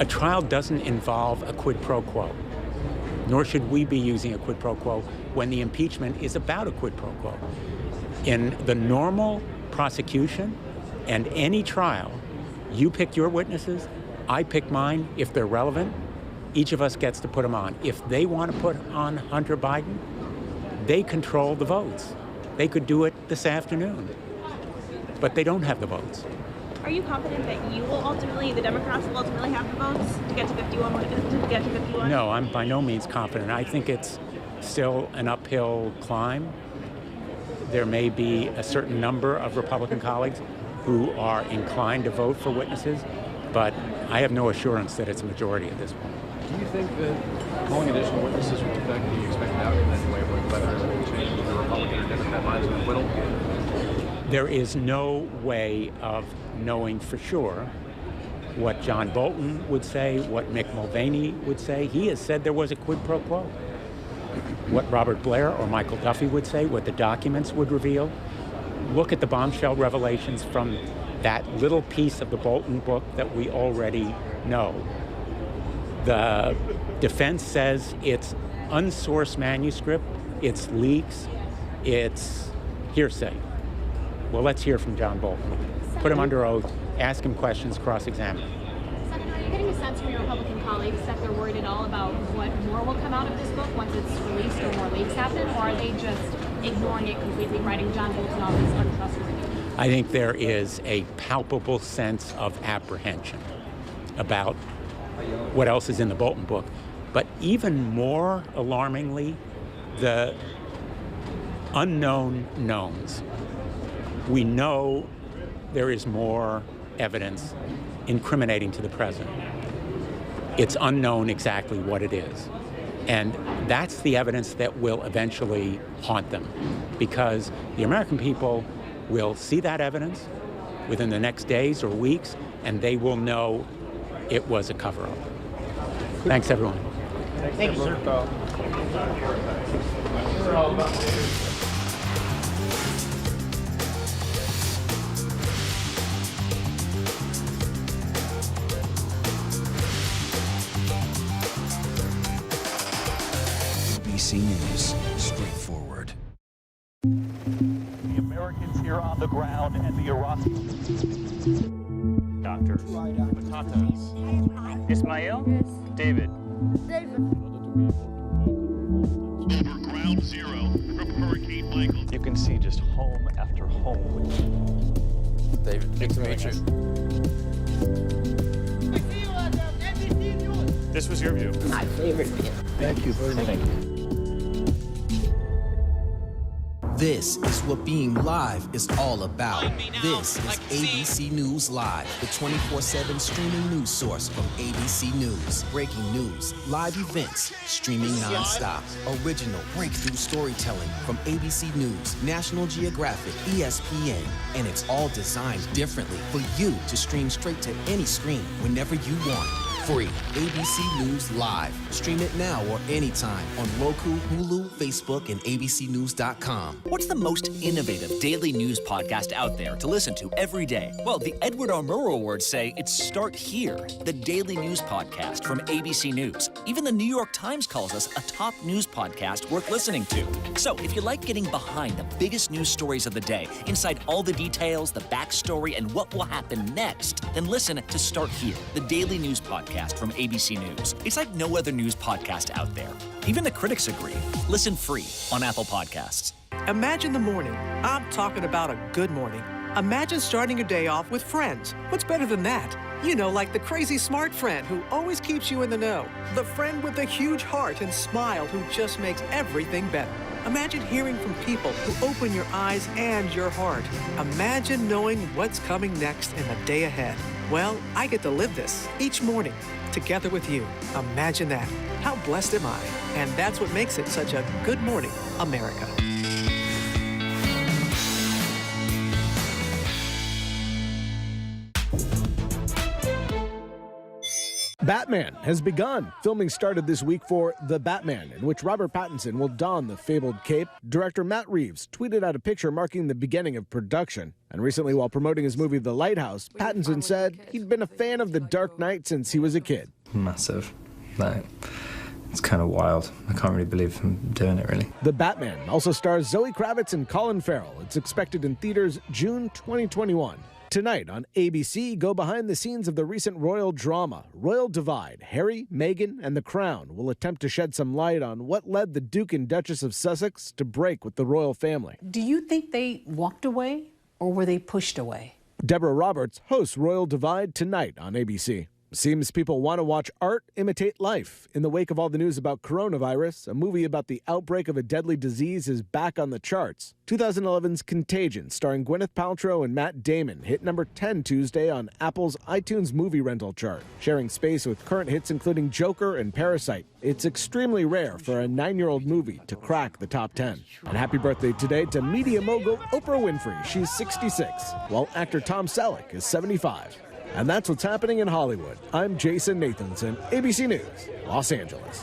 A trial doesn't involve a quid pro quo, nor should we be using a quid pro quo when the impeachment is about a quid pro quo. In the normal prosecution and any trial, you pick your witnesses, I pick mine. If they're relevant, each of us gets to put them on. If they want to put on Hunter Biden, they control the votes. They could do it this afternoon, but they don't have the votes. Are you confident that you will ultimately, the Democrats will ultimately have the votes to get to 51? No, I'm by no means confident. I think it's still an uphill climb. There may be a certain number of Republican colleagues who are inclined to vote for witnesses, but I have no assurance that it's a majority at this point. Do you think that calling additional witnesses will affect the expected outcome in any way, whether it will change the Republican or Democrat minds on acquittal? There is no way of knowing for sure what John Bolton would say, what Mick Mulvaney would say. He has said there was a quid pro quo. What Robert Blair or Michael Duffy would say, what the documents would reveal. Look at the bombshell revelations from that little piece of the Bolton book that we already know. The defense says it's unsourced manuscript, it's leaks, it's hearsay. Well, let's hear from John Bolton. Put him under oath, ask him questions, cross-examine him. Senator, are you getting a sense from your Republican colleagues that they're worried at all about what more will come out of this book once it's released or more leaks happen, or are they just ignoring it completely, writing John Bolton off as untrustworthy? I think there is a palpable sense of apprehension about what else is in the Bolton book. But even more alarmingly, the unknown knowns. We know there is more evidence incriminating to the president. It's unknown exactly what it is. And that's the evidence that will eventually haunt them, because the American people will see that evidence within the next days or weeks, and they will know it was a cover-up. Thanks, everyone. Thank you, sir. ABC News, straightforward. The Americans here on the ground and the Iraqi doctors. Matatas. Ismail? Yes. David. Over ground zero from Hurricane Michael. You can see just home after home. David, nice to meet you. This was your view. My favorite meal. Thank you very much. This is what being live is all about. This is ABC News Live, the 24/7 streaming news source from ABC News. Breaking news, live events, streaming nonstop. Original breakthrough storytelling from ABC News, National Geographic, ESPN, and it's all designed differently for you to stream straight to any screen whenever you want. Free. ABC News Live. Stream it now or anytime on Roku, Hulu, Facebook, and abcnews.com. What's the most innovative daily news podcast out there to listen to every day? Well, the Edward R. Murrow Awards say it's Start Here, the daily news podcast from ABC News. Even the New York Times calls us a top news podcast worth listening to. So if you like getting behind the biggest news stories of the day, inside all the details, the backstory, and what will happen next, then listen to Start Here, the daily news podcast from ABC News. It's like no other news podcast out there. Even the critics agree. Listen free on Apple Podcasts. Imagine the morning. I'm talking about a good morning. Imagine starting your day off with friends. What's better than that? You know, like the crazy smart friend who always keeps you in the know. The friend with the huge heart and smile who just makes everything better. Imagine hearing from people who open your eyes and your heart. Imagine knowing what's coming next in the day ahead. Well, I get to live this each morning together with you. Imagine that. How blessed am I? And that's what makes it such a good morning, America. Batman has begun. Filming started this week for The Batman, in which Robert Pattinson will don the fabled cape. Director Matt Reeves tweeted out a picture marking the beginning of production. And recently, while promoting his movie The Lighthouse, Pattinson said he'd been a fan of The Dark Knight since he was a kid. Massive. Like, it's kind of wild. I can't really believe I'm doing it, really. The Batman also stars Zoe Kravitz and Colin Farrell. It's expected in theaters June 2021. Tonight on ABC, go behind the scenes of the recent royal drama, Royal Divide. Harry, Meghan, and the Crown will attempt to shed some light on what led the Duke and Duchess of Sussex to break with the royal family. Do you think they walked away or were they pushed away? Deborah Roberts hosts Royal Divide tonight on ABC. Seems people want to watch art imitate life. In the wake of all the news about coronavirus, a movie about the outbreak of a deadly disease is back on the charts. 2011's Contagion, starring Gwyneth Paltrow and Matt Damon, hit number 10 Tuesday on Apple's iTunes movie rental chart, sharing space with current hits including Joker and Parasite. It's extremely rare for a 9-year-old movie to crack the top 10. And happy birthday today to media mogul Oprah Winfrey. She's 66, while actor Tom Selleck is 75. And that's what's happening in Hollywood. I'm Jason Nathanson, ABC News, Los Angeles.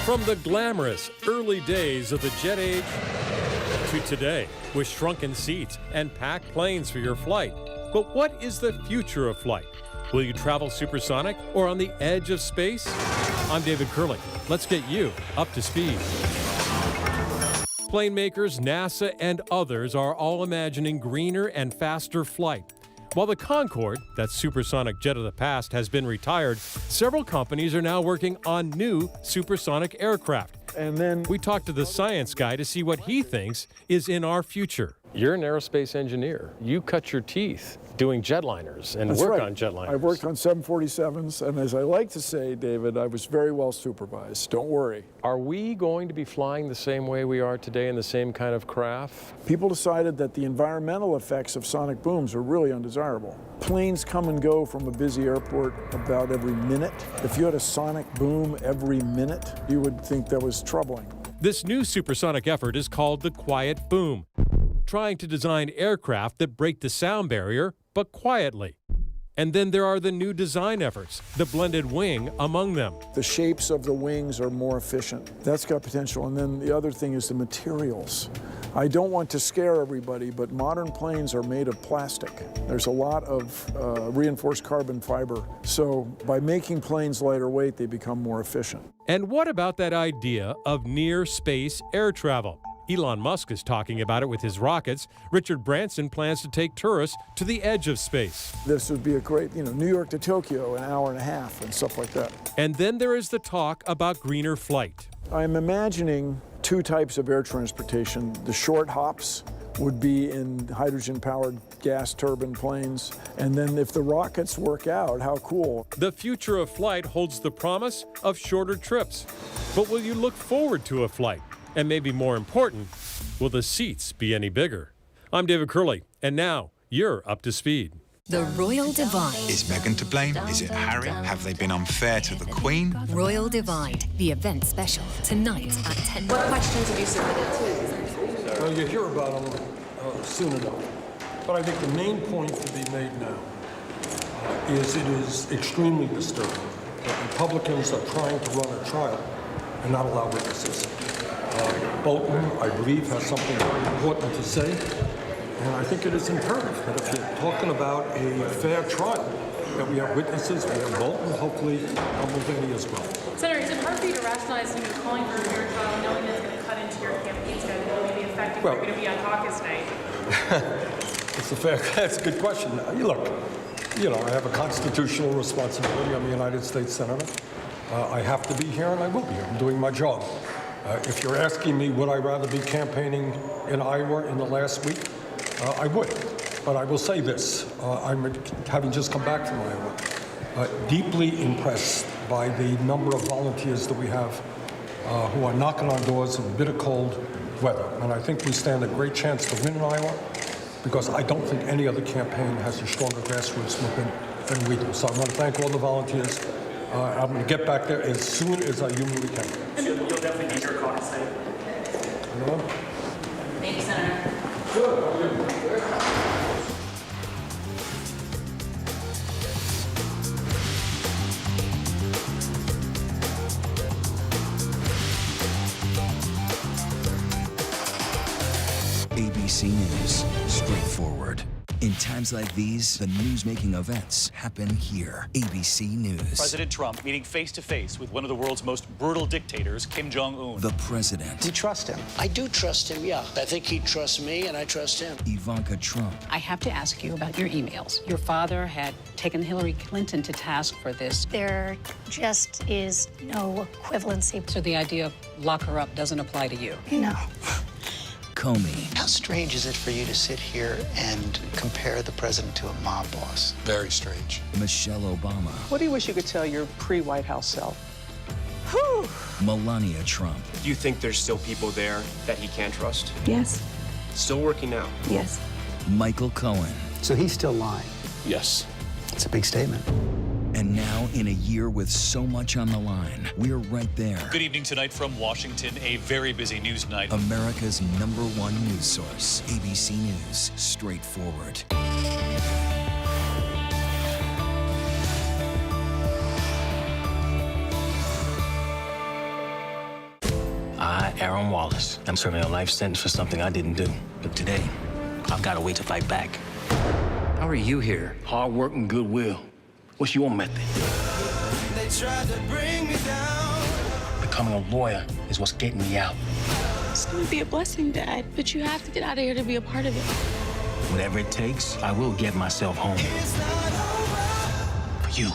From the glamorous early days of the jet age to today, with shrunken seats and packed planes for your flight. But what is the future of flight? Will you travel supersonic or on the edge of space? I'm David Curley. Let's get you up to speed. Plane makers, NASA, and others are all imagining greener and faster flight. While the Concorde, that supersonic jet of the past, has been retired, several companies are now working on new supersonic aircraft. And then we talked to the science guy to see what he thinks is in our future. You're an aerospace engineer. You cut your teeth doing jetliners and work on jetliners. I've worked on 747s, and as I like to say, David, I was very well supervised. Don't worry. Are we going to be flying the same way we are today in the same kind of craft? People decided that the environmental effects of sonic booms are really undesirable. Planes come and go from a busy airport about every minute. If you had a sonic boom every minute, you would think that was troubling. This new supersonic effort is called the Quiet Boom, trying to design aircraft that break the sound barrier, but quietly. And then there are the new design efforts, the blended wing among them. The shapes of the wings are more efficient. That's got potential. And then the other thing is the materials. I don't want to scare everybody, but modern planes are made of plastic. There's a lot of reinforced carbon fiber. So by making planes lighter weight, they become more efficient. And what about that idea of near space air travel? Elon Musk is talking about it with his rockets. Richard Branson plans to take tourists to the edge of space. This would be a great, New York to Tokyo, an hour and a half and stuff like that. And then there is the talk about greener flight. I'm imagining two types of air transportation. The short hops would be in hydrogen-powered gas turbine planes. And then if the rockets work out, how cool. The future of flight holds the promise of shorter trips. But will you look forward to a flight? And maybe more important, will the seats be any bigger? I'm David Curley, and now you're up to speed. The Royal Divide. Is Meghan to blame? Is it Harry? Have they been unfair to the Queen? Royal Divide, the event special, tonight at 10. What questions have you submitted to? Well, you hear about them soon enough. But I think the main point to be made now is it is extremely disturbing that Republicans are trying to run a trial and not allow witnesses. Bolton, I believe, has something very important to say, and I think it is imperative that if you're talking about a fair trial, that we have witnesses, we have Bolton, hopefully Mulvaney as well. Senator, is it hard for you to rationalize calling for a fair trial knowing that it's going to cut into your campaign schedule, maybe affect if you're going to be on caucus night? That's a good question. Look, I have a constitutional responsibility. I'm a United States Senator. I have to be here, and I will be here. I'm doing my job. If you're asking me, would I rather be campaigning in Iowa in the last week? I would. But I will say this. I'm having just come back from Iowa, deeply impressed by the number of volunteers that we have who are knocking on doors in bitter cold weather. And I think we stand a great chance to win in Iowa because I don't think any other campaign has a stronger grassroots movement than we do. So I want to thank all the volunteers. I'm going to get back there as soon as I humanly can. And you'll definitely be your caucus night. Thank you, Senator. Good. In times like these, the news-making events happen here. ABC News. President Trump meeting face-to-face with one of the world's most brutal dictators, Kim Jong-un. The president. Do you trust him? I do trust him, yeah. I think he trusts me, and I trust him. Ivanka Trump. I have to ask you about your emails. Your father had taken Hillary Clinton to task for this. There just is no equivalency. So the idea of lock her up doesn't apply to you? No. Comey. How strange is it for you to sit here and compare the president to a mob boss? Very strange. Michelle Obama. What do you wish you could tell your pre-White House self? Whew. Melania Trump. Do you think there's still people there that he can't trust? Yes. Still working now? Yes. Michael Cohen. So he's still lying? Yes. It's a big statement. And now, in a year with so much on the line, we're right there. Good evening tonight from Washington, a very busy news night. America's #1 news source, ABC News, straightforward. I, Aaron Wallace, I'm serving a life sentence for something I didn't do. But today, I've got a way to fight back. How are you here? Hard work and goodwill. What's your method? They tried to bring me down. Becoming a lawyer is what's getting me out. It's gonna be a blessing, Dad, but you have to get out of here to be a part of it. Whatever it takes, I will get myself home. For you.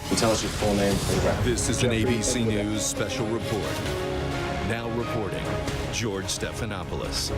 Can you tell us your full name for the record? This is an ABC News special report. Now reporting, George Stephanopoulos.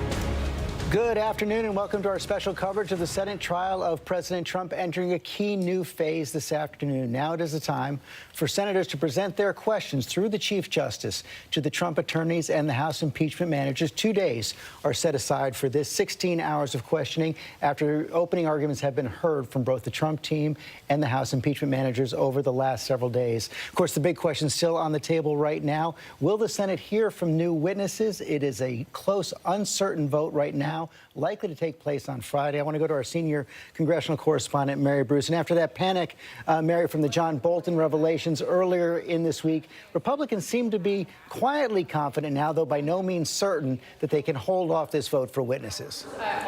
Good afternoon and welcome to our special coverage of the Senate trial of President Trump entering a key new phase this afternoon. Now it is the time for senators to present their questions through the Chief Justice to the Trump attorneys and the House impeachment managers. 2 days are set aside for this, 16 hours of questioning after opening arguments have been heard from both the Trump team and the House impeachment managers over the last several days. Of course, the big question still on the table right now. Will the Senate hear from new witnesses? It is a close, uncertain vote right now, likely to take place on Friday. I want to go to our senior congressional correspondent, Mary Bruce. And after that panic, Mary, from the John Bolton revelations earlier in this week, Republicans seem to be quietly confident now, though by no means certain, that they can hold off this vote for witnesses.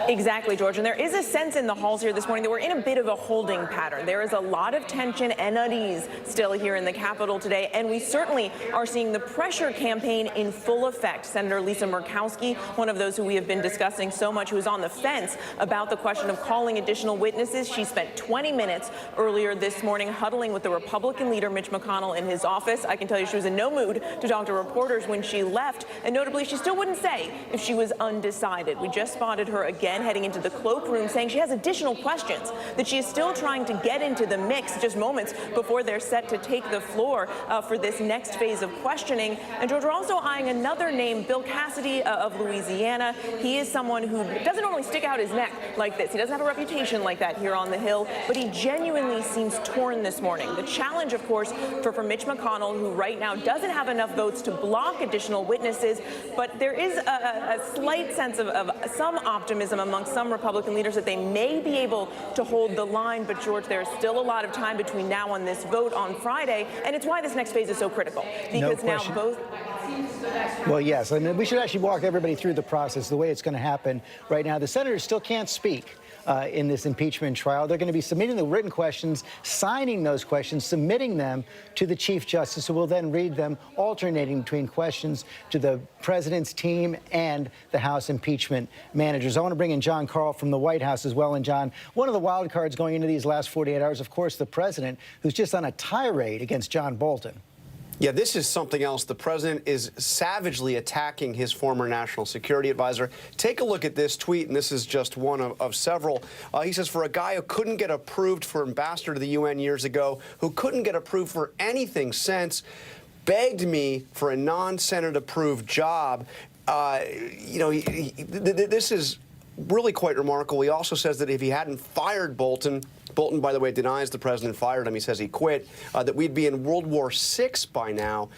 Exactly, George. And there is a sense in the halls here this morning that we're in a bit of a holding pattern. There is a lot of tension and unease still here in the Capitol today, and we certainly are seeing the pressure campaign in full effect. Senator Lisa Murkowski, one of those who we have been discussing so much, who is on the fence about the question of calling additional witnesses. She spent 20 minutes earlier this morning huddling with the Republican leader, Mitch McConnell, in his office. I can tell you she was in no mood to talk to reporters when she left, and notably, she still wouldn't say if she was undecided. We just spotted her again heading into the cloakroom saying she has additional questions that she is still trying to get into the mix just moments before they're set to take the floor for this next phase of questioning. And George, we're also eyeing another name, Bill Cassidy of Louisiana. He is someone who doesn't normally stick out his neck like this. He doesn't have a reputation like that here on the Hill, but he genuinely seems torn this morning. The challenge, of course, for Mitch McConnell, who right now doesn't have enough votes to block additional witnesses, but there is a slight sense of some optimism among some Republican leaders that they may be able to hold the line. But, George, there's still a lot of time between now and this vote on Friday, and it's why this next phase is so critical. Because now both... Well, yes, and we should actually walk everybody through the process, the way it's going to happen right now. The senators still can't speak in this impeachment trial. They're going to be submitting the written questions, signing those questions, submitting them to the Chief Justice, who will then read them, alternating between questions to the president's team and the House impeachment managers. I want to bring in John Karl from the White House as well. And, John, one of the wild cards going into these last 48 hours, of course, the president, who's just on a tirade against John Bolton. Yeah, this is something else. The president is savagely attacking his former national security advisor. Take a look at this tweet, and this is just one of several. He says, for a guy who couldn't get approved for ambassador to the UN years ago, who couldn't get approved for anything since, begged me for a non-Senate approved job. This is really quite remarkable. He also says that if he hadn't fired Bolton, Bolton, by the way, denies the president fired him. He says he quit, that we'd be in World War VI by now,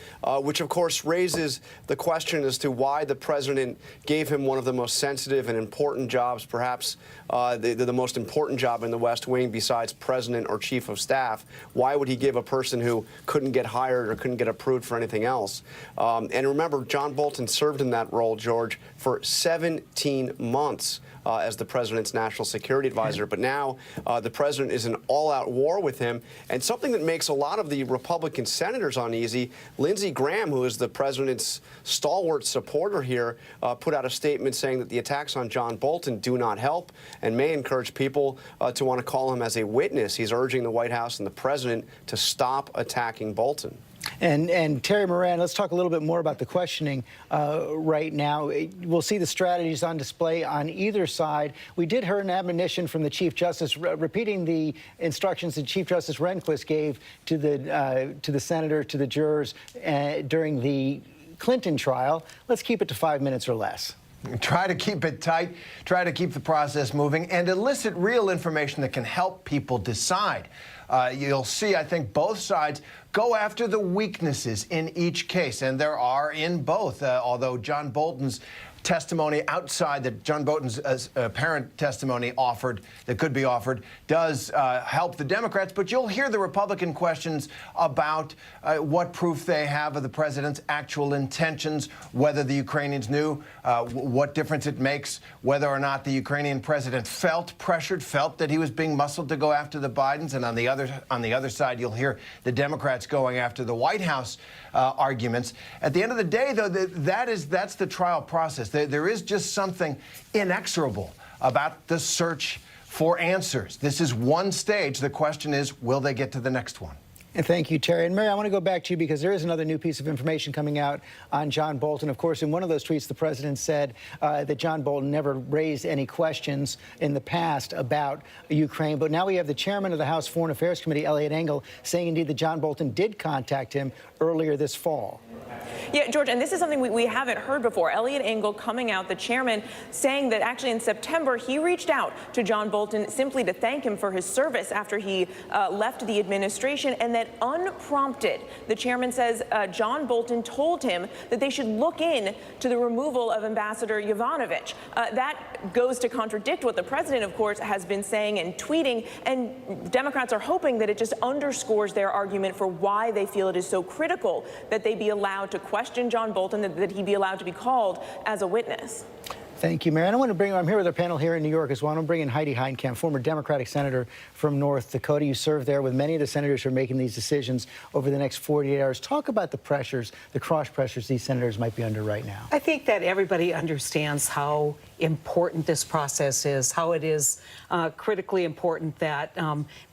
which, of course, raises the question as to why the president gave him one of the most sensitive and important jobs, perhaps the most important job in the West Wing besides president or chief of staff. Why would he give a person who couldn't get hired or couldn't get approved for anything else? And remember, John Bolton served in that role, George, for 17 months. As the president's national security advisor. But now the president is in all-out war with him. And something that makes a lot of the Republican senators uneasy, Lindsey Graham, who is the president's stalwart supporter here, put out a statement saying that the attacks on John Bolton do not help and may encourage people to want to call him as a witness. He's urging the White House and the president to stop attacking Bolton. And Terry Moran, let's talk a little bit more about the questioning right now. We'll see the strategies on display on either side. We did hear an admonition from the Chief Justice repeating the instructions that Chief Justice Rehnquist gave to the senator, to the jurors during the Clinton trial. Let's keep it to 5 minutes or less. Try to keep it tight, try to keep the process moving, and elicit real information that can help people decide. You'll see, I think, both sides go after the weaknesses in each case, and there are in both, although John Bolton's testimony outside that John Bolton's apparent testimony offered, that could be offered, does help the Democrats. But you'll hear the Republican questions about what proof they have of the president's actual intentions, whether the Ukrainians knew, what difference it makes, whether or not the Ukrainian president felt pressured, felt that he was being muscled to go after the Bidens. And on the other side, you'll hear the Democrats going after the White House arguments. At the end of the day, though, that's the trial process. There is just something inexorable about the search for answers. This is one stage. The question is, will they get to the next one? And thank you, Terry. And Mary, I want to go back to you because there is another new piece of information coming out on John Bolton. Of course, in one of those tweets, the president said that John Bolton never raised any questions in the past about Ukraine. But now we have the chairman of the House Foreign Affairs Committee, Eliot Engel, saying indeed that John Bolton did contact him earlier this fall. Yeah, George, and this is something we haven't heard before. Eliot Engel coming out, the chairman, saying that actually in September he reached out to John Bolton simply to thank him for his service after he left the administration, and that unprompted, the chairman says John Bolton told him that they should look in to the removal of Ambassador Yovanovitch. That goes to contradict what the president, of course, has been saying and tweeting, and Democrats are hoping that it just underscores their argument for why they feel it is so critical that they be allowed to question John Bolton, that he be allowed to be called as a witness. Thank you, Mary. I'm here with our panel here in New York as well. I want to bring in Heidi Heitkamp, former Democratic senator from North Dakota. You served there with many of the senators who are making these decisions over the next 48 hours. Talk about the pressures, the cross pressures these senators might be under right now. I think that everybody understands how important this process is, how it is critically important that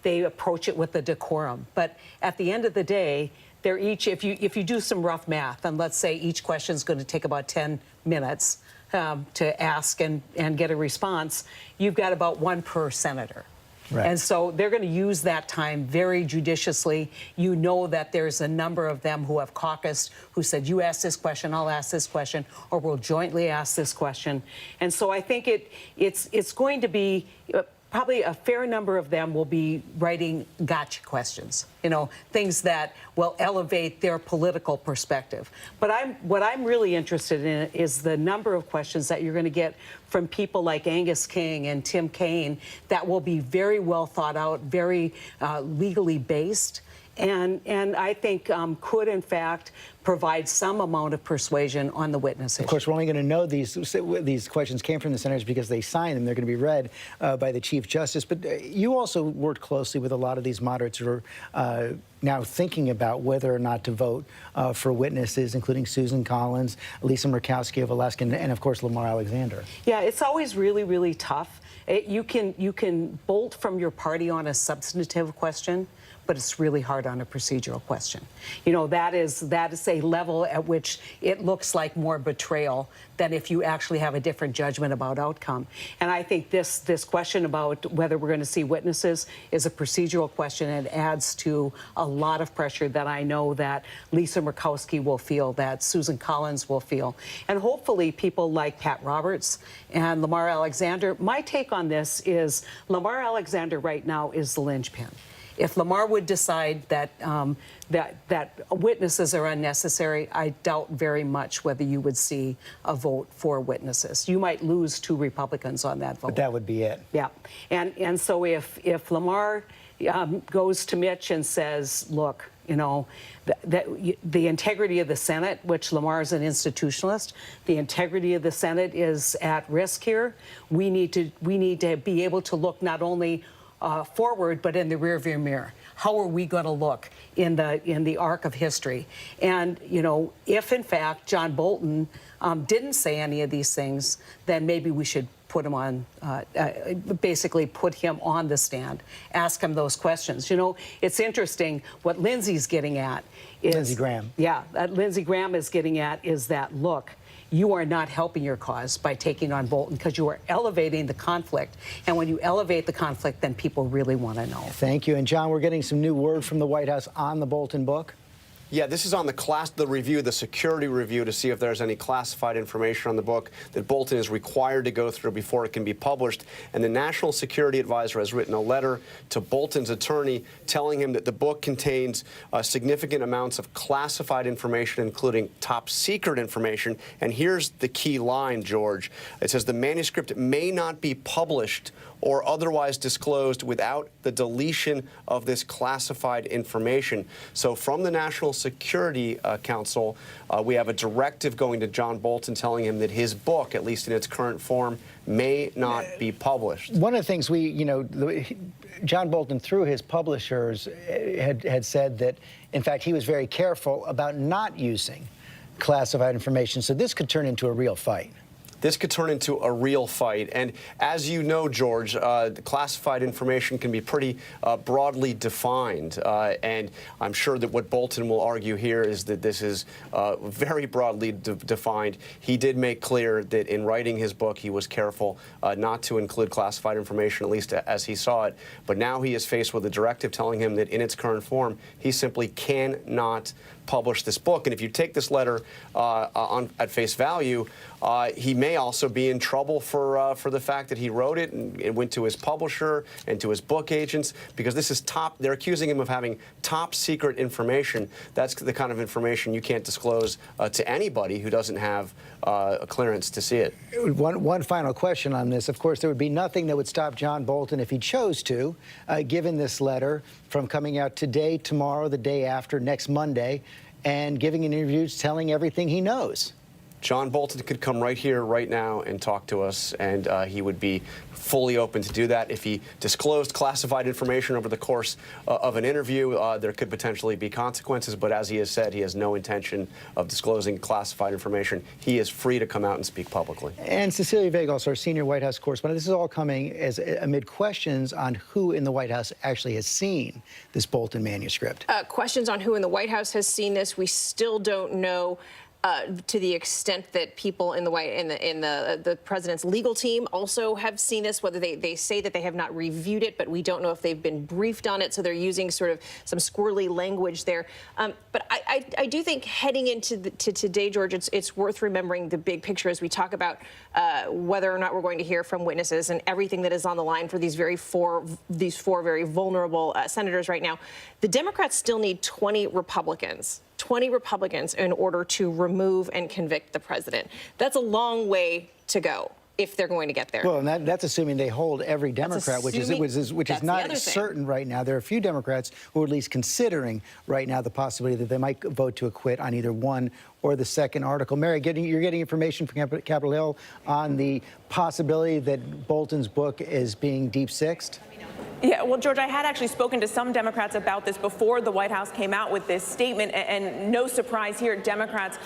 they approach it with the decorum. But at the end of the day, they're each, if you do some rough math, and let's say each question is going to take about 10 minutes to ask and get a response, you've got about one per senator. Right. And so they're going to use that time very judiciously. You know that there's a number of them who have caucused, who said, you ask this question, I'll ask this question, or we'll jointly ask this question. And so I think it's going to be probably a fair number of them will be writing gotcha questions, things that will elevate their political perspective. But what I'm really interested in is the number of questions that you're going to get from people like Angus King and Tim Kaine that will be very well thought out, very legally based, and I think could, in fact, provide some amount of persuasion on the witness issue. Of course, we're only going to know these questions came from the senators because they signed them. They're going to be read by the Chief Justice. But you also worked closely with a lot of these moderates who are now thinking about whether or not to vote for witnesses, including Susan Collins, Lisa Murkowski of Alaska, and of course, Lamar Alexander. Yeah, it's always really, really tough. You can bolt from your party on a substantive question, but it's really hard on a procedural question. You know, that is a level at which it looks like more betrayal than if you actually have a different judgment about outcome. And I think this question about whether we're going to see witnesses is a procedural question and adds to a lot of pressure that I know that Lisa Murkowski will feel, that Susan Collins will feel, and hopefully people like Pat Roberts and Lamar Alexander. My take on this is Lamar Alexander right now is the linchpin. If Lamar would decide that that witnesses are unnecessary, I doubt very much whether you would see a vote for witnesses. You might lose 2 Republicans on that vote. But that would be it. Yeah, and so if Lamar goes to Mitch and says, look, you know, the integrity of the Senate, which Lamar is an institutionalist, the integrity of the Senate is at risk here. We need to be able to look not only forward, but in the rearview mirror. How are we going to look in the arc of history? And you know, if in fact John Bolton didn't say any of these things, then maybe we should put him on, basically put him on the stand, ask him those questions. You know, it's interesting what Lindsey's getting at is Lindsey Graham. Yeah, Lindsey Graham is getting at is that look, you are not helping your cause by taking on Bolton because you are elevating the conflict. And when you elevate the conflict, then people really want to know. Thank you. And John, we're getting some new word from the White House on the Bolton book. Yeah, this is on the review, the security review, to see if there's any classified information on the book that Bolton is required to go through before it can be published. And the National Security Advisor has written a letter to Bolton's attorney telling him that the book contains significant amounts of classified information, including top secret information. And here's the key line, George. It says the manuscript may not be published or otherwise disclosed without the deletion of this classified information. So from the National Security Council, we have a directive going to John Bolton telling him that his book, at least in its current form, may not be published. One of the things John Bolton, through his publishers, had said that, in fact, he was very careful about not using classified information. So this could turn into a real fight. This could turn into a real fight. And as you know, George, classified information can be pretty broadly defined. And I'm sure that what Bolton will argue here is that this is very broadly defined. He did make clear that in writing his book, he was careful not to include classified information, at least as he saw it. But now he is faced with a directive telling him that in its current form, he simply cannot publish this book. And if you take this letter at face value, he may also be in trouble for the fact that he wrote it and it went to his publisher and to his book agents, because this is they're accusing him of having top secret information. That's the kind of information you can't disclose to anybody who doesn't have a clearance to see it. One final question on this. Of course, there would be nothing that would stop John Bolton, if he chose to, given this letter, from coming out today, tomorrow, the day after, next Monday, and giving an interview telling everything he knows. John Bolton could come right here, right now, and talk to us, and he would be fully open to do that. If he disclosed classified information over the course of an interview, there could potentially be consequences, but as he has said, he has no intention of disclosing classified information. He is free to come out and speak publicly. And Cecilia Vega, our senior White House correspondent, this is all coming amid questions on who in the White House actually has seen this Bolton manuscript. Questions on who in the White House has seen this. We still don't know to the extent that people in the president's legal team also have seen this, whether they say that they have not reviewed it, but we don't know if they've been briefed on it, so they're using sort of some squirrely language there. But I do think heading into today, George, it's worth remembering the big picture as we talk about whether or not we're going to hear from witnesses and everything that is on the line for these four very vulnerable senators right now. The Democrats still need 20 Republicans in order to remove and convict the president. That's a long way to go if they're going to get there. Well, and that's assuming they hold every Democrat, which is not certain right now. There are a few Democrats who are at least considering right now the possibility that they might vote to acquit on either one or the second article. Mary, you're getting information from Capitol Hill on the possibility that Bolton's book is being deep-sixed? Yeah, well, George, I had actually spoken to some Democrats about this before the White House came out with this statement, and no surprise here, Democrats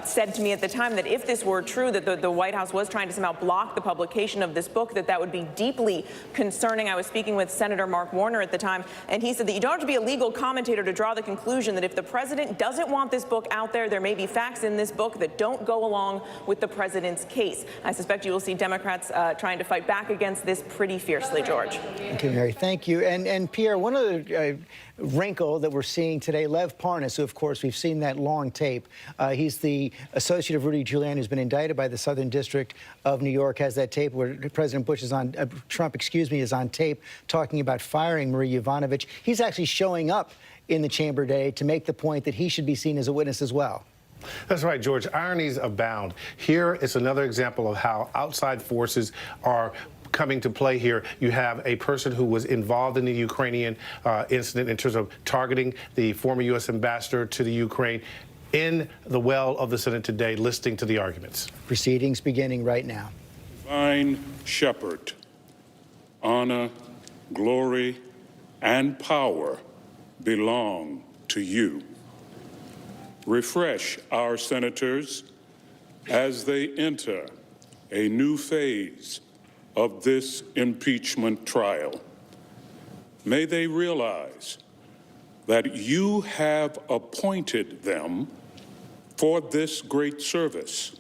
said to me at the time that if this were true, that the White House was trying to somehow block the publication of this book, that would be deeply concerning. I was speaking with Senator Mark Warner at the time, and he said that you don't have to be a legal commentator to draw the conclusion that if the president doesn't want this book out there may be facts in this book that don't go along with the president's case. I suspect you will see Democrats trying to fight back against this pretty fiercely, George. Okay, Mary, thank you. And Pierre, one other wrinkle that we're seeing today, Lev Parnas, who, of course, we've seen that long tape. He's the associate of Rudy Giuliani, who's been indicted by the Southern District of New York, has that tape where President Bush is on, Trump, is on tape talking about firing Marie Yovanovitch. He's actually showing up in the chamber today to make the point that he should be seen as a witness as well. That's right, George. Ironies abound. Here is another example of how outside forces are coming to play here. You have a person who was involved in the Ukrainian incident in terms of targeting the former U.S. ambassador to the Ukraine in the well of the Senate today, listening to the arguments. Proceedings beginning right now. Divine Shepherd, honor, glory, and power belong to you. Refresh our senators as they enter a new phase of this impeachment trial. May they realize that you have appointed them for this great service,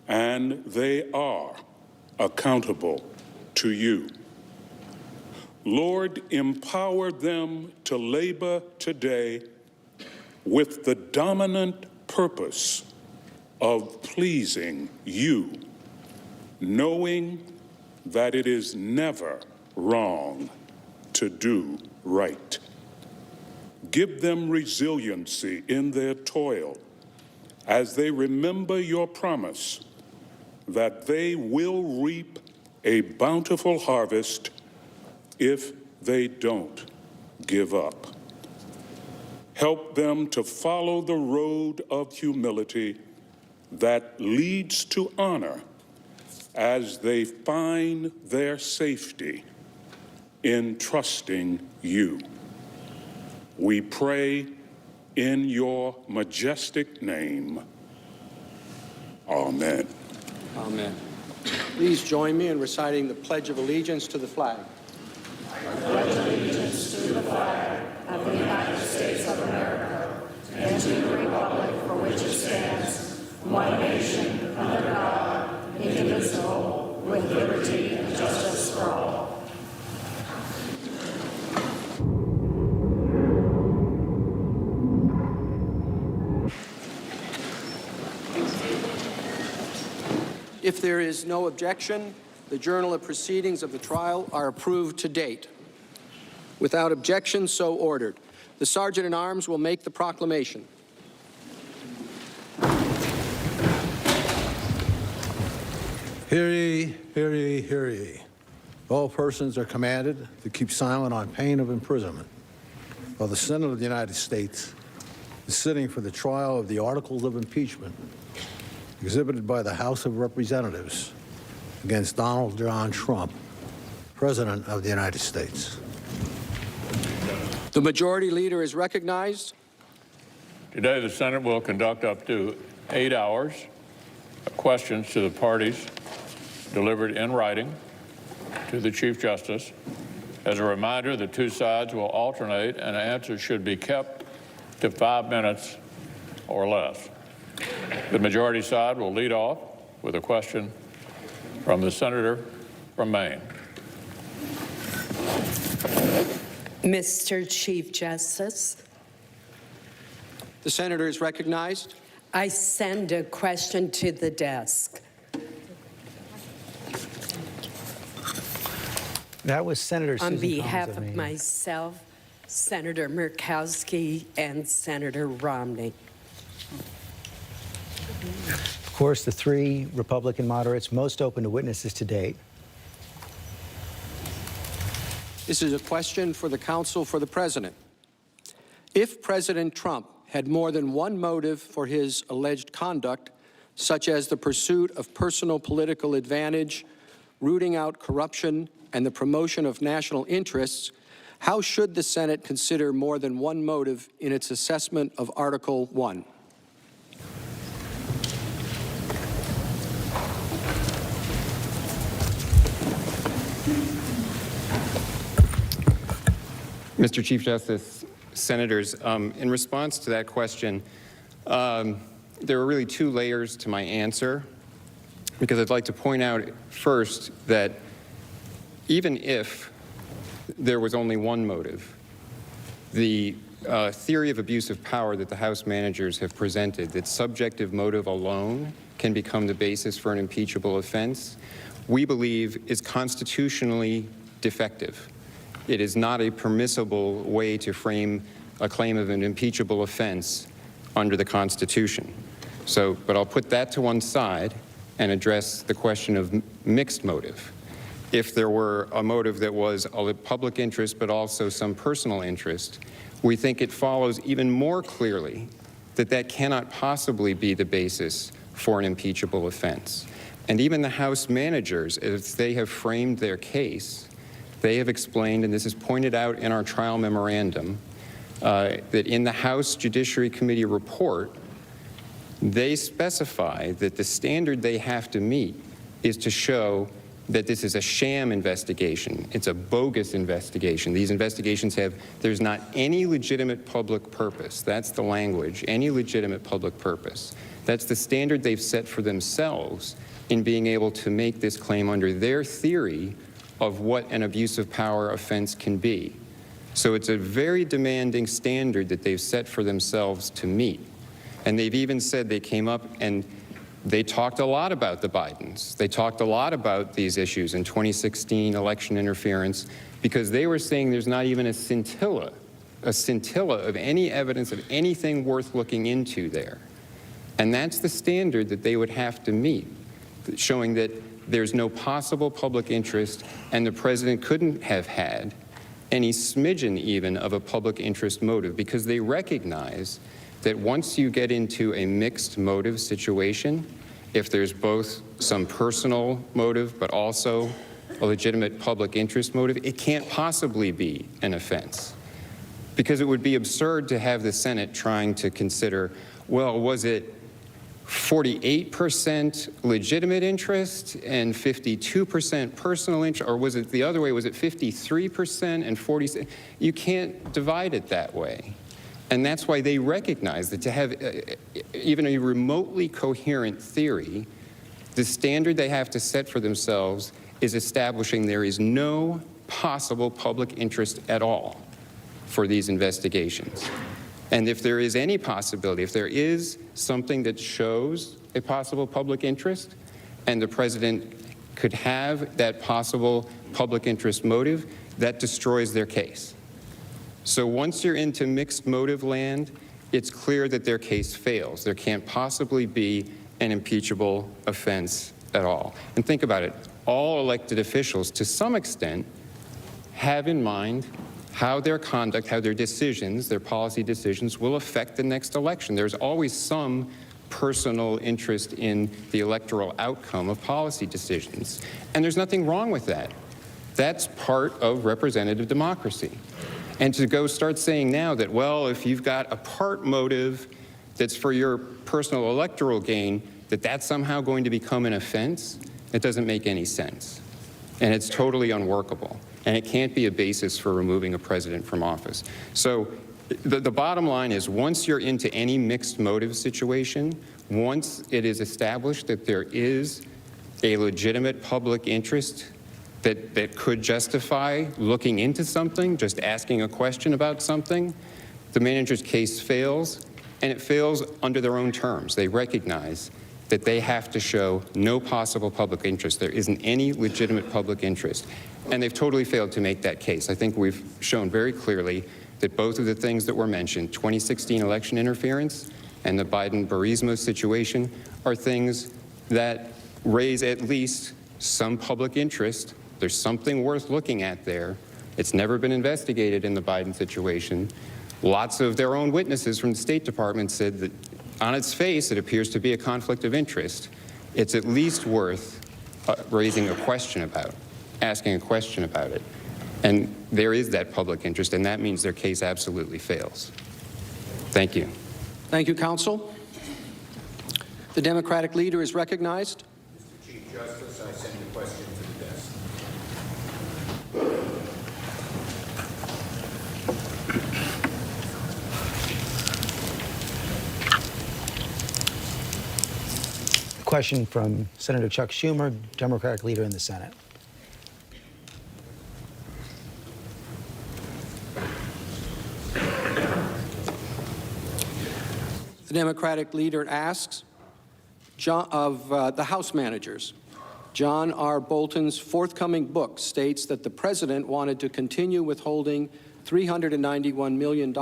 and they are accountable to you. Lord, empower them to labor today with the dominant purpose of pleasing you, knowing that it is never wrong to do right. Give them resiliency in their toil as they remember your promise that they will reap a bountiful harvest if they don't give up. Help them to follow the road of humility that leads to honor as they find their safety in trusting you. We pray in your majestic name. Amen. Amen. Please join me in reciting the Pledge of Allegiance to the flag. I pledge allegiance to the flag of the United States of America and to the republic for which it stands, one nation, under God, indivisible, with liberty and justice for all. If there is no objection, the Journal of Proceedings of the trial are approved to date. Without objection, so ordered. The Sergeant-at-Arms will make the proclamation. Hear ye, hear ye, hear ye. All persons are commanded to keep silent on pain of imprisonment, while the Senate of the United States is sitting for the trial of the articles of impeachment exhibited by the House of Representatives against Donald John Trump, President of the United States. The Majority Leader is recognized. Today, the Senate will conduct up to 8 hours of questions to the parties delivered in writing to the Chief Justice. As a reminder, the two sides will alternate, and answers should be kept to 5 minutes or less. The majority side will lead off with a question from the senator from Maine. Mr. Chief Justice. The senator is recognized. I send a question to the desk. That was Senator Susan On behalf Collins of myself, Senator Murkowski, and Senator Romney. Of course, the three Republican moderates most open to witnesses to date. This is a question for the counsel for the president. If President Trump had more than one motive for his alleged conduct, such as the pursuit of personal political advantage, rooting out corruption, and the promotion of national interests, how should the Senate consider more than one motive in its assessment of Article 1? Mr. Chief Justice, Senators, in response to that question, there are really two layers to my answer, because I'd like to point out first that even if there was only one motive, the theory of abuse of power that the House managers have presented, that subjective motive alone can become the basis for an impeachable offense, we believe is constitutionally defective. It is not a permissible way to frame a claim of an impeachable offense under the Constitution. But I'll put that to one side and address the question of mixed motive. If there were a motive that was a public interest but also some personal interest, we think it follows even more clearly that that cannot possibly be the basis for an impeachable offense. And even the House managers, as they have framed their case, they have explained, and this is pointed out in our trial memorandum, that in the House Judiciary Committee report, they specify that the standard they have to meet is to show that this is a sham investigation. It's a bogus investigation. These investigations there's not any legitimate public purpose. That's the language, any legitimate public purpose. That's the standard they've set for themselves in being able to make this claim under their theory of what an abuse of power offense can be. So it's a very demanding standard that they've set for themselves to meet. And they've even said they came up and they talked a lot about the Bidens. They talked a lot about these issues in 2016 election interference, because they were saying there's not even a scintilla of any evidence of anything worth looking into there. And that's the standard that they would have to meet, showing that there's no possible public interest and the president couldn't have had any smidgen even of a public interest motive, because they recognize that once you get into a mixed motive situation, if there's both some personal motive but also a legitimate public interest motive, it can't possibly be an offense. Because it would be absurd to have the Senate trying to consider, well, was it 48% legitimate interest and 52% personal interest, or was it the other way? Was it 53% and 40%? You can't divide it that way. And that's why they recognize that to have even a remotely coherent theory, the standard they have to set for themselves is establishing there is no possible public interest at all for these investigations. And if there is any possibility, if there is something that shows a possible public interest, and the president could have that possible public interest motive, that destroys their case. So once you're into mixed motive land, it's clear that their case fails. There can't possibly be an impeachable offense at all. And think about it, all elected officials, to some extent, have in mind how their conduct, how their decisions, their policy decisions will affect the next election. There's always some personal interest in the electoral outcome of policy decisions. And there's nothing wrong with that. That's part of representative democracy. And to go start saying now that, well, if you've got a part motive that's for your personal electoral gain, that that's somehow going to become an offense, it doesn't make any sense. And it's totally unworkable. And it can't be a basis for removing a president from office. So the bottom line is, once you're into any mixed motive situation, once it is established that there is a legitimate public interest that could justify looking into something, just asking a question about something, the manager's case fails, and it fails under their own terms. They recognize that they have to show no possible public interest. There isn't any legitimate public interest. And they've totally failed to make that case. I think we've shown very clearly that both of the things that were mentioned, 2016 election interference and the Biden-Burisma situation, are things that raise at least some public interest. There's something worth looking at there. It's never been investigated in the Biden situation. Lots of their own witnesses from the State Department said that on its face, it appears to be a conflict of interest. It's at least worth raising a question about. asking a question about it. And there is that public interest, and that means their case absolutely fails. Thank you. Thank you, counsel. The Democratic leader is recognized. Mr. Chief Justice, I send the question to the desk. Question from Senator Chuck Schumer, Democratic leader in the Senate. The Democratic leader asks of the House managers. John R. Bolton's forthcoming book states that the president wanted to continue withholding $391 million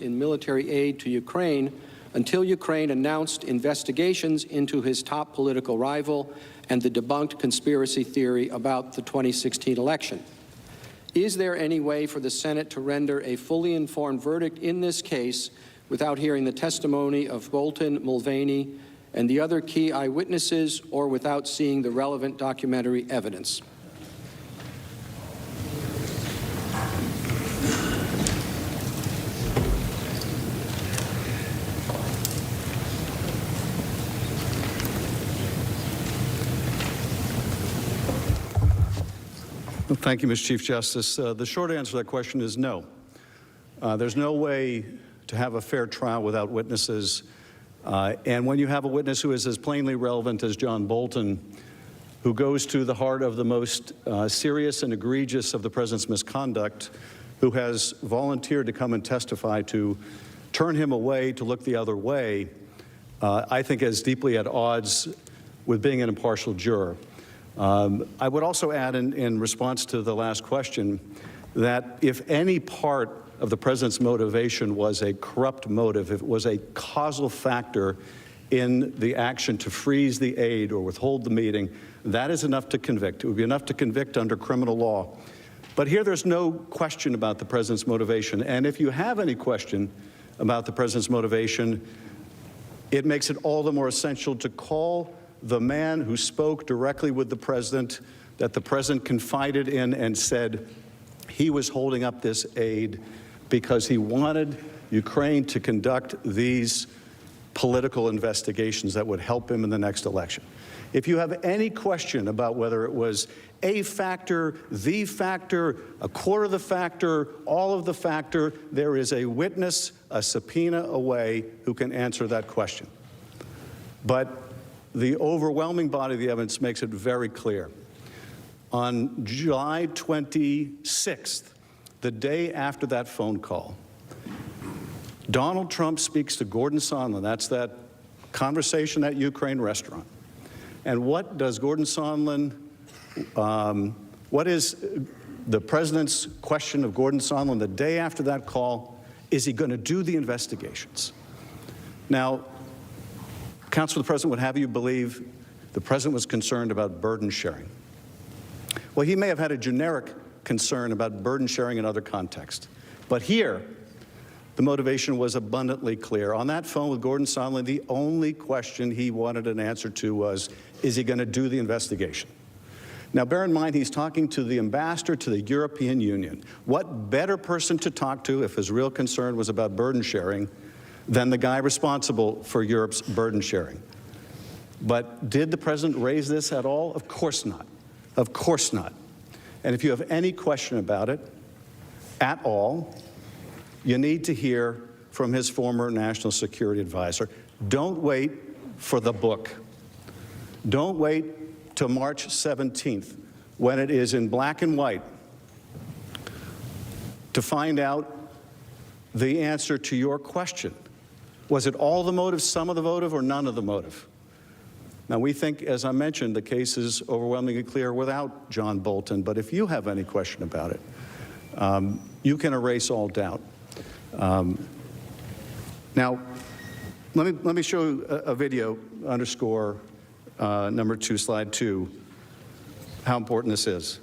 in military aid to Ukraine until Ukraine announced investigations into his top political rival and the debunked conspiracy theory about the 2016 election. Is there any way for the Senate to render a fully informed verdict in this case without hearing the testimony of Bolton, Mulvaney, and the other key eyewitnesses, or without seeing the relevant documentary evidence? Thank you, Mr. Chief Justice. The short answer to that question is no. There's no way to have a fair trial without witnesses. And when you have a witness who is as plainly relevant as John Bolton, who goes to the heart of the most serious and egregious of the president's misconduct, who has volunteered to come and testify to turn him away, to look the other way, I think is deeply at odds with being an impartial juror. I would also add in response to the last question that if any part of the president's motivation was a corrupt motive, if it was a causal factor in the action to freeze the aid or withhold the meeting, that is enough to convict. It would be enough to convict under criminal law. But here there's no question about the president's motivation. And if you have any question about the president's motivation, it makes it all the more essential to call the man who spoke directly with the president, that the president confided in and said he was holding up this aid because he wanted Ukraine to conduct these political investigations that would help him in the next election. If you have any question about whether it was a factor, the factor, a quarter of the factor, all of the factor, there is a witness, a subpoena away who can answer that question. But the overwhelming body of the evidence makes it very clear. On July 26th, the day after that phone call, Donald Trump speaks to Gordon Sondland. That's that conversation at Ukraine restaurant. And what does Gordon Sondland, what is the president's question of Gordon Sondland the day after that call? Is he going to do the investigations? Now, counsel, the president would have you believe the president was concerned about burden sharing. Well, he may have had a generic concern about burden sharing in other contexts. But here, the motivation was abundantly clear. On that phone with Gordon Sondland, the only question he wanted an answer to was, is he going to do the investigation? Now, bear in mind, he's talking to the ambassador to the European Union. What better person to talk to if his real concern was about burden sharing than the guy responsible for Europe's burden sharing? But did the president raise this at all? Of course not. Of course not. And if you have any question about it at all, you need to hear from his former national security advisor. Don't wait for the book. Don't wait till March 17th when it is in black and white to find out the answer to your question. Was it all the motive, some of the motive, or none of the motive? Now, we think, as I mentioned, the case is overwhelmingly clear without John Bolton, but if you have any question about it, you can erase all doubt. Now, let me show a video, underscore number 2, slide 2, how important this is.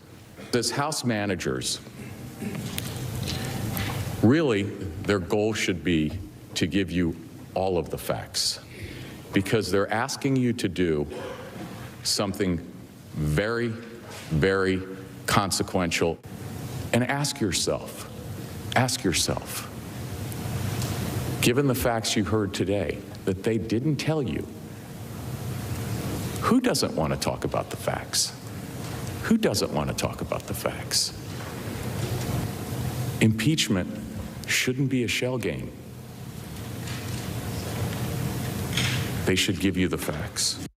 As House managers, really, their goal should be to give you all of the facts, because they're asking you to do something very, very consequential. And ask yourself, given the facts you heard today that they didn't tell you, who doesn't want to talk about the facts? Who doesn't want to talk about the facts? Impeachment shouldn't be a shell game. They should give you the facts.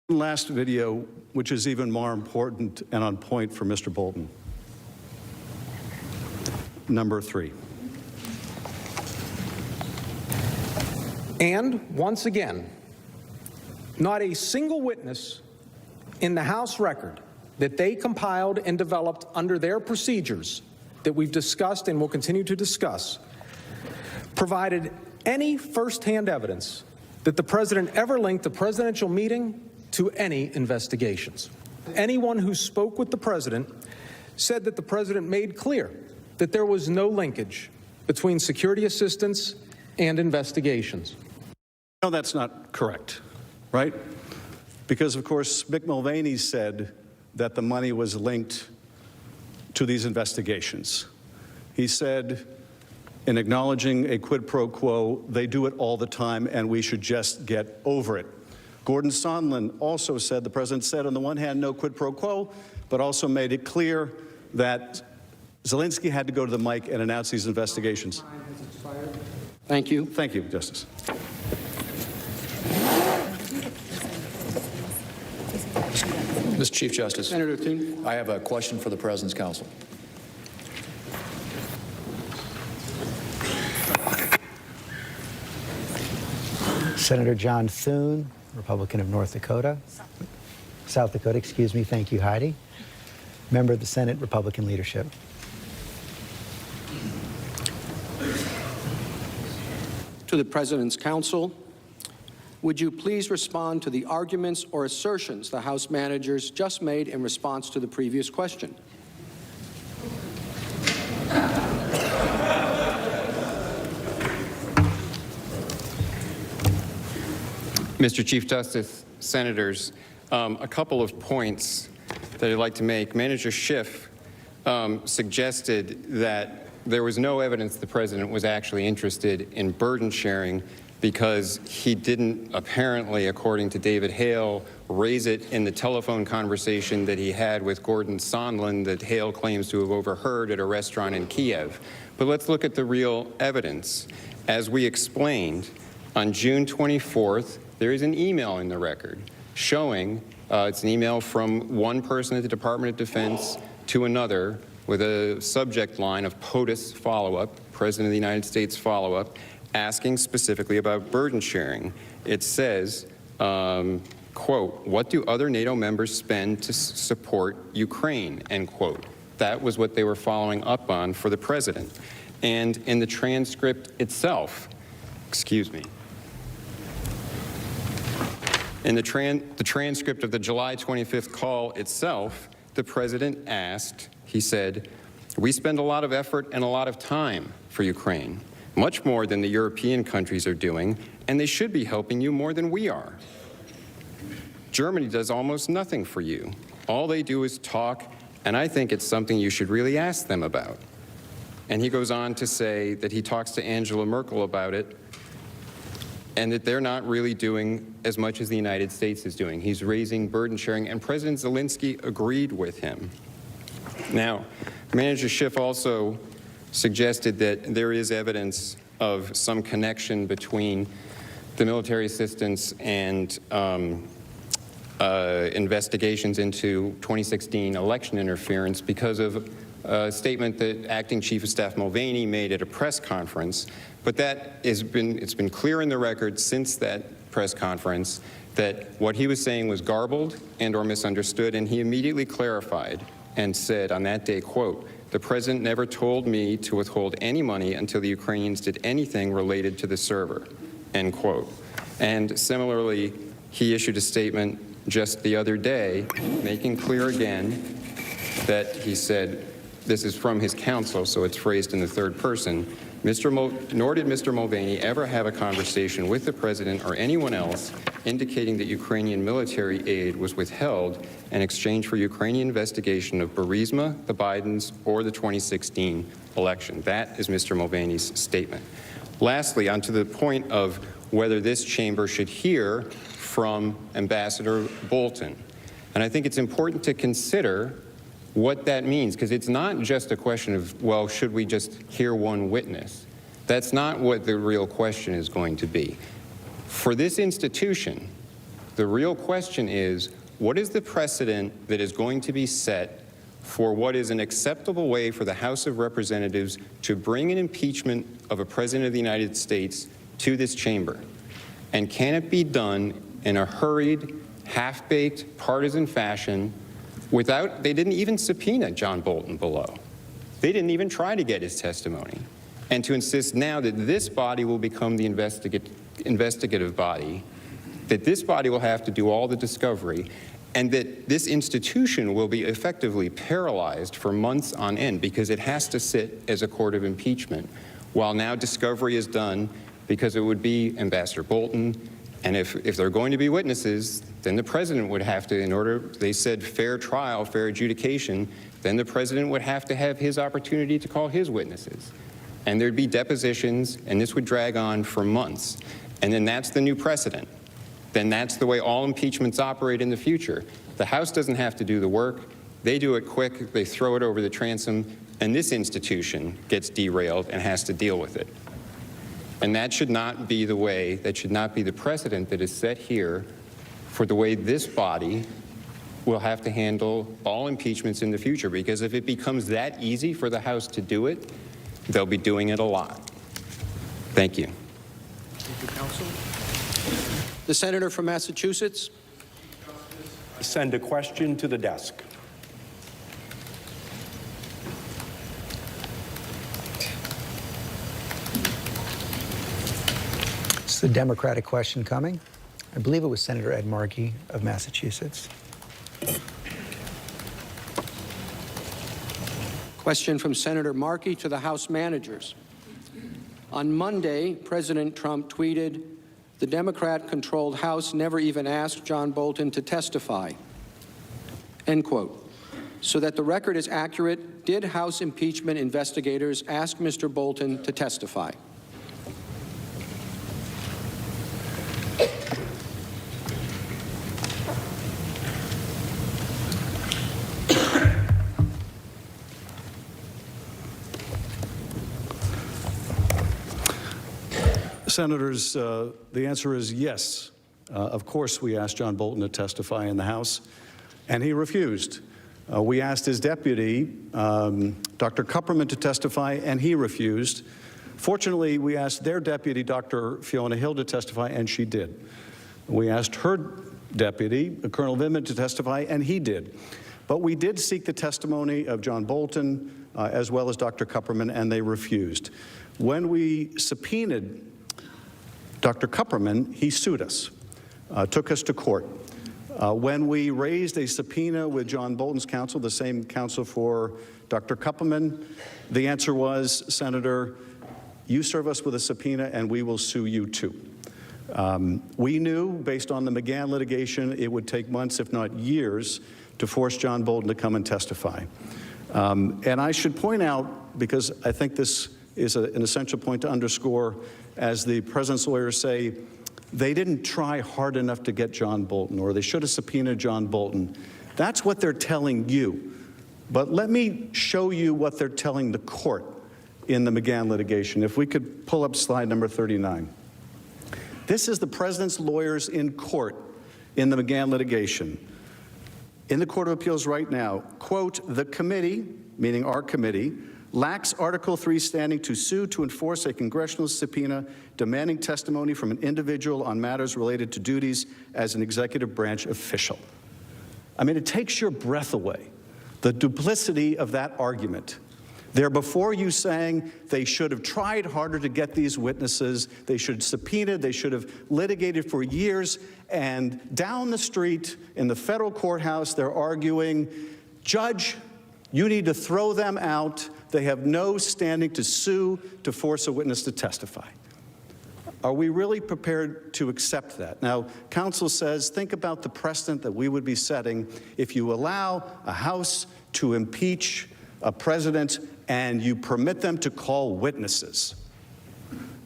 Last video, which is even more important and on point for Mr. Bolton. Number 3. And once again, not a single witness in the House record that they compiled and developed under their procedures that we've discussed and will continue to discuss provided any firsthand evidence that the president ever linked a presidential meeting to any investigations. Anyone who spoke with the president said that the president made clear that there was no linkage between security assistance and investigations. No, that's not correct, right? Because, of course, Mick Mulvaney said that the money was linked to these investigations. He said, in acknowledging a quid pro quo, they do it all the time and we should just get over it. Gordon Sondland also said, the president said, on the one hand, no quid pro quo, but also made it clear that Zelensky had to go to the mic and announce these investigations. Thank you. Thank you, Justice. Mr. Chief Justice, Senator Thune. I have a question for the President's counsel. Senator John Thune, Republican of South Dakota, excuse me. Thank you, Heidi. Member of the Senate, Republican leadership. To the President's counsel, would you please respond to the arguments or assertions the House managers just made in response to the previous question? Mr. Chief Justice, Senators, a couple of points that I'd like to make. Manager Schiff suggested that there was no evidence the president was actually interested in burden sharing because he didn't apparently, according to David Hale, raise it in the telephone conversation that he had with Gordon Sondland that Hale claims to have overheard at a restaurant in Kiev. But let's look at the real evidence. As we explained, on June 24th, there is an email in the record showing, it's an email from one person at the Department of Defense to another with a subject line of POTUS follow-up, President of the United States follow-up, asking specifically about burden sharing. It says, quote, what do other NATO members spend to support Ukraine, end quote. That was what they were following up on for the president. And in the transcript itself, excuse me, in the transcript of the July 25th call itself, the president asked, he said, we spend a lot of effort and a lot of time for Ukraine, much more than the European countries are doing, and they should be helping you more than we are. Germany does almost nothing for you. All they do is talk, and I think it's something you should really ask them about. And he goes on to say that he talks to Angela Merkel about it, and that they're not really doing as much as the United States is doing. He's raising burden sharing, and President Zelensky agreed with him. Now, Manager Schiff also suggested that there is evidence of some connection between the military assistance and investigations into 2016 election interference because of a statement that Acting Chief of Staff Mulvaney made at a press conference. But that it's been clear in the record since that press conference that what he was saying was garbled and or misunderstood, and he immediately clarified and said on that day, quote, the president never told me to withhold any money until the Ukrainians did anything related to the server, end quote. And similarly, he issued a statement just the other day making clear again that he said, this is from his counsel, so it's phrased in the third person, Nor did Mr. Mulvaney ever have a conversation with the president or anyone else indicating that Ukrainian military aid was withheld in exchange for Ukrainian investigation of Burisma, the Bidens, or the 2016 election. That is Mr. Mulvaney's statement. Lastly, on to the point of whether this chamber should hear from Ambassador Bolton. And I think it's important to consider what that means, because it's not just a question of, well, should we just hear one witness? That's not what the real question is going to be. For this institution, the real question is, what is the precedent that is going to be set for what is an acceptable way for the House of Representatives to bring an impeachment of a president of the United States to this chamber? And can it be done in a hurried, half-baked, partisan fashion without, they didn't even subpoena John Bolton below. They didn't even try to get his testimony. And to insist now that this body will become the investigative body, that this body will have to do all the discovery, and that this institution will be effectively paralyzed for months on end because it has to sit as a court of impeachment, while now discovery is done because it would be Ambassador Bolton. And if they're going to be witnesses, then the president would have to, in order, they said fair trial, fair adjudication, then the president would have to have his opportunity to call his witnesses. And there'd be depositions, and this would drag on for months. And then that's the new precedent. Then that's the way all impeachments operate in the future. The House doesn't have to do the work. They do it quick, they throw it over the transom, and this institution gets derailed and has to deal with it. And that should not be the way, that should not be the precedent that is set here for the way this body will have to handle all impeachments in the future. Because if it becomes that easy for the House to do it, they'll be doing it a lot. Thank you. Thank you, counsel. The senator from Massachusetts. Send a question to the desk. It's the Democratic question coming. I believe it was Senator Ed Markey of Massachusetts. Question from Senator Markey to the House managers. On Monday, President Trump tweeted, "The Democrat-controlled House never even asked John Bolton to testify." End quote. So that the record is accurate, did House impeachment investigators ask Mr. Bolton to testify? Senators, the answer is yes. Of course, we asked John Bolton to testify in the House, and he refused. We asked his deputy, Dr. Kupperman, to testify, and he refused. Fortunately, we asked their deputy, Dr. Fiona Hill, to testify, and she did. We asked her deputy, Colonel Vindman, to testify, and he did. But we did seek the testimony of John Bolton, as well as Dr. Kupperman, and they refused. When we subpoenaed Dr. Kupperman, he sued us, took us to court. When we raised a subpoena with John Bolton's counsel, the same counsel for Dr. Kupperman, the answer was, Senator, you serve us with a subpoena and we will sue you too. We knew, based on the McGahn litigation, it would take months, if not years, to force John Bolton to come and testify. And I should point out, because I think this is an essential point to underscore, as the president's lawyers say, they didn't try hard enough to get John Bolton, or they should have subpoenaed John Bolton. That's what they're telling you. But let me show you what they're telling the court in the McGahn litigation. If we could pull up slide number 39. This is the president's lawyers in court in the McGahn litigation. In the Court of Appeals right now, quote, "The committee," meaning our committee, "lacks Article III standing to sue to enforce a congressional subpoena demanding testimony from an individual on matters related to duties as an executive branch official." I mean, it takes your breath away, the duplicity of that argument. They're before you saying they should have tried harder to get these witnesses, they should have subpoenaed, they should have litigated for years, and down the street in the federal courthouse, they're arguing, "Judge, you need to throw them out. they have no standing to sue to force a witness to testify. Are we really prepared to accept that? Now, counsel says, think about the precedent that we would be setting if you allow a House to impeach a president and you permit them to call witnesses.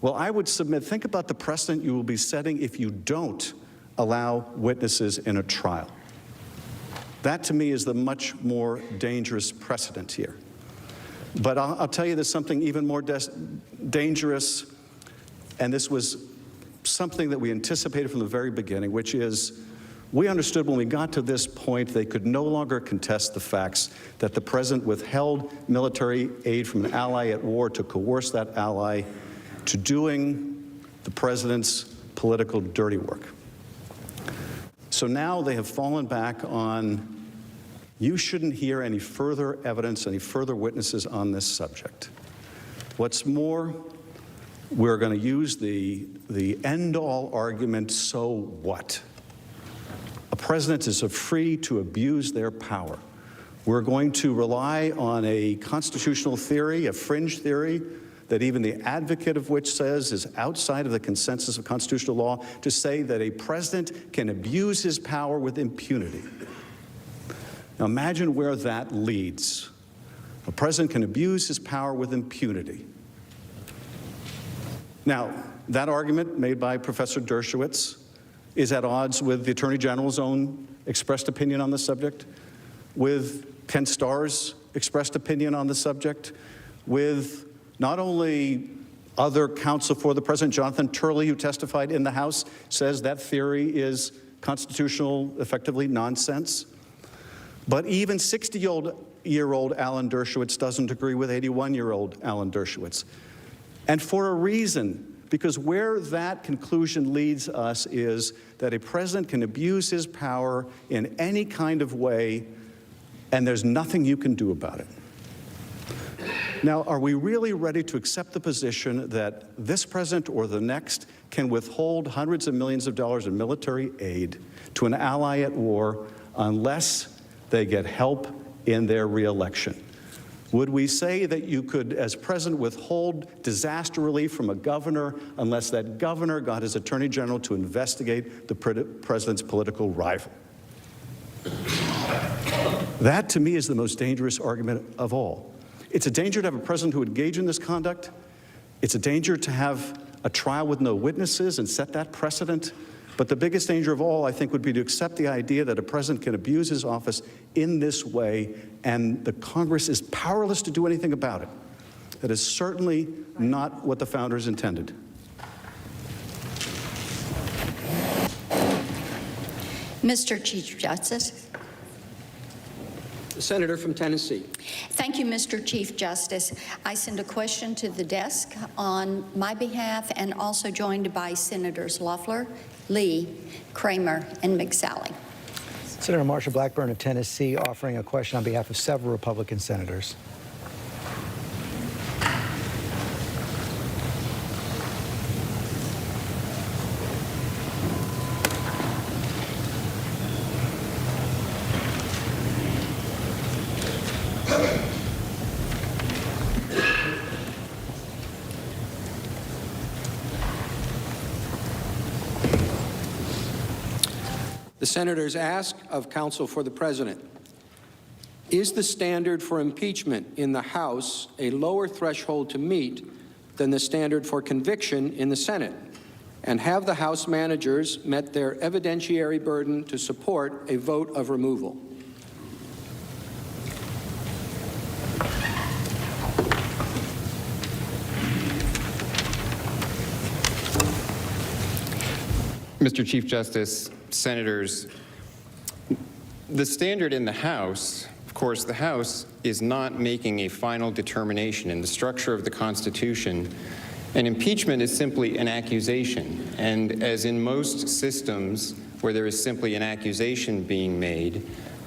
Well, I would submit, think about the precedent you will be setting if you don't allow witnesses in a trial. That, to me, is the much more dangerous precedent here. But I'll tell you there's something even more dangerous, and this was something that we anticipated from the very beginning, which is we understood when we got to this point they could no longer contest the facts that the president withheld military aid from an ally at war to coerce that ally to doing the president's political dirty work. So now they have fallen back on, you shouldn't hear any further evidence, any further witnesses on this subject. What's more, we're going to use the end-all argument, so what? A president is free to abuse their power. We're going to rely on a constitutional theory, a fringe theory, that even the advocate of which says is outside of the consensus of constitutional law, to say that a president can abuse his power with impunity. Now imagine where that leads. A president can abuse his power with impunity. Now, that argument made by Professor Dershowitz is at odds with the Attorney General's own expressed opinion on the subject, with Ken Starr's expressed opinion on the subject, with not only other counsel for the president, Jonathan Turley, who testified in the House, says that theory is constitutional, effectively nonsense. But even 60-year-old Alan Dershowitz doesn't agree with 81-year-old Alan Dershowitz. And for a reason, because where that conclusion leads us is that a president can abuse his power in any kind of way, and there's nothing you can do about it. Now, are we really ready to accept the position that this president or the next can withhold hundreds of millions of dollars in military aid to an ally at war unless they get help in their reelection? Would we say that you could, as president, withhold disaster relief from a governor unless that governor got his attorney general to investigate the president's political rival? That, to me, is the most dangerous argument of all. It's a danger to have a president who would engage in this conduct. It's a danger to have a trial with no witnesses and set that precedent. But the biggest danger of all, I think, would be to accept the idea that a president can abuse his office in this way, and the Congress is powerless to do anything about it. That is certainly not what the founders intended. Mr. Chief Justice. The senator from Tennessee. Thank you, Mr. Chief Justice. I send a question to the desk on my behalf and also joined by Senators Loeffler, Lee, Kramer, and McSally. Senator Marsha Blackburn of Tennessee offering a question on behalf of several Republican senators. The senators ask of counsel for the president, is the standard for impeachment in the House a lower threshold to meet than the standard for conviction in the Senate? And have the House managers met their evidentiary burden to support a vote of removal? Mr. Chief Justice, Senators, the standard in the House, of course, the House is not making a final determination in the structure of the Constitution. An impeachment is simply an accusation. And as in most systems where there is simply an accusation being made,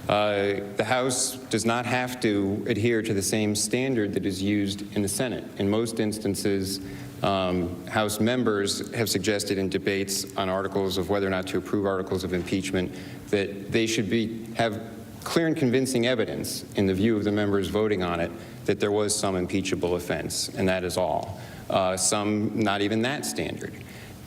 the House does not have to adhere to the same standard that is used in the Senate. In most instances, House members have suggested in debates on articles of whether or not to approve articles of impeachment that they should have clear and convincing evidence, in the view of the members voting on it, that there was some impeachable offense, and that is all. Some not even that standard.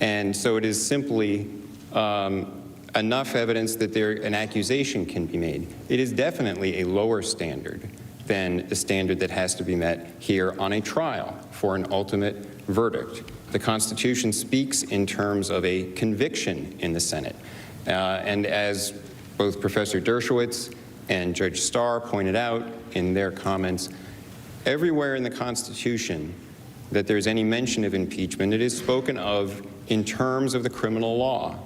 And so it is simply enough evidence that an accusation can be made. It is definitely a lower standard than the standard that has to be met here on a trial for an ultimate verdict. The Constitution speaks in terms of a conviction in the Senate. And as both Professor Dershowitz and Judge Starr pointed out in their comments, everywhere in the Constitution that there's any mention of impeachment, it is spoken of in terms of the criminal law.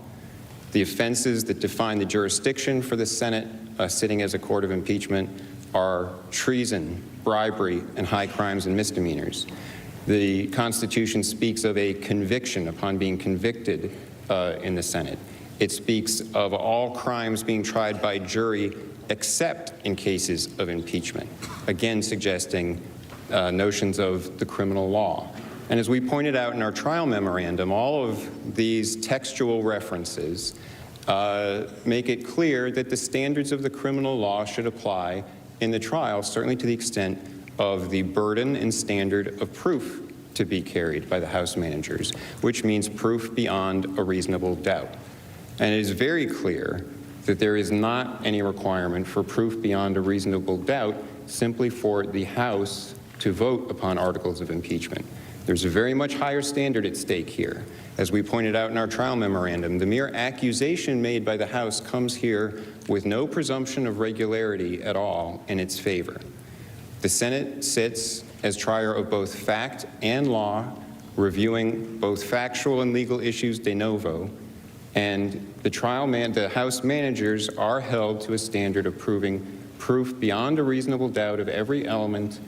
The offenses that define the jurisdiction for the Senate sitting as a court of impeachment are treason, bribery, and high crimes and misdemeanors. The Constitution speaks of a conviction upon being convicted in the Senate. It speaks of all crimes being tried by jury except in cases of impeachment, again suggesting notions of the criminal law. And as we pointed out in our trial memorandum, all of these textual references make it clear that the standards of the criminal law should apply in the trial, certainly to the extent of the burden and standard of proof to be carried by the House managers, which means proof beyond a reasonable doubt. And it is very clear that there is not any requirement for proof beyond a reasonable doubt simply for the House to vote upon articles of impeachment. There's a very much higher standard at stake here. As we pointed out in our trial memorandum, the mere accusation made by the House comes here with no presumption of regularity at all in its favor. The Senate sits as trier of both fact and law, reviewing both factual and legal issues de novo, and the House managers are held to a standard of proving proof beyond a reasonable doubt of every element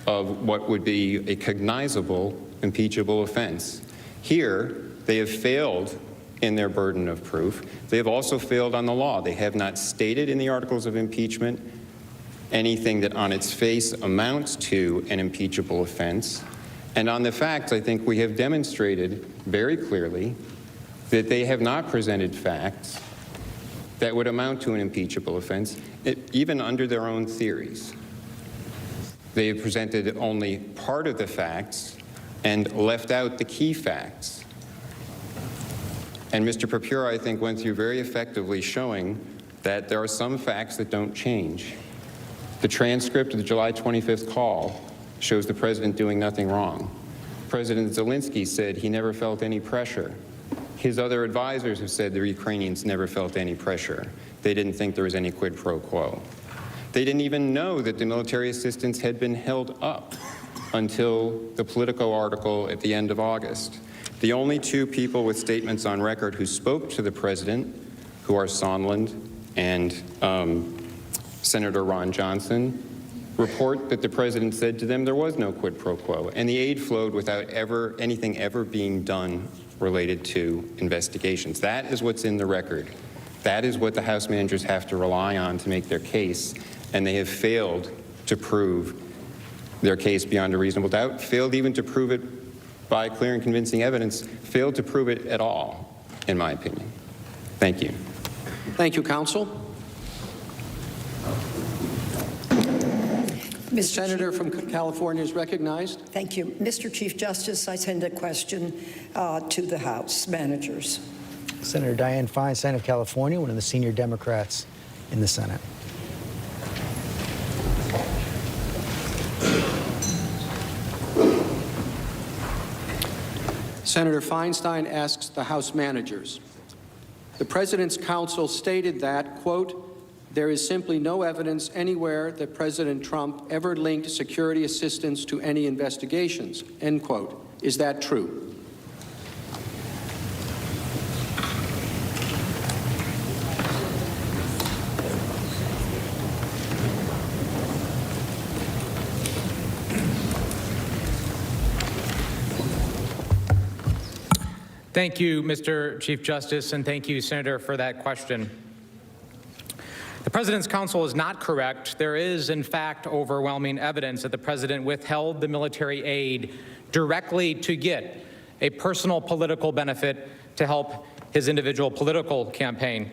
of what would be a cognizable, impeachable offense. Here, they have failed in their burden of proof. They have also failed on the law. They have not stated in the articles of impeachment anything that on its face amounts to an impeachable offense. And on the facts, I think we have demonstrated very clearly that they have not presented facts that would amount to an impeachable offense, even under their own theories. They have presented only part of the facts and left out the key facts. And Mr. Purpura, I think, went through very effectively showing that there are some facts that don't change. The transcript of the July 25th call shows the president doing nothing wrong. President Zelensky said he never felt any pressure. His other advisors have said the Ukrainians never felt any pressure. They didn't think there was any quid pro quo. They didn't even know that the military assistance had been held up until the Politico article at the end of August. The only two people with statements on record who spoke to the president, who are Sondland and Senator Ron Johnson, report that the president said to them there was no quid pro quo, and the aid flowed without anything ever being done related to investigations. That is what's in the record. That is what the House managers have to rely on to make their case, and they have failed to prove their case beyond a reasonable doubt, failed even to prove it by clear and convincing evidence, failed to prove it at all, in my opinion. Thank you. Thank you, counsel. The senator from California is recognized. Thank you. Mr. Chief Justice, I send a question to the House managers. Senator Dianne Feinstein of California, one of the senior Democrats in the Senate. Senator Feinstein asks the House managers. The President's counsel stated that, quote, there is simply no evidence anywhere that President Trump ever linked security assistance to any investigations, end quote. Is that true? Thank you, Mr. Chief Justice, and thank you, Senator, for that question. The President's counsel is not correct. There is, in fact, overwhelming evidence that the President withheld the military aid directly to get a personal political benefit to help his individual political campaign.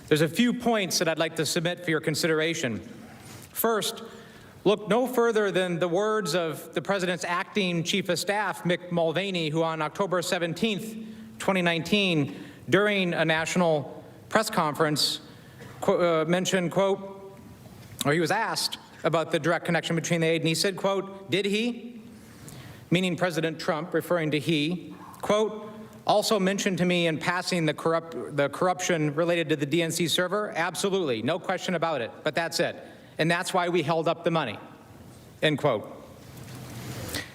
There's a few points that I'd like to submit for your consideration. First, look no further than the words of the President's acting Chief of Staff, Mick Mulvaney, who on October 17th, 2019, during a national press conference, mentioned, quote, or he was asked about the direct connection between the aid, and he said, quote, did he, meaning President Trump, referring to he, quote, also mentioned to me in passing the corruption related to the DNC server? Absolutely, no question about it, but that's it. And that's why we held up the money, end quote.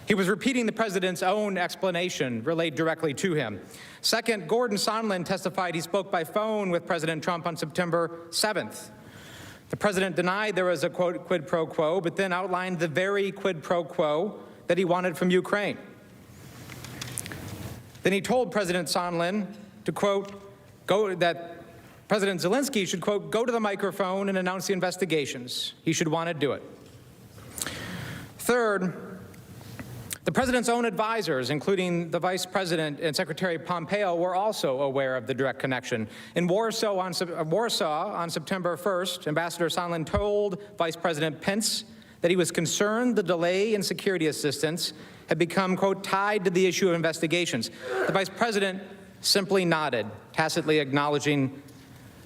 He was repeating the President's own explanation relayed directly to him. Second, Gordon Sondland testified he spoke by phone with President Trump on September 7th. The President denied there was a, quote, quid pro quo, but then outlined the very quid pro quo that he wanted from Ukraine. Then he told President Sondland to, quote, that President Zelensky should, quote, go to the microphone and announce the investigations. He should want to do it. Third, the President's own advisors, including the Vice President and Secretary Pompeo, were also aware of the direct connection. In Warsaw on September 1st, Ambassador Sondland told Vice President Pence that he was concerned the delay in security assistance had become, quote, tied to the issue of investigations. The Vice President simply nodded, tacitly acknowledging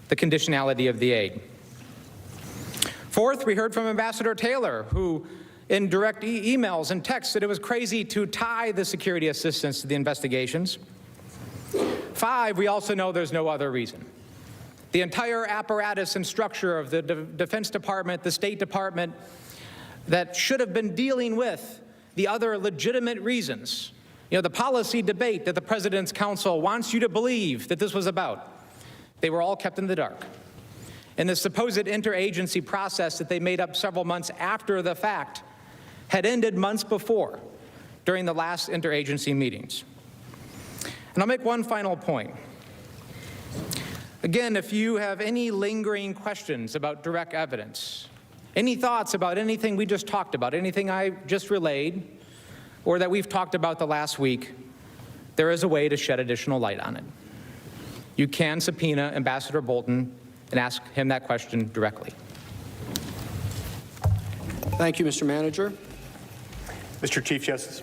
the conditionality of the aid. Fourth, we heard from Ambassador Taylor, who in direct emails and texts said it was crazy to tie the security assistance to the investigations. Five, we also know there's no other reason. The entire apparatus and structure of the Defense Department, the State Department, that should have been dealing with the other legitimate reasons, the policy debate that the President's counsel wants you to believe that this was about, they were all kept in the dark. And the supposed interagency process that they made up several months after the fact had ended months before, during the last interagency meetings. And I'll make one final point. Again, if you have any lingering questions about direct evidence, any thoughts about anything we just talked about, anything I just relayed, or that we've talked about the last week, there is a way to shed additional light on it. You can subpoena Ambassador Bolton and ask him that question directly. Thank you, Mr. Manager. Mr. Chief Justice.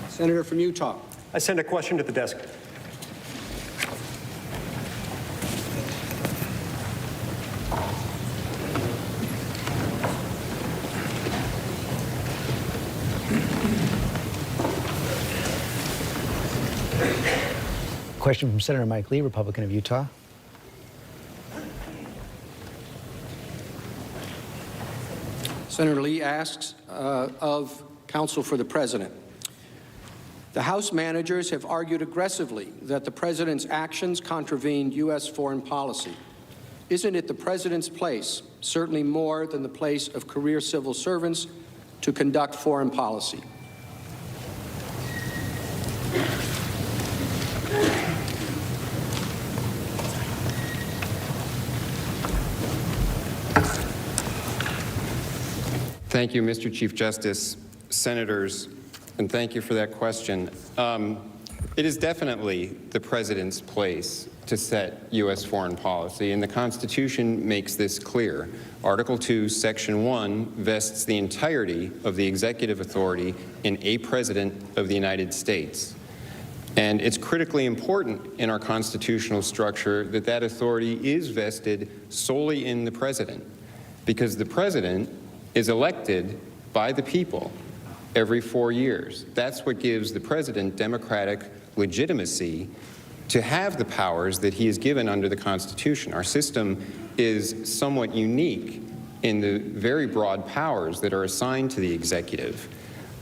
Senator from Utah. I send a question to the desk. Question from Senator Mike Lee, Republican of Utah. Senator Lee asks of counsel for the President. The House managers have argued aggressively that the President's actions contravened U.S. foreign policy. Isn't it the President's place, certainly more than the place of career civil servants, to conduct foreign policy? Thank you, Mr. Chief Justice, Senators, and thank you for that question. It is definitely the President's place to set U.S. foreign policy, and the Constitution makes this clear. Article 2, Section 1 vests the entirety of the executive authority in a President of the United States. And it's critically important in our constitutional structure that that authority is vested solely in the President, because the President is elected by the people every 4 years. That's what gives the President democratic legitimacy to have the powers that he is given under the Constitution. Our system is somewhat unique in the very broad powers that are assigned to the executive,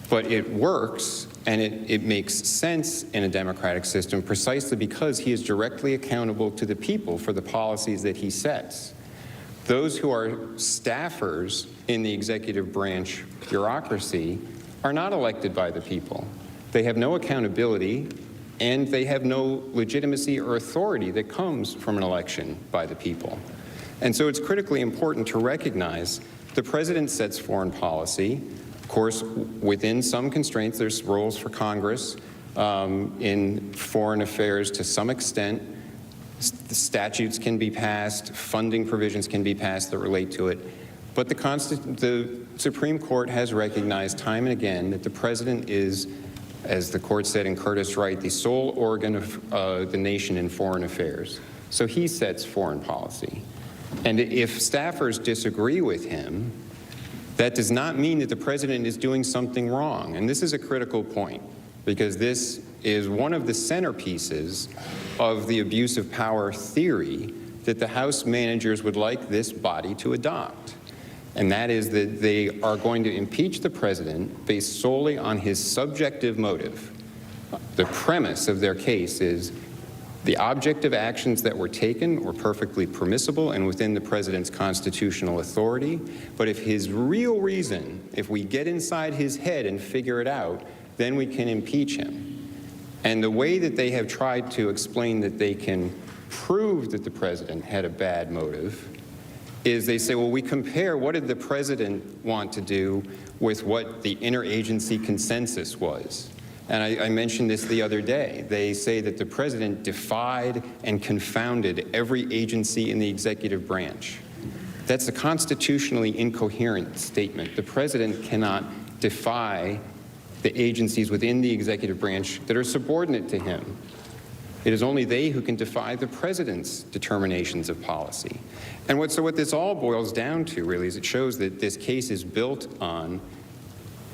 but it works and it makes sense in a democratic system precisely because he is directly accountable to the people for the policies that he sets. Those who are staffers in the executive branch bureaucracy are not elected by the people. They have no accountability, and they have no legitimacy or authority that comes from an election by the people. And so it's critically important to recognize the President sets foreign policy. Of course, within some constraints, there's roles for Congress in foreign affairs to some extent. The statutes can be passed, funding provisions can be passed that relate to it. But the Supreme Court has recognized time and again that the president is, as the court said in Curtis Wright, the sole organ of the nation in foreign affairs. So he sets foreign policy. And if staffers disagree with him, that does not mean that the president is doing something wrong. And this is a critical point, because this is one of the centerpieces of the abuse of power theory that the House managers would like this body to adopt. And that is that they are going to impeach the president based solely on his subjective motive. The premise of their case is the objective actions that were taken were perfectly permissible and within the president's constitutional authority. But if his real reason, if we get inside his head and figure it out, then we can impeach him. And the way that they have tried to explain that they can prove that the president had a bad motive is they say, well, we compare what did the president want to do with what the interagency consensus was. And I mentioned this the other day. They say that the president defied and confounded every agency in the executive branch. That's a constitutionally incoherent statement. The president cannot defy the agencies within the executive branch that are subordinate to him. It is only they who can defy the president's determinations of policy. And so what this all boils down to, really, is it shows that this case is built on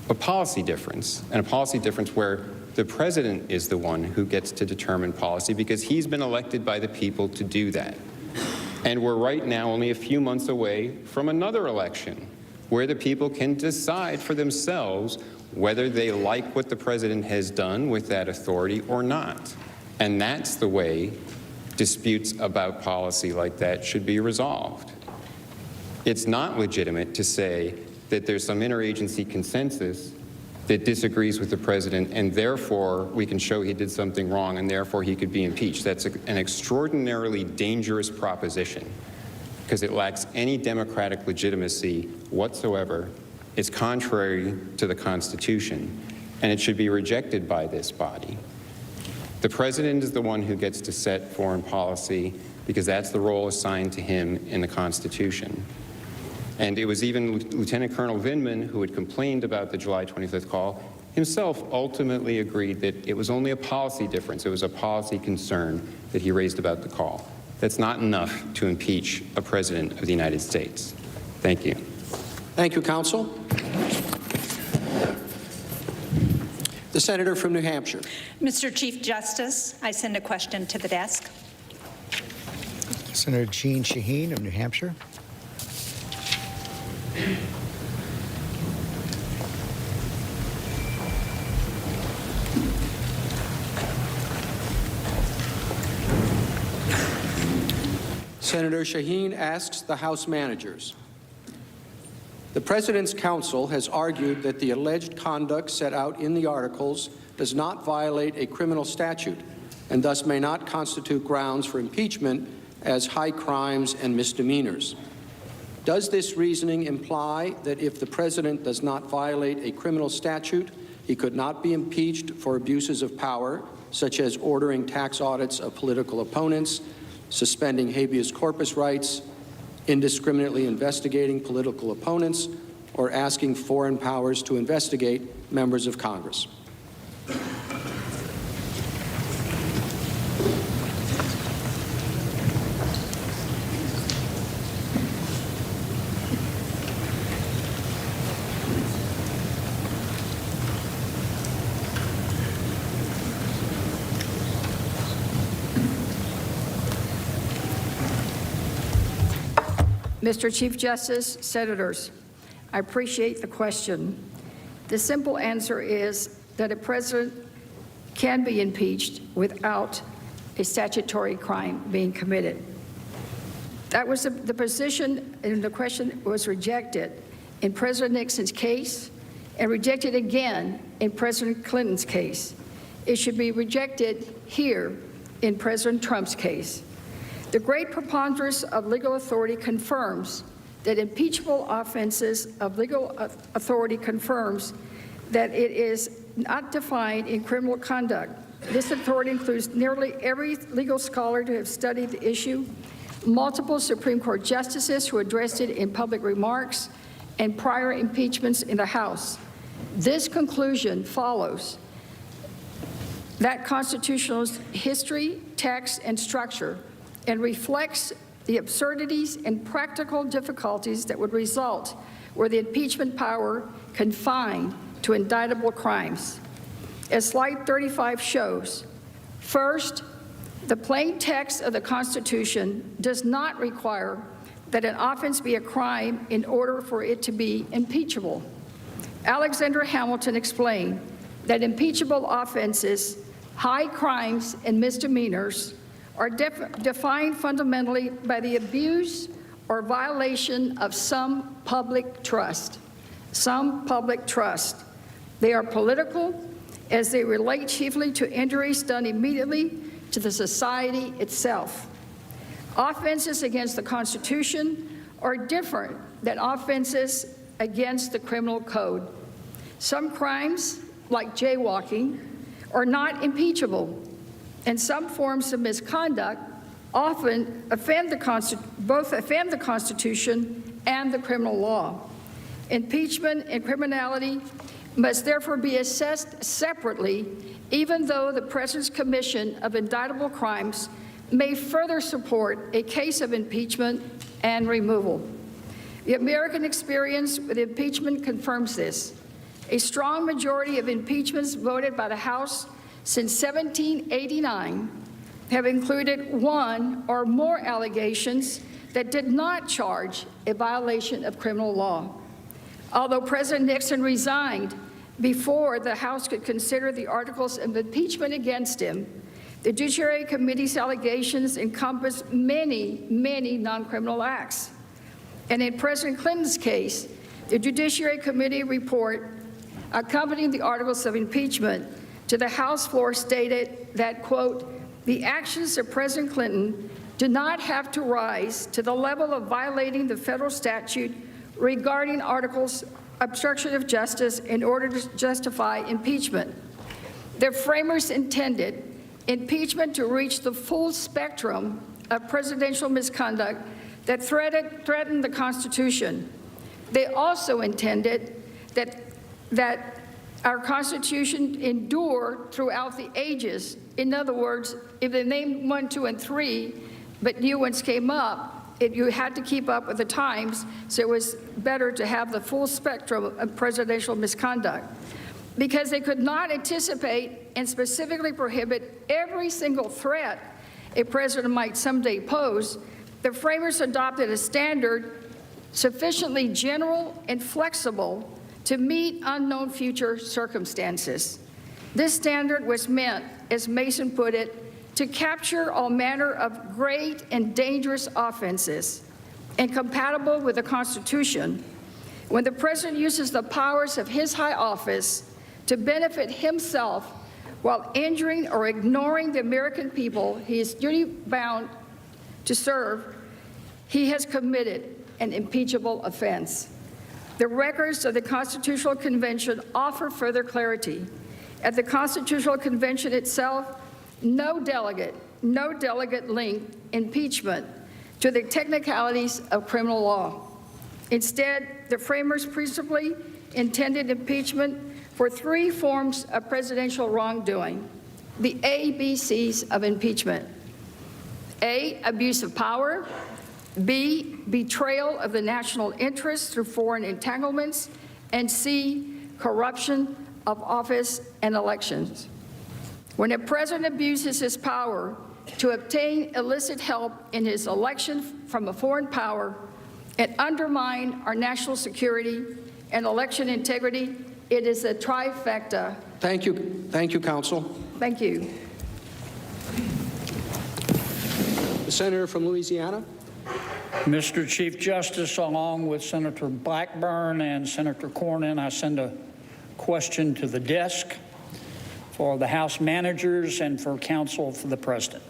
a policy difference, and a policy difference where the president is the one who gets to determine policy because he's been elected by the people to do that. And we're right now only a few months away from another election where the people can decide for themselves whether they like what the president has done with that authority or not. And that's the way disputes about policy like that should be resolved. It's not legitimate to say that there's some interagency consensus that disagrees with the president, and therefore we can show he did something wrong, and therefore he could be impeached. That's an extraordinarily dangerous proposition, because it lacks any democratic legitimacy whatsoever. It's contrary to the Constitution, and it should be rejected by this body. The president is the one who gets to set foreign policy because that's the role assigned to him in the Constitution. And it was even Lieutenant Colonel Vindman, who had complained about the July 25th call, himself ultimately agreed that it was only a policy difference. It was a policy concern that he raised about the call. That's not enough to impeach a president of the United States. Thank you. Thank you, counsel. The senator from New Hampshire. Mr. Chief Justice, I send a question to the desk. Senator Jeanne Shaheen of New Hampshire. Senator Shaheen asks the House managers. The President's counsel has argued that the alleged conduct set out in the articles does not violate a criminal statute and thus may not constitute grounds for impeachment as high crimes and misdemeanors. Does this reasoning imply that if the President does not violate a criminal statute, he could not be impeached for abuses of power, such as ordering tax audits of political opponents, suspending habeas corpus rights, indiscriminately investigating political opponents, or asking foreign powers to investigate members of Congress? Mr. Chief Justice, Senators, I appreciate the question. The simple answer is that a president can be impeached without a statutory crime being committed. That was the position, and the question was rejected in President Nixon's case and rejected again in President Clinton's case. It should be rejected here in President Trump's case. The great preponderance of legal authority confirms that impeachable offenses of legal authority confirms that it is not defined in criminal conduct This authority includes nearly every legal scholar to have studied the issue, multiple Supreme Court justices who addressed it in public remarks, and prior impeachments in the House. This conclusion follows that constitutional history, text, and structure, and reflects the absurdities and practical difficulties that would result were the impeachment power confined to indictable crimes. As slide 35 shows, first, the plain text of the Constitution does not require that an offense be a crime in order for it to be impeachable. Alexander Hamilton explained that impeachable offenses, high crimes, and misdemeanors are defined fundamentally by the abuse or violation of some public trust. Some public trust. They are political as they relate chiefly to injuries done immediately to the society itself. Offenses against the Constitution are different than offenses against the criminal code. Some crimes, like jaywalking, are not impeachable, and some forms of misconduct often offend both offend the Constitution and the criminal law. Impeachment and criminality must therefore be assessed separately, even though the President's commission of indictable crimes may further support a case of impeachment and removal. The American experience with impeachment confirms this. A strong majority of impeachments voted by the House since 1789 have included one or more allegations that did not charge a violation of criminal law. Although President Nixon resigned before the House could consider the articles of impeachment against him, the Judiciary Committee's allegations encompass many, many non-criminal acts. And in President Clinton's case, the Judiciary Committee report accompanying the articles of impeachment to the House floor stated that, quote, the actions of President Clinton do not have to rise to the level of violating the federal statute regarding articles obstruction of justice in order to justify impeachment. The framers intended impeachment to reach the full spectrum of presidential misconduct that threatened the Constitution. They also intended that our Constitution endure throughout the ages. In other words, if they named 1, 2, and 3, but new ones came up, you had to keep up with the times, so it was better to have the full spectrum of presidential misconduct. Because they could not anticipate and specifically prohibit every single threat a president might someday pose, the framers adopted a standard sufficiently general and flexible to meet unknown future circumstances. This standard was meant, as Mason put it, to capture all manner of great and dangerous offenses incompatible with the Constitution when the president uses the powers of his high office to benefit himself while injuring or ignoring the American people he is duty-bound to serve. He has committed an impeachable offense. The records of the Constitutional Convention offer further clarity. At the Constitutional Convention itself, no delegate linked impeachment to the technicalities of criminal law. Instead, the framers principally intended impeachment for 3 forms of presidential wrongdoing, the ABCs of impeachment. A, abuse of power. B, betrayal of the national interest through foreign entanglements. And C, corruption of office and elections. When a president abuses his power to obtain illicit help in his election from a foreign power and undermine our national security and election integrity, it is a trifecta. Thank you. Thank you, counsel. Thank you. The senator from Louisiana. Mr. Chief Justice, along with Senator Blackburn and Senator Cornyn, I send a question to the desk for the House managers and for counsel for the President.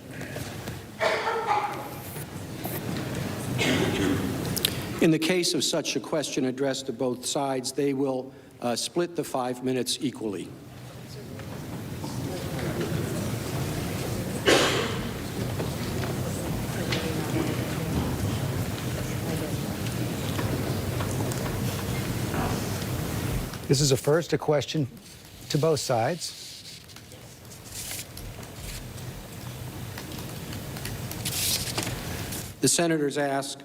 In the case of such a question addressed to both sides, they will split the 5 minutes equally. This is a question to both sides. The senators ask,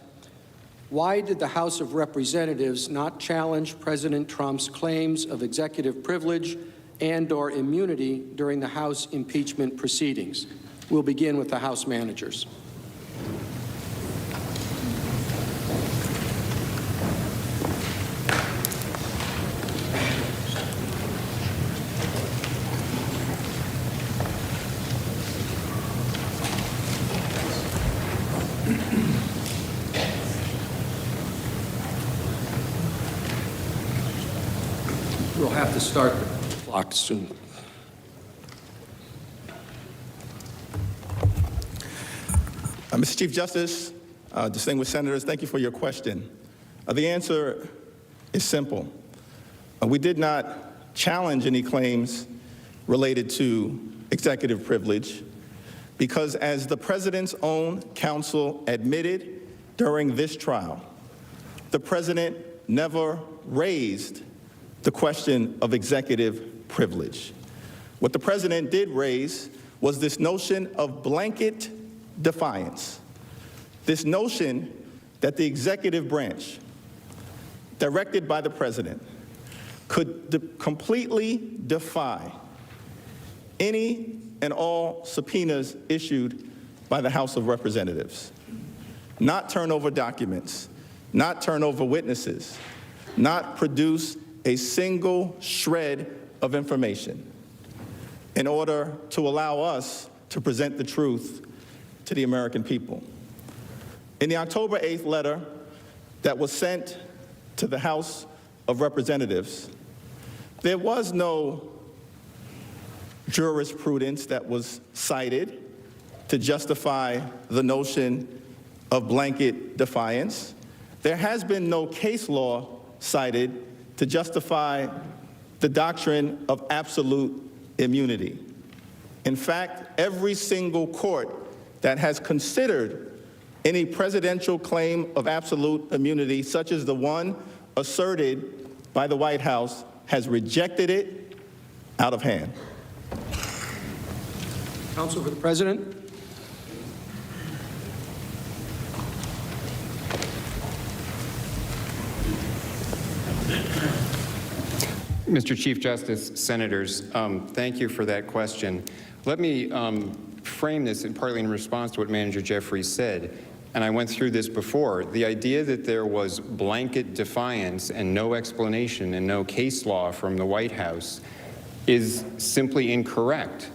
why did the House of Representatives not challenge President Trump's claims of executive privilege and/or immunity during the House impeachment proceedings? We'll begin with the House managers. We'll have to start the clock soon. Mr. Chief Justice, distinguished senators, thank you for your question. The answer is simple. We did not challenge any claims related to executive privilege because, as the President's own counsel admitted during this trial, the President never raised the question of executive privilege. What the President did raise was this notion of blanket defiance, this notion that the executive branch, directed by the President, could completely defy any and all subpoenas issued by the House of Representatives, not turn over documents, not turn over witnesses, not produce a single shred of information in order to allow us to present the truth to the American people. In the October 8th letter that was sent to the House of Representatives, there was no jurisprudence that was cited to justify the notion of blanket defiance. There has been no case law cited to justify the doctrine of absolute immunity. In fact, every single court that has considered any presidential claim of absolute immunity, such as the one asserted by the White House, has rejected it out of hand. Counsel for the President. Mr. Chief Justice, Senators, thank you for that question. Let me frame this partly in response to what Manager Jeffries said, and I went through this before. The idea that there was blanket defiance and no explanation and no case law from the White House is simply incorrect.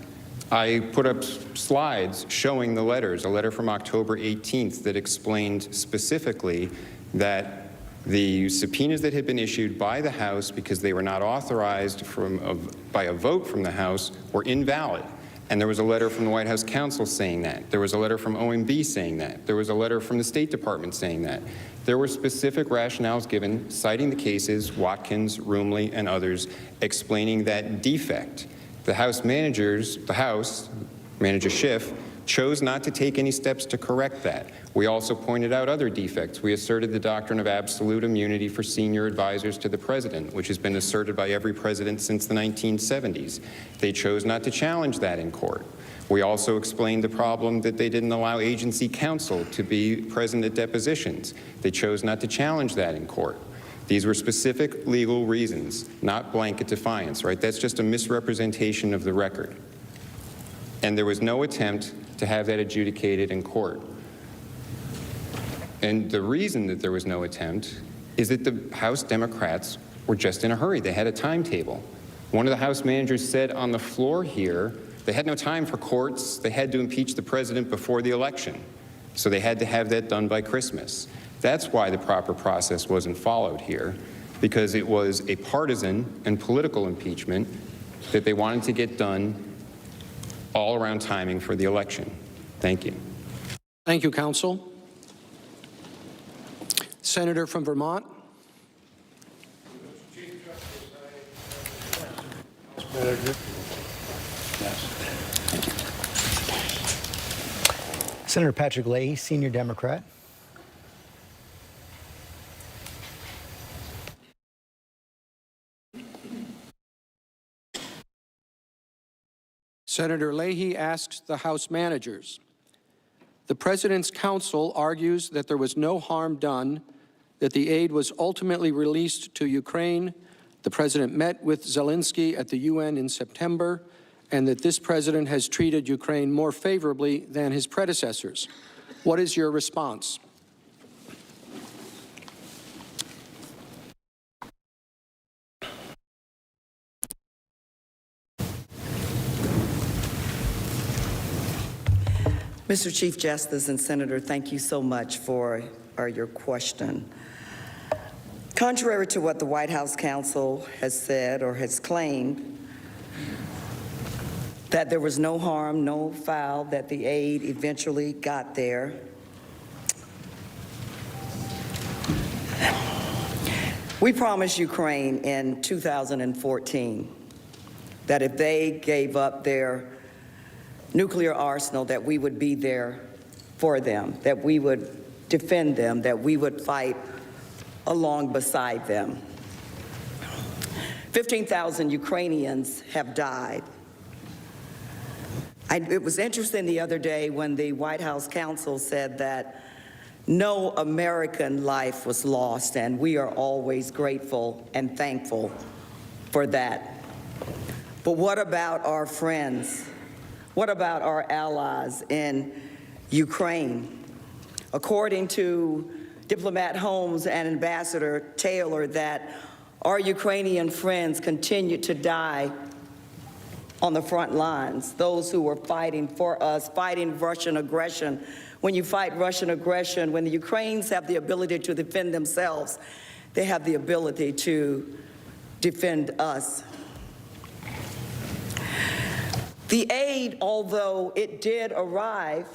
I put up slides showing the letters, a letter from October 18th that explained specifically that the subpoenas that had been issued by the House because they were not authorized by a vote from the House were invalid. And there was a letter from the White House counsel saying that. There was a letter from OMB saying that. There was a letter from the State Department saying that. There were specific rationales given, citing the cases, Watkins, Roomley, and others, explaining that defect. The House, Manager Schiff, chose not to take any steps to correct that. We also pointed out other defects. We asserted the doctrine of absolute immunity for senior advisors to the president, which has been asserted by every president since the 1970s. They chose not to challenge that in court. We also explained the problem that they didn't allow agency counsel to be present at depositions. They chose not to challenge that in court. These were specific legal reasons, not blanket defiance, right? That's just a misrepresentation of the record. And there was no attempt to have that adjudicated in court. And the reason that there was no attempt is that the House Democrats were just in a hurry. They had a timetable. One of the House managers said on the floor here, they had no time for courts. They had to impeach the president before the election. So they had to have that done by Christmas. That's why the proper process wasn't followed here, because it was a partisan and political impeachment that they wanted to get done all around timing for the election. Thank you. Thank you, counsel. Senator from Vermont. Senator Patrick Leahy, Senior Democrat. Senator Leahy asks the House managers. The President's counsel argues that there was no harm done, that the aid was ultimately released to Ukraine. The President met with Zelensky at the UN in September, and that this President has treated Ukraine more favorably than his predecessors. What is your response? Mr. Chief Justice and Senator, thank you so much for your question. Contrary to what the White House counsel has said or has claimed, that there was no harm, no foul, that the aid eventually got there, we promised Ukraine in 2014 that if they gave up their nuclear arsenal, that we would be there for them, that we would defend them, that we would fight along beside them. 15,000 Ukrainians have died. It was interesting the other day when the White House counsel said that no American life was lost, and we are always grateful and thankful for that. But what about our friends? What about our allies in Ukraine? According to Diplomat Holmes and Ambassador Taylor, that our Ukrainian friends continue to die on the front lines, those who were fighting for us, fighting Russian aggression. When you fight Russian aggression, when the Ukrainians have the ability to defend themselves, they have the ability to defend us. The aid, although it did arrive,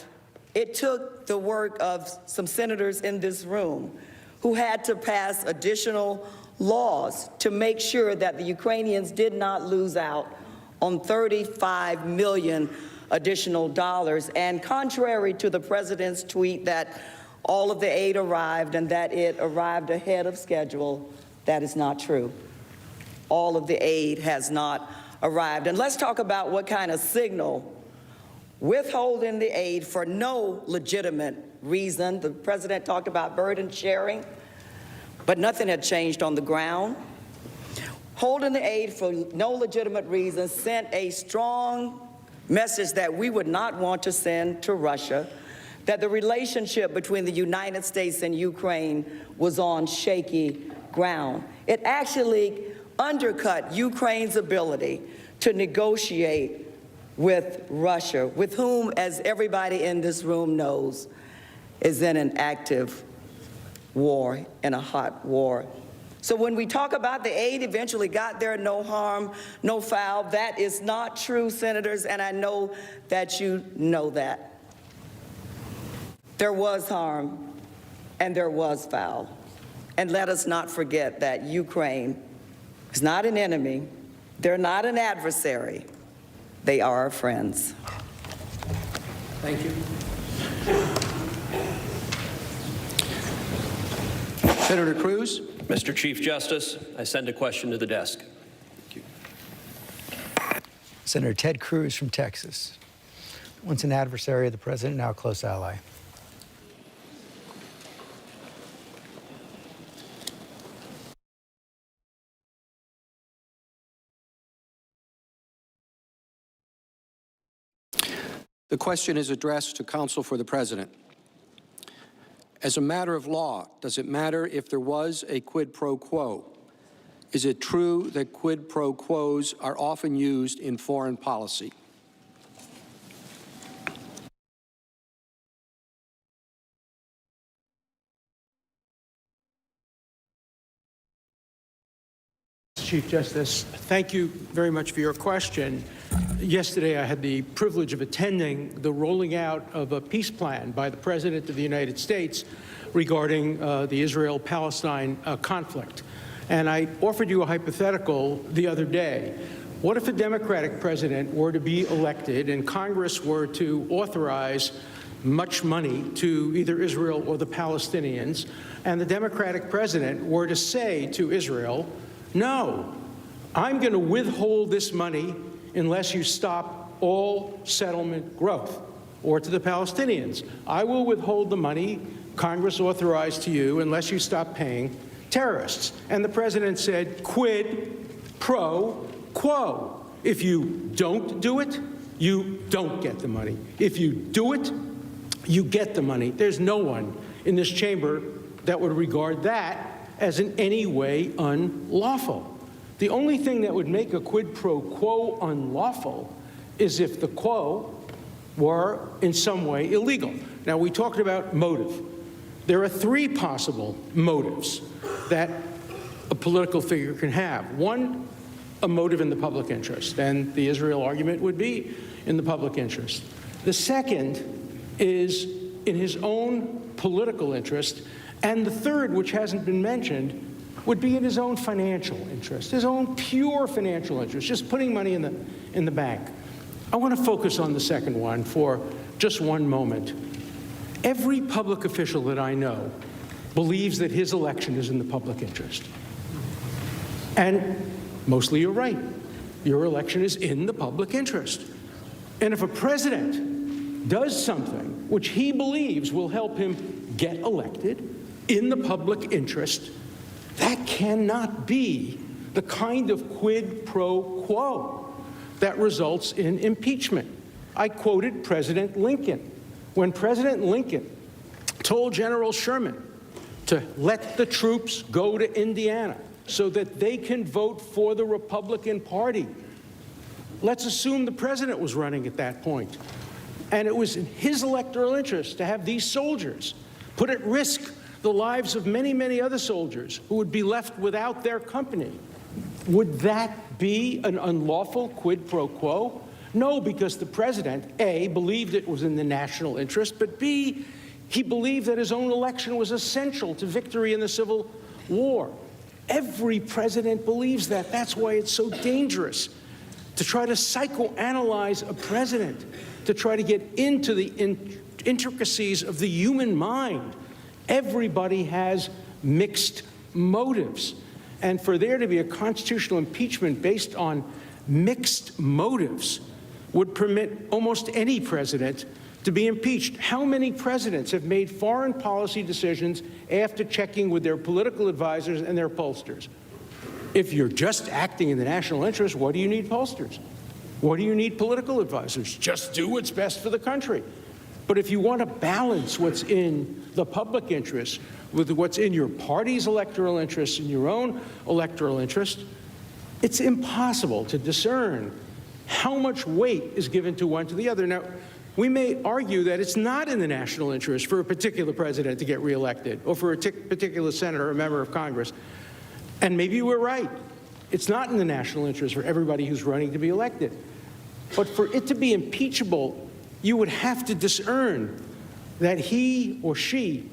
it took the work of some senators in this room who had to pass additional laws to make sure that the Ukrainians did not lose out on $35 million additional dollars. And contrary to the president's tweet that all of the aid arrived and that it arrived ahead of schedule, that is not true. All of the aid has not arrived. And let's talk about what kind of signal withholding the aid for no legitimate reason. The president talked about burden sharing, but nothing had changed on the ground. Holding the aid for no legitimate reason sent a strong message that we would not want to send to Russia, that the relationship between the United States and Ukraine was on shaky ground. It actually undercut Ukraine's ability to negotiate with Russia, with whom, as everybody in this room knows, is in an active war, in a hot war. So when we talk about the aid eventually got there, no harm, no foul, that is not true, senators, and I know that you know that. There was harm and there was foul. And let us not forget that Ukraine is not an enemy. They're not an adversary. They are our friends. Thank you. Senator Cruz. Mr. Chief Justice, I send a question to the desk. Thank you. Senator Ted Cruz from Texas. Once an adversary of the president, now a close ally. The question is addressed to counsel for the president. As a matter of law, does it matter if there was a quid pro quo? Is it true that quid pro quos are often used in foreign policy? Chief Justice, thank you very much for your question. Yesterday, I had the privilege of attending the rolling out of a peace plan by the President of the United States regarding the Israel-Palestine conflict. And I offered you a hypothetical the other day. What if a Democratic president were to be elected and Congress were to authorize much money to either Israel or the Palestinians, and the Democratic president were to say to Israel, no, I'm going to withhold this money unless you stop all settlement growth, or to the Palestinians, I will withhold the money Congress authorized to you unless you stop paying terrorists. And the president said, quid pro quo. If you don't do it, you don't get the money. If you do it, you get the money. There's no one in this chamber that would regard that as in any way unlawful. The only thing that would make a quid pro quo unlawful is if the quo were in some way illegal. Now, we talked about motive. There are three possible motives that a political figure can have. One, a motive in the public interest, and the Israel argument would be in the public interest. The second is in his own political interest, and the third, which hasn't been mentioned, would be in his own financial interest, his own pure financial interest, just putting money in the bank. I want to focus on the second one for just one moment. Every public official that I know believes that his election is in the public interest. And mostly you're right. Your election is in the public interest. And if a president does something which he believes will help him get elected in the public interest, that cannot be the kind of quid pro quo that results in impeachment. I quoted President Lincoln. When President Lincoln told General Sherman to let the troops go to Indiana so that they can vote for the Republican Party. Let's assume the president was running at that point, and it was in his electoral interest to have these soldiers put at risk the lives of many, many other soldiers who would be left without their company. Would that be an unlawful quid pro quo? No, because the president, A, believed it was in the national interest, but B, he believed that his own election was essential to victory in the Civil War. Every president believes that. That's why it's so dangerous to try to psychoanalyze a president, to try to get into the intricacies of the human mind. Everybody has mixed motives. And for there to be a constitutional impeachment based on mixed motives would permit almost any president to be impeached. How many presidents have made foreign policy decisions after checking with their political advisors and their pollsters? If you're just acting in the national interest, what do you need pollsters? What do you need political advisors? Just do what's best for the country. But if you want to balance what's in the public interest with what's in your party's electoral interest and your own electoral interest, it's impossible to discern how much weight is given to one to the other. Now, we may argue that it's not in the national interest for a particular president to get reelected or for a particular senator or member of Congress. And maybe we're right. It's not in the national interest for everybody who's running to be elected. But for it to be impeachable, you would have to discern that he or she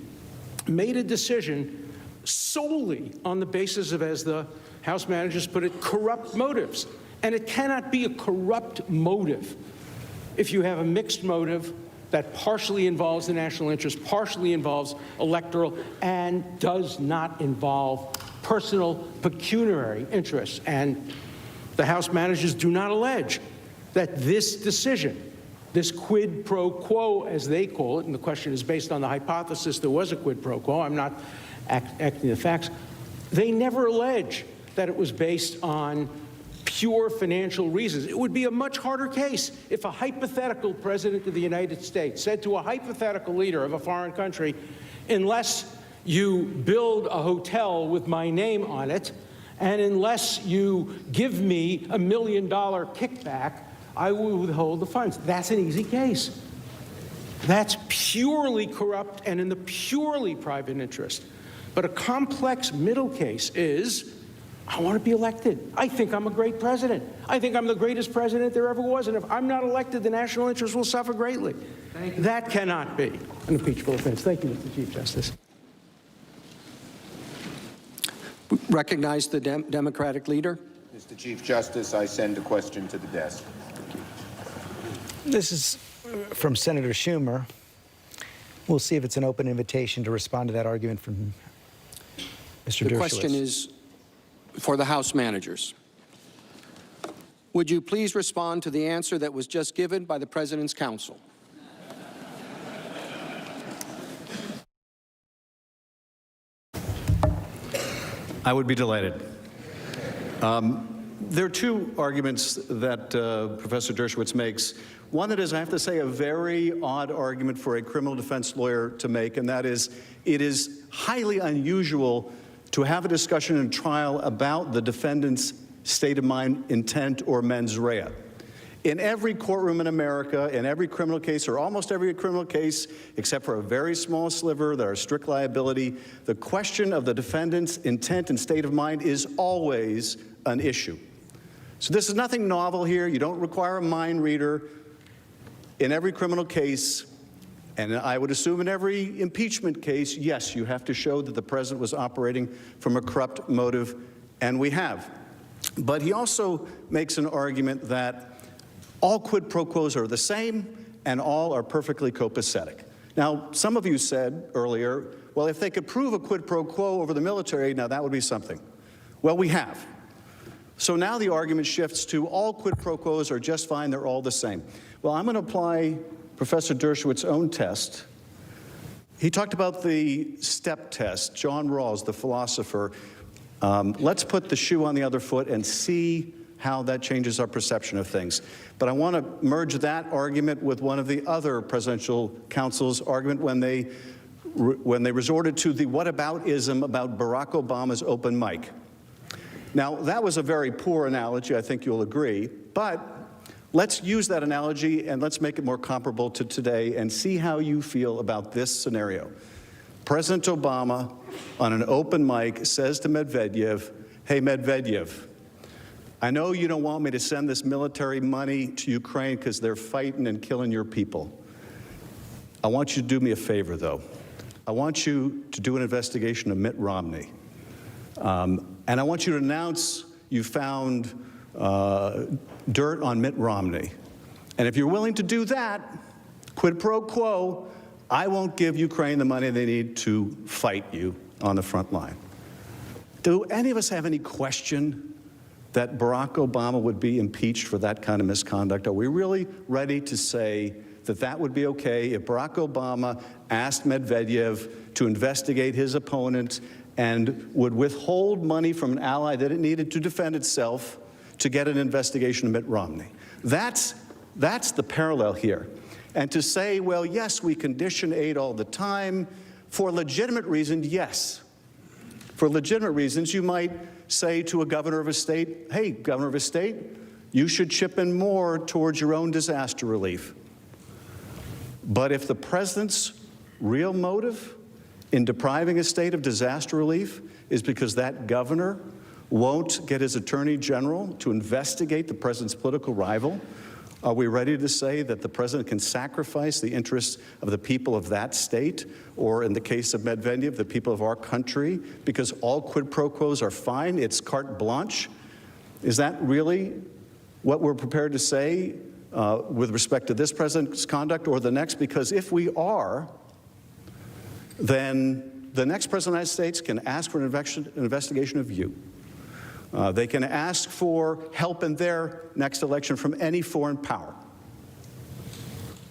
made a decision solely on the basis of, as the House managers put it, corrupt motives. And it cannot be a corrupt motive if you have a mixed motive that partially involves the national interest, partially involves electoral, and does not involve personal pecuniary interests. And the House managers do not allege that this decision, this quid pro quo, as they call it, and the question is based on the hypothesis there was a quid pro quo, I'm not acting the facts, they never allege that it was based on pure financial reasons. It would be a much harder case if a hypothetical president of the United States said to a hypothetical leader of a foreign country, unless you build a hotel with my name on it, and unless you give me $1 million kickback, I will withhold the funds. That's an easy case. That's purely corrupt and in the purely private interest. But a complex middle case is, I want to be elected. I think I'm a great president. I think I'm the greatest president there ever was. And if I'm not elected, the national interest will suffer greatly. That cannot be an impeachable offense. Thank you, Mr. Chief Justice. Recognize the Democratic leader. Mr. Chief Justice, I send a question to the desk. This is from Senator Schumer. We'll see if it's an open invitation to respond to that argument from Mr. Dershowitz. The question is for the House managers. Would you please respond to the answer that was just given by the President's counsel? I would be delighted. There are two arguments that Professor Dershowitz makes. One that is, I have to say, a very odd argument for a criminal defense lawyer to make, and that is, it is highly unusual to have a discussion in trial about the defendant's state of mind, intent, or mens rea. In every courtroom in America, in every criminal case, or almost every criminal case, except for a very small sliver that are strict liability, the question of the defendant's intent and state of mind is always an issue. So this is nothing novel here. You don't require a mind reader. In every criminal case, and I would assume in every impeachment case, yes, you have to show that the president was operating from a corrupt motive, and we have. But he also makes an argument that all quid pro quos are the same and all are perfectly copacetic. Now, some of you said earlier, well, if they could prove a quid pro quo over the military, now that would be something. Well, we have. So now the argument shifts to all quid pro quos are just fine, they're all the same. Well, I'm going to apply Professor Dershowitz's own test. He talked about the step test. John Rawls, the philosopher. Let's put the shoe on the other foot and see how that changes our perception of things. But I want to merge that argument with one of the other presidential counsel's argument when they resorted to the whataboutism about Barack Obama's open mic. Now, that was a very poor analogy, I think you'll agree, but let's use that analogy and let's make it more comparable to today and see how you feel about this scenario. President Obama, on an open mic, says to Medvedev, hey, Medvedev, I know you don't want me to send this military money to Ukraine because they're fighting and killing your people. I want you to do me a favor, though. I want you to do an investigation of Mitt Romney. And I want you to announce you found dirt on Mitt Romney. And if you're willing to do that, quid pro quo, I won't give Ukraine the money they need to fight you on the front line. Do any of us have any question that Barack Obama would be impeached for that kind of misconduct? Are we really ready to say that that would be okay if Barack Obama asked Medvedev to investigate his opponent and would withhold money from an ally that it needed to defend itself to get an investigation of Mitt Romney? That's the parallel here. And to say, well, yes, we condition aid all the time, for legitimate reasons, yes. For legitimate reasons, you might say to a governor of a state, hey, governor of a state, you should chip in more towards your own disaster relief. But if the president's real motive in depriving a state of disaster relief is because that governor won't get his attorney general to investigate the president's political rival, are we ready to say that the president can sacrifice the interests of the people of that state, or in the case of Medvedev, the people of our country, because all quid pro quos are fine, it's carte blanche? Is that really what we're prepared to say with respect to this president's conduct or the next? Because if we are, then the next president of the United States can ask for an investigation of you. They can ask for help in their next election from any foreign power.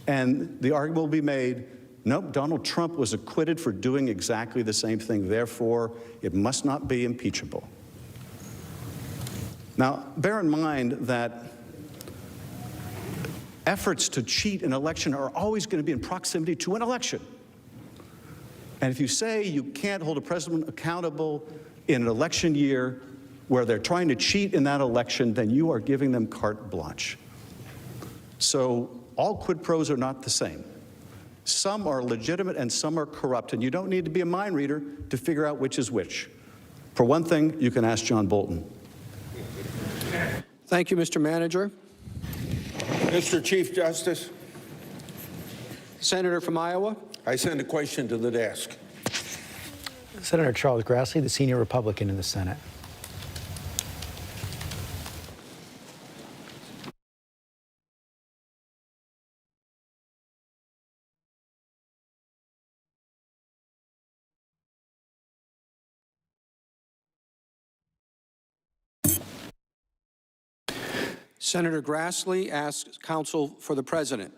And the argument will be made, nope, Donald Trump was acquitted for doing exactly the same thing, therefore it must not be impeachable. Now, bear in mind that efforts to cheat an election are always going to be in proximity to an election. And if you say you can't hold a president accountable in an election year where they're trying to cheat in that election, then you are giving them carte blanche. So all quid pros are not the same. Some are legitimate and some are corrupt, and you don't need to be a mind reader to figure out which is which. For one thing, you can ask John Bolton. Thank you, Mr. Manager. Mr. Chief Justice, Senator from Iowa. I send a question to the desk. Senator Charles Grassley, the senior Republican in the Senate. Senator Grassley asks counsel for the president,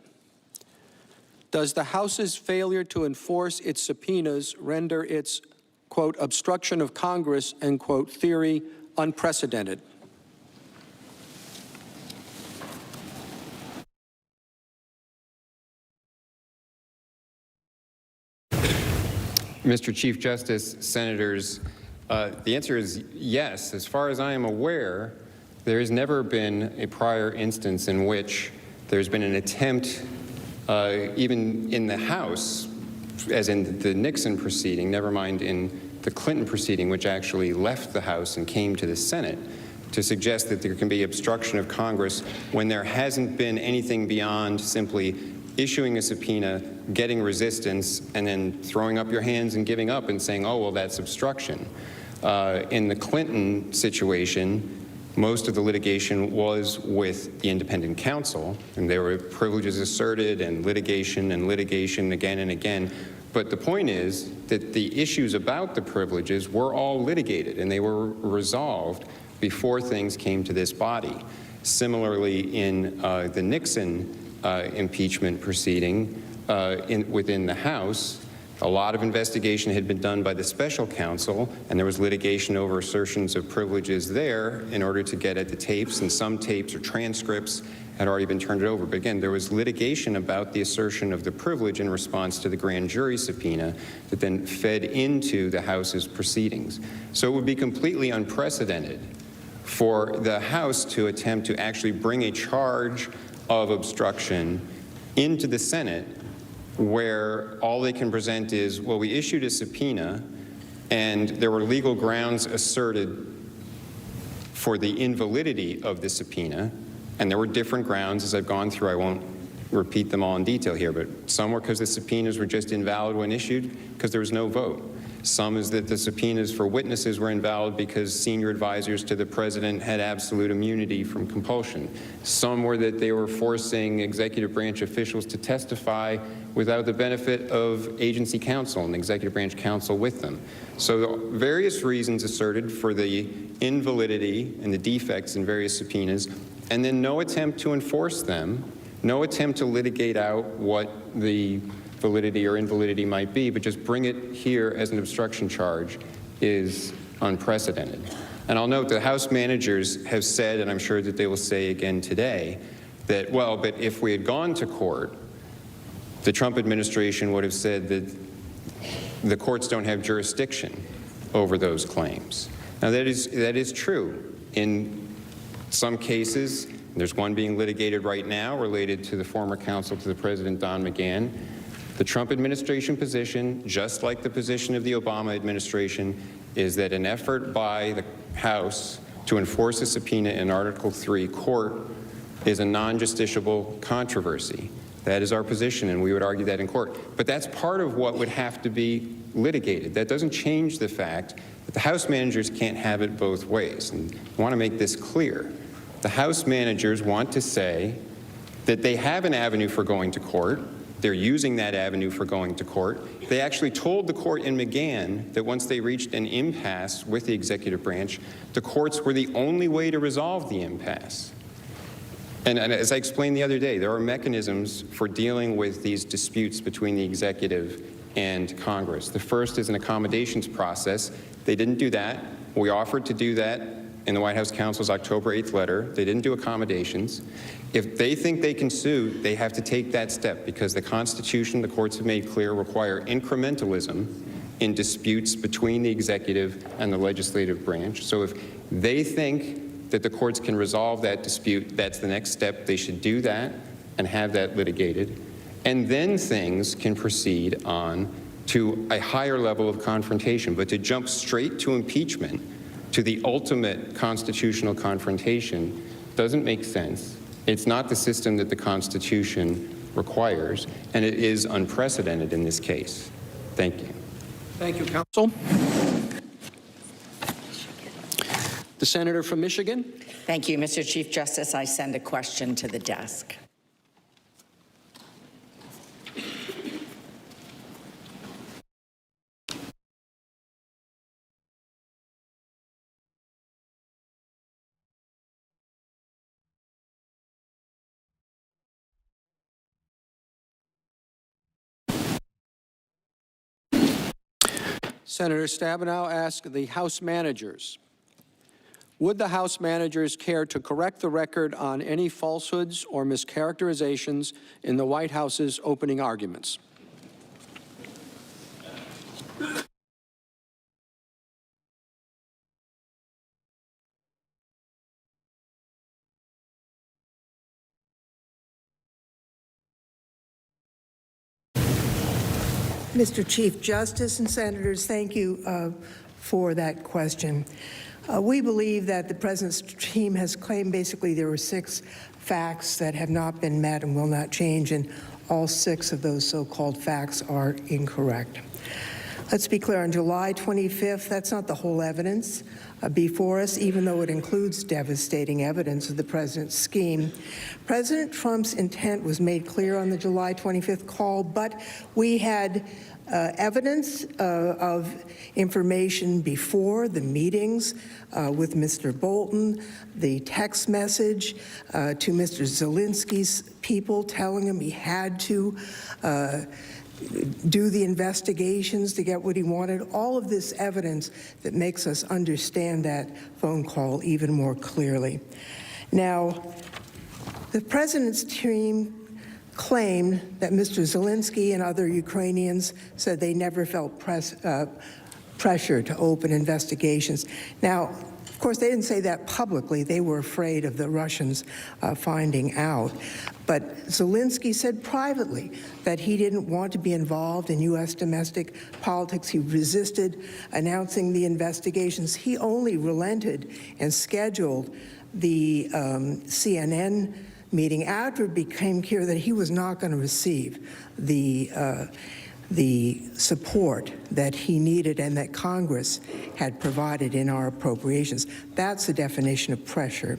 does the House's failure to enforce its subpoenas render its, quote, obstruction of Congress, end quote, theory unprecedented? Mr. Chief Justice, Senators, the answer is yes. As far as I am aware, there has never been a prior instance in which there's been an attempt, even in the House, as in the Nixon proceeding, never mind in the Clinton proceeding, which actually left the House and came to the Senate, to suggest that there can be obstruction of Congress when there hasn't been anything beyond simply issuing a subpoena, getting resistance, and then throwing up your hands and giving up and saying, oh, well, that's obstruction. In the Clinton situation, most of the litigation was with the independent counsel, and there were privileges asserted and litigation again and again. But the point is that the issues about the privileges were all litigated, and they were resolved before things came to this body. Similarly, in the Nixon impeachment proceeding within the House, a lot of investigation had been done by the special counsel, and there was litigation over assertions of privileges there in order to get at the tapes, and some tapes or transcripts had already been turned over. But again, there was litigation about the assertion of the privilege in response to the grand jury subpoena that then fed into the House's proceedings. So it would be completely unprecedented for the House to attempt to actually bring a charge of obstruction into the Senate where all they can present is, well, we issued a subpoena and there were legal grounds asserted for the invalidity of the subpoena, and there were different grounds as I've gone through. I won't repeat them all in detail here, but some were because the subpoenas were just invalid when issued because there was no vote. Some is that the subpoenas for witnesses were invalid because senior advisors to the president had absolute immunity from compulsion. Some were that they were forcing executive branch officials to testify without the benefit of agency counsel and executive branch counsel with them. So the various reasons asserted for the invalidity and the defects in various subpoenas, and then no attempt to enforce them, no attempt to litigate out what the validity or invalidity might be, but just bring it here as an obstruction charge is unprecedented. And I'll note the House managers have said, and I'm sure that they will say again today, that, well, but if we had gone to court, the Trump administration would have said that the courts don't have jurisdiction over those claims. Now, that is true. In some cases, there's one being litigated right now related to the former counsel to the president, Don McGahn. The Trump administration position, just like the position of the Obama administration, is that an effort by the House to enforce a subpoena in Article 3 court is a non-justiciable controversy. That is our position, and we would argue that in court. But that's part of what would have to be litigated. That doesn't change the fact that the House managers can't have it both ways. And I want to make this clear. The House managers want to say that they have an avenue for going to court. They're using that avenue for going to court. They actually told the court in McGahn that once they reached an impasse with the executive branch, the courts were the only way to resolve the impasse. And as I explained the other day, there are mechanisms for dealing with these disputes between the executive and Congress. The first is an accommodations process. They didn't do that. We offered to do that in the White House counsel's October 8th letter. They didn't do accommodations. If they think they can sue, they have to take that step because the Constitution, the courts have made clear, require incrementalism in disputes between the executive and the legislative branch. So if they think that the courts can resolve that dispute, that's the next step. They should do that and have that litigated. And then things can proceed on to a higher level of confrontation. But to jump straight to impeachment, to the ultimate constitutional confrontation, doesn't make sense. It's not the system that the Constitution requires, and it is unprecedented in this case. Thank you. Thank you, counsel. The senator from Michigan. Thank you, Mr. Chief Justice. I send a question to the desk. Senator Stabenow asked the House managers, would the House managers care to correct the record on any falsehoods or mischaracterizations in the White House's opening arguments? Mr. Chief Justice and Senators, thank you for that question. We believe that the President's team has claimed basically there were 6 facts that have not been met and will not change, and all 6 of those so-called facts are incorrect. Let's be clear, on July 25th, that's not the whole evidence before us, even though it includes devastating evidence of the President's scheme. President Trump's intent was made clear on the July 25th call, but we had evidence of information before the meetings with Mr. Bolton, the text message to Mr. Zelensky's people telling him he had to do the investigations to get what he wanted, all of this evidence that makes us understand that phone call even more clearly. Now, the President's team claimed that Mr. Zelensky and other Ukrainians said they never felt pressure to open investigations. Now, of course, they didn't say that publicly. They were afraid of the Russians finding out. But Zelensky said privately that he didn't want to be involved in U.S. domestic politics. He resisted announcing the investigations. He only relented and scheduled the CNN meeting after it became clear that he was not going to receive the support that he needed and that Congress had provided in our appropriations. That's the definition of pressure.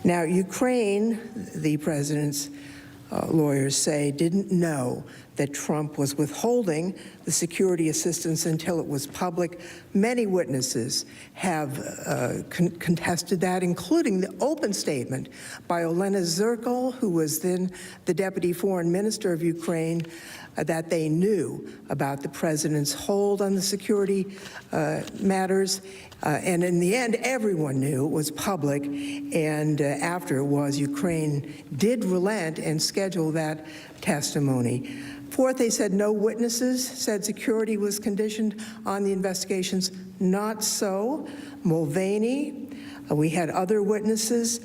Now, Ukraine, the President's lawyers say, didn't know that Trump was withholding the security assistance until it was public. Many witnesses have contested that, including the open statement by Olena Zirkle, who was then the deputy foreign minister of Ukraine, that they knew about the President's hold on the security matters. And in the end, everyone knew it was public. And after it was, Ukraine did relent and schedule that testimony. Fourth, they said no witnesses said security was conditioned on the investigations. Not so. Mulvaney, we had other witnesses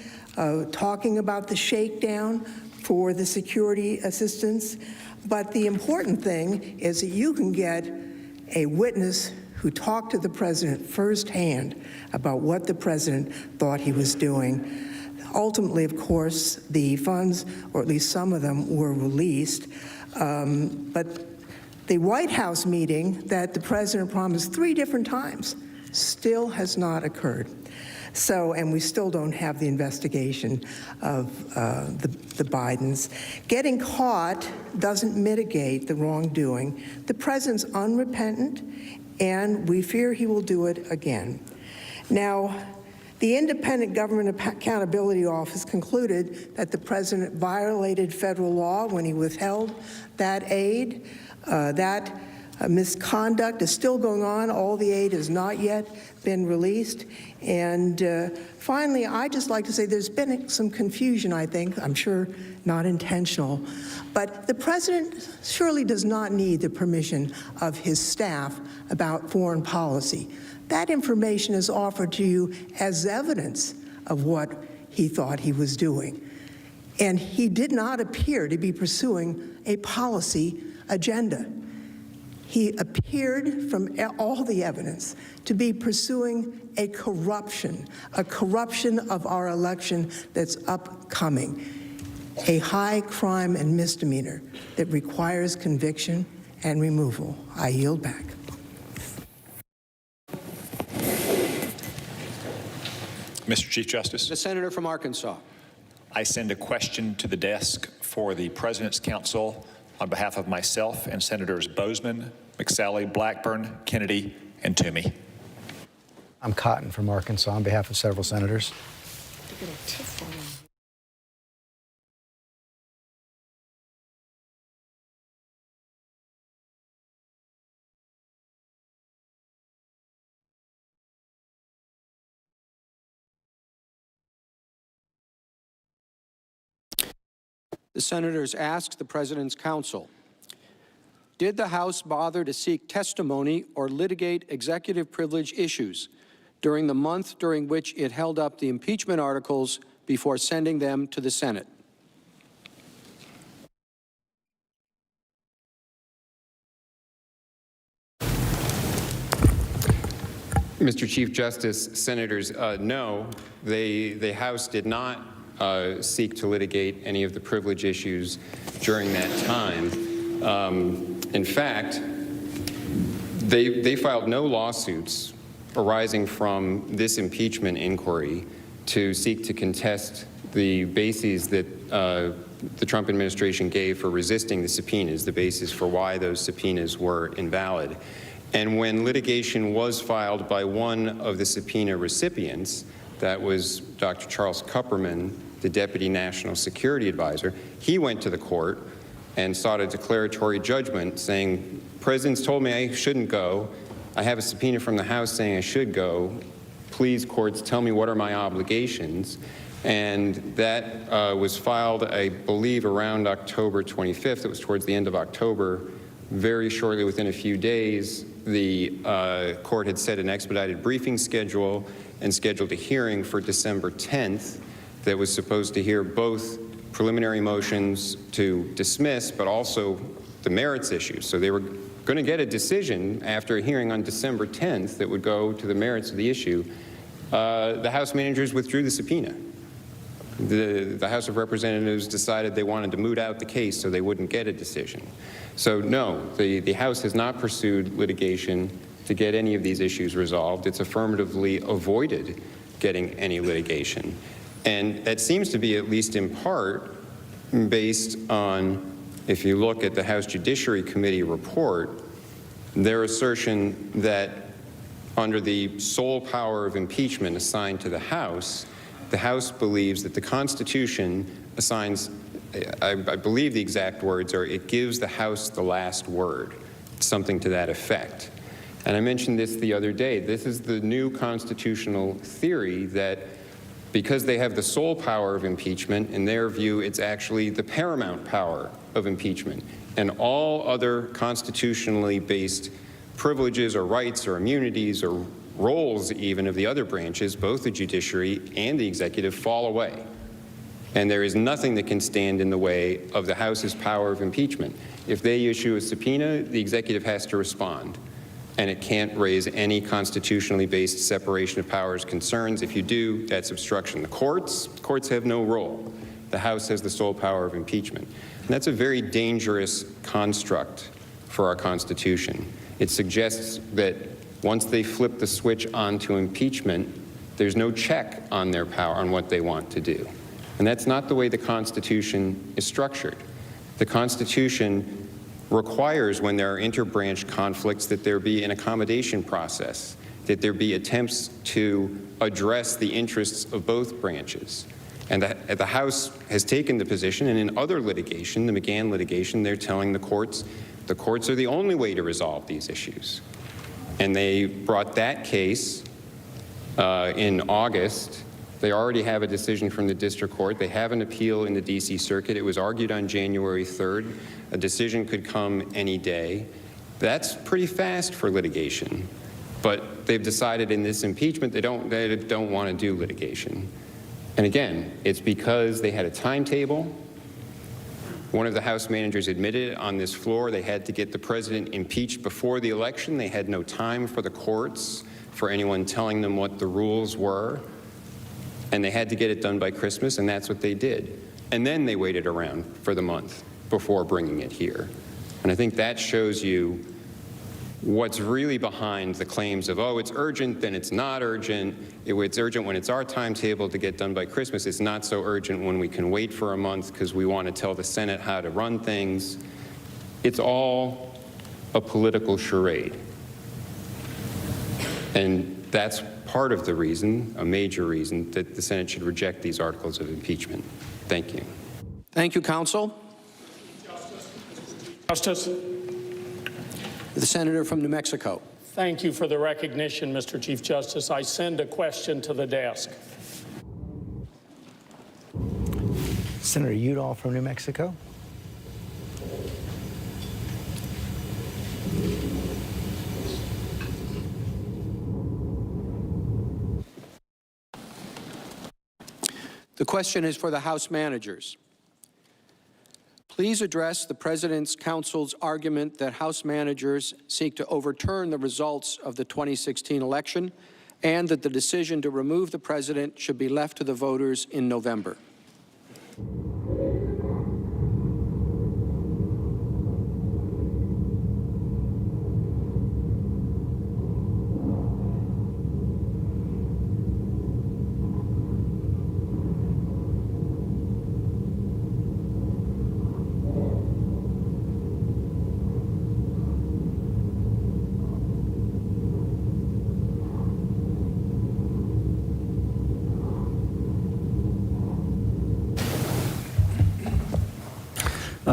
talking about the shakedown for the security assistance. But the important thing is that you can get a witness who talked to the President firsthand about what the President thought he was doing. Ultimately, of course, the funds, or at least some of them, were released. But the White House meeting that the President promised 3 different times still has not occurred. So, and we still don't have the investigation of the Bidens. Getting caught doesn't mitigate the wrongdoing. The President's unrepentant, and we fear he will do it again. Now, the Independent Government Accountability Office concluded that the President violated federal law when he withheld that aid. That misconduct is still going on. All the aid has not yet been released. And finally, I'd just like to say there's been some confusion, I think, I'm sure not intentional, but the President surely does not need the permission of his staff about foreign policy. That information is offered to you as evidence of what he thought he was doing. And he did not appear to be pursuing a policy agenda. He appeared, from all the evidence, to be pursuing a corruption of our election that's upcoming, a high crime and misdemeanor that requires conviction and removal. I yield back. Mr. Chief Justice. The senator from Arkansas. I send a question to the desk for the President's Counsel on behalf of myself and Senators Bozeman, McSally, Blackburn, Kennedy, and Toomey. I'm Cotton from Arkansas on behalf of several senators. The senators asked the President's counsel, did the House bother to seek testimony or litigate executive privilege issues during the month during which it held up the impeachment articles before sending them to the Senate? Mr. Chief Justice, Senators, no, the House did not seek to litigate any of the privilege issues during that time. In fact, they filed no lawsuits arising from this impeachment inquiry to seek to contest the bases that the Trump administration gave for resisting the subpoenas, the basis for why those subpoenas were invalid. And when litigation was filed by one of the subpoena recipients, that was Dr. Charles Kupperman, the Deputy National Security Advisor, he went to the court and sought a declaratory judgment saying, President's told me I shouldn't go. I have a subpoena from the House saying I should go. Please, courts, tell me what are my obligations. And that was filed, I believe, around October 25th. It was towards the end of October. Very shortly, within a few days, the court had set an expedited briefing schedule and scheduled a hearing for December 10th that was supposed to hear both preliminary motions to dismiss, but also the merits issues. So they were going to get a decision after a hearing on December 10th that would go to the merits of the issue. The House managers withdrew the subpoena. The House of Representatives decided they wanted to moot out the case so they wouldn't get a decision. So no, the House has not pursued litigation to get any of these issues resolved. It's affirmatively avoided getting any litigation. And that seems to be, at least in part, based on, if you look at the House Judiciary Committee report, their assertion that under the sole power of impeachment assigned to the House believes that the Constitution assigns, I believe the exact words are, it gives the House the last word, something to that effect. And I mentioned this the other day. This is the new constitutional theory that because they have the sole power of impeachment, in their view, it's actually the paramount power of impeachment. And all other constitutionally based privileges or rights or immunities or roles even of the other branches, both the judiciary and the executive, fall away. And there is nothing that can stand in the way of the House's power of impeachment. If they issue a subpoena, the executive has to respond. And it can't raise any constitutionally based separation of powers concerns. If you do, that's obstruction. The courts have no role. The House has the sole power of impeachment. And that's a very dangerous construct for our Constitution. It suggests that once they flip the switch onto impeachment, there's no check on their power, on what they want to do. And that's not the way the Constitution is structured. The Constitution requires, when there are interbranch conflicts, that there be an accommodation process, that there be attempts to address the interests of both branches. And the House has taken the position, and in other litigation, the McGahn litigation, they're telling the courts are the only way to resolve these issues. And they brought that case in August. They already have a decision from the district court. They have an appeal in the D.C. Circuit. It was argued on January 3rd. A decision could come any day. That's pretty fast for litigation. But they've decided in this impeachment they don't want to do litigation. And again, it's because they had a timetable. One of the House managers admitted on this floor they had to get the president impeached before the election. They had no time for the courts, for anyone telling them what the rules were. And they had to get it done by Christmas, and that's what they did. And then they waited around for the month before bringing it here. And I think that shows you what's really behind the claims of, oh, it's urgent, then it's not urgent. It's urgent when it's our timetable to get done by Christmas. It's not so urgent when we can wait for a month because we want to tell the Senate how to run things. It's all a political charade. And that's part of the reason, a major reason, that the Senate should reject these articles of impeachment. Thank you. Thank you, counsel. Justice. The senator from New Mexico. Thank you for the recognition, Mr. Chief Justice. I send a question to the desk. Senator Udall from New Mexico. The question is for the House managers. Please address the President's counsel's argument that House managers seek to overturn the results of the 2016 election and that the decision to remove the President should be left to the voters in November.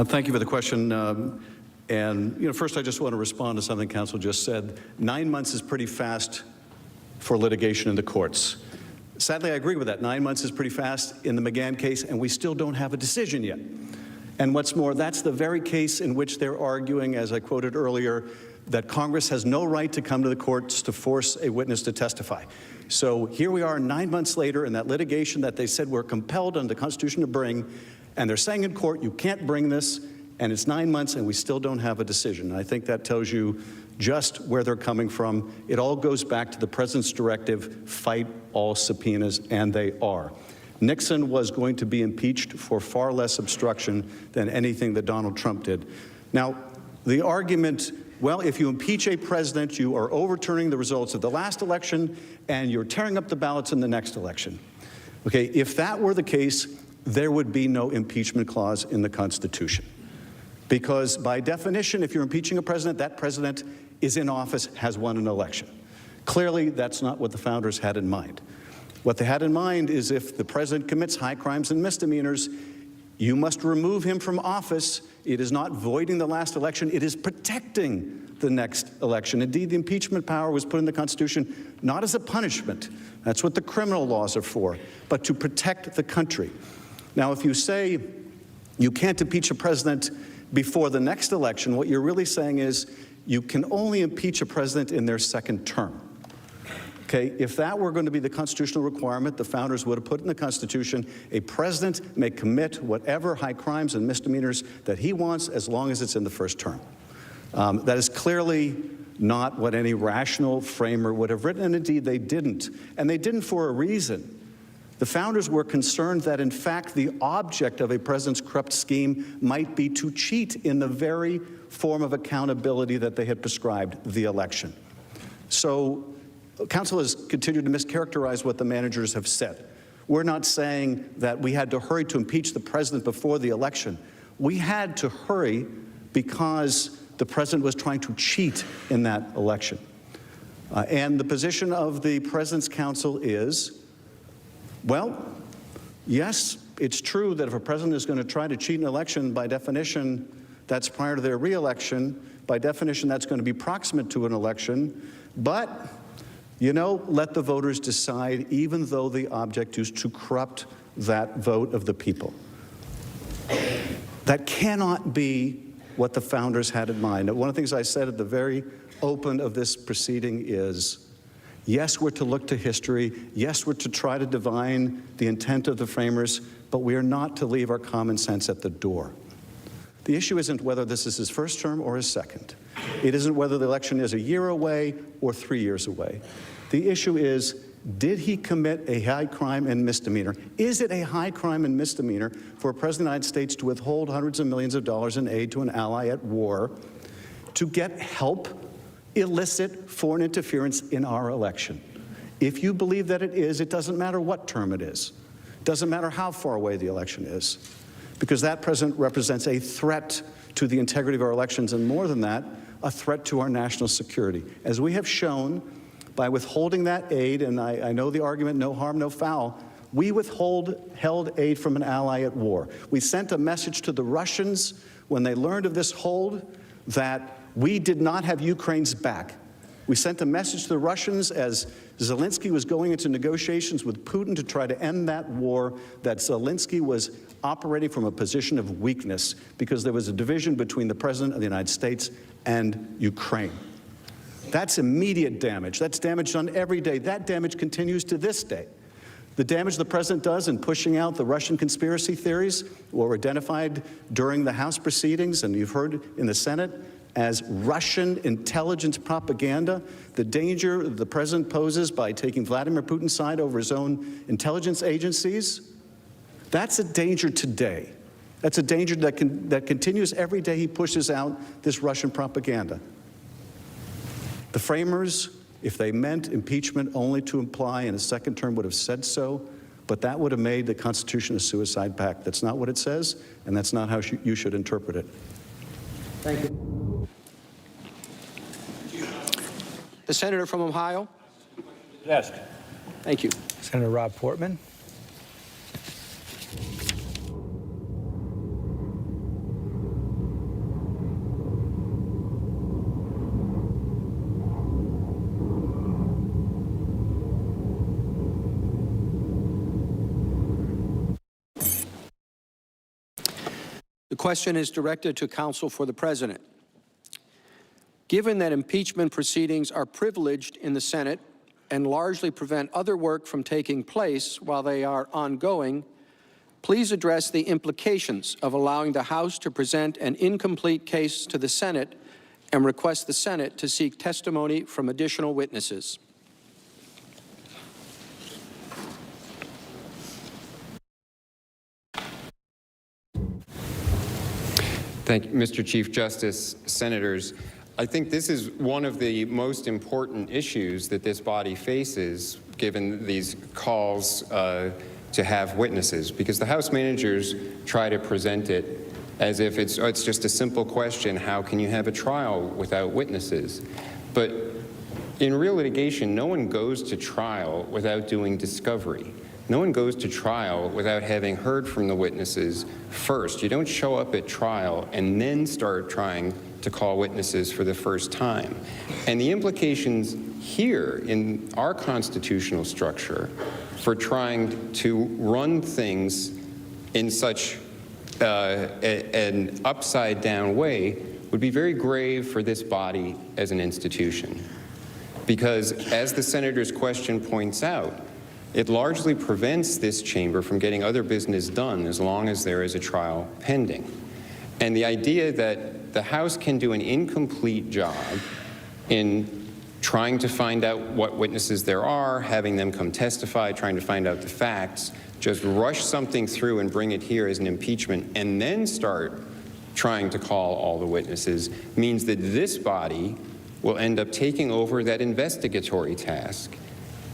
Thank you for the question. First I just want to respond to something counsel just said. 9 months is pretty fast for litigation in the courts. Sadly, I agree with that. 9 months is pretty fast in the McGahn case, and we still don't have a decision yet. And what's more, that's the very case in which they're arguing, as I quoted earlier, that Congress has no right to come to the courts to force a witness to testify. So here we are 9 months later in that litigation that they said we're compelled under the Constitution to bring, and they're saying in court, you can't bring this, and it's 9 months and we still don't have a decision. And I think that tells you just where they're coming from. It all goes back to the President's directive, fight all subpoenas, and they are. Nixon was going to be impeached for far less obstruction than anything that Donald Trump did. Now, the argument, well, if you impeach a president, you are overturning the results of the last election and you're tearing up the ballots in the next election. Okay, if that were the case, there would be no impeachment clause in the Constitution. Because by definition, if you're impeaching a president, that president is in office, has won an election. Clearly, that's not what the founders had in mind. What they had in mind is if the president commits high crimes and misdemeanors, you must remove him from office. It is not voiding the last election, it is protecting the next election. Indeed, the impeachment power was put in the Constitution not as a punishment, that's what the criminal laws are for, but to protect the country. Now, if you say you can't impeach a president before the next election, what you're really saying is you can only impeach a president in their second term. Okay, if that were going to be the constitutional requirement, the founders would have put in the Constitution, a president may commit whatever high crimes and misdemeanors that he wants as long as it's in the first term. That is clearly not what any rational framer would have written, and indeed they didn't. And they didn't for a reason. The founders were concerned that, in fact, the object of a president's corrupt scheme might be to cheat in the very form of accountability that they had prescribed, the election. So counsel has continued to mischaracterize what the managers have said. We're not saying that we had to hurry to impeach the president before the election. We had to hurry because the president was trying to cheat in that election. And the position of the president's counsel is, well, yes, it's true that if a president is going to try to cheat an election, by definition, that's prior to their re-election. By definition, that's going to be proximate to an election. But, you know, let the voters decide, even though the object is to corrupt that vote of the people. That cannot be what the founders had in mind. One of the things I said at the very open of this proceeding is, yes, we're to look to history. Yes, we're to try to divine the intent of the framers, but we are not to leave our common sense at the door. The issue isn't whether this is his first term or his second. It isn't whether the election is a year away or 3 years away. The issue is, did he commit a high crime and misdemeanor? Is it a high crime and misdemeanor for a president of the United States to withhold hundreds of millions of dollars in aid to an ally at war to get help, illicit foreign interference in our election? If you believe that it is, it doesn't matter what term it is. It doesn't matter how far away the election is, because that president represents a threat to the integrity of our elections, and more than that, a threat to our national security. As we have shown by withholding that aid, and I know the argument, no harm, no foul, we held aid from an ally at war. We sent a message to the Russians when they learned of this hold that we did not have Ukraine's back. We sent a message to the Russians as Zelensky was going into negotiations with Putin to try to end that war, that Zelensky was operating from a position of weakness because there was a division between the President of the United States and Ukraine. That's immediate damage. That's damage done every day. That damage continues to this day. The damage the President does in pushing out the Russian conspiracy theories were identified during the House proceedings, and you've heard in the Senate, as Russian intelligence propaganda. The danger the President poses by taking Vladimir Putin's side over his own intelligence agencies, that's a danger today. That's a danger that continues every day he pushes out this Russian propaganda. The framers, if they meant impeachment only to imply in a second term, would have said so, but that would have made the Constitution a suicide pact. That's not what it says, and that's not how you should interpret it. Thank you. The senator from Ohio. Desk. Thank you. Senator Rob Portman. The question is directed to counsel for the President. Given that impeachment proceedings are privileged in the Senate and largely prevent other work from taking place while they are ongoing, please address the implications of allowing the House to present an incomplete case to the Senate and request the Senate to seek testimony from additional witnesses. Thank you, Mr. Chief Justice, Senators. I think this is one of the most important issues that this body faces, given these calls to have witnesses, because the House managers try to present it as if it's just a simple question, how can you have a trial without witnesses? But in real litigation, no one goes to trial without doing discovery. No one goes to trial without having heard from the witnesses first. You don't show up at trial and then start trying to call witnesses for the first time. And the implications here in our constitutional structure for trying to run things in such an upside-down way would be very grave for this body as an institution. Because as the senator's question points out, it largely prevents this chamber from getting other business done as long as there is a trial pending. And the idea that the House can do an incomplete job in trying to find out what witnesses there are, having them come testify, trying to find out the facts, just rush something through and bring it here as an impeachment, and then start trying to call all the witnesses, means that this body will end up taking over that investigatory task.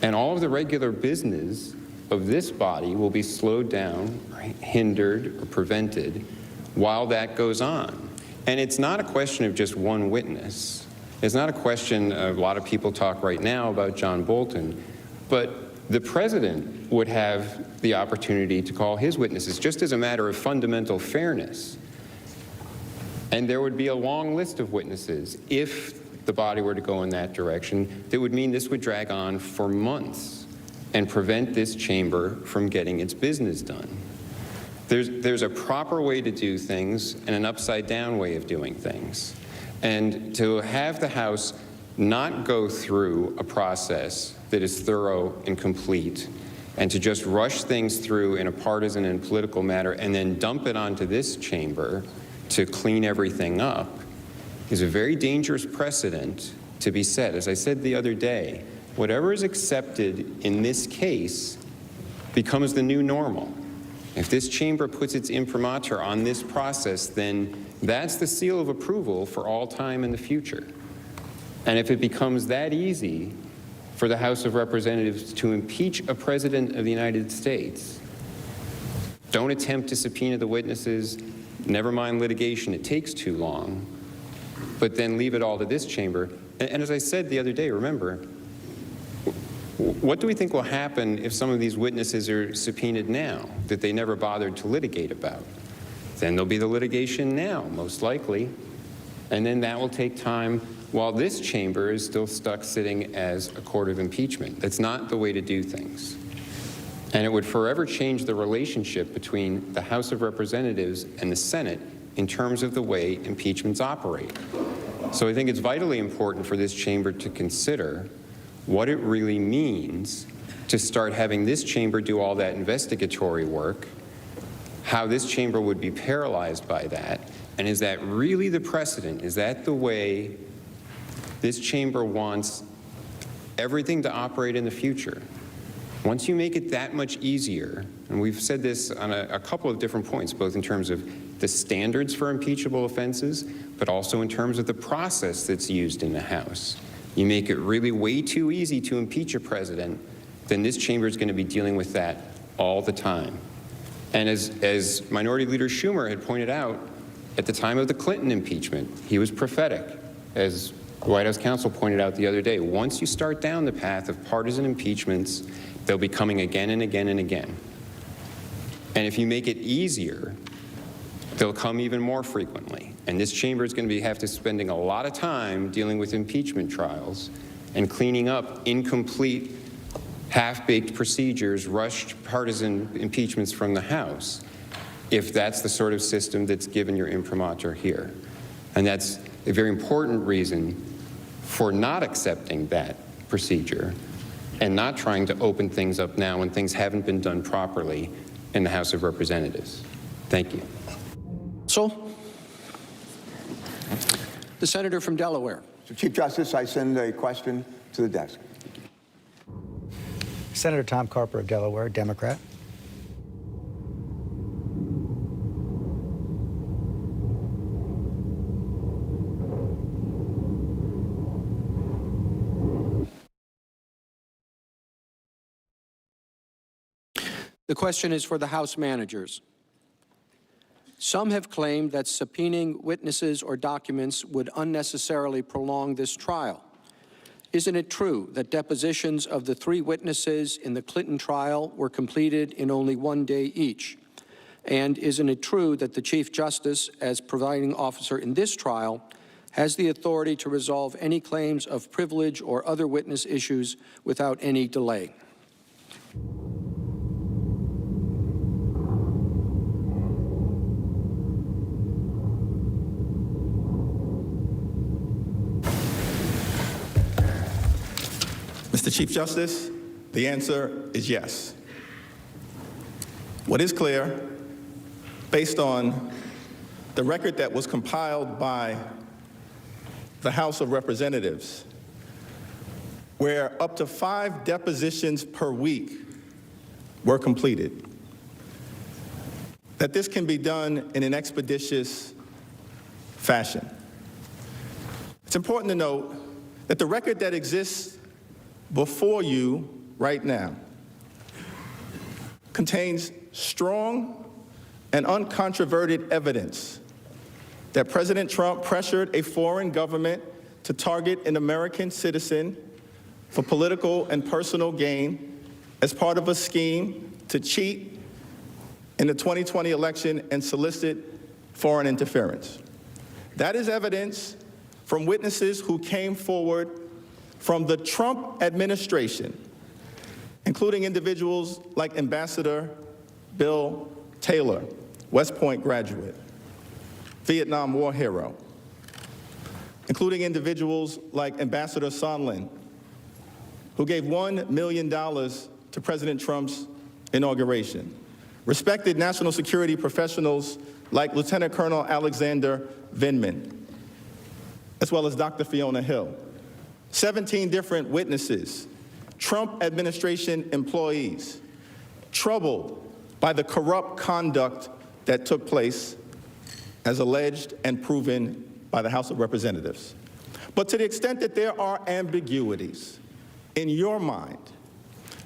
And all of the regular business of this body will be slowed down, hindered, or prevented while that goes on. And it's not a question of just one witness. It's not a question of, a lot of people talk right now about John Bolton, but the President would have the opportunity to call his witnesses just as a matter of fundamental fairness. And there would be a long list of witnesses if the body were to go in that direction. That would mean this would drag on for months and prevent this chamber from getting its business done. There's a proper way to do things and an upside-down way of doing things. And to have the House not go through a process that is thorough and complete, and to just rush things through in a partisan and political matter and then dump it onto this chamber to clean everything up, is a very dangerous precedent to be set. As I said the other day, whatever is accepted in this case becomes the new normal. If this chamber puts its imprimatur on this process, then that's the seal of approval for all time in the future. And if it becomes that easy for the House of Representatives to impeach a president of the United States, don't attempt to subpoena the witnesses, never mind litigation, it takes too long, but then leave it all to this chamber. And as I said the other day, remember, what do we think will happen if some of these witnesses are subpoenaed now that they never bothered to litigate about? Then there'll be the litigation now, most likely, and then that will take time while this chamber is still stuck sitting as a court of impeachment. That's not the way to do things. And it would forever change the relationship between the House of Representatives and the Senate in terms of the way impeachments operate. So I think it's vitally important for this chamber to consider what it really means to start having this chamber do all that investigatory work, how this chamber would be paralyzed by that, and is that really the precedent? Is that the way this chamber wants everything to operate in the future? Once you make it that much easier, and we've said this on a couple of different points, both in terms of the standards for impeachable offenses, but also in terms of the process that's used in the House. You make it really way too easy to impeach a president, then this chamber is going to be dealing with that all the time. And as Minority Leader Schumer had pointed out, at the time of the Clinton impeachment, he was prophetic. As the White House counsel pointed out the other day, once you start down the path of partisan impeachments, they'll be coming again and again and again. And if you make it easier, they'll come even more frequently. And this chamber is going to have to spending a lot of time dealing with impeachment trials and cleaning up incomplete, half-baked procedures, rushed partisan impeachments from the House, if that's the sort of system that's given your imprimatur here. And that's a very important reason for not accepting that procedure and not trying to open things up now when things haven't been done properly in the House of Representatives. Thank you. So, the senator from Delaware. Mr. Chief Justice, I send a question to the desk. Senator Tom Carper of Delaware, Democrat. The question is for the House managers. Some have claimed that subpoenaing witnesses or documents would unnecessarily prolong this trial. Isn't it true that depositions of the 3 witnesses in the Clinton trial were completed in only 1 day each? And isn't it true that the Chief Justice, as presiding officer in this trial, has the authority to resolve any claims of privilege or other witness issues without any delay? Mr. Chief Justice, the answer is yes. What is clear, based on the record that was compiled by the House of Representatives, where up to 5 depositions per week were completed, that this can be done in an expeditious fashion. It's important to note that the record that exists before you right now contains strong and uncontroverted evidence that President Trump pressured a foreign government to target an American citizen for political and personal gain as part of a scheme to cheat in the 2020 election and solicit foreign interference. That is evidence from witnesses who came forward from the Trump administration, including individuals like Ambassador Bill Taylor, West Point graduate, Vietnam War hero, including individuals like Ambassador Sondland, who gave $1 million to President Trump's inauguration, respected national security professionals like Lieutenant Colonel Alexander Vindman, as well as Dr. Fiona Hill. 17 different witnesses, Trump administration employees, troubled by the corrupt conduct that took place as alleged and proven by the House of Representatives. But to the extent that there are ambiguities in your mind,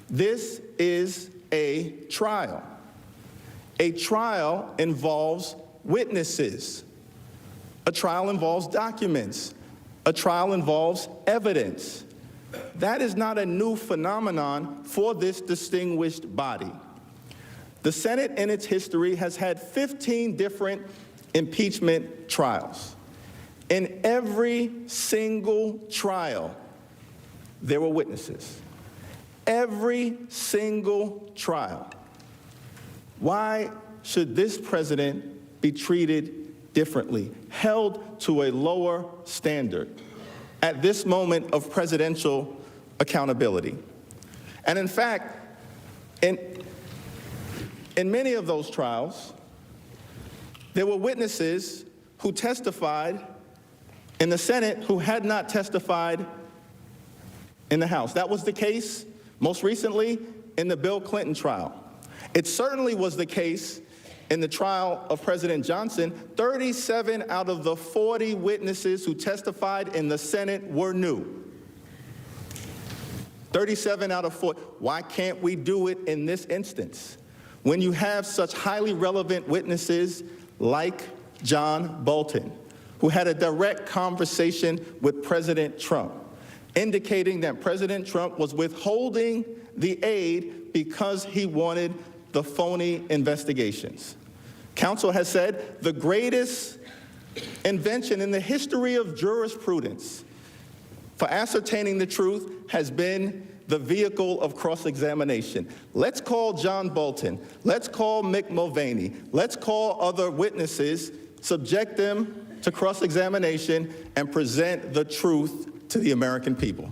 this is a trial. A trial involves witnesses. A trial involves documents. A trial involves evidence. That is not a new phenomenon for this distinguished body. The Senate in its history has had 15 different impeachment trials. In every single trial, there were witnesses. Every single trial. Why should this president be treated differently, held to a lower standard at this moment of presidential accountability? And in fact, in many of those trials, there were witnesses who testified in the Senate who had not testified in the House. That was the case most recently in the Bill Clinton trial. It certainly was the case in the trial of President Johnson. 37 out of the 40 witnesses who testified in the Senate were new. 37 out of 40. Why can't we do it in this instance? When you have such highly relevant witnesses like John Bolton, who had a direct conversation with President Trump, indicating that President Trump was withholding the aid because he wanted the phony investigations. Counsel has said the greatest invention in the history of jurisprudence for ascertaining the truth has been the vehicle of cross-examination. Let's call John Bolton. Let's call Mick Mulvaney. Let's call other witnesses, subject them to cross-examination, and present the truth to the American people.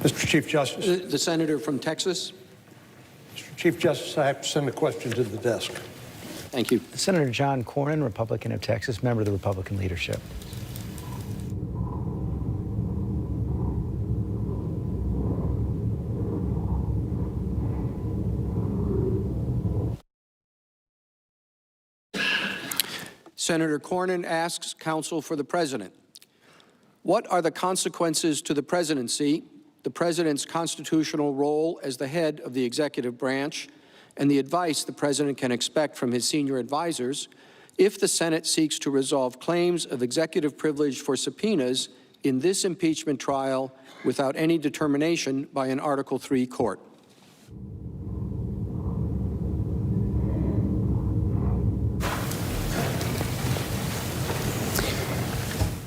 Mr. Chief Justice. The senator from Texas. Mr. Chief Justice, I have to send a question to the desk. Thank you. Senator John Cornyn, Republican of Texas, member of the Republican leadership. Senator Cornyn asks counsel for the president, what are the consequences to the presidency, the president's constitutional role as the head of the executive branch, and the advice the president can expect from his senior advisors if the Senate seeks to resolve claims of executive privilege for subpoenas in this impeachment trial without any determination by an Article III court?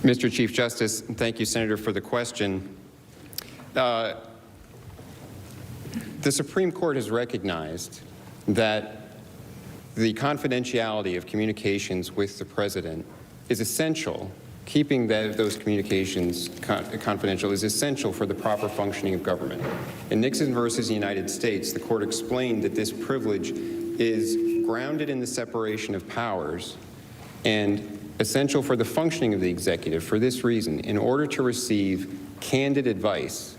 Mr. Chief Justice, thank you, Senator, for the question. The Supreme Court has recognized that the confidentiality of communications with the president is essential. Keeping those communications confidential is essential for the proper functioning of government. In Nixon versus the United States, the court explained that this privilege is grounded in the separation of powers and essential for the functioning of the executive. For this reason, in order to receive candid advice,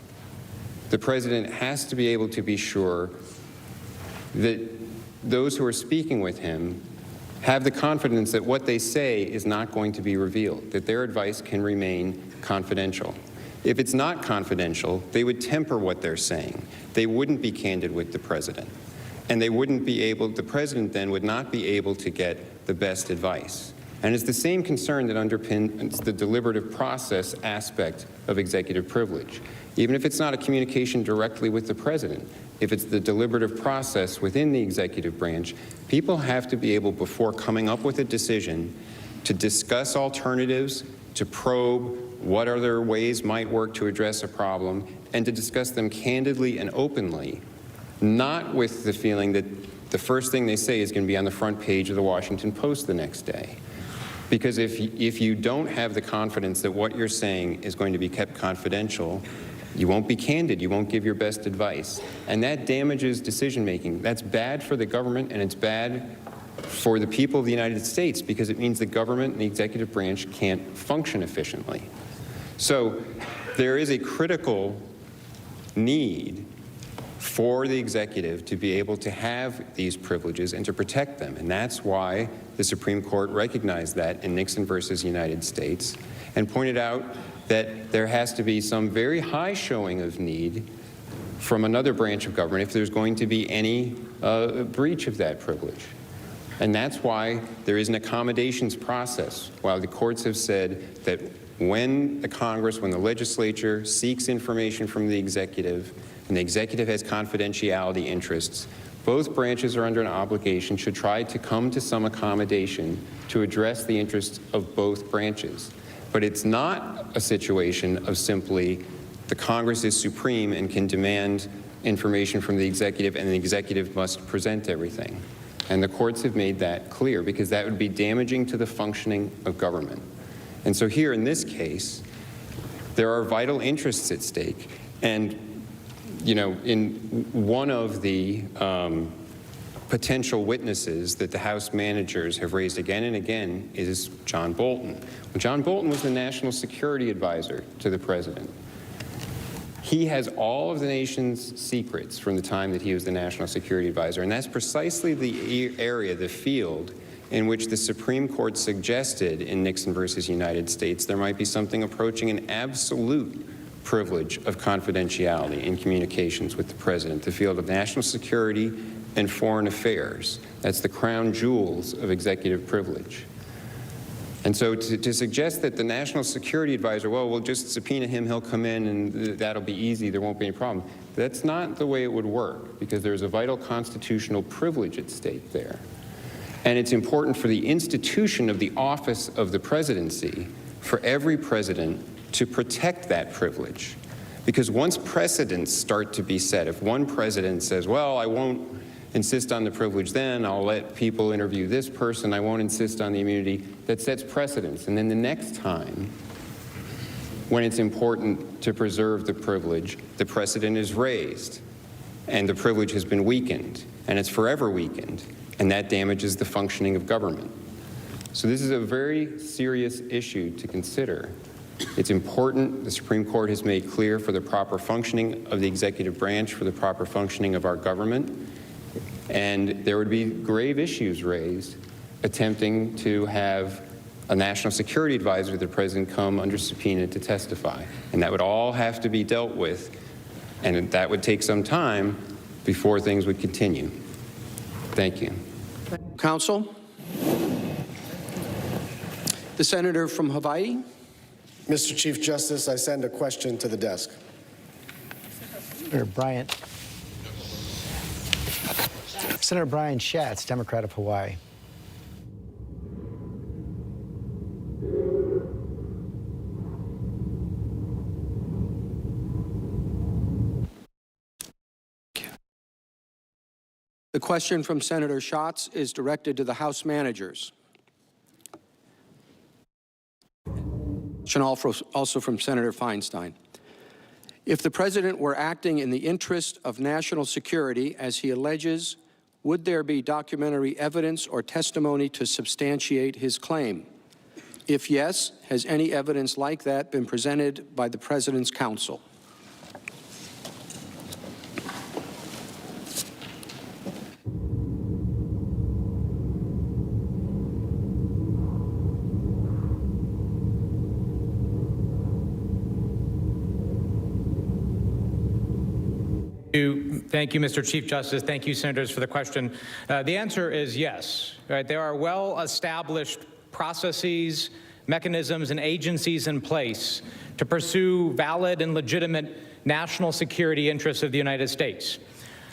the president has to be able to be sure that those who are speaking with him have the confidence that what they say is not going to be revealed, that their advice can remain confidential. If it's not confidential, they would temper what they're saying. They wouldn't be candid with the president. And they wouldn't be able, the president then would not be able to get the best advice. And it's the same concern that underpins the deliberative process aspect of executive privilege. Even if it's not a communication directly with the president, if it's the deliberative process within the executive branch, people have to be able, before coming up with a decision, to discuss alternatives, to probe what other ways might work to address a problem, and to discuss them candidly and openly, not with the feeling that the first thing they say is going to be on the front page of the Washington Post the next day. Because if you don't have the confidence that what you're saying is going to be kept confidential, you won't be candid, you won't give your best advice. And that damages decision-making. That's bad for the government, and it's bad for the people of the United States, because it means the government and the executive branch can't function efficiently. So there is a critical need for the executive to be able to have these privileges and to protect them. And that's why the Supreme Court recognized that in Nixon versus United States and pointed out that there has to be some very high showing of need from another branch of government if there's going to be any breach of that privilege. And that's why there is an accommodations process. While the courts have said that when the Congress, when the legislature seeks information from the executive, and the executive has confidentiality interests, both branches are under an obligation, should try to come to some accommodation to address the interests of both branches. But it's not a situation of simply the Congress is supreme and can demand information from the executive, and the executive must present everything. And the courts have made that clear, because that would be damaging to the functioning of government. And so here in this case, there are vital interests at stake. And, you know, in one of the potential witnesses that the House managers have raised again and again is John Bolton. Well, John Bolton was the national security advisor to the president. He has all of the nation's secrets from the time that he was the national security advisor, and that's precisely the area, the field, in which the Supreme Court suggested in Nixon versus United States there might be something approaching an absolute privilege of confidentiality in communications with the president, the field of national security and foreign affairs. That's the crown jewels of executive privilege. And so to suggest that the national security advisor, well, we'll just subpoena him, he'll come in, and that'll be easy, there won't be any problem. That's not the way it would work, because there's a vital constitutional privilege at stake there. And it's important for the institution of the office of the presidency, for every president to protect that privilege. Because once precedents start to be set, if one president says, well, I won't insist on the privilege then, I'll let people interview this person, I won't insist on the immunity, that sets precedents. And then the next time, when it's important to preserve the privilege, the precedent is raised, and the privilege has been weakened, and it's forever weakened, and that damages the functioning of government. So this is a very serious issue to consider. It's important, the Supreme Court has made clear, for the proper functioning of the executive branch, for the proper functioning of our government. And there would be grave issues raised attempting to have a national security advisor to the president come under subpoena to testify. And that would all have to be dealt with, and that would take some time before things would continue. Thank you. Counsel? The senator from Hawaii. Mr. Chief Justice, I send a question to the desk. Senator Brian Schatz, Democrat of Hawaii. The question from Senator Schatz is directed to the House managers. Also from Senator Feinstein. If the president were acting in the interest of national security, as he alleges, would there be documentary evidence or testimony to substantiate his claim? If yes, has any evidence like that been presented by the president's counsel? Thank you, Mr. Chief Justice. Thank you, Senators, for the question. The answer is yes. Right? There are well-established processes, mechanisms, and agencies in place to pursue valid and legitimate national security interests of the United States,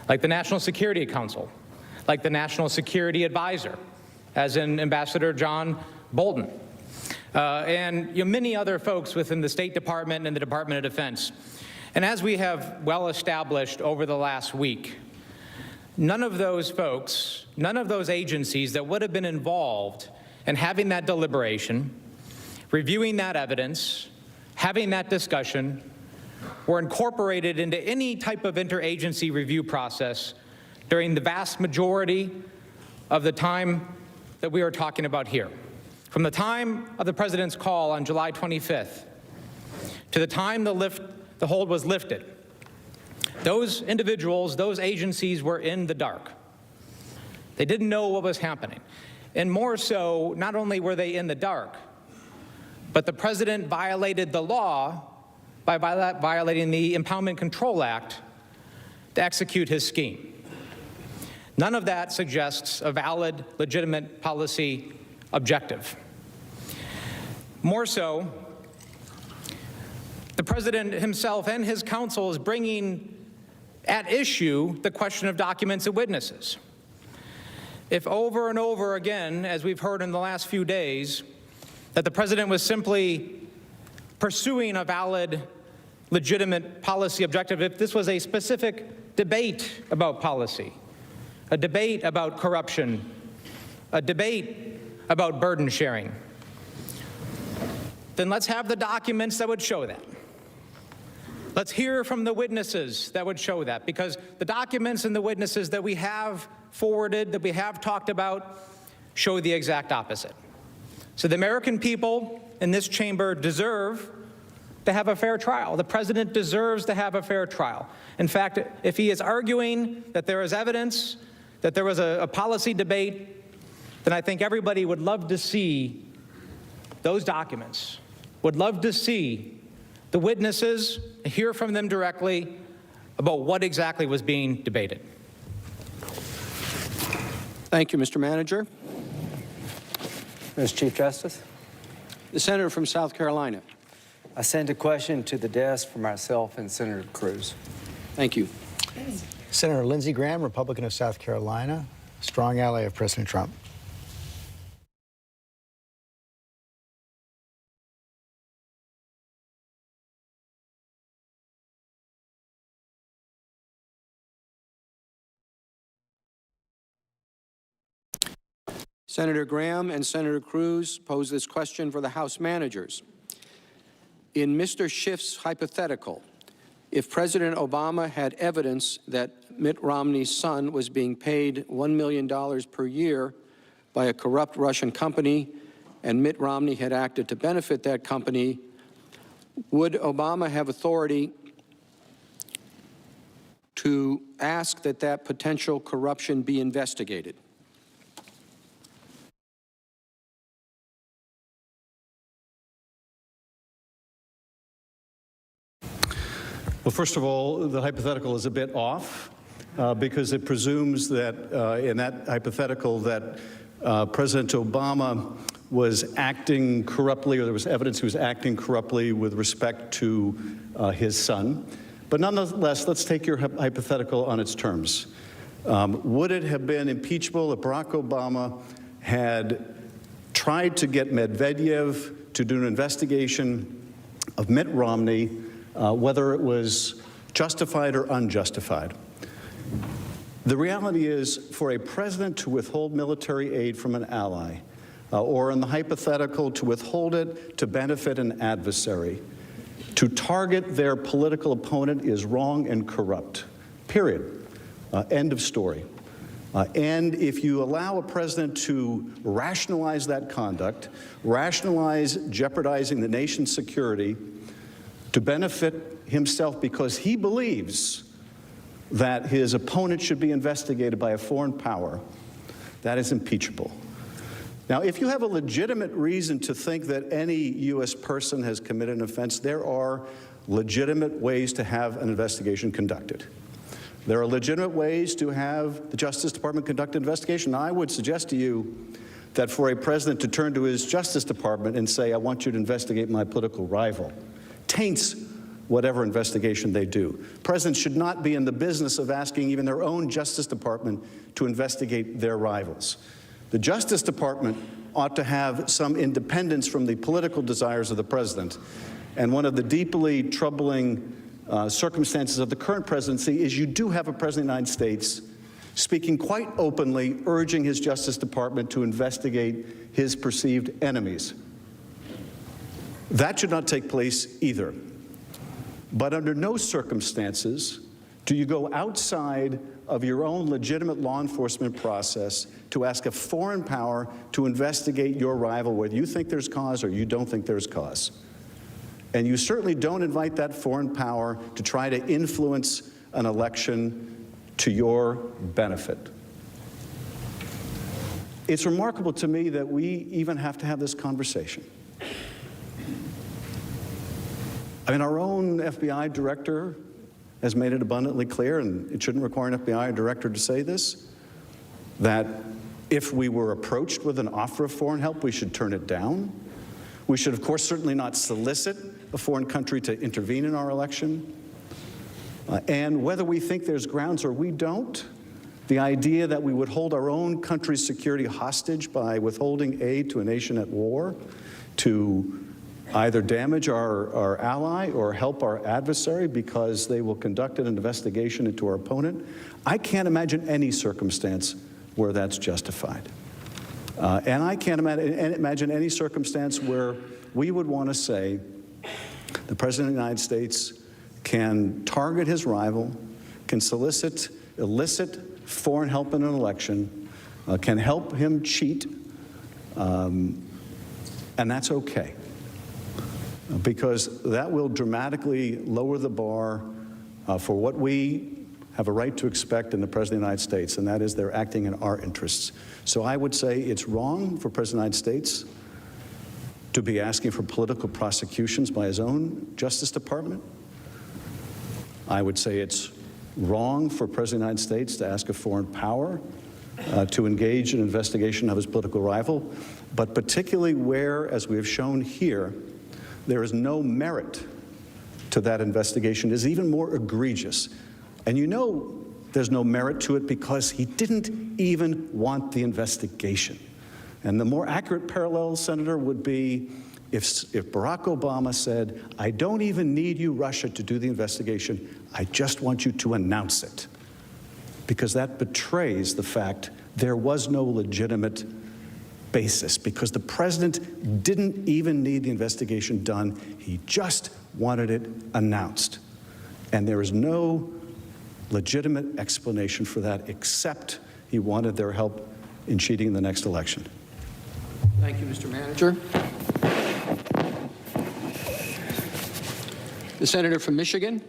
like the National Security Council, like the National Security Advisor, as in Ambassador John Bolton, and many other folks within the State Department and the Department of Defense. And as we have well established over the last week, none of those folks, none of those agencies that would have been involved in having that deliberation, reviewing that evidence, having that discussion, were incorporated into any type of interagency review process during the vast majority of the time that we are talking about here. From the time of the president's call on July 25th to the time the hold was lifted, those individuals, those agencies were in the dark. They didn't know what was happening. And more so, not only were they in the dark, but the president violated the law by violating the Impoundment Control Act to execute his scheme. None of that suggests a valid, legitimate policy objective. More so, the president himself and his counsel is bringing at issue the question of documents and witnesses. If over and over again, as we've heard in the last few days, that the president was simply pursuing a valid, legitimate policy objective, if this was a specific debate about policy, a debate about corruption, a debate about burden sharing, then let's have the documents that would show that. Let's hear from the witnesses that would show that, because the documents and the witnesses that we have forwarded, that we have talked about, show the exact opposite. So the American people in this chamber deserve to have a fair trial. The president deserves to have a fair trial. In fact, if he is arguing that there is evidence, that there was a policy debate, then I think everybody would love to see those documents, would love to see the witnesses, hear from them directly about what exactly was being debated. Thank you, Mr. Manager. Mr. Chief Justice, The senator from South Carolina. I send a question to the desk for myself and Senator Cruz. Thank you. Senator Lindsey Graham, Republican of South Carolina, strong ally of President Trump. Senator Graham and Senator Cruz pose this question for the House managers. In Mr. Schiff's hypothetical, if President Obama had evidence that Mitt Romney's son was being paid $1 million per year by a corrupt Russian company and Mitt Romney had acted to benefit that company, would Obama have authority to ask that that potential corruption be investigated? Well, first of all, the hypothetical is a bit off because it presumes that in that hypothetical that President Obama was acting corruptly, or there was evidence he was acting corruptly with respect to his son. But nonetheless, let's take your hypothetical on its terms. Would it have been impeachable if Barack Obama had tried to get Medvedev to do an investigation of Mitt Romney, whether it was justified or unjustified? The reality is, for a president to withhold military aid from an ally, or in the hypothetical, to withhold it to benefit an adversary, to target their political opponent is wrong and corrupt, period. End of story. And if you allow a president to rationalize that conduct, rationalize jeopardizing the nation's security, to benefit himself because he believes that his opponent should be investigated by a foreign power, that is impeachable. Now, if you have a legitimate reason to think that any U.S. person has committed an offense, there are legitimate ways to have an investigation conducted. There are legitimate ways to have the Justice Department conduct an investigation. Now, I would suggest to you that for a president to turn to his Justice Department and say, I want you to investigate my political rival, taints whatever investigation they do. Presidents should not be in the business of asking even their own Justice Department to investigate their rivals. The Justice Department ought to have some independence from the political desires of the president. And one of the deeply troubling circumstances of the current presidency is you do have a president of the United States speaking quite openly, urging his Justice Department to investigate his perceived enemies. That should not take place either. But under no circumstances do you go outside of your own legitimate law enforcement process to ask a foreign power to investigate your rival, whether you think there's cause or you don't think there's cause. And you certainly don't invite that foreign power to try to influence an election to your benefit. It's remarkable to me that we even have to have this conversation. I mean, our own FBI director has made it abundantly clear, and it shouldn't require an FBI director to say this, that if we were approached with an offer of foreign help, we should turn it down. We should, of course, certainly not solicit a foreign country to intervene in our election. And whether we think there's grounds or we don't, the idea that we would hold our own country's security hostage by withholding aid to a nation at war to either damage our ally or help our adversary because they will conduct an investigation into our opponent, I can't imagine any circumstance where that's justified. And I can't imagine any circumstance where we would want to say the President of the United States can target his rival, can illicit foreign help in an election, can help him cheat, and that's okay. Because that will dramatically lower the bar for what we have a right to expect in the President of the United States, and that is they're acting in our interests. So I would say it's wrong for President of the United States to be asking for political prosecutions by his own Justice Department. I would say it's wrong for President of the United States to ask a foreign power to engage in an investigation of his political rival, but particularly where, as we have shown here, there is no merit to that investigation is even more egregious. And you know there's no merit to it because he didn't even want the investigation. And the more accurate parallel, Senator, would be if Barack Obama said, I don't even need you, Russia, to do the investigation. I just want you to announce it. Because that betrays the fact there was no legitimate basis, because the president didn't even need the investigation done. He just wanted it announced. And there is no legitimate explanation for that except he wanted their help in cheating in the next election. Thank you, Mr. Manager. The senator from Michigan.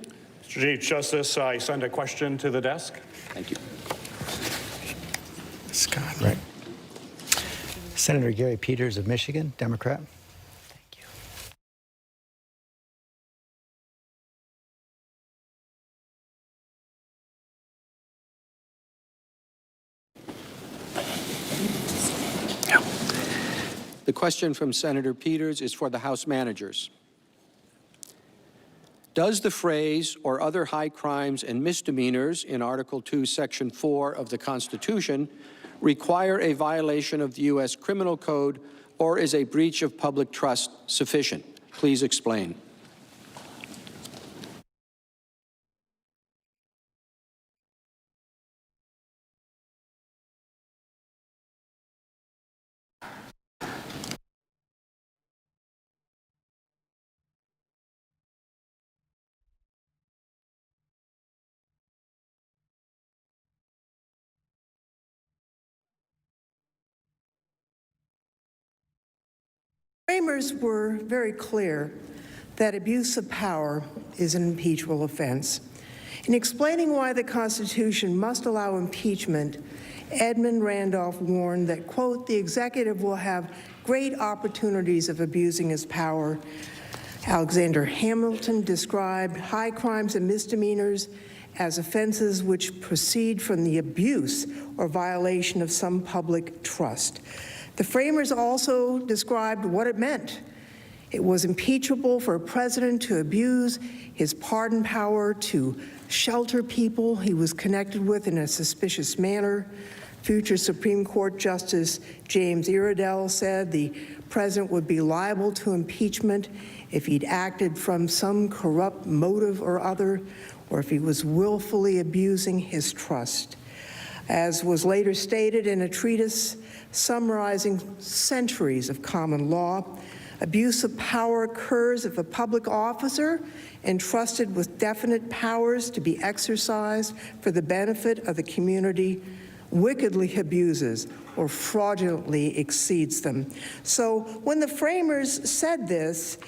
Mr. Chief Justice, I send a question to the desk. Thank you. Scott, right. Senator Gary Peters of Michigan, Democrat. Thank you. The question from Senator Peters is for the House managers. Does the phrase "or other high crimes and misdemeanors" in Article 2, Section 4 of the Constitution require a violation of the U.S. Criminal Code, or is a breach of public trust sufficient? Please explain. Framers were very clear that abuse of power is an impeachable offense. In explaining why the Constitution must allow impeachment, Edmund Randolph warned that, quote, the executive will have great opportunities of abusing his power. Alexander Hamilton described high crimes and misdemeanors as offenses which proceed from the abuse or violation of some public trust. The framers also described what it meant. It was impeachable for a president to abuse his pardon power to shelter people he was connected with in a suspicious manner. Future Supreme Court Justice James Iredell said the president would be liable to impeachment if he'd acted from some corrupt motive or other, or if he was willfully abusing his trust. As was later stated in a treatise summarizing centuries of common law, abuse of power occurs if a public officer entrusted with definite powers to be exercised for the benefit of the community wickedly abuses or fraudulently exceeds them. So when the framers said this,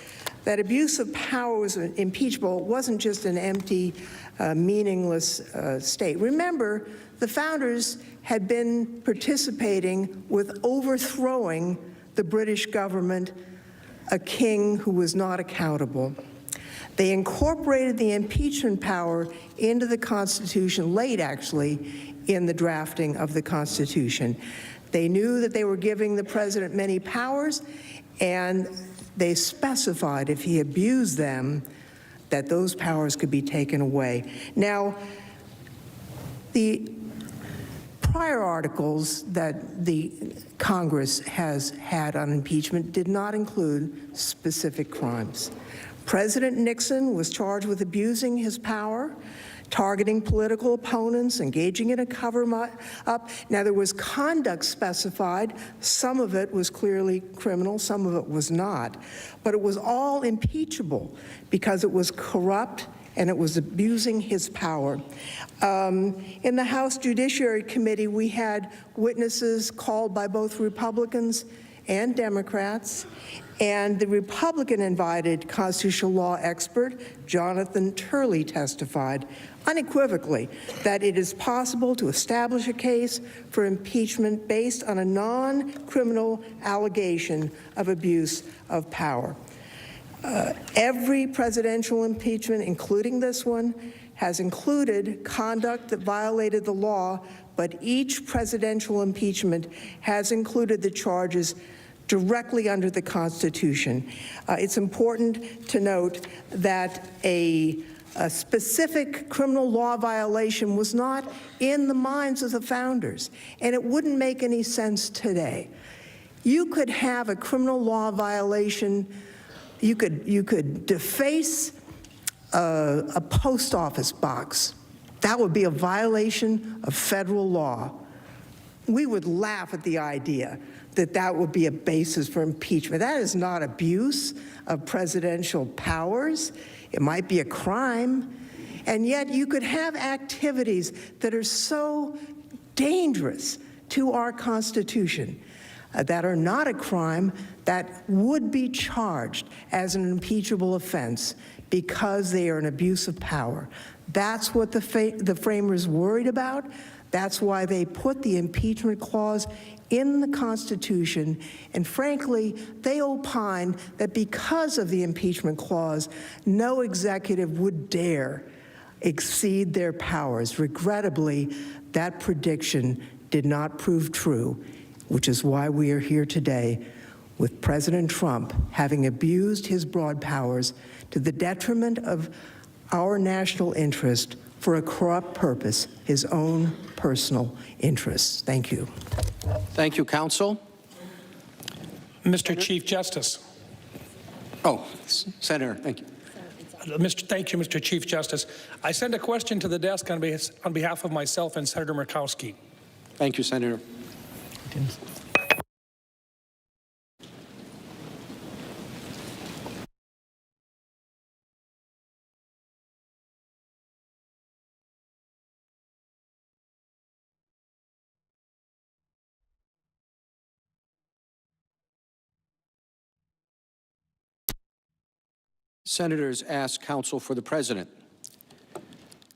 that abuse of power was impeachable, it wasn't just an empty, meaningless state. Remember, the founders had been participating with overthrowing the British government, a king who was not accountable. They incorporated the impeachment power into the Constitution late, actually, in the drafting of the Constitution. They knew that they were giving the president many powers, and they specified if he abused them, that those powers could be taken away. Now, the prior articles that the Congress has had on impeachment did not include specific crimes. President Nixon was charged with abusing his power, targeting political opponents, engaging in a cover-up. Now, there was conduct specified. Some of it was clearly criminal, some of it was not. But it was all impeachable because it was corrupt and it was abusing his power. In the House Judiciary Committee, we had witnesses called by both Republicans and Democrats, and the Republican-invited constitutional law expert, Jonathan Turley, testified unequivocally that it is possible to establish a case for impeachment based on a non-criminal allegation of abuse of power. Every presidential impeachment, including this one, has included conduct that violated the law, but each presidential impeachment has included the charges directly under the Constitution. It's important to note that a specific criminal law violation was not in the minds of the founders, and it wouldn't make any sense today. You could have a criminal law violation. You could deface a post office box. That would be a violation of federal law. We would laugh at the idea that that would be a basis for impeachment. That is not abuse of presidential powers. It might be a crime. And yet you could have activities that are so dangerous to our Constitution that are not a crime that would be charged as an impeachable offense because they are an abuse of power. That's what the framers worried about. That's why they put the impeachment clause in the Constitution, and frankly, they opined that because of the impeachment clause, no executive would dare exceed their powers. Regrettably, that prediction did not prove true, which is why we are here today with President Trump having abused his broad powers to the detriment of our national interest for a corrupt purpose, his own personal interests. Thank you. Thank you, counsel. Mr. Chief Justice. Oh, Senator, thank you. Thank you, Mr. Chief Justice. I send a question to the desk on behalf of myself and Senator Murkowski. Thank you, Senator. Senators ask counsel for the President.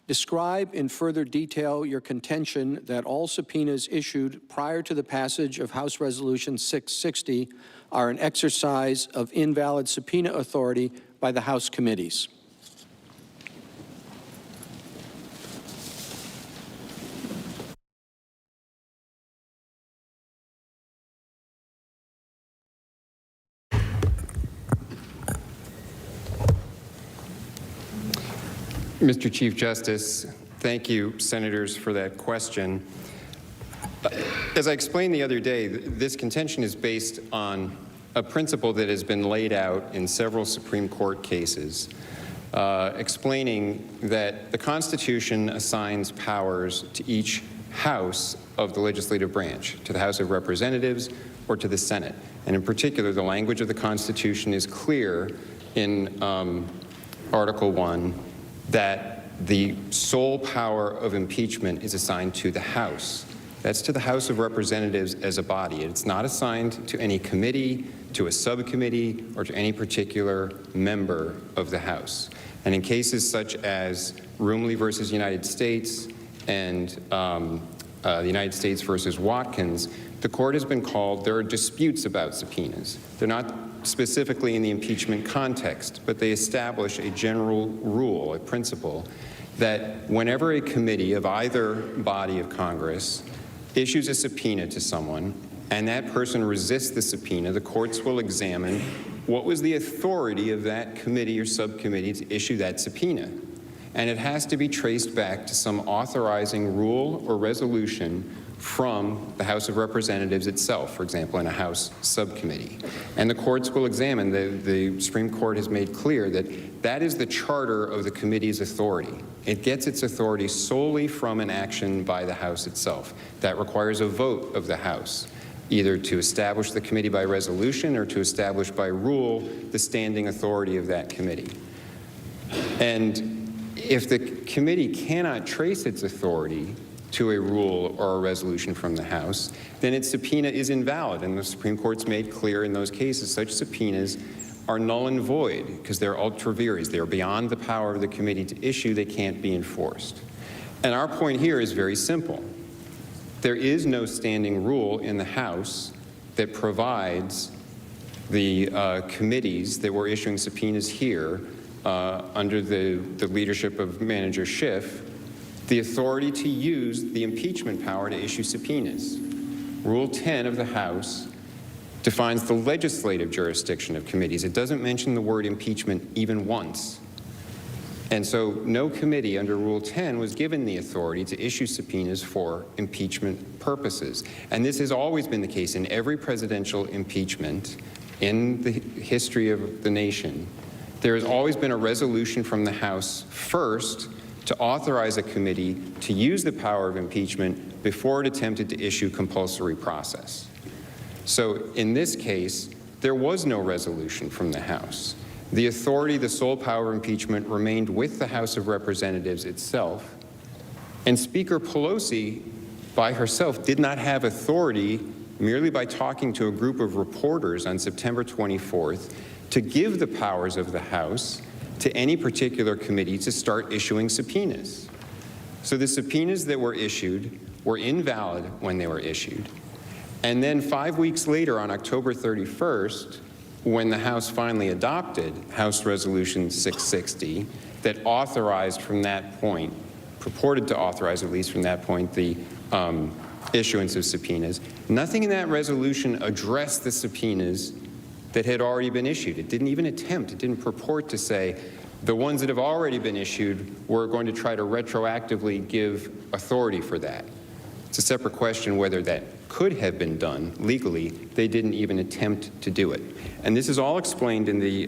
Describe in further detail your contention that all subpoenas issued prior to the passage of House Resolution 660 are an exercise of invalid subpoena authority by the House committees. Mr. Chief Justice, thank you, senators, for that question. As I explained the other day, this contention is based on a principle that has been laid out in several Supreme Court cases, explaining that the Constitution assigns powers to each house of the legislative branch, to the House of Representatives or to the Senate. And in particular, the language of the Constitution is clear in Article 1 that the sole power of impeachment is assigned to the House. That's to the House of Representatives as a body. It's not assigned to any committee, to a subcommittee, or to any particular member of the House. And in cases such as Rumley versus United States and the United States versus Watkins, the court has been called, there are disputes about subpoenas. They're not specifically in the impeachment context, but they establish a general rule, a principle, that whenever a committee of either body of Congress issues a subpoena to someone and that person resists the subpoena, the courts will examine what was the authority of that committee or subcommittee to issue that subpoena? And it has to be traced back to some authorizing rule or resolution from the House of Representatives itself, for example, in a House subcommittee. And the courts will examine, the Supreme Court has made clear that that is the charter of the committee's authority. It gets its authority solely from an action by the House itself. That requires a vote of the House, either to establish the committee by resolution or to establish by rule the standing authority of that committee. And if the committee cannot trace its authority to a rule or a resolution from the House, then its subpoena is invalid. And the Supreme Court's made clear in those cases such subpoenas are null and void because they're ultra vires. They're beyond the power of the committee to issue. They can't be enforced. And our point here is very simple. There is no standing rule in the House that provides the committees that were issuing subpoenas here under the leadership of Manager Schiff the authority to use the impeachment power to issue subpoenas. Rule 10 of the House defines the legislative jurisdiction of committees. It doesn't mention the word impeachment even once. And so no committee under Rule 10 was given the authority to issue subpoenas for impeachment purposes. And this has always been the case in every presidential impeachment in the history of the nation. There has always been a resolution from the House first to authorize a committee to use the power of impeachment before it attempted to issue compulsory process. So in this case, there was no resolution from the House. The authority, the sole power of impeachment, remained with the House of Representatives itself. And Speaker Pelosi, by herself, did not have authority merely by talking to a group of reporters on September 24th to give the powers of the House to any particular committee to start issuing subpoenas. So the subpoenas that were issued were invalid when they were issued. And then 5 weeks later, on October 31st, when the House finally adopted House Resolution 660 that authorized from that point, purported to authorize at least from that point, the issuance of subpoenas, nothing in that resolution addressed the subpoenas that had already been issued. It didn't even attempt, it didn't purport to say the ones that have already been issued, we're going to try to retroactively give authority for that. It's a separate question whether that could have been done legally. They didn't even attempt to do it. And this is all explained in the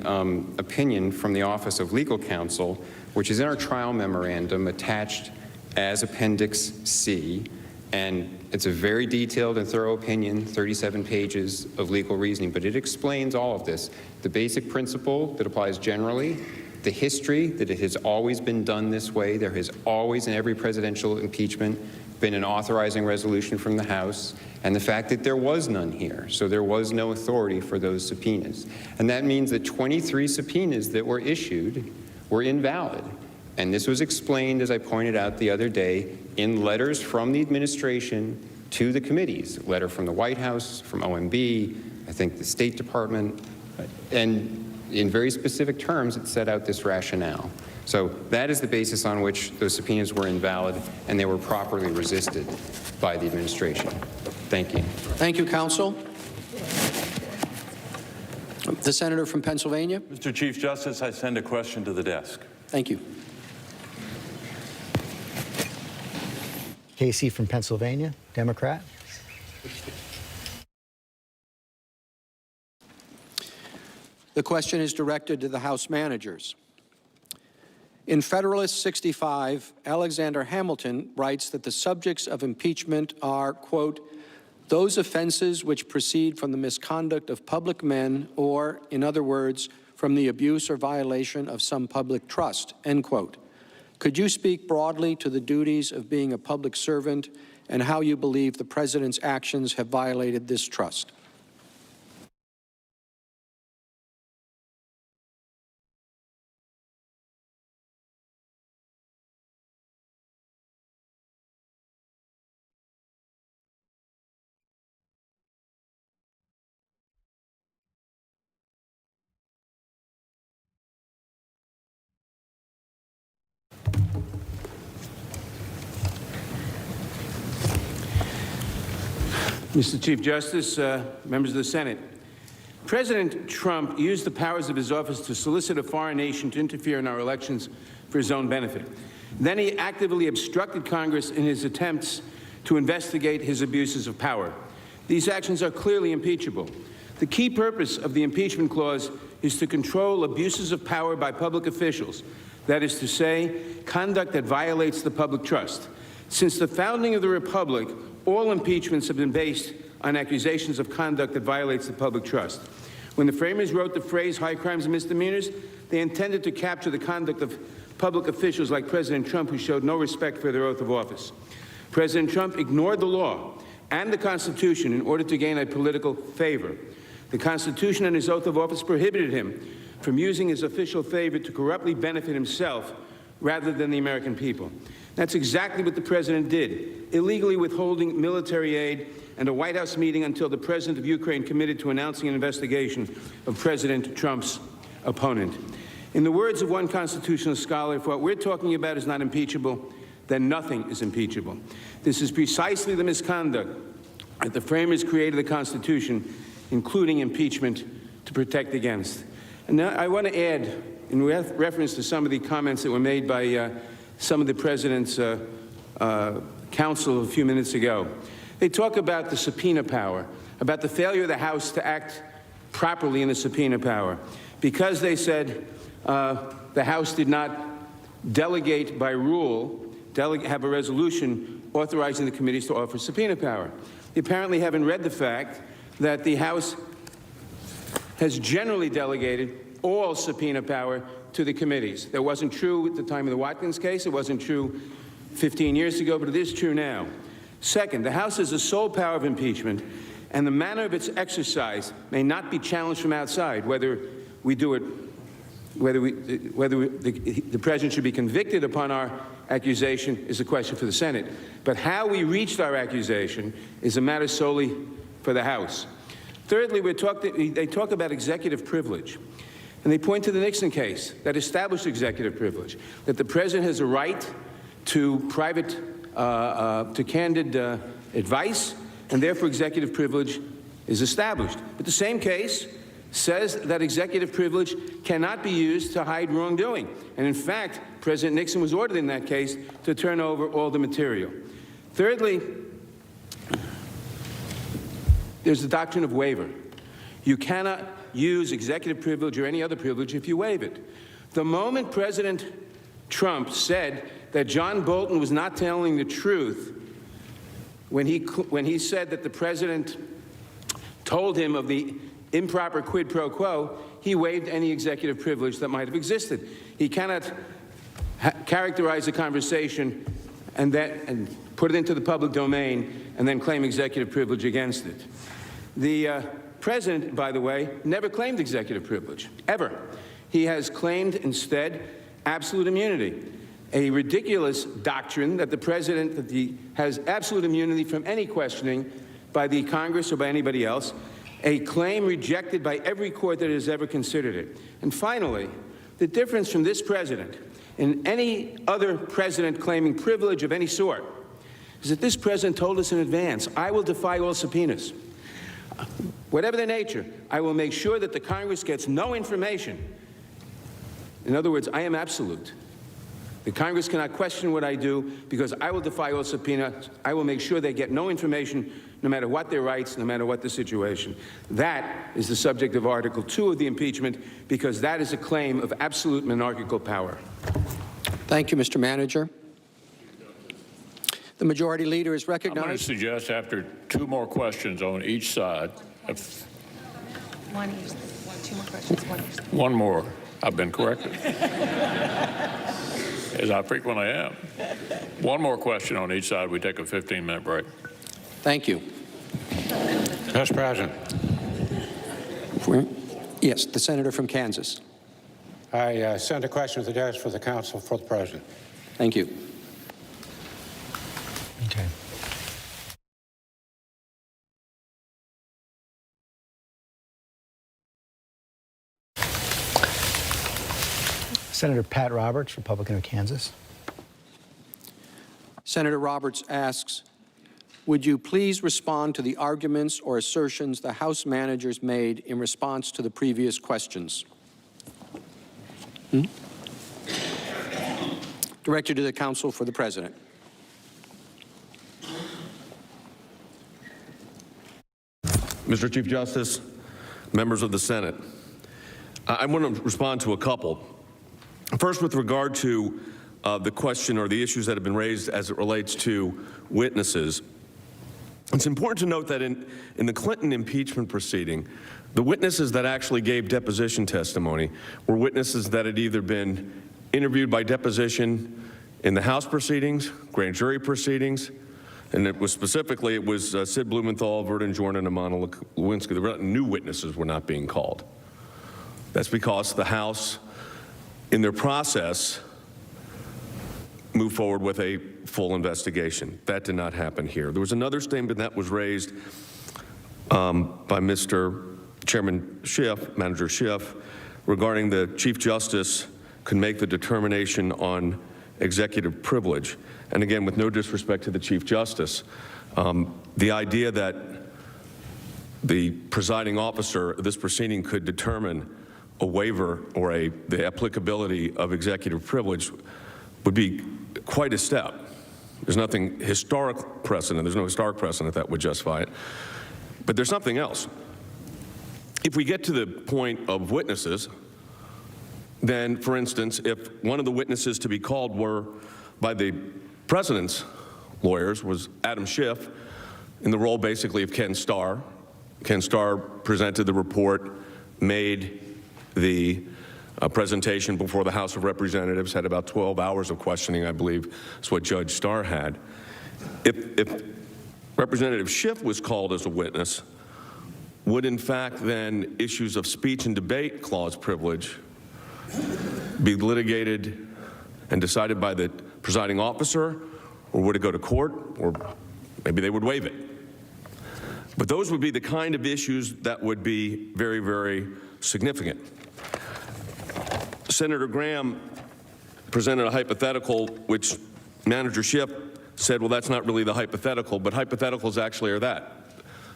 opinion from the Office of Legal Counsel, which is in our trial memorandum attached as Appendix C. And it's a very detailed and thorough opinion, 37 pages of legal reasoning, but it explains all of this. The basic principle that applies generally, the history that it has always been done this way. There has always, in every presidential impeachment, been an authorizing resolution from the House, and the fact that there was none here. So there was no authority for those subpoenas. And that means that 23 subpoenas that were issued were invalid. And this was explained, as I pointed out the other day, in letters from the administration to the committees, a letter from the White House, from OMB, I think the State Department, and in very specific terms, it set out this rationale. So that is the basis on which those subpoenas were invalid, and they were properly resisted by the administration. Thank you. Thank you, counsel. The senator from Pennsylvania. Mr. Chief Justice, I send a question to the desk. Thank you. Casey from Pennsylvania, Democrat. The question is directed to the House managers. In Federalist 65, Alexander Hamilton writes that the subjects of impeachment are, quote, those offenses which proceed from the misconduct of public men or, in other words, from the abuse or violation of some public trust, end quote. Could you speak broadly to the duties of being a public servant and how you believe the President's actions have violated this trust? Mr. Chief Justice, members of the Senate, President Trump used the powers of his office to solicit a foreign nation to interfere in our elections for his own benefit. Then he actively obstructed Congress in his attempts to investigate his abuses of power. These actions are clearly impeachable. The key purpose of the impeachment clause is to control abuses of power by public officials, that is to say, conduct that violates the public trust. Since the founding of the Republic, all impeachments have been based on accusations of conduct that violates the public trust. When the framers wrote the phrase high crimes and misdemeanors, they intended to capture the conduct of public officials like President Trump, who showed no respect for their oath of office. President Trump ignored the law and the Constitution in order to gain a political favor. The Constitution and his oath of office prohibited him from using his official favor to corruptly benefit himself rather than the American people. That's exactly what the president did, illegally withholding military aid and a White House meeting until the president of Ukraine committed to announcing an investigation of President Trump's opponent. In the words of one constitutional scholar, if what we're talking about is not impeachable, then nothing is impeachable. This is precisely the misconduct that the framers created the Constitution, including impeachment, to protect against. And now I want to add, in reference to some of the comments that were made by some of the president's counsel a few minutes ago. They talk about the subpoena power, about the failure of the House to act properly in the subpoena power, because they said the House did not delegate by rule, have a resolution authorizing the committees to offer subpoena power. They apparently haven't read the fact that the House has generally delegated all subpoena power to the committees. That wasn't true at the time of the Watkins case. It wasn't true 15 years ago, but it is true now. Second, the House has the sole power of impeachment, and the manner of its exercise may not be challenged from outside. Whether we do it, the president should be convicted upon our accusation is a question for the Senate. But how we reached our accusation is a matter solely for the House. Thirdly, they talk about executive privilege. And they point to the Nixon case that established executive privilege, that the president has a right to candid advice, and therefore executive privilege is established. But the same case says that executive privilege cannot be used to hide wrongdoing. And in fact, President Nixon was ordered in that case to turn over all the material. Thirdly, there's the doctrine of waiver. You cannot use executive privilege or any other privilege if you waive it. The moment President Trump said that John Bolton was not telling the truth when he said that the president told him of the improper quid pro quo, he waived any executive privilege that might have existed. He cannot characterize a conversation and put it into the public domain and then claim executive privilege against it. The president, by the way, never claimed executive privilege, ever. He has claimed instead absolute immunity, a ridiculous doctrine that the president has absolute immunity from any questioning by the Congress or by anybody else, a claim rejected by every court that has ever considered it. And finally, the difference from this president and any other president claiming privilege of any sort is that this president told us in advance, I will defy all subpoenas. Whatever their nature, I will make sure that the Congress gets no information. In other words, I am absolute. The Congress cannot question what I do because I will defy all subpoenas. I will make sure they get no information, no matter what their rights, no matter what the situation. That is the subject of Article 2 of the impeachment, because that is a claim of absolute monarchical power. Thank you, Mr. Manager. The Majority Leader is recognized. I'm going to suggest after two more questions on each side. Two more questions. One more. I've been corrected. As I frequently am. One more question on each side. We take a 15-minute break. Thank you. Mr. President. Yes, the senator from Kansas. I send a question to the desk for the counsel for the president. Thank you. Okay. Senator Pat Roberts, Republican of Kansas. Senator Roberts asks, would you please respond to the arguments or assertions the House managers made in response to the previous questions? Directed to the counsel for the President. Mr. Chief Justice, members of the Senate, I want to respond to a couple. First, with regard to the question or the issues that have been raised as it relates to witnesses, it's important to note that in the Clinton impeachment proceeding, the witnesses that actually gave deposition testimony were witnesses that had either been interviewed by deposition in the House proceedings, grand jury proceedings, and it was specifically, it was Sid Blumenthal, Verdun Jordan, and Monica Lewinsky. The new witnesses were not being called. That's because the House, in their process, moved forward with a full investigation. That did not happen here. There was another statement that was raised by Mr. Chairman Schiff, Manager Schiff, regarding the Chief Justice could make the determination on executive privilege. And again, with no disrespect to the Chief Justice, the idea that the presiding officer of this proceeding could determine a waiver or the applicability of executive privilege would be quite a step. There's nothing historic precedent, there's no historic precedent that would justify it. But there's something else. If we get to the point of witnesses, then, for instance, if one of the witnesses to be called were by the President's lawyers was Adam Schiff, in the role basically of Ken Starr. Ken Starr presented the report, made the presentation before the House of Representatives, had about 12 hours of questioning, I believe, is what Judge Starr had. If Representative Schiff was called as a witness, would in fact then issues of speech and debate clause privilege be litigated and decided by the presiding officer, or would it go to court, or maybe they would waive it? But those would be the kind of issues that would be very, very significant. Senator Graham presented a hypothetical which Manager Schiff said, well, that's not really the hypothetical, but hypotheticals actually are that.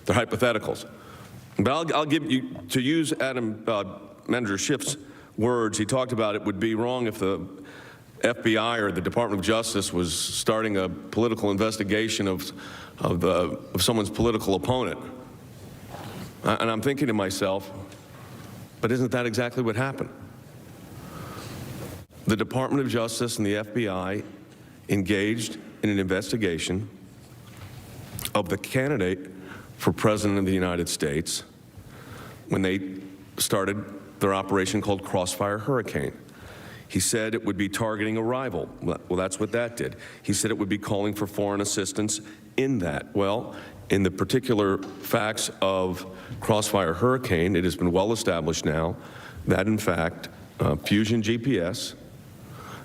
They're hypotheticals. But I'll give you, to use Manager Schiff's words, he talked about it would be wrong if the FBI or the Department of Justice was starting a political investigation of someone's political opponent. And I'm thinking to myself, but isn't that exactly what happened? The Department of Justice and the FBI engaged in an investigation of the candidate for President of the United States when they started their operation called Crossfire Hurricane. He said it would be targeting a rival. Well, that's what that did. He said it would be calling for foreign assistance in that. Well, in the particular facts of Crossfire Hurricane, it has been well established now that, in fact, Fusion GPS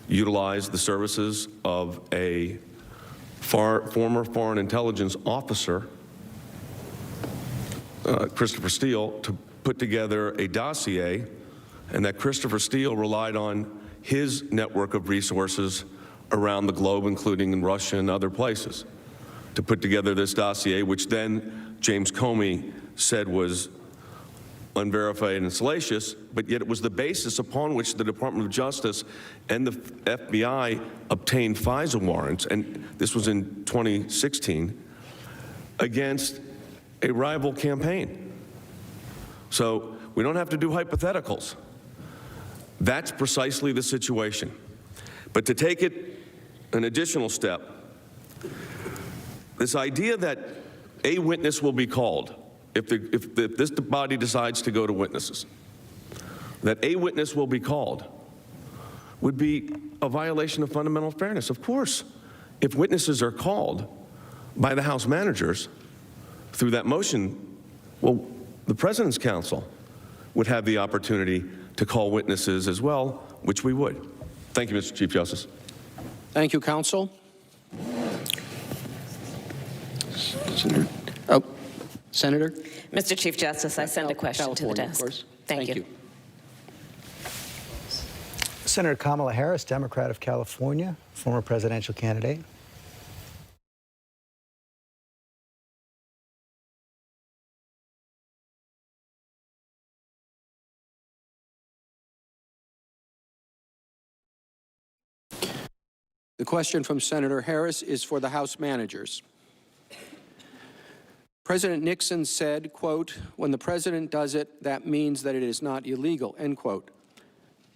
utilized the services of a former foreign intelligence officer, Christopher Steele, to put together a dossier, and that Christopher Steele relied on his network of resources around the globe, including in Russia and other places, to put together this dossier, which then James Comey said was unverified and salacious, but yet it was the basis upon which the Department of Justice and the FBI obtained FISA warrants, and this was in 2016, against a rival campaign. So we don't have to do hypotheticals. That's precisely the situation. But to take it an additional step, this idea that a witness will be called, if this body decides to go to witnesses, that a witness will be called, would be a violation of fundamental fairness. Of course, if witnesses are called by the House managers through that motion, well, the President's counsel would have the opportunity to call witnesses as well, which we would. Thank you, Mr. Chief Justice. Thank you, counsel. Oh, Senator? Mr. Chief Justice, I send a question to the California, desk. of course. Thank you. Senator Kamala Harris, Democrat of California, former presidential candidate. The question from Senator Harris is for the House managers. President Nixon said, quote, "When the president does it, that means that it is not illegal," end quote.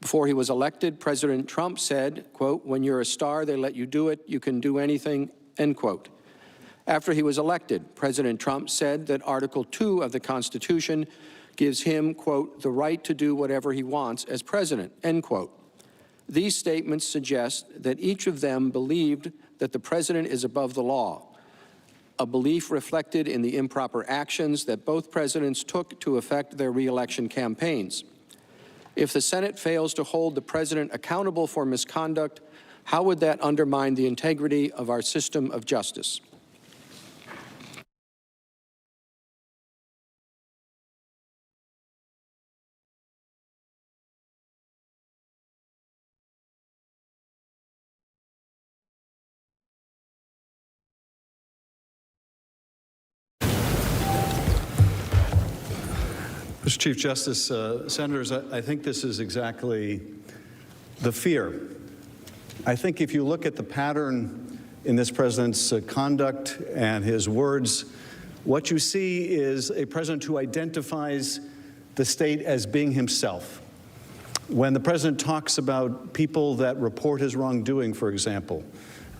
Before he was elected, President Trump said, quote, "When you're a star, they let you do it. You can do anything," end quote. After he was elected, President Trump said that Article 2 of the Constitution gives him, quote, "the right to do whatever he wants as president," end quote. These statements suggest that each of them believed that the president is above the law, a belief reflected in the improper actions that both presidents took to effect their re-election campaigns. If the Senate fails to hold the president accountable for misconduct, how would that undermine the integrity of our system of justice? Mr. Chief Justice, Senators, I think this is exactly the fear. I think if you look at the pattern in this president's conduct and his words, what you see is a president who identifies the state as being himself. When the president talks about people that report his wrongdoing, for example,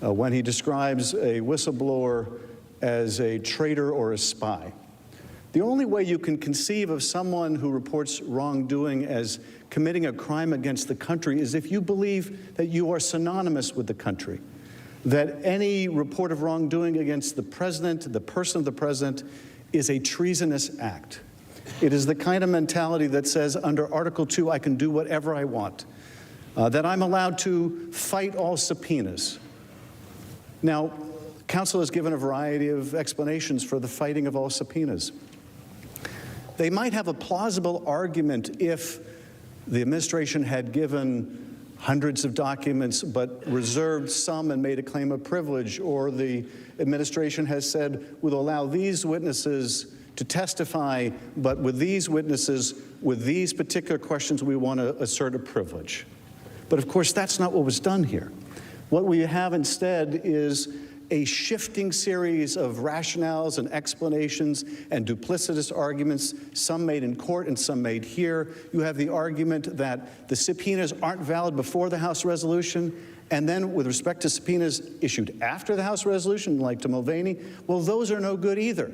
when he describes a whistleblower as a traitor or a spy, the only way you can conceive of someone who reports wrongdoing as committing a crime against the country is if you believe that you are synonymous with the country, that any report of wrongdoing against the president, the person of the president, is a treasonous act. It is the kind of mentality that says under Article 2, I can do whatever I want, that I'm allowed to fight all subpoenas. Now, counsel has given a variety of explanations for the fighting of all subpoenas. They might have a plausible argument if the administration had given hundreds of documents but reserved some and made a claim of privilege, or the administration has said, we'll allow these witnesses to testify, but with these witnesses, with these particular questions, we want to assert a privilege. But of course, that's not what was done here. What we have instead is a shifting series of rationales and explanations and duplicitous arguments, some made in court and some made here. You have the argument that the subpoenas aren't valid before the House resolution, and then with respect to subpoenas issued after the House resolution, like to Mulvaney, well, those are no good either.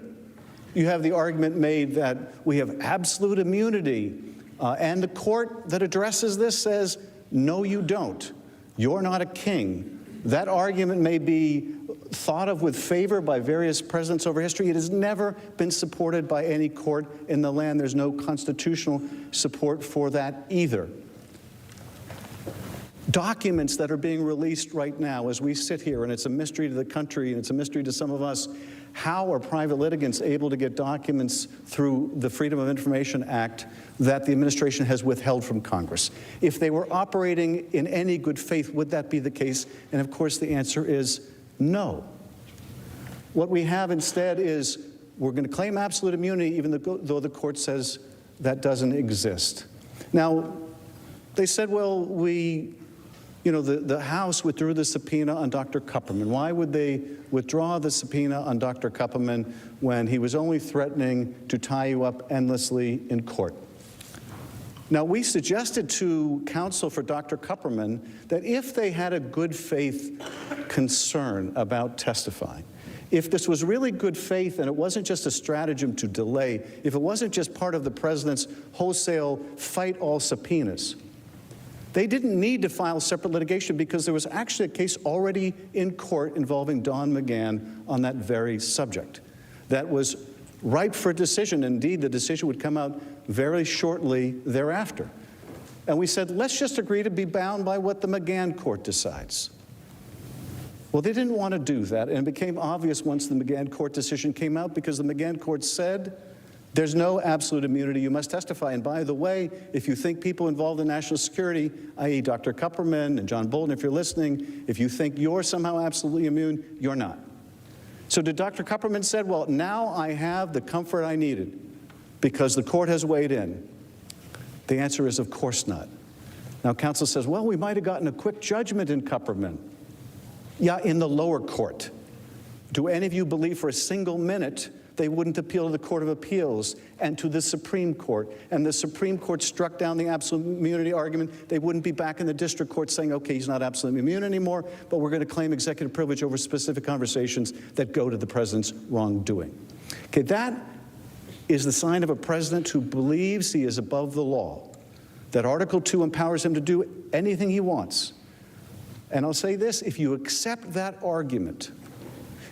You have the argument made that we have absolute immunity, and the court that addresses this says, no, you don't. You're not a king. That argument may be thought of with favor by various presidents over history. It has never been supported by any court in the land. There's no constitutional support for that either. Documents that are being released right now as we sit here, and it's a mystery to the country and it's a mystery to some of us, how are private litigants able to get documents through the Freedom of Information Act that the administration has withheld from Congress? If they were operating in any good faith, would that be the case? And of course, the answer is no. What we have instead is we're going to claim absolute immunity even though the court says that doesn't exist. Now, they said, well, the House withdrew the subpoena on Dr. Kupperman. Why would they withdraw the subpoena on Dr. Kupperman when he was only threatening to tie you up endlessly in court? Now, we suggested to counsel for Dr. Kupperman that if they had a good faith concern about testifying, if this was really good faith and it wasn't just a stratagem to delay, if it wasn't just part of the president's wholesale fight all subpoenas, they didn't need to file separate litigation because there was actually a case already in court involving Don McGahn on that very subject that was ripe for decision. Indeed, the decision would come out very shortly thereafter. And we said, let's just agree to be bound by what the McGahn court decides. Well, they didn't want to do that, and it became obvious once the McGahn court decision came out because the McGahn court said, there's no absolute immunity, you must testify. And by the way, if you think people involved in national security, i.e. Dr. Kupperman and John Bolton, if you're listening, if you think you're somehow absolutely immune, you're not. So did Dr. Kupperman said, well, now I have the comfort I needed because the court has weighed in? The answer is, of course not. Now, counsel says, well, we might have gotten a quick judgment in Kupperman. Yeah, in the lower court. Do any of you believe for a single minute they wouldn't appeal to the Court of Appeals and to the Supreme Court, and the Supreme Court struck down the absolute immunity argument? They wouldn't be back in the district court saying, okay, he's not absolutely immune anymore, but we're going to claim executive privilege over specific conversations that go to the president's wrongdoing. Okay, that is the sign of a president who believes he is above the law, that Article 2 empowers him to do anything he wants. And I'll say this, if you accept that argument,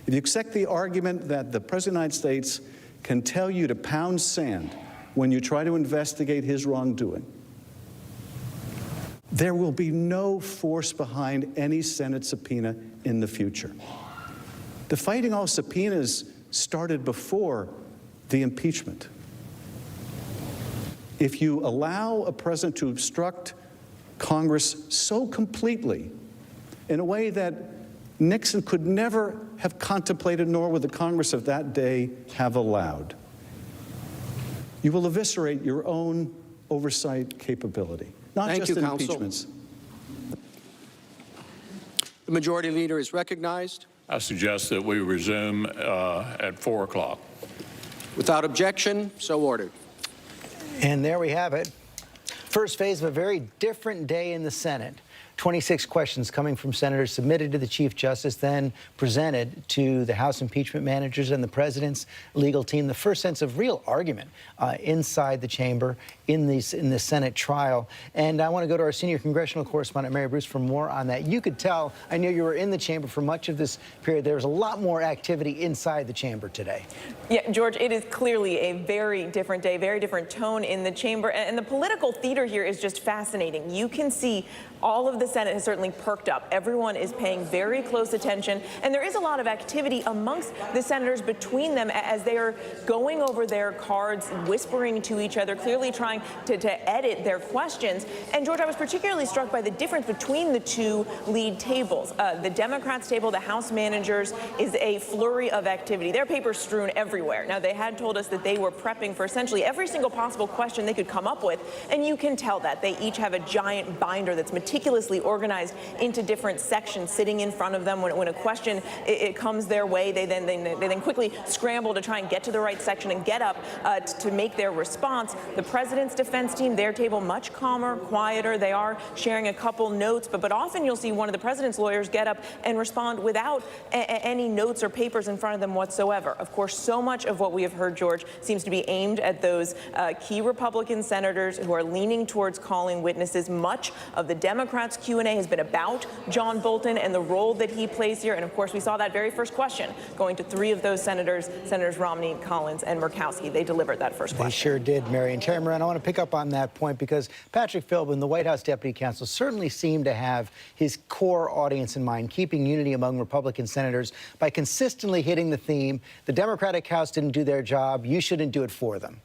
if you accept the argument that the President of the United States can tell you to pound sand when you try to investigate his wrongdoing, there will be no force behind any Senate subpoena in the future. The fighting off subpoenas started before the impeachment. If you allow a president to obstruct Congress so completely in a way that Nixon could never have contemplated, nor would the Congress of that day have allowed, you will eviscerate your own oversight capability, not just in impeachments. The Majority Leader is recognized. I suggest that we resume at 4 o'clock. Without objection, so ordered. And there we have it. First phase of a very different day in the Senate. 26 questions coming from senators submitted to the Chief Justice, then presented to the House impeachment managers and the president's legal team. The first sense of real argument inside the chamber in the Senate trial. And I want to go to our senior congressional correspondent, Mary Bruce, for more on that. You could tell, I know you were in the chamber for much of this period, there was a lot more activity inside the chamber today. Yeah, George, it is clearly a very different day, very different tone in the chamber. And the political theater here is just fascinating. You can see all of the Senate has certainly perked up. Everyone is paying very close attention, and there is a lot of activity amongst the senators between them as they are going over their cards, whispering to each other, clearly trying to edit their questions. And George, I was particularly struck by the difference between the two lead tables. The Democrats' table, the House managers, is a flurry of activity. Their papers strewn everywhere. Now, they had told us that they were prepping for essentially every single possible question they could come up with, and you can tell that. They each have a giant binder that's meticulously organized into different sections sitting in front of them. When a question it comes their way, they then quickly scramble to try and get to the right section and get up to make their response. The president's defense team, their table, much calmer, quieter. They are sharing a couple notes, but often you'll see one of the president's lawyers get up and respond without any notes or papers in front of them whatsoever. Of course, so much of what we have heard, George, seems to be aimed at those key Republican senators who are leaning towards calling witnesses. Much of the Democrats' Q&A has been about John Bolton and the role that he plays here. And of course, we saw that very first question going to three of those senators, Senators Romney, Collins, and Murkowski. They delivered that first question. They sure did, Mary. And Terry Moran, I want to pick up on that point because Patrick Philbin, the White House Deputy Counsel, certainly seemed to have his core audience in mind, keeping unity among Republican senators by consistently hitting the theme, the Democratic House didn't do their job, you shouldn't do it for them.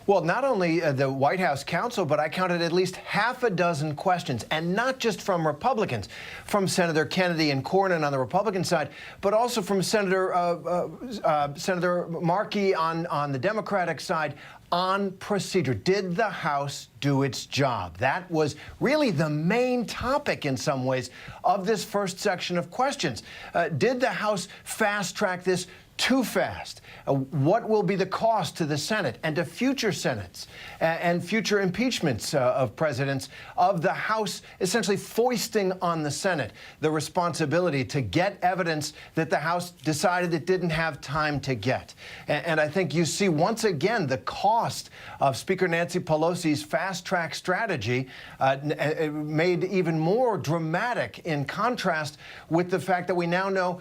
Well, not only the White House counsel, but I counted at least half a dozen questions, and not just from Republicans, from Senator Kennedy and Cornyn on the Republican side, but also from Senator Markey on the Democratic side on procedure. Did the House do its job? That was really the main topic in some ways of this first section of questions. Did the House fast-track this too fast? What will be the cost to the Senate and to future Senates and future impeachments of presidents of the House essentially foisting on the Senate the responsibility to get evidence that the House decided it didn't have time to get? And I think you see once again the cost of Speaker Nancy Pelosi's fast-track strategy made even more dramatic in contrast with the fact that we now know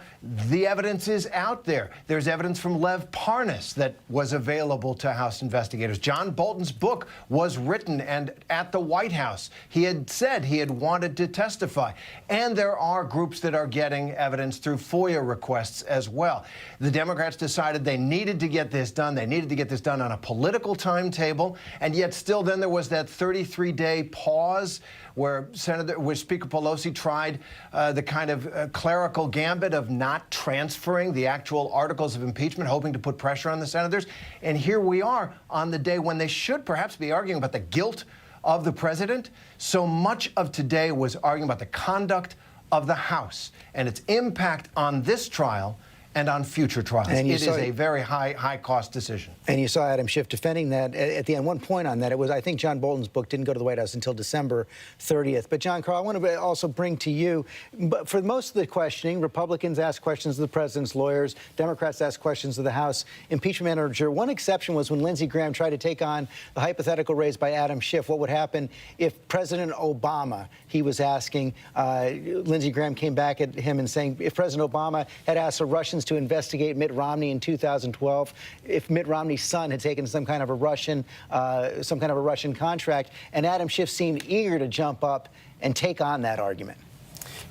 the evidence is out there. There's evidence from Lev Parnas that was available to House investigators. John Bolton's book was written, and at the White House, he had said he had wanted to testify. And there are groups that are getting evidence through FOIA requests as well. The Democrats decided they needed to get this done. They needed to get this done on a political timetable, and yet still then there was that 33-day pause where Speaker Pelosi tried the kind of clerical gambit of not transferring the actual articles of impeachment, hoping to put pressure on the senators. And here we are on the day when they should perhaps be arguing about the guilt of the president. So much of today was arguing about the conduct of the House and its impact on this trial and on future trials. And it is a very high cost decision. And you saw Adam Schiff defending that at the end. One point on that, it was, I think John Bolton's book didn't go to the White House until December 30th. But John Karl, I want to also bring to you, but for most of the questioning, Republicans asked questions of the president's lawyers, Democrats asked questions of the House impeachment manager. One exception was when Lindsey Graham tried to take on the hypothetical raised by Adam Schiff. What would happen if President Obama, he was asking, Lindsey Graham came back at him and saying, if President Obama had asked the Russians to investigate Mitt Romney in 2012, if Mitt Romney's son had taken some kind of a Russian contract, and Adam Schiff seemed eager to jump up and take on that argument.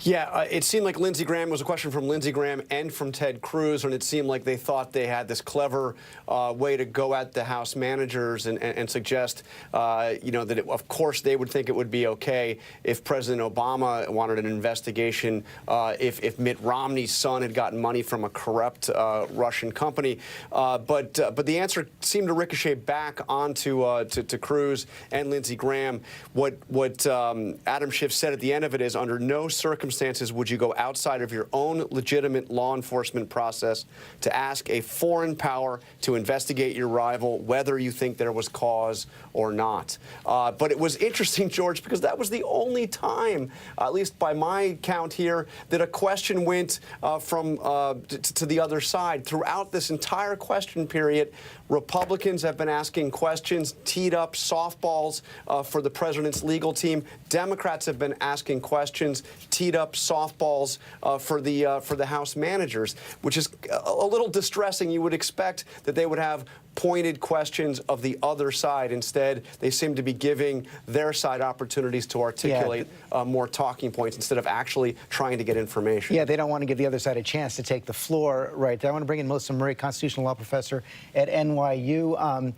Yeah, it seemed like Lindsey Graham was a question from Lindsey Graham and from Ted Cruz, and it seemed like they thought they had this clever way to go at the House managers and suggest, that of course they would think it would be okay if President Obama wanted an investigation, if Mitt Romney's son had gotten money from a corrupt Russian company. But the answer seemed to ricochet back onto to Cruz and Lindsey Graham. What Adam Schiff said at the end of it is, under no circumstances would you go outside of your own legitimate law enforcement process to ask a foreign power to investigate your rival, whether you think there was cause or not. But it was interesting, George, because that was the only time, at least by my count here, that a question went to the other side. Throughout this entire question period, Republicans have been asking questions, teed up softballs for the president's legal team. Democrats have been asking questions, teed up softballs for the House managers, which is a little distressing. You would expect that they would have pointed questions of the other side. Instead, they seem to be giving their side opportunities to articulate more talking points instead of actually trying to get information. Yeah, they don't want to give the other side a chance to take the floor right there. I want to bring in Melissa Murray, constitutional law professor at NYU.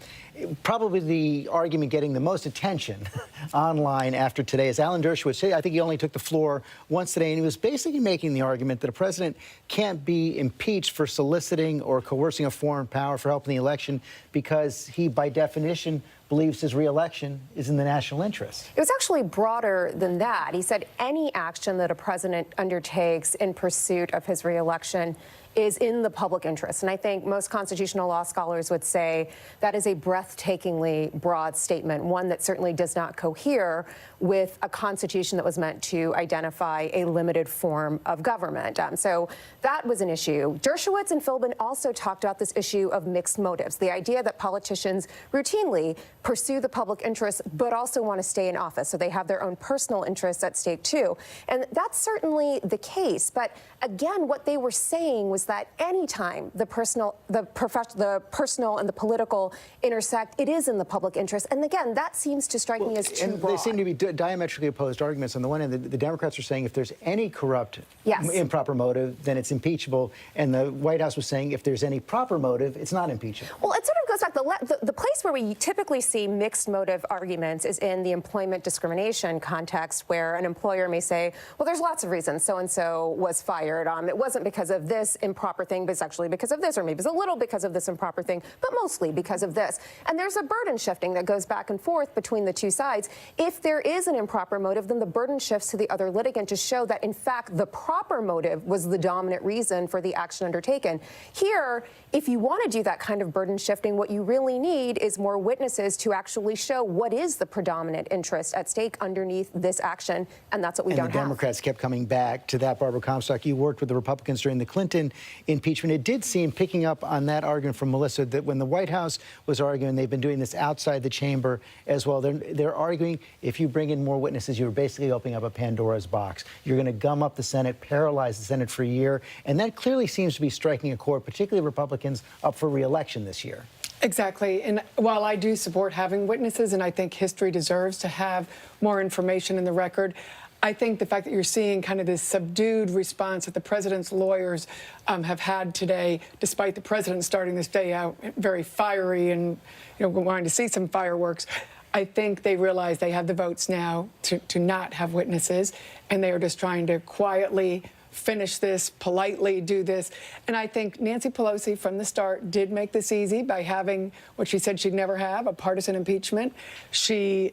Probably the argument getting the most attention online after today is Alan Dershowitz. I think he only took the floor once today, and he was basically making the argument that a president can't be impeached for soliciting or coercing a foreign power for helping the election because he, by definition, believes his re-election is in the national interest. It was actually broader than that. He said any action that a president undertakes in pursuit of his re-election is in the public interest. And I think most constitutional law scholars would say that is a breathtakingly broad statement, one that certainly does not cohere with a constitution that was meant to identify a limited form of government. So that was an issue. Dershowitz and Philbin also talked about this issue of mixed motives, the idea that politicians routinely pursue the public interest but also want to stay in office, so they have their own personal interests at stake too. And that's certainly the case. But again, what they were saying was that any time the personal and the political intersect, it is in the public interest. And again, that seems to strike me as too broad. They seem to be diametrically opposed arguments. On the one hand, the Democrats are saying if there's any corrupt, improper motive, then it's impeachable. And the White House was saying if there's any proper motive, it's not impeachable. Well, it sort of goes back. The place where we typically see mixed motive arguments is in the employment discrimination context, where an employer may say, well, there's lots of reasons so-and-so was fired. It wasn't because of this improper thing, but it's actually because of this, or maybe it's a little because of this improper thing, but mostly because of this. And there's a burden shifting that goes back and forth between the two sides. If there is an improper motive, then the burden shifts to the other litigant to show that, in fact, the proper motive was the dominant reason for the action undertaken. Here, if you want to do that kind of burden shifting, what you really need is more witnesses to actually show what is the predominant interest at stake underneath this action, and that's what we don't have. And the Democrats kept coming back to that. Barbara Comstock, you worked with the Republicans during the Clinton impeachment. It did seem, picking up on that argument from Melissa, that when the White House was arguing, they've been doing this outside the chamber as well. They're arguing if you bring in more witnesses, you're basically opening up a Pandora's box. You're going to gum up the Senate, paralyze the Senate for a year, and that clearly seems to be striking a chord, particularly Republicans up for re-election this year. Exactly. And while I do support having witnesses, and I think history deserves to have more information in the record, I think the fact that you're seeing kind of this subdued response that the president's lawyers have had today, despite the president starting this day out very fiery and wanting to see some fireworks, I think they realize they have the votes now to not have witnesses, and they are just trying to quietly finish this, politely do this. And I think Nancy Pelosi from the start did make this easy by having what she said she'd never have, a partisan impeachment. She,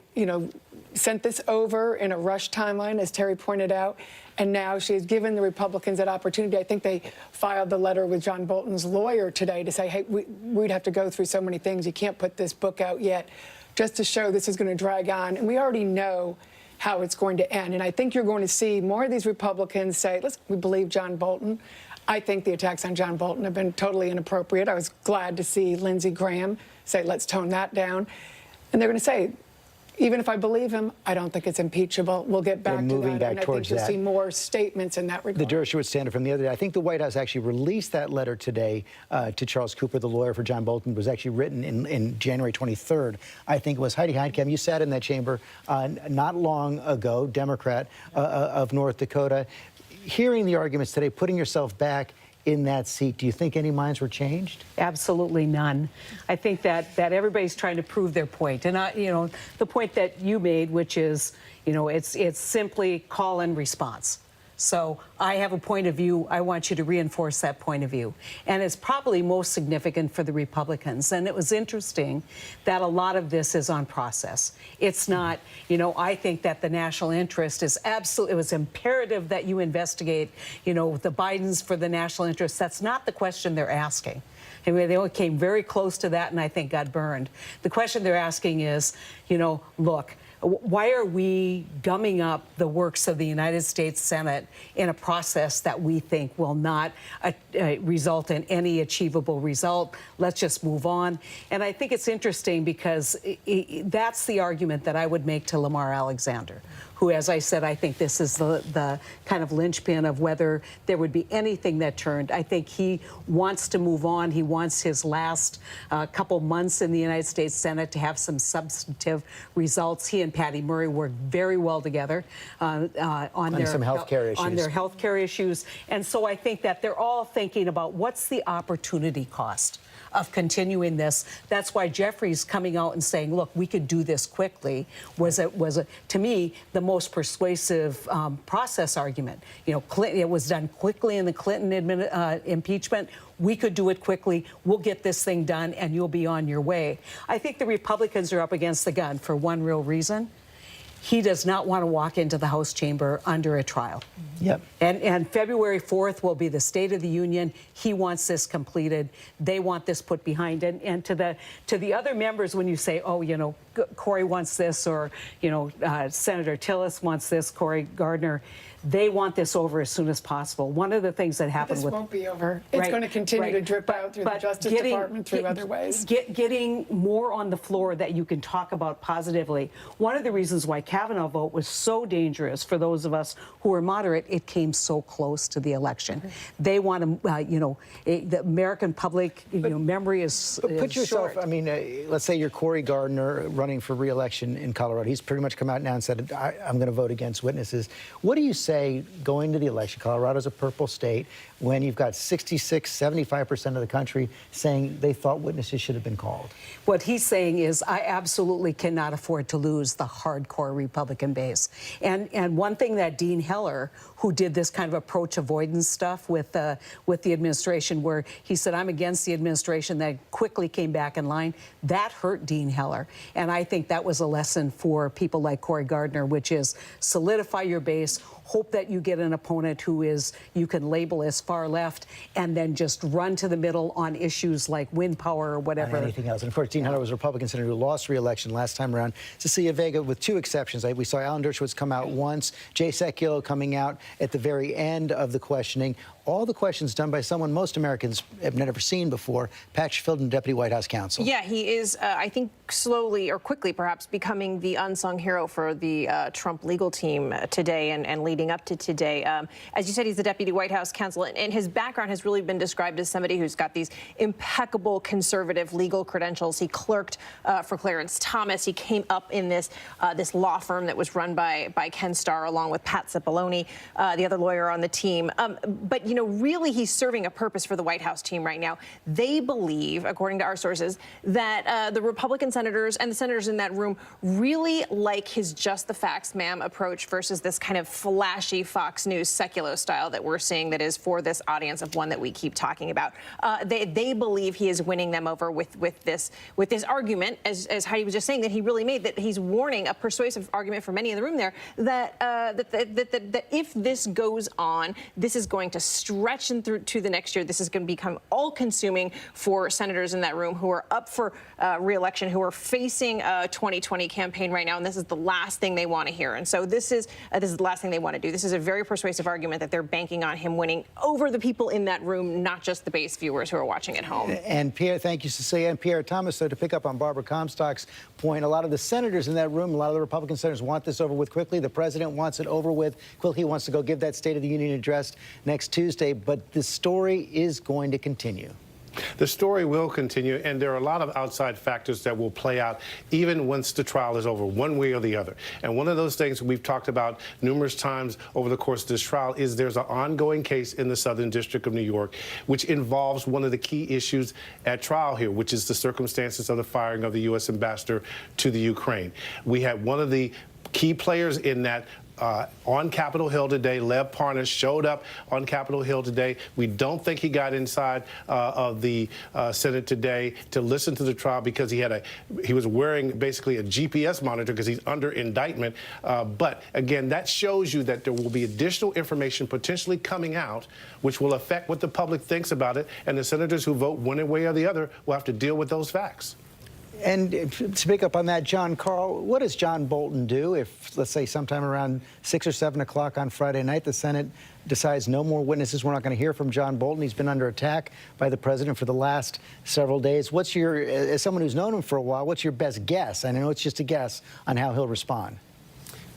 sent this over in a rush timeline, as Terry pointed out, And now she has given the Republicans that opportunity. I think they filed the letter with John Bolton's lawyer today to say, hey, we'd have to go through so many things. You can't put this book out yet, just to show this is going to drag on. And we already know how it's going to end. And I think you're going to see more of these Republicans say, listen, we believe John Bolton. I think the attacks on John Bolton have been totally inappropriate. I was glad to see Lindsey Graham say, let's tone that down. And they're going to say, even if I believe him, I don't think it's impeachable. We'll get back to that. And I think you'll see more statements in that regard. The Dershowitz standard from the other day. I think the White House actually released that letter today to Charles Cooper, the lawyer for John Bolton. It was actually written in January 23rd. I think it was. Heidi Heitkamp, you sat in that chamber not long ago, Democrat of North Dakota. Hearing the arguments today, putting yourself back in that seat, do you think any minds were changed? Absolutely none. I think that everybody's trying to prove their point. And, the point that you made, which is, it's simply call and response. So I have a point of view. I want you to reinforce that point of view. And it's probably most significant for the Republicans. And it was interesting that a lot of this is on process. It's not, I think that the national interest is absolutely, it was imperative that you investigate, the Bidens for the national interest. That's not the question they're asking. I mean, they only came very close to that and I think got burned. The question they're asking is, look, why are we gumming up the works of the United States Senate in a process that we think will not result in any achievable result? Let's just move on. And I think it's interesting because that's the argument that I would make to Lamar Alexander, who, as I said, I think this is the kind of linchpin of whether there would be anything that turned. I think he wants to move on. He wants his last couple months in the United States Senate to have some substantive results. He and Patty Murray worked very well together on some health care issues. On their health care issues. And so I think that they're all thinking about what's the opportunity cost of continuing this. That's why Jeffries coming out and saying, look, we could do this quickly was to me, the most persuasive process argument. Clinton, it was done quickly in the Clinton impeachment. We could do it quickly. We'll get this thing done and you'll be on your way. I think the Republicans are up against the gun for one real reason. He does not want to walk into the House chamber under a trial. Yep. And February 4th will be the State of the Union. He wants this completed. They want this put behind. And to the other members, when you say, oh, Cory wants this, or, Senator Tillis wants this, Cory Gardner, they want this over as soon as possible. One of the things that happened this won't be over. It's going to continue to drip out through the Justice Department through other ways. Getting more on the floor that you can talk about positively. One of the reasons why Kavanaugh vote was so dangerous for those of us who are moderate, it came so close to the election. They want to, the American public memory is put yourself, short. I mean, let's say you're Cory Gardner running for re-election in Colorado. He's pretty much come out now and said, I'm going to vote against witnesses. What do you say going to the election? Colorado's a purple state, when you've got 66, 75% of the country saying they thought witnesses should have been called. What he's saying is, I absolutely cannot afford to lose the hardcore Republican base. And one thing that Dean Heller, who did this kind of approach avoidance stuff with the administration, where he said, I'm against the administration, that quickly came back in line, that hurt Dean Heller. And I think that was a lesson for people like Cory Gardner, which is solidify your base, hope that you get an opponent who is, you can label as far left, and then just run to the middle on issues like wind power or whatever. And anything else. And of course, Dean Heller was a Republican senator who lost re-election last time around. Cecilia Vega, with two exceptions. We saw Alan Dershowitz come out once, Jay Sekulow coming out at the very end of the questioning. All the questions done by someone most Americans have never seen before, Pat Schiffel, Deputy White House Counsel. Yeah, he is, I think, slowly or quickly perhaps becoming the unsung hero for the Trump legal team today and leading up to today. As you said, he's the Deputy White House Counsel, and his background has really been described as somebody who's got these impeccable conservative legal credentials. He clerked for Clarence Thomas. He came up in this law firm that was run by Ken Starr, along with Pat Cipollone, the other lawyer on the team. But, really he's serving a purpose for the White House team right now. They believe, according to our sources, that the Republican senators and the senators in that room really like his just the facts, ma'am approach versus this kind of flashy Fox News secular style that we're seeing that is for this audience of one that we keep talking about. They believe he is winning them over with this argument, as Heidi was just saying, that he really made, that he's warning, a persuasive argument for many in the room there, that if this goes on, this is going to stretch through to the next year. This is going to become all-consuming for senators in that room who are up for re-election, who are facing a 2020 campaign right now, and this is the last thing they want to hear. And so this is the last thing they want to do. This is a very persuasive argument that they're banking on him winning over the people in that room, not just the base viewers who are watching at home. And Pierre, thank you, Cecilia. And Pierre Thomas, so to pick up on Barbara Comstock's point, a lot of the senators in that room, a lot of the Republican senators want this over with quickly. The president wants it over with quickly. He wants to go give that State of the Union address next Tuesday. But the story is going to continue. The story will continue, and there are a lot of outside factors that will play out even once the trial is over, one way or the other. And one of those things we've talked about numerous times over the course of this trial is there's an ongoing case in the Southern District of New York which involves one of the key issues at trial here, which is the circumstances of the firing of the U.S. ambassador to the Ukraine. We had one of the key players in that on Capitol Hill today. Lev Parnas showed up on Capitol Hill today. We don't think he got inside of the Senate today to listen to the trial because he was wearing basically a GPS monitor because he's under indictment. But again, that shows you that there will be additional information potentially coming out which will affect what the public thinks about it, and the senators who vote one way or the other will have to deal with those facts. And to pick up on that, John Carl, what does John Bolton do if, let's say, sometime around 6 or 7 o'clock on Friday night, the Senate decides no more witnesses, we're not going to hear from John Bolton? He's been under attack by the president for the last several days. What's your, as someone who's known him for a while, what's your best guess? I know it's just a guess on how he'll respond.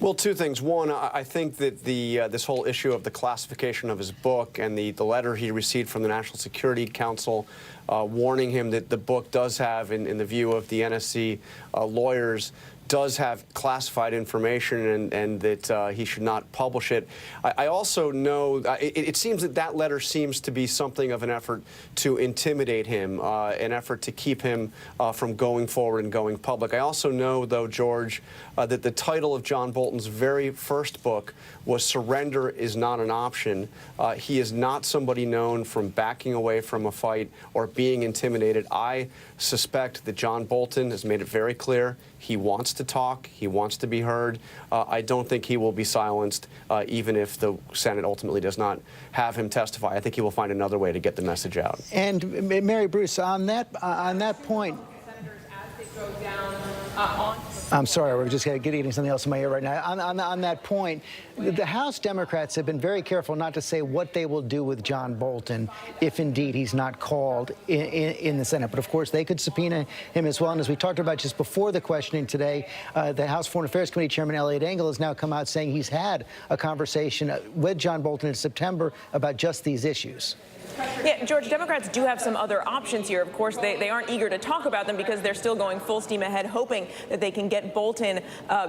Well, two things. One, I think that this whole issue of the classification of his book and the letter he received from the National Security Council warning him that the book does have, in the view of the NSC lawyers, does have classified information and that he should not publish it. I also know it seems that letter seems to be something of an effort to intimidate him, an effort to keep him from going forward and going public. I also know, though, George, that the title of John Bolton's very first book was Surrender is Not an Option. He is not somebody known from backing away from a fight or being intimidated. I suspect that John Bolton has made it very clear he wants to talk, he wants to be heard. I don't think he will be silenced, even if the Senate ultimately does not have him testify. I think he will find another way to get the message out. And Mary Bruce, on that point, I'm sorry, we're just getting something else in my ear right now. On that point, the House Democrats have been very careful not to say what they will do with John Bolton if indeed he's not called in the Senate. But of course, they could subpoena him as well. And as we talked about just before the questioning today, the House Foreign Affairs Committee Chairman Eliot Engel has now come out saying he's had a conversation with John Bolton in September about just these issues. Yeah, George, Democrats do have some other options here. Of course, they aren't eager to talk about them because they're still going full steam ahead, hoping that they can get Bolton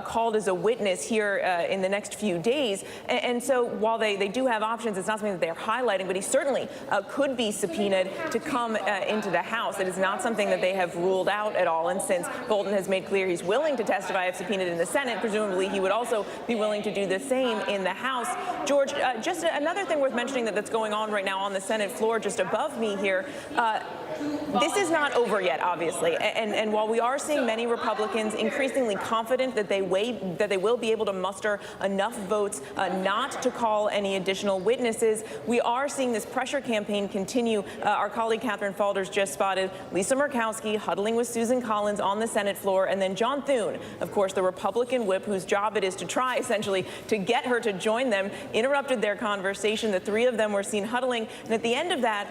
called as a witness here in the next few days. And so while they do have options, it's not something that they're highlighting, but he certainly could be subpoenaed to come into the House. It is not something that they have ruled out at all. And since Bolton has made clear he's willing to testify if subpoenaed in the Senate, presumably he would also be willing to do the same in the House. George, just another thing worth mentioning that's going on right now on the Senate floor just above me here. This is not over yet, obviously, and while we are seeing many Republicans increasingly confident that they will be able to muster enough votes not to call any additional witnesses, we are seeing this pressure campaign continue. Our colleague Catherine Falders just spotted Lisa Murkowski huddling with Susan Collins on the Senate floor, and then John Thune, of course, the Republican whip whose job it is to try essentially to get her to join them, interrupted their conversation. The three of them were seen huddling, and at the end of that,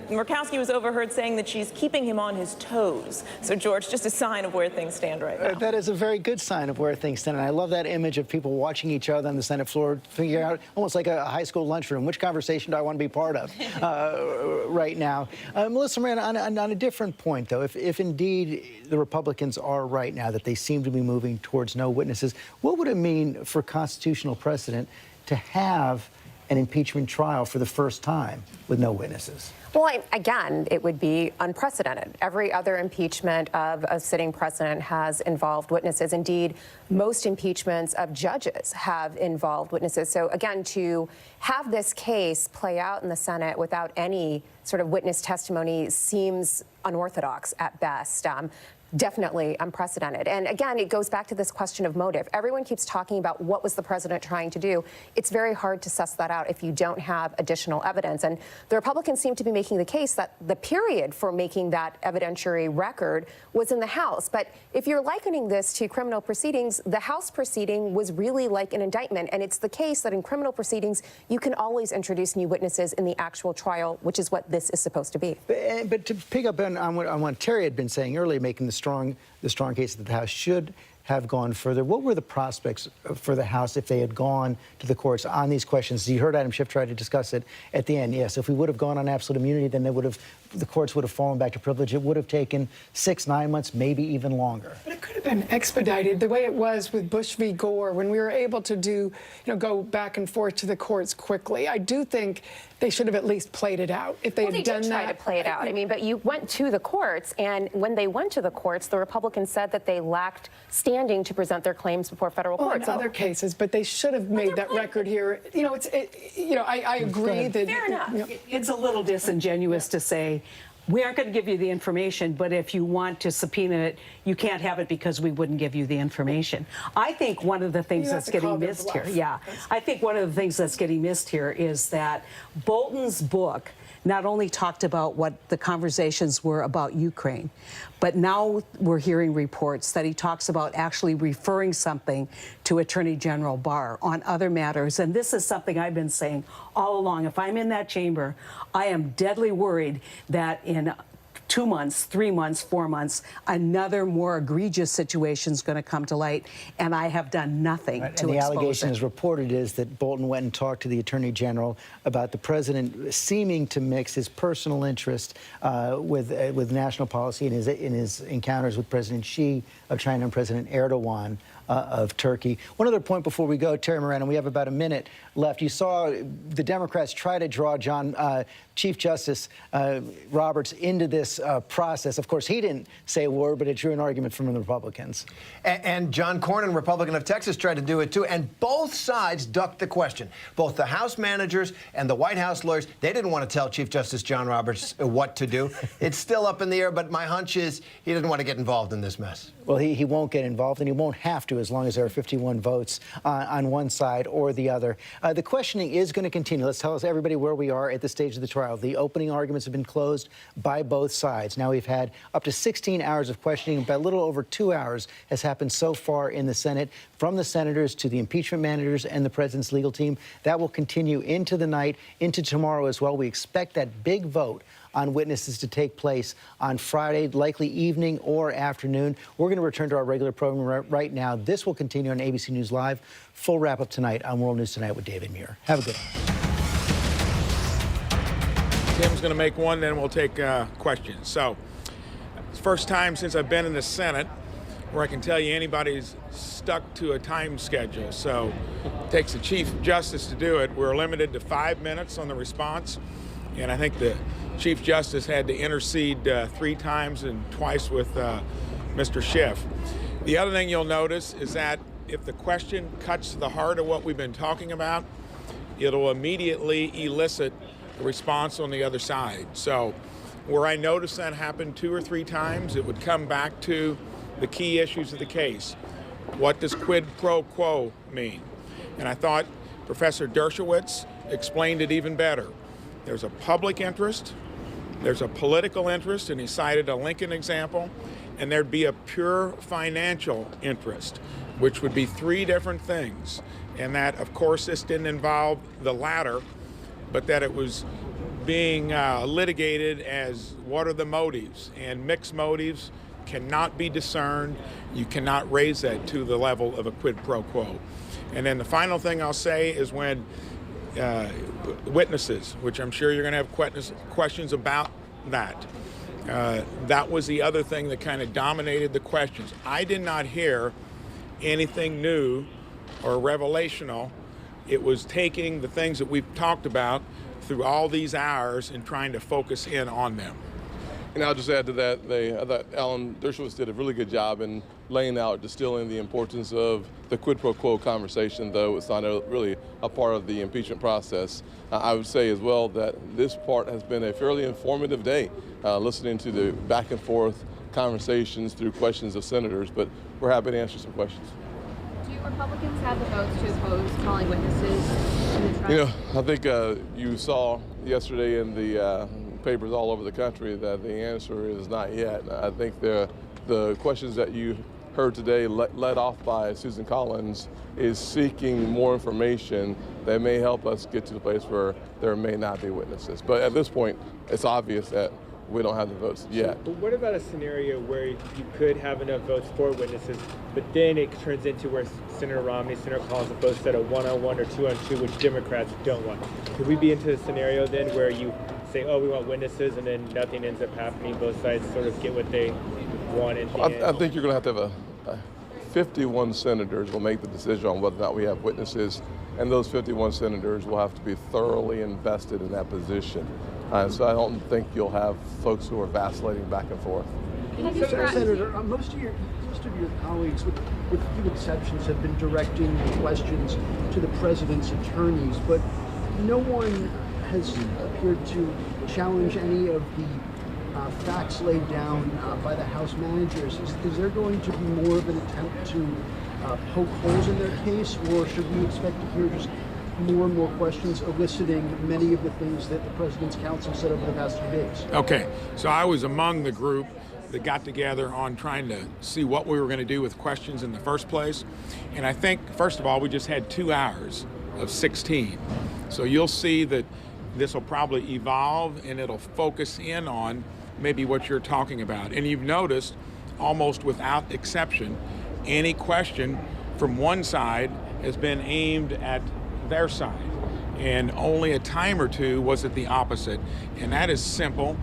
Murkowski was overheard saying that she's keeping him on his toes. So, George, just a sign of where things stand right now. That is a very good sign of where things stand. And I love that image of people watching each other on the Senate floor, figuring out almost like a high school lunchroom, which conversation do I want to be part of right now. Melissa Moran, on a different point, though, if indeed the Republicans are right now that they seem to be moving towards no witnesses, what would it mean for constitutional precedent to have an impeachment trial for the first time with no witnesses? Well, again, it would be unprecedented. Every other impeachment of a sitting president has involved witnesses. Indeed, most impeachments of judges have involved witnesses. So, again, to have this case play out in the Senate without any sort of witness testimony seems unorthodox at best. Definitely unprecedented. And again, it goes back to this question of motive. Everyone keeps talking about what was the president trying to do. It's very hard to suss that out if you don't have additional evidence. And the Republicans seem to be making the case that the period for making that evidentiary record was in the House. But if you're likening this to criminal proceedings, the House proceeding was really like an indictment. And it's the case that in criminal proceedings, you can always introduce new witnesses in the actual trial, which is what this is supposed to be. But to pick up on what Terry had been saying earlier, making the strong case that the House should have gone further. What were the prospects for the House if they had gone to the courts on these questions? You heard Adam Schiff try to discuss it at the end. Yes, if we would have gone on absolute immunity, then the courts would have fallen back to privilege. It would have taken 6, 9 months, maybe even longer. But it could have been expedited the way it was with Bush v. Gore, when we were able to go back and forth to the courts quickly. I do think they should have at least played it out if they had done that. They did try to play it out. I mean, but you went to the courts, and when they went to the courts, the Republicans said that they lacked standing to present their claims before federal courts. In other cases, but they should have made that record here. I agree that. Fair enough. It's a little disingenuous to say, we aren't going to give you the information, but if you want to subpoena it, you can't have it because we wouldn't give you the information. I think one of the things that's getting missed here, I think one of the things that's getting missed here is that Bolton's book not only talked about what the conversations were about Ukraine, but now we're hearing reports that he talks about actually referring something to Attorney General Barr on other matters. And this is something I've been saying all along. If I'm in that chamber, I am deadly worried that in 2 months, 3 months, 4 months, another more egregious situation is going to come to light, and I have done nothing to expose it. And the allegation as reported is that Bolton went and talked to the Attorney General about the president seeming to mix his personal interest with national policy in his encounters with President Xi of China and President Erdogan of Turkey. One other point before we go, Terry Moran, and we have about a minute left. You saw the Democrats try to draw Chief Justice Roberts into this process. Of course, he didn't say a word, but it drew an argument from the Republicans. And John Cornyn, Republican of Texas, tried to do it too. And both sides ducked the question. Both the House managers and the White House lawyers, they didn't want to tell Chief Justice John Roberts what to do. It's still up in the air, but my hunch is he doesn't want to get involved in this mess. Well, he won't get involved, and he won't have to as long as there are 51 votes on one side or the other. The questioning is going to continue. Let's tell us, everybody, where we are at this stage of the trial. The opening arguments have been closed by both sides. Now we've had up to 16 hours of questioning, but a little over 2 hours has happened so far in the Senate, from the senators to the impeachment managers and the president's legal team. That will continue into the night, into tomorrow as well. We expect that big vote on witnesses to take place on Friday, likely evening or afternoon. We're going to return to our regular program right now. This will continue on ABC News Live. Full wrap-up tonight on World News Tonight with David Muir. Have a good one. Tim's going to make one, then we'll take questions. So, it's the first time since I've been in the Senate where I can tell you anybody's stuck to a time schedule. So, it takes the Chief Justice to do it. We're limited to 5 minutes on the response, and I think the Chief Justice had to intercede 3 times and twice with Mr. Schiff. The other thing you'll notice is that if the question cuts to the heart of what we've been talking about, it'll immediately elicit a response on the other side. So where I noticed that happen 2 or 3 times, it would come back to the key issues of the case. What does quid pro quo mean? And I thought Professor Dershowitz explained it even better. There's a public interest, there's a political interest, and he cited a Lincoln example, and there'd be a pure financial interest, which would be 3 different things. And that, of course, this didn't involve the latter, but that it was being litigated as what are the motives, and mixed motives cannot be discerned. You cannot raise that to the level of a quid pro quo. And then the final thing I'll say is when witnesses, which I'm sure you're going to have questions about that. That was the other thing that kind of dominated the questions. I did not hear anything new or revelational It was taking the things that we've talked about through all these hours and trying to focus in on them. And I'll just add to that, I thought Alan Dershowitz did a really good job in laying out, distilling the importance of the quid pro quo conversation, though it's not really a part of the impeachment process. I would say as well that this part has been a fairly informative day, listening to the back and forth conversations through questions of senators, but we're happy to answer some questions. Do Republicans have the votes to oppose calling witnesses in the trial? You know, I think you saw yesterday in the papers all over the country that the answer is not yet. I think the questions that you heard today, led off by Susan Collins, is seeking more information that may help us get to the place where there may not be witnesses. But at this point, it's obvious that we don't have the votes yet. But what about a scenario where you could have enough votes for witnesses, but then it turns into where Senator Romney, Senator Collins have both said a 1-on-1 or 2-on-2, which Democrats don't want? Could we be into a scenario then where you say, oh, we want witnesses, and then nothing ends up happening? Both sides sort of get what they want in the end? I think you're going to have 51 senators will make the decision on whether or not we have witnesses, and those 51 senators will have to be thoroughly invested in that position. So I don't think you'll have folks who are vacillating back and forth. Senator, most of your colleagues, with few exceptions, have been directing questions to the president's attorneys, but no one has appeared to challenge any of the facts laid down by the House managers. Is there going to be more of an attempt to poke holes in their case, or should we expect to hear just more and more questions eliciting many of the things that the President's counsel said over the past few days? Okay, so I was among the group that got together on trying to see what we were going to do with questions in the first place. And I think, first of all, we just had 2 hours of 16. So you'll see that this will probably evolve and it'll focus in on maybe what you're talking about. And you've noticed, almost without exception, any question from one side has been aimed at their side, and only a time or two was it the opposite. And that is simple,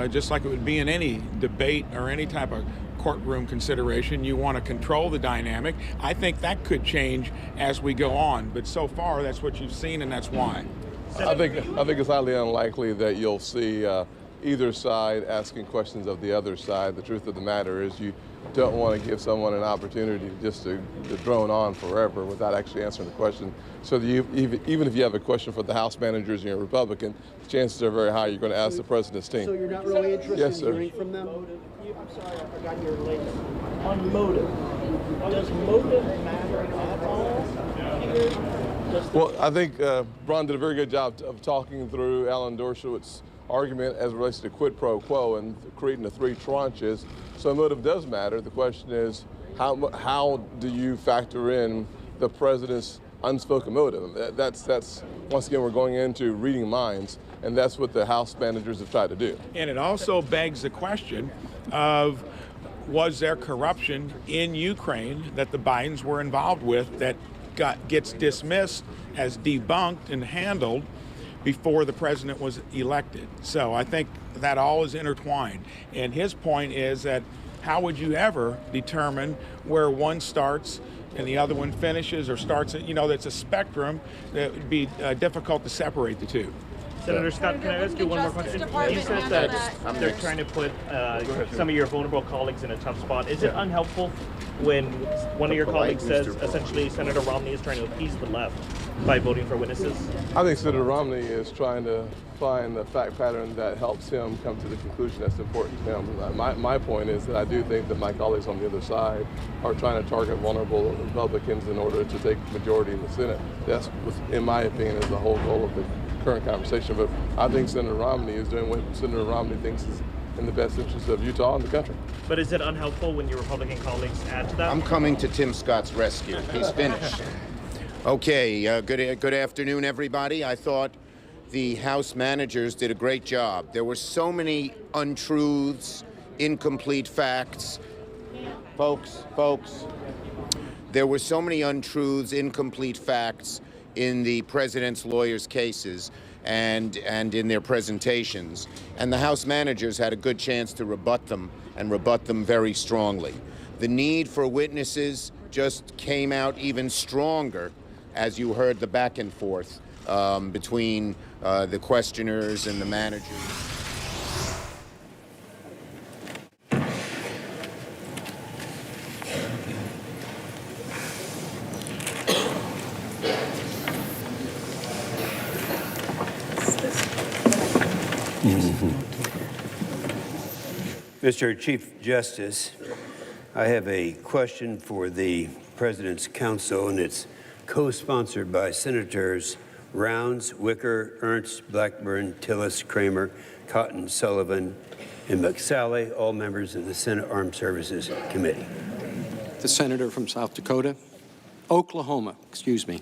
just like it would be in any debate or any type of courtroom consideration. You want to control the dynamic. I think that could change as we go on, but so far that's what you've seen, and that's why. I think it's highly unlikely that you'll see either side asking questions of the other side. The truth of the matter is you don't want to give someone an opportunity just to drone on forever without actually answering the question. So that even if you have a question for the House managers and you're a Republican, the chances are very high you're going to ask the president's team. So you're not really interested Yes, in sir. hearing from them? I'm sorry, I forgot your latest. On motive, does motive matter at all here? Well, I think Ron did a very good job of talking through Alan Dershowitz's argument as it relates to quid pro quo and creating the 3 tranches. So motive does matter. The question is, how do you factor in the president's unspoken motive? That's once again, we're going into reading minds, and that's what the House managers have tried to do. And it also begs the question of, was there corruption in Ukraine that the Bidens were involved with that gets dismissed as debunked and handled before the president was elected? So I think that all is intertwined. And his point is that how would you ever determine where one starts and the other one finishes or starts? You know, that's a spectrum that would be difficult to separate the two. Senator Scott, can I ask you one more question? You said that they're trying to put some of your vulnerable colleagues in a tough spot. Is it unhelpful when one of your colleagues says essentially Senator Romney is trying to appease the left by voting for witnesses? I think Senator Romney is trying to find the fact pattern that helps him come to the conclusion that's important to him. My point is that I do think that my colleagues on the other side are trying to target vulnerable Republicans in order to take majority in the Senate. That's, in my opinion, is the whole goal of the current conversation. But I think Senator Romney is doing what Senator Romney thinks is in the best interest of Utah and the country. But is it unhelpful when your Republican colleagues add to that? I'm coming to Tim Scott's rescue. He's finished. Okay, good afternoon, everybody. I thought the House managers did a great job. There were so many untruths, incomplete facts. Folks, there were so many untruths, incomplete facts in the president's lawyers' cases and in their presentations. And the House managers had a good chance to rebut them, and rebut them very strongly. The need for witnesses just came out even stronger as you heard the back and forth between the questioners and the managers. Mr. Chief Justice, I have a question for the President's Counsel, and it's co-sponsored by Senators Rounds, Wicker, Ernst, Blackburn, Tillis, Kramer, Cotton, Sullivan, and McSally, all members of the Senate Armed Services Committee. The senator from South Dakota, Oklahoma, excuse me.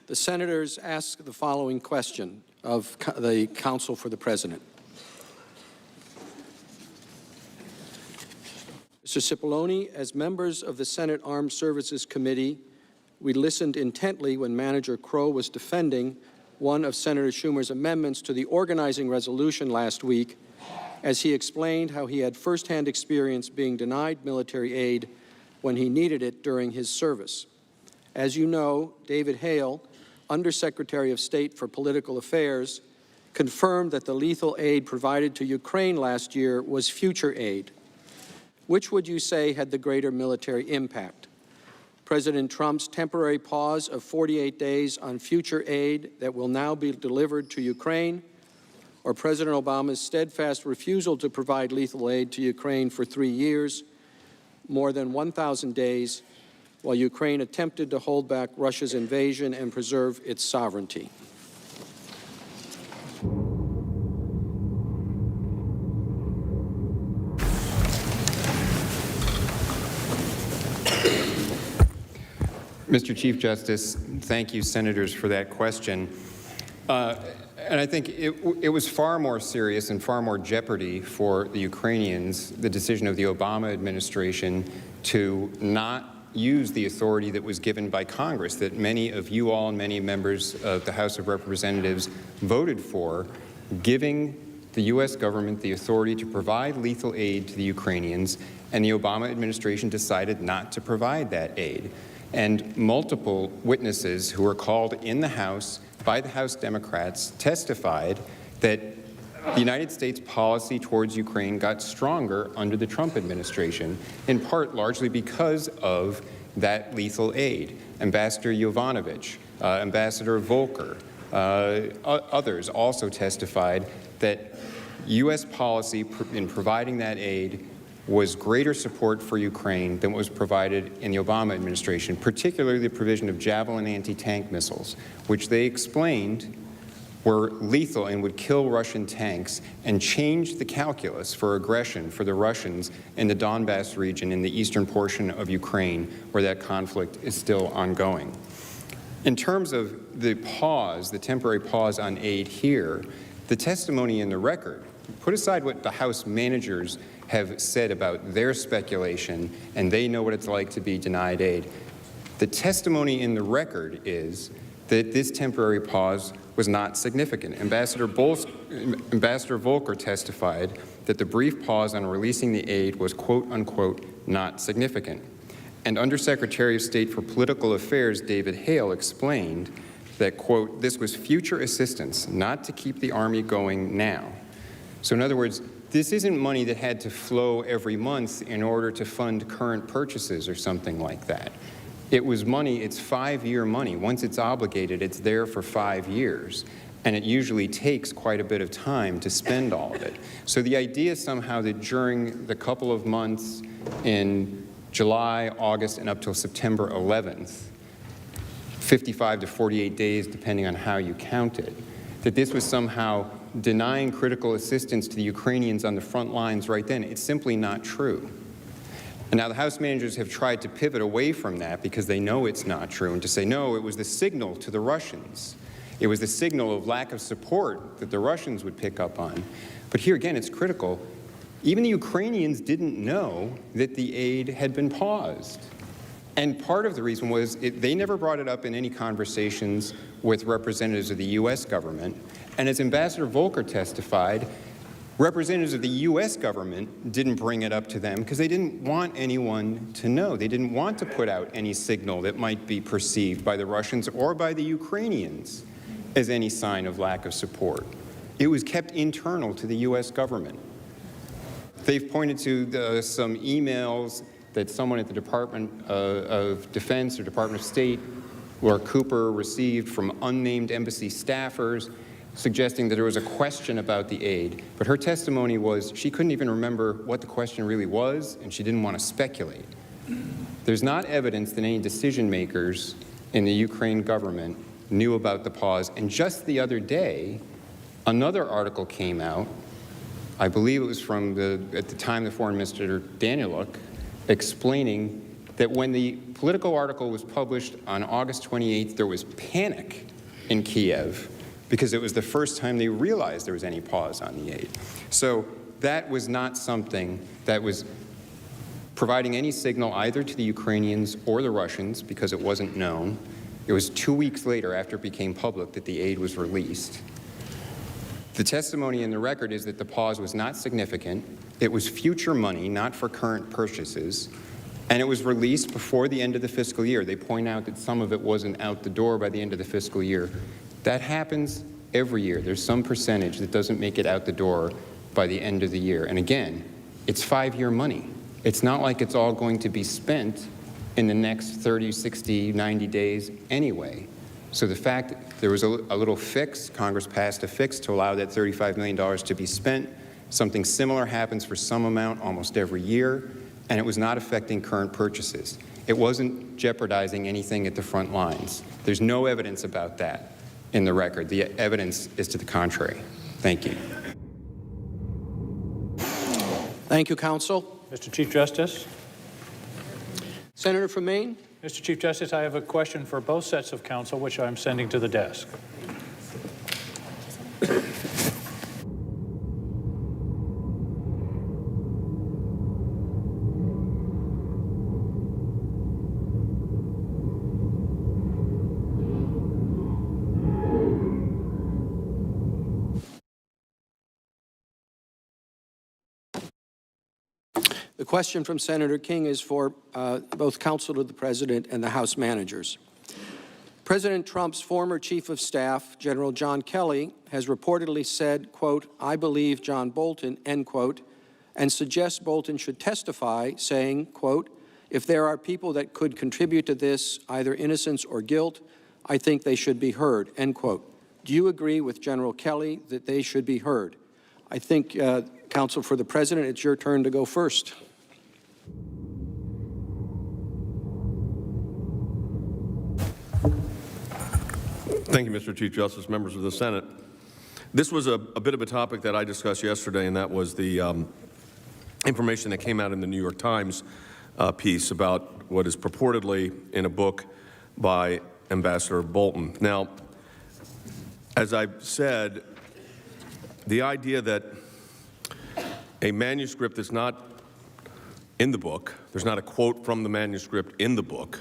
The senators ask the following question of the counsel for the president. Mr. Cipollone, as members of the Senate Armed Services Committee, we listened intently when Manager Crow was defending one of Senator Schumer's amendments to the organizing resolution last week, as he explained how he had firsthand experience being denied military aid when he needed it during his service. As you know, David Hale, Undersecretary of State for Political Affairs, confirmed that the lethal aid provided to Ukraine last year was future aid. Which would you say had the greater military impact? President Trump's temporary pause of 48 days on future aid that will now be delivered to Ukraine, or President Obama's steadfast refusal to provide lethal aid to Ukraine for 3 years, more than 1,000 days, while Ukraine attempted to hold back Russia's invasion and preserve its sovereignty? Mr. Chief Justice, thank you, senators, for that question. And I think it was far more serious and far more jeopardy for the Ukrainians, the decision of the Obama administration to not use the authority that was given by Congress, that many of you all and many members of the House of Representatives voted for, giving the U.S. government the authority to provide lethal aid to the Ukrainians, and the Obama administration decided not to provide that aid. And multiple witnesses who were called in the House by the House Democrats testified that the United States policy towards Ukraine got stronger under the Trump administration, in part largely because of that lethal aid. Ambassador Yovanovitch, Ambassador Volker, others also testified that U.S. policy in providing that aid was greater support for Ukraine than what was provided in the Obama administration, particularly the provision of Javelin anti-tank missiles, which they explained were lethal and would kill Russian tanks and change the calculus for aggression for the Russians in the Donbass region in the eastern portion of Ukraine, where that conflict is still ongoing. In terms of the pause, the temporary pause on aid here, the testimony in the record, put aside what the House managers have said about their speculation, and they know what it's like to be denied aid. The testimony in the record is that this temporary pause was not significant. Ambassador Volker testified that the brief pause on releasing the aid was, quote unquote, not significant. And Undersecretary of State for Political Affairs David Hale explained that, quote, this was future assistance, not to keep the Army going now. So in other words, this isn't money that had to flow every month in order to fund current purchases or something like that. It was money, it's 5-year money. Once it's obligated, it's there for 5 years. And it usually takes quite a bit of time to spend all of it. So the idea somehow that during the couple of months in July, August, and up till September 11th, 55 to 48 days, depending on how you count it, that this was somehow denying critical assistance to the Ukrainians on the front lines right then, it's simply not true. And now the House managers have tried to pivot away from that because they know it's not true, and to say, no, it was the signal to the Russians. It was the signal of lack of support that the Russians would pick up on. But here again, it's critical. Even the Ukrainians didn't know that the aid had been paused. And part of the reason was they never brought it up in any conversations with representatives of the U.S. government. And as Ambassador Volker testified, representatives of the U.S. government didn't bring it up to them because they didn't want anyone to know. They didn't want to put out any signal that might be perceived by the Russians or by the Ukrainians as any sign of lack of support. It was kept internal to the U.S. government. They've pointed to some emails that someone at the Department of Defense or Department of State, Laura Cooper, received from unnamed embassy staffers suggesting that there was a question about the aid. But her testimony was she couldn't even remember what the question really was, and she didn't want to speculate. There's not evidence that any decision makers in the Ukraine government knew about the pause. And just the other day, another article came out, I believe it was from at the time, the Foreign Minister Daniluk, explaining that when the Politico article was published on August 28th, there was panic in Kiev because it was the first time they realized there was any pause on the aid. So that was not something that was providing any signal either to the Ukrainians or the Russians because it wasn't known. It was 2 weeks later, after it became public, that the aid was released. The testimony in the record is that the pause was not significant. It was future money, not for current purchases, and it was released before the end of the fiscal year. They point out that some of it wasn't out the door by the end of the fiscal year. That happens every year. There's some percentage that doesn't make it out the door by the end of the year. And again, it's 5-year money. It's not like it's all going to be spent in the next 30, 60, 90 days anyway. So the fact there was a little fix, Congress passed a fix to allow that $35 million to be spent. Something similar happens for some amount almost every year, and it was not affecting current purchases. It wasn't jeopardizing anything at the front lines. There's no evidence about that in the record. The evidence is to the contrary. Thank you. Thank you, counsel. Mr. Chief Justice. Senator from Maine. Mr. Chief Justice, I have a question for both sets of counsel, which I'm sending to the desk. The question from Senator King is for both counsel to the President and the House managers. President Trump's former Chief of Staff, General John Kelly, has reportedly said, quote, "I believe John Bolton," end quote, and suggests Bolton should testify, saying, quote, "If there are people that could contribute to this, either innocence or guilt, I think they should be heard," end quote. Do you agree with General Kelly that they should be heard? I think, counsel for the President, it's your turn to go first. Thank you, Mr. Chief Justice, members of the Senate. This was a bit of a topic that I discussed yesterday, and that was the information that came out in the New York Times piece about what is purportedly in a book by Ambassador Bolton. Now, as I've said, the idea that a manuscript that's not in the book, there's not a quote from the manuscript in the book,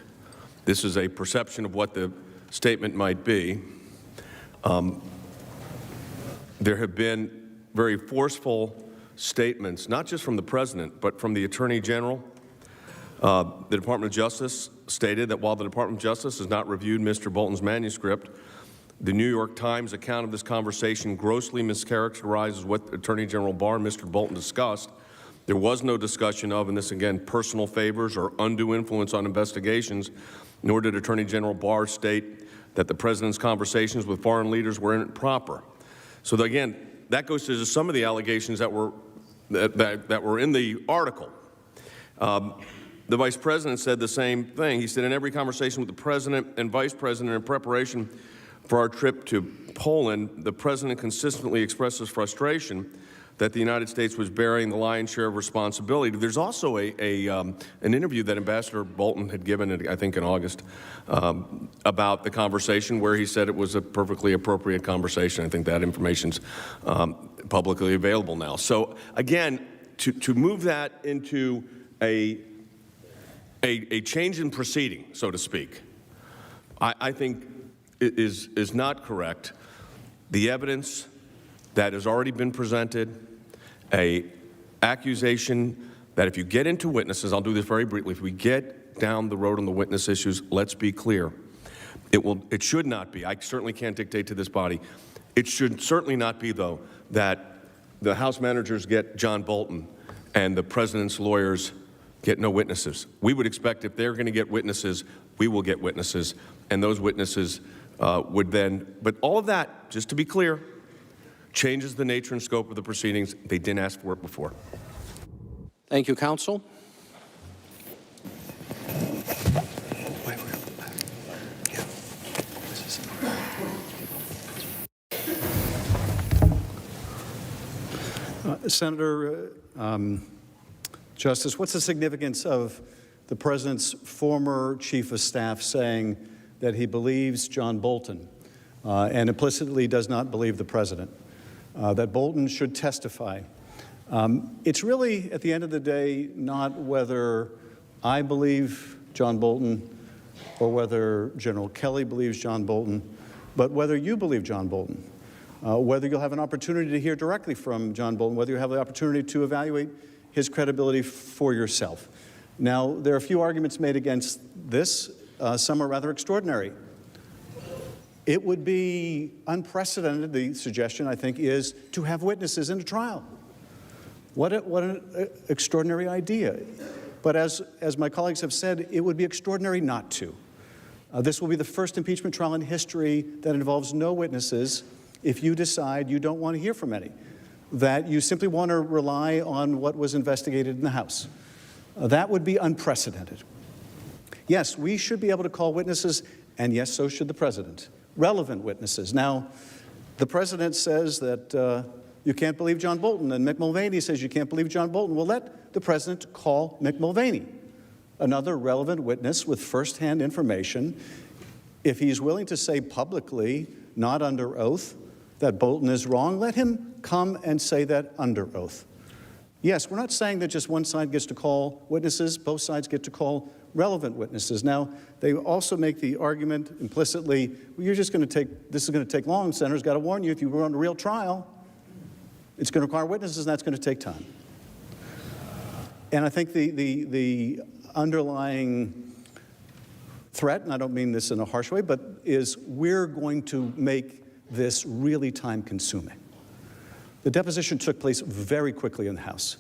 this is a perception of what the statement might be. There have been very forceful statements, not just from the President, but from the Attorney General. The Department of Justice stated that while the Department of Justice has not reviewed Mr. Bolton's manuscript, the New York Times account of this conversation grossly mischaracterizes what Attorney General Barr and Mr. Bolton discussed. There was no discussion of, and this again, personal favors or undue influence on investigations, nor did Attorney General Barr state that the President's conversations with foreign leaders were improper. So again, that goes to some of the allegations that were in the article. The Vice President said the same thing. He said, in every conversation with the President and Vice President in preparation for our trip to Poland, the President consistently expresses frustration that the United States was bearing the lion's share of responsibility. There's also an interview that Ambassador Bolton had given, I think in August, about the conversation where he said it was a perfectly appropriate conversation. I think that information's publicly available now. So again, to move that into a a change in proceeding, so to speak, I think is not correct. The evidence that has already been presented, a accusation that if you get into witnesses, I'll do this very briefly, if we get down the road on the witness issues, let's be clear. It should not be, I certainly can't dictate to this body, it should certainly not be, though, that the House managers get John Bolton and the president's lawyers get no witnesses. We would expect if they're going to get witnesses, we will get witnesses, and those witnesses would then, but all of that, just to be clear, changes the nature and scope of the proceedings. They didn't ask for it before. Thank you, counsel. Senator Justice, what's the significance of the president's former chief of staff saying that he believes John Bolton and implicitly does not believe the president, that Bolton should testify? It's really, at the end of the day, not whether I believe John Bolton or whether General Kelly believes John Bolton, but whether you believe John Bolton. Whether you'll have an opportunity to hear directly from John Bolton, whether you have the opportunity to evaluate his credibility for yourself. Now, there are a few arguments made against this. Some are rather extraordinary. It would be unprecedented, the suggestion, I think, is to have witnesses in a trial. What an extraordinary idea. But as my colleagues have said, it would be extraordinary not to. This will be the first impeachment trial in history that involves no witnesses if you decide you don't want to hear from any, that you simply want to rely on what was investigated in the House. That would be unprecedented. Yes, we should be able to call witnesses, and yes, so should the president. Relevant witnesses. Now, the president says that you can't believe John Bolton, and Mick Mulvaney says you can't believe John Bolton. Well, let the president call Mick Mulvaney, another relevant witness with firsthand information. If he's willing to say publicly, not under oath, that Bolton is wrong, let him come and say that under oath. Yes, we're not saying that just one side gets to call witnesses, both sides get to call relevant witnesses. Now, they also make the argument implicitly, well, you're just going to take, this is going to take long. Senator's got to warn you, if you run a real trial, it's going to require witnesses, and that's going to take time. And I think the underlying threat, and I don't mean this in a harsh way, but is we're going to make this really time-consuming. The deposition took place very quickly in the House.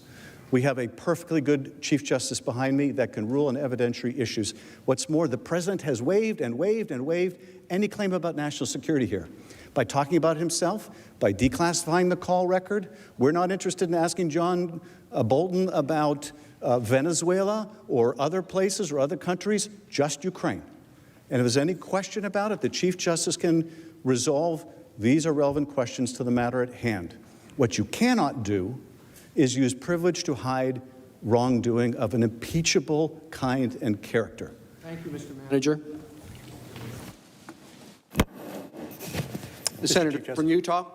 We have a perfectly good Chief Justice behind me that can rule on evidentiary issues. What's more, the president has waived and waived and waived any claim about national security here. By talking about himself, by declassifying the call record. We're not interested in asking John Bolton about Venezuela or other places or other countries, just Ukraine. And if there's any question about it, the Chief Justice can resolve. These are relevant questions to the matter at hand. What you cannot do is use privilege to hide wrongdoing of an impeachable kind and character. Thank you, Mr. Manager. The Senator from Utah.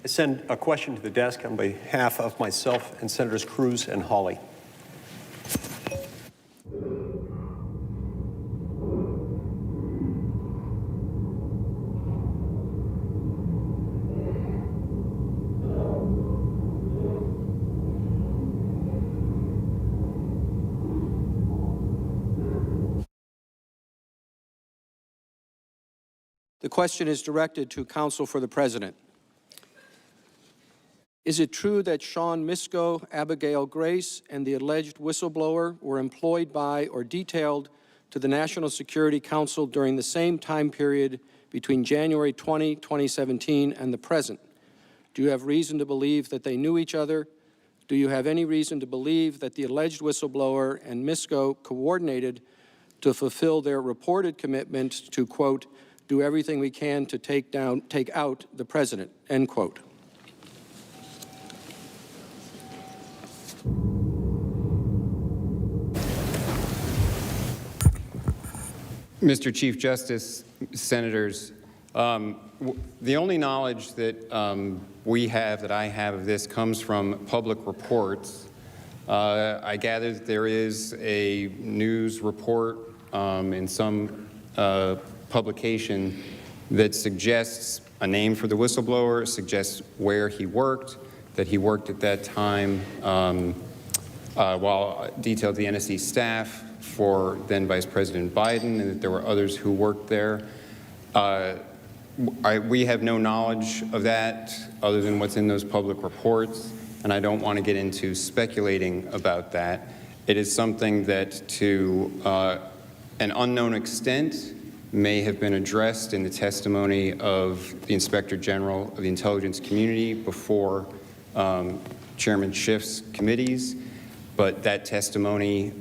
I send a question to the desk on behalf of myself and Senators Cruz and Hawley. The question is directed to counsel for the president. Is it true that Sean Misko, Abigail Grace, and the alleged whistleblower were employed by or detailed to the National Security Council during the same time period between January 20, 2017 and the present? Do you have reason to believe that they knew each other? Do you have any reason to believe that the alleged whistleblower and Misko coordinated to fulfill their reported commitment to, quote, do everything we can to take out the president, end quote? Mr. Chief Justice, Senators, the only knowledge that we have, that I have of this, comes from public reports I gather that there is a news report in some publication that suggests a name for the whistleblower, suggests where he worked, that he worked at that time while detailed the NSC staff for then Vice President Biden, and that there were others who worked there. We have no knowledge of that other than what's in those public reports, and I don't want to get into speculating about that. It is something that, to an unknown extent, may have been addressed in the testimony of the Inspector General of the intelligence community before Chairman Schiff's committees, but that testimony,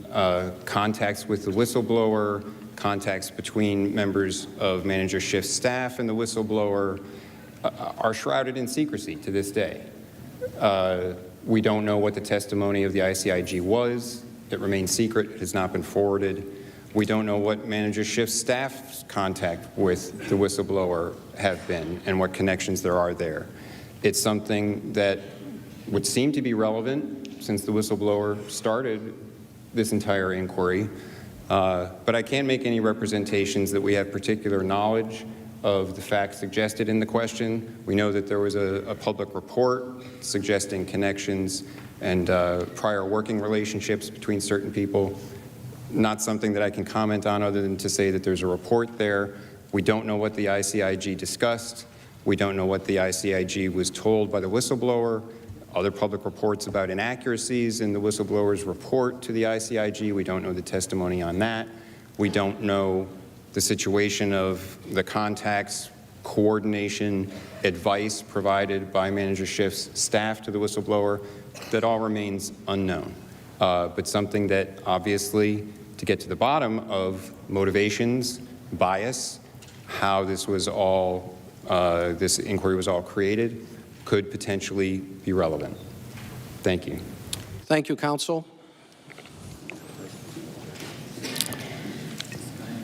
contacts with the whistleblower, contacts between members of Manager Schiff's staff and the whistleblower are shrouded in secrecy to this day. We don't know what the testimony of the ICIG was. It remains secret. It has not been forwarded. We don't know what Manager Schiff's staff's contact with the whistleblower have been and what connections there are there. It's something that would seem to be relevant since the whistleblower started this entire inquiry, but I can't make any representations that we have particular knowledge of the facts suggested in the question. We know that there was a public report suggesting connections and prior working relationships between certain people. Not something that I can comment on other than to say that there's a report there. We don't know what the ICIG discussed. We don't know what the ICIG was told by the whistleblower. Other public reports about inaccuracies in the whistleblower's report to the ICIG. We don't know the testimony on that. We don't know the situation of the contacts, coordination, advice provided by Manager Schiff's staff to the whistleblower. That all remains unknown, but something that obviously, to get to the bottom of motivations, bias, how this was all, this inquiry was all created, could potentially be relevant. Thank you. Thank you, counsel.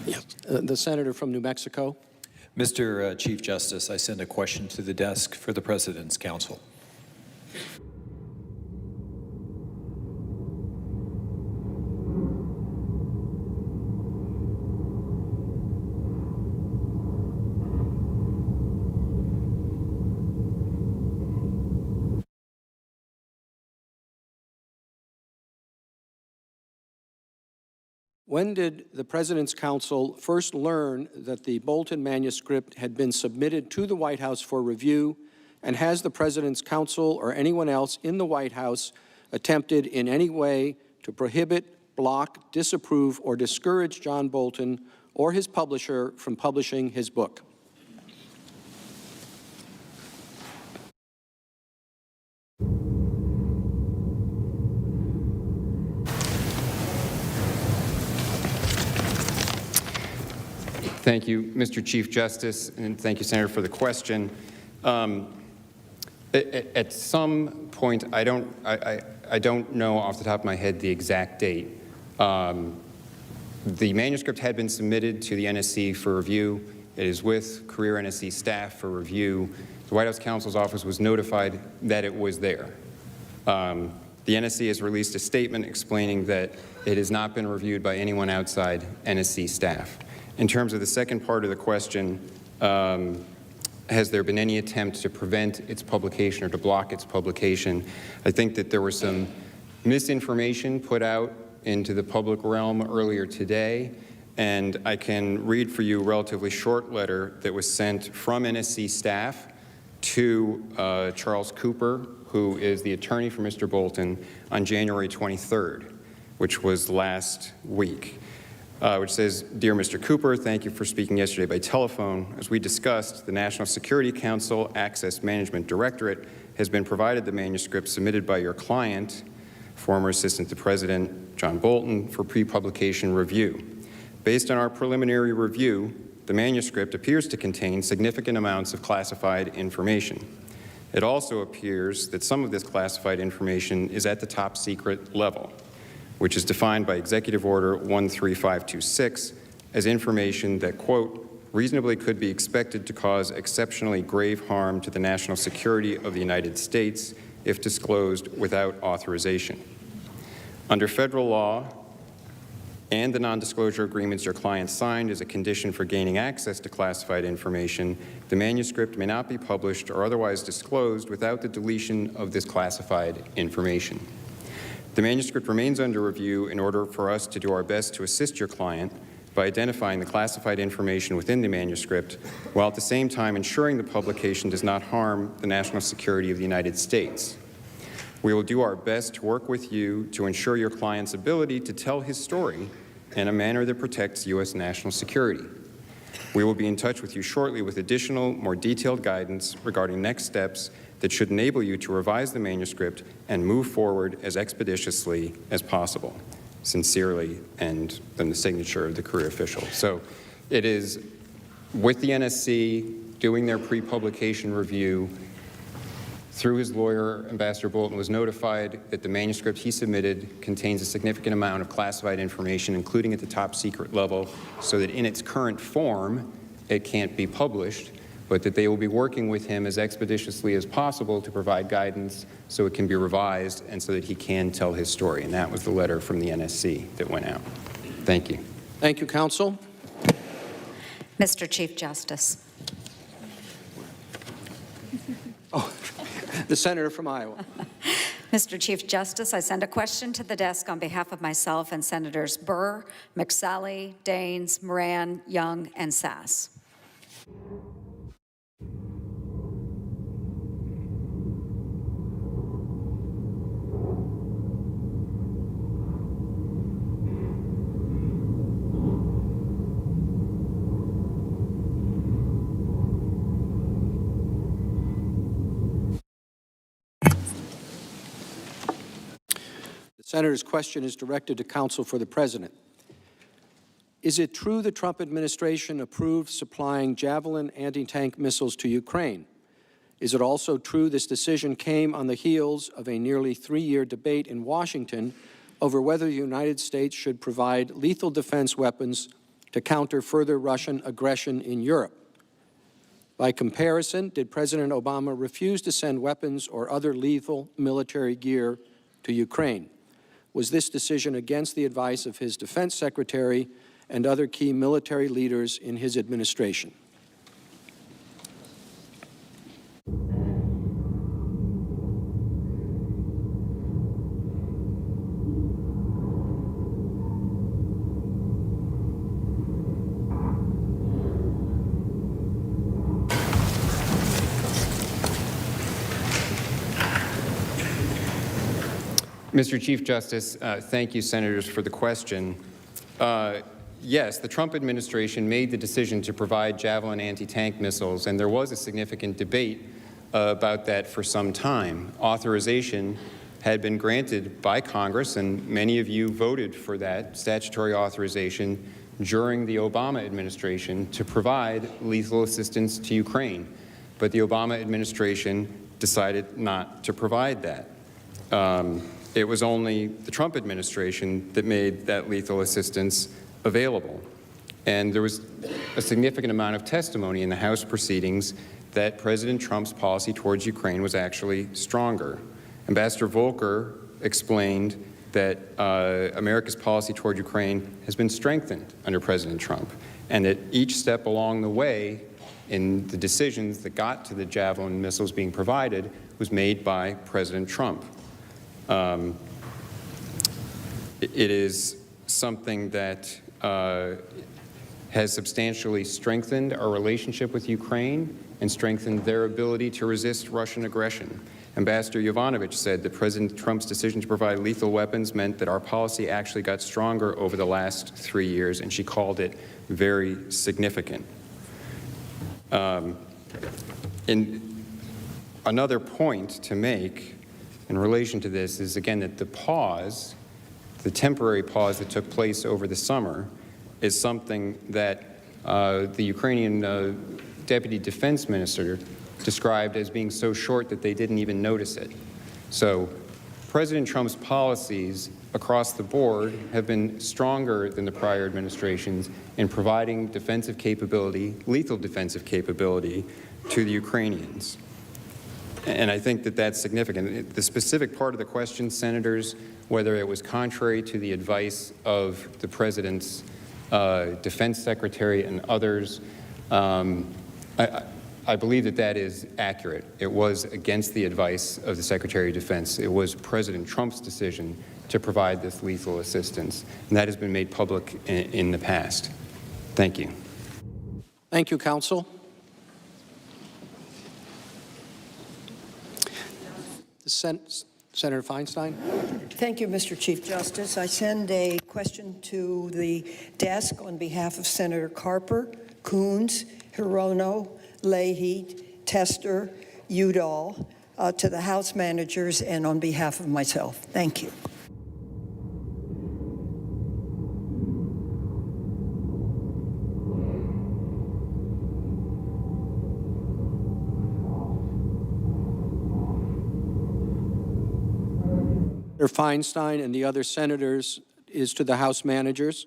Yes. The senator from New Mexico. Mr. Chief Justice, I send a question to the desk for the President's counsel. When did the President's counsel first learn that the Bolton manuscript had been submitted to the White House for review, and has the President's counsel or anyone else in the White House attempted in any way to prohibit, block, disapprove, or discourage John Bolton or his publisher from publishing his book? Thank you, Mr. Chief Justice, and thank you, Senator, for the question. At some point, I don't know off the top of my head the exact date. The manuscript had been submitted to the NSC for review. It is with career NSC staff for review. The White House counsel's office was notified that it was there. The NSC has released a statement explaining that it has not been reviewed by anyone outside NSC staff. In terms of the second part of the question, has there been any attempt to prevent its publication or to block its publication? I think that there was some misinformation put out into the public realm earlier today, and I can read for you a relatively short letter that was sent from NSC staff to Charles Cooper, who is the attorney for Mr. Bolton, on January 23rd, which was last week. Which says, "Dear Mr. Cooper, thank you for speaking yesterday by telephone. As we discussed, the National Security Council Access Management Directorate has been provided the manuscript submitted by your client, former Assistant to President John Bolton, for pre-publication review. Based on our preliminary review, the manuscript appears to contain significant amounts of classified information. It also appears that some of this classified information is at the top secret level, which is defined by Executive Order 13526 as information that, quote, reasonably could be expected to cause exceptionally grave harm to the national security of the United States if disclosed without authorization. Under federal law and the non-disclosure agreements your client signed as a condition for gaining access to classified information, the manuscript may not be published or otherwise disclosed without the deletion of this classified information. The manuscript remains under review in order for us to do our best to assist your client by identifying the classified information within the manuscript, while at the same time ensuring the publication does not harm the national security of the United States. We will do our best to work with you to ensure your client's ability to tell his story in a manner that protects U.S. national security. We will be in touch with you shortly with additional, more detailed guidance regarding next steps that should enable you to revise the manuscript and move forward as expeditiously as possible. Sincerely, and then the signature of the career official. So it is with the NSC doing their pre-publication review. Through his lawyer, Ambassador Bolton was notified that the manuscript he submitted contains a significant amount of classified information, including at the top secret level, so that in its current form, it can't be published, but that they will be working with him as expeditiously as possible to provide guidance so it can be revised and so that he can tell his story. And that was the letter from the NSC that went out. Thank you. Thank you, counsel. Mr. Chief Justice. Oh, the senator from Iowa. Mr. Chief Justice, I send a question to the desk on behalf of myself and Senators Burr, McSally, Daines, Moran, Young, and Sass. The senator's question is directed to counsel for the president. Is it true the Trump administration approved supplying Javelin anti-tank missiles to Ukraine? Is it also true this decision came on the heels of a nearly 3-year debate in Washington over whether the United States should provide lethal defense weapons to counter further Russian aggression in Europe? By comparison, did President Obama refuse to send weapons or other lethal military gear to Ukraine? Was this decision against the advice of his defense secretary and other key military leaders in his administration? Mr. Chief Justice, thank you, Senators, for the question. Yes, the Trump administration made the decision to provide Javelin anti-tank missiles, and there was a significant debate about that for some time. Authorization had been granted by Congress, and many of you voted for that statutory authorization during the Obama administration to provide lethal assistance to Ukraine. But the Obama administration decided not to provide that. It was only the Trump administration that made that lethal assistance available. And there was a significant amount of testimony in the House proceedings that President Trump's policy towards Ukraine was actually stronger. Ambassador Volker explained that America's policy toward Ukraine has been strengthened under President Trump, and that each step along the way in the decisions that got to the Javelin missiles being provided was made by President Trump. It is something that has substantially strengthened our relationship with Ukraine and strengthened their ability to resist Russian aggression. Ambassador Yovanovitch said that President Trump's decision to provide lethal weapons meant that our policy actually got stronger over the last 3 years, and she called it very significant. In another point to make in relation to this is, again, that the pause, the temporary pause that took place over the summer, is something that the Ukrainian Deputy Defense Minister described as being so short that they didn't even notice it. So President Trump's policies across the board have been stronger than the prior administrations in providing defensive capability, lethal defensive capability, to the Ukrainians. And I think that that's significant. The specific part of the question, Senators, whether it was contrary to the advice of the President's Defense Secretary and others, I believe that that is accurate. It was against the advice of the Secretary of Defense. It was President Trump's decision to provide this lethal assistance, and that has been made public in the past. Thank you. Thank you, counsel. Senator Feinstein. Thank you, Mr. Chief Justice. I send a question to the desk on behalf of Senator Carper, Coons, Hirono, Leahy, Tester, Udall, to the House managers, and on behalf of myself. Thank you. Senator Feinstein and the other senators is to the House managers.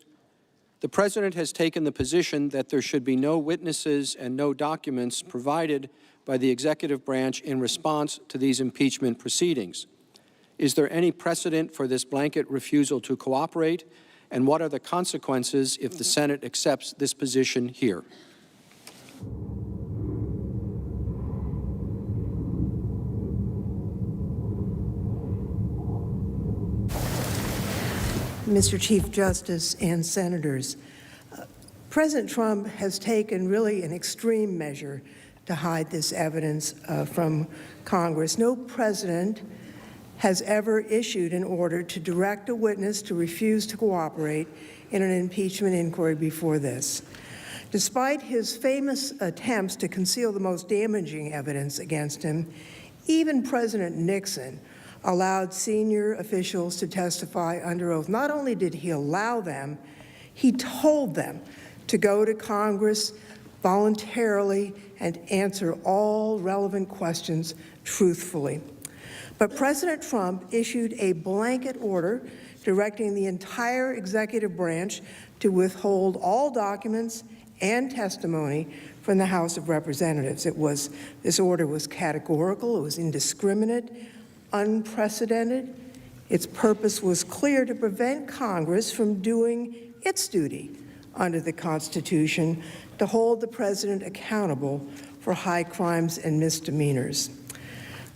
The President has taken the position that there should be no witnesses and no documents provided by the executive branch in response to these impeachment proceedings. Is there any precedent for this blanket refusal to cooperate? And what are the consequences if the Senate accepts this position here? Mr. Chief Justice and Senators, President Trump has taken really an extreme measure to hide this evidence from Congress. No president has ever issued an order to direct a witness to refuse to cooperate in an impeachment inquiry before this. Despite his famous attempts to conceal the most damaging evidence against him, even President Nixon allowed senior officials to testify under oath. Not only did he allow them, he told them to go to Congress voluntarily and answer all relevant questions truthfully. But President Trump issued a blanket order directing the entire executive branch to withhold all documents and testimony from the House of Representatives. This order was categorical, it was indiscriminate, unprecedented. Its purpose was clear: to prevent Congress from doing its duty under the Constitution, to hold the president accountable for high crimes and misdemeanors.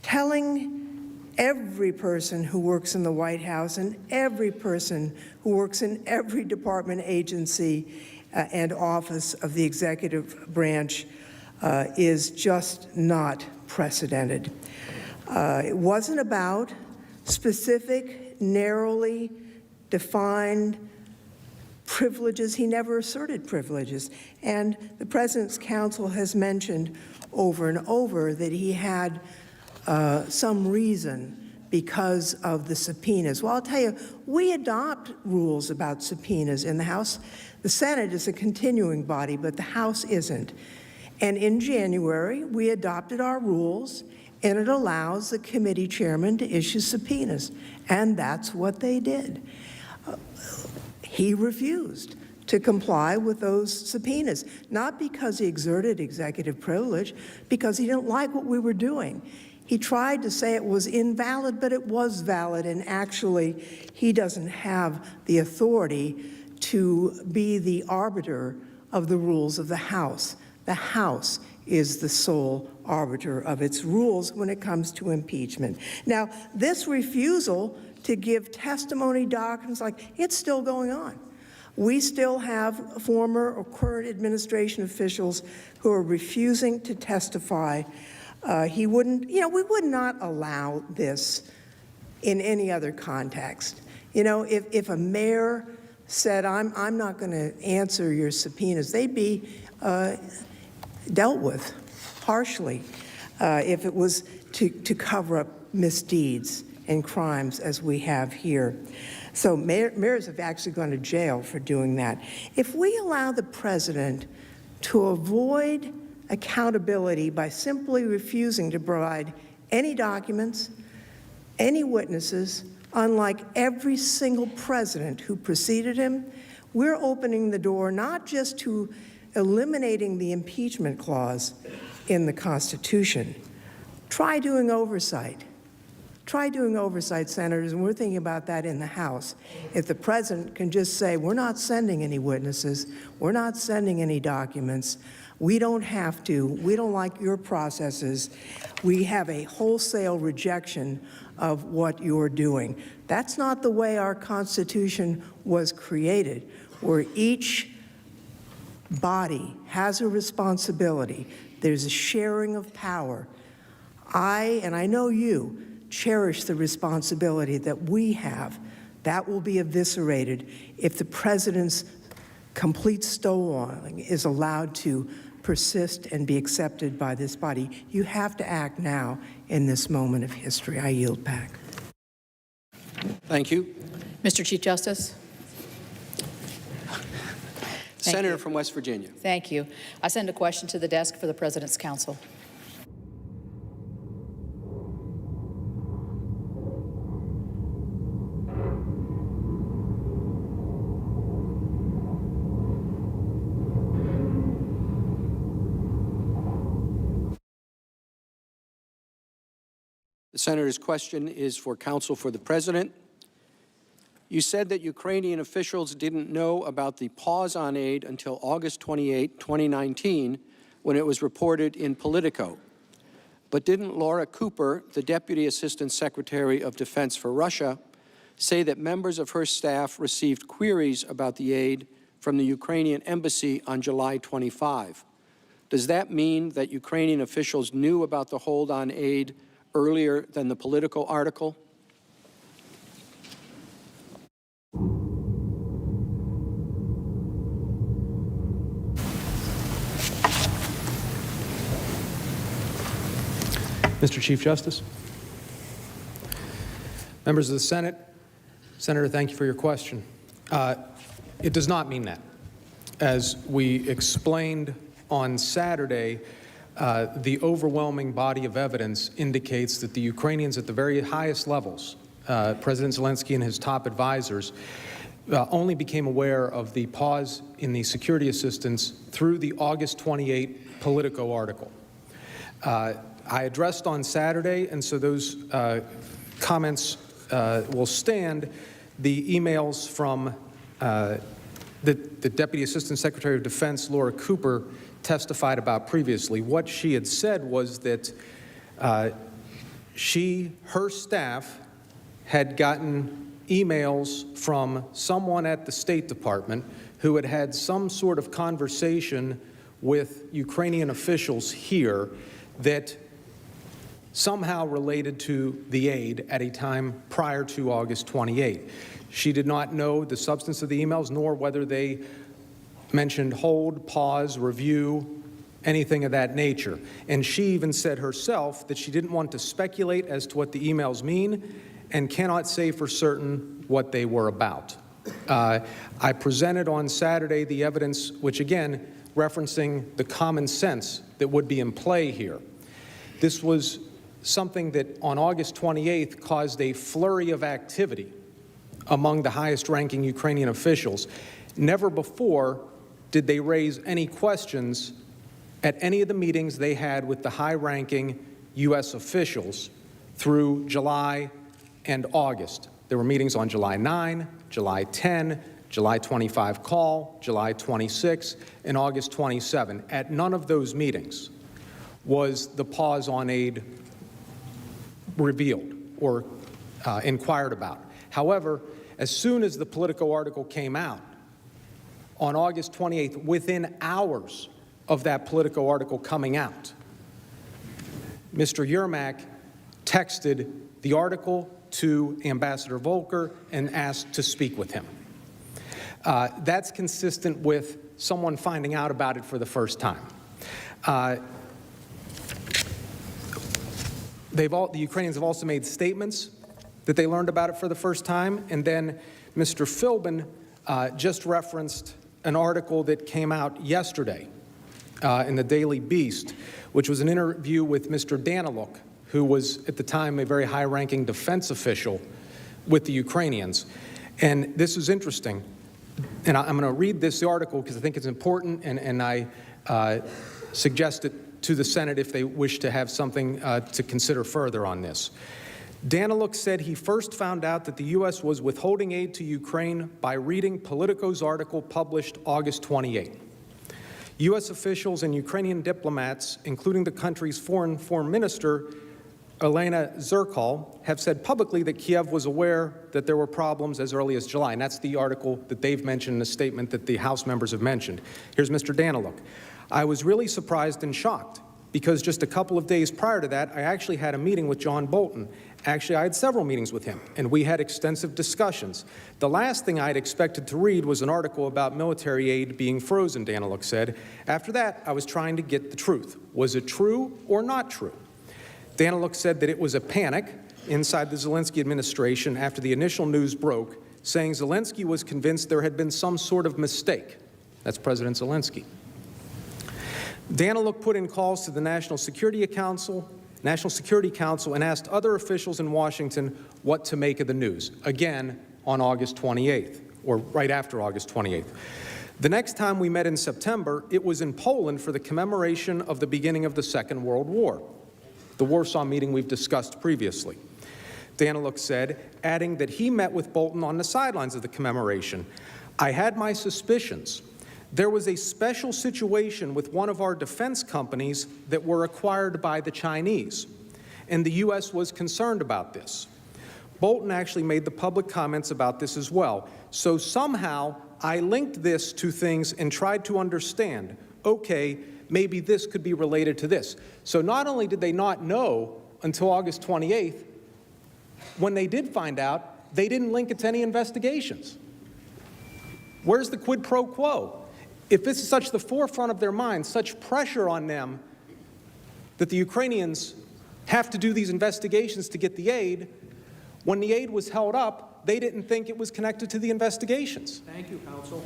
Telling every person who works in the White House and every person who works in every department, agency, and office of the executive branch is just not precedented. It wasn't about specific, narrowly defined privileges. He never asserted privileges. And the President's counsel has mentioned over and over that he had some reason because of the subpoenas. Well, I'll tell you, we adopt rules about subpoenas in the House. The Senate is a continuing body, but the House isn't. And in January, we adopted our rules, and it allows the committee chairman to issue subpoenas. And that's what they did. He refused to comply with those subpoenas, not because he exerted executive privilege, because he didn't like what we were doing. He tried to say it was invalid, but it was valid, and actually, he doesn't have the authority to be the arbiter of the rules of the House. The House is the sole arbiter of its rules when it comes to impeachment. Now, this refusal to give testimony documents, it's still going on. We still have former or current administration officials who are refusing to testify. We would not allow this in any other context. If a mayor said, I'm not going to answer your subpoenas, they'd be dealt with harshly if it was to cover up misdeeds and crimes as we have here. So mayors have actually gone to jail for doing that. If we allow the president to avoid accountability by simply refusing to provide any documents, any witnesses, unlike every single president who preceded him, we're opening the door not just to eliminating the impeachment clause in the Constitution, Try doing oversight. Try doing oversight, senators, and we're thinking about that in the House. If the president can just say, we're not sending any witnesses, we're not sending any documents, we don't have to, we don't like your processes, we have a wholesale rejection of what you're doing. That's not the way our Constitution was created, where each body has a responsibility. There's a sharing of power. And I know you, cherish the responsibility that we have. That will be eviscerated if the president's complete stonewalling is allowed to persist and be accepted by this body. You have to act now in this moment of history. I yield back. Thank you. Mr. Chief Justice. Senator from West Virginia. Thank you. I send a question to the desk for the President's Counsel. The senator's question is for counsel for the president. You said that Ukrainian officials didn't know about the pause on aid until August 28, 2019, when it was reported in Politico. But didn't Laura Cooper, the Deputy Assistant Secretary of Defense for Russia, say that members of her staff received queries about the aid from the Ukrainian embassy on July 25? Does that mean that Ukrainian officials knew about the hold on aid earlier than the Politico article? Mr. Chief Justice. Members of the Senate, Senator, thank you for your question. It does not mean that. As we explained on Saturday, the overwhelming body of evidence indicates that the Ukrainians at the very highest levels, President Zelensky and his top advisors, only became aware of the pause in the security assistance through the August 28 Politico article. I addressed on Saturday, and so those comments will stand, the emails from the Deputy Assistant Secretary of Defense, Laura Cooper, testified about previously. What she had said was that her staff had gotten emails from someone at the State Department who had had some sort of conversation with Ukrainian officials here that somehow related to the aid at a time prior to August 28. She did not know the substance of the emails, nor whether they mentioned hold, pause, review, anything of that nature. And she even said herself that she didn't want to speculate as to what the emails mean and cannot say for certain what they were about. I presented on Saturday the evidence, which again, referencing the common sense that would be in play here. This was something that on August 28th caused a flurry of activity among the highest-ranking Ukrainian officials. Never before did they raise any questions at any of the meetings they had with the high-ranking U.S. officials through July and August. There were meetings on July 9, July 10, July 25 call, July 26, and August 27. At none of those meetings was the pause on aid revealed or inquired about. However, as soon as the Politico article came out, on August 28th, within hours of that Politico article coming out, Mr. Yermak texted the article to Ambassador Volker and asked to speak with him. That's consistent with someone finding out about it for the first time. The Ukrainians have also made statements that they learned about it for the first time, and then Mr. Philbin just referenced an article that came out yesterday in the Daily Beast, which was an interview with Mr. Daniluk, who was at the time a very high-ranking defense official with the Ukrainians. And this is interesting, and I'm going to read this article because I think it's important, and I suggest it to the Senate if they wish to have something to consider further on this. Daniluk said he first found out that the U.S. was withholding aid to Ukraine by reading Politico's article published August 28. U.S. officials and Ukrainian diplomats, including the country's foreign minister, Elena Zerkal, have said publicly that Kiev was aware that there were problems as early as July. And that's the article that they've mentioned in the statement that the House members have mentioned. Here's Mr. Daniluk. I was really surprised and shocked because just a couple of days prior to that, I actually had a meeting with John Bolton. Actually, I had several meetings with him, and we had extensive discussions. The last thing I'd expected to read was an article about military aid being frozen, Daniluk said. After that, I was trying to get the truth. Was it true or not true? Daniluk said that it was a panic inside the Zelensky administration after the initial news broke, saying Zelensky was convinced there had been some sort of mistake. That's President Zelensky. Daniluk put in calls to the National Security Council and asked other officials in Washington what to make of the news, again on August 28th, or right after August 28th. The next time we met in September, it was in Poland for the commemoration of the beginning of the Second World War, the Warsaw meeting we've discussed previously. Daniluk said, adding that he met with Bolton on the sidelines of the commemoration. I had my suspicions. There was a special situation with one of our defense companies that were acquired by the Chinese, and the U.S. was concerned about this. Bolton actually made the public comments about this as well. So somehow I linked this to things and tried to understand, okay, maybe this could be related to this. So not only did they not know until August 28th, when they did find out, they didn't link it to any investigations. Where's the quid pro quo? If this is such the forefront of their minds, such pressure on them that the Ukrainians have to do these investigations to get the aid, when the aid was held up, they didn't think it was connected to the investigations. Thank you, counsel.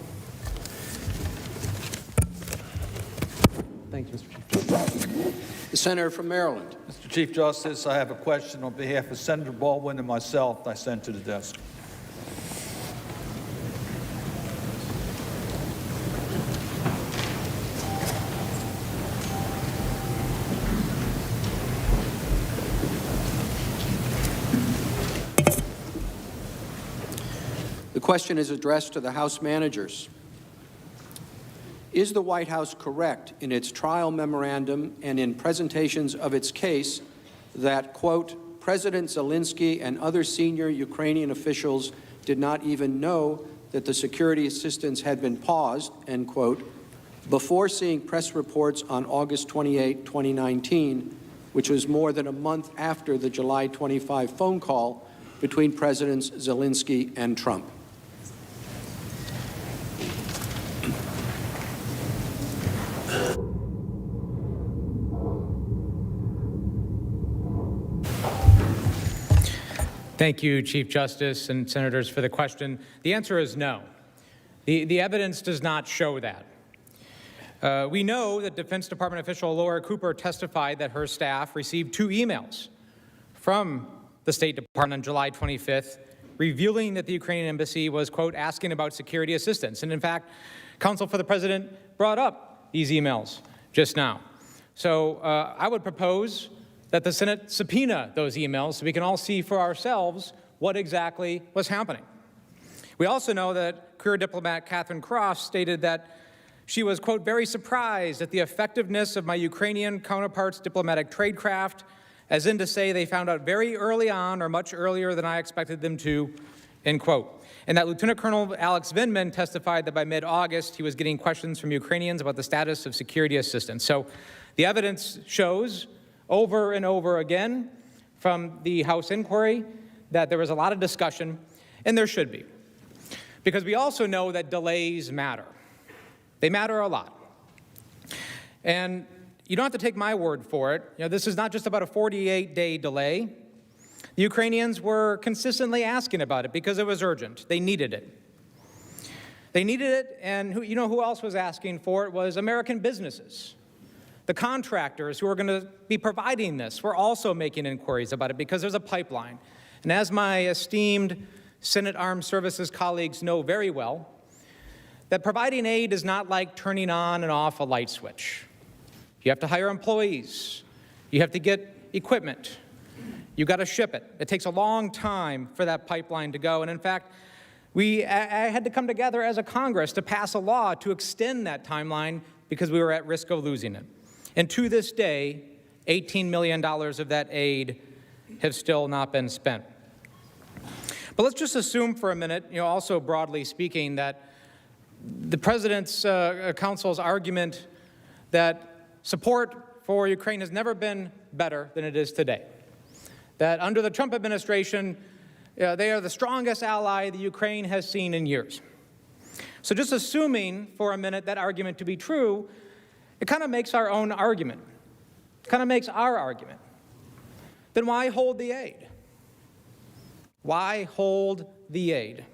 Thank you, Mr. Chief Justice. The senator from Maryland. Mr. Chief Justice, I have a question on behalf of Senator Baldwin and myself I sent to the desk. The question is addressed to the House managers. Is the White House correct in its trial memorandum and in presentations of its case that, quote, President Zelensky and other senior Ukrainian officials did not even know that the security assistance had been paused, end quote, before seeing press reports on August 28, 2019, which was more than a month after the July 25 phone call between Presidents Zelensky and Trump? Thank you, Chief Justice and Senators, for the question. The answer is no. The evidence does not show that. We know that Defense Department official Laura Cooper testified that her staff received 2 emails from the State Department on July 25th, revealing that the Ukrainian embassy was, quote, asking about security assistance. And in fact, counsel for the president brought up these emails just now. So I would propose that the Senate subpoena those emails so we can all see for ourselves what exactly was happening. We also know that career diplomat Catherine Croft stated that she was, quote, very surprised at the effectiveness of my Ukrainian counterparts' diplomatic tradecraft, as in to say they found out very early on or much earlier than I expected them to, end quote. And that Lieutenant Colonel Alex Vindman testified that by mid-August he was getting questions from Ukrainians about the status of security assistance. So the evidence shows over and over again from the House inquiry that there was a lot of discussion, and there should be. Because we also know that delays matter. They matter a lot. And you don't have to take my word for it. You know, this is not just about a 48-day delay. The Ukrainians were consistently asking about it because it was urgent. They needed it. They needed it, and you know who else was asking for it was American businesses. The contractors who are going to be providing this were also making inquiries about it because there's a pipeline. And as my esteemed Senate Armed Services colleagues know very well, that providing aid is not like turning on and off a light switch. You have to hire employees. You have to get equipment. You got to ship it. It takes a long time for that pipeline to go. And in fact, I had to come together as a Congress to pass a law to extend that timeline because we were at risk of losing it. And to this day, $18 million of that aid have still not been spent. But let's just assume for a minute, also broadly speaking, that the President's Council's argument that support for Ukraine has never been better than it is today. That under the Trump administration, they are the strongest ally the Ukraine has seen in years. So just assuming for a minute that argument to be true, it kind of makes our own argument. It kind of makes our argument. Then why hold the aid? Why hold the aid?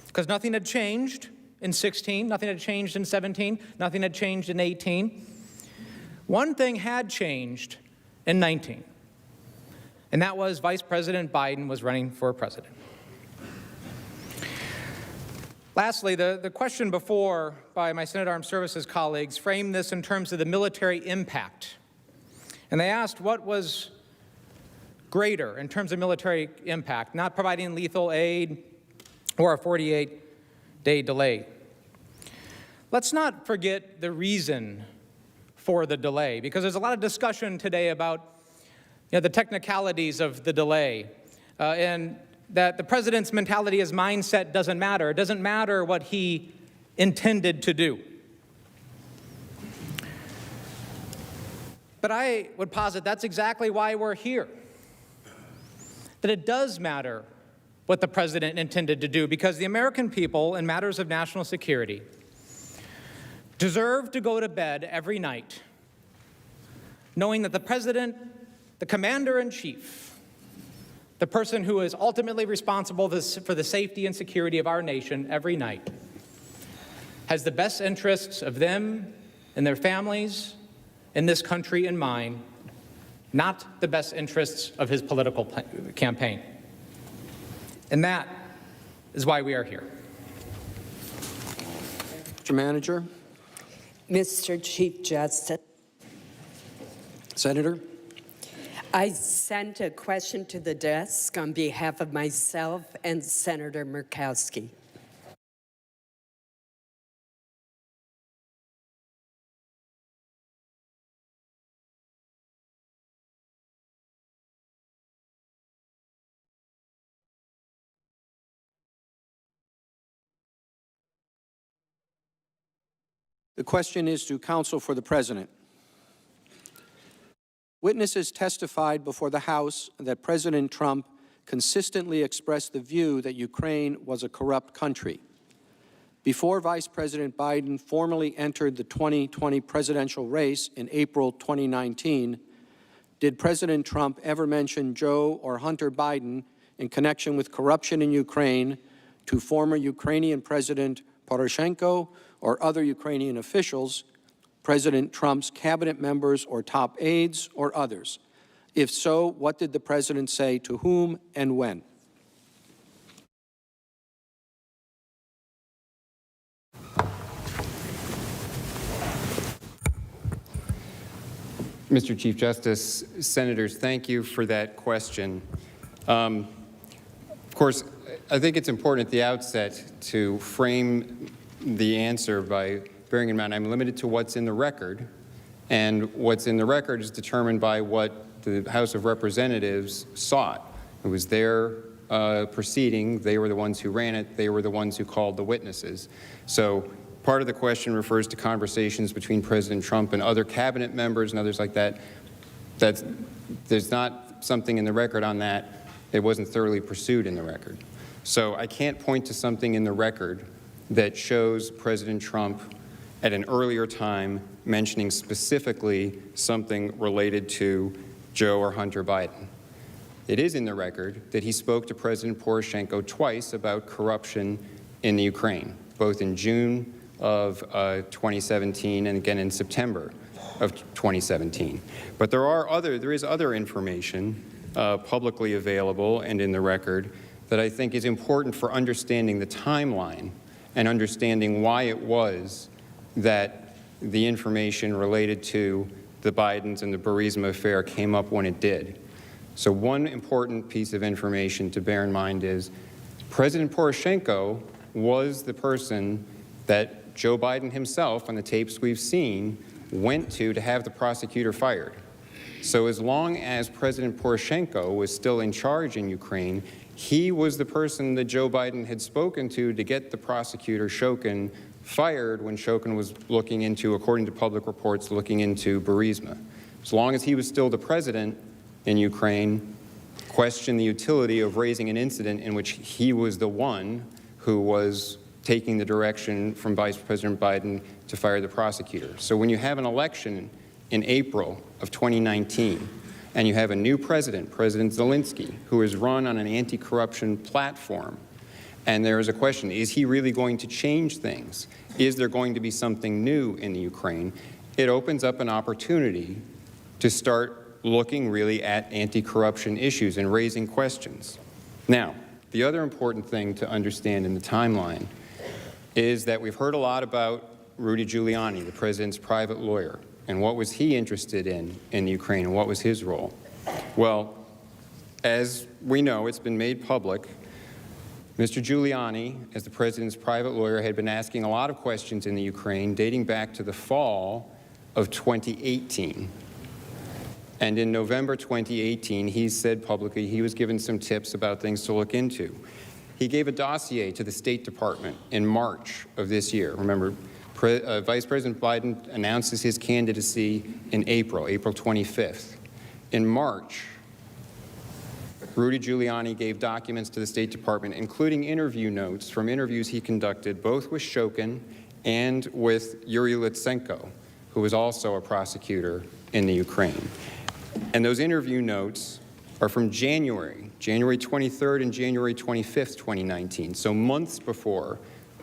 Because nothing had changed in 16, nothing had changed in 17, nothing had changed in 18. One thing had changed in 19, and that was Vice President Biden was running for president. Lastly, the question before by my Senate Armed Services colleagues framed this in terms of the military impact. And they asked what was greater in terms of military impact, not providing lethal aid or a 48-day delay. Let's not forget the reason for the delay, because there's a lot of discussion today about the technicalities of the delay, and that the President's mentality, his mindset doesn't matter. It doesn't matter what he intended to do. But I would posit that's exactly why we're here. That it does matter what the President intended to do, because the American people, in matters of national security, deserve to go to bed every night knowing that the President, the Commander-in-Chief, the person who is ultimately responsible for the safety and security of our nation every night, has the best interests of them and their families in this country in mind, not the best interests of his political campaign. And that is why we are here. Mr. Manager. Mr. Chief Justice. Senator. I sent a question to the desk on behalf of myself and Senator Murkowski. The question is to counsel for the President. Witnesses testified before the House that President Trump consistently expressed the view that Ukraine was a corrupt country. Before Vice President Biden formally entered the 2020 presidential race in April 2019, did President Trump ever mention Joe or Hunter Biden in connection with corruption in Ukraine to former Ukrainian President Poroshenko or other Ukrainian officials, President Trump's cabinet members or top aides or others? If so, what did the President say to whom and when? Mr. Chief Justice, Senators, thank you for that question. Of course, I think it's important at the outset to frame the answer by bearing in mind I'm limited to what's in the record, and what's in the record is determined by what the House of Representatives sought. It was their proceeding. They were the ones who ran it. They were the ones who called the witnesses. So part of the question refers to conversations between President Trump and other cabinet members and others like that. There's not something in the record on that. It wasn't thoroughly pursued in the record. So I can't point to something in the record that shows President Trump at an earlier time mentioning specifically something related to Joe or Hunter Biden. It is in the record that he spoke to President Poroshenko twice about corruption in the Ukraine, both in June of 2017 and again in September of 2017. But there is other information publicly available and in the record that I think is important for understanding the timeline and understanding why it was that the information related to the Bidens and the Burisma affair came up when it did. So one important piece of information to bear in mind is President Poroshenko was the person that Joe Biden himself, on the tapes we've seen, went to have the prosecutor fired. So as long as President Poroshenko was still in charge in Ukraine, he was the person that Joe Biden had spoken to get the prosecutor Shokin fired when Shokin was looking into, according to public reports, looking into Burisma. As long as he was still the president in Ukraine, questioned the utility of raising an incident in which he was the one who was taking the direction from Vice President Biden to fire the prosecutor. So when you have an election in April of 2019, and you have a new president, President Zelensky, who is run on an anti-corruption platform, and there is a question, is he really going to change things? Is there going to be something new in the Ukraine? It opens up an opportunity to start looking really at anti-corruption issues and raising questions. Now, the other important thing to understand in the timeline is that we've heard a lot about Rudy Giuliani, the president's private lawyer, and what was he interested in Ukraine, and what was his role? Well, as we know, it's been made public, Mr. Giuliani, as the president's private lawyer, had been asking a lot of questions in the Ukraine dating back to the fall of 2018. And in November 2018, he said publicly he was given some tips about things to look into. He gave a dossier to the State Department in March of this year. Remember, Vice President Biden announces his candidacy in April 25th. In March, Rudy Giuliani gave documents to the State Department, including interview notes from interviews he conducted both with Shokin and with Yuri Lutsenko, who was also a prosecutor in the Ukraine. And those interview notes are from January 23rd and January 25th, 2019, so months before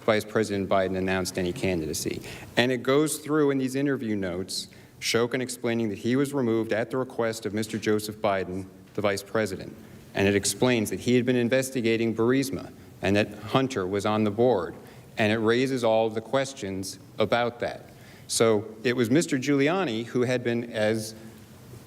Vice President Biden announced any candidacy. And it goes through in these interview notes, Shokin explaining that he was removed at the request of Mr. Joseph Biden, the vice president. And it explains that he had been investigating Burisma and that Hunter was on the board. And it raises all of the questions about that. So it was Mr. Giuliani who had been, as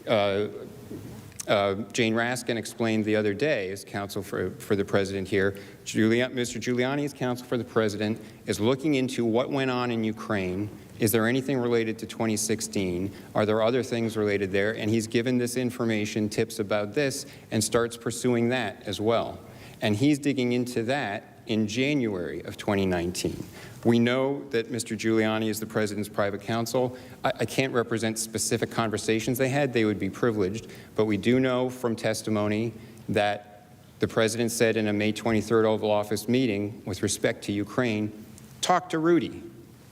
Jane Raskin explained the other day as counsel for the president here, Mr. Giuliani's counsel for the president is looking into what went on in Ukraine. Is there anything related to 2016? Are there other things related there? And he's given this information, tips about this, and starts pursuing that as well. And he's digging into that in January of 2019. We know that Mr. Giuliani is the president's private counsel. I can't represent specific conversations they had. They would be privileged. But we do know from testimony that the president said in a May 23rd Oval Office meeting with respect to Ukraine, talk to Rudy.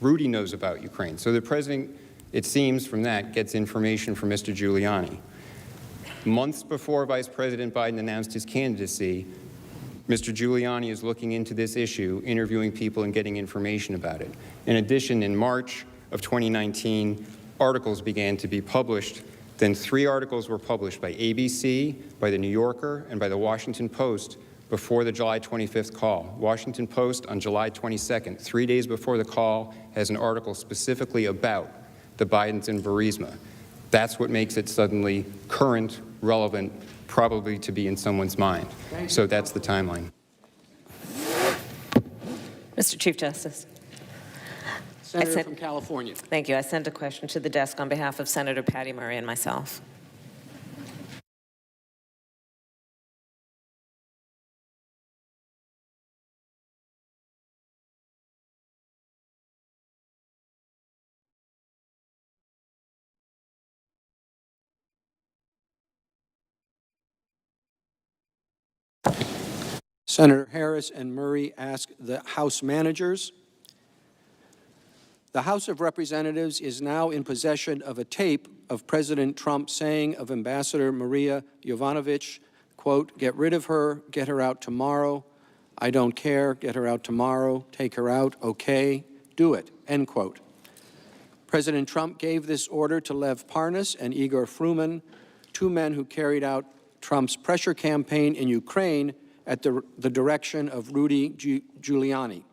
Rudy knows about Ukraine. So the president, it seems from that, gets information from Mr. Giuliani. Months before Vice President Biden announced his candidacy, Mr. Giuliani is looking into this issue, interviewing people and getting information about it. In addition, in March of 2019, articles began to be published. Then 3 articles were published by ABC, by The New Yorker, and by The Washington Post before the July 25th call. Washington Post on July 22nd, 3 days before the call, has an article specifically about the Bidens and Burisma. That's what makes it suddenly current, relevant, probably to be in someone's mind. So that's the timeline. Mr. Chief Justice. Senator from California. Thank you. I sent a question to the desk on behalf of Senator Patty Murray and myself. Senator Harris and Murray ask the House managers. The House of Representatives is now in possession of a tape of President Trump saying of Ambassador Maria Yovanovitch, quote, get rid of her, get her out tomorrow. I don't care, get her out tomorrow, take her out, okay, do it, end quote. President Trump gave this order to Lev Parnas and Igor Fruman, 2 men who carried out Trump's pressure campaign in Ukraine at the direction of Rudy Giuliani.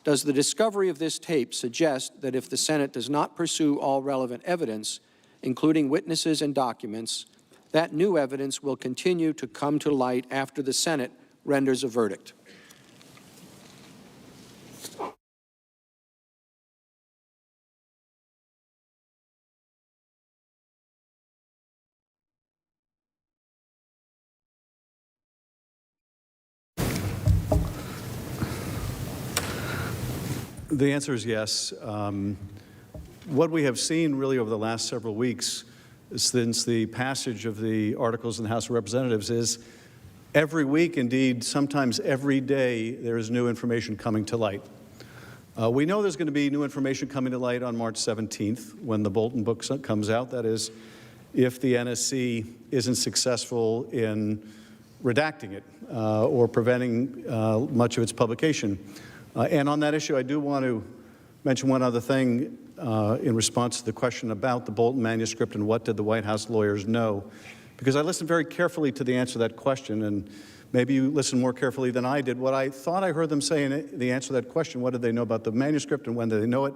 Does the discovery of this tape suggest that if the Senate does not pursue all relevant evidence, including witnesses and documents, that new evidence will continue to come to light after the Senate renders a verdict? The answer is yes. What we have seen really over the last several weeks since the passage of the articles in the House of Representatives is every week, indeed, sometimes every day, there is new information coming to light. We know there's going to be new information coming to light on March 17th when the Bolton book comes out. That is, if the NSC isn't successful in redacting it or preventing much of its publication. And on that issue, I do want to mention one other thing in response to the question about the Bolton manuscript and what did the White House lawyers know. Because I listened very carefully to the answer to that question, and maybe you listened more carefully than I did. What I thought I heard them say in the answer to that question, what did they know about the manuscript and when did they know it?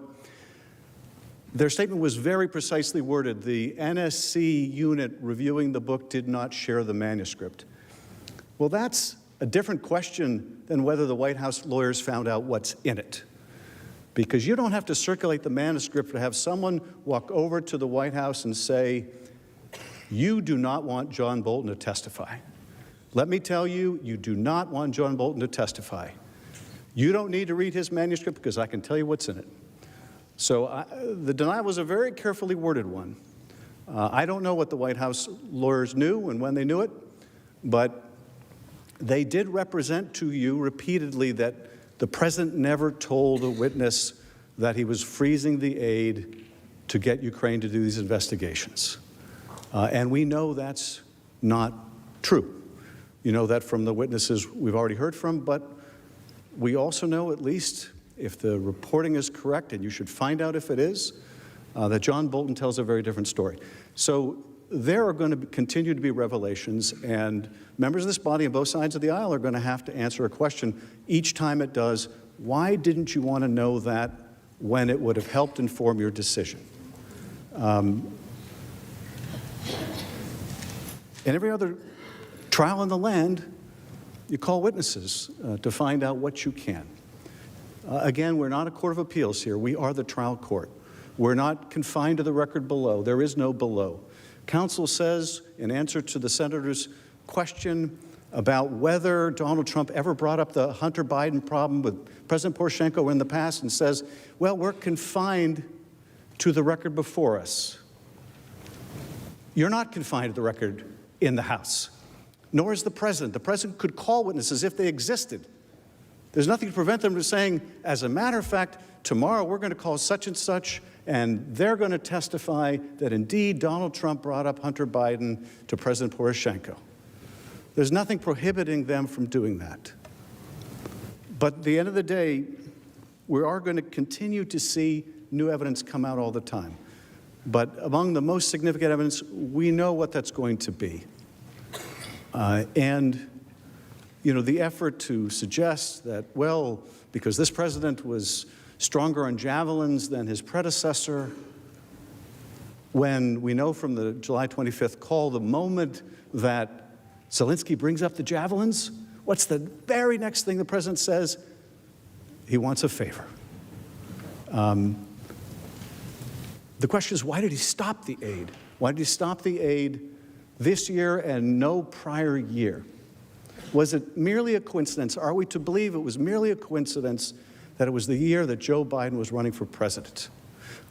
Their statement was very precisely worded. The NSC unit reviewing the book did not share the manuscript. Well, that's a different question than whether the White House lawyers found out what's in it. Because you don't have to circulate the manuscript to have someone walk over to the White House and say, you do not want John Bolton to testify. Let me tell you, you do not want John Bolton to testify. You don't need to read his manuscript because I can tell you what's in it. So the denial was a very carefully worded one. I don't know what the White House lawyers knew and when they knew it, but they did represent to you repeatedly that the president never told a witness that he was freezing the aid to get Ukraine to do these investigations. And we know that's not true. You know that from the witnesses we've already heard from, but we also know, at least if the reporting is correct, and you should find out if it is, that John Bolton tells a very different story. So there are going to continue to be revelations, and members of this body on both sides of the aisle are going to have to answer a question each time it does. Why didn't you want to know that when it would have helped inform your decision? In every other trial in the land, you call witnesses to find out what you can. Again, we're not a court of appeals here. We are the trial court. We're not confined to the record below. There is no below. Counsel says, in answer to the senator's question about whether Donald Trump ever brought up the Hunter Biden problem with President Poroshenko in the past, and says, well, we're confined to the record before us. You're not confined to the record in the House, nor is the president. The president could call witnesses if they existed. There's nothing to prevent them from saying, as a matter of fact, tomorrow we're going to call such and such, and they're going to testify that indeed Donald Trump brought up Hunter Biden to President Poroshenko. There's nothing prohibiting them from doing that. But at the end of the day, we are going to continue to see new evidence come out all the time. But among the most significant evidence, we know what that's going to be. And you know, the effort to suggest that, well, because this president was stronger on javelins than his predecessor, when we know from the July 25th call, the moment that Zelensky brings up the javelins, what's the very next thing the president says? He wants a favor. The question is, why did he stop the aid? Why did he stop the aid this year and no prior year? Was it merely a coincidence? Are we to believe it was merely a coincidence that it was the year that Joe Biden was running for president?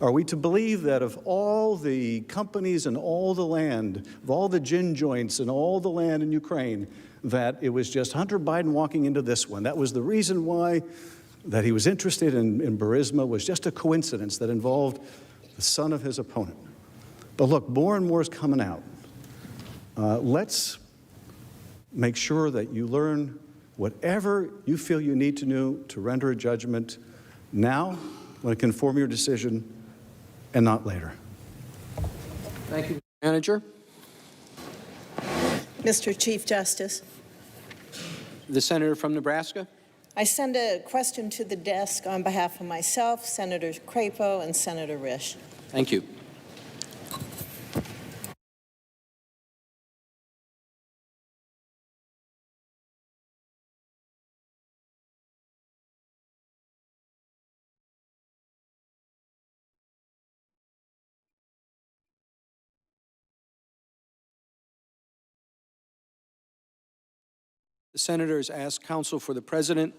Are we to believe that of all the companies and all the land, of all the gin joints and all the land in Ukraine, that it was just Hunter Biden walking into this one? That was the reason why that he was interested in Burisma, was just a coincidence that involved the son of his opponent. But look, more and more is coming out. Let's make sure that you learn whatever you feel you need to know to render a judgment now, when it can inform your decision, and not later. Thank you, Manager. Mr. Chief Justice. The senator from Nebraska. I send a question to the desk on behalf of myself, Senator Crapo, and Senator Risch. Thank you. The senators ask counsel for the President.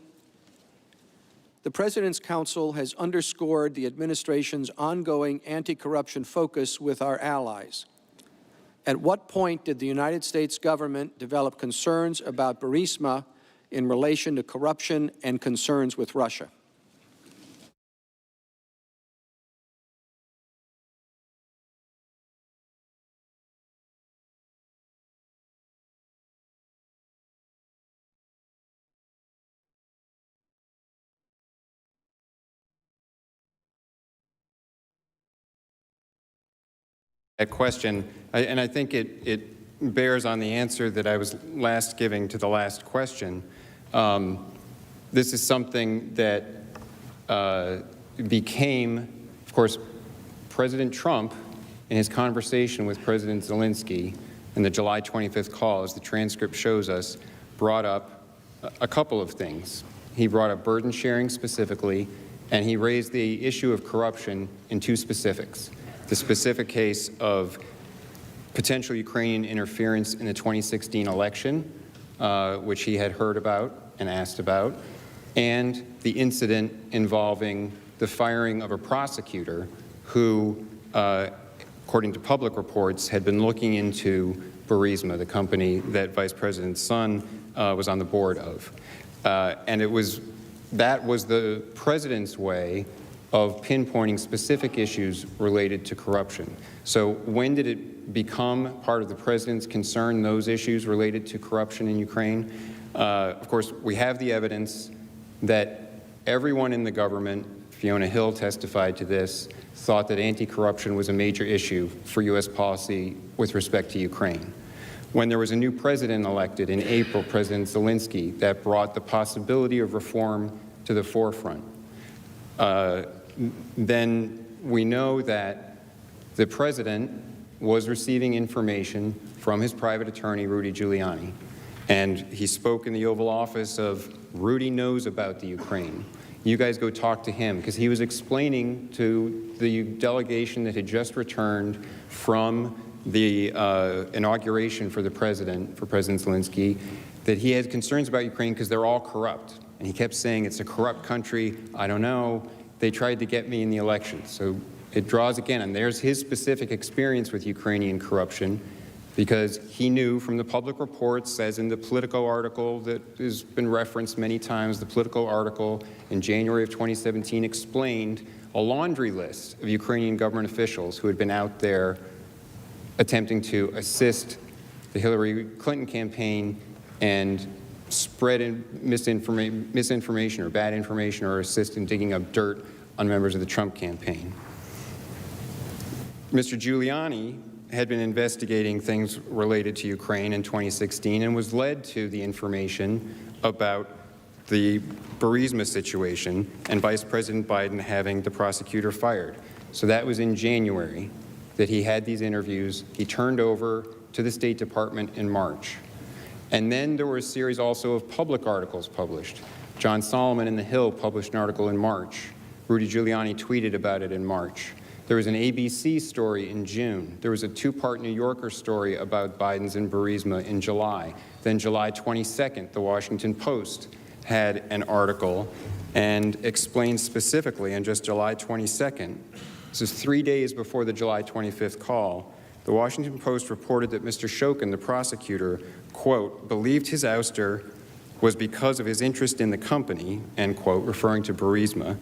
The President's counsel has underscored the administration's ongoing anti-corruption focus with our allies. At what point did the United States government develop concerns about Burisma in relation to corruption and concerns with Russia? That question, and I think it bears on the answer that I was last giving to the last question. This is something that became, of course, President Trump, in his conversation with President Zelensky in the July 25th call, as the transcript shows us, brought up a couple of things. He brought up burden sharing specifically, and he raised the issue of corruption in two specifics. The specific case of potential Ukrainian interference in the 2016 election, which he had heard about and asked about, and the incident involving the firing of a prosecutor who, according to public reports, had been looking into Burisma, the company that Vice President's son was on the board of. And that was the President's way of pinpointing specific issues related to corruption. So when did it become part of the President's concern, those issues related to corruption in Ukraine? Of course, we have the evidence that everyone in the government, Fiona Hill testified to this, thought that anti-corruption was a major issue for U.S. policy with respect to Ukraine. When there was a new president elected in April, President Zelensky, that brought the possibility of reform to the forefront. Then we know that the president was receiving information from his private attorney, Rudy Giuliani. And he spoke in the Oval Office of, Rudy knows about the Ukraine. You guys go talk to him, because he was explaining to the delegation that had just returned from the inauguration for President Zelensky, that he had concerns about Ukraine because they're all corrupt. And he kept saying, it's a corrupt country, I don't know. They tried to get me in the election. So it draws again, and there's his specific experience with Ukrainian corruption, because he knew from the public reports, as in the Politico article that has been referenced many times, the Politico article in January of 2017 explained a laundry list of Ukrainian government officials who had been out there attempting to assist the Hillary Clinton campaign and spread misinformation or bad information or assist in digging up dirt on members of the Trump campaign. Mr. Giuliani had been investigating things related to Ukraine in 2016 and was led to the information about the Burisma situation and Vice President Biden having the prosecutor fired. So that was in January that he had these interviews. He turned over to the State Department in March. And then there were a series also of public articles published. John Solomon in The Hill published an article in March. Rudy Giuliani tweeted about it in March. There was an ABC story in June. There was a two-part New Yorker story about Biden's and Burisma in July. Then July 22nd, the Washington Post had an article and explained specifically on just July 22nd, this is 3 days before the July 25th call, the Washington Post reported that Mr. Shokin, the prosecutor, quote, believed his ouster was because of his interest in the company, end quote, referring to Burisma.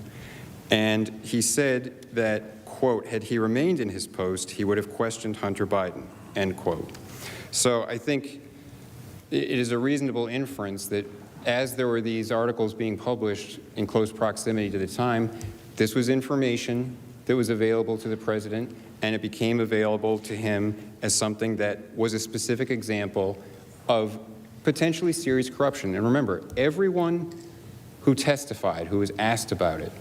And he said that, quote, had he remained in his post, he would have questioned Hunter Biden, end quote. So I think it is a reasonable inference that as there were these articles being published in close proximity to the time, this was information that was available to the president, and it became available to him as something that was a specific example of potentially serious corruption. And remember, everyone who testified, who was asked about it.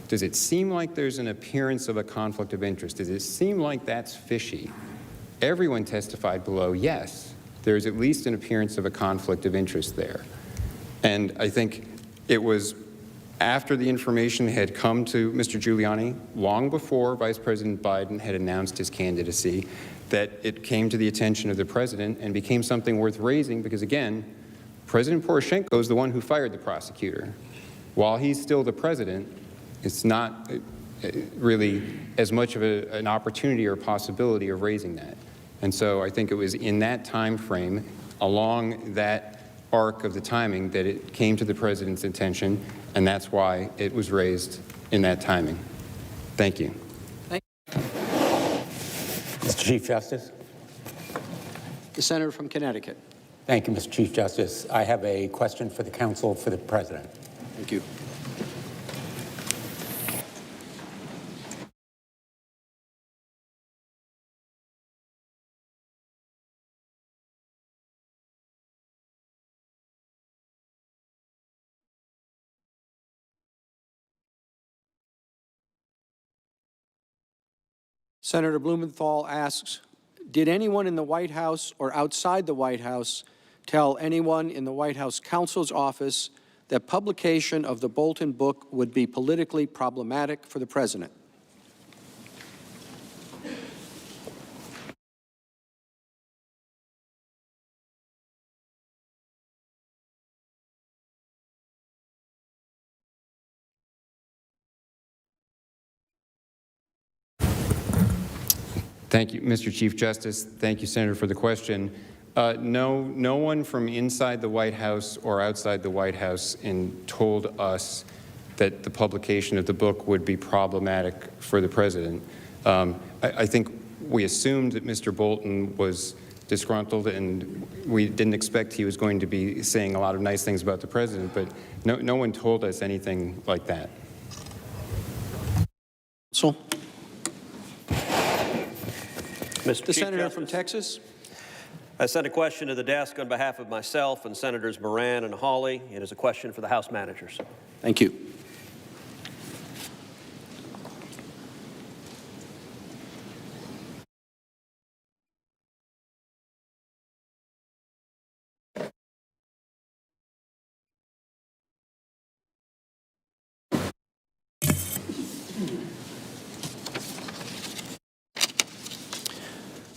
Does it seem like there's an appearance of a conflict of interest? Does it seem like that's fishy? Everyone testified below, yes, there's at least an appearance of a conflict of interest there. And I think it was after the information had come to Mr. Giuliani, long before Vice President Biden had announced his candidacy, that it came to the attention of the president and became something worth raising because, again, President Poroshenko is the one who fired the prosecutor. While he's still the president, it's not really as much of an opportunity or possibility of raising that. And so I think it was in that time frame, along that arc of the timing, that it came to the president's attention, and that's why it was raised in that timing. Thank you. Mr. Chief Justice. The senator from Connecticut. Thank you, Mr. Chief Justice. I have a question for the counsel for the president. Thank you. Senator Blumenthal asks, did anyone in the White House or outside the White House tell anyone in the White House counsel's office that publication of the Bolton book would be politically problematic for the president? Thank you, Mr. Chief Justice. Thank you, Senator, for the question. No one from inside the White House or outside the White House told us that the publication of the book would be problematic for the president. I think we assumed that Mr. Bolton was disgruntled, and we didn't expect he was going to be saying a lot of nice things about the president, but no one told us anything like that. So, Mr. the Chief senator Justice. from Texas. I sent a question to the desk on behalf of myself and Senators Moran and Hawley. It is a question for the House managers. Thank you.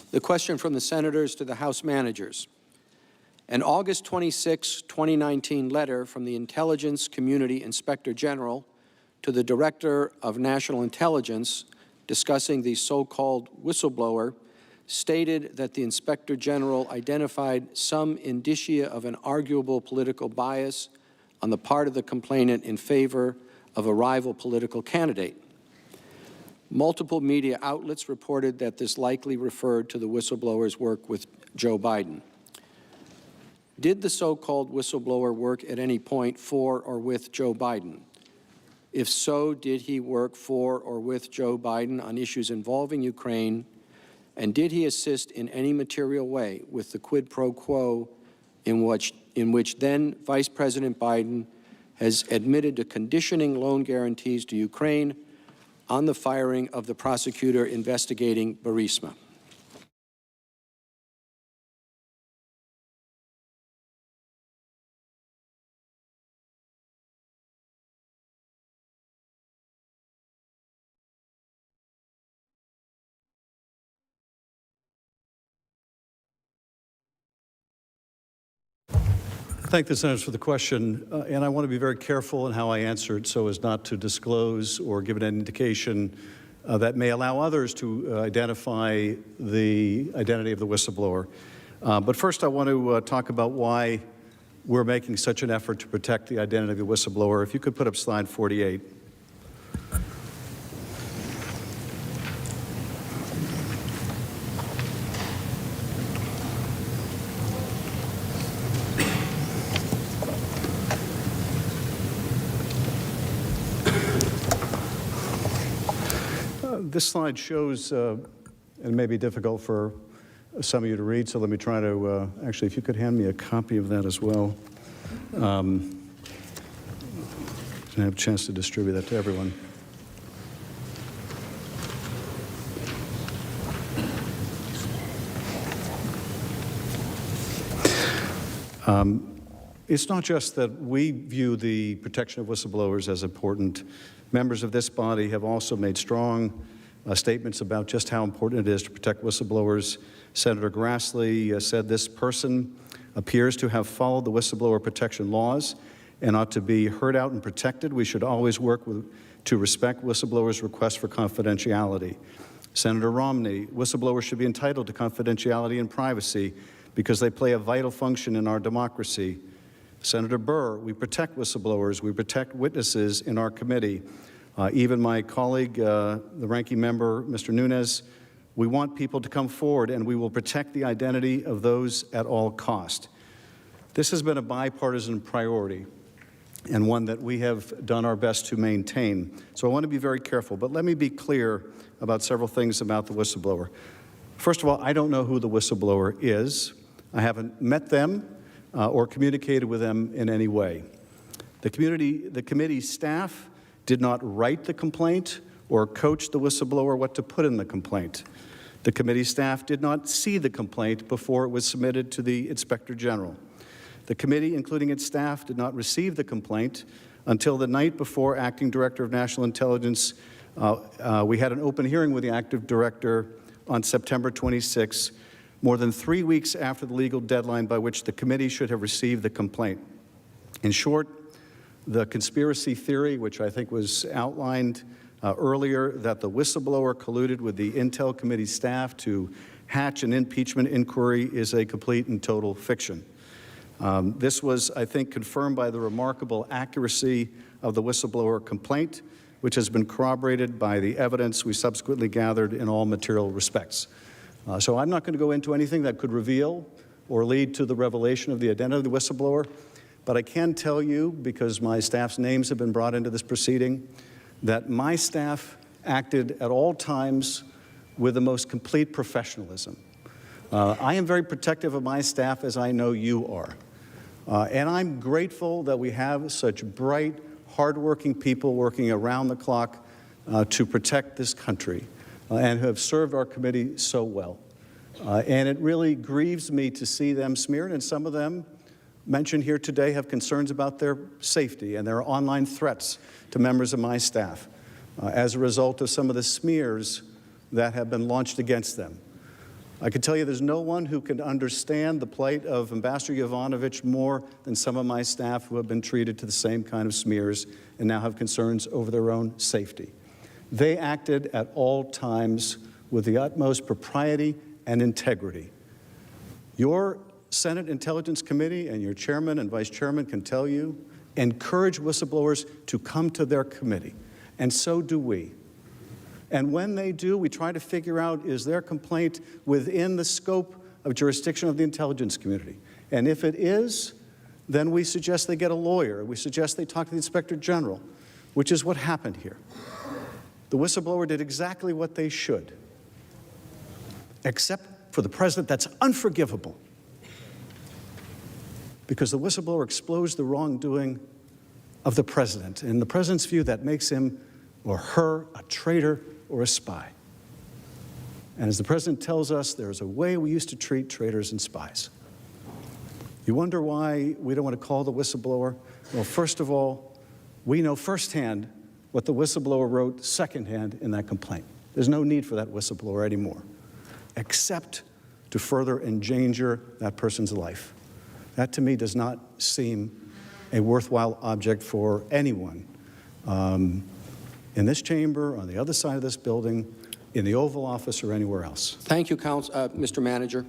The question from the senators to the House managers. An August 26, 2019 letter from the Intelligence Community Inspector General to the Director of National Intelligence discussing the so-called whistleblower stated that the Inspector General identified some indicia of an arguable political bias on the part of the complainant in favor of a rival political candidate. Multiple media outlets reported that this likely referred to the whistleblower's work with Joe Biden. Did the so-called whistleblower work at any point for or with Joe Biden? If so, did he work for or with Joe Biden on issues involving Ukraine? And did he assist in any material way with the quid pro quo in which then Vice President Biden has admitted to conditioning loan guarantees to Ukraine on the firing of the prosecutor investigating Burisma? Thank the senators for the question, and I want to be very careful in how I answer it so as not to disclose or give an indication that may allow others to identify the identity of the whistleblower. But first, I want to talk about why we're making such an effort to protect the identity of the whistleblower. If you could put up slide 48. This slide shows, and it may be difficult for some of you to read, so let me try to, actually, if you could hand me a copy of that as well. can have a chance to distribute that to everyone. It's not just that we view the protection of whistleblowers as important. Members of this body have also made strong statements about just how important it is to protect whistleblowers. Senator Grassley said this person appears to have followed the whistleblower protection laws and ought to be heard out and protected. We should always work to respect whistleblowers' requests for confidentiality. Senator Romney, whistleblowers should be entitled to confidentiality and privacy because they play a vital function in our democracy. Senator Burr, we protect whistleblowers, we protect witnesses in our committee. Even my colleague, the ranking member, Mr. Nunes, we want people to come forward, and we will protect the identity of those at all cost. This has been a bipartisan priority and one that we have done our best to maintain. So I want to be very careful, but let me be clear about several things about the whistleblower. First of all, I don't know who the whistleblower is. I haven't met them or communicated with them in any way. The committee staff did not write the complaint or coach the whistleblower what to put in the complaint. The committee staff did not see the complaint before it was submitted to the Inspector General. The committee, including its staff, did not receive the complaint until the night before Acting Director of National Intelligence. We had an open hearing with the Acting Director on September 26, more than 3 weeks after the legal deadline by which the committee should have received the complaint. In short, the conspiracy theory, which I think was outlined earlier, that the whistleblower colluded with the Intel Committee staff to hatch an impeachment inquiry, is a complete and total fiction. This was, I think, confirmed by the remarkable accuracy of the whistleblower complaint, which has been corroborated by the evidence we subsequently gathered in all material respects. So I'm not going to go into anything that could reveal or lead to the revelation of the identity of the whistleblower, but I can tell you, because my staff's names have been brought into this proceeding, that my staff acted at all times with the most complete professionalism. I am very protective of my staff, as I know you are. And I'm grateful that we have such bright, hardworking people working around the clock to protect this country and who have served our committee so well. And it really grieves me to see them smeared, and some of them mentioned here today have concerns about their safety, and there are online threats to members of my staff as a result of some of the smears that have been launched against them. I can tell you there's no one who can understand the plight of Ambassador Yovanovitch more than some of my staff who have been treated to the same kind of smears and now have concerns over their own safety. They acted at all times with the utmost propriety and integrity. Your Senate Intelligence Committee and your chairman and vice chairman can tell you, encourage whistleblowers to come to their committee, and so do we. And when they do, we try to figure out, is their complaint within the scope of jurisdiction of the intelligence community? And if it is, then we suggest they get a lawyer. We suggest they talk to the Inspector General, which is what happened here. The whistleblower did exactly what they should, except for the president. That's unforgivable, because the whistleblower exposed the wrongdoing of the president. In the president's view, that makes him or her a traitor or a spy. And as the president tells us, there's a way we used to treat traitors and spies. You wonder why we don't want to call the whistleblower? Well, first of all, we know firsthand what the whistleblower wrote secondhand in that complaint. There's no need for that whistleblower anymore, except to further endanger that person's life. That, to me, does not seem a worthwhile object for anyone in this chamber, on the other side of this building, in the Oval Office, or anywhere else. Thank you, Mr. Manager.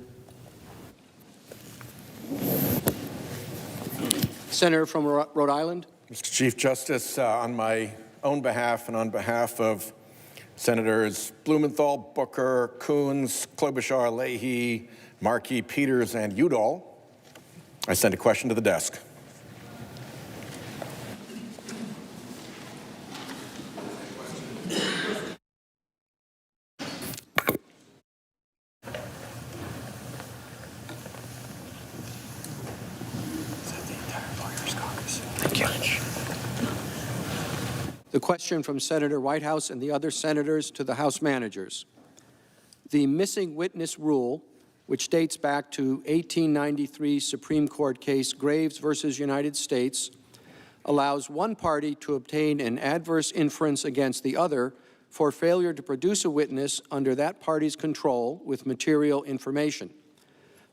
Senator from Rhode Island. Mr. Chief Justice, on my own behalf and on behalf of Senators Blumenthal, Booker, Coons, Klobuchar, Leahy, Markey, Peters, and Udall, I send a question to the desk. The question from Senator Whitehouse and the other senators to the House managers. The missing witness rule, which dates back to 1893 Supreme Court case Graves versus United States, allows one party to obtain an adverse inference against the other for failure to produce a witness under that party's control with material information.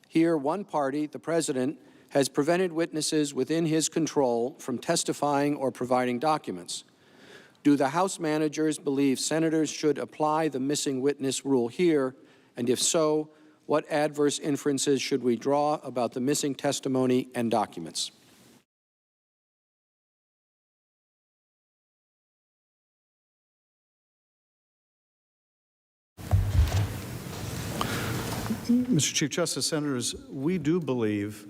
Here, one party, the President, has prevented witnesses within his control from testifying or providing documents. Do the House managers believe senators should apply the missing witness rule here? And if so, what adverse inferences should we draw about the missing testimony and documents? Mr. Chief Justice, Senators, we do believe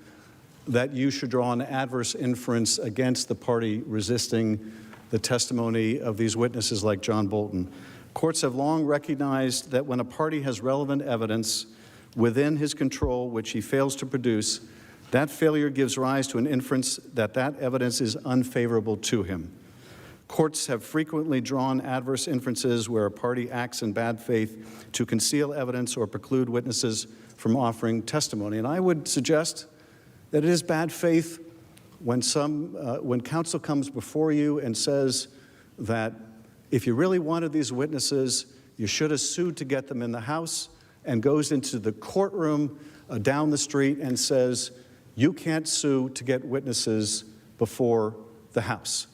that you should draw an adverse inference against the party resisting the testimony of these witnesses like John Bolton. Courts have long recognized that when a party has relevant evidence within his control which he fails to produce, that failure gives rise to an inference that that evidence is unfavorable to him. Courts have frequently drawn adverse inferences where a party acts in bad faith to conceal evidence or preclude witnesses from offering testimony. And I would suggest that it is bad faith when counsel comes before you and says that if you really wanted these witnesses, you should have sued to get them in the House, and goes into the courtroom down the street and says, you can't sue to get witnesses before the House.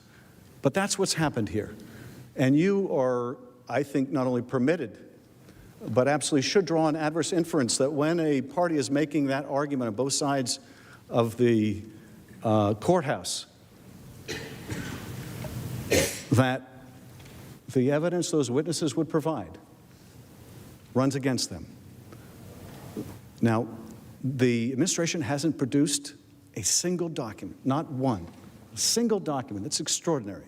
But that's what's happened here. And you are, I think, not only permitted, but absolutely should draw an adverse inference that when a party is making that argument on both sides of the courthouse, that the evidence those witnesses would provide runs against them. Now, the administration hasn't produced a single document, not one, a single document. That's extraordinary.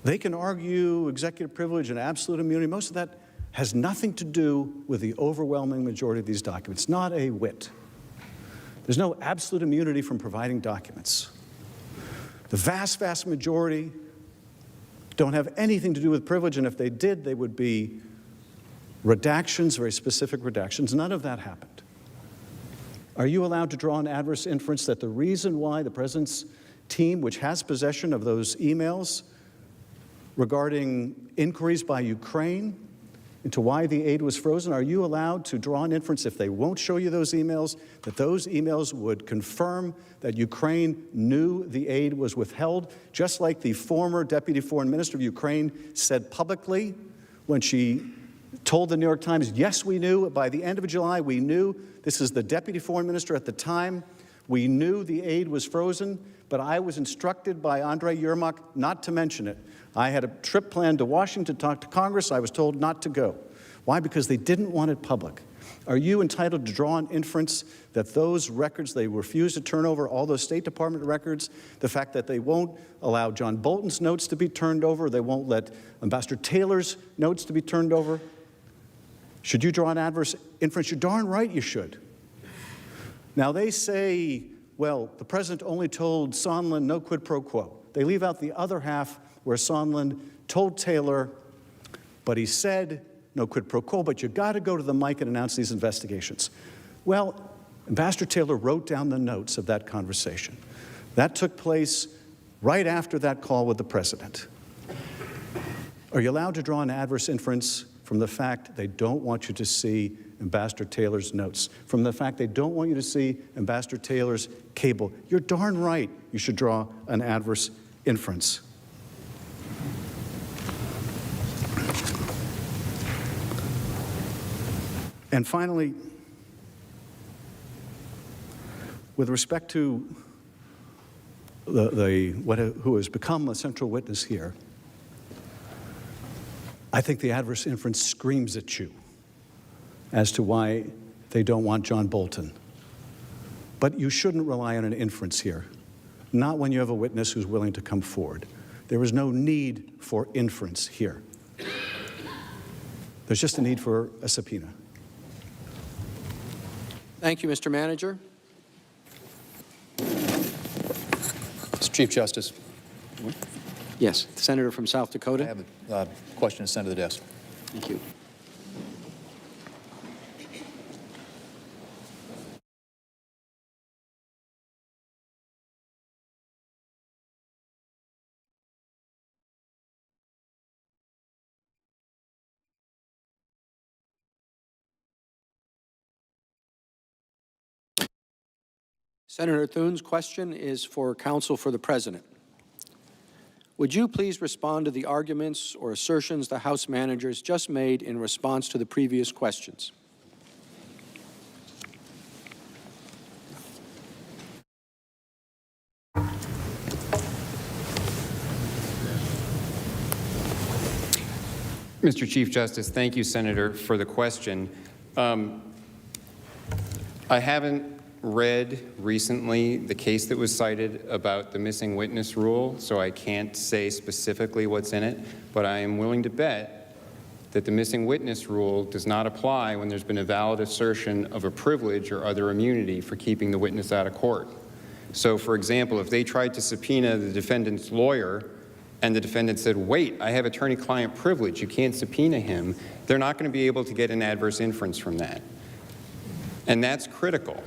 They can argue executive privilege and absolute immunity. Most of that has nothing to do with the overwhelming majority of these documents, not a whit. There's no absolute immunity from providing documents. The vast, vast majority don't have anything to do with privilege, and if they did, they would be redactions, very specific redactions. None of that happened. Are you allowed to draw an adverse inference that the reason why the President's team, which has possession of those emails regarding inquiries by Ukraine into why the aid was frozen, are you allowed to draw an inference, if they won't show you those emails, that those emails would confirm that Ukraine knew the aid was withheld, just like the former Deputy Foreign Minister of Ukraine said publicly when she told the New York Times, yes, we knew, by the end of July, we knew, this is the Deputy Foreign Minister at the time, we knew the aid was frozen, but I was instructed by Andrei Yermak not to mention it. I had a trip planned to Washington to talk to Congress. I was told not to go. Why? Because they didn't want it public. Are you entitled to draw an inference that those records, they refuse to turn over all those State Department records, the fact that they won't allow John Bolton's notes to be turned over, they won't let Ambassador Taylor's notes to be turned over? Should you draw an adverse inference? You're darn right you should. Now, they say, well, the President only told Sondland no quid pro quo. They leave out the other half where Sondland told Taylor, but he said no quid pro quo, but you got to go to the mic and announce these investigations. Well, Ambassador Taylor wrote down the notes of that conversation. That took place right after that call with the President. Are you allowed to draw an adverse inference from the fact they don't want you to see Ambassador Taylor's notes, from the fact they don't want you to see Ambassador Taylor's cable? You're darn right you should draw an adverse inference. And finally, with respect to who has become a central witness here, I think the adverse inference screams at you as to why they don't want John Bolton. But you shouldn't rely on an inference here, not when you have a witness who's willing to come forward. There is no need for inference here. There's just a need for a subpoena. Thank you, Mr. Manager. Mr. Chief Justice. Yes, the senator from South I Dakota. have a question to send to the desk. Thank you. Senator Thune's question is for counsel for the president. Would you please respond to the arguments or assertions the House managers just made in response to the previous questions? Mr. Chief Justice, thank you, Senator, for the question. I haven't read recently the case that was cited about the missing witness rule, so I can't say specifically what's in it, but I am willing to bet that the missing witness rule does not apply when there's been a valid assertion of a privilege or other immunity for keeping the witness out of court. So, for example, if they tried to subpoena the defendant's lawyer and the defendant said, wait, I have attorney-client privilege, you can't subpoena him, they're not going to be able to get an adverse inference from that. And that's critical.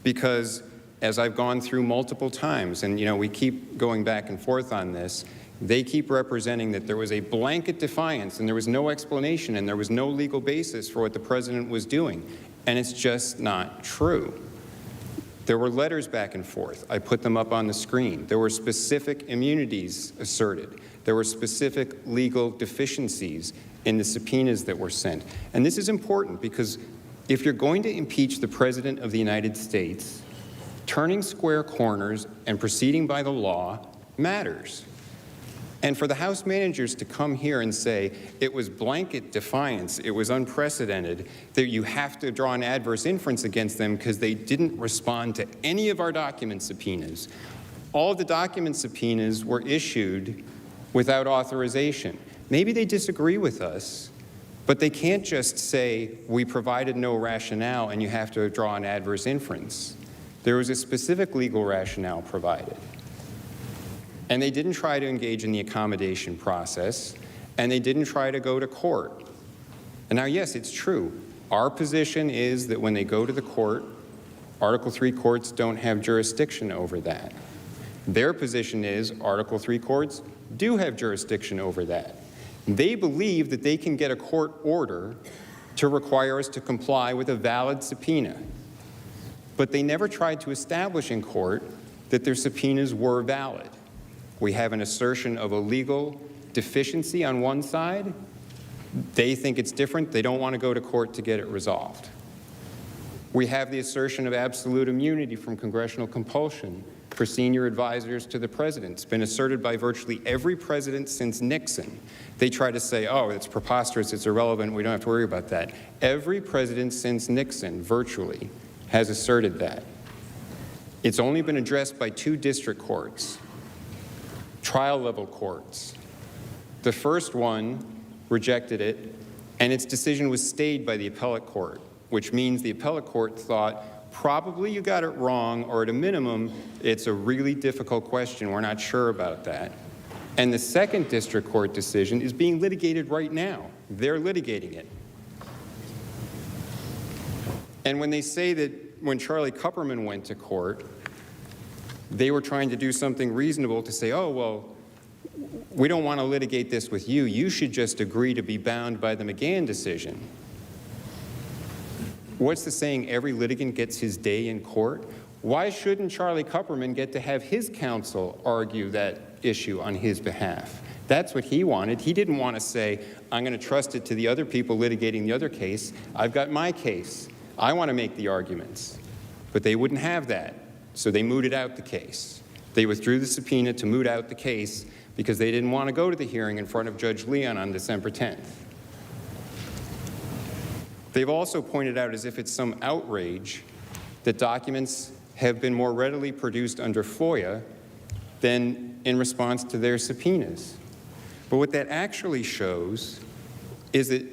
Because as I've gone through multiple times, and we keep going back and forth on this, they keep representing that there was a blanket defiance and there was no explanation and there was no legal basis for what the president was doing. And it's just not true. There were letters back and forth. I put them up on the screen. There were specific immunities asserted. There were specific legal deficiencies in the subpoenas that were sent. And this is important because if you're going to impeach the President of the United States, turning square corners and proceeding by the law matters. And for the House managers to come here and say it was blanket defiance, it was unprecedented, that you have to draw an adverse inference against them because they didn't respond to any of our document subpoenas. All of the document subpoenas were issued without authorization. Maybe they disagree with us, but they can't just say, we provided no rationale and you have to draw an adverse inference. There was a specific legal rationale provided. And they didn't try to engage in the accommodation process, and they didn't try to go to court. And now, yes, it's true. Our position is that when they go to the court, Article III courts don't have jurisdiction over that. Their position is Article III courts do have jurisdiction over that. They believe that they can get a court order to require us to comply with a valid subpoena. But they never tried to establish in court that their subpoenas were valid. We have an assertion of a legal deficiency on one side. They think it's different. They don't want to go to court to get it resolved. We have the assertion of absolute immunity from congressional compulsion for senior advisors to the president. It's been asserted by virtually every president since Nixon. They try to say, oh, it's preposterous, it's irrelevant, we don't have to worry about that. Every president since Nixon, virtually, has asserted that. It's only been addressed by 2 district courts, trial-level courts. The first one rejected it, and its decision was stayed by the appellate court, which means the appellate court thought, probably you got it wrong, or at a minimum, it's a really difficult question. We're not sure about that. And the second district court decision is being litigated right now. They're litigating it. And when they say that when Charlie Kupperman went to court, they were trying to do something reasonable to say, oh, well, we don't want to litigate this with you. You should just agree to be bound by the McGahn decision. What's the saying, every litigant gets his day in court? Why shouldn't Charlie Kupperman get to have his counsel argue that issue on his behalf? That's what he wanted. He didn't want to say, I'm going to trust it to the other people litigating the other case. I've got my case. I want to make the arguments. But they wouldn't have that, so they mooted out the case. They withdrew the subpoena to moot out the case because they didn't want to go to the hearing in front of Judge Leon on December 10th. They've also pointed out as if it's some outrage that documents have been more readily produced under FOIA than in response to their subpoenas. But what that actually shows is that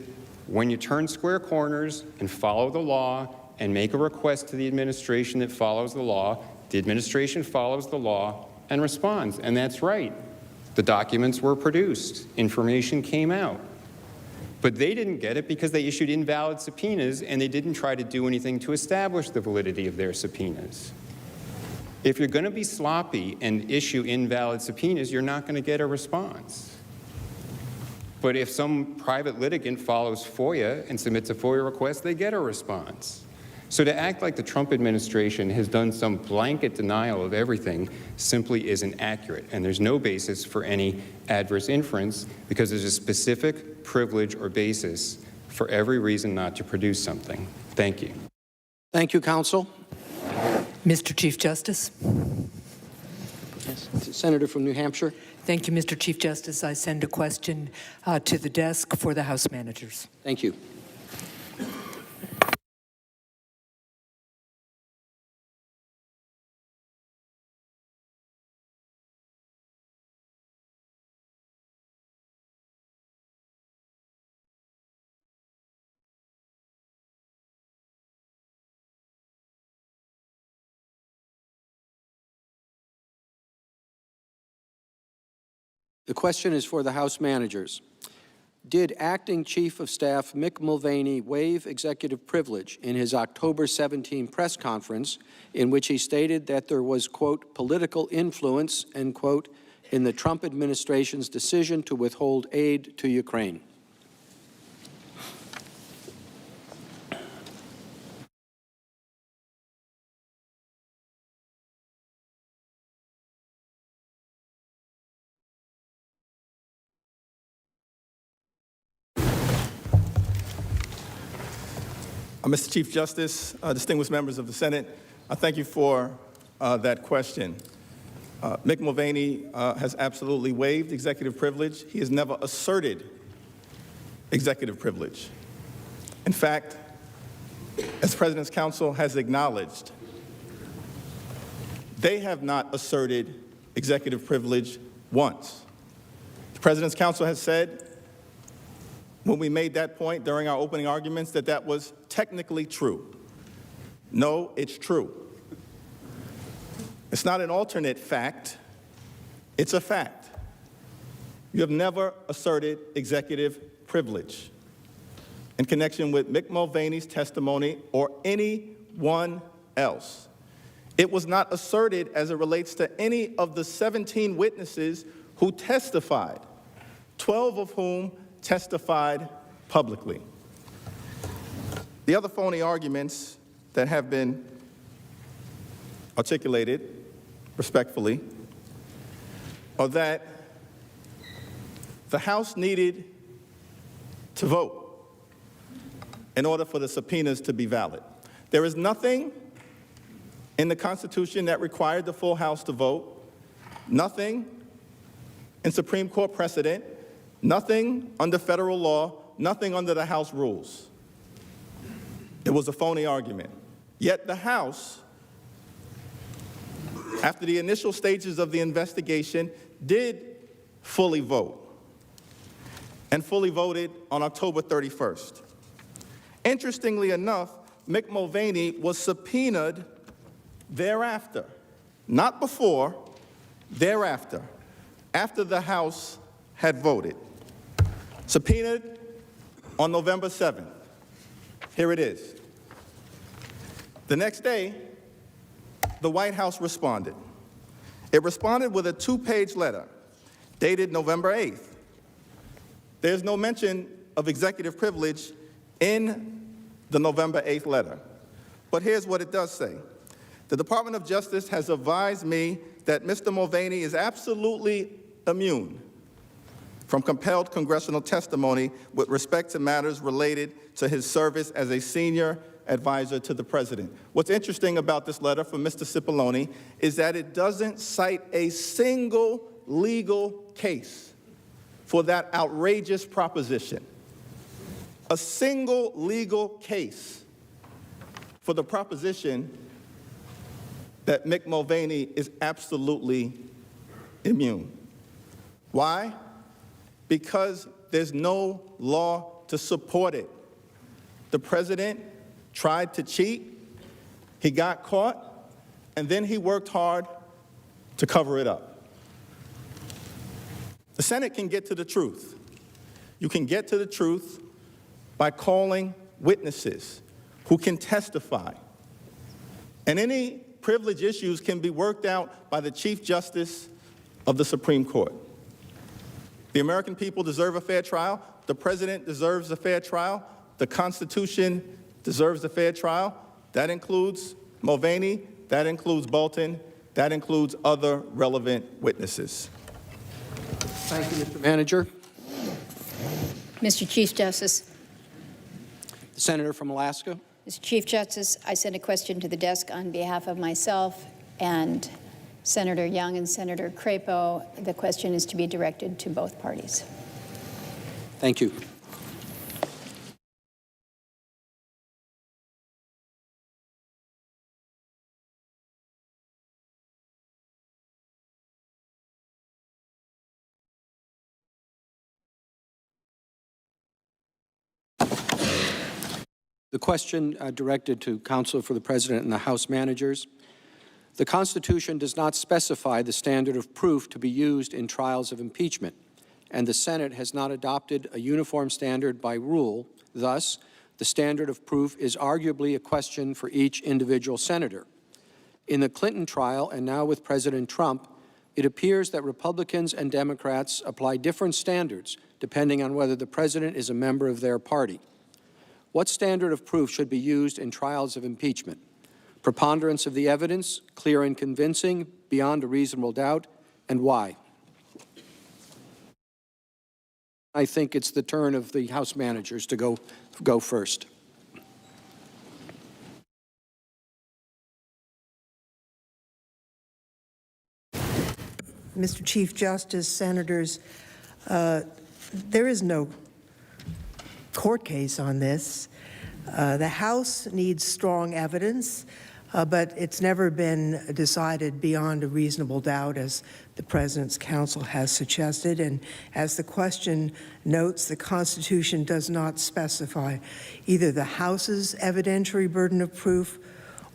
when you turn square corners and follow the law and make a request to the administration that follows the law, the administration follows the law and responds, and that's right. The documents were produced. Information came out. But they didn't get it because they issued invalid subpoenas and they didn't try to do anything to establish the validity of their subpoenas. If you're going to be sloppy and issue invalid subpoenas, you're not going to get a response. But if some private litigant follows FOIA and submits a FOIA request, they get a response. So to act like the Trump administration has done some blanket denial of everything simply isn't accurate, and there's no basis for any adverse inference because there's a specific privilege or basis for every reason not to produce something. Thank you. Thank you, counsel. Mr. Chief Justice. Yes. Senator from New Hampshire. Thank you, Mr. Chief Justice. I send a question to the desk for the House managers. Thank you. The question is for the House managers. Did Acting Chief of Staff Mick Mulvaney waive executive privilege in his October 17 press conference in which he stated that there was, quote, political influence, end quote, in the Trump administration's decision to withhold aid to Ukraine? Mr. Chief Justice, distinguished members of the Senate, I thank you for that question. Mick Mulvaney has absolutely waived executive privilege. He has never asserted executive privilege. In fact, as President's counsel has acknowledged, they have not asserted executive privilege once. The President's counsel has said, when we made that point during our opening arguments, that that was technically true. No, it's true. It's not an alternate fact, it's a fact. You have never asserted executive privilege in connection with Mick Mulvaney's testimony or anyone else. It was not asserted as it relates to any of the 17 witnesses who testified, 12 of whom testified publicly. The other phony arguments that have been articulated respectfully are that the House needed to vote in order for the subpoenas to be valid. There is nothing in the Constitution that required the full House to vote, nothing in Supreme Court precedent, nothing under federal law, nothing under the House rules. It was a phony argument. Yet the House, after the initial stages of the investigation, did fully vote and fully voted on October 31st. Interestingly enough, Mick Mulvaney was subpoenaed thereafter, not before, thereafter, after the House had voted. Subpoenaed on November 7th. Here it is. The next day, the White House responded. It responded with a 2-page letter dated November 8th. There's no mention of executive privilege in the November 8th letter. But here's what it does say. The Department of Justice has advised me that Mr. Mulvaney is absolutely immune from compelled congressional testimony with respect to matters related to his service as a senior advisor to the president. What's interesting about this letter from Mr. Cipollone is that it doesn't cite a single legal case for that outrageous proposition. A single legal case for the proposition that Mick Mulvaney is absolutely immune. Why? Because there's no law to support it. The president tried to cheat, he got caught, and then he worked hard to cover it up. The Senate can get to the truth. You can get to the truth by calling witnesses who can testify. And any privilege issues can be worked out by the Chief Justice of the Supreme Court. The American people deserve a fair trial. The President deserves a fair trial. The Constitution deserves a fair trial. That includes Mulvaney. That includes Bolton. That includes other relevant witnesses. Thank you, Mr. Manager. Mr. Chief Justice. The Senator from Alaska. Mr. Chief Justice, I send a question to the desk on behalf of myself and Senator Young and Senator Crapo. The question is to be directed to both parties. Thank you. The question directed to Counsel for the President and the House Managers. The Constitution does not specify the standard of proof to be used in trials of impeachment, and the Senate has not adopted a uniform standard by rule. Thus, the standard of proof is arguably a question for each individual senator. In the Clinton trial, and now with President Trump, it appears that Republicans and Democrats apply different standards depending on whether the president is a member of their party. What standard of proof should be used in trials of impeachment? Preponderance of the evidence, clear and convincing, beyond a reasonable doubt, and why? I think it's the turn of the House Managers to go first. Mr. Chief Justice, Senators, there is no court case on this. The House needs strong evidence, but it's never been decided beyond a reasonable doubt, as the President's counsel has suggested. And as the question notes, the Constitution does not specify either the House's evidentiary burden of proof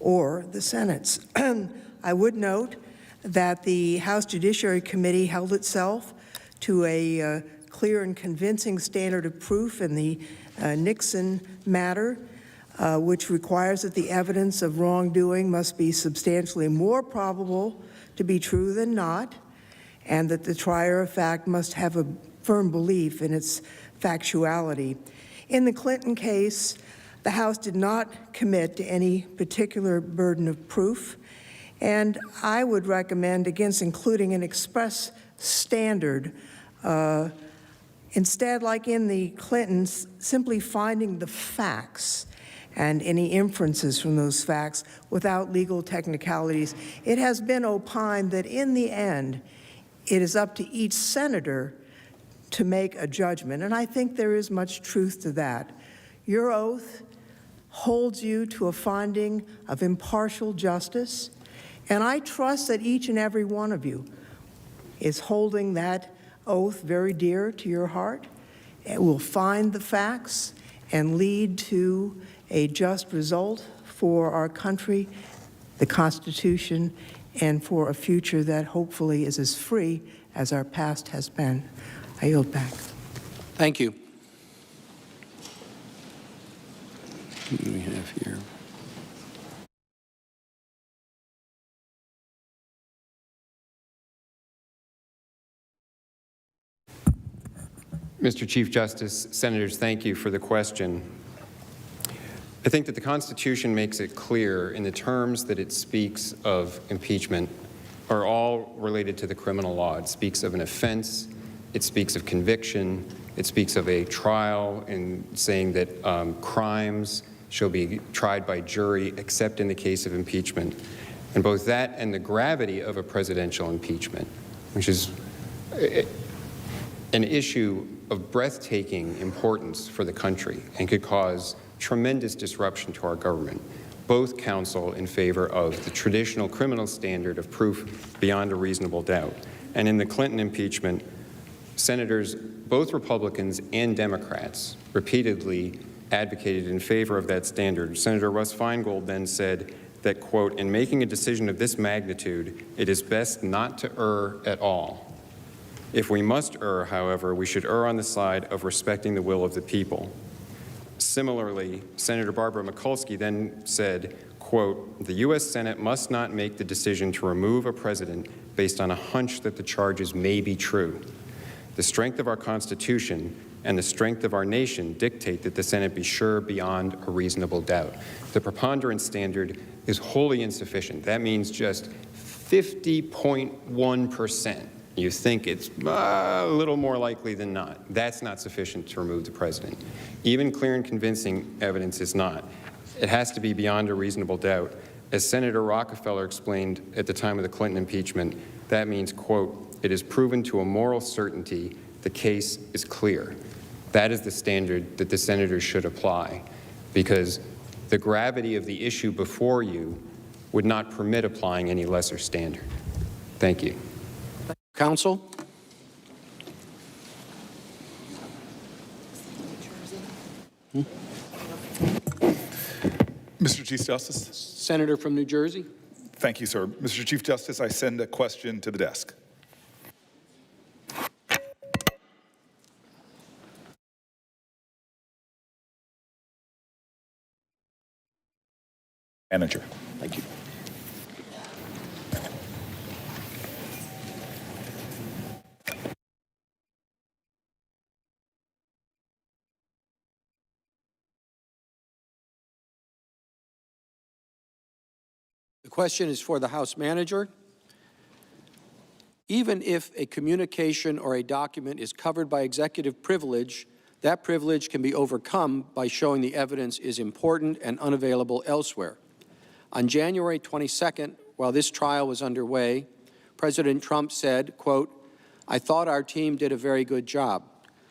or the Senate's. I would note that the House Judiciary Committee held itself to a clear and convincing standard of proof in the Nixon matter, which requires that the evidence of wrongdoing must be substantially more probable to be true than not, and that the trier of fact must have a firm belief in its factuality. In the Clinton case, the House did not commit to any particular burden of proof, and I would recommend against including an express standard. Instead, like in the Clintons, simply finding the facts and any inferences from those facts without legal technicalities. It has been opined that in the end, it is up to each senator to make a judgment, and I think there is much truth to that. Your oath holds you to a finding of impartial justice, and I trust that each and every one of you is holding that oath very dear to your heart. It will find the facts and lead to a just result for our country, the Constitution, and for a future that hopefully is as free as our past has been. I yield back. Thank you. What do we have here? Mr. Chief Justice, Senators, thank you for the question. I think that the Constitution makes it clear in the terms that it speaks of impeachment are all related to the criminal law. It speaks of an offense, it speaks of conviction, it speaks of a trial, in saying that crimes shall be tried by jury except in the case of impeachment. And both that and the gravity of a presidential impeachment, which is an issue of breathtaking importance for the country and could cause tremendous disruption to our government, both counsel in favor of the traditional criminal standard of proof beyond a reasonable doubt. And in the Clinton impeachment, senators, both Republicans and Democrats, repeatedly advocated in favor of that standard. Senator Russ Feingold then said that, quote, "In making a decision of this magnitude, it is best not to err at all." If we must err, however, we should err on the side of respecting the will of the people. Similarly, Senator Barbara Mikulski then said, quote, "The U.S. Senate must not make the decision to remove a president based on a hunch that the charges may be true. The strength of our Constitution and the strength of our nation dictate that the Senate be sure beyond a reasonable doubt." The preponderance standard is wholly insufficient. That means just 50.1%. You think it's a little more likely than not. That's not sufficient to remove the president. Even clear and convincing evidence is not. It has to be beyond a reasonable doubt. As Senator Rockefeller explained at the time of the Clinton impeachment, that means, quote, "It is proven to a moral certainty the case is clear." That is the standard that the senators should apply, because the gravity of the issue before you would not permit applying any lesser standard. Thank you. Counsel? Mr. Chief Justice. Senator from New Jersey. Thank you, sir. Mr. Chief Justice, I send a question to the desk. Manager. Thank you. The question is for the House Manager. Even if a communication or a document is covered by executive privilege, that privilege can be overcome by showing the evidence is important and unavailable elsewhere. On January 22nd, while this trial was underway, President Trump said, quote, "I thought our team did a very good job,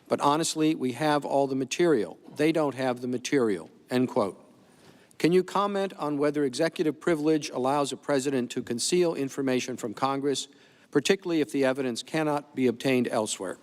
but honestly, we have all the material. They don't have the material," end quote. Can you comment on whether executive privilege allows a president to conceal information from Congress, particularly if the evidence cannot be obtained elsewhere?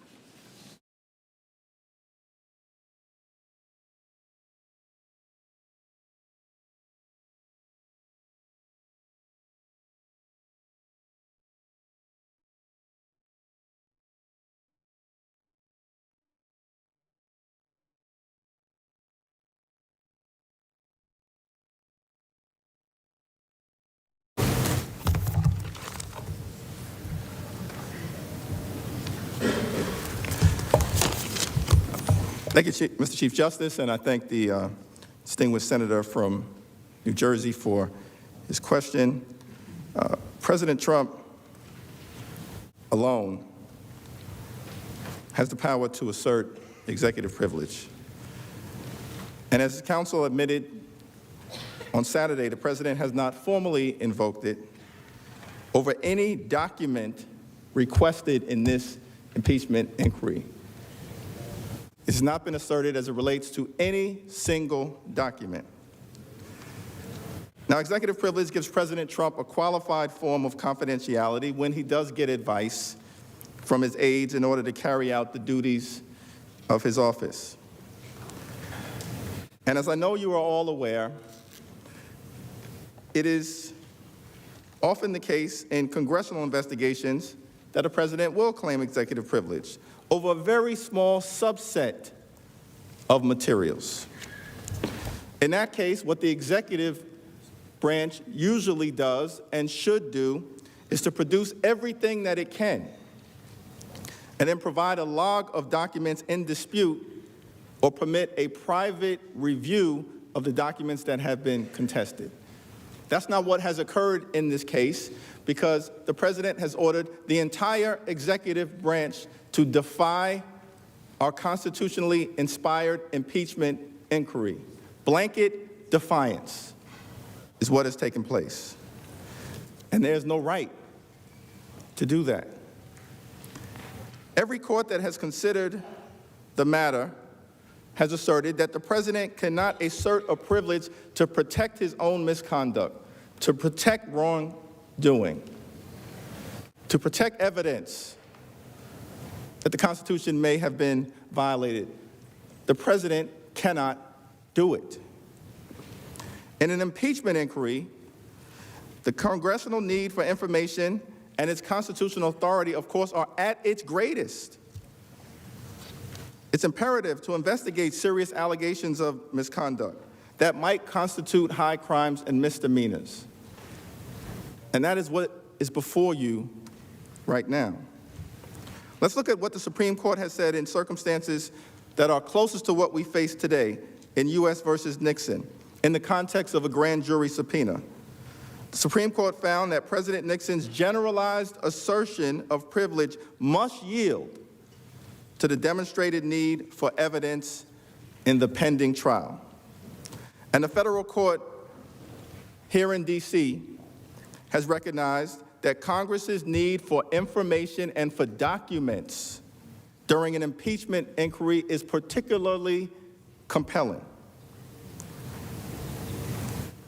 Thank you, Mr. Chief Justice, and I thank the distinguished senator from New Jersey for his question. President Trump alone has the power to assert executive privilege. And as the counsel admitted on Saturday, the president has not formally invoked it over any document requested in this impeachment inquiry. It has not been asserted as it relates to any single document. Now, executive privilege gives President Trump a qualified form of confidentiality when he does get advice from his aides in order to carry out the duties of his office. And as I know you are all aware, it is often the case in congressional investigations that a president will claim executive privilege over a very small subset of materials. In that case, what the executive branch usually does and should do is to produce everything that it can and then provide a log of documents in dispute or permit a private review of the documents that have been contested. That's not what has occurred in this case, because the president has ordered the entire executive branch to defy our constitutionally inspired impeachment inquiry. Blanket defiance is what has taken place. And there's no right to do that. Every court that has considered the matter has asserted that the president cannot assert a privilege to protect his own misconduct, to protect wrongdoing, to protect evidence that the Constitution may have been violated. The president cannot do it. In an impeachment inquiry, the congressional need for information and its constitutional authority, of course, are at its greatest. It's imperative to investigate serious allegations of misconduct that might constitute high crimes and misdemeanors. And that is what is before you right now. Let's look at what the Supreme Court has said in circumstances that are closest to what we face today in U.S. versus Nixon, in the context of a grand jury subpoena. The Supreme Court found that President Nixon's generalized assertion of privilege must yield to the demonstrated need for evidence in the pending trial. And the federal court here in D.C. has recognized that Congress's need for information and for documents during an impeachment inquiry is particularly compelling.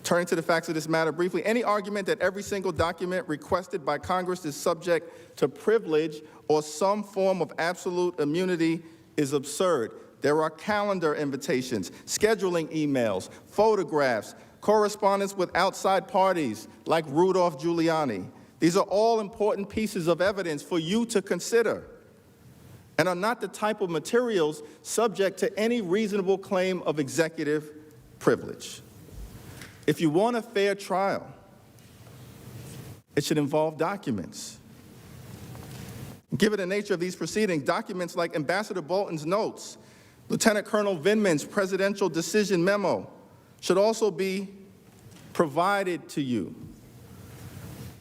Turning to the facts of this matter briefly, any argument that every single document requested by Congress is subject to privilege or some form of absolute immunity is absurd. There are calendar invitations, scheduling emails, photographs, correspondence with outside parties like Rudolph Giuliani. These are all important pieces of evidence for you to consider and are not the type of materials subject to any reasonable claim of executive privilege. If you want a fair trial, it should involve documents. Given the nature of these proceedings, documents like Ambassador Bolton's notes, Lieutenant Colonel Vindman's presidential decision memo should also be provided to you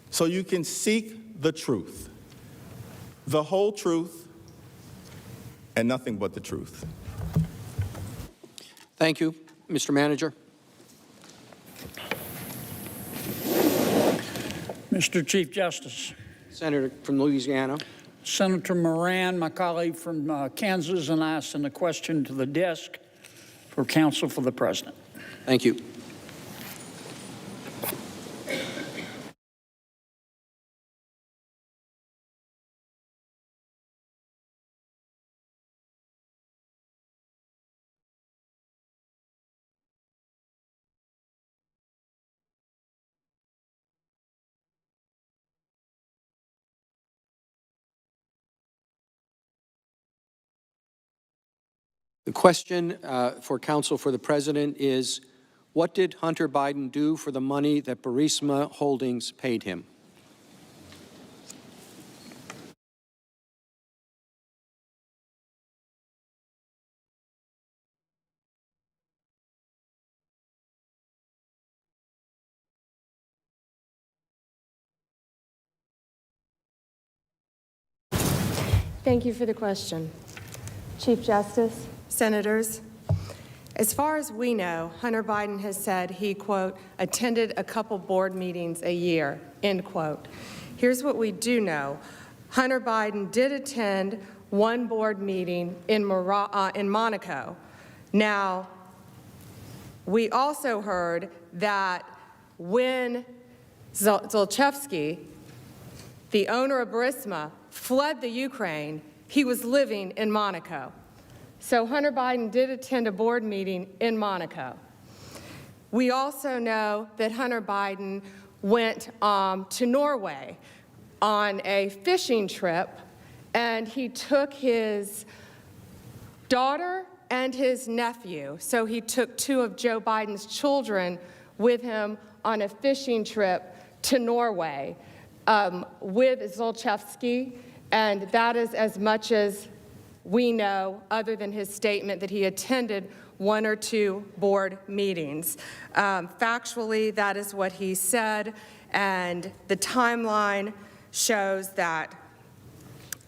so you can seek the truth, the whole truth, and nothing but the truth. Thank you. Mr. Manager. Mr. Chief Justice. Senator from Louisiana. Senator Moran, my colleague from Kansas, and I send a question to the desk for counsel for the President. Thank you. The question for counsel for the President is, what did Hunter Biden do for the money that Burisma Holdings paid him? Thank you for the question. Chief Justice, Senators, as far as we know, Hunter Biden has said he, quote, attended a couple board meetings a year, end quote. Here's what we do know. Hunter Biden did attend one board meeting in Monaco. Now, we also heard that when Zlochevsky, the owner of Burisma, fled the Ukraine, he was living in Monaco. So Hunter Biden did attend a board meeting in Monaco. We also know that Hunter Biden went to Norway on a fishing trip, and he took his daughter and his nephew. So he took two of Joe Biden's children with him on a fishing trip to Norway with Zlochevsky, and that is as much as we know, other than his statement that he attended one or two board meetings. Factually, that is what he said, and the timeline shows that,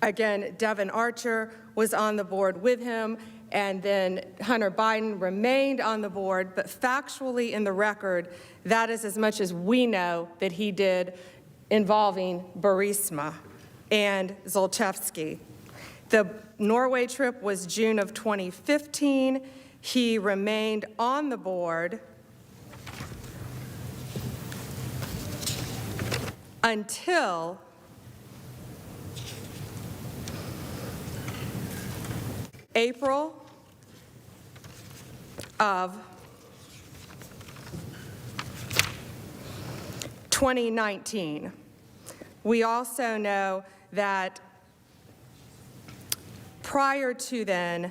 again, Devin Archer was on the board with him, and then Hunter Biden remained on the board, but factually in the record, that is as much as we know that he did involving Burisma and Zlochevsky. The Norway trip was June of 2015. He remained on the board until April of 2019, We also know that prior to then,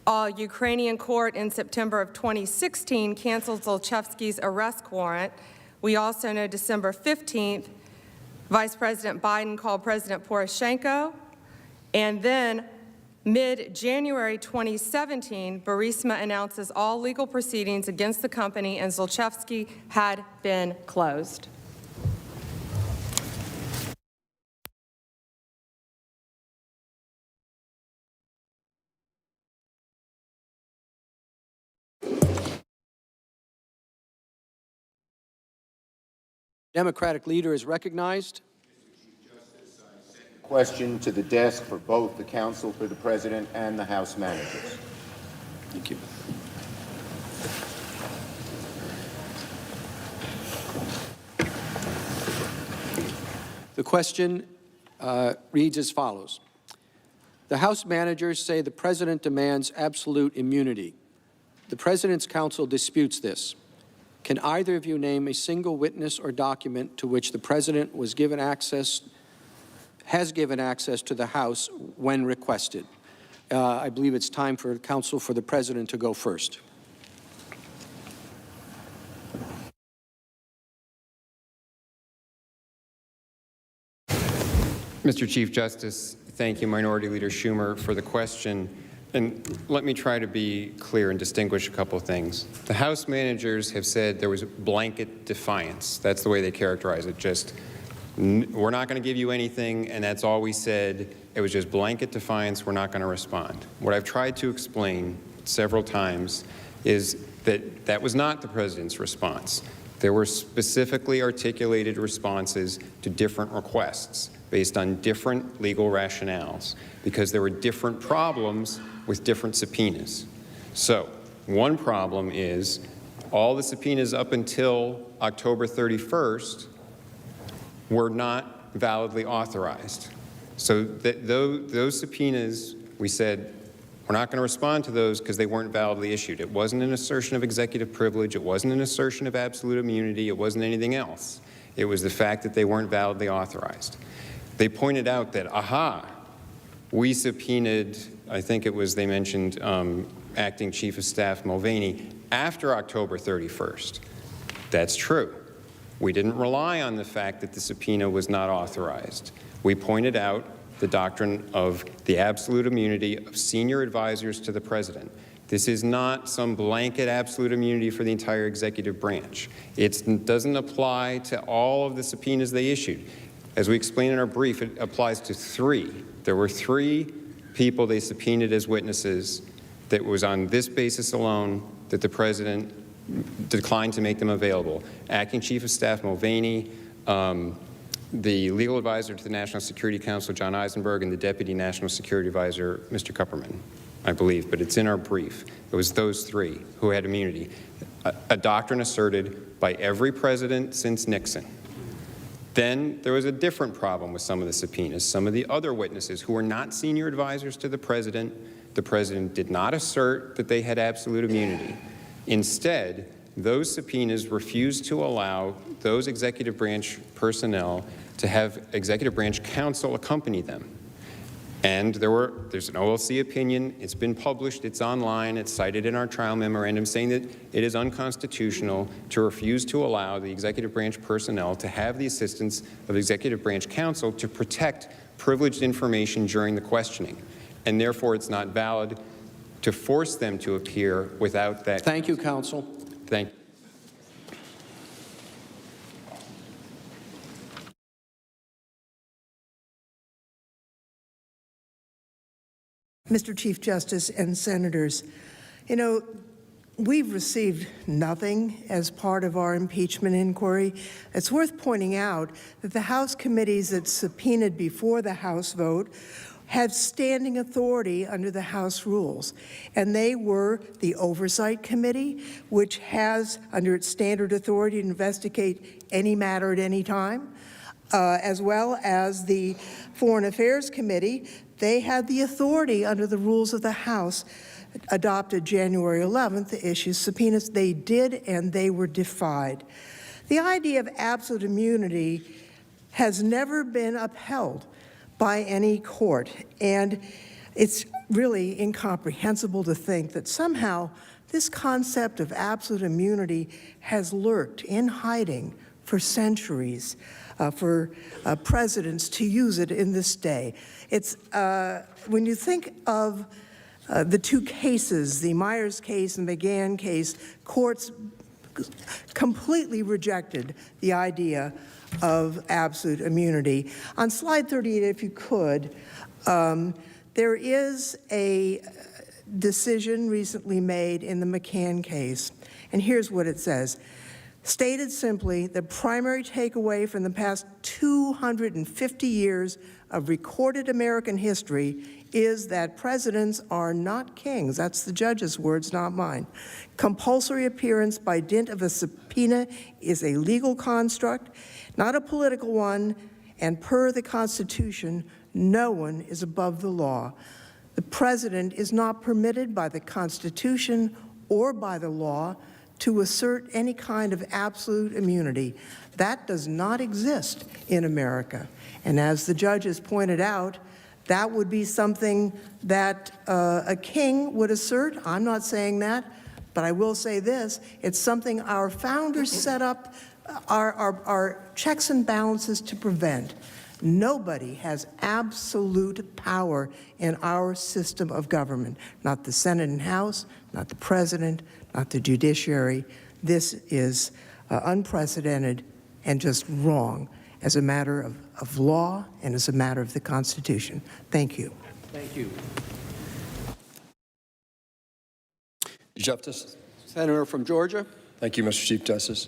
a Ukrainian court in September of 2016 canceled Zlochevsky's arrest warrant. We also know December 15th, Vice President Biden called President Poroshenko, and then mid-January 2017, Burisma announces all legal proceedings against the company and Zlochevsky had been closed. Democratic leader is recognized. Question to the desk for both the counsel for the president and the House managers. Thank you. The question reads as follows. The House managers say the president demands absolute immunity. The president's counsel disputes this. Can either of you name a single witness or document to which the president has given access to the House when requested? I believe it's time for counsel for the president to go first. Mr. Chief Justice, thank you, Minority Leader Schumer, for the question. And let me try to be clear and distinguish a couple of things. The House managers have said there was blanket defiance. That's the way they characterize it. Just, we're not going to give you anything, and that's all we said. It was just blanket defiance. We're not going to respond. What I've tried to explain several times is that that was not the president's response. There were specifically articulated responses to different requests based on different legal rationales because there were different problems with different subpoenas. So one problem is all the subpoenas up until October 31st were not validly authorized. So those subpoenas, we said, we're not going to respond to those because they weren't validly issued. It wasn't an assertion of executive privilege. It wasn't an assertion of absolute immunity. It wasn't anything else. It was the fact that they weren't validly authorized. They pointed out that, we subpoenaed, I think it was, they mentioned Acting Chief of Staff Mulvaney after October 31st. That's true. We didn't rely on the fact that the subpoena was not authorized. We pointed out the doctrine of the absolute immunity of senior advisors to the president. This is not some blanket absolute immunity for the entire executive branch. It doesn't apply to all of the subpoenas they issued. As we explained in our brief, it applies to 3. There were 3 people they subpoenaed as witnesses that was on this basis alone that the president declined to make them available. Acting Chief of Staff Mulvaney, the legal advisor to the National Security Council, John Eisenberg, and the Deputy National Security Advisor, Mr. Kupperman, I believe, but it's in our brief. It was those 3 who had immunity. A doctrine asserted by every president since Nixon. Then there was a different problem with some of the subpoenas. Some of the other witnesses who were not senior advisors to the president did not assert that they had absolute immunity. Instead, those subpoenas refused to allow those executive branch personnel to have executive branch counsel accompany them. And there's an OLC opinion. It's been published. It's online. It's cited in our trial memorandum saying that it is unconstitutional to refuse to allow the executive branch personnel to have the assistance of executive branch counsel to protect privileged information during the questioning. And therefore, it's not valid to force them to appear without that. Thank you, counsel. Thank you. Mr. Chief Justice and Senators, you know, we've received nothing as part of our impeachment inquiry. It's worth pointing out that the House committees that subpoenaed before the House vote had standing authority under the House rules, and they were the Oversight Committee, which has, under its standard authority, to investigate any matter at any time, as well as the Foreign Affairs Committee. They had the authority under the rules of the House adopted January 11th to issue subpoenas. They did, and they were defied. The idea of absolute immunity has never been upheld by any court. And it's really incomprehensible to think that somehow this concept of absolute immunity has lurked in hiding for centuries for presidents to use it in this day. It's when you think of the two cases, the Myers case and McGahn case, courts completely rejected the idea of absolute immunity. On slide 38, if you could, there is a decision recently made in the McCann case, and here's what it says. Stated simply, the primary takeaway from the past 250 years of recorded American history is that presidents are not kings. That's the judge's words, not mine. Compulsory appearance by dint of a subpoena is a legal construct, not a political one, and per the Constitution, no one is above the law. The president is not permitted by the Constitution or by the law to assert any kind of absolute immunity. That does not exist in America. And as the judges pointed out, that would be something that a king would assert. I'm not saying that, but I will say this. It's something our founders set up our checks and balances to prevent. Nobody has absolute power in our system of government, not the Senate and House, not the president, not the judiciary. This is unprecedented and just wrong as a matter of law and as a matter of the Constitution. Thank you. Thank you. Justice. Senator from Georgia. Thank you, Mr. Chief Justice.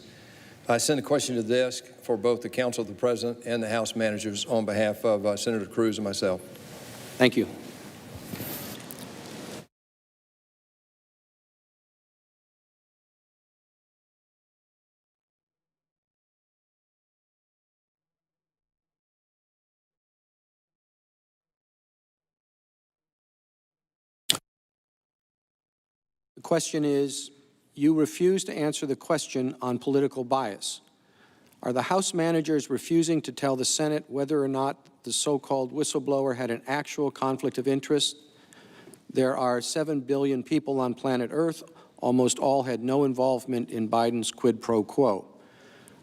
I send a question to the desk for both the Counsel of the President and the House managers on behalf of Senator Cruz and myself. Thank you. The question is, you refuse to answer the question on political bias. Are the House managers refusing to tell the Senate whether or not the so-called whistleblower had an actual conflict of interest? There are 7 billion people on planet Earth. Almost all had no involvement in Biden's quid pro quo.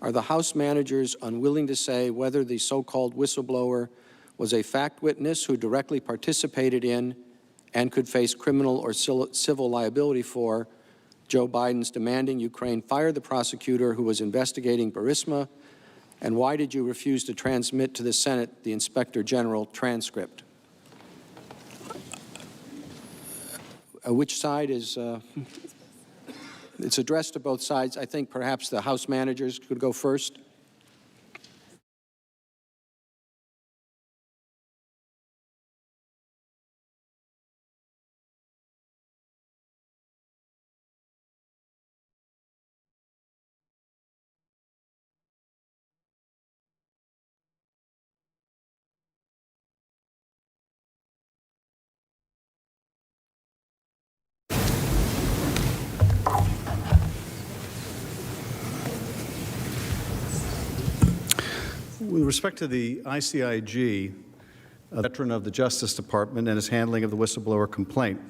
Are the House managers unwilling to say whether the so-called whistleblower was a fact witness who directly participated in and could face criminal or civil liability for Joe Biden's demanding Ukraine fire the prosecutor who was investigating Burisma? And why did you refuse to transmit to the Senate the Inspector General transcript? Which side is, it's addressed to both sides. I think perhaps the House managers could go first. With respect to the ICIG, a veteran of the Justice Department and his handling of the whistleblower complaint,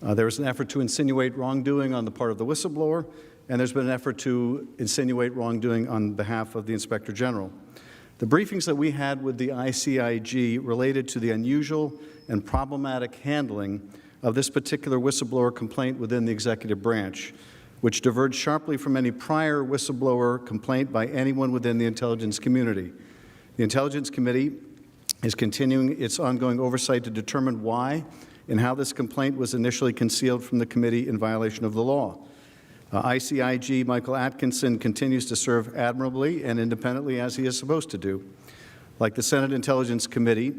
there was an effort to insinuate wrongdoing on the part of the whistleblower, and there's been an effort to insinuate wrongdoing on behalf of the Inspector General. The briefings that we had with the ICIG related to the unusual and problematic handling of this particular whistleblower complaint within the executive branch, which diverged sharply from any prior whistleblower complaint by anyone within the intelligence community. The Intelligence Committee is continuing its ongoing oversight to determine why and how this complaint was initially concealed from the committee in violation of the law. ICIG Michael Atkinson continues to serve admirably and independently as he is supposed to do. Like the Senate Intelligence Committee,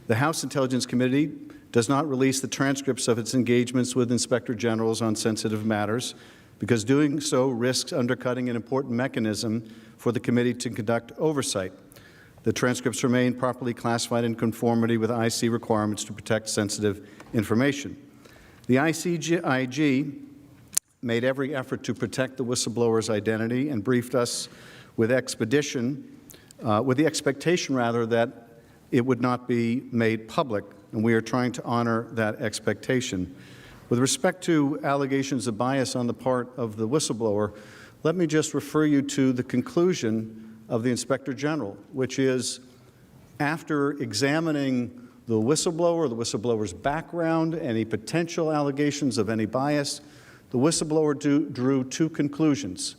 the House Intelligence Committee does not release the transcripts of its engagements with Inspector Generals on sensitive matters, because doing so risks undercutting an important mechanism for the committee to conduct oversight. The transcripts remain properly classified in conformity with IC requirements to protect sensitive information. The ICIG made every effort to protect the whistleblower's identity and briefed us with expedition with the expectation, rather, that it would not be made public, and we are trying to honor that expectation. With respect to allegations of bias on the part of the whistleblower, let me just refer you to the conclusion of the Inspector General, which is, after examining the whistleblower's background, any potential allegations of any bias, the whistleblower drew two conclusions.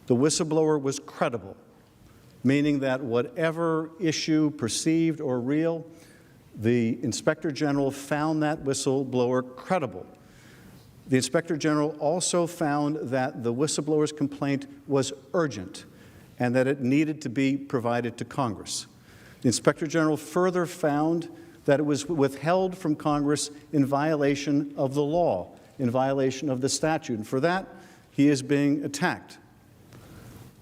The whistleblower was credible, meaning that whatever issue, perceived or real, the Inspector General found that whistleblower credible. The Inspector General also found that the whistleblower's complaint was urgent and that it needed to be provided to Congress. The Inspector General further found that it was withheld from Congress in violation of the law, in violation of the statute, and for that, he is being attacked.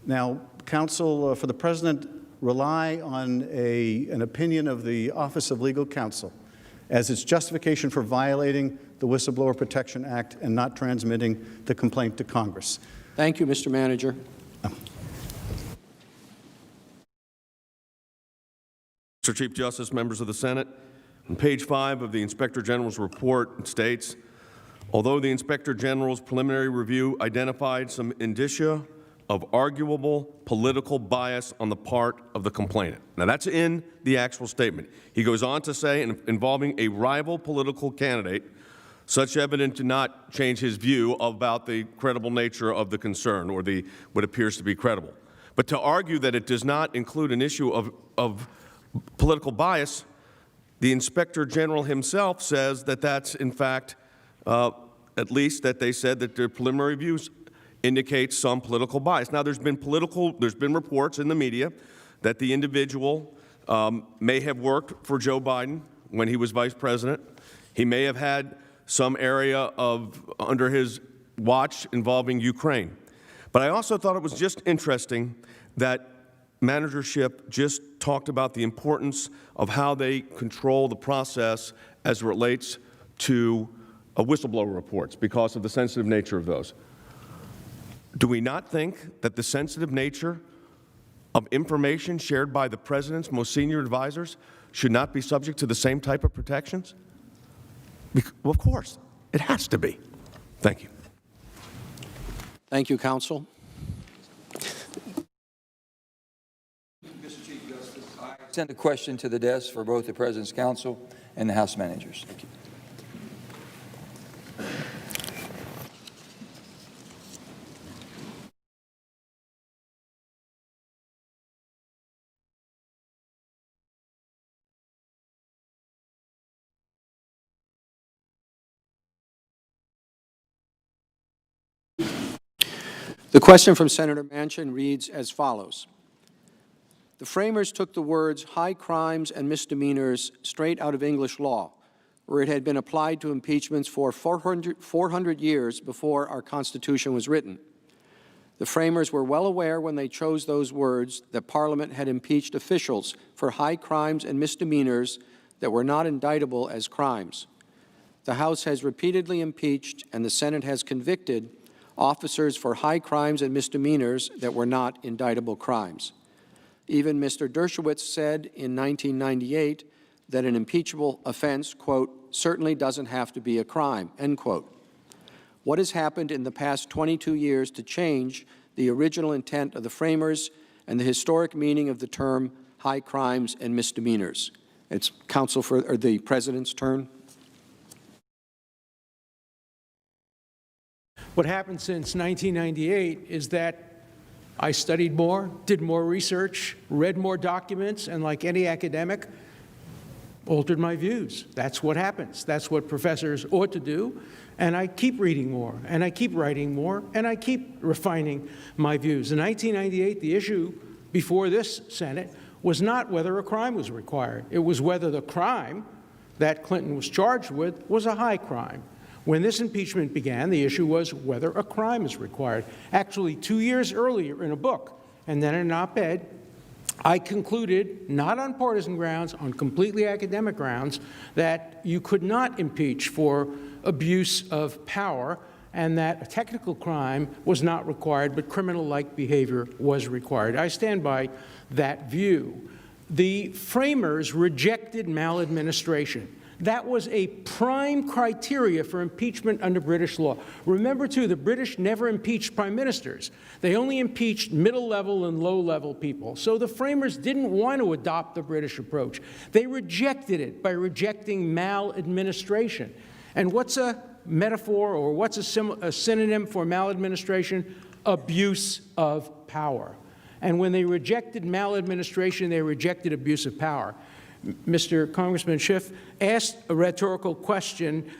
Now, counsel for the President rely on an opinion of the Office of Legal Counsel as its justification for violating the Whistleblower Protection Act and not transmitting the complaint to Congress. Thank you, Mr. Manager. Mr. Chief Justice, members of the Senate, on page 5 of the Inspector General's report, it states, although the Inspector General's preliminary review identified some indicia of arguable political bias on the part of the complainant. Now, that's in the actual statement. He goes on to say, involving a rival political candidate, such evidence did not change his view about the credible nature of the concern or what appears to be credible. But to argue that it does not include an issue of political bias, the Inspector General himself says that that's, in fact, at least that they said that their preliminary reviews indicate some political bias. Now, there's been reports in the media that the individual may have worked for Joe Biden when he was vice president. He may have had some area under his watch involving Ukraine. But I also thought it was just interesting that managership just talked about the importance of how they control the process as it relates to whistleblower reports because of the sensitive nature of those. Do we not think that the sensitive nature of information shared by the President's most senior advisors should not be subject to the same type of protections? Well, of course, it has to be. Thank you. Thank you, counsel. Mr. Chief Justice, I sent a question to the desk for both the President's counsel and the House managers. Thank you. The question from Senator Manchin reads as follows. The framers took the words high crimes and misdemeanors straight out of English law, where it had been applied to impeachments for 400 years before our Constitution was written. The framers were well aware when they chose those words that Parliament had impeached officials for high crimes and misdemeanors that were not indictable as crimes. The House has repeatedly impeached and the Senate has convicted officers for high crimes and misdemeanors that were not indictable crimes. Even Mr. Dershowitz said in 1998 that an impeachable offense, quote, certainly doesn't have to be a crime, end quote. What has happened in the past 22 years to change the original intent of the framers and the historic meaning of the term high crimes and misdemeanors? It's the President's turn. What happened since 1998 is that I studied more, did more research, read more documents, and like any academic, altered my views. That's what happens. That's what professors ought to do. And I keep reading more, and I keep writing more, and I keep refining my views. In 1998, the issue before this Senate was not whether a crime was required. It was whether the crime that Clinton was charged with was a high crime. When this impeachment began, the issue was whether a crime is required. Actually, 2 years earlier in a book, and then in an op-ed, I concluded, not on partisan grounds, on completely academic grounds, that you could not impeach for abuse of power and that a technical crime was not required, but criminal-like behavior was required. I stand by that view. The framers rejected maladministration. That was a prime criteria for impeachment under British law. Remember, too, the British never impeached prime ministers. They only impeached middle-level and low-level people. So the framers didn't want to adopt the British approach. They rejected it by rejecting maladministration. And what's a metaphor, or what's a synonym for maladministration? Abuse of power. And when they rejected maladministration, they rejected abuse of power. Mr. Congressman Schiff asked a rhetorical question,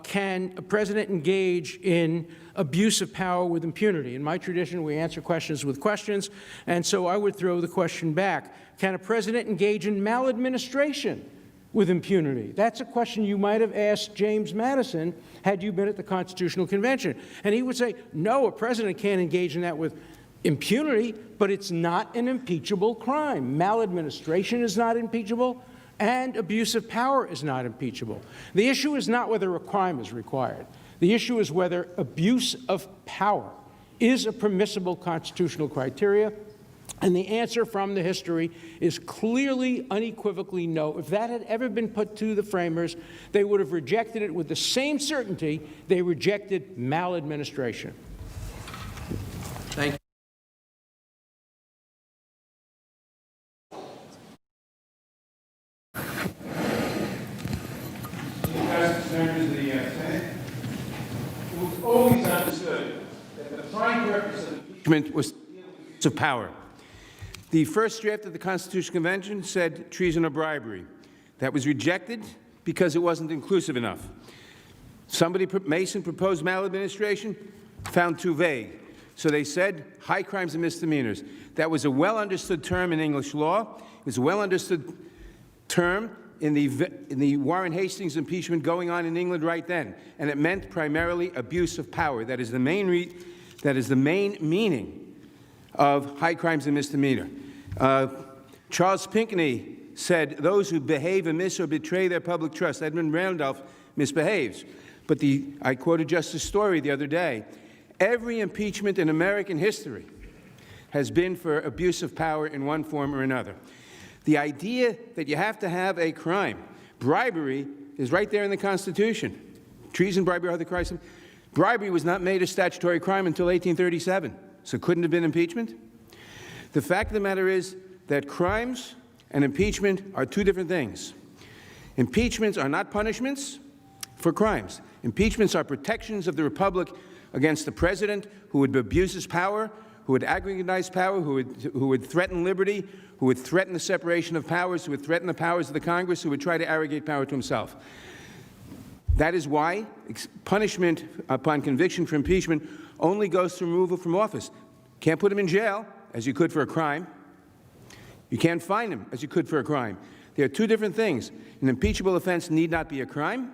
can a president engage in abuse of power with impunity? In my tradition, we answer questions with questions, and so I would throw the question back. Can a president engage in maladministration with impunity? That's a question you might have asked James Madison had you been at the Constitutional Convention. And he would say, no, a president can't engage in that with impunity, but it's not an impeachable crime. Maladministration is not impeachable, and abuse of power is not impeachable. The issue is not whether a crime is required. The issue is whether abuse of power is a permissible constitutional criteria, and the answer from the history is clearly, unequivocally no. If that had ever been put to the framers, they would have rejected it with the same certainty they rejected maladministration. Thank you. Members of the Senate, it was always understood that the prime purpose of impeachment was to power. The first draft of the Constitutional Convention said treason or bribery. That was rejected because it wasn't inclusive enough. Mason proposed maladministration, found too vague. So they said high crimes and misdemeanors. That was a well-understood term in English law. It was a well-understood term in the Warren Hastings impeachment going on in England right then, and it meant primarily abuse of power. That is the main meaning of high crimes and misdemeanor. Charles Pinckney said, "Those who behave amiss or betray their public trust." Edmund Randolph misbehaves, but I quoted Justice Story the other day. Every impeachment in American history has been for abuse of power in one form or another. The idea that you have to have a crime, bribery, is right there in the Constitution. Treason, bribery, other crimes. Bribery was not made a statutory crime until 1837, so it couldn't have been impeachment. The fact of the matter is that crimes and impeachment are two different things. Impeachments are not punishments for crimes. Impeachments are protections of the Republic against the president who would abuse his power, who would agonize power, who would threaten liberty, who would threaten the separation of powers, who would threaten the powers of the Congress, who would try to arrogate power to himself. That is why punishment upon conviction for impeachment only goes to removal from office. Can't put him in jail, as you could for a crime. You can't fine him, as you could for a crime. They are two different things. An impeachable offense need not be a crime,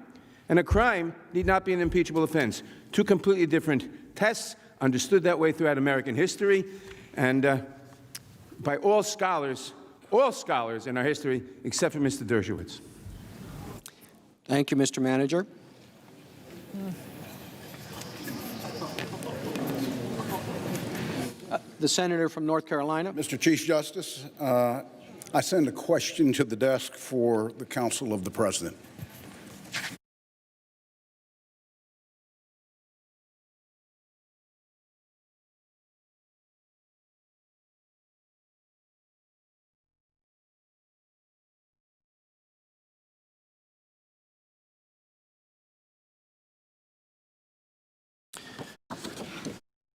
and a crime need not be an impeachable offense. Two completely different tests, understood that way throughout American history, and by all scholars in our history, except for Mr. Dershowitz. Thank you, Mr. Manager. The senator from North Carolina. Mr. Chief Justice, I send a question to the desk for the counsel of the President.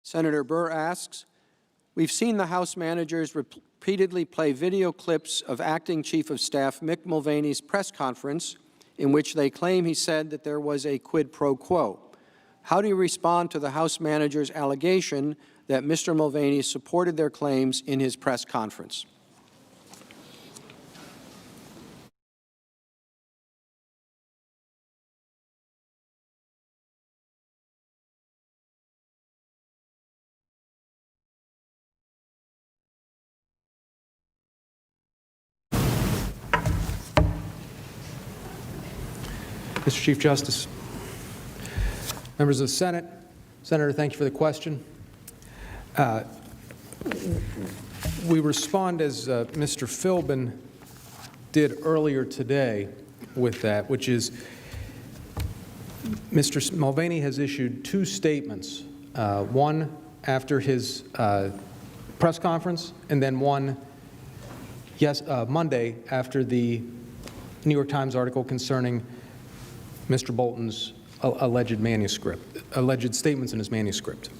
Senator Burr asks, we've seen the House managers repeatedly play video clips of Acting Chief of Staff Mick Mulvaney's press conference in which they claim he said that there was a quid pro quo. How do you respond to the House manager's allegation that Mr. Mulvaney supported their claims in his press conference? Mr. Chief Justice, members of the Senate, Senator, thank you for the question. We respond as Mr. Philbin did earlier today with that, which is Mr. Mulvaney has issued two statements, one after his press conference and then one Monday after the New York Times article concerning Mr. Bolton's alleged statements in his manuscript.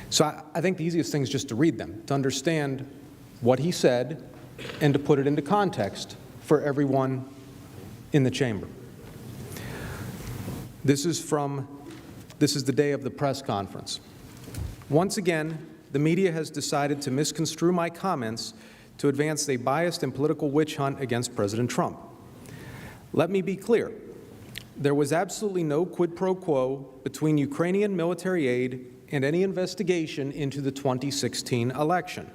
So I think the easiest thing is just to read them, to understand what he said and to put it into context for everyone in the chamber. This is the day of the press conference. Once again, the media has decided to misconstrue my comments to advance a biased and political witch hunt against President Trump. Let me be clear. There was absolutely no quid pro quo between Ukrainian military aid and any investigation into the 2016 election.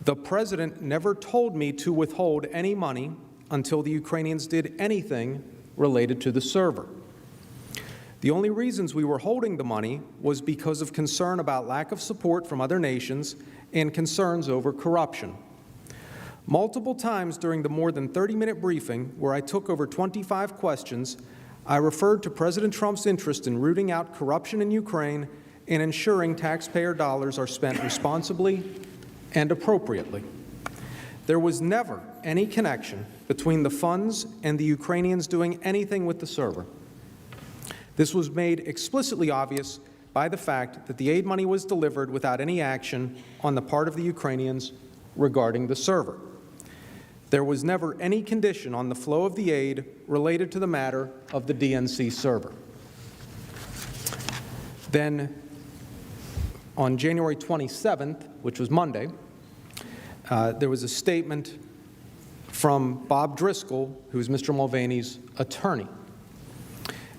The President never told me to withhold any money until the Ukrainians did anything related to the server. The only reasons we were holding the money was because of concern about lack of support from other nations and concerns over corruption. Multiple times during the more than 30-minute briefing, where I took over 25 questions, I referred to President Trump's interest in rooting out corruption in Ukraine and ensuring taxpayer dollars are spent responsibly and appropriately. There was never any connection between the funds and the Ukrainians doing anything with the server. This was made explicitly obvious by the fact that the aid money was delivered without any action on the part of the Ukrainians regarding the server. There was never any condition on the flow of the aid related to the matter of the DNC server. Then, on January 27th, which was Monday, there was a statement from Bob Driscoll, who is Mr. Mulvaney's attorney.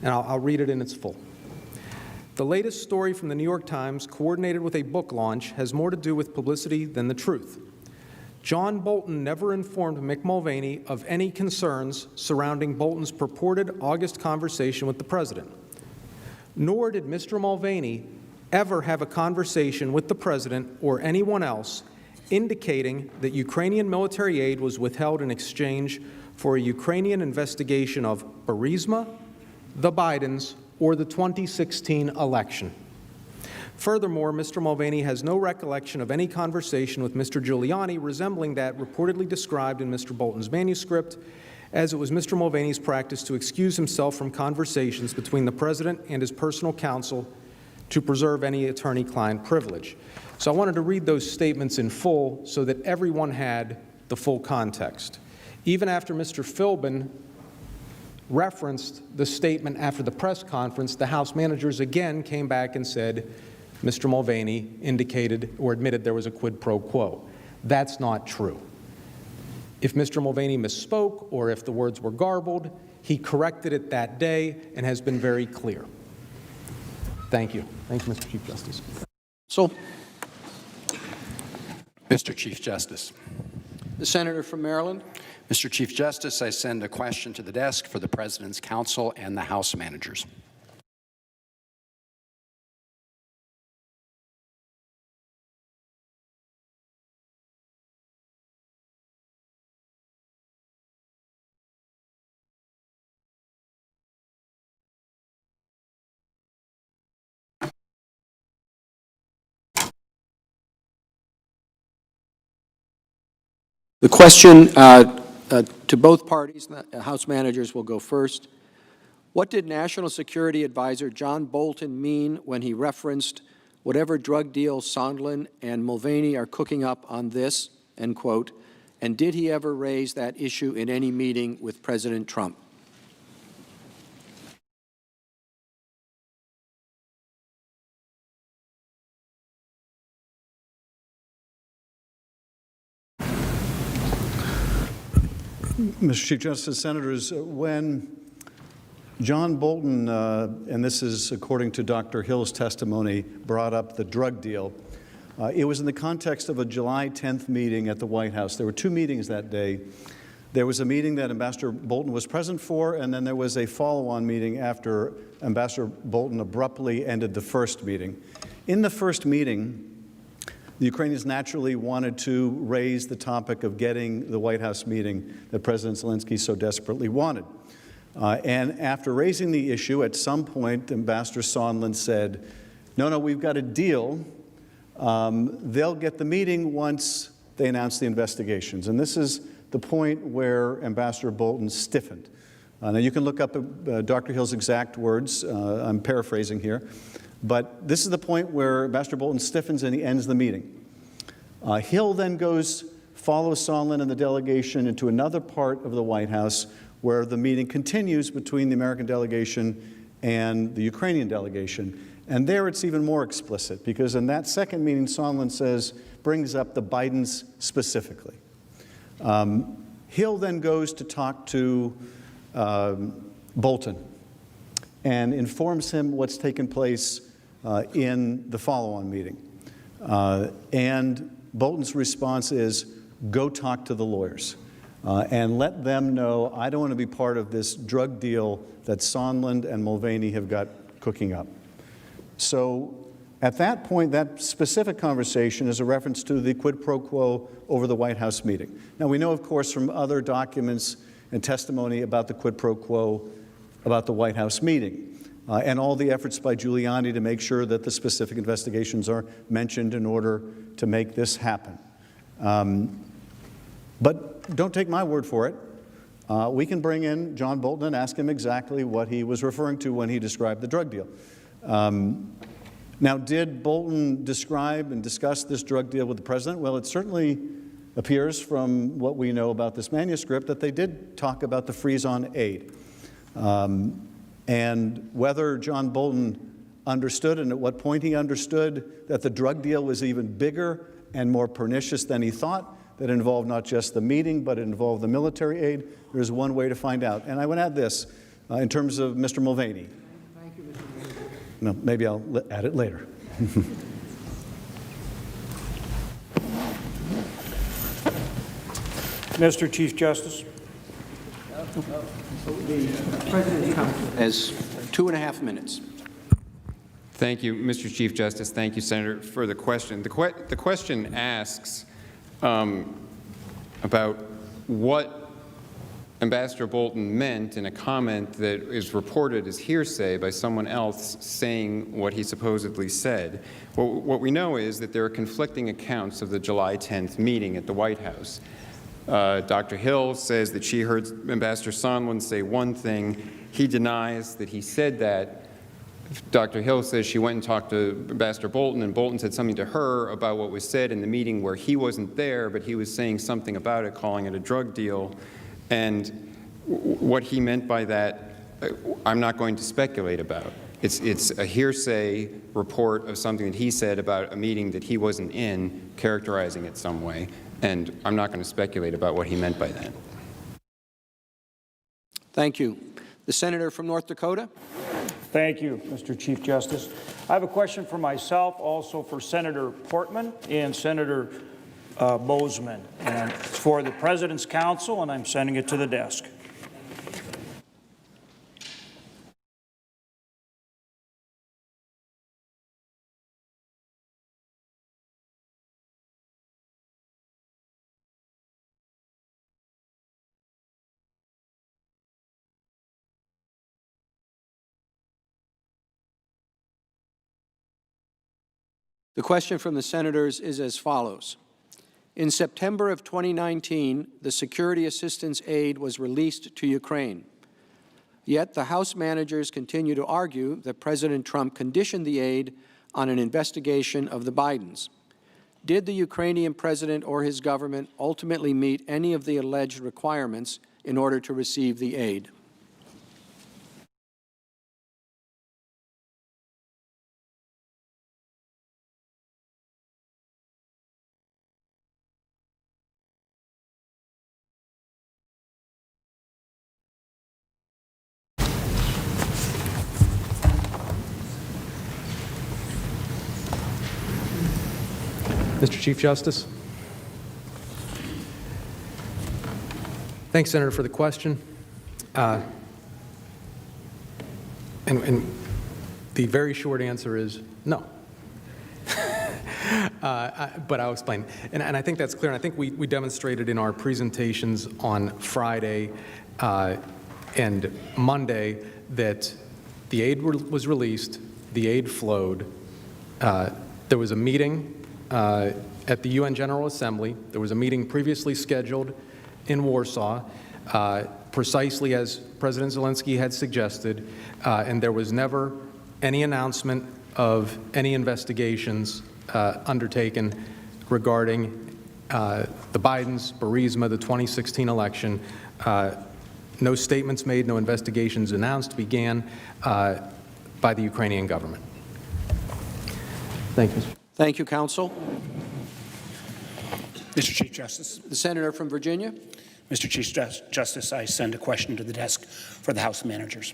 And I'll read it in its full. The latest story from the New York Times, coordinated with a book launch, has more to do with publicity than the truth. John Bolton never informed Mick Mulvaney of any concerns surrounding Bolton's purported August conversation with the President. Nor did Mr. Mulvaney ever have a conversation with the President or anyone else indicating that Ukrainian military aid was withheld in exchange for a Ukrainian investigation of Burisma, the Bidens, or the 2016 election. Furthermore, Mr. Mulvaney has no recollection of any conversation with Mr. Giuliani resembling that reportedly described in Mr. Bolton's manuscript, as it was Mr. Mulvaney's practice to excuse himself from conversations between the President and his personal counsel to preserve any attorney-client privilege. So I wanted to read those statements in full so that everyone had the full context. Even after Mr. Philbin referenced the statement after the press conference, the House managers again came back and said Mr. Mulvaney indicated or admitted there was a quid pro quo. That's not true. If Mr. Mulvaney misspoke or if the words were garbled, he corrected it that day and has been very clear. Thank you. Thank you, Mr. Chief Justice. So, Mr. Chief Justice. the senator from Maryland. Mr. Chief Justice, I send a question to the desk for the President's counsel and the House managers. The question to both parties, the House managers will go first. What did National Security Advisor John Bolton mean when he referenced whatever drug deal Sondland and Mulvaney are cooking up on this, end quote, and did he ever raise that issue in any meeting with President Trump? Mr. Chief Justice, Senators, when John Bolton, and this is according to Dr. Hill's testimony, brought up the drug deal, it was in the context of a July 10th meeting at the White House. There were two meetings that day. There was a meeting that Ambassador Bolton was present for, and then there was a follow-on meeting after Ambassador Bolton abruptly ended the first meeting. In the first meeting, the Ukrainians naturally wanted to raise the topic of getting the White House meeting that President Zelensky so desperately wanted. And after raising the issue, at some point, Ambassador Sondland said, no, we've got a deal. They'll get the meeting once they announce the investigations. And this is the point where Ambassador Bolton stiffened. Now, you can look up Dr. Hill's exact words. I'm paraphrasing here. But this is the point where Ambassador Bolton stiffens and he ends the meeting. Hill then follows Sondland and the delegation into another part of the White House where the meeting continues between the American delegation and the Ukrainian delegation. And there it's even more explicit, because in that second meeting, Sondland brings up the Bidens specifically. Hill then goes to talk to Bolton and informs him what's taken place in the follow-on meeting. And Bolton's response is, go talk to the lawyers and let them know I don't want to be part of this drug deal that Sondland and Mulvaney have got cooking up. So at that point, that specific conversation is a reference to the quid pro quo over the White House meeting. Now, we know, of course, from other documents and testimony about the quid pro quo about the White House meeting and all the efforts by Giuliani to make sure that the specific investigations are mentioned in order to make this happen. But don't take my word for it. We can bring in John Bolton and ask him exactly what he was referring to when he described the drug deal. Now, did Bolton describe and discuss this drug deal with the president? Well, it certainly appears from what we know about this manuscript that they did talk about the freeze on aid. And whether John Bolton understood and at what point he understood that the drug deal was even bigger and more pernicious than he thought, that involved not just the meeting, but it involved the military aid, there's one way to find out. And I would add this in terms of Mr. Mulvaney. Thank you, Mr. Major. No, maybe I'll add it later. Mr. Chief Justice. As 2.5 minutes. Thank you, Mr. Chief Justice. Thank you, Senator, for the question. The question asks about what Ambassador Bolton meant in a comment that is reported as hearsay by someone else saying what he supposedly said. What we know is that there are conflicting accounts of the July 10th meeting at the White House. Dr. Hill says that she heard Ambassador Sondland say one thing. He denies that he said that. Dr. Hill says she went and talked to Ambassador Bolton, and Bolton said something to her about what was said in the meeting where he wasn't there, but he was saying something about it, calling it a drug deal. And what he meant by that, I'm not going to speculate about. It's a hearsay report of something that he said about a meeting that he wasn't in, characterizing it some way. And I'm not going to speculate about what he meant by that. Thank you. The senator from North Dakota. Thank you, Mr. Chief Justice. I have a question for myself, also for Senator Portman and Senator Boozman. And it's for the President's Counsel, and I'm sending it to the desk. The question from the senators is as follows. In September of 2019, the security assistance aid was released to Ukraine. Yet the House managers continue to argue that President Trump conditioned the aid on an investigation of the Bidens. Did the Ukrainian president or his government ultimately meet any of the alleged requirements in order to receive the aid? Mr. Chief Justice. Thanks, Senator, for the question. And the very short answer is no. But I'll explain. And I think that's clear. And I think we demonstrated in our presentations on Friday and Monday that the aid was released, the aid flowed. There was a meeting at the UN General Assembly. There was a meeting previously scheduled in Warsaw, precisely as President Zelensky had suggested, and there was never any announcement of any investigations undertaken regarding the Bidens, Burisma, the 2016 election. No statements made, no investigations announced began by the Ukrainian government. Thank you. Thank you, counsel. Mr. Chief Justice. The senator from Virginia. Mr. Chief Justice, I send a question to the desk for the House managers.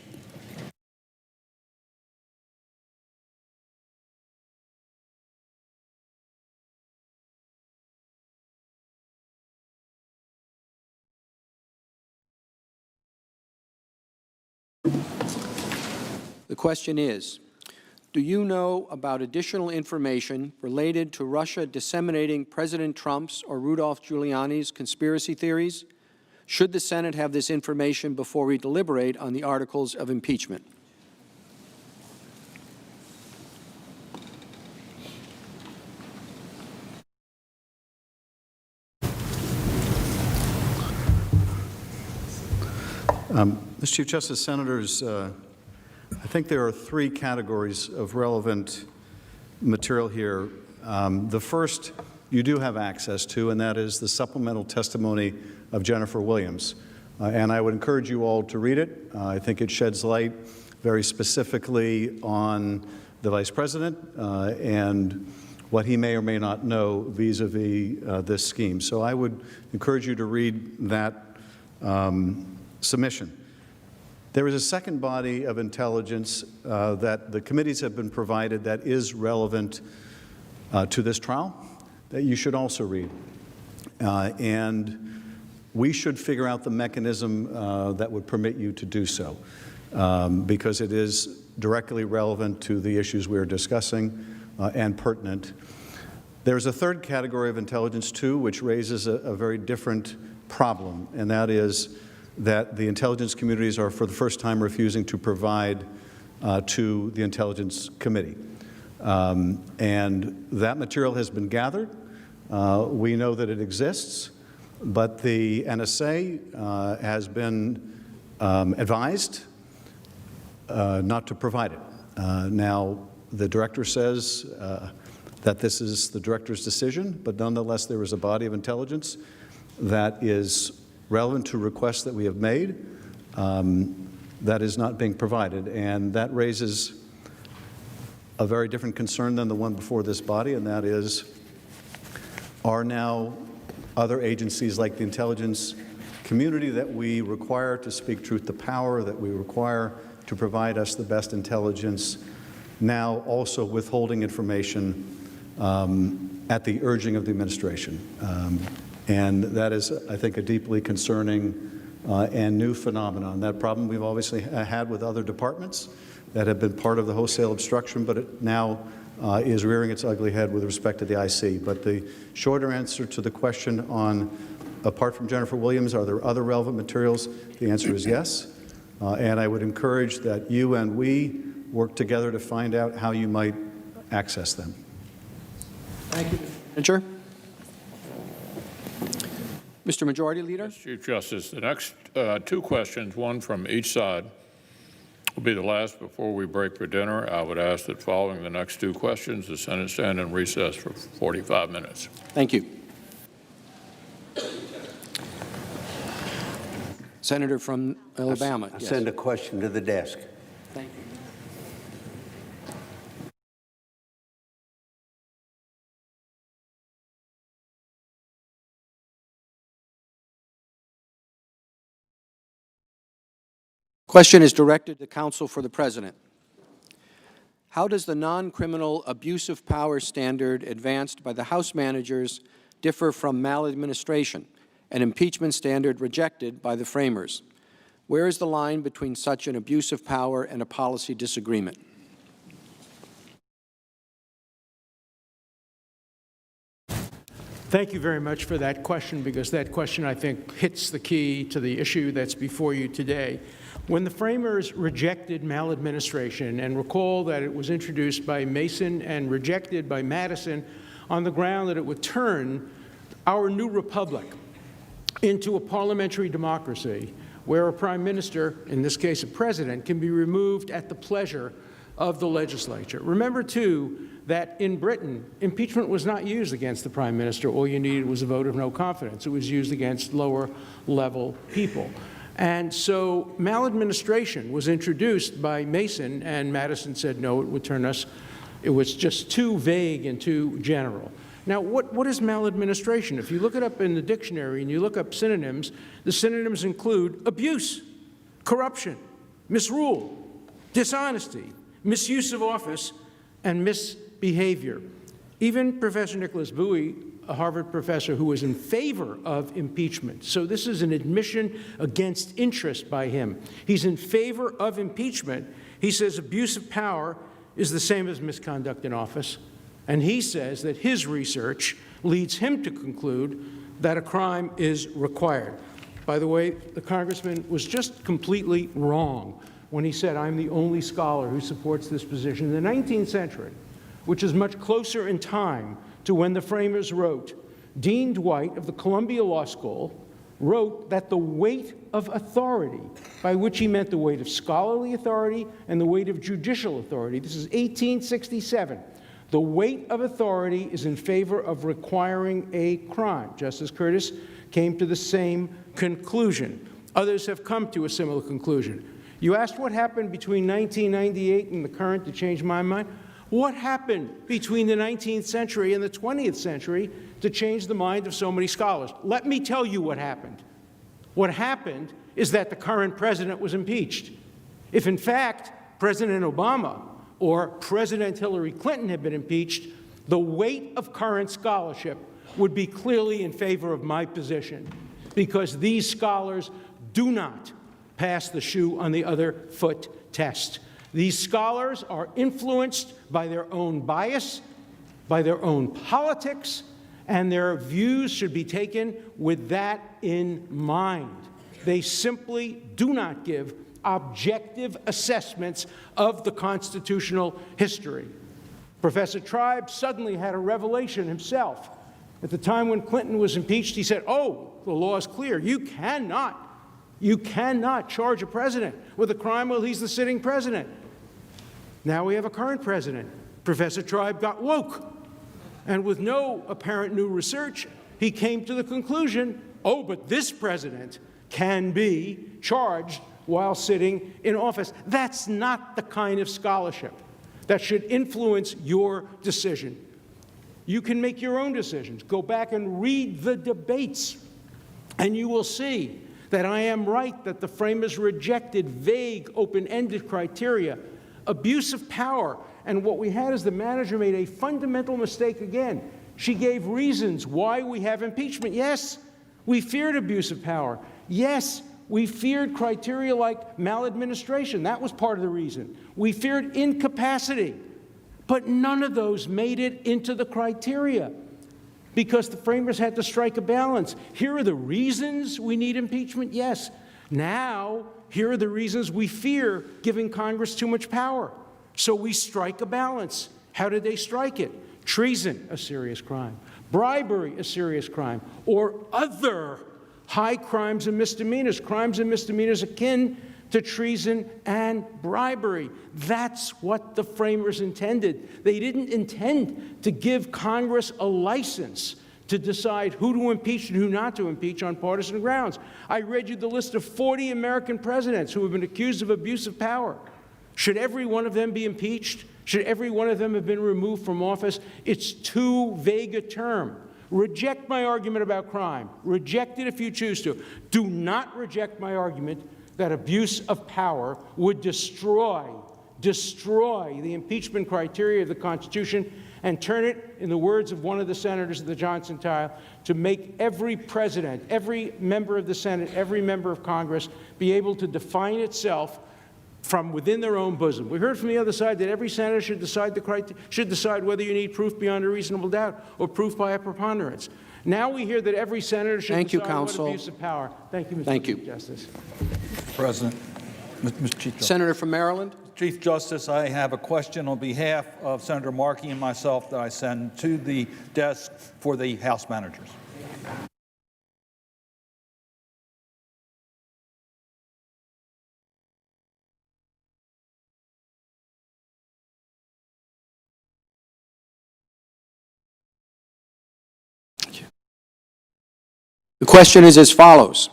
The question is, do you know about additional information related to Russia disseminating President Trump's or Rudolph Giuliani's conspiracy theories? Should the Senate have this information before we deliberate on the articles of impeachment? Mr. Chief Justice, Senators, I think there are three categories of relevant material here. The first you do have access to, and that is the supplemental testimony of Jennifer Williams. And I would encourage you all to read it. I think it sheds light very specifically on the Vice President and what he may or may not know vis-a-vis this scheme. So I would encourage you to read that submission. There is a second body of intelligence that the committees have been provided that is relevant to this trial that you should also read. And we should figure out the mechanism that would permit you to do so because it is directly relevant to the issues we are discussing and pertinent. There's a third category of intelligence, too, which raises a very different problem, and that is that the intelligence communities are for the first time refusing to provide to the Intelligence Committee. And that material has been gathered. We know that it exists, but the NSA has been advised not to provide it. Now, the director says that this is the director's decision, but nonetheless there is a body of intelligence that is relevant to requests that we have made that is not being provided. And that raises a very different concern than the one before this body, and that is, are now other agencies like the intelligence community that we require to speak truth to power, that we require to provide us the best intelligence, now also withholding information at the urging of the administration? And that is, I think, a deeply concerning and new phenomenon. That problem we've obviously had with other departments that have been part of the wholesale obstruction, but it now is rearing its ugly head with respect to the IC. But the shorter answer to the question on, apart from Jennifer Williams, are there other relevant materials? The answer is yes. And I would encourage that you and we work together to find out how you might access them. Thank you, Mr. Manager. Mr. Majority Leader. Mr. Chief Justice, the next two questions, one from each side, will be the last before we break for dinner. I would ask that following the next two questions, the Senate stand in recess for 45 minutes. Thank you. Senator from Alabama. I send a question to the desk. Thank you. Question is directed to counsel for the President. How does the non-criminal abuse of power standard advanced by the House managers differ from maladministration? an impeachment standard rejected by the framers. Where is the line between such an abuse of power and a policy disagreement? Thank you very much for that question, because that question, I think, hits the key to the issue that's before you today. When the framers rejected maladministration, and recall that it was introduced by Mason and rejected by Madison on the ground that it would turn our new republic into a parliamentary democracy where a prime minister, in this case a president, can be removed at the pleasure of the legislature. Remember, too, that in Britain, impeachment was not used against the prime minister. All you needed was a vote of no confidence. It was used against lower-level people. And so maladministration was introduced by Mason, and Madison said, no, it would turn us, it was just too vague and too general. Now, what is maladministration? If you look it up in the dictionary and you look up synonyms, the synonyms include abuse, corruption, misrule, dishonesty, misuse of office, and misbehavior. Even Professor Nicholas Bowie, a Harvard professor who was in favor of impeachment, so this is an admission against interest by him. He's in favor of impeachment. He says abuse of power is the same as misconduct in office, and he says that his research leads him to conclude that a crime is required. By the way, the congressman was just completely wrong when he said, I'm the only scholar who supports this position. In the 19th century, which is much closer in time to when the framers wrote, Dean Dwight of the Columbia Law School wrote that the weight of authority, by which he meant the weight of scholarly authority and the weight of judicial authority, this is 1867, the weight of authority is in favor of requiring a crime. Justice Curtis came to the same conclusion. Others have come to a similar conclusion. You asked what happened between 1998 and the current to change my mind. What happened between the 19th century and the 20th century to change the mind of so many scholars? Let me tell you what happened. What happened is that the current president was impeached. If, in fact, President Obama or President Hillary Clinton had been impeached, the weight of current scholarship would be clearly in favor of my position, because these scholars do not pass the shoe on the other foot test. These scholars are influenced by their own bias, by their own politics, and their views should be taken with that in mind. They simply do not give objective assessments of the constitutional history. Professor Tribe suddenly had a revelation himself. At the time when Clinton was impeached, he said, oh, the law is clear. You cannot charge a president with a crime while he's the sitting president. Now we have a current president. Professor Tribe got woke. And with no apparent new research, he came to the conclusion, oh, but this president can be charged while sitting in office. That's not the kind of scholarship that should influence your decision. You can make your own decisions. Go back and read the debates, and you will see that I am right, that the framers rejected vague, open-ended criteria, abuse of power, and what we had is the manager made a fundamental mistake again. She gave reasons why we have impeachment. Yes, we feared abuse of power. Yes, we feared criteria like maladministration. That was part of the reason. We feared incapacity. But none of those made it into the criteria, because the framers had to strike a balance. Here are the reasons we need impeachment, yes. Now, here are the reasons we fear giving Congress too much power. So we strike a balance. How did they strike it? Treason, a serious crime. Bribery, a serious crime. Or other high crimes and misdemeanors akin to treason and bribery. That's what the framers intended. They didn't intend to give Congress a license to decide who to impeach and who not to impeach on partisan grounds. I read you the list of 40 American presidents who have been accused of abuse of power. Should every one of them be impeached? Should every one of them have been removed from office? It's too vague a term. Reject my argument about crime. Reject it if you choose to. Do not reject my argument that abuse of power would destroy the impeachment criteria of the Constitution and turn it, in the words of one of the senators of the Johnson trial, to make every president, every member of the Senate, every member of Congress be able to define itself from within their own bosom. We heard from the other side that every senator should decide whether you need proof beyond a reasonable doubt or proof by a preponderance. Now we hear that every senator should decide what abuse of power. Thank you, Mr. Chief Justice. President, Mr. Chief Justice. Senator from Maryland. Chief Justice, I have a question on behalf of Senator Markey and myself that I send to the desk for the House managers. The question is as follows.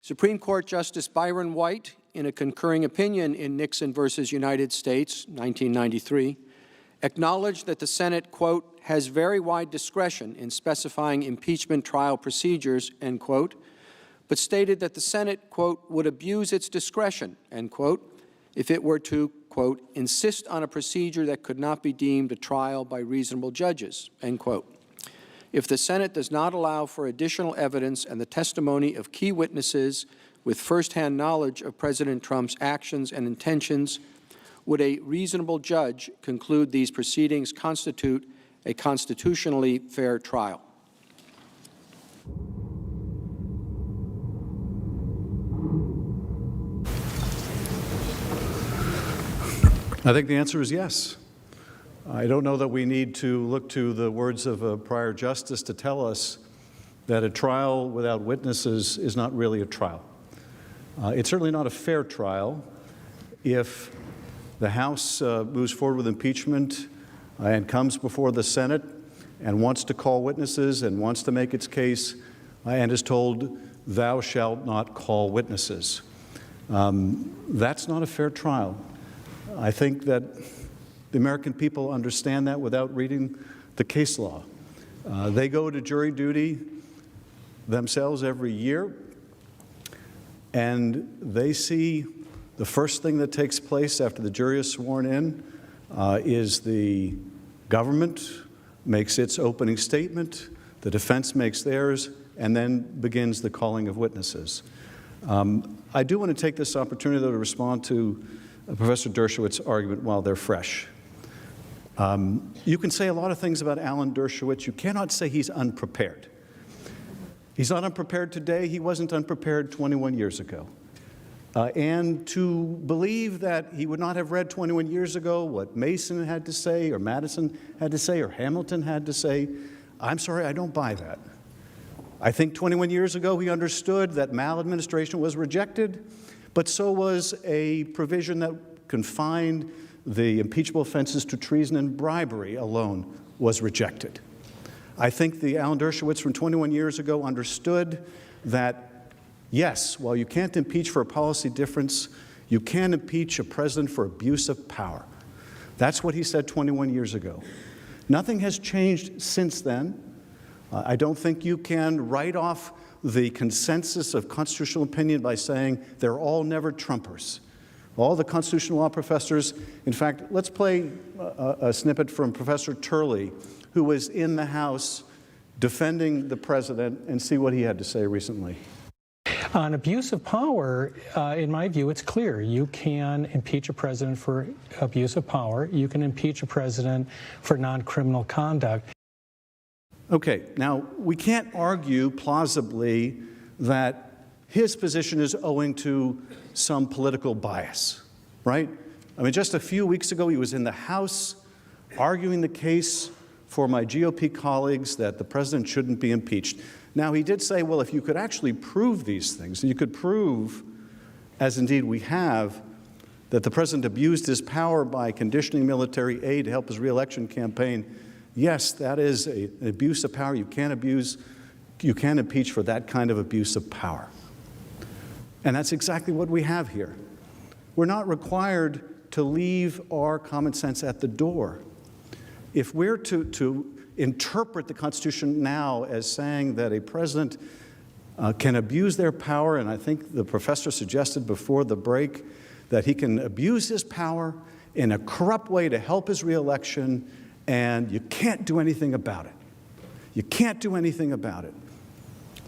Supreme Court Justice Byron White, in a concurring opinion in Nixon versus United States, 1993, acknowledged that the Senate, quote, has very wide discretion in specifying impeachment trial procedures, end quote, but stated that the Senate, quote, would abuse its discretion, end quote, if it were to, quote, insist on a procedure that could not be deemed a trial by reasonable judges, end quote. If the Senate does not allow for additional evidence and the testimony of key witnesses with firsthand knowledge of President Trump's actions and intentions, would a reasonable judge conclude these proceedings constitute a constitutionally fair trial? I think the answer is yes. I don't know that we need to look to the words of a prior justice to tell us that a trial without witnesses is not really a trial. It's certainly not a fair trial if the House moves forward with impeachment and comes before the Senate and wants to call witnesses and wants to make its case and is told, thou shalt not call witnesses. That's not a fair trial. I think that the American people understand that without reading the case law. They go to jury duty themselves every year, and they see the first thing that takes place after the jury is sworn in is the government makes its opening statement, the defense makes theirs, and then begins the calling of witnesses. I do want to take this opportunity, though, to respond to Professor Dershowitz's argument while they're fresh. You can say a lot of things about Alan Dershowitz. You cannot say he's unprepared. He's not unprepared today. He wasn't unprepared 21 years ago. And to believe that he would not have read 21 years ago what Mason had to say or Madison had to say or Hamilton had to say, I'm sorry, I don't buy that. I think 21 years ago he understood that maladministration was rejected, but so was a provision that confined the impeachable offenses to treason and bribery alone was rejected. I think the Alan Dershowitz from 21 years ago understood that, yes, while you can't impeach for a policy difference, you can impeach a president for abuse of power. That's what he said 21 years ago. Nothing has changed since then. I don't think you can write off the consensus of constitutional opinion by saying they're all never Trumpers. All the constitutional law professors, in fact, let's play a snippet from Professor Turley, who was in the House defending the president, and see what he had to say recently. On abuse of power, in my view, it's clear. You can impeach a president for abuse of power. You can impeach a president for non-criminal conduct. Okay, now, we can't argue plausibly that his position is owing to some political bias, right? I mean, just a few weeks ago, he was in the House arguing the case for my GOP colleagues that the president shouldn't be impeached. Now, he did say, well, if you could actually prove these things, and you could prove, as indeed we have, that the president abused his power by conditioning military aid to help his reelection campaign, yes, that is an abuse of power. You can't impeach for that kind of abuse of power. And that's exactly what we have here. We're not required to leave our common sense at the door. If we're to interpret the Constitution now as saying that a president can abuse their power, and I think the professor suggested before the break that he can abuse his power in a corrupt way to help his reelection and you can't do anything about it. You can't do anything about it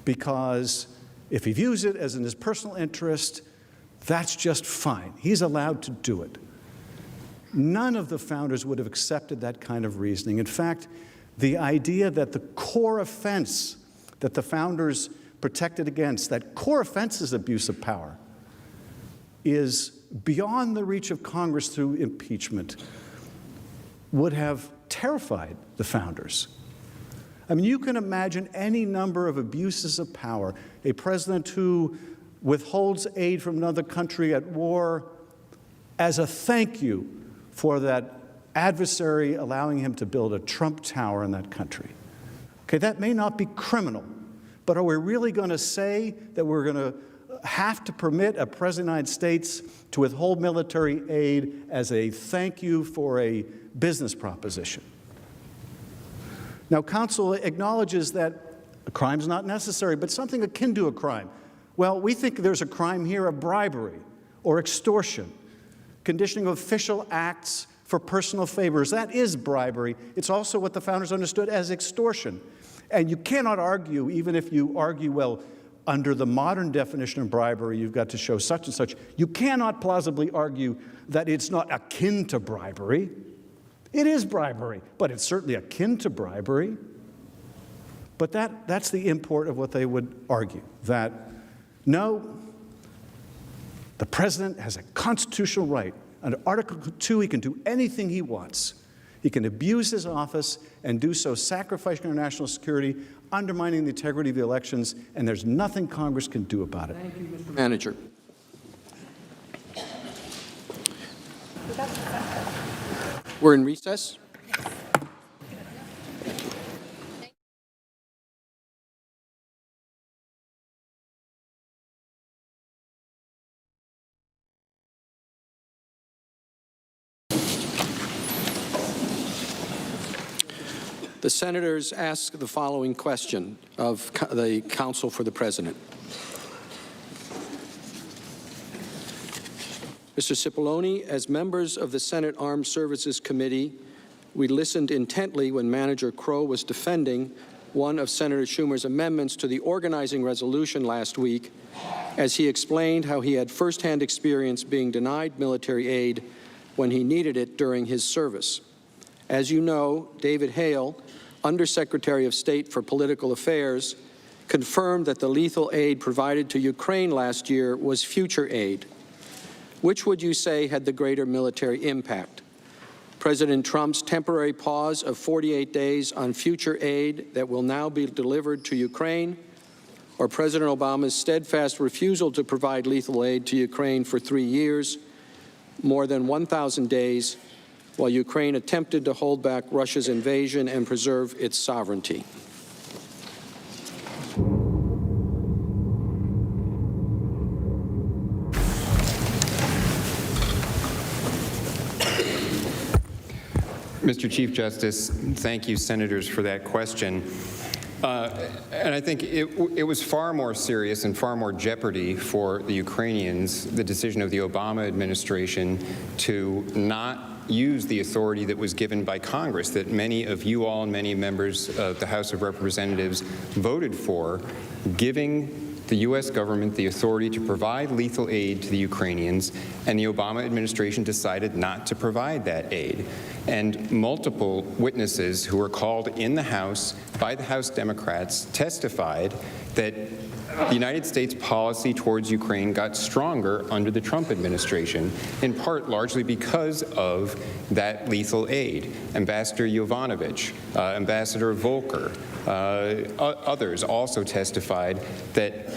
because if he views it as in his personal interest, that's just fine. He's allowed to do it. None of the founders would have accepted that kind of reasoning. In fact, the idea that the core offense that the founders protected against, that core offense is abuse of power, is beyond the reach of Congress through impeachment, would have terrified the founders. I mean, you can imagine any number of abuses of power. A president who withholds aid from another country at war as a thank you for that adversary allowing him to build a Trump Tower in that country. Okay, that may not be criminal, but are we really going to say that we're going to have to permit a president of the United States to withhold military aid as a thank you for a business proposition? Now, counsel acknowledges that a crime's not necessary, but something akin to a crime. Well, we think there's a crime here of bribery or extortion, conditioning of official acts for personal favors. That is bribery. It's also what the founders understood as extortion. And you cannot argue, even if you argue, well, under the modern definition of bribery, you've got to show such and such. You cannot plausibly argue that it's not akin to bribery. It is bribery, but it's certainly akin to bribery. But that's the import of what they would argue, that no, the president has a constitutional right. Under Article 2, he can do anything he wants. He can abuse his office and do so sacrificing our national security, undermining the integrity of the elections, and there's nothing Congress can do about it. Thank you, Mr. Manager. We're in recess. The senators ask the following question of the counsel for the president. Mr. Cipollone, as members of the Senate Armed Services Committee, we listened intently when Manager Crow was defending one of Senator Schumer's amendments to the organizing resolution last week, as he explained how he had firsthand experience being denied military aid when he needed it during his service. As you know, David Hale, Undersecretary of State for Political Affairs, confirmed that the lethal aid provided to Ukraine last year was future aid. Which would you say had the greater military impact? President Trump's temporary pause of 48 days on future aid that will now be delivered to Ukraine, or President Obama's steadfast refusal to provide lethal aid to Ukraine for 3 years, more than 1,000 days, while Ukraine attempted to hold back Russia's invasion and preserve its sovereignty? Mr. Chief Justice, thank you, senators, for that question. And I think it was far more serious and far more jeopardy for the Ukrainians, the decision of the Obama administration to not use the authority that was given by Congress, that many of you all and many members of the House of Representatives voted for, giving the U.S. government the authority to provide lethal aid to the Ukrainians, and the Obama administration decided not to provide that aid. And multiple witnesses who were called in the House by the House Democrats testified that the United States policy towards Ukraine got stronger under the Trump administration, in part largely because of that lethal aid. Ambassador Yovanovitch, Ambassador Volker, others also testified that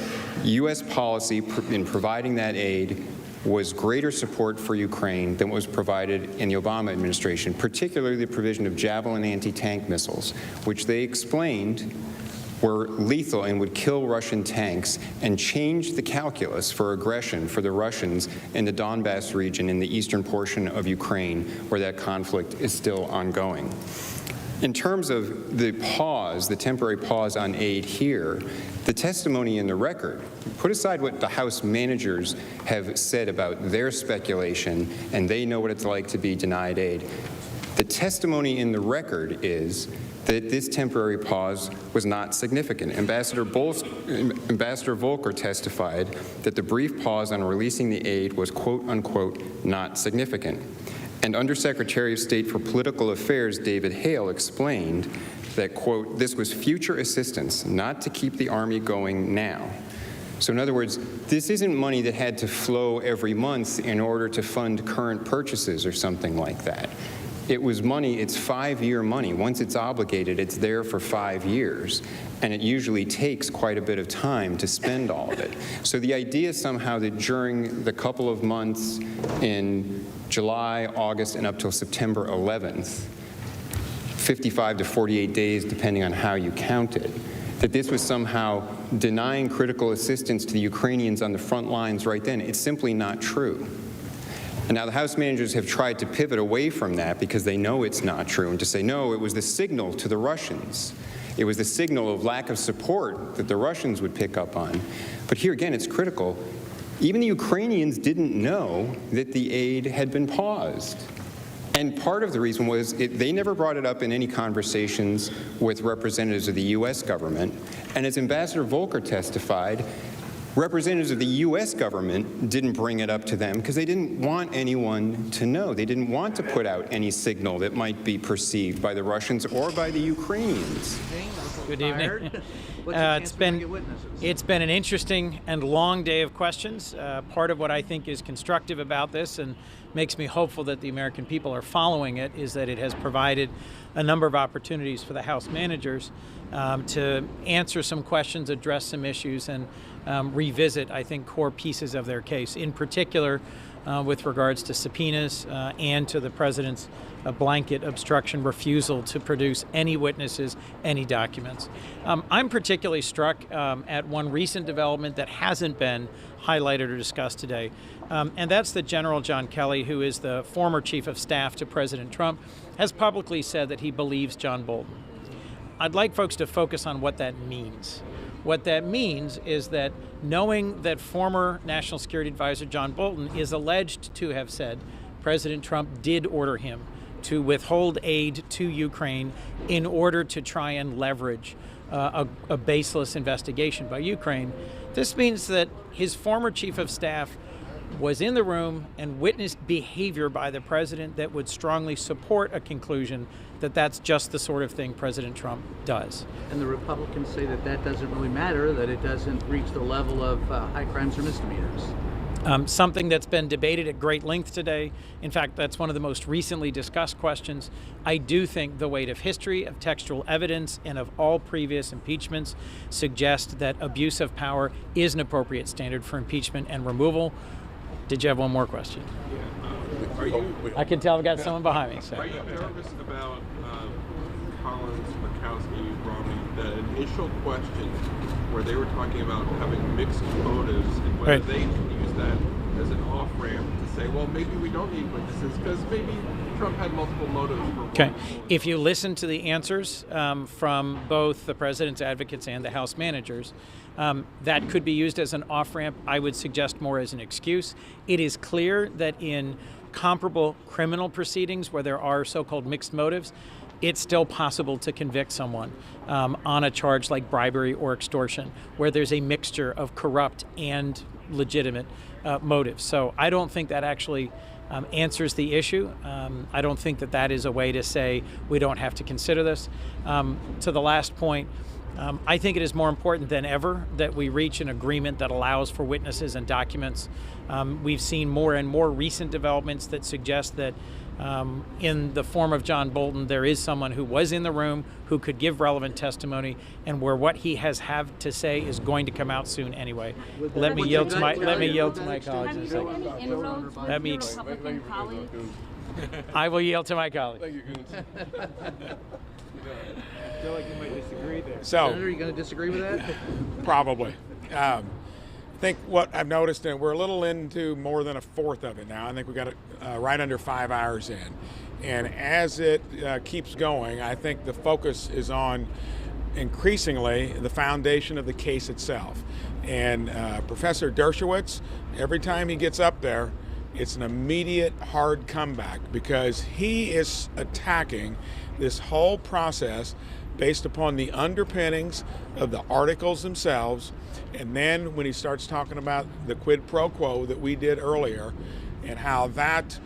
U.S. policy in providing that aid was greater support for Ukraine than was provided in the Obama administration, particularly the provision of Javelin anti-tank missiles, which they explained were lethal and would kill Russian tanks and change the calculus for aggression for the Russians in the Donbass region in the eastern portion of Ukraine, where that conflict is still ongoing. In terms of the pause, the temporary pause on aid here, the testimony in the record, put aside what the House managers have said about their speculation, and they know what it's like to be denied aid. The testimony in the record is that this temporary pause was not significant. Ambassador Volker testified that the brief pause on releasing the aid was, quote unquote, not significant. And Undersecretary of State for Political Affairs David Hale explained that, quote, this was future assistance, not to keep the Army going now. So in other words, this isn't money that had to flow every month in order to fund current purchases or something like that. It was money, it's 5-year money. Once it's obligated, it's there for 5 years. And it usually takes quite a bit of time to spend all of it. So the idea somehow that during the couple of months in July, August, and up till September 11th, 55 to 48 days, depending on how you count it, that this was somehow denying critical assistance to the Ukrainians on the front lines right then, it's simply not true. And now the House managers have tried to pivot away from that because they know it's not true, and to say, no, it was the signal to the Russians. It was the signal of lack of support that the Russians would pick up on. But here again, it's critical. Even the Ukrainians didn't know that the aid had been paused. And part of the reason was they never brought it up in any conversations with representatives of the U.S. government. And as Ambassador Volker testified, representatives of the U.S. government didn't bring it up to them because they didn't want anyone to know. They didn't want to put out any signal that might be perceived by the Russians or by the Ukrainians. Good evening. It's been an interesting and long day of questions. Part of what I think is constructive about this and makes me hopeful that the American people are following it is that it has provided a number of opportunities for the House managers to answer some questions, address some issues, and revisit, I think, core pieces of their case, in particular with regards to subpoenas and to the president's blanket obstruction refusal to produce any witnesses, any documents. I'm particularly struck at one recent development that hasn't been highlighted or discussed today, and that's that General John Kelly, who is the former chief of staff to President Trump, has publicly said that he believes John Bolton. I'd like folks to focus on what that means. What that means is that knowing that former National Security Advisor John Bolton is alleged to have said President Trump did order him to withhold aid to Ukraine in order to try and leverage a baseless investigation by Ukraine, this means that his former chief of staff was in the room and witnessed behavior by the president that would strongly support a conclusion that that's just the sort of thing President Trump does. And the Republicans say that that doesn't really matter, that it doesn't reach the level of high crimes or misdemeanors. Something that's been debated at great length today. In fact, that's one of the most recently discussed questions. I do think the weight of history, of textual evidence, and of all previous impeachments suggest that abuse of power is an appropriate standard for impeachment and removal. Did you have one more question? I can tell I've got someone behind me. So. Are you nervous about Collins, Murkowski, Romney, the initial question where they were talking about having mixed motives and whether they can use that as an off-ramp to say, well, maybe we don't need witnesses because maybe Trump had multiple motives for Okay. If you listen to the answers from both the president's advocates and the House managers, that could be used as an off-ramp. I would suggest more as an excuse. It is clear that in comparable criminal proceedings where there are so-called mixed motives, it's still possible to convict someone on a charge like bribery or extortion, where there's a mixture of corrupt and legitimate motives. So I don't think that actually answers the issue. I don't think that that is a way to say we don't have to consider this. To the last point, I think it is more important than ever that we reach an agreement that allows for witnesses and documents. We've seen more and more recent developments that suggest that in the form of John Bolton, there is someone who was in the room who could give relevant testimony, and where what he has to say is going to come out soon anyway. Let me yield to my colleagues in a second. Let me. I will yield to my colleagues. Thank you, I feel like you might disagree there. So, Senator, are you going to disagree with that? Probably. I think what I've noticed, and we're a little into more than a fourth of it now. I think we got it right under 5 hours in. And as it keeps going, I think the focus is on increasingly the foundation of the case itself. And Professor Dershowitz, every time he gets up there, it's an immediate hard comeback because he is attacking this whole process based upon the underpinnings of the articles themselves. And then when he starts talking about the quid pro quo that we did earlier and how that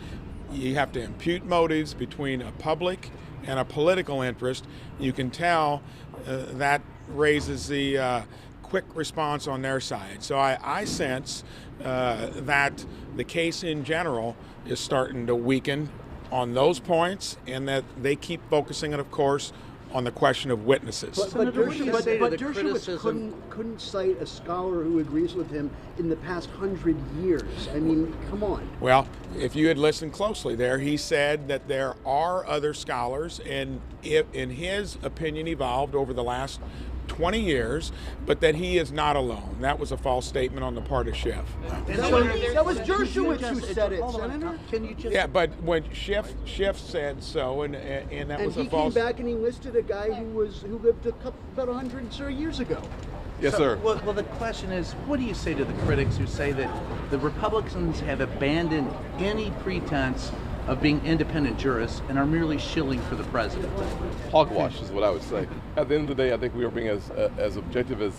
you have to impute motives between a public and a political interest, you can tell that raises the quick response on their side. So I sense that the case in general is starting to weaken on those points, and that they keep focusing, and of course, on the question of witnesses. But Dershowitz couldn't cite a scholar who agrees with him in the past 100 years. I mean, come on. Well, if you had listened closely there, he said that there are other scholars, and in his opinion evolved over the last 20 years, but that he is not alone. That was a false statement on the part of Schiff. That was Dershowitz who said it, Senator. Can you just... Yeah, but when Schiff said so, and that was a false... And he came back and he listed a guy who lived about 100 years ago. Yes, sir. Well, the question is, what do you say to the critics who say that the Republicans have abandoned any pretense of being independent jurists and are merely shilling for the president? Hogwash is what I would say. At the end of the day, I think we are being as objective as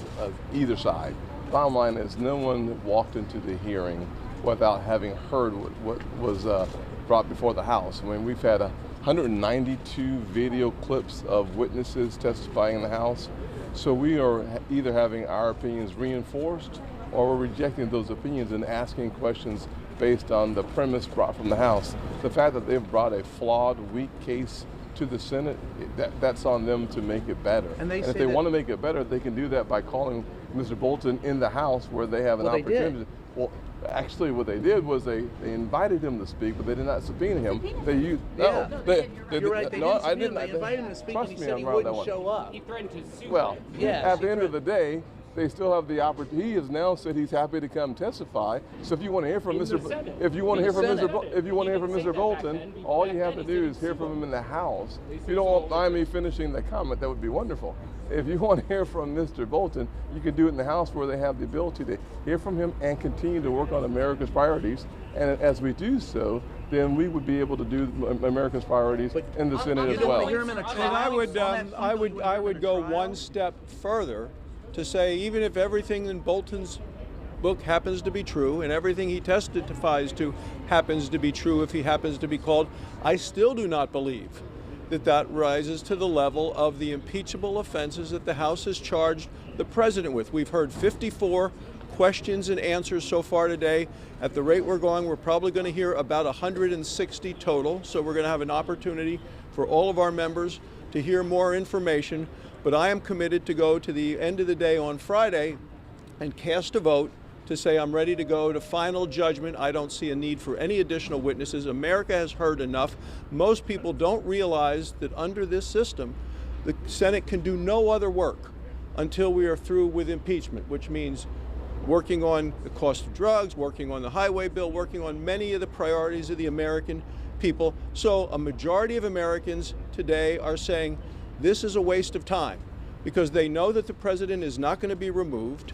either side. Bottom line is, no one walked into the hearing without having heard what was brought before the House. I mean, we've had 192 video clips of witnesses testifying in the House. So we are either having our opinions reinforced or we're rejecting those opinions and asking questions based on the premise brought from the House. The fact that they've brought a flawed, weak case to the Senate, that's on them to make it better. And if they want to make it better, they can do that by calling Mr. Bolton in the House where they have an opportunity. Well, actually, what they did was they invited him to speak, but they did not subpoena him. You're right. I didn't. They invited him to speak, and he said he wouldn't wouldn't show up. He threatened to sue. Well, at the end of the day, they still have the opportunity. He has now said he's happy to come testify. So if you want to hear from Mr. Bolton, all you have to do is hear from him in the House. If you don't mind me finishing the comment, that would be wonderful. If you want to hear from Mr. Bolton, you can do it in the House where they have the ability to hear from him and continue to work on America's priorities. And as we do so, then we would be able to do America's priorities in the Senate as well. And I would go one step further to say, even if everything in Bolton's book happens to be true and everything he testifies to happens to be true if he happens to be called, I still do not believe that rises to the level of the impeachable offenses that the House has charged the president with. We've heard 54 questions and answers so far today. At the rate we're going, we're probably going to hear about 160 total, so we're going to have an opportunity for all of our members to hear more information. But I am committed to go to the end of the day on Friday and cast a vote to say I'm ready to go to final judgment. I don't see a need for any additional witnesses. America has heard enough. Most people don't realize that under this system, the Senate can do no other work until we are through with impeachment, which means working on the cost of drugs, working on the highway bill, working on many of the priorities of the American people. So a majority of Americans today are saying this is a waste of time because they know that the president is not going to be removed,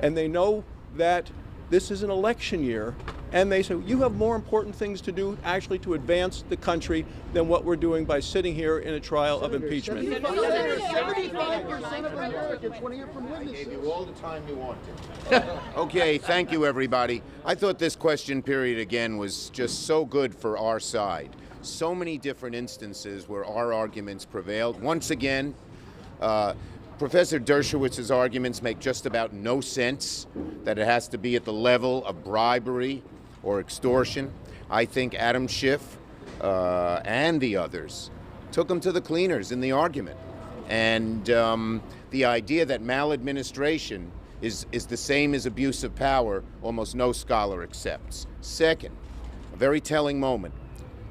and they know that this is an election year, and they say, you have more important things to do actually to advance the country than what we're doing by sitting here in a trial of impeachment. 75% of Americans want to hear from witnesses. I gave you all the time you wanted. Okay, thank you, everybody. I thought this question period, again, was just so good for our side. So many different instances where our arguments prevailed. Once again, Professor Dershowitz's arguments make just about no sense, that it has to be at the level of bribery or extortion. I think Adam Schiff and the others took him to the cleaners in the argument. And the idea that maladministration is the same as abuse of power, almost no scholar accepts. Second, a very telling moment.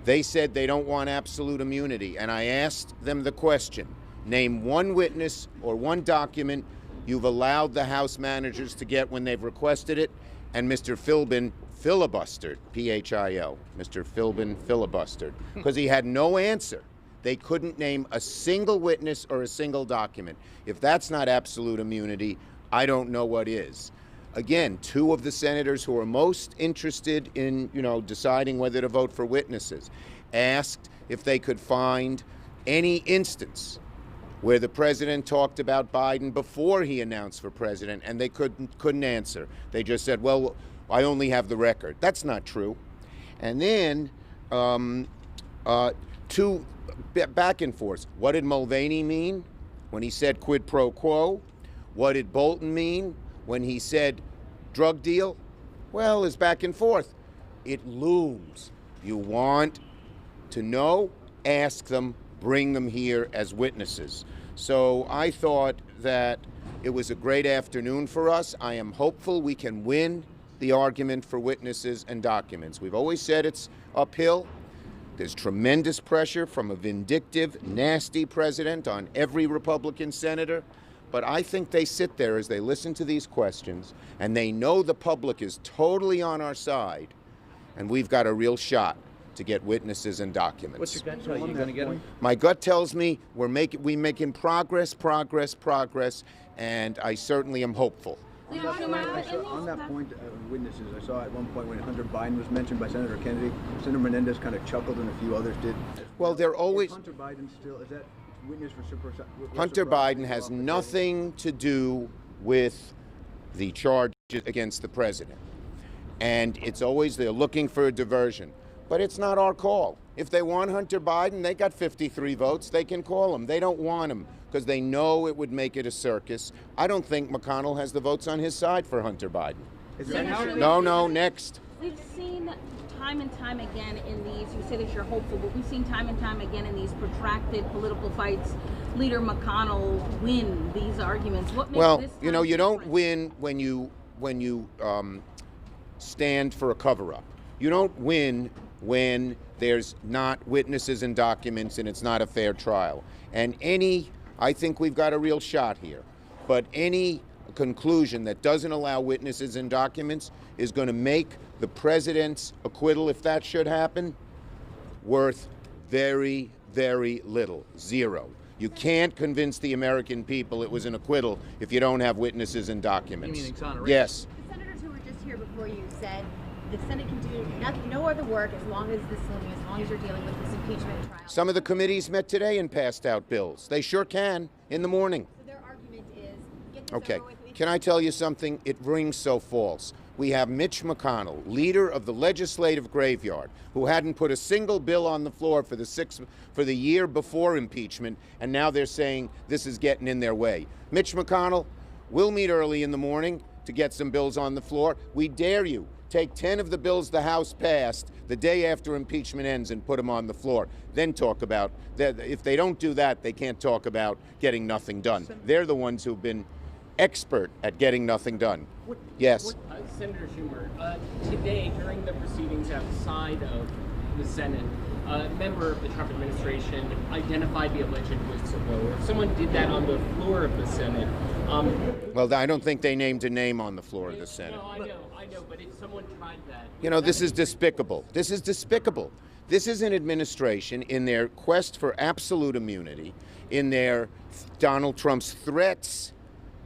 They said they don't want absolute immunity, and I asked them the question, name one witness or one document you've allowed the House managers to get when they've requested it, and Mr. Philbin filibustered, P-H-I-L, Mr. Philbin filibustered, because he had no answer. They couldn't name a single witness or a single document. If that's not absolute immunity, I don't know what is. Again, two of the senators who are most interested in, deciding whether to vote for witnesses, asked if they could find any instance where the president talked about Biden before he announced for president, and they couldn't answer. They just said, well, I only have the record. That's not true. And then two back and forth. What did Mulvaney mean when he said quid pro quo? What did Bolton mean when he said drug deal? Well, it's back and forth. It looms. You want to know? Ask them, bring them here as witnesses. So I thought that it was a great afternoon for us. I am hopeful we can win the argument for witnesses and documents. We've always said it's uphill. There's tremendous pressure from a vindictive, nasty president on every Republican senator. But I think they sit there as they listen to these questions, and they know the public is totally on our side, and we've got a real shot to get witnesses and documents. What's your gut tell you? You going to get them? My gut tells me we're making progress, and I certainly am hopeful. On that point of witnesses, I saw at one point when Hunter Biden was mentioned by Senator Kennedy, Senator Menendez kind of chuckled and a few others did. Well, they're always... Is Hunter Biden still, is that witness for Hunter Biden has nothing to do with the charges against the president. And it's always they're looking for a diversion. But it's not our call. If they want Hunter Biden, they got 53 votes. They can call him. They don't want him because they know it would make it a circus. I don't think McConnell has the votes on his side for Hunter Biden. No, next. We've seen time and time again in these, you say that you're hopeful, but we've seen time and time again in these protracted political fights, Leader McConnell win these arguments. What makes this time you don't win when you stand for a cover-up. You don't win when there's not witnesses and documents and it's not a fair trial. And I think we've got a real shot here, but any conclusion that doesn't allow witnesses and documents is going to make the president's acquittal, if that should happen, worth very, very little. Zero. You can't convince the American people it was an acquittal if you don't have witnesses and documents. You mean exoneration? Yes. The senators who were just here before you said the Senate can do no other work as long as you're dealing with this impeachment trial. Some of the committees met today and passed out bills. They sure can in the morning. So their argument is, get this Okay. over with. Can I tell you something? It rings so false. We have Mitch McConnell, leader of the legislative graveyard, who hadn't put a single bill on the floor for the year before impeachment, and now they're saying this is getting in their way. Mitch McConnell, we'll meet early in the morning to get some bills on the floor. We dare you. Take 10 of the bills the House passed the day after impeachment ends and put them on the floor. Then talk about that. If they don't do that, they can't talk about getting nothing done. They're the ones who've been expert at getting nothing done. Yes. Senator Schumer, today during the proceedings outside of the Senate, a member of the Trump administration identified the alleged whistleblower. If someone did that on the floor of the Senate. Well, I don't think they named a name on the floor of the Senate. No, I know, but if someone tried that. This is despicable. This is despicable. This is an administration in their quest for absolute immunity, in their Donald Trump's threats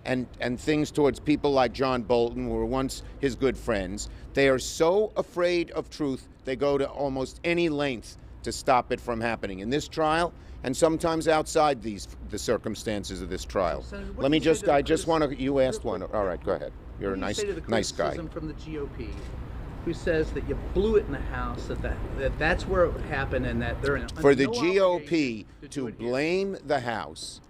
and things towards people like John Bolton, who were once his good friends. They are so afraid of truth, they go to almost any length to stop it from happening in this trial and sometimes outside the circumstances of this trial. Senator, I just want to, you asked one. All right, go ahead. You're a nice guy. From the GOP, who says that you blew it in the House, that's where it happened, and that they're for the GOP to blame the House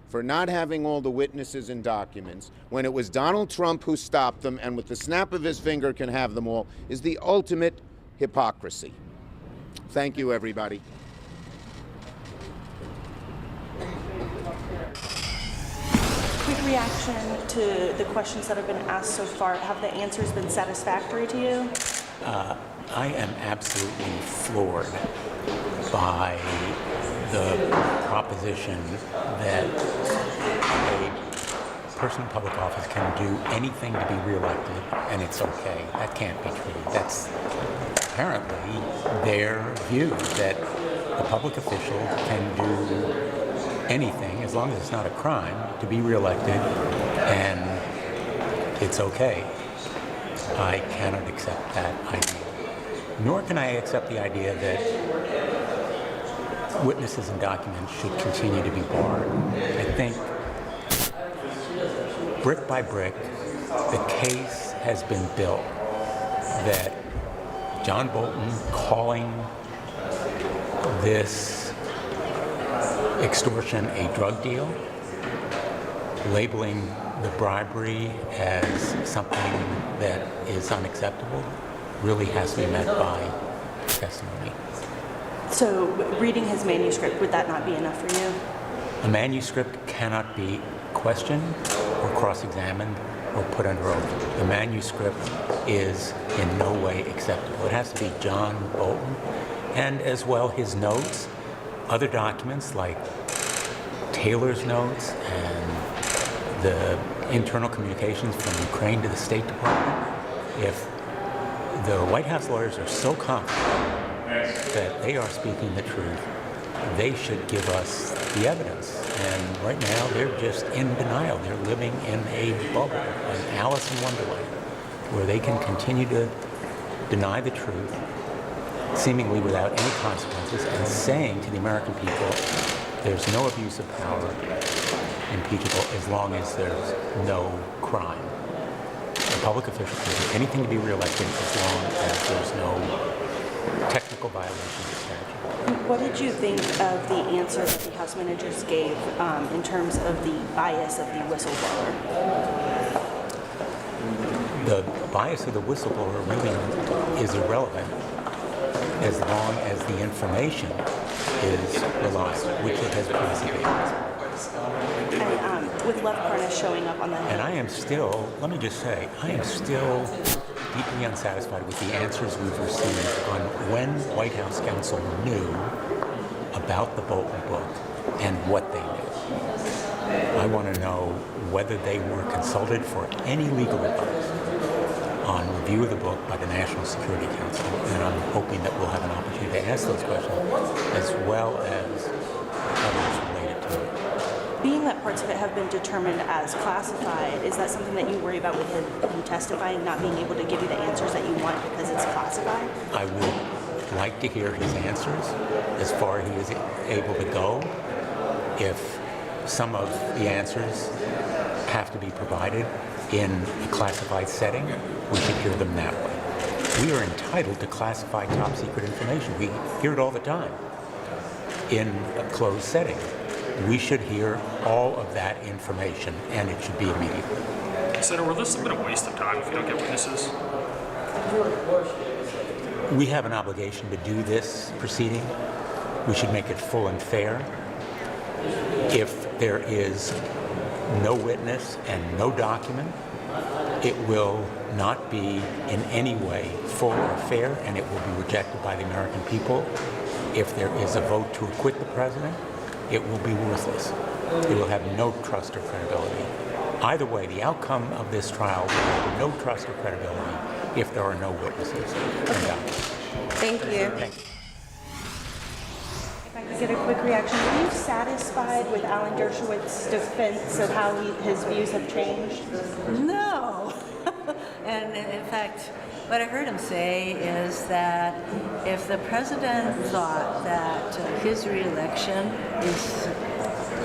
for not having all the witnesses and documents when it was Donald Trump who stopped them and with the snap of his finger can have them all is the ultimate hypocrisy. Thank you, everybody. Quick reaction to the questions that have been asked so far. Have the answers been satisfactory to you? I am absolutely floored by the proposition that a person in public office can do anything to be reelected and it's okay. That can't be true. That's apparently their view, that a public official can do anything as long as it's not a crime to be reelected and it's okay. I cannot accept that idea. Nor can I accept the idea that witnesses and documents should continue to be barred. I think brick by brick, the case has been built that John Bolton calling this extortion a drug deal, labeling the bribery as something that is unacceptable, really has to be met by testimony. So reading his manuscript, would that not be enough for you? A manuscript cannot be questioned or cross-examined or put under oath. The manuscript is in no way acceptable. It has to be John Bolton, and as well his notes, other documents like Taylor's notes and the internal communications from Ukraine to the State Department. If the White House lawyers are so confident that they are speaking the truth, they should give us the evidence. And right now, they're just in denial. They're living in a bubble, an Alice in Wonderland, where they can continue to deny the truth, seemingly without any consequences, and saying to the American people, there's no abuse of power impeachable as long as there's no crime. A public official can do anything to be reelected as long as there's no technical violation of the statute. What did you think of the answer that the House managers gave in terms of the bias of the whistleblower? The bias of the whistleblower really is irrelevant as long as the information is reliable, which it has proven to be. And with Lev Parnas showing up on the And I am still, let me just say, I am still deeply unsatisfied with the answers we've received on when White House counsel knew about the Bolton book and what they knew. I want to know whether they were consulted for any legal advice on review of the book by the National Security Council, and I'm hoping that we'll have an opportunity to ask those questions as well as others related to it. Being that parts of it have been determined as classified, is that something that you worry about with him testifying, not being able to give you the answers that you want because it's classified? I would like to hear his answers as far as he is able to go. If some of the answers have to be provided in a classified setting, we should hear them that way. We are entitled to classified top secret information. We hear it all the time in a closed setting. We should hear all of that information, and it should be immediately. Senator, will this have been a waste of time if you don't get witnesses? We have an obligation to do this proceeding. We should make it full and fair. If there is no witness and no document, it will not be in any way full or fair, and it will be rejected by the American people. If there is a vote to acquit the president, it will be worthless. It will have no trust or credibility. Either way, the outcome of this trial will have no trust or credibility if there are no witnesses and documents. Thank you. Thank you. If I could get a quick reaction, are you satisfied with Alan Dershowitz's defense of how his views have changed? No. And in fact, what I heard him say is that if the president thought that his re-election is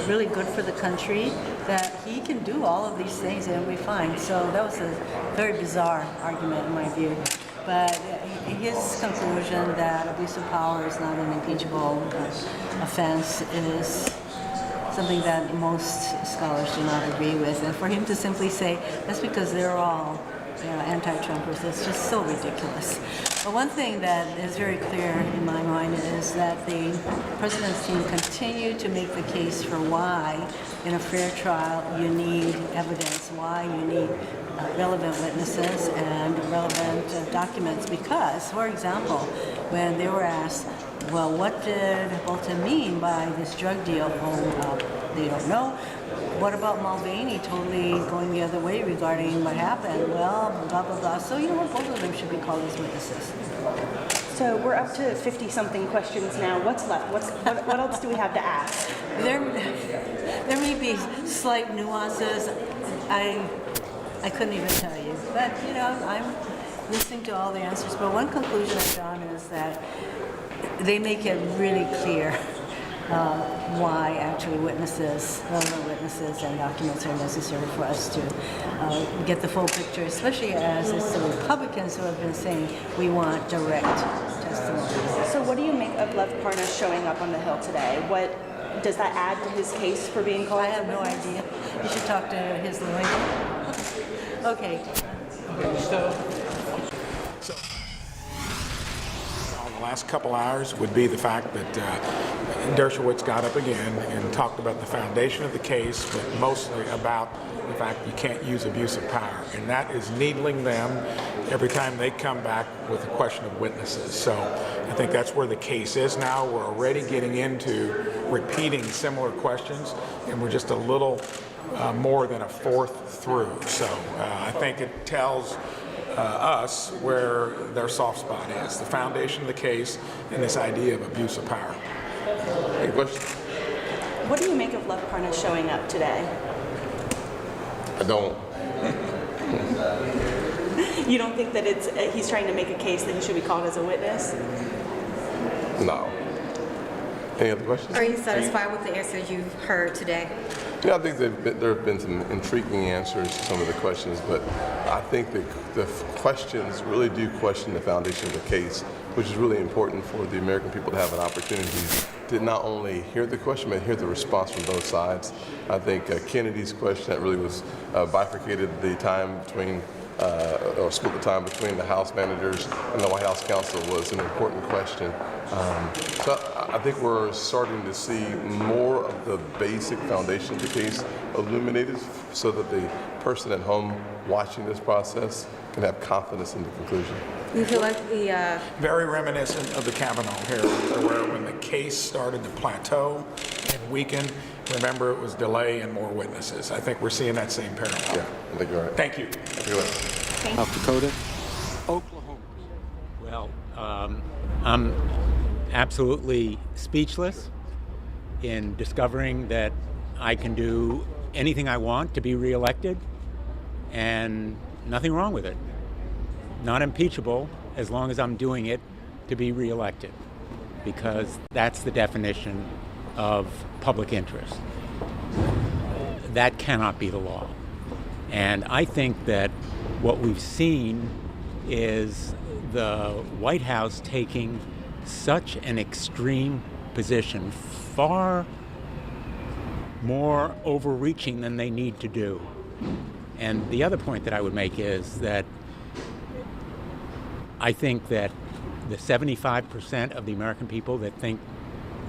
really good for the country, that he can do all of these things and it'll be fine. So that was a very bizarre argument in my view. But his conclusion that abuse of power is not an impeachable offense is something that most scholars do not agree with. And for him to simply say that's because they're all anti-Trumpers, it's just so ridiculous. But one thing that is very clear in my mind is that the president's team continued to make the case for why in a fair trial you need evidence, why you need relevant witnesses and relevant documents. Because, for example, when they were asked, well, what did Bolton mean by this drug deal? Oh, they don't know. What about Mulvaney totally going the other way regarding what happened? Well, blah, blah, blah. So, you know what? Both of them should be called as witnesses. So we're up to 50-something questions now. What's left? What else do we have to ask? There may be slight nuances. I couldn't even tell you. But, you know, I'm listening to all the answers. But one conclusion I've drawn is that they make it really clear why actually witnesses and documents are necessary for us to get the full picture, especially as it's the Republicans who have been saying we want direct testimony. So what do you make of Lev Parnas showing up on the Hill today? What does that add to his case for being called? I have no idea. You should talk to his lawyer. Okay. So the last couple hours would be the fact that Dershowitz got up again and talked about the foundation of the case, but mostly about the fact you can't use abuse of power. And that is needling them every time they come back with a question of witnesses. So I think that's where the case is now. We're already getting into repeating similar questions, and we're just a little more than a fourth through. So I think it tells us where their soft spot is, the foundation of the case and this idea of abuse of power. Any questions? What do you make of Lev Parnas showing up today? I don't. You don't think that he's trying to make a case that he should be called as a witness? No. Any other questions? Are you satisfied with the answers you've heard today? Yeah, I think there have been some intriguing answers to some of the questions, but I think the questions really do question the foundation of the case, which is really important for the American people to have an opportunity to not only hear the question, but hear the response from both sides. I think Kennedy's question that really was bifurcated the time between or split the time between the House managers and the White House counsel was an important question. So I think we're starting to see more of the basic foundation of the case illuminated so that the person at home watching this process can have confidence in the conclusion. You feel like the Very reminiscent of the Kavanaugh hearing, where when the case started to plateau and weaken, remember it was delay and more witnesses. I think we're seeing that same parallel. Yeah, I think you're right. Thank you. South Dakota. Oklahoma. Well, I'm absolutely speechless in discovering that I can do anything I want to be reelected, and nothing wrong with it. Not impeachable as long as I'm doing it to be reelected, because that's the definition of public interest. That cannot be the law. And I think that what we've seen is the White House taking such an extreme position, far more overreaching than they need to do. And the other point that I would make is that I think that the 75% of the American people that think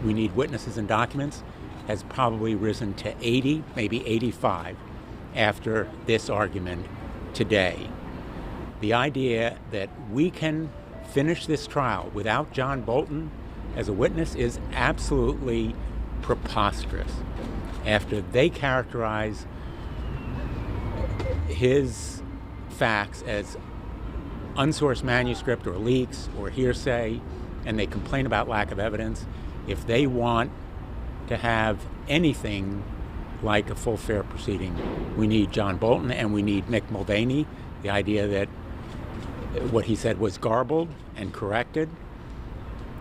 we need witnesses and documents has probably risen to 80, maybe 85 after this argument today. The idea that we can finish this trial without John Bolton as a witness is absolutely preposterous. After they characterize his facts as unsourced manuscript or leaks or hearsay, and they complain about lack of evidence, if they want to have anything like a full fair proceeding, we need John Bolton and we need Mick Mulvaney. The idea that what he said was garbled and corrected.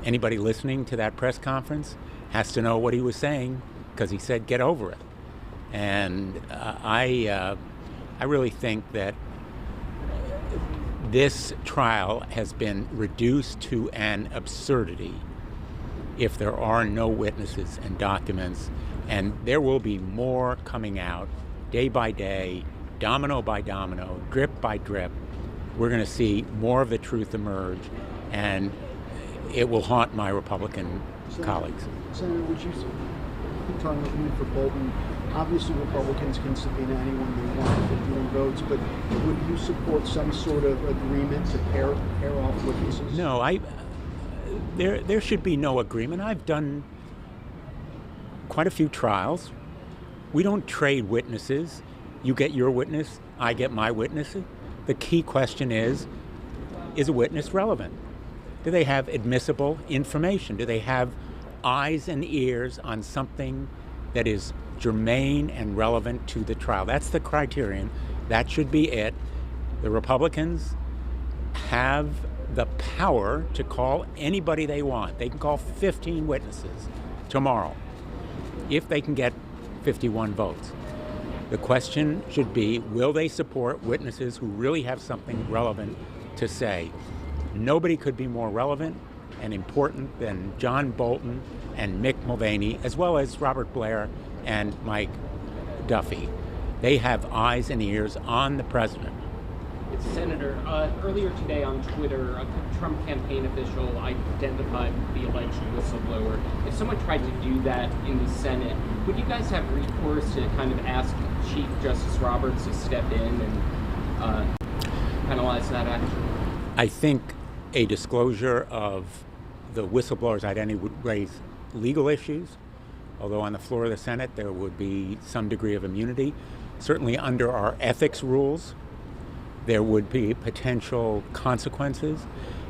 Anybody listening to that press conference has to know what he was saying, because he said, get over it. And I really think that this trial has been reduced to an absurdity if there are no witnesses and documents, and there will be more coming out day by day, domino by domino, drip by drip. We're going to see more of the truth emerge, and it will haunt my Republican colleagues. Senator, would you talking about the need for Bolton? Obviously, Republicans can subpoena anyone they want 51 votes, but would you support some sort of agreement to pair off witnesses? No, there should be no agreement. I've done quite a few trials. We don't trade witnesses. You get your witness, I get my witness. The key question is a witness relevant? Do they have admissible information? Do they have eyes and ears on something that is germane and relevant to the trial? That's the criterion That should be it. The Republicans have the power to call anybody they want. They can call 15 witnesses tomorrow if they can get 51 votes. The question should be, will they support witnesses who really have something relevant to say? Nobody could be more relevant and important than John Bolton and Mick Mulvaney, as well as Robert Blair and Mike Duffy. They have eyes and ears on the president. Senator, earlier today on Twitter, a Trump campaign official identified the alleged whistleblower. If someone tried to do that in the Senate, would you guys have recourse to kind of ask Chief Justice Roberts to step in and penalize that action? I think a disclosure of the whistleblower's identity would raise legal issues, although on the floor of the Senate there would be some degree of immunity. Certainly under our ethics rules, there would be potential consequences,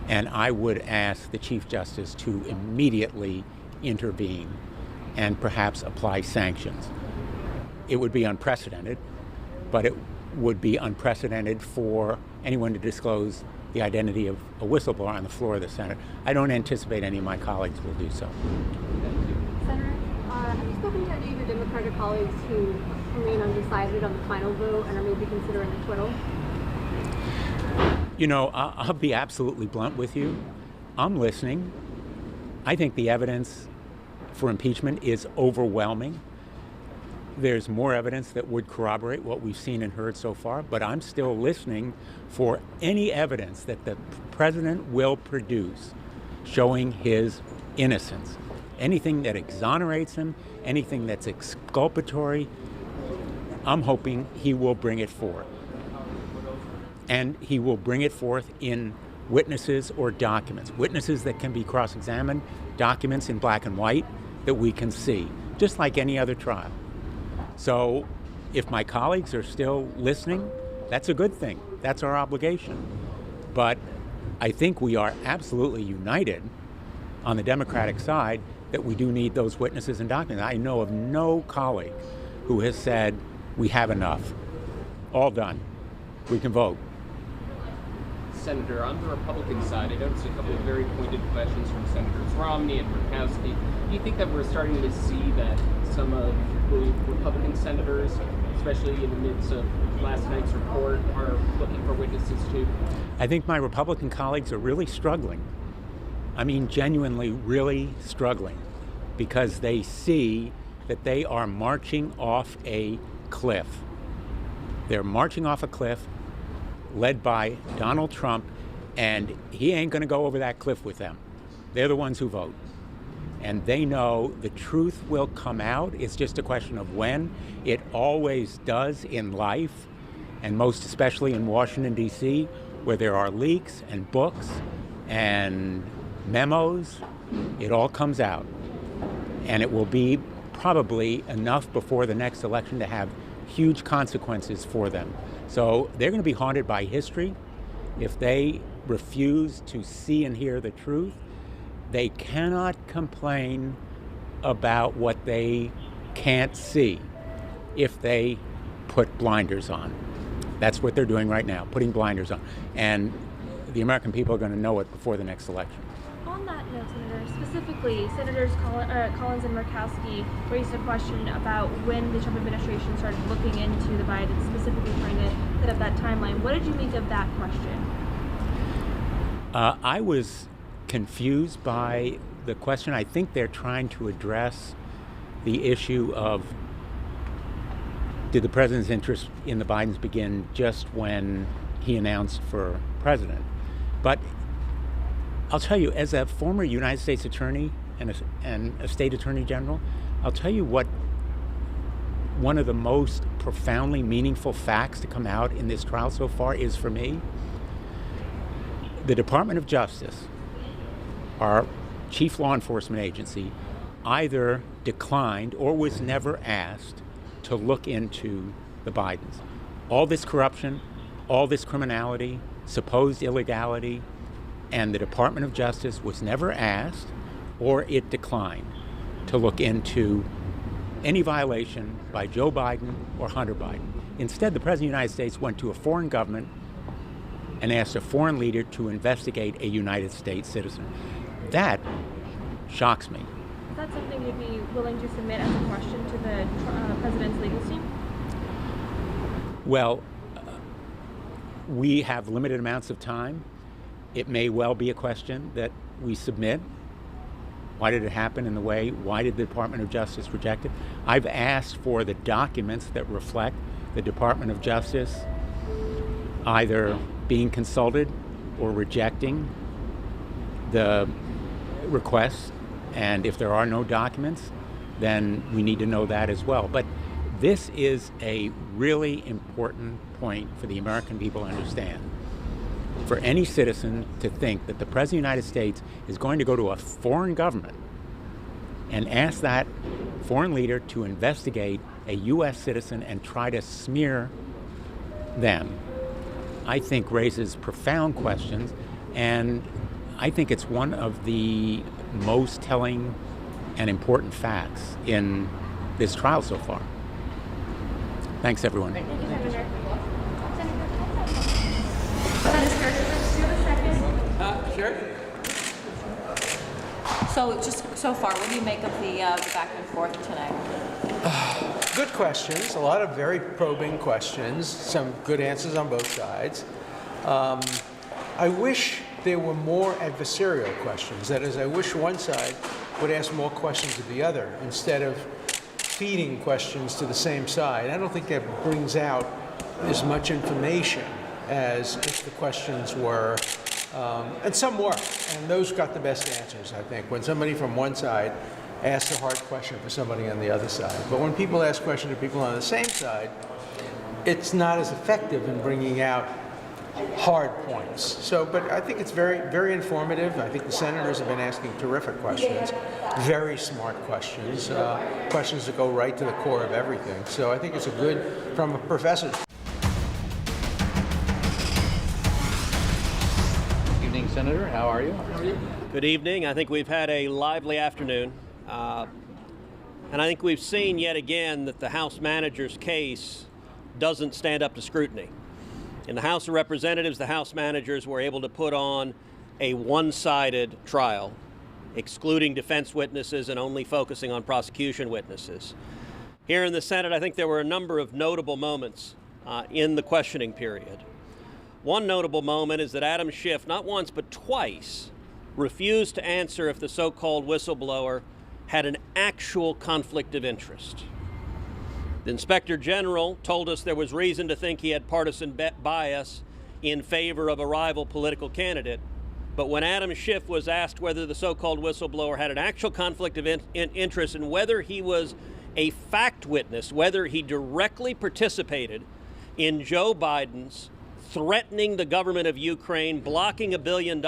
and I would ask the Chief Justice to immediately intervene and perhaps apply sanctions. It would be unprecedented, but it would be unprecedented for anyone to disclose the identity of a whistleblower on the floor of the Senate. I don't anticipate any of my colleagues will do so. Senator, have you spoken to any of your Democratic colleagues who remain undecided on the final vote and are maybe considering acquittal? You know, I'll be absolutely blunt with you. I'm listening. I think the evidence for impeachment is overwhelming. There's more evidence that would corroborate what we've seen and heard so far, but I'm still listening for any evidence that the president will produce showing his innocence. Anything that exonerates him, anything that's exculpatory, I'm hoping he will bring it forth. And he will bring it forth in witnesses or documents. Witnesses that can be cross-examined, documents in black and white that we can see, just like any other trial. So if my colleagues are still listening, that's a good thing. That's our obligation. But I think we are absolutely united on the Democratic side that we do need those witnesses and documents. I know of no colleague who has said, we have enough. All done. We can vote. Senator, on the Republican side, I noticed a couple of very pointed questions from Senators Romney and Murkowski. Do you think that we're starting to see that some of the Republican senators, especially in the midst of last night's report, are looking for witnesses too? I think my Republican colleagues are really struggling. I mean, genuinely really struggling, because they see that they are marching off a cliff. They're marching off a cliff led by Donald Trump, and he ain't going to go over that cliff with them. They're the ones who vote. And they know the truth will come out. It's just a question of when. It always does in life, and most especially in Washington, D.C., where there are leaks and books and memos. It all comes out. And it will be probably enough before the next election to have huge consequences for them. So they're going to be haunted by history. If they refuse to see and hear the truth, they cannot complain about what they can't see if they put blinders on. That's what they're doing right now, putting blinders on. And the American people are going to know it before the next election. On that note, Senator, specifically, Senators Collins and Murkowski raised a question about when the Trump administration started looking into the Biden, specifically trying to set up that timeline. What did you make of that question? I was confused by the question. I think they're trying to address the issue of, did the president's interest in the Bidens begin just when he announced for president? But I'll tell you, as a former United States attorney and a state attorney general, I'll tell you what one of the most profoundly meaningful facts to come out in this trial so far is for me. The Department of Justice, our chief law enforcement agency, either declined or was never asked to look into the Bidens. All this corruption, all this criminality, supposed illegality, and the Department of Justice was never asked, or it declined, to look into any violation by Joe Biden or Hunter Biden. Instead, the President of the United States went to a foreign government and asked a foreign leader to investigate a United States citizen. That shocks me. Is that something you'd be willing to submit as a question to the president's legal team? Well, we have limited amounts of time. It may well be a question that we submit. Why did it happen in the way? Why did the Department of Justice reject it? I've asked for the documents that reflect the Department of Justice either being consulted or rejecting the request. And if there are no documents, then we need to know that as well. But this is a really important point for the American people to understand. For any citizen to think that the President of the United States is going to go to a foreign government and ask that foreign leader to investigate a U.S. citizen and try to smear them, I think raises profound questions, and I think it's one of the most telling and important facts in this trial so far. Thanks, everyone. Thank you, Senator. Sure. So just so far, what do you make of the back and forth tonight? Good questions. A lot of very probing questions. Some good answers on both sides. I wish there were more adversarial questions. That is, I wish one side would ask more questions of the other instead of feeding questions to the same side. I don't think that brings out as much information as if the questions were, and some were, and those got the best answers, I think, when somebody from one side asks a hard question for somebody on the other side. But when people ask questions to people on the same side, it's not as effective in bringing out hard points. So, but I think it's very, very informative. I think the senators have been asking terrific questions, very smart questions, questions that go right to the core of everything. So I think it's a good, from a professor's. Evening, Senator. How are you? Good evening. I think we've had a lively afternoon. And I think we've seen yet again that the House manager's case doesn't stand up to scrutiny. In the House of Representatives, the House managers were able to put on a one-sided trial, excluding defense witnesses and only focusing on prosecution witnesses. Here in the Senate, I think there were a number of notable moments in the questioning period. One notable moment is that Adam Schiff, not once but twice, refused to answer if the so-called whistleblower had an actual conflict of interest. The Inspector General told us there was reason to think he had partisan bias in favor of a rival political candidate. But when Adam Schiff was asked whether the so-called whistleblower had an actual conflict of interest and whether he was a fact witness, whether he directly participated in Joe Biden's threatening the government of Ukraine, blocking $1 billion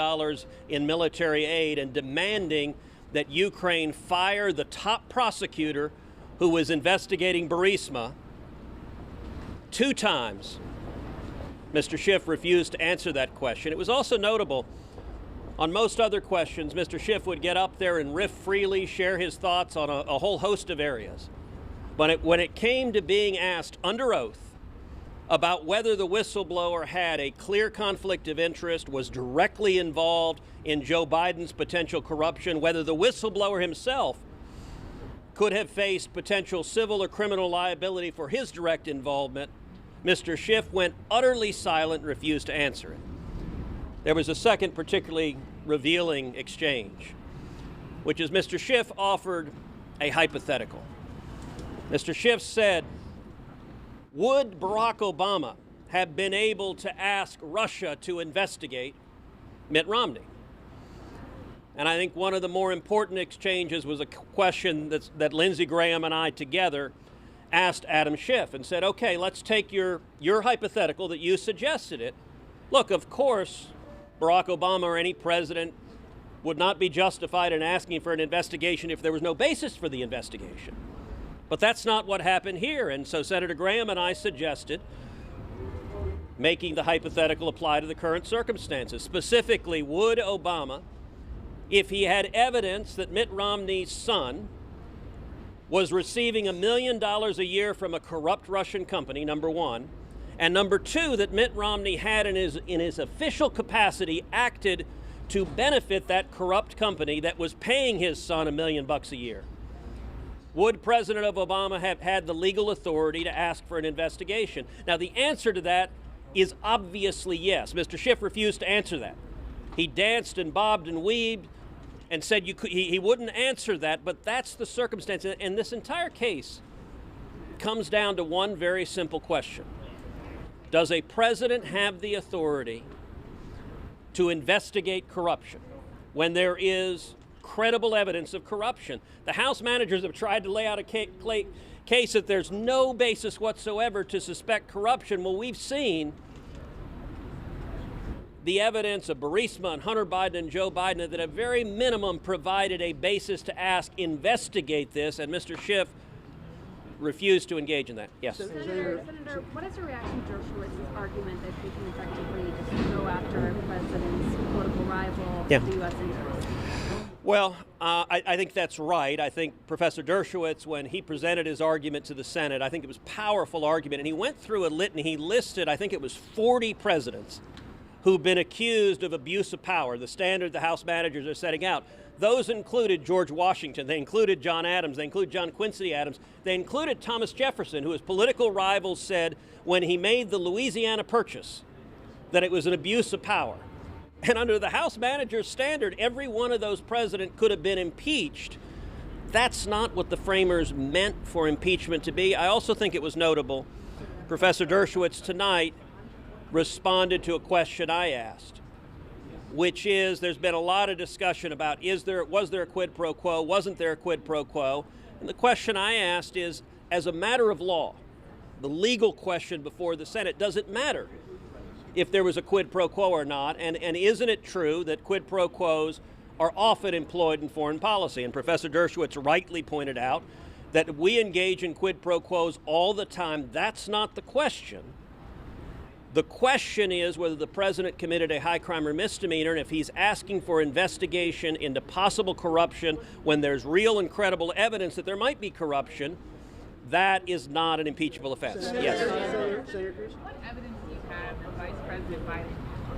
in military aid, and demanding that Ukraine fire the top prosecutor who was investigating Burisma, 2 times, Mr. Schiff refused to answer that question. It was also notable, on most other questions, Mr. Schiff would get up there and riff freely, share his thoughts on a whole host of areas. But when it came to being asked under oath about whether the whistleblower had a clear conflict of interest, was directly involved in Joe Biden's potential corruption, whether the whistleblower himself could have faced potential civil or criminal liability for his direct involvement, Mr. Schiff went utterly silent and refused to answer it. There was a second particularly revealing exchange, which is Mr. Schiff offered a hypothetical. Mr. Schiff said, would Barack Obama have been able to ask Russia to investigate Mitt Romney? And I think one of the more important exchanges was a question that Lindsey Graham and I together asked Adam Schiff and said, okay, let's take your hypothetical that you suggested it. Look, of course, Barack Obama or any president would not be justified in asking for an investigation if there was no basis for the investigation. But that's not what happened here. And so Senator Graham and I suggested making the hypothetical apply to the current circumstances. Specifically, would Obama, if he had evidence that Mitt Romney's son was receiving $1 million a year from a corrupt Russian company, number one, and number two, that Mitt Romney had in his official capacity acted to benefit that corrupt company that was paying his son $1 million a year. Would President Obama have had the legal authority to ask for an investigation? Now, the answer to that is obviously yes. Mr. Schiff refused to answer that. He danced and bobbed and weaved and said he wouldn't answer that, but that's the circumstance. And this entire case comes down to one very simple question. Does a president have the authority to investigate corruption when there is credible evidence of corruption? The House managers have tried to lay out a case that there's no basis whatsoever to suspect corruption. Well, we've seen the evidence of Burisma and Hunter Biden and Joe Biden that at very minimum provided a basis to ask, investigate this, and Mr. Schiff refused to engage in that. Yes? Senator, what is your reaction to Dershowitz's argument that he can effectively just go after a president's political rival, the U.S. interest? Well, I think that's right. I think Professor Dershowitz, when he presented his argument to the Senate, I think it was a powerful argument, and he went through a litany. He listed, I think it was 40 presidents who've been accused of abuse of power, the standard the House managers are setting out. Those included George Washington, they included John Adams, they included John Quincy Adams, they included Thomas Jefferson, who his political rivals said when he made the Louisiana Purchase that it was an abuse of power. And under the House manager's standard, every one of those presidents could have been impeached. That's not what the framers meant for impeachment to be. I also think it was notable, Professor Dershowitz tonight responded to a question I asked, which is there's been a lot of discussion about was there a quid pro quo, wasn't there a quid pro quo? And the question I asked is, as a matter of law, the legal question before the Senate, does it matter if there was a quid pro quo or not? And isn't it true that quid pro quos are often employed in foreign policy? And Professor Dershowitz rightly pointed out that we engage in quid pro quos all the time. That's not the question. The question is whether the president committed a high crime or misdemeanor, and if he's asking for investigation into possible corruption when there's real and credible evidence that there might be corruption, that is not an impeachable offense. Yes. What evidence do you have that Vice President Biden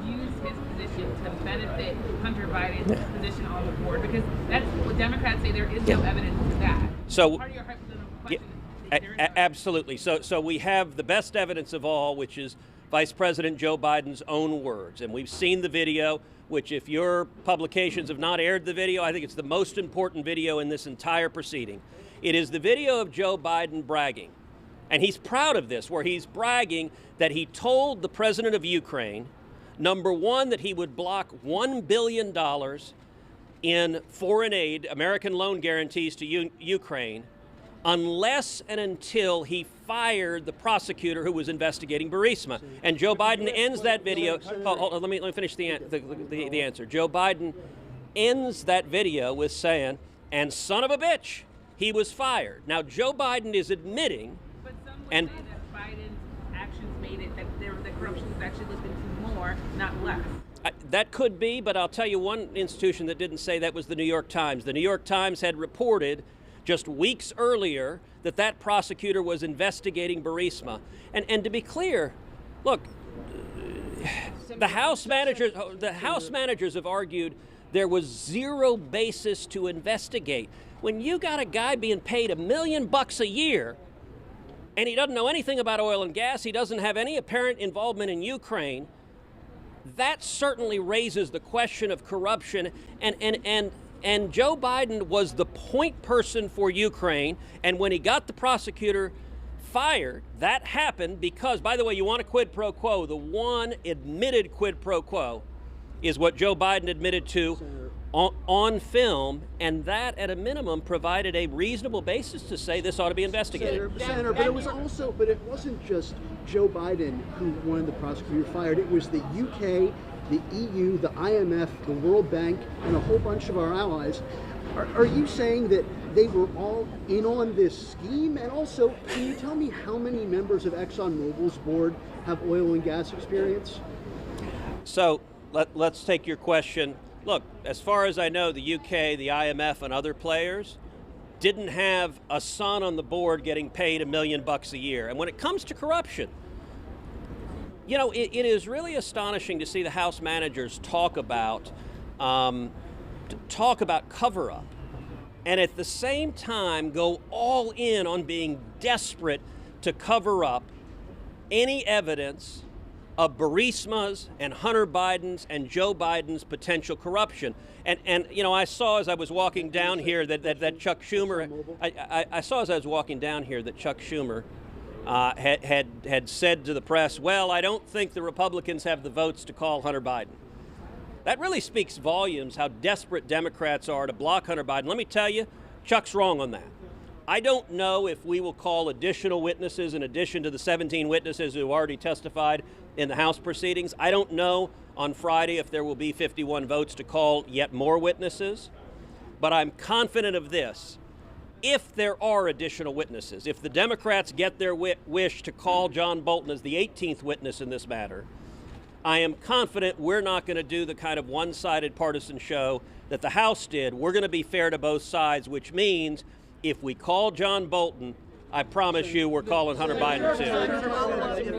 used his position to benefit Hunter Biden's position on the board? Because that's what Democrats say, there is no evidence to that. So, part of your hypothetical question absolutely. So we have the best evidence of all, which is Vice President Joe Biden's own words. And we've seen the video, which if your publications have not aired the video, I think it's the most important video in this entire proceeding. It is the video of Joe Biden bragging. And he's proud of this, where he's bragging that he told the president of Ukraine, number one, that he would block $1 billion in foreign aid, American loan guarantees to Ukraine, unless and until he fired the prosecutor who was investigating Burisma. And Joe Biden ends that video. Let me finish the answer. Joe Biden ends that video with saying, "And son of a bitch, he was fired." Now, Joe Biden is admitting, but some would say that Biden's actions made it that the corruption was actually looked into more, not less. That could be, but I'll tell you one institution that didn't say that was the New York Times. The New York Times had reported just weeks earlier that prosecutor was investigating Burisma. And to be clear, look, the House managers have argued there was zero basis to investigate. When you got a guy being paid $1 million a year, and he doesn't know anything about oil and gas, he doesn't have any apparent involvement in Ukraine, that certainly raises the question of corruption. And Joe Biden was the point person for Ukraine, and when he got the prosecutor fired, that happened because, by the way, you want a quid pro quo, the one admitted quid pro quo is what Joe Biden admitted to on film, and that, at a minimum, provided a reasonable basis to say this ought to be investigated. Senator, but it wasn't just Joe Biden who wanted the prosecutor fired. It was the UK, the EU, the IMF, the World Bank, and a whole bunch of our allies. Are you saying that they were all in on this scheme? And also, can you tell me how many members of ExxonMobil's board have oil and gas experience? So let's take your question. Look, as far as I know, the UK, the IMF, and other players didn't have a son on the board getting paid $1 million a year. And when it comes to corruption, you know, it is really astonishing to see the House managers talk about cover-up, and at the same time go all in on being desperate to cover up any evidence of Burisma's and Hunter Biden's and Joe Biden's potential corruption. And you know, I saw as I was walking down here that Chuck Schumer, I saw as I was walking down here that Chuck Schumer had said to the press, well, I don't think the Republicans have the votes to call Hunter Biden. That really speaks volumes how desperate Democrats are to block Hunter Biden. Let me tell you, Chuck's wrong on that. I don't know if we will call additional witnesses in addition to the 17 witnesses who already testified in the House proceedings. I don't know on Friday if there will be 51 votes to call yet more witnesses. But I'm confident of this. If there are additional witnesses, if the Democrats get their wish to call John Bolton as the 18th witness in this matter, I am confident we're not going to do the kind of one-sided partisan show that the House did. We're going to be fair to both sides, which means if we call John Bolton, I promise you we're calling Hunter Biden too.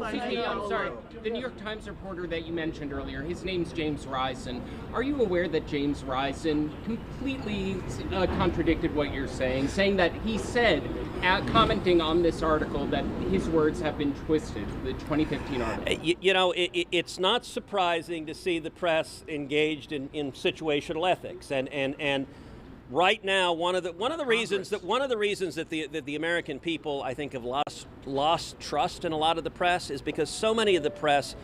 Excuse me, I'm sorry. The New York Times reporter that you mentioned earlier, his name's James Risen. Are you aware that James Risen completely contradicted what you're saying that he said, commenting on this article, that his words have been twisted, the 2015 article? You know, it's not surprising to see the press engaged in situational ethics, and right now, one of the reasons that the American people, I think, have lost trust in a lot of the press is because so many of the press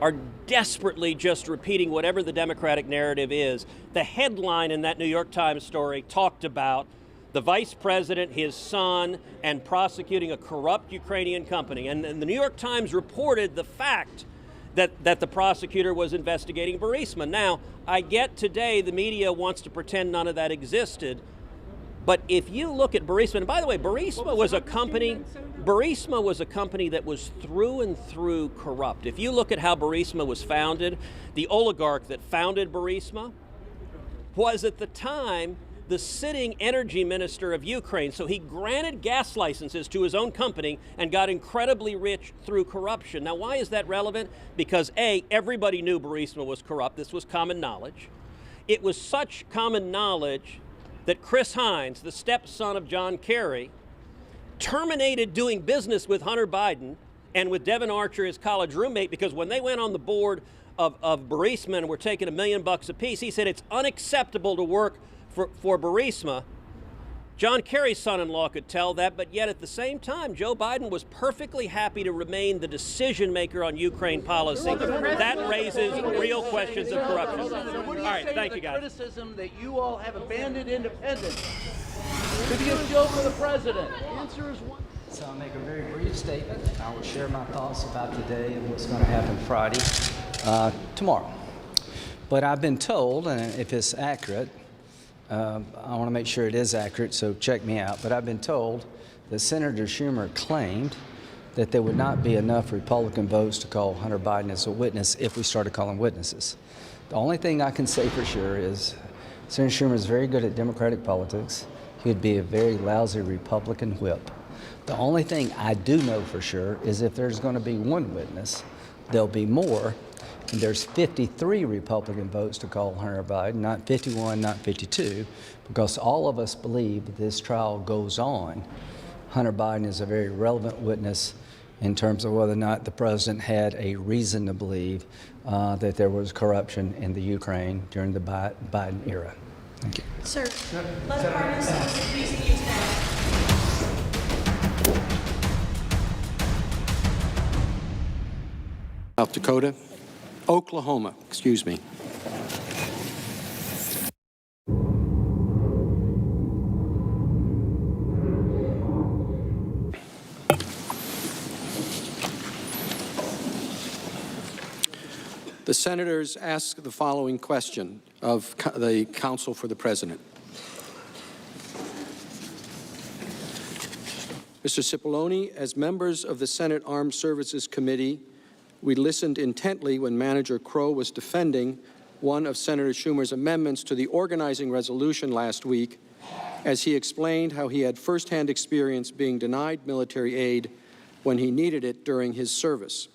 are desperately just repeating whatever the Democratic narrative is. The headline in that New York Times story talked about the vice president, his son, and prosecuting a corrupt Ukrainian company. And the New York Times reported the fact that the prosecutor was investigating Burisma. Now, I get today the media wants to pretend none of that existed, but if you look at Burisma, and by the way, Burisma was a company that was through and through corrupt. If you look at how Burisma was founded, the oligarch that founded Burisma was at the time the sitting energy minister of Ukraine. So he granted gas licenses to his own company and got incredibly rich through corruption. Now, why is that relevant? Because A, everybody knew Burisma was corrupt. This was common knowledge. It was such common knowledge that Chris Hines, the stepson of John Kerry, terminated doing business with Hunter Biden and with Devin Archer, his college roommate, because when they went on the board of Burisma and were taking $1 million apiece, he said it's unacceptable to work for Burisma. John Kerry's son-in-law could tell that, but yet at the same time, Joe Biden was perfectly happy to remain the decision maker on Ukraine policy. That raises real questions of corruption. All right, thank you, guys. Criticism that you all have abandoned independence to be a show for the president. Answer is one. So I'll make a very brief statement. I will share my thoughts about today and what's going to happen Friday, tomorrow. But I've been told, and if it's accurate, I want to make sure it is accurate, so check me out. But I've been told that Senator Schumer claimed that there would not be enough Republican votes to call Hunter Biden as a witness if we started calling witnesses. The only thing I can say for sure is Senator Schumer is very good at Democratic politics. He would be a very lousy Republican whip. The only thing I do know for sure is if there's going to be one witness, there'll be more. And there's 53 Republican votes to call Hunter Biden, not 51, not 52, because all of us believe that this trial goes on. Hunter Biden is a very relevant witness in terms of whether or not the president had a reason to believe that there was corruption in the Ukraine during the Biden era. Thank you. Sir, let parties please you today. South Dakota. Oklahoma, excuse me. The senators ask the following question of the counsel for the president. Mr. Cipollone, as members of the Senate Armed Services Committee, we listened intently when Manager Crow was defending one of Senator Schumer's amendments to the organizing resolution last week as he explained how he had firsthand experience being denied military aid when he needed it during his service.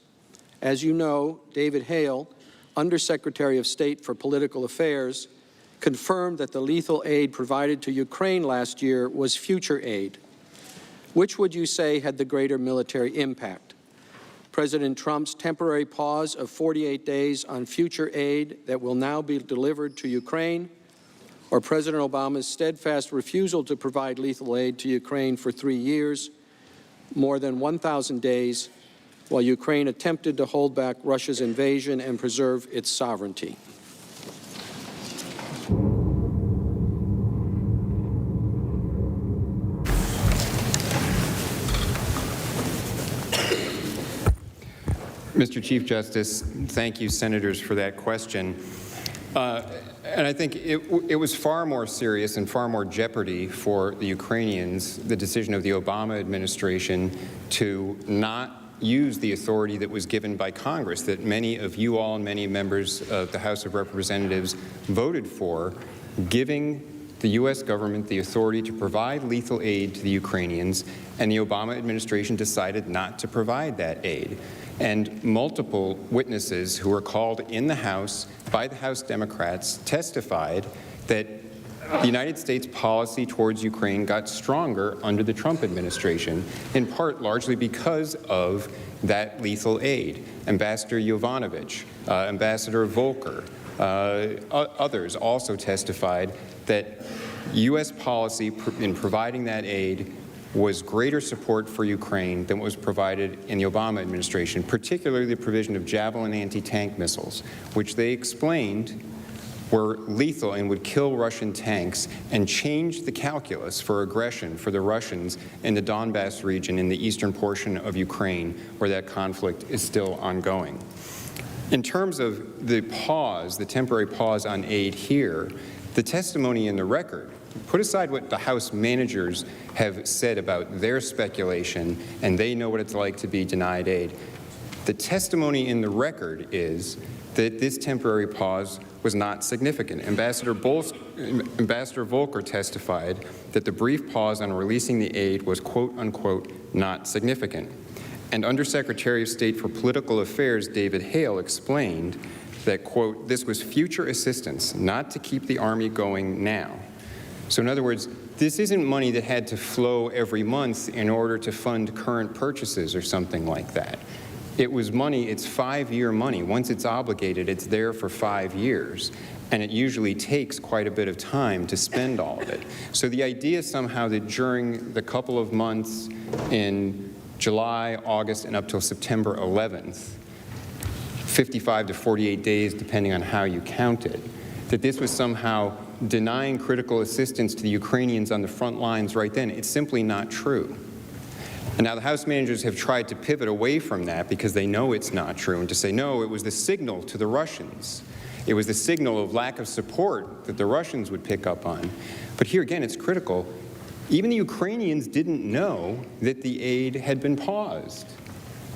As you know, David Hale, Undersecretary of State for Political Affairs, confirmed that the lethal aid provided to Ukraine last year was future aid. Which would you say had the greater military impact? President Trump's temporary pause of 48 days on future aid that will now be delivered to Ukraine, or President Obama's steadfast refusal to provide lethal aid to Ukraine for 3 years, more than 1,000 days, while Ukraine attempted to hold back Russia's invasion and preserve its sovereignty? Mr. Chief Justice, thank you, senators, for that question. And I think it was far more serious and far more jeopardy for the Ukrainians, the decision of the Obama administration to not use the authority that was given by Congress, that many of you all and many members of the House of Representatives voted for, giving the U.S. government the authority to provide lethal aid to the Ukrainians, and the Obama administration decided not to provide that aid. And multiple witnesses who were called in the House by the House Democrats testified that the United States policy towards Ukraine got stronger under the Trump administration, in part largely because of that lethal aid. Ambassador Yovanovitch, Ambassador Volker, others also testified that U.S. policy in providing that aid was greater support for Ukraine than what was provided in the Obama administration, particularly the provision of Javelin anti-tank missiles, which they explained were lethal and would kill Russian tanks and change the calculus for aggression for the Russians in the Donbass region in the eastern portion of Ukraine, where that conflict is still ongoing. In terms of the pause, the temporary pause on aid here, the testimony in the record, put aside what the House managers have said about their speculation, and they know what it's like to be denied aid. The testimony in the record is that this temporary pause was not significant. Ambassador Volker testified that the brief pause on releasing the aid was, quote unquote, not significant. And Undersecretary of State for Political Affairs David Hale explained that, quote, this was future assistance, not to keep the Army going now. So in other words, this isn't money that had to flow every month in order to fund current purchases or something like that. It was money, it's 5-year money. Once it's obligated, it's there for 5 years. And it usually takes quite a bit of time to spend all of it. So the idea somehow that during the couple of months in July, August, and up till September 11th, 55 to 48 days, depending on how you count it, that this was somehow denying critical assistance to the Ukrainians on the front lines right then. It's simply not true. And now the House managers have tried to pivot away from that because they know it's not true, and to say, no, it was the signal to the Russians. It was the signal of lack of support that the Russians would pick up on. But here again, it's critical. Even the Ukrainians didn't know that the aid had been paused.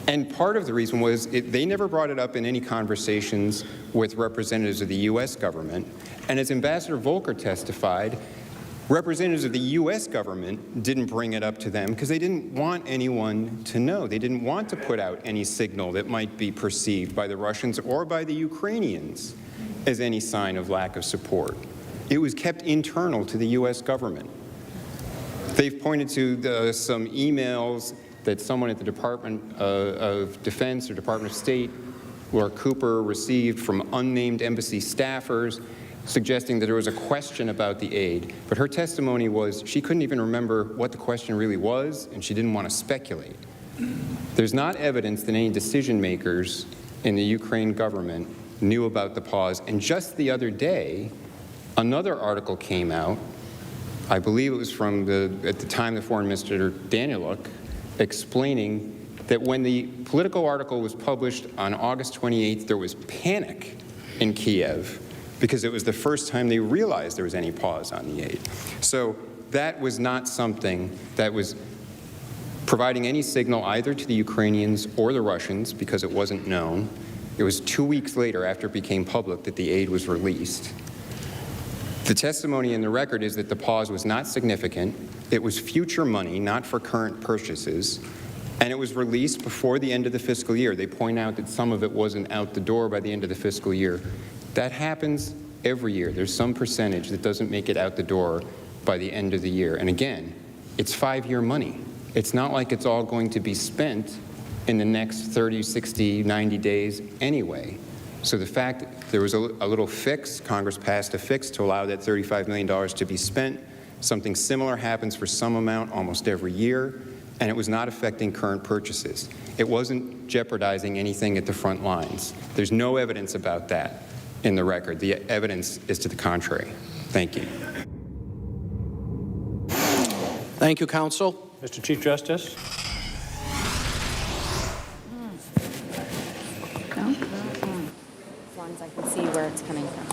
And part of the reason was they never brought it up in any conversations with representatives of the U.S. government. And as Ambassador Volker testified, representatives of the U.S. government didn't bring it up to them because they didn't want anyone to know. They didn't want to put out any signal that might be perceived by the Russians or by the Ukrainians as any sign of lack of support. It was kept internal to the U.S. government. They've pointed to some emails that someone at the Department of Defense or Department of State, Laura Cooper, received from unnamed embassy staffers suggesting that there was a question about the aid. But her testimony was she couldn't even remember what the question really was, and she didn't want to speculate. There's not evidence that any decision makers in the Ukraine government knew about the pause. And just the other day, another article came out, I believe it was from at the time, the Foreign Minister Daniluk, explaining that when the Politico article was published on August 28th, there was panic in Kiev because it was the first time they realized there was any pause on the aid. So that was not something that was providing any signal either to the Ukrainians or the Russians because it wasn't known. It was 2 weeks later, after it became public, that the aid was released. The testimony in the record is that the pause was not significant. It was future money, not for current purchases, and it was released before the end of the fiscal year. They point out that some of it wasn't out the door by the end of the fiscal year. That happens every year. There's some percentage that doesn't make it out the door by the end of the year. And again, it's 5-year money. It's not like it's all going to be spent in the next 30, 60, 90 days anyway. So the fact that there was a little fix, Congress passed a fix to allow that $35 million to be spent. Something similar happens for some amount almost every year, and it was not affecting current purchases. It wasn't jeopardizing anything at the front lines. There's no evidence about that in the record. The evidence is to the contrary. Thank you. Thank you, counsel. Mr. Chief Justice. As long as I can see where it's coming from.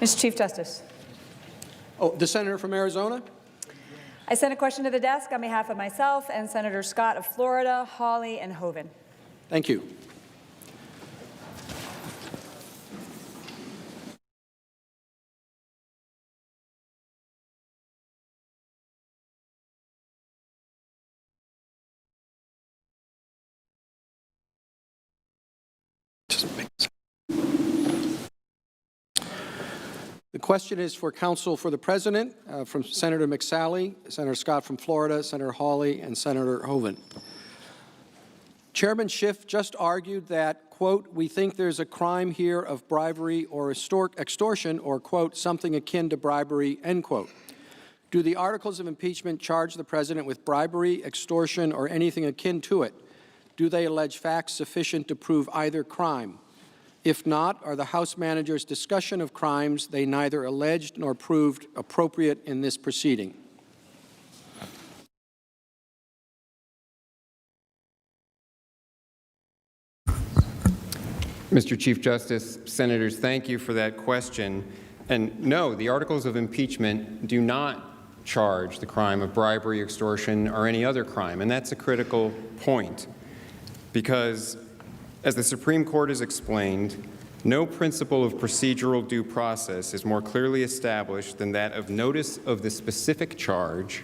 Mr. Chief Justice. Oh, the senator from Arizona. I sent a question to the desk on behalf of myself and Senator Scott of Florida, Hawley, and Hoeven. Thank you. The question is for counsel for the president from Senator McSally, Senator Scott from Florida, Senator Hawley, and Senator Hoeven. Chairman Schiff just argued that, quote, we think there's a crime here of bribery or extortion or, quote, something akin to bribery, end quote. Do the articles of impeachment charge the president with bribery, extortion, or anything akin to it? Do they allege facts sufficient to prove either crime? If not, are the House manager's discussion of crimes they neither alleged nor proved appropriate in this proceeding? Mr. Chief Justice, Senators, thank you for that question. And no, the articles of impeachment do not charge the crime of bribery, extortion, or any other crime. And that's a critical point because, as the Supreme Court has explained, no principle of procedural due process is more clearly established than that of notice of the specific charge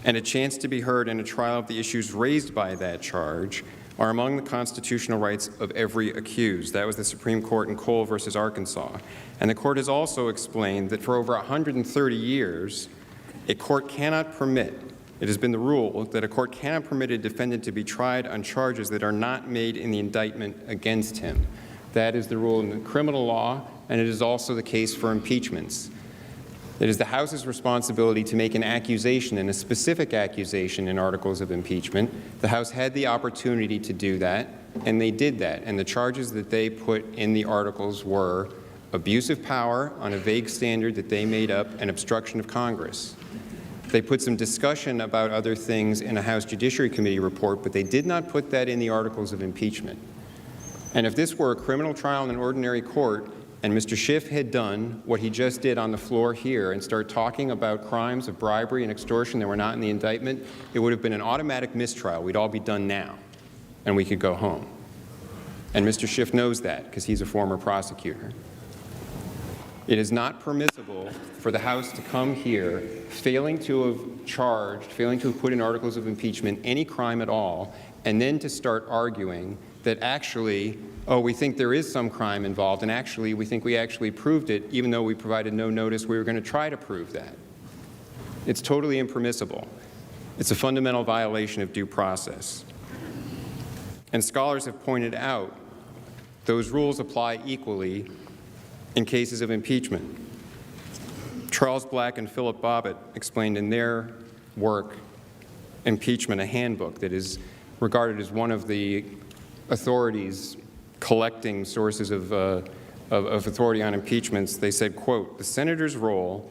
and a chance to be heard in a trial of the issues raised by that charge are among the constitutional rights of every accused. That was the Supreme Court in Cole versus Arkansas. And the court has also explained that for over 130 years, a court cannot permit, it has been the rule that a court cannot permit a defendant to be tried on charges that are not made in the indictment against him. That is the rule in the criminal law, and it is also the case for impeachments. It is the House's responsibility to make an accusation, and a specific accusation in articles of impeachment. The House had the opportunity to do that, and they did that. And the charges that they put in the articles were abuse of power on a vague standard that they made up and obstruction of Congress. They put some discussion about other things in a House Judiciary Committee report, but they did not put that in the articles of impeachment. And if this were a criminal trial in an ordinary court, and Mr. Schiff had done what he just did on the floor here and start talking about crimes of bribery and extortion that were not in the indictment, it would have been an automatic mistrial. We'd all be done now, and we could go home. And Mr. Schiff knows that because he's a former prosecutor. It is not permissible for the House to come here failing to have charged, failing to have put in articles of impeachment any crime at all, and then to start arguing that actually, oh, we think there is some crime involved, and actually, we think we actually proved it, even though we provided no notice we were going to try to prove that. It's totally impermissible. It's a fundamental violation of due process. And scholars have pointed out those rules apply equally in cases of impeachment. Charles Black and Philip Bobbitt explained in their work, Impeachment, a handbook that is regarded as one of the authorities collecting sources of authority on impeachments. They said, quote, the senator's role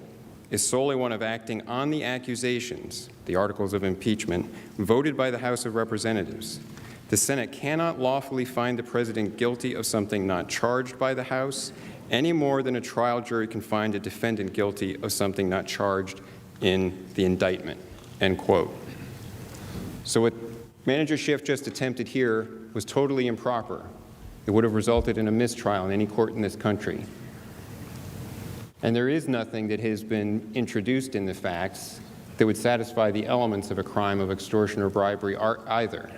is solely one of acting on the accusations, the articles of impeachment, voted by the House of Representatives. The Senate cannot lawfully find the president guilty of something not charged by the House, any more than a trial jury can find a defendant guilty of something not charged in the indictment, end quote. So what Manager Schiff just attempted here was totally improper. It would have resulted in a mistrial in any court in this country. And there is nothing that has been introduced in the facts that would satisfy the elements of a crime of extortion or bribery either.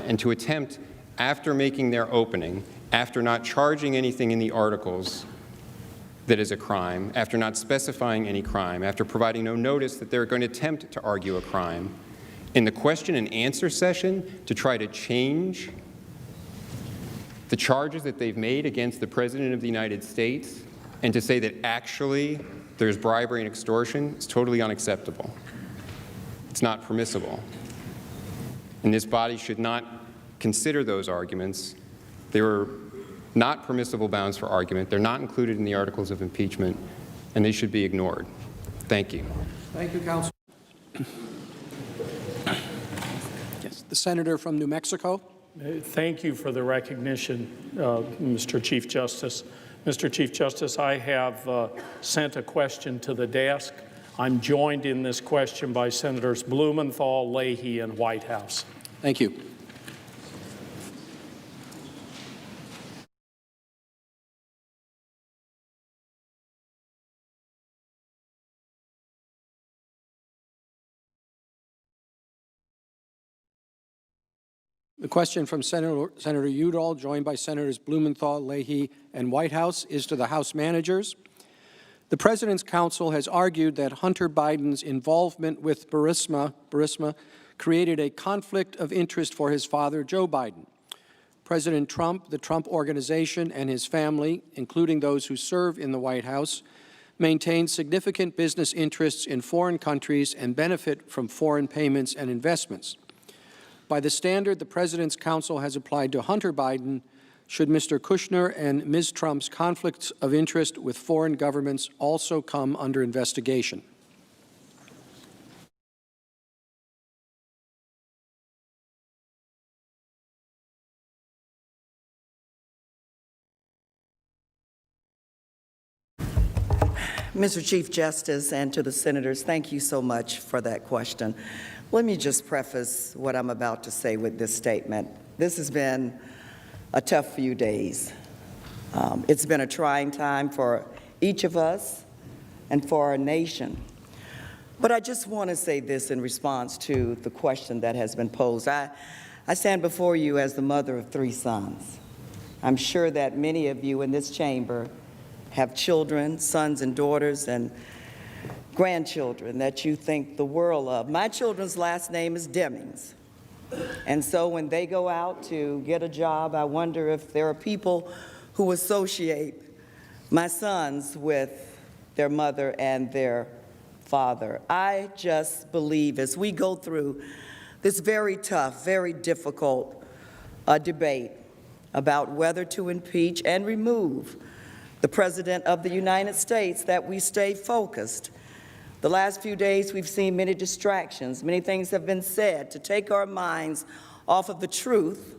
And to attempt, after making their opening, after not charging anything in the articles that is a crime, after not specifying any crime, after providing no notice that they're going to attempt to argue a crime, in the question and answer session to try to change the charges that they've made against the President of the United States and to say that actually there's bribery and extortion is totally unacceptable. It's not permissible. And this body should not consider those arguments. They were not permissible bounds for argument. They're not included in the articles of impeachment, and they should be ignored. Thank you. Thank you, Counsel. Yes, the senator from New Mexico. Thank you for the recognition, Mr. Chief Justice. Mr. Chief Justice, I have sent a question to the desk. I'm joined in this question by Senators Blumenthal, Leahy, and Whitehouse. Thank you. The question from Senator Udall, joined by Senators Blumenthal, Leahy, and Whitehouse, is to the House managers. The President's counsel has argued that Hunter Biden's involvement with Burisma created a conflict of interest for his father, Joe Biden. President Trump, the Trump Organization, and his family, including those who serve in the White House, maintain significant business interests in foreign countries and benefit from foreign payments and investments. By the standard the President's counsel has applied to Hunter Biden, should Mr. Kushner and Ms. Trump's conflicts of interest with foreign governments also come under investigation? Mr. Chief Justice, and to the senators, thank you so much for that question. Let me just preface what I'm about to say with this statement. This has been a tough few days. It's been a trying time for each of us and for our nation. But I just want to say this in response to the question that has been posed. I stand before you as the mother of 3 sons. I'm sure that many of you in this chamber have children, sons and daughters, and grandchildren that you think the world of. My children's last name is Demings. And so when they go out to get a job, I wonder if there are people who associate my sons with their mother and their father. I just believe as we go through this very tough, very difficult debate about whether to impeach and remove the President of the United States, that we stay focused. The last few days we've seen many distractions. Many things have been said to take our minds off of the truth,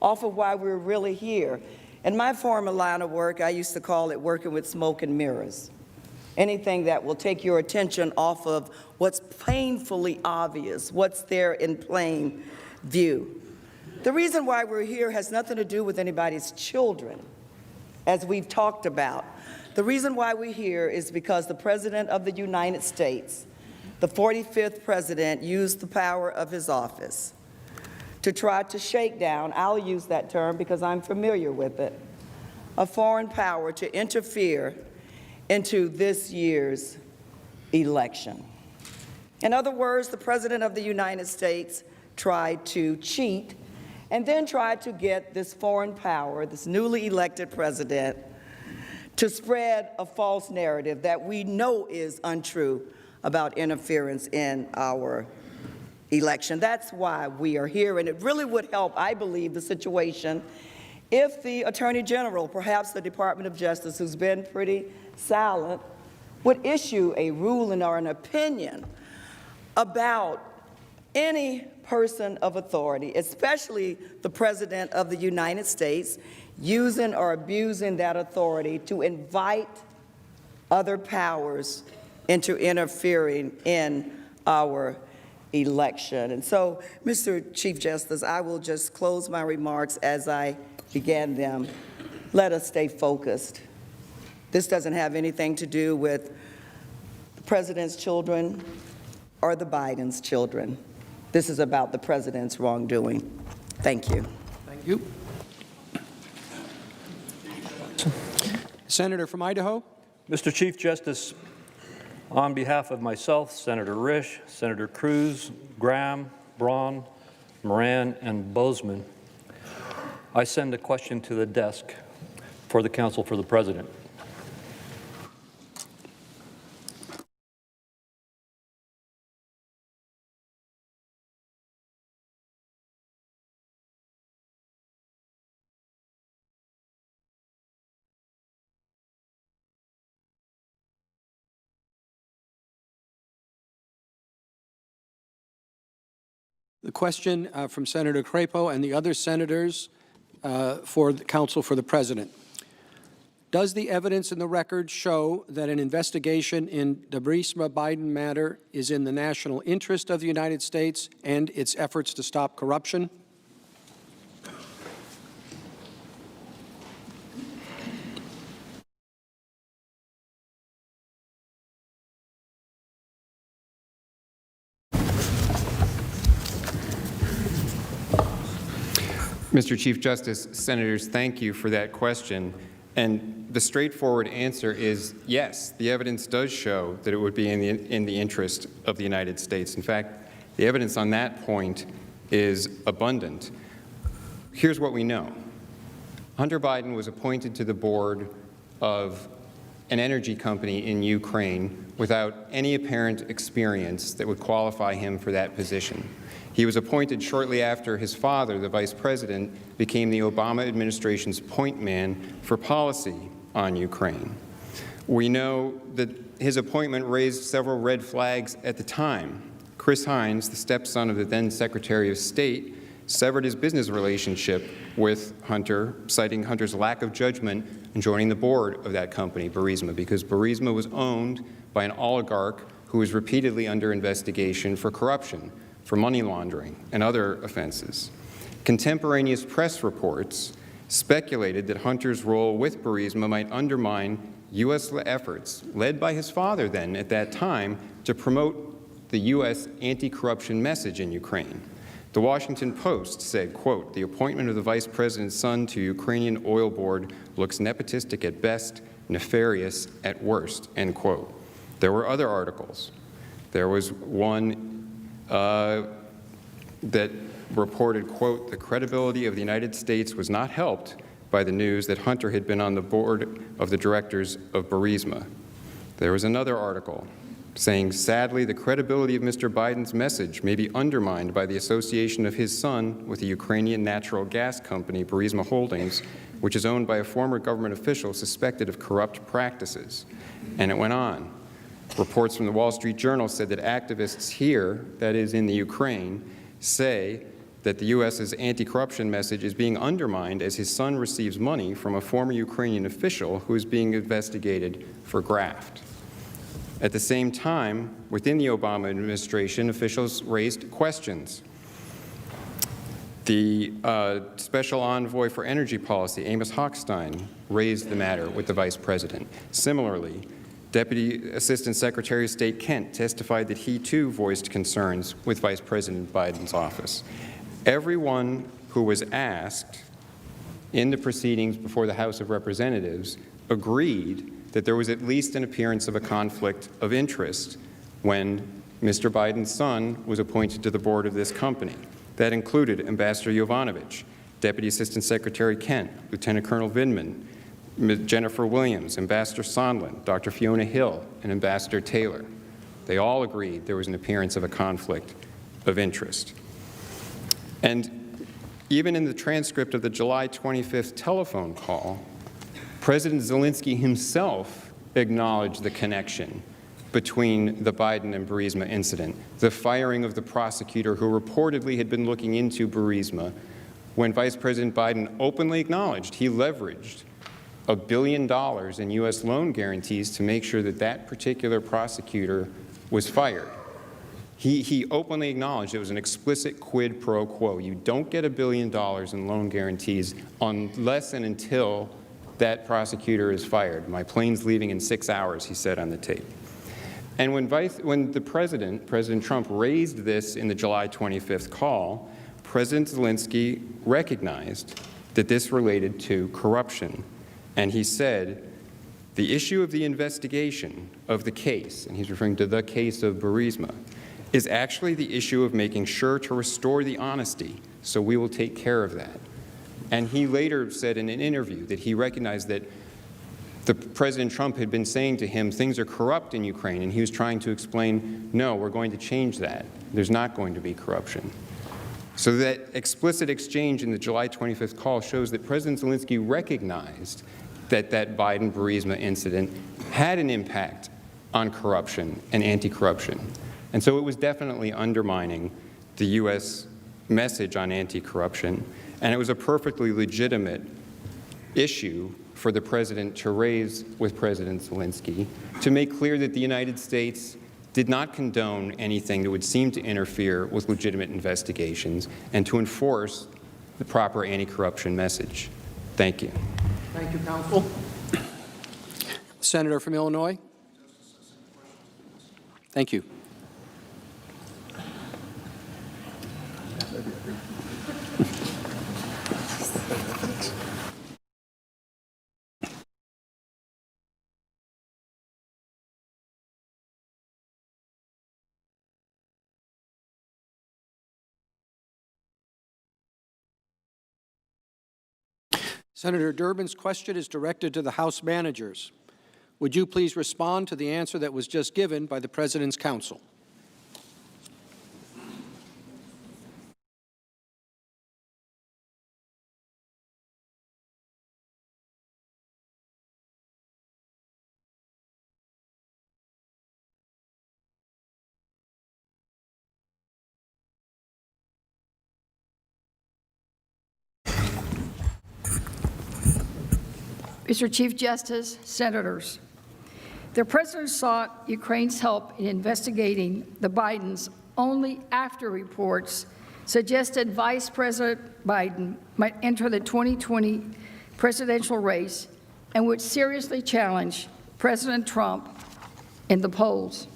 off of why we're really here. In my former line of work, I used to call it working with smoke and mirrors. Anything that will take your attention off of what's painfully obvious, what's there in plain view. The reason why we're here has nothing to do with anybody's children, as we've talked about. The reason why we're here is because the President of the United States, the 45th President, used the power of his office to try to shake down, I'll use that term because I'm familiar with it, a foreign power to interfere into this year's election. In other words, the President of the United States tried to cheat and then tried to get this foreign power, this newly elected president, to spread a false narrative that we know is untrue about interference in our election. That's why we are here, and it really would help, I believe, the situation if the Attorney General, perhaps the Department of Justice, who's been pretty silent, would issue a ruling or an opinion about any person of authority, especially the President of the United States, using or abusing that authority to invite other powers into interfering in our election. And so, Mr. Chief Justice, I will just close my remarks as I began them. Let us stay focused. This doesn't have anything to do with the president's children or the Biden's children. This is about the president's wrongdoing. Thank you. Thank you. Senator from Idaho. Mr. Chief Justice, on behalf of myself, Senator Risch, Senator Cruz, Graham, Braun, Moran, and Bozeman, I send a question to the desk for the Counsel for the President. The question from Senator Crapo and the other senators for the Counsel for the President. Does the evidence in the record show that an investigation in the Burisma Biden matter is in the national interest of the United States and its efforts to stop corruption? Mr. Chief Justice, Senators, thank you for that question. And the straightforward answer is yes, the evidence does show that it would be in the interest of the United States. In fact, the evidence on that point is abundant. Here's what we know. Hunter Biden was appointed to the board of an energy company in Ukraine without any apparent experience that would qualify him for that position. He was appointed shortly after his father, the vice president, became the Obama administration's point man for policy on Ukraine. We know that his appointment raised several red flags at the time. Chris Hines, the stepson of the then Secretary of State, severed his business relationship with Hunter, citing Hunter's lack of judgment in joining the board of that company, Burisma, because Burisma was owned by an oligarch who was repeatedly under investigation for corruption, for money laundering, and other offenses. Contemporaneous press reports speculated that Hunter's role with Burisma might undermine U.S. efforts, led by his father then at that time, to promote the U.S. anti-corruption message in Ukraine. The Washington Post said, quote, "The appointment of the vice president's son to Ukrainian oil board looks nepotistic at best, nefarious at worst," end quote. There were other articles. There was one that reported, quote, "The credibility of the United States was not helped by the news that Hunter had been on the board of the directors of Burisma." There was another article saying, "Sadly, the credibility of Mr. Biden's message may be undermined by the association of his son with the Ukrainian natural gas company, Burisma Holdings, which is owned by a former government official suspected of corrupt practices." And it went on. Reports from the Wall Street Journal said that activists here, that is in the Ukraine, say that the U.S.'s anti-corruption message is being undermined as his son receives money from a former Ukrainian official who is being investigated for graft. At the same time, within the Obama administration, officials raised questions. The Special Envoy for Energy Policy, Amos Hochstein, raised the matter with the Vice President. Similarly, Deputy Assistant Secretary of State Kent testified that he too voiced concerns with Vice President Biden's office. Everyone who was asked in the proceedings before the House of Representatives agreed that there was at least an appearance of a conflict of interest when Mr. Biden's son was appointed to the board of this company. That included Ambassador Yovanovitch, Deputy Assistant Secretary Kent, Lieutenant Colonel Vindman, Jennifer Williams, Ambassador Sondland, Dr. Fiona Hill, and Ambassador Taylor. They all agreed there was an appearance of a conflict of interest. And even in the transcript of the July 25th telephone call, President Zelensky himself acknowledged the connection between the Biden and Burisma incident, the firing of the prosecutor who reportedly had been looking into Burisma, when Vice President Biden openly acknowledged he leveraged $1 billion in U.S. loan guarantees to make sure that that particular prosecutor was fired. He openly acknowledged it was an explicit quid pro quo. You don't get $1 billion in loan guarantees unless and until that prosecutor is fired. My plane's leaving in 6 hours, he said on the tape. And when the President Trump, raised this in the July 25th call, President Zelensky recognized that this related to corruption. And he said, the issue of the investigation of the case, and he's referring to the case of Burisma, is actually the issue of making sure to restore the honesty, so we will take care of that. And he later said in an interview that he recognized that President Trump had been saying to him, things are corrupt in Ukraine, and he was trying to explain, no, we're going to change that. There's not going to be corruption. So that explicit exchange in the July 25th call shows that President Zelensky recognized that that Biden-Burisma incident had an impact on corruption and anti-corruption. And so it was definitely undermining the U.S. message on anti-corruption, and it was a perfectly legitimate issue for the President to raise with President Zelensky to make clear that the United States did not condone anything that would seem to interfere with legitimate investigations and to enforce the proper anti-corruption message. Thank you. Thank you, counsel. Senator from Illinois. Thank you. Senator Durbin's question is directed to the House managers. Would you please respond to the answer that was just given by the President's counsel? Mr. Chief Justice, Senators, the President sought Ukraine's help in investigating the Bidens only after reports suggested Vice President Biden might enter the 2020 presidential race and would seriously challenge President Trump in the polls.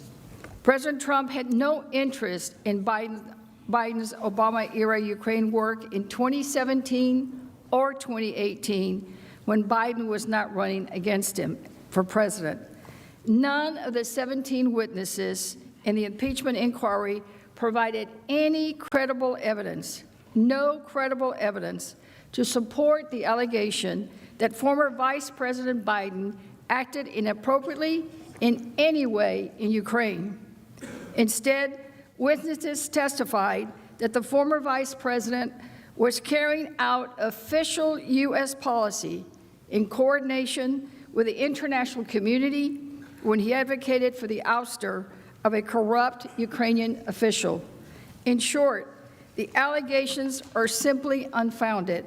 President Trump had no interest in Biden's Obama-era Ukraine work in 2017 or 2018, when Biden was not running against him for president. None of the 17 witnesses in the impeachment inquiry provided any credible evidence, no credible evidence, to support the allegation that former Vice President Biden acted inappropriately in any way in Ukraine. Instead, witnesses testified that the former Vice President was carrying out official U.S. policy in coordination with the international community when he advocated for the ouster of a corrupt Ukrainian official. In short, the allegations are simply unfounded.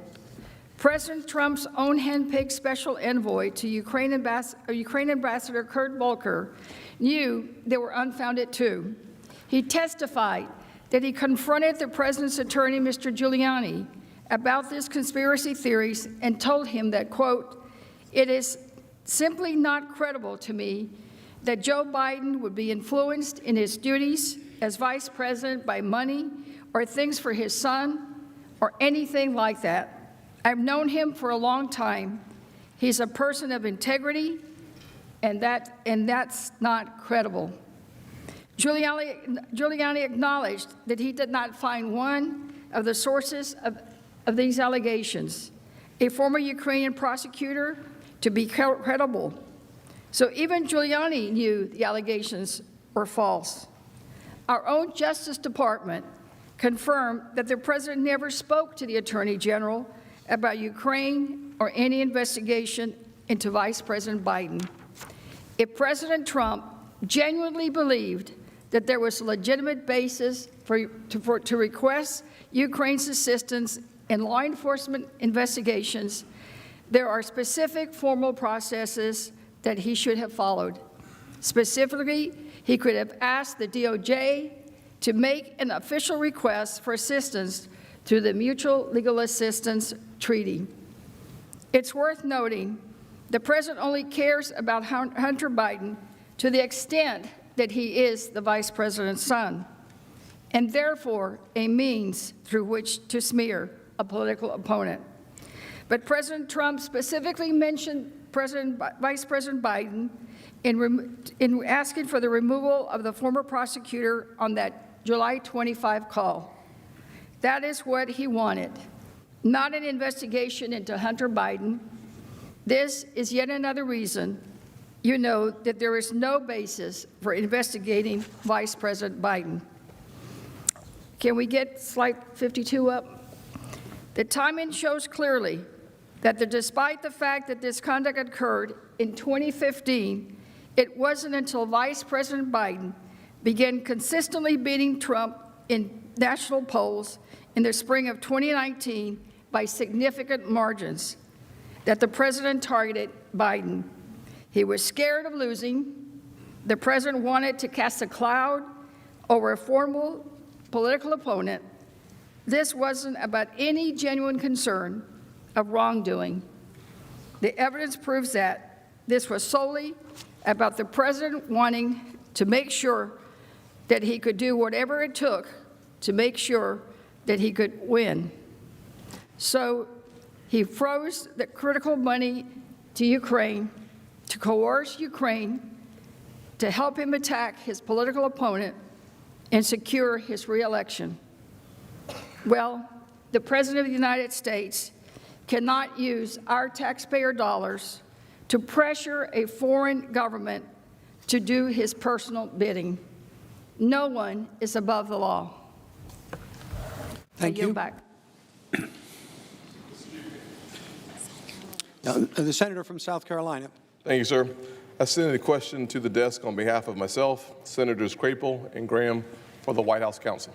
President Trump's own handpicked special envoy to Ukraine Ambassador Kurt Volker knew they were unfounded too. He testified that he confronted the president's attorney, Mr. Giuliani, about these conspiracy theories and told him that, quote, "It is simply not credible to me that Joe Biden would be influenced in his duties as vice president by money or things for his son or anything like that. I've known him for a long time. He's a person of integrity, and that's not credible." Giuliani acknowledged that he did not find one of the sources of these allegations, a former Ukrainian prosecutor, to be credible. So even Giuliani knew the allegations were false. Our own Justice Department confirmed that the president never spoke to the Attorney General about Ukraine or any investigation into Vice President Biden. If President Trump genuinely believed that there was a legitimate basis to request Ukraine's assistance in law enforcement investigations, there are specific formal processes that he should have followed. Specifically, he could have asked the DOJ to make an official request for assistance through the Mutual Legal Assistance Treaty. It's worth noting The president only cares about Hunter Biden to the extent that he is the vice president's son, and therefore a means through which to smear a political opponent. But President Trump specifically mentioned Vice President Biden in asking for the removal of the former prosecutor on that July 25 call. That is what he wanted, not an investigation into Hunter Biden. This is yet another reason you know that there is no basis for investigating Vice President Biden. Can we get slide 52 up? The timing shows clearly that despite the fact that this conduct occurred in 2015, it wasn't until Vice President Biden began consistently beating Trump in national polls in the spring of 2019 by significant margins that the president targeted Biden. He was scared of losing. The president wanted to cast a cloud over a formal political opponent. This wasn't about any genuine concern of wrongdoing. The evidence proves that this was solely about the president wanting to make sure that he could do whatever it took to make sure that he could win. So he froze the critical money to Ukraine to coerce Ukraine to help him attack his political opponent and secure his reelection. Well, the President of the United States cannot use our taxpayer dollars to pressure a foreign government to do his personal bidding. No one is above the law. Thank you. Back. The senator from South Carolina. Thank you, sir. I send a question to the desk on behalf of myself, Senators Crapo and Graham, for the White House Counsel.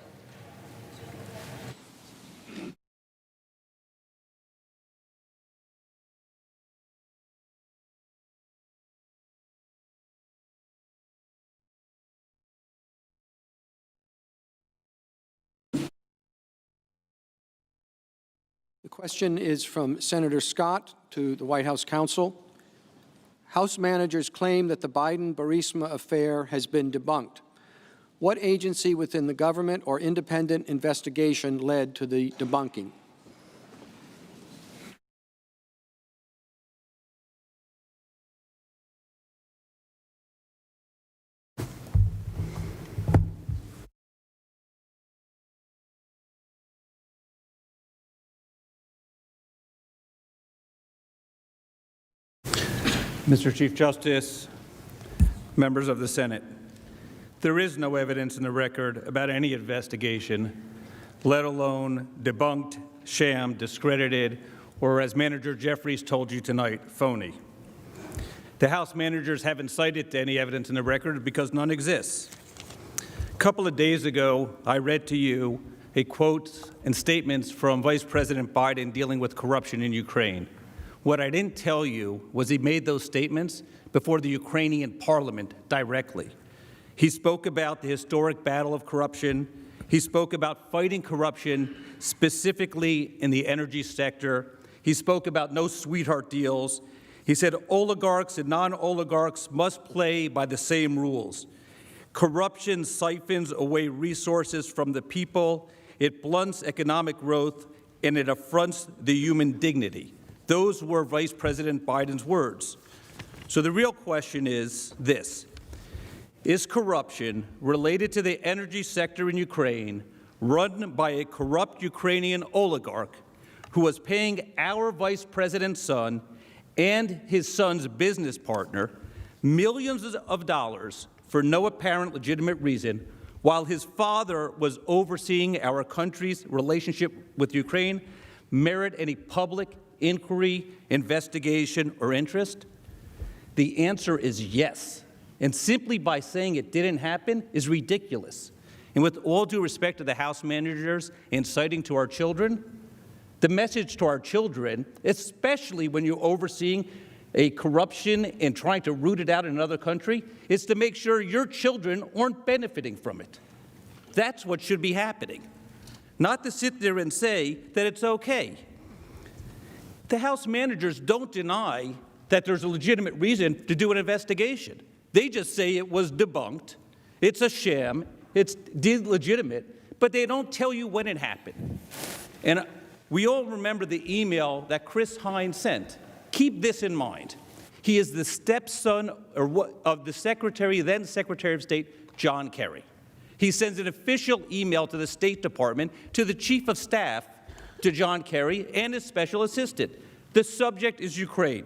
The question is from Senator Scott to the White House Counsel. House managers claim that the Biden-Burisma affair has been debunked. What agency within the government or independent investigation led to the debunking? Mr. Chief Justice, members of the Senate, there is no evidence in the record about any investigation, let alone debunked, sham, discredited, or as Manager Jeffries told you tonight, phony. The House managers haven't cited any evidence in the record because none exists. A couple of days ago, I read to you a quote and statements from Vice President Biden dealing with corruption in Ukraine. What I didn't tell you was he made those statements before the Ukrainian parliament directly. He spoke about the historic battle of corruption. He spoke about fighting corruption, specifically in the energy sector. He spoke about no sweetheart deals. He said oligarchs and non-oligarchs must play by the same rules. Corruption siphons away resources from the people. It blunts economic growth, and it affronts the human dignity. Those were Vice President Biden's words. So the real question is this: is corruption related to the energy sector in Ukraine run by a corrupt Ukrainian oligarch who was paying our Vice President's son and his son's business partner millions of dollars for no apparent legitimate reason, while his father was overseeing our country's relationship with Ukraine, merit any public inquiry, investigation, or interest? The answer is yes. And simply by saying it didn't happen is ridiculous. And with all due respect to the House managers inciting to our children, the message to our children, especially when you're overseeing a corruption and trying to root it out in another country, is to make sure your children aren't benefiting from it. That's what should be happening. Not to sit there and say that it's okay. The House managers don't deny that there's a legitimate reason to do an investigation. They just say it was debunked, it's a sham, it's illegitimate, but they don't tell you when it happened. And we all remember the email that Chris Hines sent. Keep this in mind. He is the stepson of the then Secretary of State, John Kerry. He sends an official email to the State Department, to the Chief of Staff, to John Kerry, and his special assistant. The subject is Ukraine.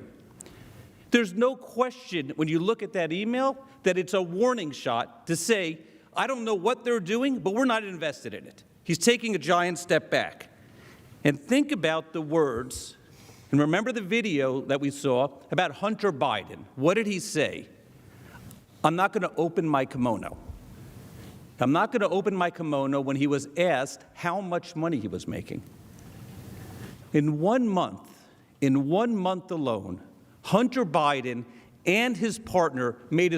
There's no question when you look at that email that it's a warning shot to say, I don't know what they're doing, but we're not invested in it. He's taking a giant step back. And think about the words, and remember the video that we saw about Hunter Biden. What did he say? I'm not going to open my kimono. I'm not going to open my kimono when he was asked how much money he was making. In 1 month alone, Hunter Biden and his partner made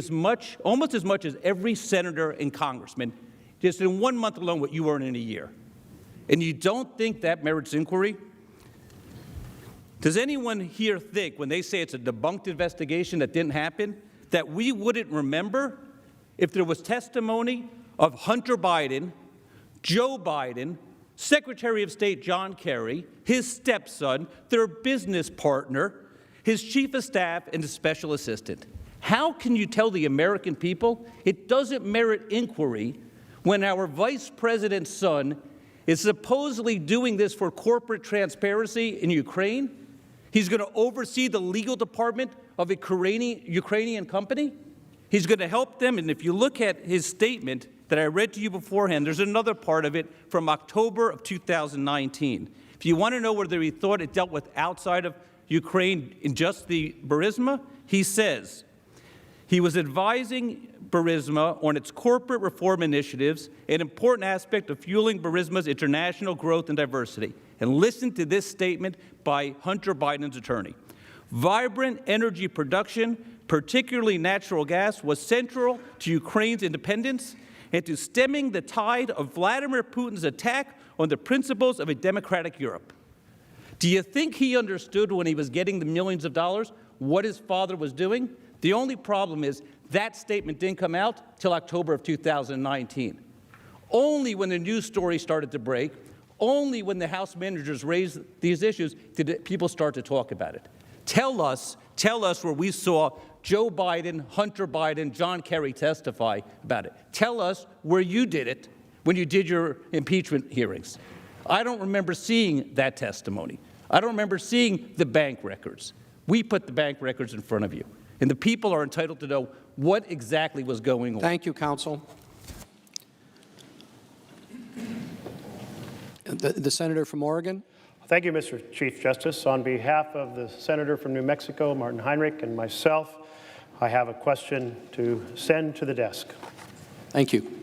almost as much as every senator and congressman, just in 1 month alone, what you earn in a year. And you don't think that merits inquiry? Does anyone here think, when they say it's a debunked investigation that didn't happen, that we wouldn't remember if there was testimony of Hunter Biden, Joe Biden, Secretary of State John Kerry, his stepson, their business partner, his chief of staff, and his special assistant? How can you tell the American people it doesn't merit inquiry when our vice president's son is supposedly doing this for corporate transparency in Ukraine? He's going to oversee the legal department of a Ukrainian company? He's going to help them, and if you look at his statement that I read to you beforehand, there's another part of it from October of 2019. If you want to know whether he thought it dealt with outside of Ukraine in just the Burisma, he says he was advising Burisma on its corporate reform initiatives, an important aspect of fueling Burisma's international growth and diversity. And listen to this statement by Hunter Biden's attorney. Vibrant energy production, particularly natural gas, was central to Ukraine's independence and to stemming the tide of Vladimir Putin's attack on the principles of a democratic Europe. Do you think he understood when he was getting the millions of dollars what his father was doing? The only problem is that statement didn't come out till October of 2019. Only when the news story started to break, only when the House managers raised these issues did people start to talk about it. Tell us where we saw Joe Biden, Hunter Biden, John Kerry testify about it. Tell us where you did it when you did your impeachment hearings. I don't remember seeing that testimony. I don't remember seeing the bank records. We put the bank records in front of you, and the people are entitled to know what exactly was going on. Thank you, counsel. The senator from Oregon. Thank you, Mr. Chief Justice. On behalf of the senator from New Mexico, Martin Heinrich, and myself, I have a question to send to the desk. Thank you.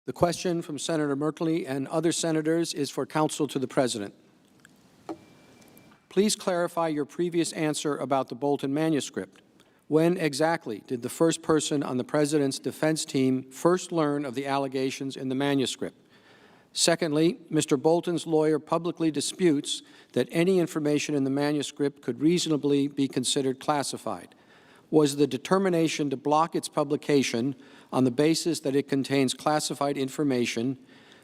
The question from Senator Merkley and other senators is for counsel to the President. Please clarify your previous answer about the Bolton manuscript. When exactly did the first person on the President's defense team first learn of the allegations in the manuscript? Secondly, Mr. Bolton's lawyer publicly disputes that any information in the manuscript could reasonably be considered classified. Was the determination to block its publication on the basis that it contains classified information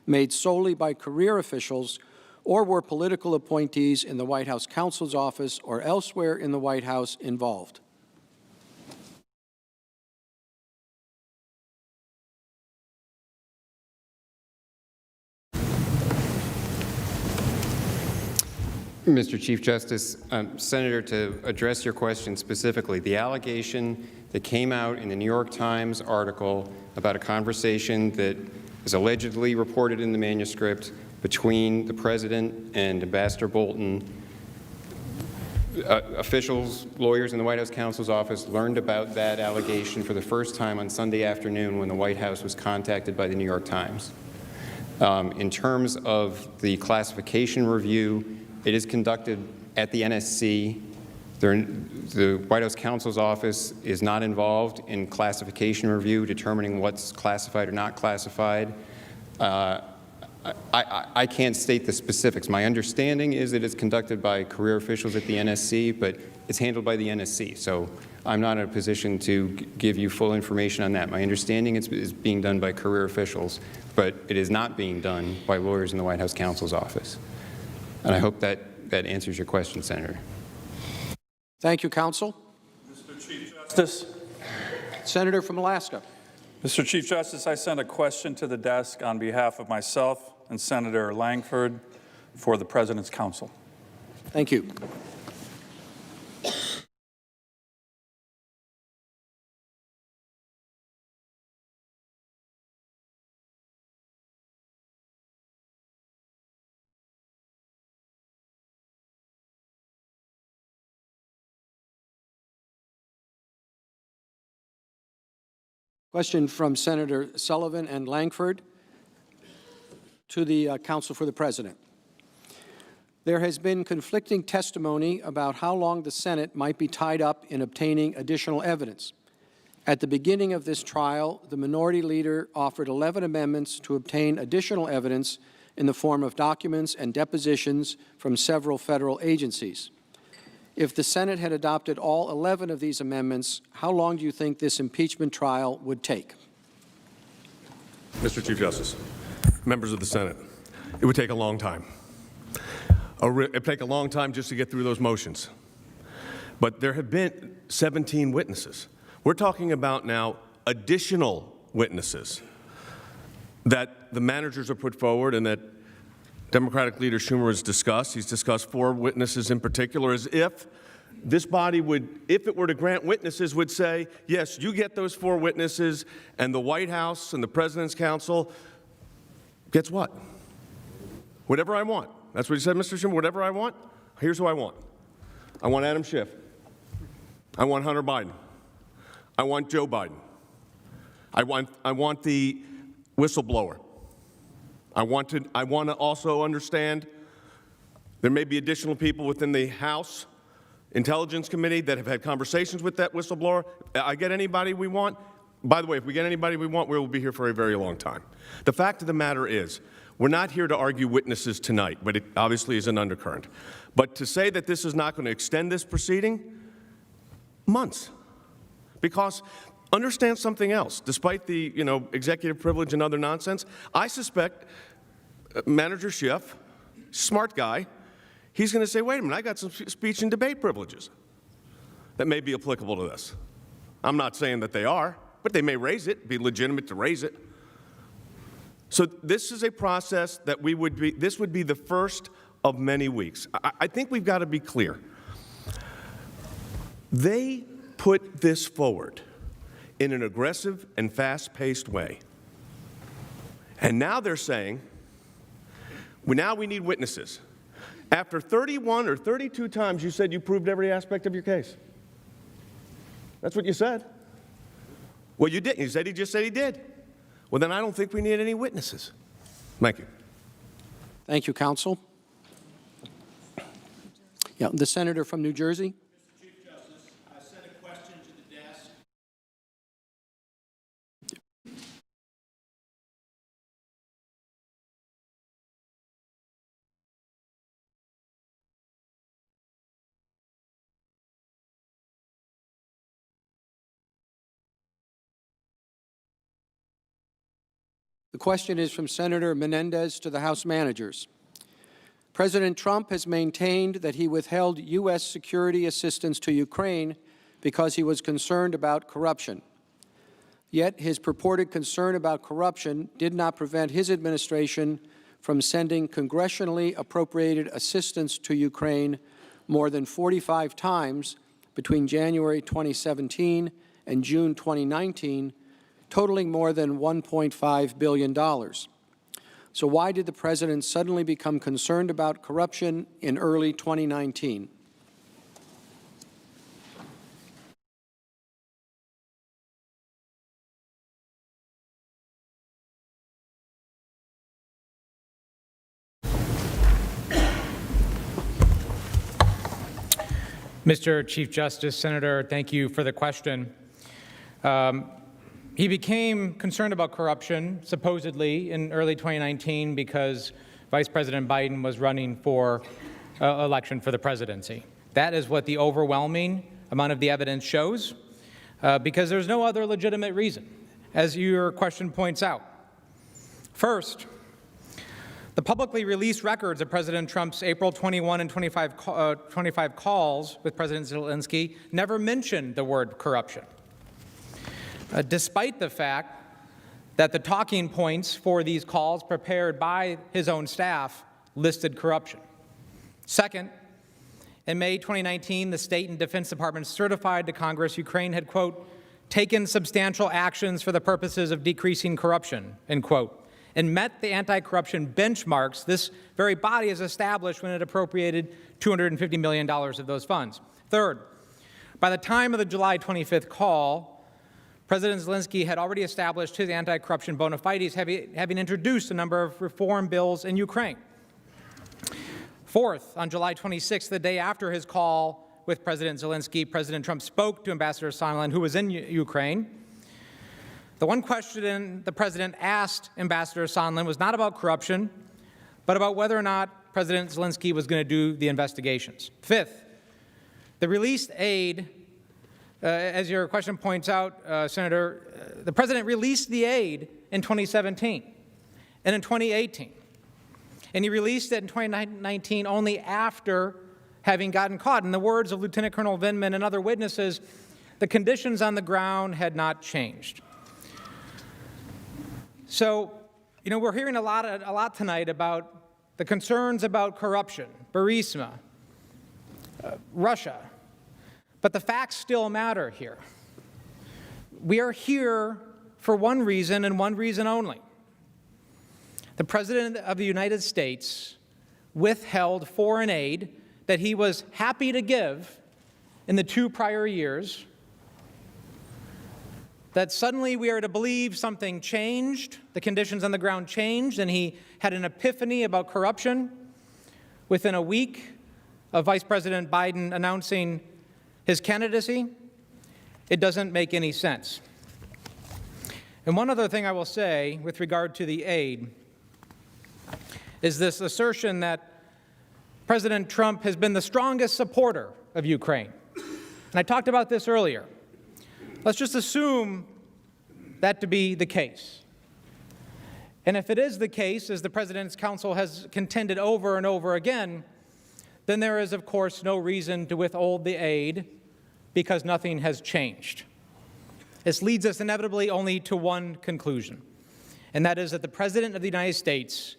made solely by career officials, or were political appointees in the White House counsel's office or elsewhere in the White House involved? Mr. Chief Justice, Senator, to address your question specifically, the allegation that came out in the New York Times article about a conversation that is allegedly reported in the manuscript between the President and Ambassador Bolton, officials, lawyers in the White House counsel's office learned about that allegation for the first time on Sunday afternoon when the White House was contacted by the New York Times. In terms of the classification review, it is conducted at the NSC The White House counsel's office is not involved in classification review, determining what's classified or not classified. I can't state the specifics. My understanding is that it's conducted by career officials at the NSC, but it's handled by the NSC. So I'm not in a position to give you full information on that. My understanding is being done by career officials, but it is not being done by lawyers in the White House counsel's office. And I hope that answers your question, Senator. Thank you, counsel. Mr. Chief Justice. Senator from Alaska. Mr. Chief Justice, I sent a question to the desk on behalf of myself and Senator Langford for the President's counsel. Thank you. Question from Senator Sullivan and Langford to the counsel for the President. There has been conflicting testimony about how long the Senate might be tied up in obtaining additional evidence. At the beginning of this trial, the minority leader offered 11 amendments to obtain additional evidence in the form of documents and depositions from several federal agencies. If the Senate had adopted all 11 of these amendments, how long do you think this impeachment trial would take? Mr. Chief Justice, members of the Senate, it would take a long time. It would take a long time just to get through those motions. But there have been 17 witnesses. We're talking about now additional witnesses that the managers have put forward and that Democratic leader Schumer has discussed. He's discussed 4 witnesses in particular, as if this body would, if it were to grant witnesses, would say, yes, you get those 4 witnesses, and the White House and the President's counsel gets what? Whatever I want. That's what he said, Mr. Schumer, whatever I want, here's who I want. I want Adam Schiff. I want Hunter Biden. I want Joe Biden. I want the whistleblower. I want to also understand there may be additional people within the House Intelligence Committee that have had conversations with that whistleblower. I get anybody we want. By the way, if we get anybody we want, we will be here for a very long time. The fact of the matter is, we're not here to argue witnesses tonight, but it obviously is an undercurrent. But to say that this is not going to extend this proceeding, months. Because understand something else. Despite the executive privilege and other nonsense, I suspect Manager Schiff, smart guy, he's going to say, wait a minute, I got some speech and debate privileges that may be applicable to this. I'm not saying that they are, but they may raise it, be legitimate to raise it. So this is a process that this would be the first of many weeks. I think we've got to be clear. They put this forward in an aggressive and fast-paced way. And now they're saying, now we need witnesses. After 31 or 32 times you said you proved every aspect of your case. That's what you said. Well, you didn't. You said he just said he did. Well, then I don't think we need any witnesses. Thank you. Thank you, counsel. Yeah, the senator from New Jersey. Mr. Chief Justice, I sent a question to the desk. The question is from Senator Menendez to the House managers. President Trump has maintained that he withheld U.S. security assistance to Ukraine because he was concerned about corruption. Yet his purported concern about corruption did not prevent his administration from sending congressionally appropriated assistance to Ukraine more than 45 times between January 2017 and June 2019, totaling more than $1.5 billion. So why did the President suddenly become concerned about corruption in early 2019? Mr. Chief Justice, Senator, thank you for the question. He became concerned about corruption, supposedly, in early 2019 because Vice President Biden was running for election for the presidency. That is what the overwhelming amount of the evidence shows, because there's no other legitimate reason, as your question points out. First, the publicly released records of President Trump's April 21 and 25 calls with President Zelensky never mentioned the word corruption, despite the fact that the talking points for these calls prepared by his own staff listed corruption. Second, in May 2019, the State and Defense Department certified to Congress Ukraine had, quote, taken substantial actions for the purposes of decreasing corruption, end quote, and met the anti-corruption benchmarks this very body has established when it appropriated $250 million of those funds. Third, by the time of the July 25th call, President Zelensky had already established his anti-corruption bona fides, having introduced a number of reform bills in Ukraine. Fourth, on July 26th, the day after his call with President Zelensky, President Trump spoke to Ambassador Sondland, who was in Ukraine. The one question the president asked Ambassador Sondland was not about corruption, but about whether or not President Zelensky was going to do the investigations. Fifth, the released aid, as your question points out, Senator, the president released the aid in 2017 and in 2018. And he released it in 2019 only after having gotten caught. In the words of Lieutenant Colonel Vindman and other witnesses, the conditions on the ground had not changed. So, we're hearing a lot tonight about the concerns about corruption, Burisma, Russia, but the facts still matter here. We are here for one reason and one reason only. The President of the United States withheld foreign aid that he was happy to give in the 2 prior years, that suddenly we are to believe something changed, the conditions on the ground changed, and he had an epiphany about corruption within a week of Vice President Biden announcing his candidacy. It doesn't make any sense. And one other thing I will say with regard to the aid is this assertion that President Trump has been the strongest supporter of Ukraine. And I talked about this earlier. Let's just assume that to be the case. And if it is the case, as the President's counsel has contended over and over again, then there is, of course, no reason to withhold the aid because nothing has changed. This leads us inevitably only to one conclusion, and that is that the President of the United States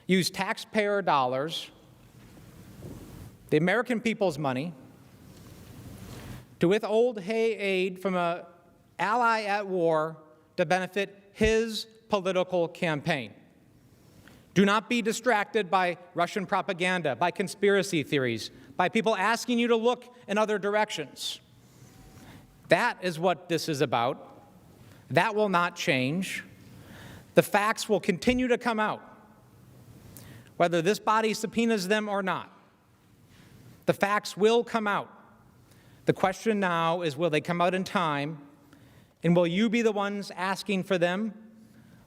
used taxpayer dollars, the American people's money, to withhold aid from an ally at war to benefit his political campaign. Do not be distracted by Russian propaganda, by conspiracy theories, by people asking you to look in other directions. That is what this is about. That will not change. The facts will continue to come out, whether this body subpoenas them or not. The facts will come out. The question now is, will they come out in time, and will you be the ones asking for them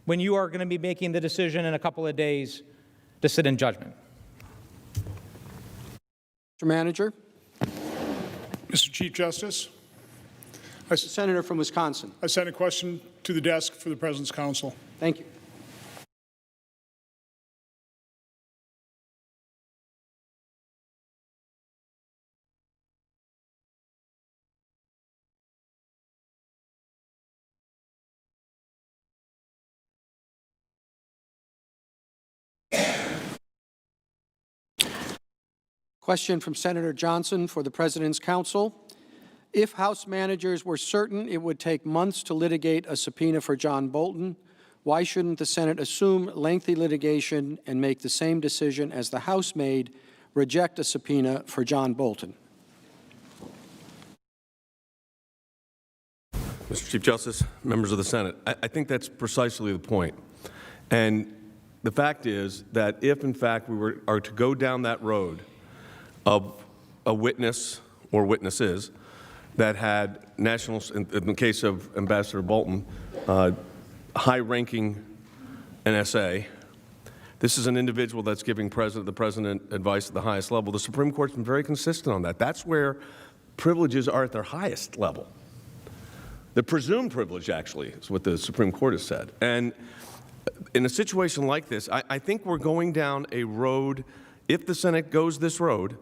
when you are going to be making the decision in a couple of days to sit in judgment? Mr. Manager. Mr. Chief Justice. Senator from Wisconsin. I sent a question to the desk for the President's counsel. Thank you. Question from Senator Johnson for the President's counsel. If House managers were certain it would take months to litigate a subpoena for John Bolton, why shouldn't the Senate assume lengthy litigation and make the same decision as the House made, reject a subpoena for John Bolton? Mr. Chief Justice, members of the Senate, I think that's precisely the point. And the fact is that if, in fact, we are to go down that road of a witness or witnesses that had national, in the case of Ambassador Bolton, high-ranking NSA. This is an individual that's giving the president advice at the highest level. The Supreme Court's been very consistent on that. That's where privileges are at their highest level. The presumed privilege, actually, is what the Supreme Court has said. And in a situation like this, I think we're going down a road, if the Senate goes this road,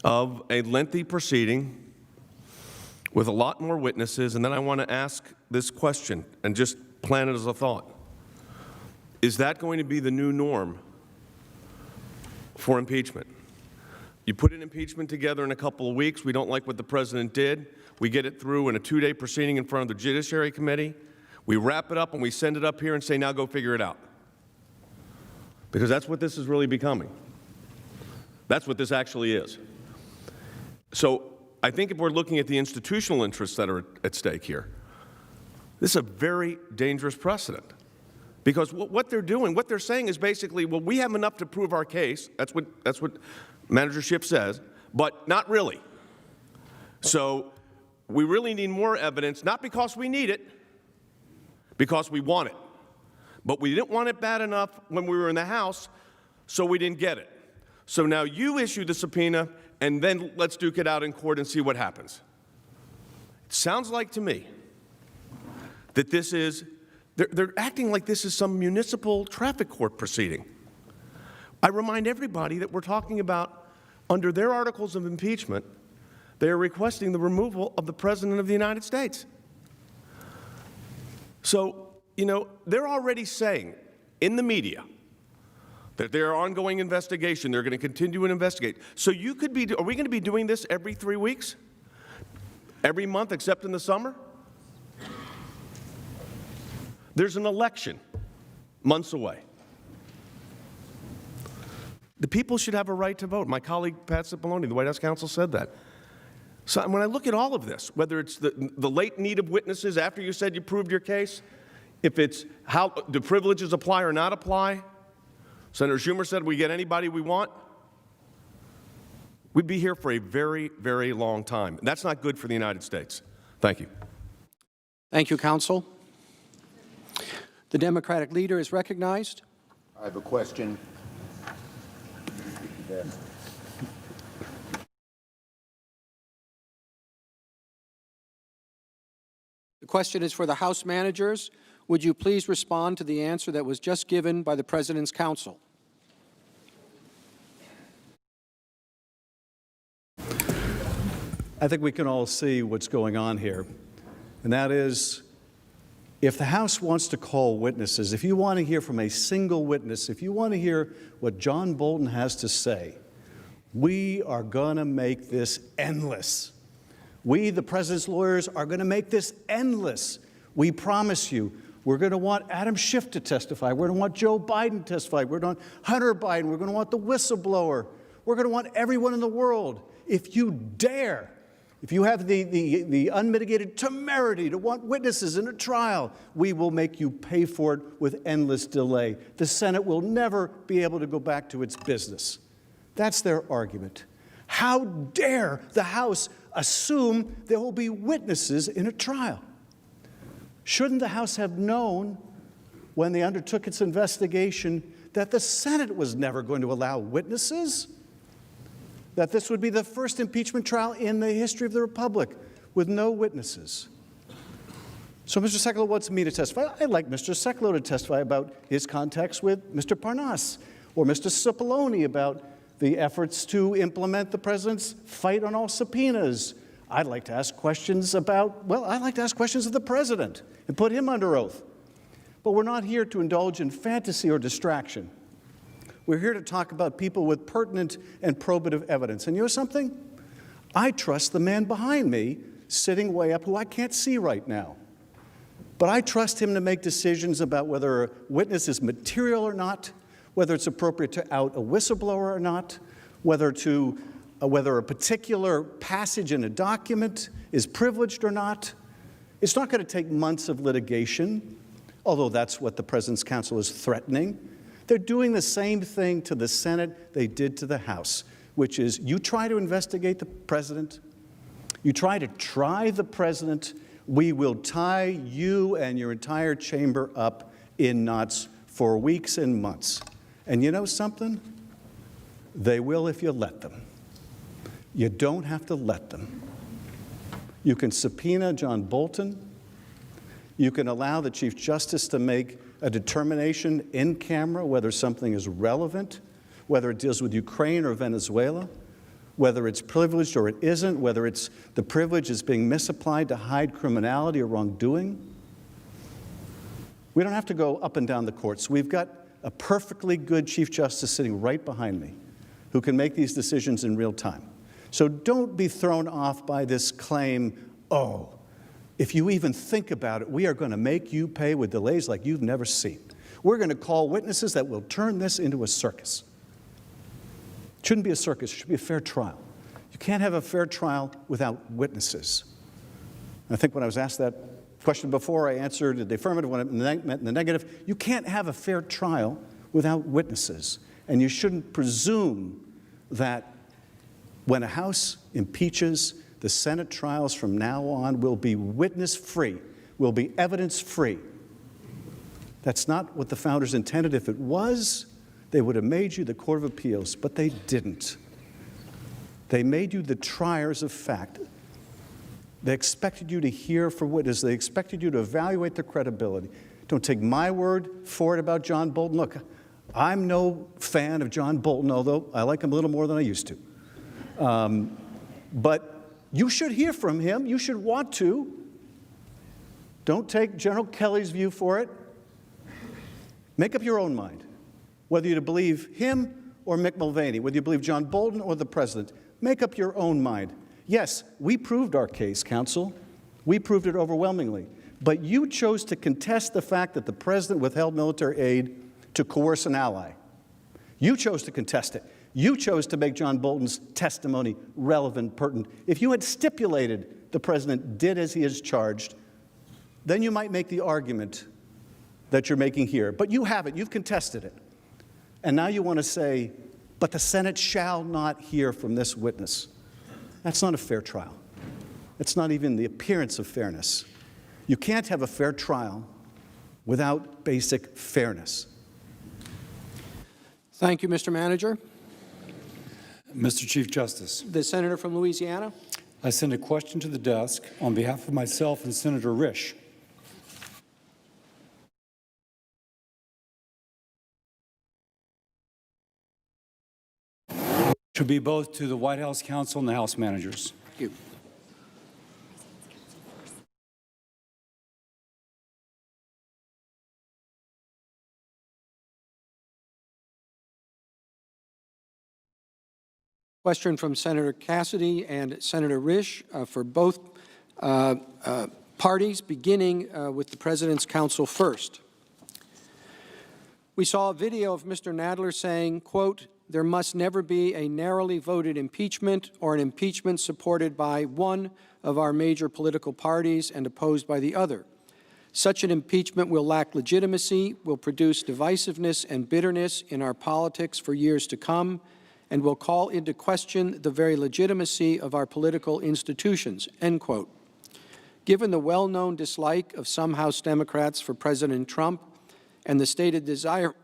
of a lengthy proceeding with a lot more witnesses. And then I want to ask this question and just plant it as a thought. Is that going to be the new norm for impeachment? You put an impeachment together in a couple of weeks. We don't like what the president did. We get it through in a 2-day proceeding in front of the Judiciary Committee. We wrap it up and we send it up here and say, now go figure it out. Because that's what this is really becoming. That's what this actually is. So I think if we're looking at the institutional interests that are at stake here, this is a very dangerous precedent. Because what they're doing, what they're saying is basically, well, we have enough to prove our case. That's what managership says, but not really. So we really need more evidence, not because we need it, because we want it. But we didn't want it bad enough when we were in the House, so we didn't get it. So now you issue the subpoena, and then let's duke it out in court and see what happens. It sounds like to me that this is, they're acting like this is some municipal traffic court proceeding. I remind everybody that we're talking about, under their articles of impeachment, they are requesting the removal of the President of the United States. So, you know, they're already saying in the media that there are ongoing investigation. They're going to continue to investigate. So you could be, are we going to be doing this every 3 weeks? Every month except in the summer? There's an election months away. The people should have a right to vote. My colleague Pat Cipollone, the White House counsel, said that. So when I look at all of this, whether it's the late need of witnesses after you said you proved your case, if it's how do privileges apply or not apply, Senator Schumer said we get anybody we want, we'd be here for a very, very long time. That's not good for the United States. Thank you. Thank you, counsel. The Democratic leader is recognized. I have a question. The question is for the House managers. Would you please respond to the answer that was just given by the President's counsel? I think we can all see what's going on here, and that is, if the House wants to call witnesses, if you want to hear from a single witness, if you want to hear what John Bolton has to say, we are going to make this endless. We, the President's lawyers, are going to make this endless. We promise you. We're going to want Adam Schiff to testify. We're going to want Joe Biden to testify. We're going to want Hunter Biden. We're going to want the whistleblower. We're going to want everyone in the world. If you dare, if you have the unmitigated temerity to want witnesses in a trial, we will make you pay for it with endless delay. The Senate will never be able to go back to its business. That's their argument. How dare the House assume there will be witnesses in a trial? Shouldn't the House have known when they undertook its investigation that the Senate was never going to allow witnesses? That this would be the first impeachment trial in the history of the Republic with no witnesses? So Mr. Sekulow wants me to testify. I'd like Mr. Sekulow to testify about his contacts with Mr. Parnas or Mr. Cipollone about the efforts to implement the President's fight on all subpoenas. I'd like to ask questions about, well, I'd like to ask questions of the President and put him under oath. But we're not here to indulge in fantasy or distraction. We're here to talk about people with pertinent and probative evidence. And you know something? I trust the man behind me, sitting way up, who I can't see right now. But I trust him to make decisions about whether a witness is material or not, whether it's appropriate to out a whistleblower or not, whether a particular passage in a document is privileged or not. It's not going to take months of litigation, although that's what the President's counsel is threatening. They're doing the same thing to the Senate they did to the House, which is you try to investigate the President, You try to try the president, we will tie you and your entire chamber up in knots for weeks and months. And you know something? They will if you let them. You don't have to let them. You can subpoena John Bolton. You can allow the Chief Justice to make a determination in camera whether something is relevant, whether it deals with Ukraine or Venezuela, whether it's privileged or it isn't, whether it's the privilege is being misapplied to hide criminality or wrongdoing. We don't have to go up and down the courts. We've got a perfectly good Chief Justice sitting right behind me who can make these decisions in real time. So don't be thrown off by this claim, oh, if you even think about it, we are going to make you pay with delays like you've never seen. We're going to call witnesses that will turn this into a circus. It shouldn't be a circus, it should be a fair trial. You can't have a fair trial without witnesses. I think when I was asked that question before, I answered the affirmative when it meant the negative. You can't have a fair trial without witnesses. And you shouldn't presume that when a House impeaches, the Senate trials from now on will be witness-free, will be evidence-free. That's not what the founders intended. If it was, they would have made you the Court of Appeals, but they didn't. They made you the triers of fact. They expected you to hear for witnesses. They expected you to evaluate their credibility. Don't take my word for it about John Bolton. Look, I'm no fan of John Bolton, although I like him a little more than I used to. But you should hear from him. You should want to. Don't take General Kelly's view for it. Make up your own mind, whether you believe him or Mick Mulvaney, whether you believe John Bolton or the president. Make up your own mind. Yes, we proved our case, counsel. We proved it overwhelmingly. But you chose to contest the fact that the president withheld military aid to coerce an ally. You chose to contest it. You chose to make John Bolton's testimony relevant, pertinent. If you had stipulated the president did as he is charged, then you might make the argument that you're making here. But you haven't. You've contested it. And now you want to say, but the Senate shall not hear from this witness. That's not a fair trial. It's not even the appearance of fairness. You can't have a fair trial without basic fairness. Thank you, Mr. Manager. Mr. Chief Justice, The senator from Louisiana. I send a question to the desk on behalf of myself and Senator Risch. Should be both to the White House counsel and the House managers. Thank you. Question from Senator Cassidy and Senator Risch for both parties, beginning with the President's counsel first. We saw a video of Mr. Nadler saying, quote, "There must never be a narrowly voted impeachment or an impeachment supported by one of our major political parties and opposed by the other. Such an impeachment will lack legitimacy, will produce divisiveness and bitterness in our politics for years to come, and will call into question the very legitimacy of our political institutions," end quote. Given the well-known dislike of some House Democrats for President Trump and the stated desire,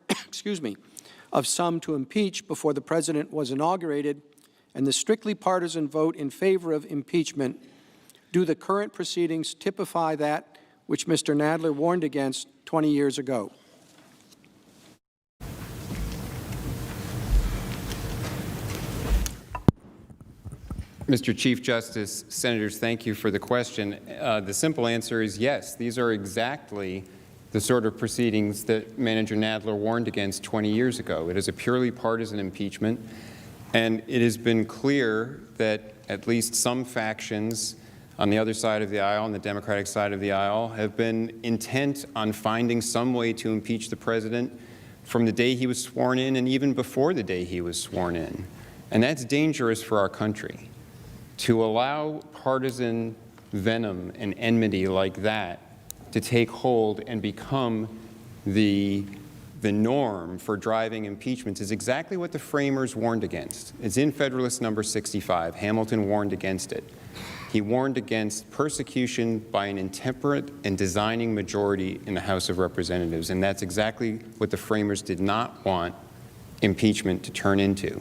of some to impeach before the President was inaugurated, and the strictly partisan vote in favor of impeachment, do the current proceedings typify that which Mr. Nadler warned against 20 years ago? Mr. Chief Justice, Senators, thank you for the question. The simple answer is yes. These are exactly the sort of proceedings that Manager Nadler warned against 20 years ago. It is a purely partisan impeachment, and it has been clear that at least some factions on the other side of the aisle, on the Democratic side of the aisle, have been intent on finding some way to impeach the President from the day he was sworn in and even before the day he was sworn in. And that's dangerous for our country. To allow partisan venom and enmity like that to take hold and become the the norm for driving impeachments is exactly what the framers warned against. It's in Federalist number 65. Hamilton warned against it. He warned against persecution by an intemperate and designing majority in the House of Representatives, and that's exactly what the framers did not want impeachment to turn into.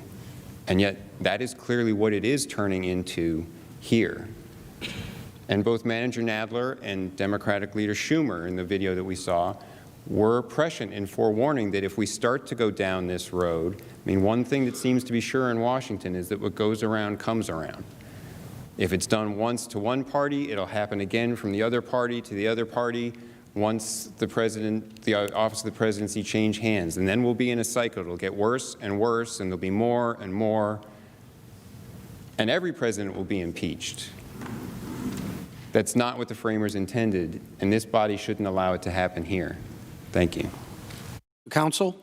And yet, that is clearly what it is turning into here. And both Manager Nadler and Democratic Leader Schumer, in the video that we saw, were prescient in forewarning that if we start to go down this road, I mean, one thing that seems to be sure in Washington is that what goes around comes around. If it's done once to one party, it'll happen again from the other party to the other party once the office of the presidency change hands. And then we'll be in a cycle. It'll get worse and worse, and there'll be more and more. And every president will be impeached. That's not what the framers intended, and this body shouldn't allow it to happen here. Thank you. Counsel?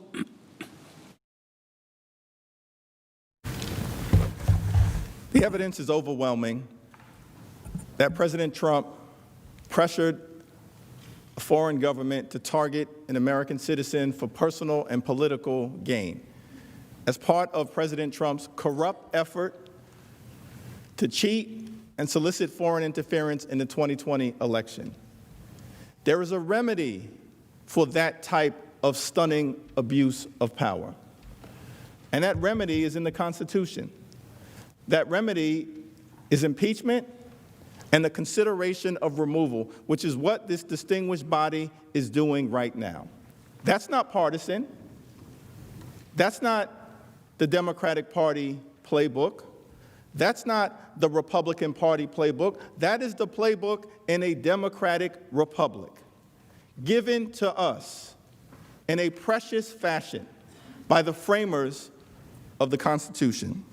The evidence is overwhelming that President Trump pressured a foreign government to target an American citizen for personal and political gain as part of President Trump's corrupt effort to cheat and solicit foreign interference in the 2020 election. There is a remedy for that type of stunning abuse of power, and that remedy is in the Constitution. That remedy is impeachment and the consideration of removal, which is what this distinguished body is doing right now. That's not partisan. That's not the Democratic Party playbook. That's not the Republican Party playbook. That is the playbook in a democratic republic, given to us in a precious fashion by the framers of the Constitution.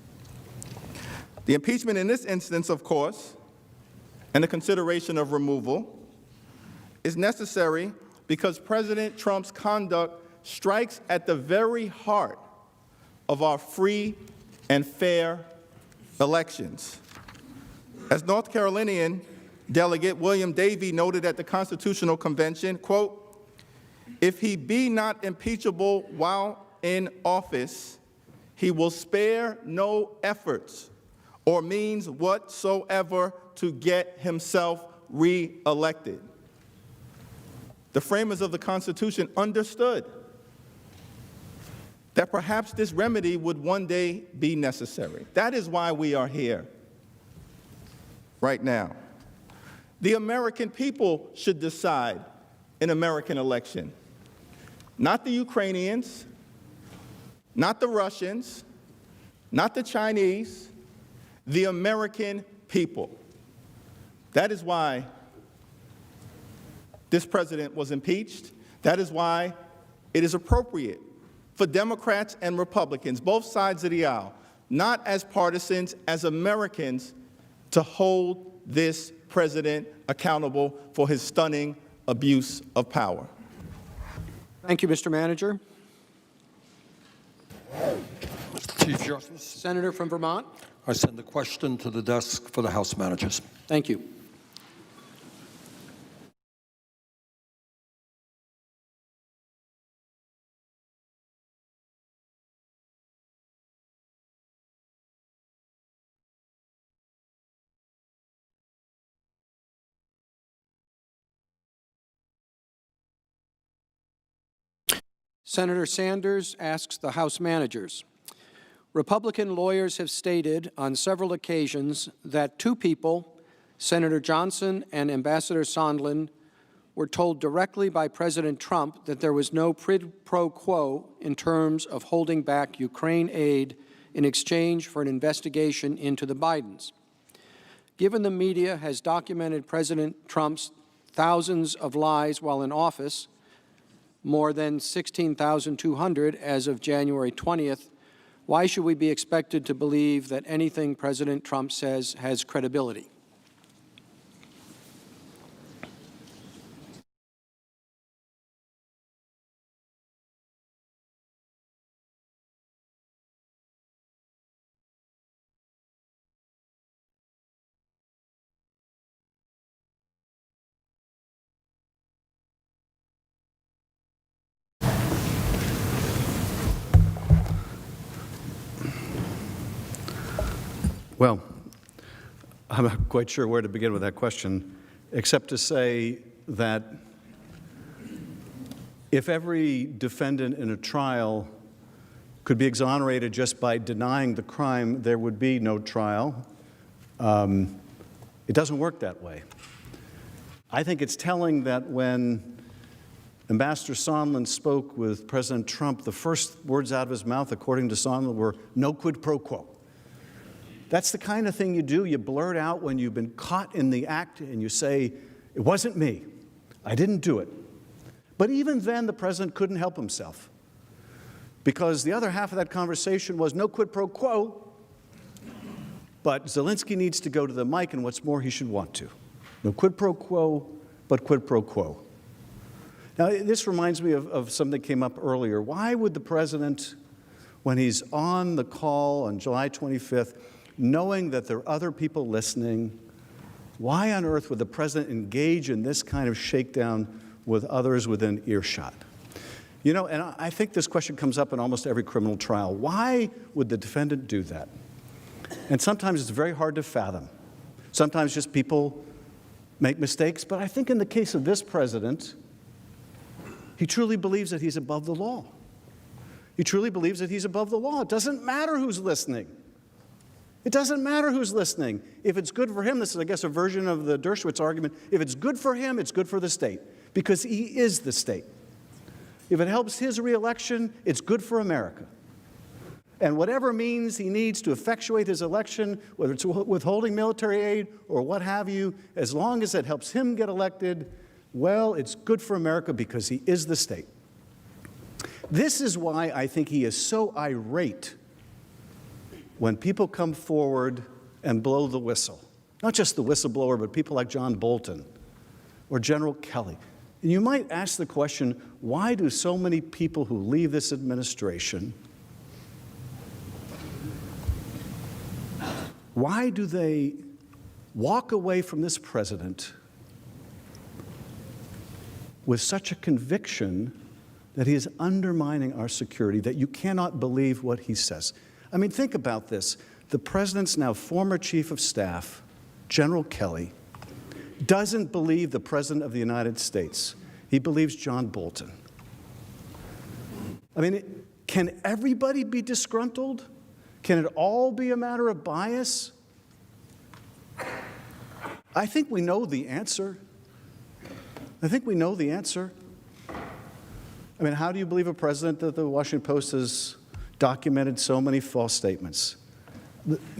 The impeachment in this instance, of course, and the consideration of removal is necessary because President Trump's conduct strikes at the very heart of our free and fair elections. As North Carolinian Delegate William Davey noted at the Constitutional Convention, quote, "If he be not impeachable while in office, he will spare no efforts or means whatsoever to get himself re-elected." The framers of the Constitution understood that perhaps this remedy would one day be necessary. That is why we are here right now. The American people should decide an American election, not the Ukrainians, not the Russians, not the Chinese, the American people. That is why this president was impeached. That is why it is appropriate for Democrats and Republicans, both sides of the aisle, not as partisans, as Americans, to hold this president accountable for his stunning abuse of power. Thank you, Mr. Manager. Mr. Chief Justice. Senator from Vermont. I send the question to the desk for the House managers. Thank you. Senator Sanders asks the House managers, Republican lawyers have stated on several occasions that two people, Senator Johnson and Ambassador Sondland, were told directly by President Trump that there was no quid pro quo in terms of holding back Ukraine aid in exchange for an investigation into the Bidens. Given the media has documented President Trump's thousands of lies while in office, more than 16,200 as of January 20th, why should we be expected to believe that anything President Trump says has credibility? Well, I'm not quite sure where to begin with that question, except to say that if every defendant in a trial could be exonerated just by denying the crime, there would be no trial. It doesn't work that way. I think it's telling that when Ambassador Sondland spoke with President Trump, the first words out of his mouth, according to Sondland, were no quid pro quo. That's the kind of thing you do. You blurt out when you've been caught in the act and you say, it wasn't me. I didn't do it. But even then, the president couldn't help himself, because the other half of that conversation was no quid pro quo, but Zelensky needs to go to the mic, and what's more, he should want to. No quid pro quo, but quid pro quo. Now, this reminds me of something that came up earlier. Why would the president, when he's on the call on July 25th, knowing that there are other people listening, why on earth would the president engage in this kind of shakedown with others within earshot? You know, and I think this question comes up in almost every criminal trial. Why would the defendant do that? And sometimes it's very hard to fathom. Sometimes just people make mistakes. But I think in the case of this president, he truly believes that he's above the law. He truly believes that he's above the law. It doesn't matter who's listening. It doesn't matter who's listening. If it's good for him, this is, I guess, a version of the Dershowitz argument. If it's good for him, it's good for the state, because he is the state. If it helps his reelection, it's good for America. And whatever means he needs to effectuate his election, whether it's withholding military aid or what have you, as long as it helps him get elected, well, it's good for America because he is the state. This is why I think he is so irate when people come forward and blow the whistle. Not just the whistleblower, but people like John Bolton or General Kelly. And you might ask the question, why do so many people who leave this administration, why do they walk away from this president with such a conviction that he is undermining our security, that you cannot believe what he says? I mean, think about this. The president's now former chief of staff, General Kelly, doesn't believe the president of the United States. He believes John Bolton. I mean, can everybody be disgruntled? Can it all be a matter of bias? I think we know the answer. I think we know the answer. I mean, how do you believe a president that the Washington Post has documented so many false statements?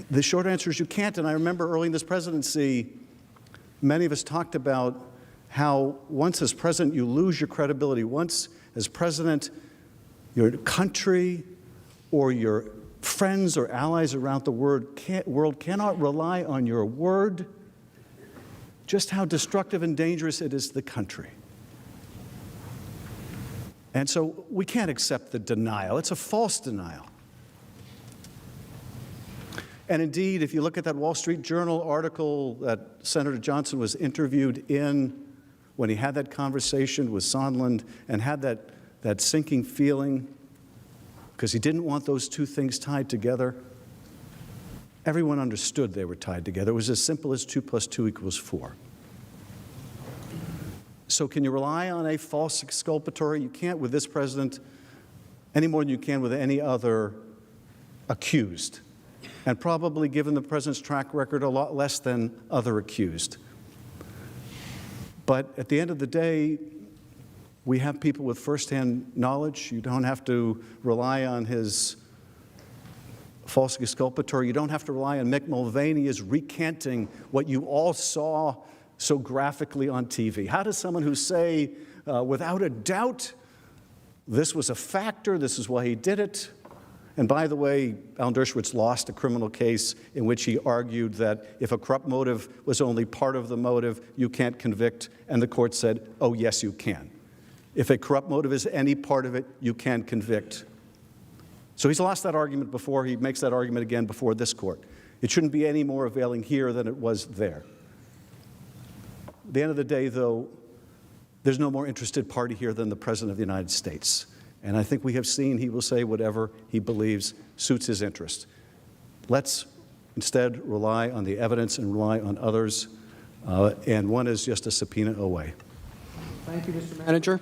The short answer is you can't. And I remember early in this presidency, many of us talked about how once as president you lose your credibility. Once as president, your country or your friends or allies around the world cannot rely on your word. Just how destructive and dangerous it is to the country. And so we can't accept the denial. It's a false denial. And indeed, if you look at that Wall Street Journal article that Senator Johnson was interviewed in when he had that conversation with Sondland and had that sinking feeling because he didn't want those two things tied together, everyone understood they were tied together. It was as simple as 2 + 2 = 4. So can you rely on a false exculpatory? You can't with this president any more than you can with any other accused. And probably, given the president's track record, a lot less than other accused. But at the end of the day, we have people with firsthand knowledge. You don't have to rely on his false exculpatory. You don't have to rely on Mick Mulvaney's recanting what you all saw so graphically on TV. How does someone who say, without a doubt, this was a factor, this is why he did it? And by the way, Alan Dershowitz lost a criminal case in which he argued that if a corrupt motive was only part of the motive, you can't convict. And the court said, oh, yes, you can. If a corrupt motive is any part of it, you can convict. So he's lost that argument before. He makes that argument again before this court. It shouldn't be any more availing here than it was there. At the end of the day, though, there's no more interested party here than the President of the United States. And I think we have seen he will say whatever he believes suits his interest. Let's instead rely on the evidence and rely on others, and one is just a subpoena away. Thank you, Mr. Manager.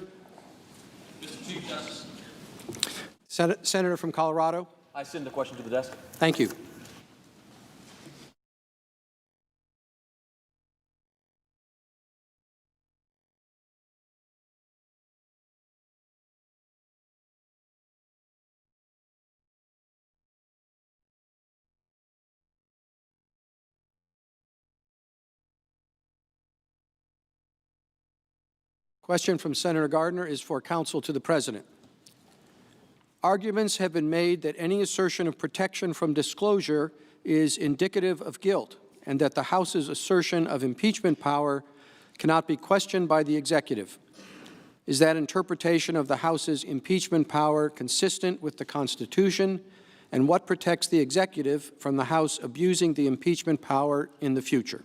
Mr. Chief Justice. Senator from Colorado. I send the question to the desk. Thank you. Question from Senator Gardner is for counsel to the President. Arguments have been made that any assertion of protection from disclosure is indicative of guilt, and that the House's assertion of impeachment power cannot be questioned by the executive. Is that interpretation of the House's impeachment power consistent with the Constitution, and what protects the executive from the House abusing the impeachment power in the future?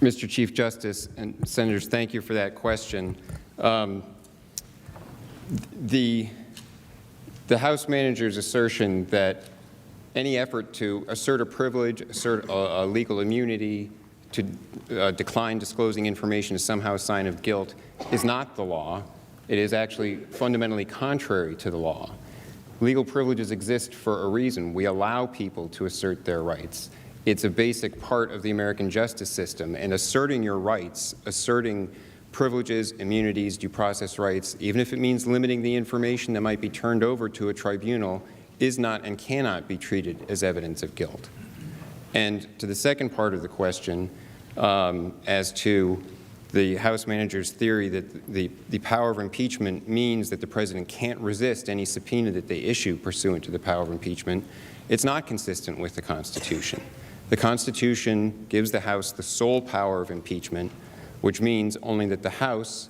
Mr. Chief Justice and Senators, thank you for that question. The House manager's assertion that any effort to assert a privilege, assert a legal immunity, to decline disclosing information is somehow a sign of guilt is not the law. It is actually fundamentally contrary to the law. Legal privileges exist for a reason. We allow people to assert their rights. It's a basic part of the American justice system, and asserting your rights, asserting privileges, immunities, due process rights, even if it means limiting the information that might be turned over to a tribunal, is not and cannot be treated as evidence of guilt. And to the second part of the question, as to the House manager's theory that the power of impeachment means that the President can't resist any subpoena that they issue pursuant to the power of impeachment, it's not consistent with the Constitution. The Constitution gives the House the sole power of impeachment, which means only that the House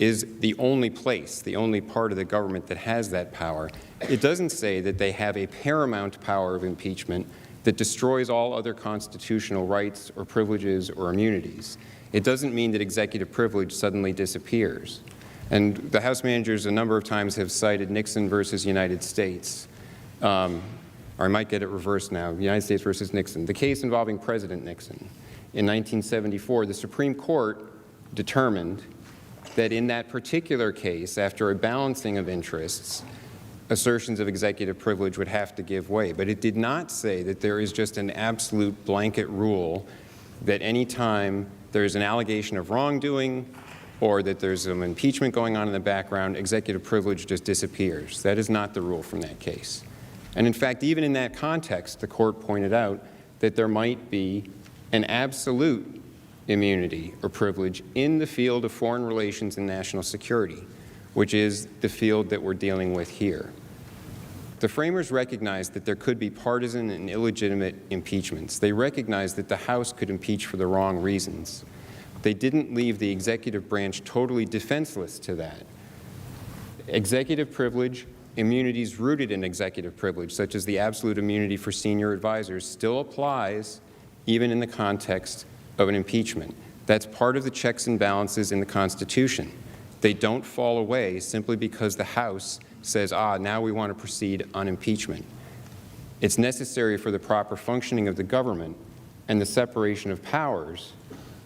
is the only place, the only part of the government that has that power. It doesn't say that they have a paramount power of impeachment that destroys all other constitutional rights or privileges or immunities. It doesn't mean that executive privilege suddenly disappears. And the House managers a number of times have cited Nixon versus United States. Or I might get it reversed now, United States versus Nixon, the case involving President Nixon. In 1974, the Supreme Court determined that in that particular case, after a balancing of interests, assertions of executive privilege would have to give way. But it did not say that there is just an absolute blanket rule that any time there's an allegation of wrongdoing or that there's some impeachment going on in the background, executive privilege just disappears. That is not the rule from that case. And in fact, even in that context, the court pointed out that there might be an absolute immunity or privilege in the field of foreign relations and national security, which is the field that we're dealing with here. The framers recognized that there could be partisan and illegitimate impeachments. They recognized that the House could impeach for the wrong reasons. They didn't leave the executive branch totally defenseless to that. Executive privilege, immunities rooted in executive privilege, such as the absolute immunity for senior advisors, still applies even in the context of an impeachment. That's part of the checks and balances in the Constitution. They don't fall away simply because the House says, now we want to proceed on impeachment. It's necessary for the proper functioning of the government and the separation of powers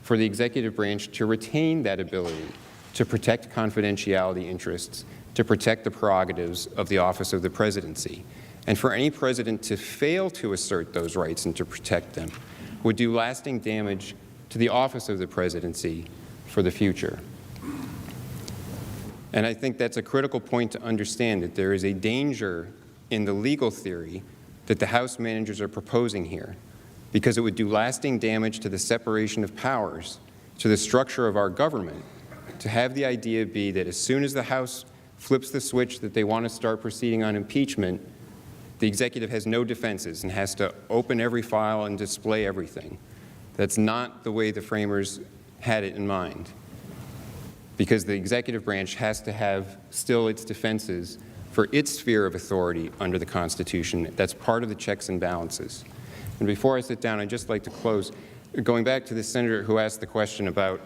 for the executive branch to retain that ability to protect confidentiality interests, to protect the prerogatives of the office of the presidency. And for any president to fail to assert those rights and to protect them would do lasting damage to the office of the presidency for the future. And I think that's a critical point to understand, that there is a danger in the legal theory that the House managers are proposing here, because it would do lasting damage to the separation of powers, to the structure of our government, to have the idea be that as soon as the House flips the switch that they want to start proceeding on impeachment, the executive has no defenses and has to open every file and display everything. That's not the way the framers had it in mind, because the executive branch has to have still its defenses for its sphere of authority under the Constitution. That's part of the checks and balances. And before I sit down, I'd just like to close, going back to the senator who asked the question about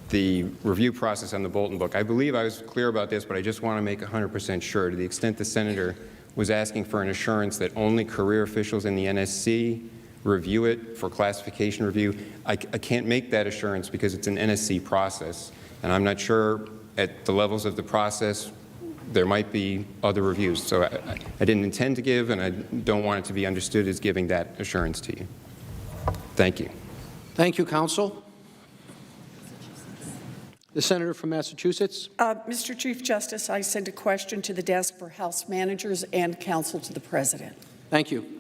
the review process on the Bolton book. I believe I was clear about this, but I just want to make 100% sure. To the extent the senator was asking for an assurance that only career officials in the NSC review it for classification review, I can't make that assurance because it's an NSC process, and I'm not sure at the levels of the process there might be other reviews. So I didn't intend to give, and I don't want it to be understood as giving that assurance to you. Thank you. Thank you, counsel. The senator from Massachusetts. Mr. Chief Justice, I send a question to the desk for House managers and counsel to the President. Thank you.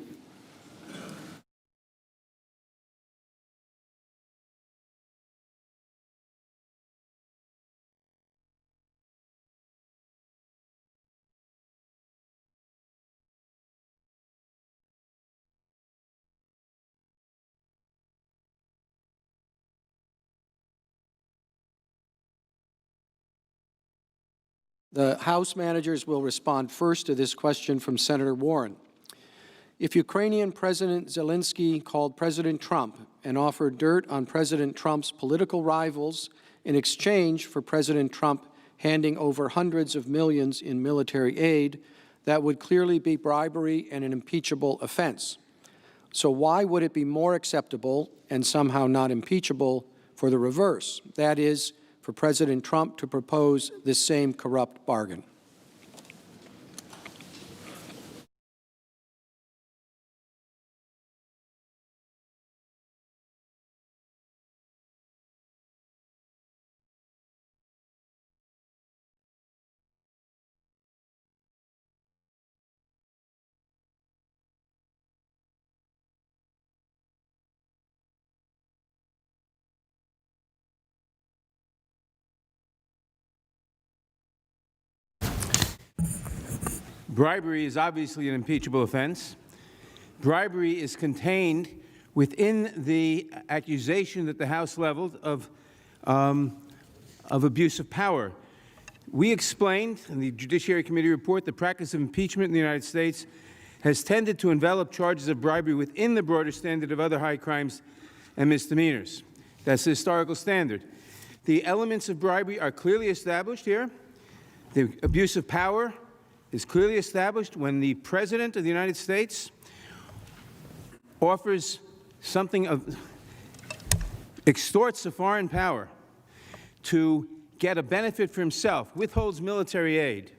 The House managers will respond first to this question from Senator Warren. If Ukrainian President Zelensky called President Trump and offered dirt on President Trump's political rivals in exchange for President Trump handing over hundreds of millions in military aid, that would clearly be bribery and an impeachable offense. So why would it be more acceptable and somehow not impeachable for the reverse? That is, for President Trump to propose this same corrupt bargain. Bribery is obviously an impeachable offense. Bribery is contained within the accusation that the House leveled of abuse of power. We explained in the Judiciary Committee report the practice of impeachment in the United States has tended to envelop charges of bribery within the broader standard of other high crimes and misdemeanors. That's the historical standard. The elements of bribery are clearly established here. The abuse of power is clearly established when the President of the United States offers something of, extorts a foreign power to get a benefit for himself, withholds military aid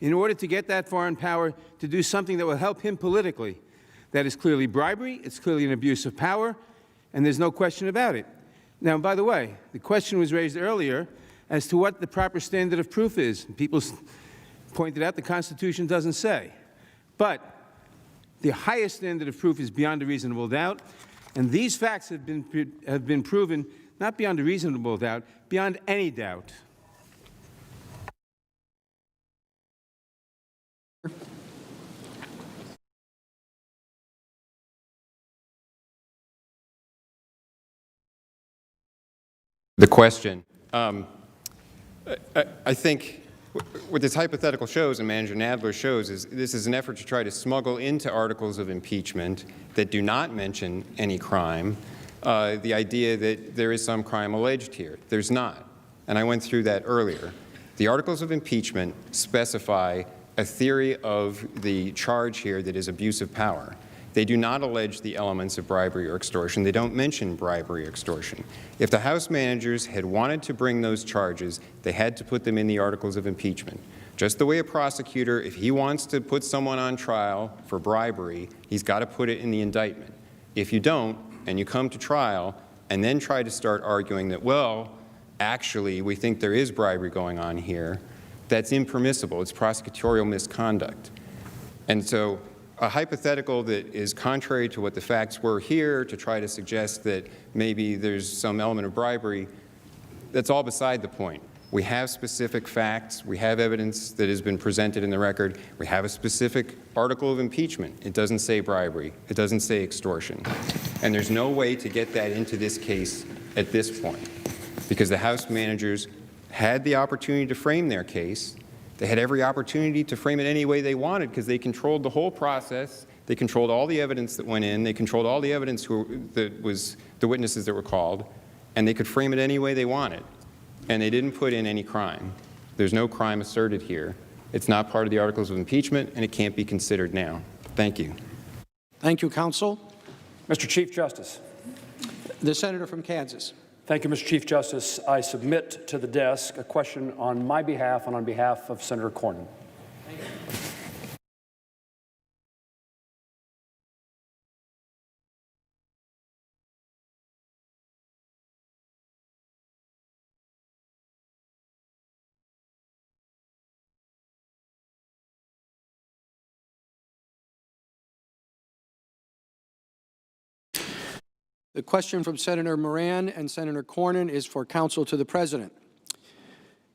in order to get that foreign power to do something that will help him politically. That is clearly bribery, it's clearly an abuse of power, and there's no question about it. Now, by the way, the question was raised earlier as to what the proper standard of proof is. People pointed out the Constitution doesn't say. But the highest standard of proof is beyond a reasonable doubt, and these facts have been proven not beyond a reasonable doubt, beyond any doubt. The question. I think what this hypothetical shows, and Manager Nadler shows, is this is an effort to try to smuggle into articles of impeachment that do not mention any crime the idea that there is some crime alleged here. There's not. And I went through that earlier. The articles of impeachment specify a theory of the charge here that is abuse of power. They do not allege the elements of bribery or extortion. They don't mention bribery or extortion. If the House managers had wanted to bring those charges, they had to put them in the articles of impeachment. Just the way a prosecutor, if he wants to put someone on trial for bribery, he's got to put it in the indictment. If you don't, and you come to trial, and then try to start arguing that, well, actually, we think there is bribery going on here, that's impermissible. It's prosecutorial misconduct. And so a hypothetical that is contrary to what the facts were here to try to suggest that maybe there's some element of bribery, that's all beside the point. We have specific facts. We have evidence that has been presented in the record. We have a specific article of impeachment. It doesn't say bribery. It doesn't say extortion. And there's no way to get that into this case at this point, because the House managers had the opportunity to frame their case. They had every opportunity to frame it any way they wanted because they controlled the whole process. They controlled all the evidence that went in. They controlled all the evidence that was the witnesses that were called, and they could frame it any way they wanted. and they didn't put in any crime. There's no crime asserted here. It's not part of the articles of impeachment, and it can't be considered now. Thank you. Thank you, counsel. Mr. Chief Justice. The senator from Kansas. Thank you, Mr. Chief Justice. I submit to the desk a question on my behalf and on behalf of Senator Cornyn. The question from Senator Moran and Senator Cornyn is for counsel to the President.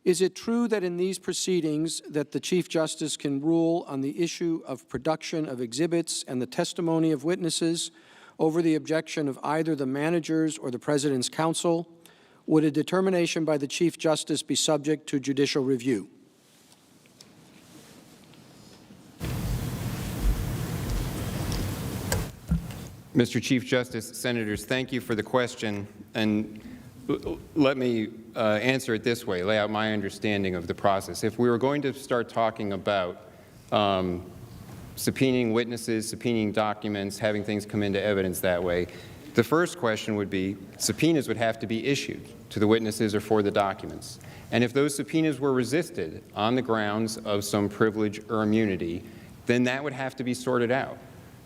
Is it true that in these proceedings that the Chief Justice can rule on the issue of production of exhibits and the testimony of witnesses over the objection of either the managers or the President's counsel? Would a determination by the Chief Justice be subject to judicial review? Mr. Chief Justice, Senators, thank you for the question. And let me answer it this way, lay out my understanding of the process. If we were going to start talking about subpoenaing witnesses, subpoenaing documents, having things come into evidence that way, the first question would be subpoenas would have to be issued to the witnesses or for the documents. And if those subpoenas were resisted on the grounds of some privilege or immunity, then that would have to be sorted out.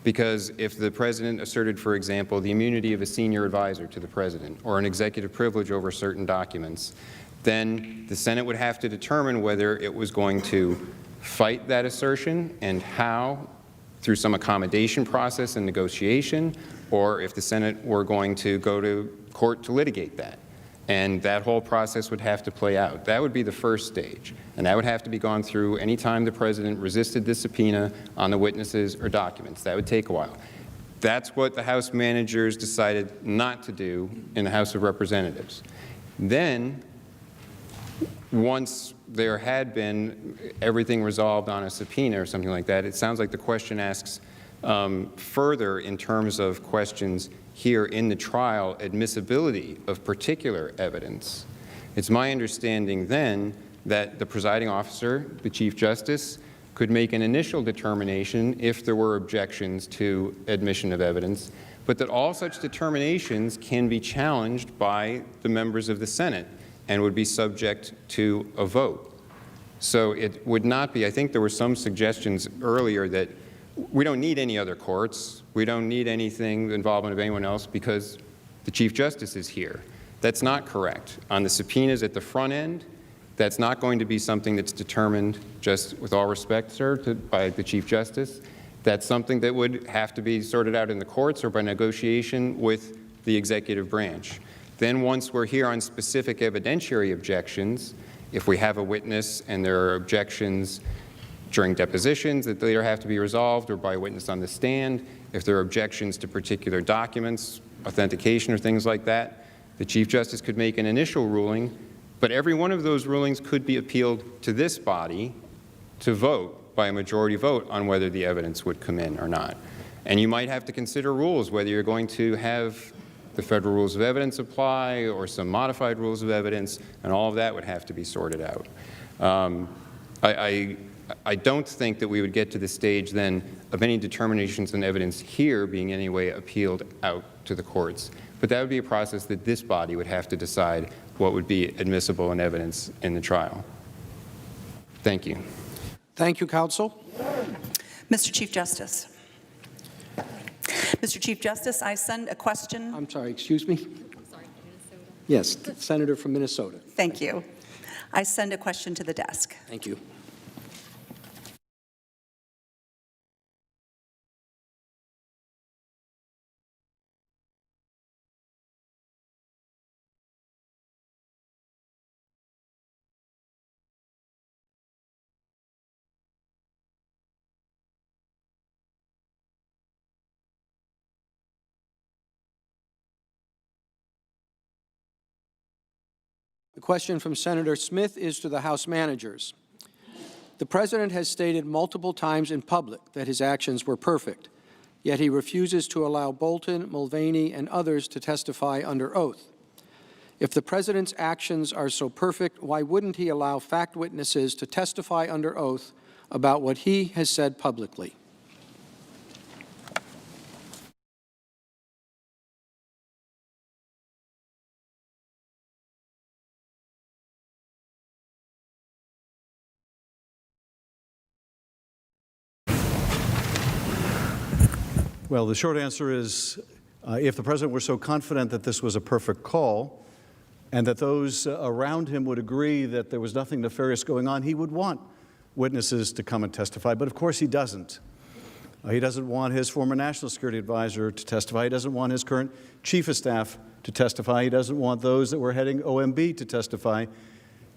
Because if the President asserted, for example, the immunity of a senior advisor to the President or an executive privilege over certain documents, then the Senate would have to determine whether it was going to fight that assertion and how, through some accommodation process and negotiation, or if the Senate were going to go to court to litigate that. And that whole process would have to play out. That would be the first stage. And that would have to be gone through any time the President resisted the subpoena on the witnesses or documents. That would take a while. That's what the House managers decided not to do in the House of Representatives. Then, once there had been everything resolved on a subpoena or something like that, it sounds like the question asks further in terms of questions here in the trial, admissibility of particular evidence. It's my understanding then that the presiding officer, the Chief Justice, could make an initial determination if there were objections to admission of evidence, but that all such determinations can be challenged by the members of the Senate and would be subject to a vote. So it would not be, I think there were some suggestions earlier that we don't need any other courts. We don't need anything, the involvement of anyone else, because the Chief Justice is here. That's not correct. On the subpoenas at the front end, that's not going to be something that's determined, just with all respect, sir, by the Chief Justice. That's something that would have to be sorted out in the courts or by negotiation with the executive branch. Then once we're here on specific evidentiary objections, if we have a witness and there are objections during depositions that later have to be resolved or by a witness on the stand, if there are objections to particular documents, authentication or things like that, the Chief Justice could make an initial ruling, but every one of those rulings could be appealed to this body to vote by a majority vote on whether the evidence would come in or not. And you might have to consider rules, whether you're going to have the federal rules of evidence apply or some modified rules of evidence, and all of that would have to be sorted out. I don't think that we would get to the stage then of any determinations and evidence here being in any way appealed out to the courts. But that would be a process that this body would have to decide what would be admissible in evidence in the trial. Thank you. Thank you, counsel. Mr. Chief Justice. Mr. Chief Justice, I send a question. I'm sorry, excuse me? Yes, the senator from Minnesota. Thank you. I send a question to the desk. Thank you. The question from Senator Smith is to the House managers. The President has stated multiple times in public that his actions were perfect, yet he refuses to allow Bolton, Mulvaney, and others to testify under oath. If the President's actions are so perfect, why wouldn't he allow fact witnesses to testify under oath about what he has said publicly? Well, the short answer is if the President were so confident that this was a perfect call and that those around him would agree that there was nothing nefarious going on, he would want witnesses to come and testify. But of course he doesn't. He doesn't want his former National Security Advisor to testify. He doesn't want his current Chief of Staff to testify. He doesn't want those that were heading OMB to testify.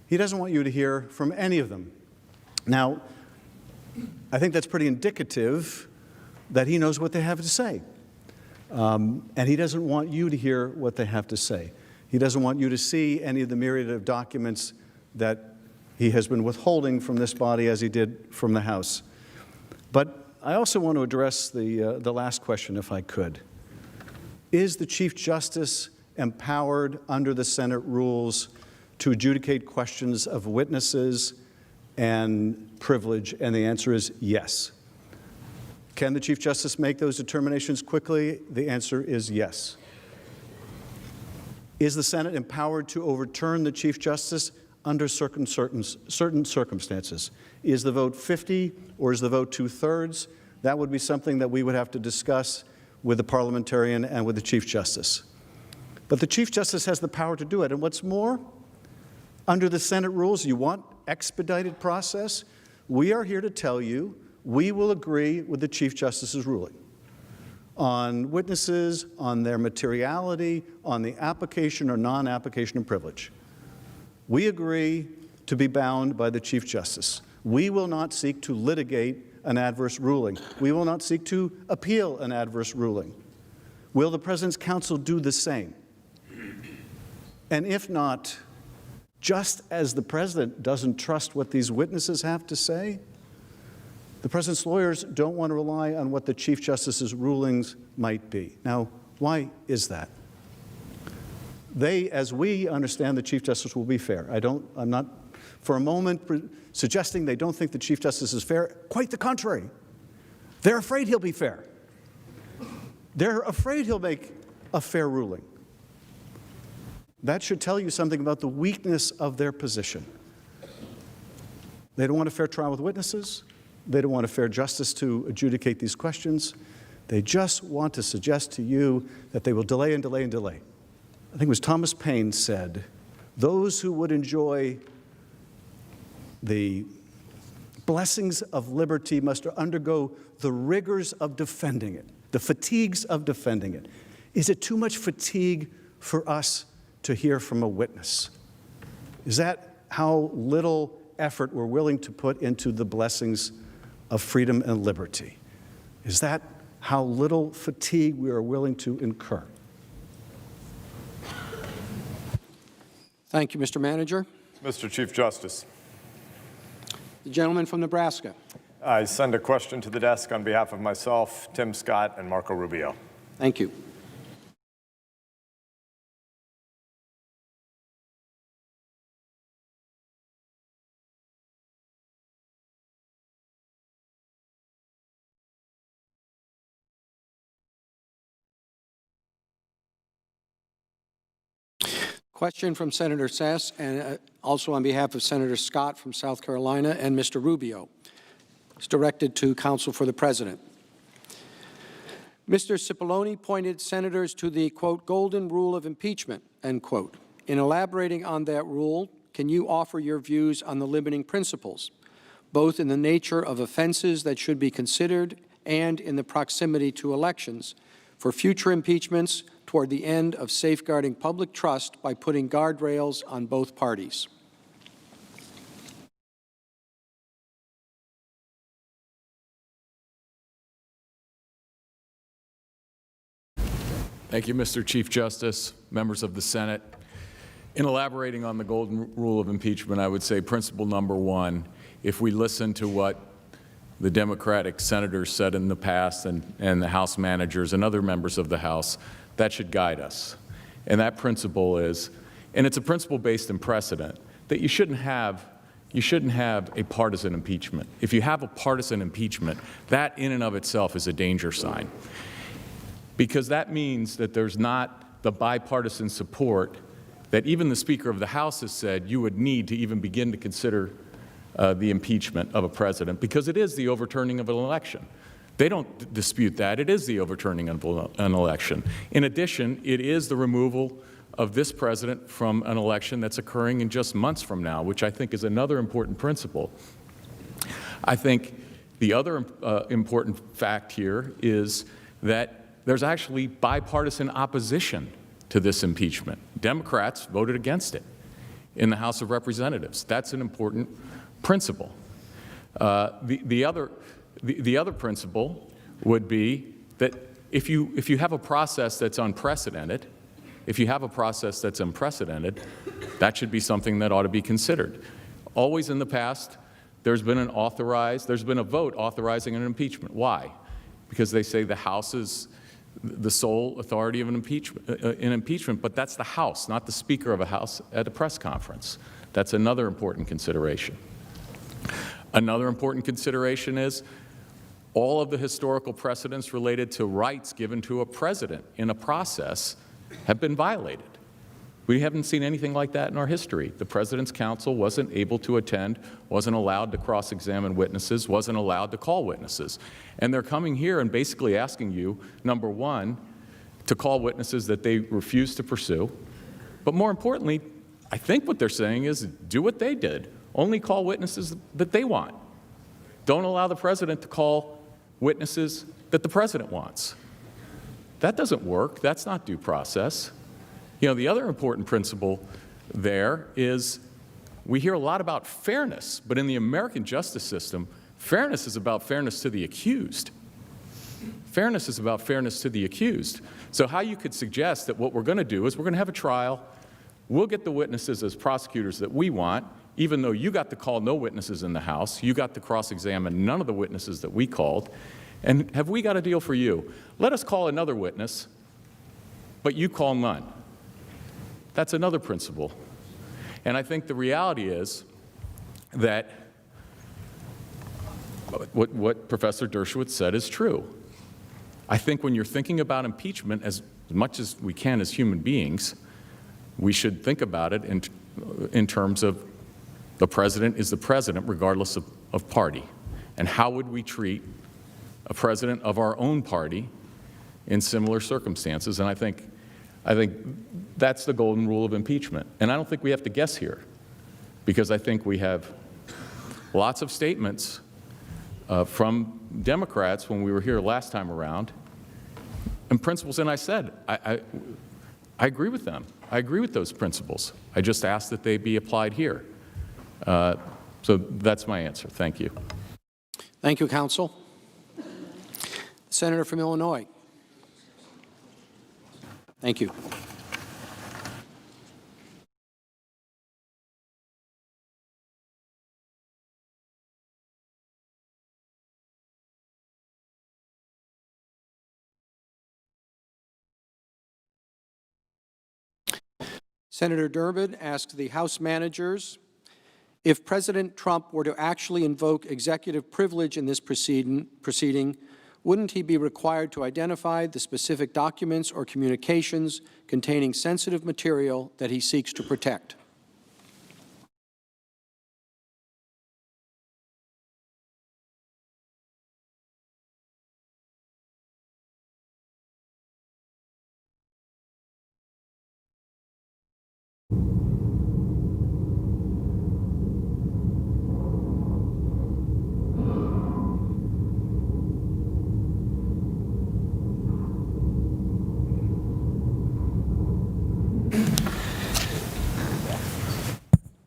He doesn't want you to hear from any of them. Now, I think that's pretty indicative that he knows what they have to say. And he doesn't want you to hear what they have to say. He doesn't want you to see any of the myriad of documents that he has been withholding from this body as he did from the House. But I also want to address the last question, if I could. Is the Chief Justice empowered under the Senate rules to adjudicate questions of witnesses and privilege? And the answer is yes. Can the Chief Justice make those determinations quickly? The answer is yes. Is the Senate empowered to overturn the Chief Justice under certain circumstances? Is the vote 50 or is the vote 2/3? That would be something that we would have to discuss with the parliamentarian and with the Chief Justice. But the Chief Justice has the power to do it. And what's more, under the Senate rules, you want expedited process? We are here to tell you we will agree with the Chief Justice's ruling on witnesses, on their materiality, on the application or non-application of privilege. We agree to be bound by the Chief Justice. We will not seek to litigate an adverse ruling. We will not seek to appeal an adverse ruling. Will the President's counsel do the same? And if not, just as the President doesn't trust what these witnesses have to say, the President's lawyers don't want to rely on what the Chief Justice's rulings might be. Now, why is that? They, as we understand, the Chief Justice will be fair. I'm not for a moment suggesting they don't think the Chief Justice is fair. Quite the contrary. They're afraid he'll be fair. They're afraid he'll make a fair ruling. That should tell you something about the weakness of their position. They don't want a fair trial with witnesses. They don't want a fair justice to adjudicate these questions. They just want to suggest to you that they will delay and delay and delay. I think it was Thomas Paine said, those who would enjoy the blessings of liberty must undergo the rigors of defending it, the fatigues of defending it. Is it too much fatigue for us to hear from a witness? Is that how little effort we're willing to put into the blessings of freedom and liberty? Is that how little fatigue we are willing to incur? Thank you, Mr. Manager. Mr. Chief Justice. The gentleman from Nebraska. I send a question to the desk on behalf of myself, Tim Scott, and Marco Rubio. Thank you. Question from Senator Sass, and also on behalf of Senator Scott from South Carolina and Mr. Rubio. It's directed to counsel for the President. Mr. Cipollone pointed senators to the, quote, golden rule of impeachment, end quote. In elaborating on that rule, can you offer your views on the limiting principles, both in the nature of offenses that should be considered and in the proximity to elections, for future impeachments toward the end of safeguarding public trust by putting guardrails on both parties? Thank you, Mr. Chief Justice, members of the Senate. In elaborating on the golden rule of impeachment, I would say principle number one, if we listen to what the Democratic senators said in the past and the House managers and other members of the House, that should guide us. And that principle is And it's a principle based in precedent that you shouldn't have a partisan impeachment. If you have a partisan impeachment, that in and of itself is a danger sign, because that means that there's not the bipartisan support that even the Speaker of the House has said you would need to even begin to consider the impeachment of a president, because it is the overturning of an election. They don't dispute that. It is the overturning of an election. In addition, it is the removal of this president from an election that's occurring in just months from now, which I think is another important principle. I think the other important fact here is that there's actually bipartisan opposition to this impeachment. Democrats voted against it in the House of Representatives. That's an important principle. The other principle would be that if you have a process that's unprecedented, that should be something that ought to be considered. Always in the past, there's been a vote authorizing an impeachment. Why? Because they say the House is the sole authority of an impeachment, but that's the House, not the Speaker of a House at a press conference. That's another important consideration. Another important consideration is all of the historical precedents related to rights given to a president in a process have been violated. We haven't seen anything like that in our history. The President's counsel wasn't able to attend, wasn't allowed to cross-examine witnesses, wasn't allowed to call witnesses. And they're coming here and basically asking you, number one, to call witnesses that they refuse to pursue. But more importantly, I think what they're saying is do what they did. Only call witnesses that they want. Don't allow the President to call witnesses that the President wants. That doesn't work. That's not due process. You know, the other important principle there is we hear a lot about fairness, but in the American justice system, fairness is about fairness to the accused. Fairness is about fairness to the accused. So how you could suggest that what we're going to do is we're going to have a trial, we'll get the witnesses as prosecutors that we want, even though you got to call no witnesses in the House, you got to cross-examine none of the witnesses that we called, and have we got a deal for you? Let us call another witness, but you call none. That's another principle. And I think the reality is that what Professor Dershowitz said is true. I think when you're thinking about impeachment, as much as we can as human beings, we should think about it in terms of the president is the president regardless of party. And how would we treat a president of our own party in similar circumstances? And I think that's the golden rule of impeachment. And I don't think we have to guess here, because I think we have lots of statements from Democrats when we were here last time around, and principles, and I said, I agree with them. I agree with those principles. I just ask that they be applied here. So that's my answer. Thank you. Thank you, counsel. Senator from Illinois. Thank you. Senator Durbin asks the House managers, if President Trump were to actually invoke executive privilege in this proceeding, wouldn't he be required to identify the specific documents or communications containing sensitive material that he seeks to protect?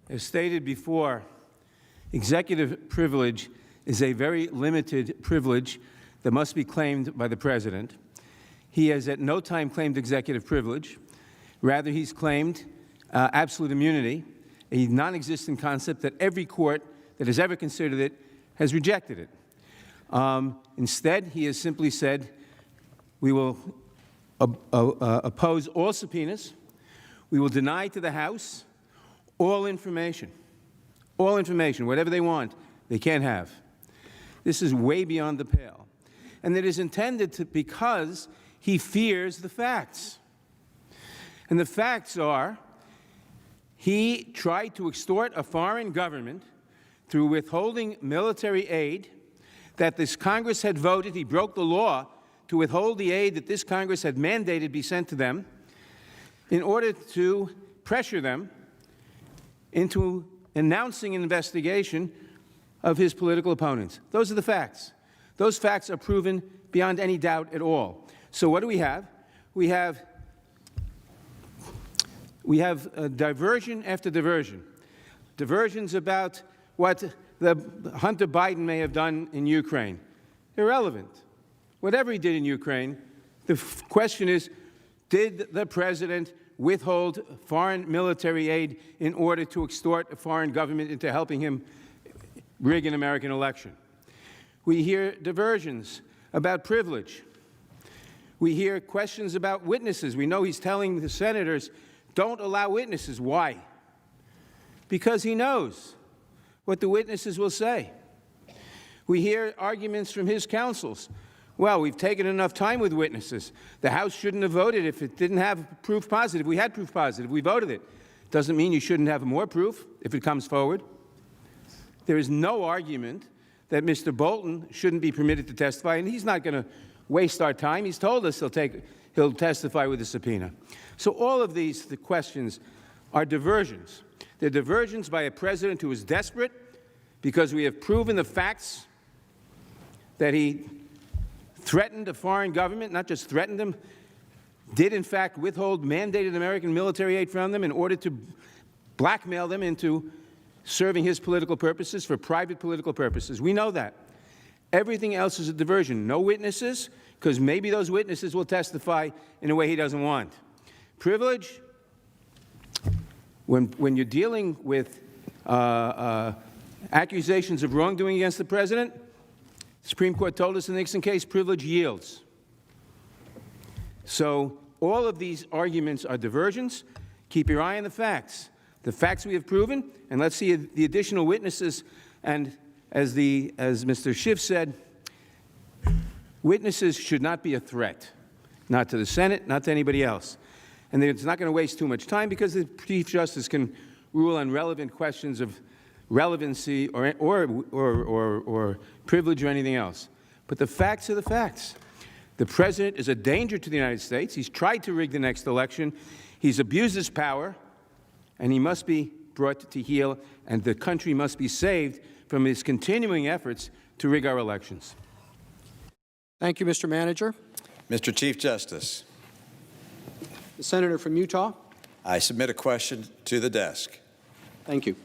As stated before, executive privilege is a very limited privilege that must be claimed by the President. He has at no time claimed executive privilege. Rather, he's claimed absolute immunity, a non-existent concept that every court that has ever considered it has rejected it. Instead, he has simply said, we will oppose all subpoenas, We will deny to the House all information, whatever they want, they can't have. This is way beyond the pale. And it is intended to, because he fears the facts. And the facts are, he tried to extort a foreign government through withholding military aid that this Congress had voted. He broke the law to withhold the aid that this Congress had mandated be sent to them in order to pressure them into announcing an investigation of his political opponents. Those are the facts. Those facts are proven beyond any doubt at all. So what do we have? We have diversion after diversion. Diversions about what Hunter Biden may have done in Ukraine. Irrelevant. Whatever he did in Ukraine, the question is, did the president withhold foreign military aid in order to extort a foreign government into helping him rig an American election? We hear diversions about privilege. We hear questions about witnesses. We know he's telling the senators, don't allow witnesses. Why? Because he knows what the witnesses will say. We hear arguments from his counsels. Well, we've taken enough time with witnesses. The House shouldn't have voted if it didn't have proof positive. We had proof positive. We voted it. Doesn't mean you shouldn't have more proof if it comes forward. There is no argument that Mr. Bolton shouldn't be permitted to testify, and he's not going to waste our time. He's told us he'll testify with a subpoena. So all of the questions are diversions. They're diversions by a president who is desperate because we have proven the facts that he threatened a foreign government, not just threatened them, did in fact withhold mandated American military aid from them in order to blackmail them into serving his political purposes for private political purposes. We know that. Everything else is a diversion. No witnesses, because maybe those witnesses will testify in a way he doesn't want. Privilege, when you're dealing with accusations of wrongdoing against the president, the Supreme Court told us in the Nixon case, privilege yields. So all of these arguments are diversions. Keep your eye on the facts. The facts we have proven, and let's see the additional witnesses. And as Mr. Schiff said, witnesses should not be a threat, not to the Senate, not to anybody else. And it's not going to waste too much time because the Chief Justice can rule on relevant questions of relevancy or privilege or anything else. But the facts are the facts. The president is a danger to the United States. He's tried to rig the next election. He's abused his power, and he must be brought to heel, and the country must be saved from his continuing efforts to rig our elections. Thank you, Mr. Manager. Mr. Chief Justice. The senator from Utah. I submit a question to the desk. Thank you.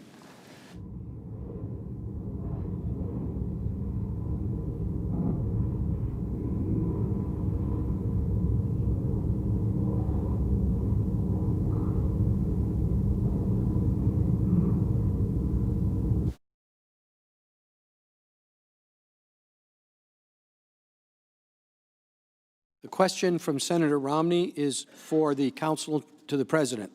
The question from Senator Romney is for the counsel to the President.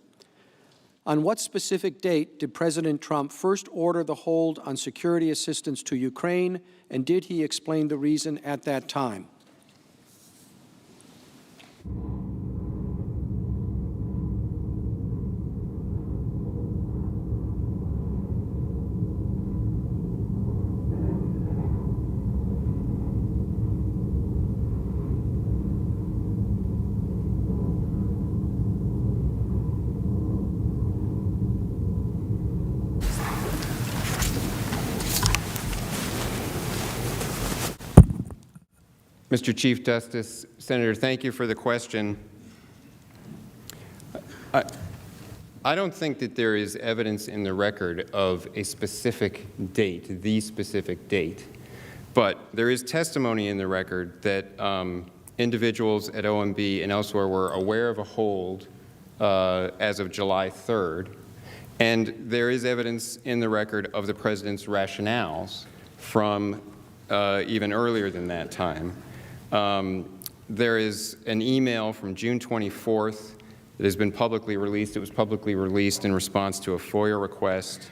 On what specific date did President Trump first order the hold on security assistance to Ukraine, and did he explain the reason at that time? Mr. Chief Justice, Senator, thank you for the question. I don't think that there is evidence in the record of a specific date, the specific date, but there is testimony in the record that individuals at OMB and elsewhere were aware of a hold as of July 3rd, and there is evidence in the record of the President's rationales from even earlier than that time. There is an email from June 24th that has been publicly released. It was publicly released in response to a FOIA request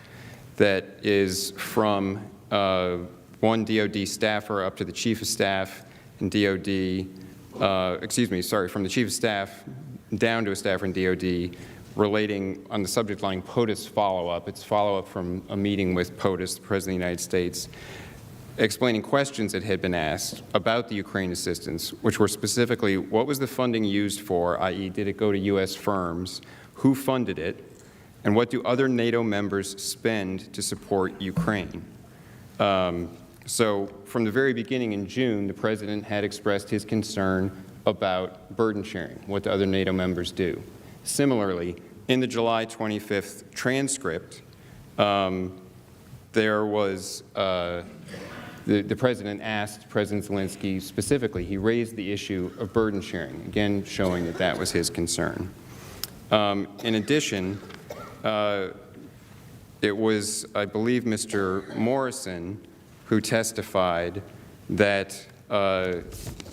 that is from one DOD staffer up to the Chief of Staff in DOD, from the Chief of Staff down to a staffer in DOD, relating on the subject line POTUS follow-up. It's follow-up from a meeting with POTUS, the President of the United States, explaining questions that had been asked about the Ukraine assistance, which were specifically, what was the funding used for, i.e., did it go to U.S. firms, who funded it, and what do other NATO members spend to support Ukraine? So from the very beginning in June, the President had expressed his concern about burden sharing, what the other NATO members do. Similarly, in the July 25th transcript, there was the President asked President Zelensky specifically, he raised the issue of burden sharing, again showing that that was his concern. In addition, it was, I believe, Mr. Morrison who testified that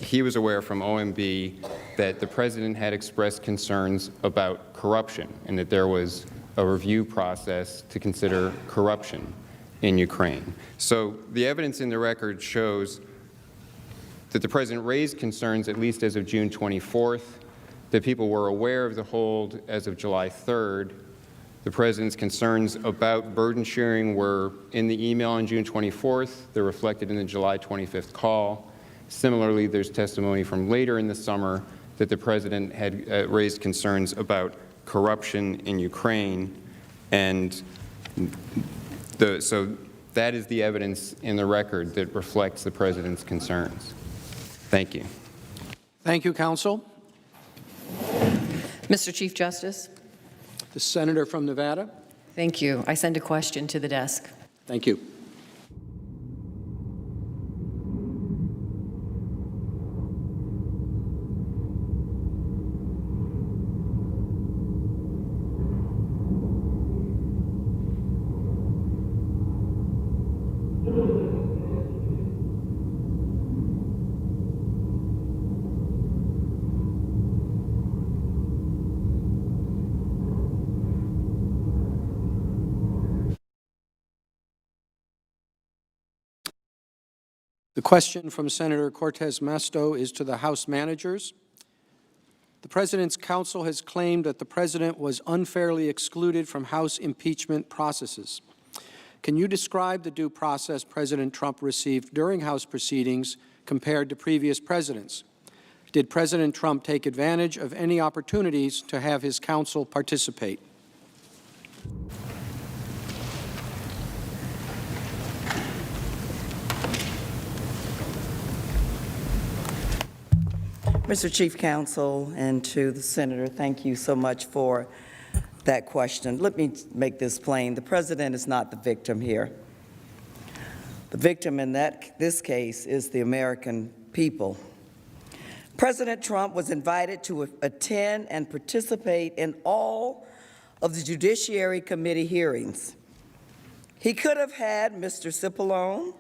he was aware from OMB that the President had expressed concerns about corruption and that there was a review process to consider corruption in Ukraine. So the evidence in the record shows that the President raised concerns at least as of June 24th, that people were aware of the hold as of July 3rd. The President's concerns about burden sharing were in the email on June 24th. They're reflected in the July 25th call. Similarly, there's testimony from later in the summer that the President had raised concerns about corruption in Ukraine. And so that is the evidence in the record that reflects the President's concerns. Thank you. Thank you, counsel. Mr. Chief Justice. The senator from Nevada. Thank you. I send a question to the desk. Thank you. The question from Senator Cortez Masto is to the House managers. The President's counsel has claimed that the President was unfairly excluded from House impeachment processes. Can you describe the due process President Trump received during House proceedings compared to previous presidents? Did President Trump take advantage of any opportunities to have his counsel participate? Mr. Chief Counsel, and to the Senator, thank you so much for that question. Let me make this plain. The President is not the victim here. The victim in this case is the American people. President Trump was invited to attend and participate in all of the Judiciary Committee hearings. He could have had Mr. Cipollone,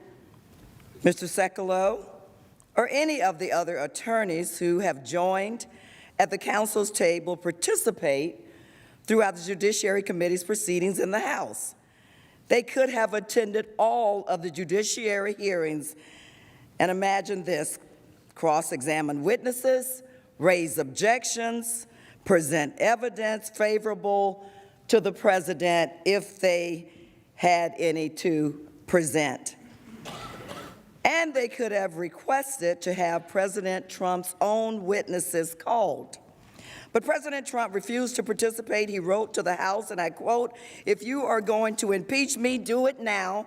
Mr. Sekulow, or any of the other attorneys who have joined at the Council's table participate throughout the Judiciary Committee's proceedings in the House. They could have attended all of the judiciary hearings and imagine this: cross-examine witnesses, raise objections, present evidence favorable to the President if they had any to present. And they could have requested to have President Trump's own witnesses called. But President Trump refused to participate. He wrote to the House, and I quote, "If you are going to impeach me, do it now,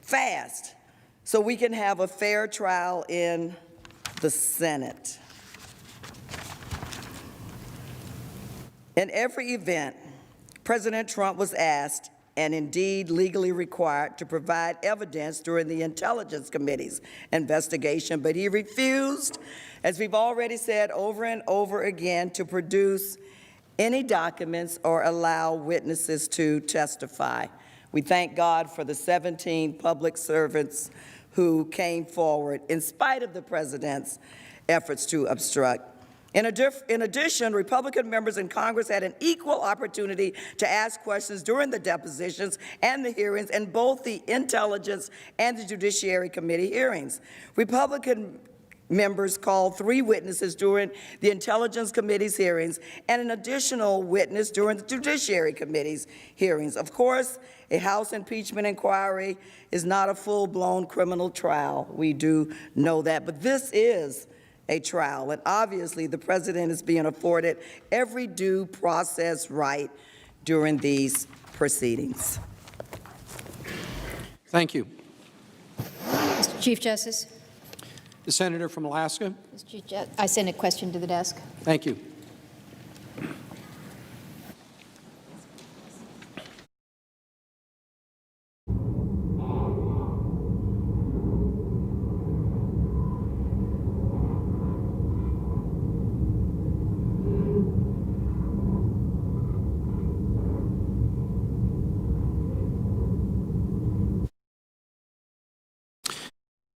fast, so we can have a fair trial in the Senate." In every event, President Trump was asked, and indeed legally required, to provide evidence during the Intelligence Committee's investigation, but he refused, as we've already said over and over again, to produce any documents or allow witnesses to testify. We thank God for the 17 public servants who came forward in spite of the President's efforts to obstruct. In addition, Republican members in Congress had an equal opportunity to ask questions during the depositions and the hearings in both the Intelligence and the Judiciary Committee hearings. Republican members called 3 witnesses during the Intelligence Committee's hearings and an additional witness during the Judiciary Committee's hearings. Of course, a House impeachment inquiry is not a full-blown criminal trial. We do know that, but this is a trial, and obviously the president is being afforded every due process right during these proceedings. Thank you. Mr. Chief Justice. The senator from Alaska. Mr. Chief Justice, I send a question to the desk. Thank you.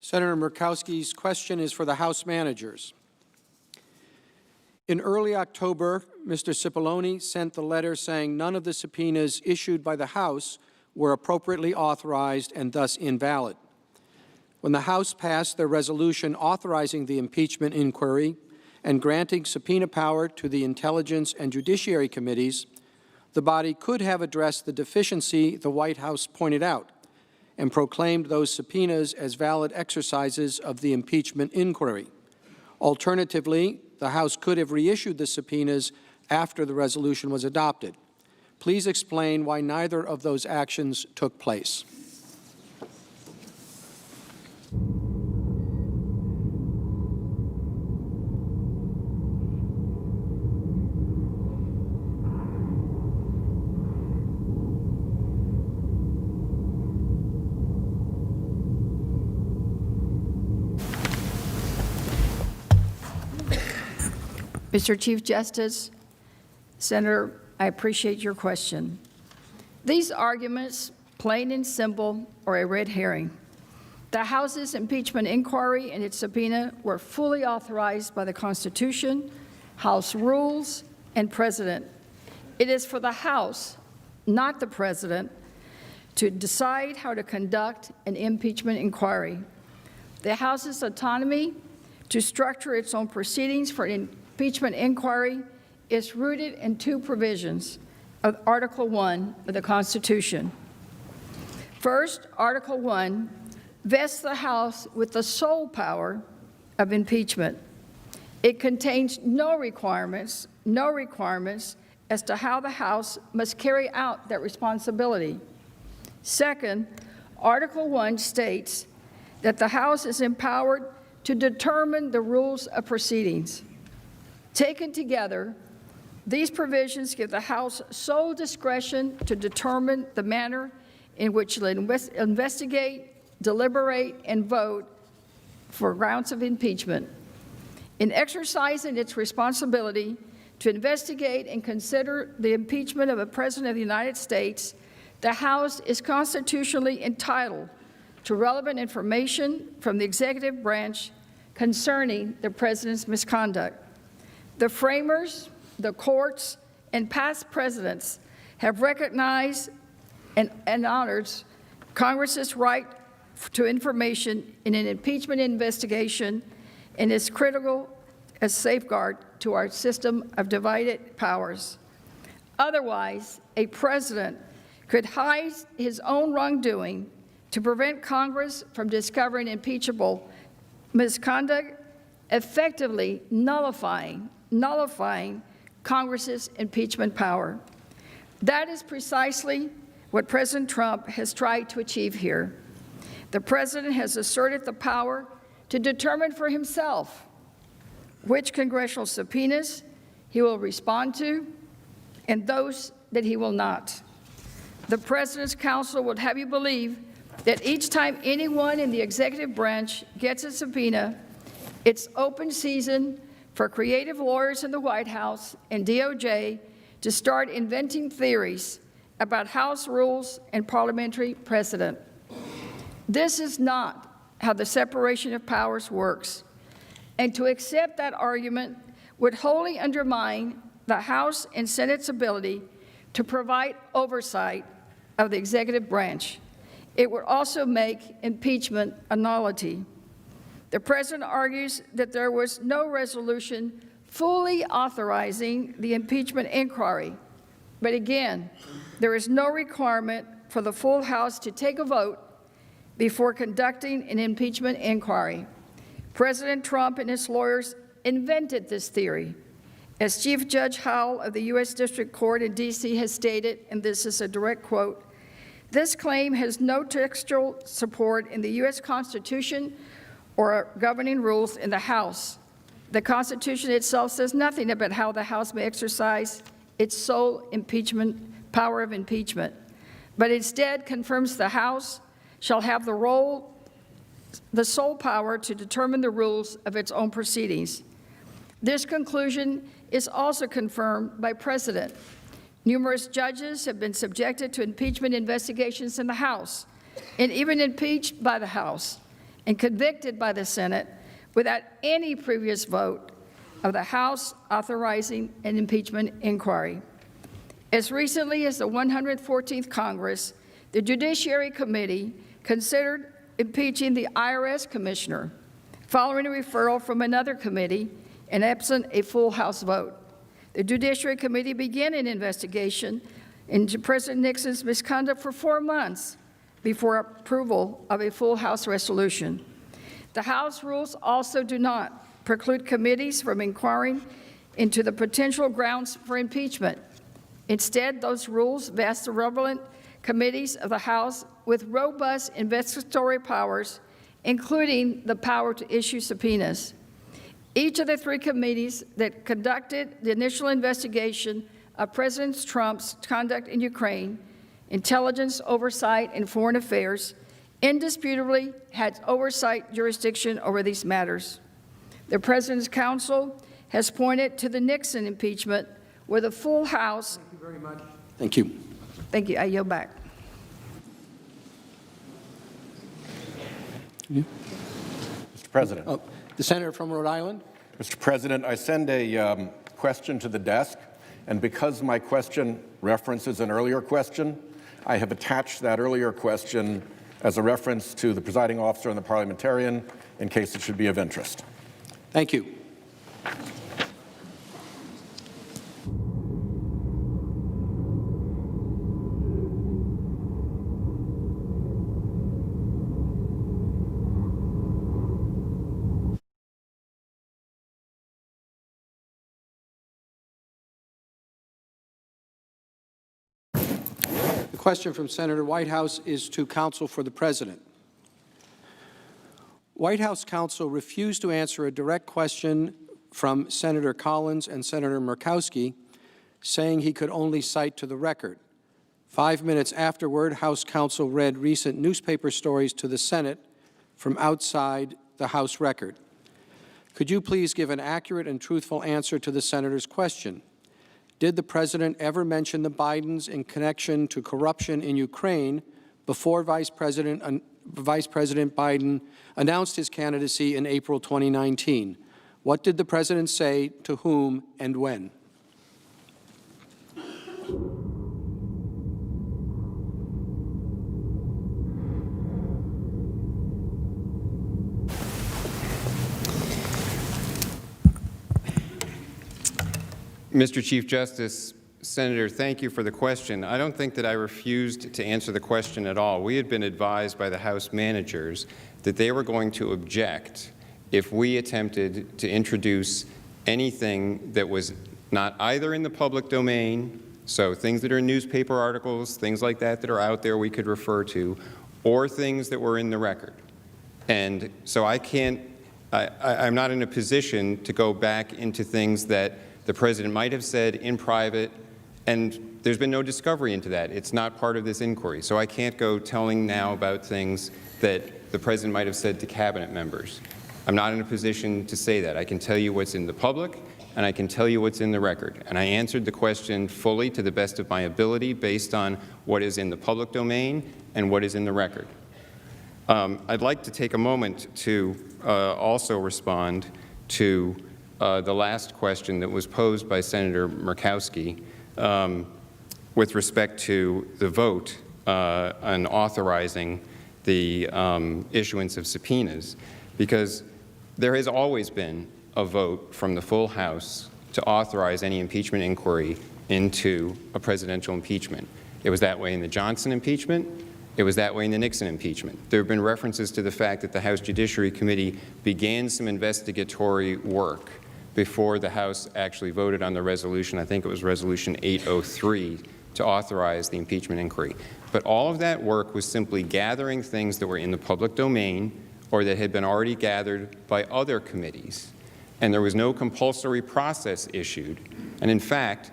Senator Murkowski's question is for the House managers. In early October, Mr. Cipollone sent the letter saying none of the subpoenas issued by the House were appropriately authorized and thus invalid. When the House passed their resolution authorizing the impeachment inquiry and granting subpoena power to the Intelligence and Judiciary Committees, the body could have addressed the deficiency the White House pointed out and proclaimed those subpoenas as valid exercises of the impeachment inquiry. Alternatively, the House could have reissued the subpoenas after the resolution was adopted. Please explain why neither of those actions took place. Mr. Chief Justice, Senator, I appreciate your question. These arguments, plain and simple, are a red herring. The House's impeachment inquiry and its subpoena were fully authorized by the Constitution, House rules, and President. It is for the House, not the President, to decide how to conduct an impeachment inquiry. The House's autonomy to structure its own proceedings for an impeachment inquiry is rooted in 2 provisions of Article 1 of the Constitution. First, Article 1 vests the House with the sole power of impeachment. It contains no requirements as to how the House must carry out that responsibility. Second, Article 1 states that the House is empowered to determine the rules of proceedings. Taken together, these provisions give the House sole discretion to determine the manner in which it will investigate, deliberate, and vote for grounds of impeachment. In exercising its responsibility to investigate and consider the impeachment of a President of the United States, the House is constitutionally entitled to relevant information from the executive branch concerning the President's misconduct. The framers, the courts, and past presidents have recognized and honored Congress's right to information in an impeachment investigation and is critical as safeguard to our system of divided powers. Otherwise, a president could hide his own wrongdoing to prevent Congress from discovering impeachable misconduct, effectively nullifying Congress's impeachment power. That is precisely what President Trump has tried to achieve here. The President has asserted the power to determine for himself which congressional subpoenas he will respond to and those that he will not. The President's counsel would have you believe that each time anyone in the executive branch gets a subpoena, it's open season for creative lawyers in the White House and DOJ to start inventing theories about House rules and parliamentary precedent. This is not how the separation of powers works. And to accept that argument would wholly undermine the House and Senate's ability to provide oversight of the executive branch. It would also make impeachment a nullity. The President argues that there was no resolution fully authorizing the impeachment inquiry. But again, there is no requirement for the full House to take a vote before conducting an impeachment inquiry. President Trump and his lawyers invented this theory. As Chief Judge Howell of the U.S. District Court in D.C. has stated, and this is a direct quote, "This claim has no textual support in the U.S. Constitution or governing rules in the House. The Constitution itself says nothing about how the House may exercise its sole power of impeachment, but instead confirms the House shall have the sole power to determine the rules of its own proceedings." This conclusion is also confirmed by precedent. Numerous judges have been subjected to impeachment investigations in the House, and even impeached by the House and convicted by the Senate without any previous vote of the House authorizing an impeachment inquiry. As recently as the 114th Congress, the Judiciary Committee considered impeaching the IRS commissioner following a referral from another committee and absent a full House vote. The Judiciary Committee began an investigation into President Nixon's misconduct for 4 months before approval of a full House resolution. The House rules also do not preclude committees from inquiring into the potential grounds for impeachment. Instead, those rules vest the relevant committees of the House with robust investigatory powers, including the power to issue subpoenas. Each of the 3 committees that conducted the initial investigation of President Trump's conduct in Ukraine, Intelligence, Oversight, and Foreign Affairs, indisputably had oversight jurisdiction over these matters. The President's counsel has pointed to the Nixon impeachment, where the full House— Thank you very much. Thank you. Thank you. I yield back. Mr. President. The senator from Rhode Island. Mr. President, I send a question to the desk, and because my question references an earlier question, I have attached that earlier question as a reference to the presiding officer and the parliamentarian in case it should be of interest. Thank you. The question from Senator Whitehouse is to counsel for the President. White House counsel refused to answer a direct question from Senator Collins and Senator Murkowski, saying he could only cite to the record. 5 minutes afterward, House counsel read recent newspaper stories to the Senate from outside the House record. Could you please give an accurate and truthful answer to the Senator's question? Did the President ever mention the Bidens in connection to corruption in Ukraine before Vice President Biden announced his candidacy in April 2019? What did the President say, to whom, and when? Mr. Chief Justice, Senator, thank you for the question. I don't think that I refused to answer the question at all. We had been advised by the House managers that they were going to object if we attempted to introduce anything that was not either in the public domain, so things that are in newspaper articles, things like that that are out there we could refer to, or things that were in the record. And so I'm not in a position to go back into things that the President might have said in private, and there's been no discovery into that. It's not part of this inquiry. So I can't go telling now about things that the President might have said to cabinet members. I'm not in a position to say that. I can tell you what's in the public, and I can tell you what's in the record. And I answered the question fully to the best of my ability based on what is in the public domain and what is in the record. I'd like to take a moment to also respond to the last question that was posed by Senator Murkowski with respect to the vote on authorizing the issuance of subpoenas, because there has always been a vote from the full House to authorize any impeachment inquiry into a presidential impeachment. It was that way in the Johnson impeachment. It was that way in the Nixon impeachment. There have been references to the fact that the House Judiciary Committee began some investigatory work before the House actually voted on the resolution. I think it was Resolution 803 to authorize the impeachment inquiry. But all of that work was simply gathering things that were in the public domain or that had been already gathered by other committees. And there was no compulsory process issued. And in fact,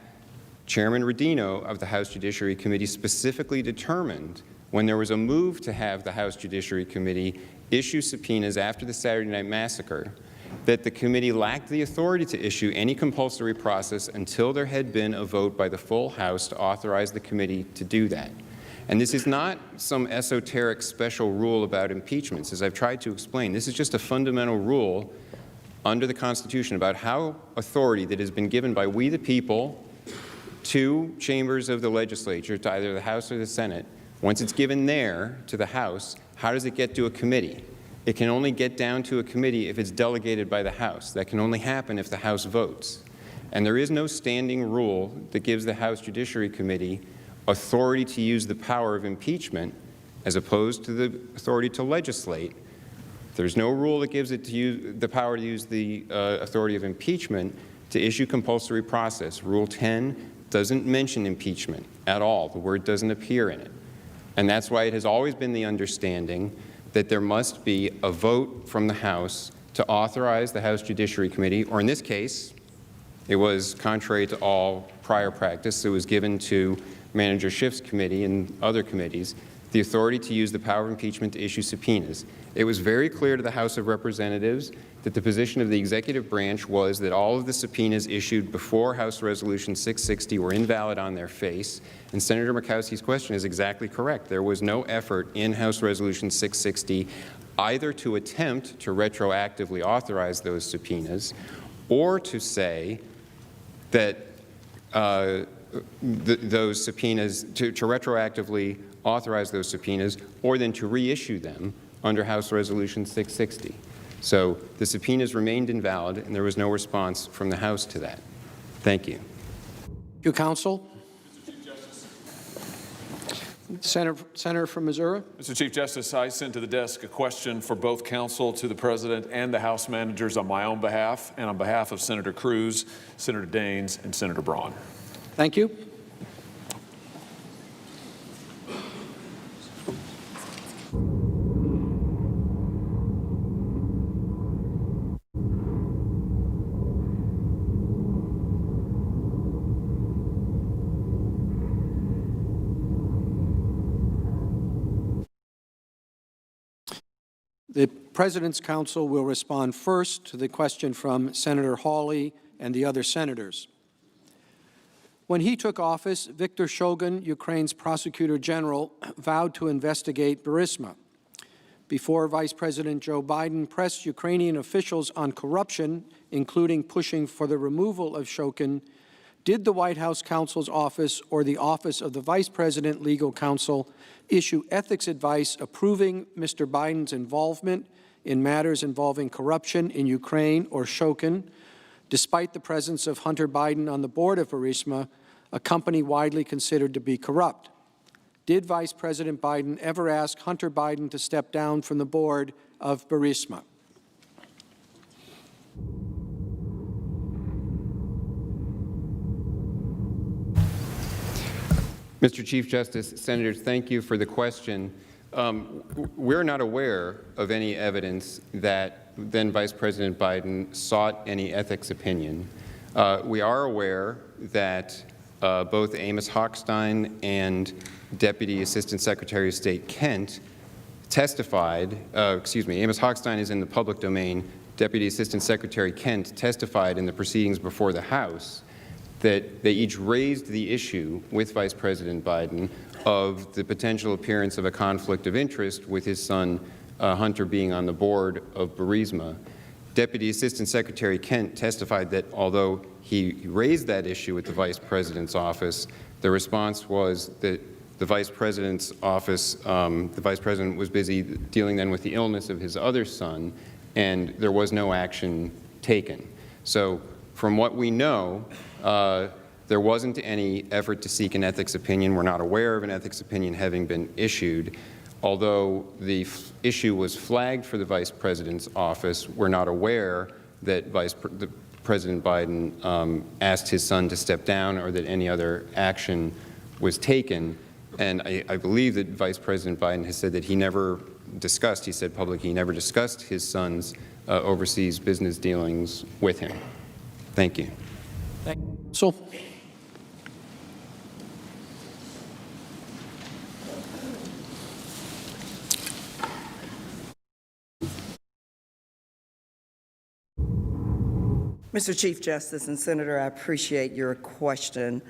Chairman Rodino of the House Judiciary Committee specifically determined when there was a move to have the House Judiciary Committee issue subpoenas after the Saturday Night Massacre, that the committee lacked the authority to issue any compulsory process until there had been a vote by the full House to authorize the committee to do that. And this is not some esoteric special rule about impeachments. As I've tried to explain, this is just a fundamental rule under the Constitution about how authority that has been given by we the people to chambers of the legislature, to either the House or the Senate, once it's given there to the House, how does it get to a committee? It can only get down to a committee if it's delegated by the House. That can only happen if the House votes. And there is no standing rule that gives the House Judiciary Committee authority to use the power of impeachment as opposed to the authority to legislate. There's no rule that gives it to use the power to use the authority of impeachment to issue compulsory process. Rule 10 doesn't mention impeachment at all. The word doesn't appear in it. And that's why it has always been the understanding that there must be a vote from the House to authorize the House Judiciary Committee, or in this case, it was contrary to all prior practice, it was given to Manager Schiff's committee and other committees, the authority to use the power of impeachment to issue subpoenas. It was very clear to the House of Representatives that the position of the executive branch was that all of the subpoenas issued before House Resolution 660 were invalid on their face, and Senator Murkowski's question is exactly correct. There was no effort in House Resolution 660 either to attempt to retroactively authorize those subpoenas or to say that those subpoenas, to retroactively authorize those subpoenas, or then to reissue them under House Resolution 660. So the subpoenas remained invalid, and there was no response from the House to that. Thank you. Thank you, counsel. Senator from Missouri. Mr. Chief Justice, I sent to the desk a question for both counsel to the President and the House managers on my own behalf and on behalf of Senator Cruz, Senator Daines, and Senator Braun. Thank you. The President's Counsel will respond first to the question from Senator Hawley and the other senators. When he took office, Viktor Shogun, Ukraine's Prosecutor General, vowed to investigate Burisma. Before Vice President Joe Biden pressed Ukrainian officials on corruption, including pushing for the removal of Shogun, did the White House counsel's office or the Office of the Vice President Legal Counsel issue ethics advice approving Mr. Biden's involvement in matters involving corruption in Ukraine or Shogun, despite the presence of Hunter Biden on the board of Burisma, a company widely considered to be corrupt? Did Vice President Biden ever ask Hunter Biden to step down from the board of Burisma? Mr. Chief Justice, Senators, thank you for the question. We're not aware of any evidence that then Vice President Biden sought any ethics opinion. We are aware that both Amos Hochstein and Deputy Assistant Secretary of State Kent testified, Amos Hochstein is in the public domain, Deputy Assistant Secretary Kent testified in the proceedings before the House that they each raised the issue with Vice President Biden of the potential appearance of a conflict of interest with his son Hunter being on the board of Burisma. Deputy Assistant Secretary Kent testified that although he raised that issue with the Vice President's office, the response was that the Vice President's office, the Vice President was busy dealing then with the illness of his other son, and there was no action taken. So from what we know, there wasn't any effort to seek an ethics opinion. We're not aware of an ethics opinion having been issued. Although the issue was flagged for the Vice President's office, we're not aware that President Biden asked his son to step down or that any other action was taken. And I believe that Vice President Biden has said that he never discussed, he said publicly, he never discussed his son's overseas business dealings with him. Thank you. Thank you. So, Mr. Chief Justice and Senator, I appreciate your question.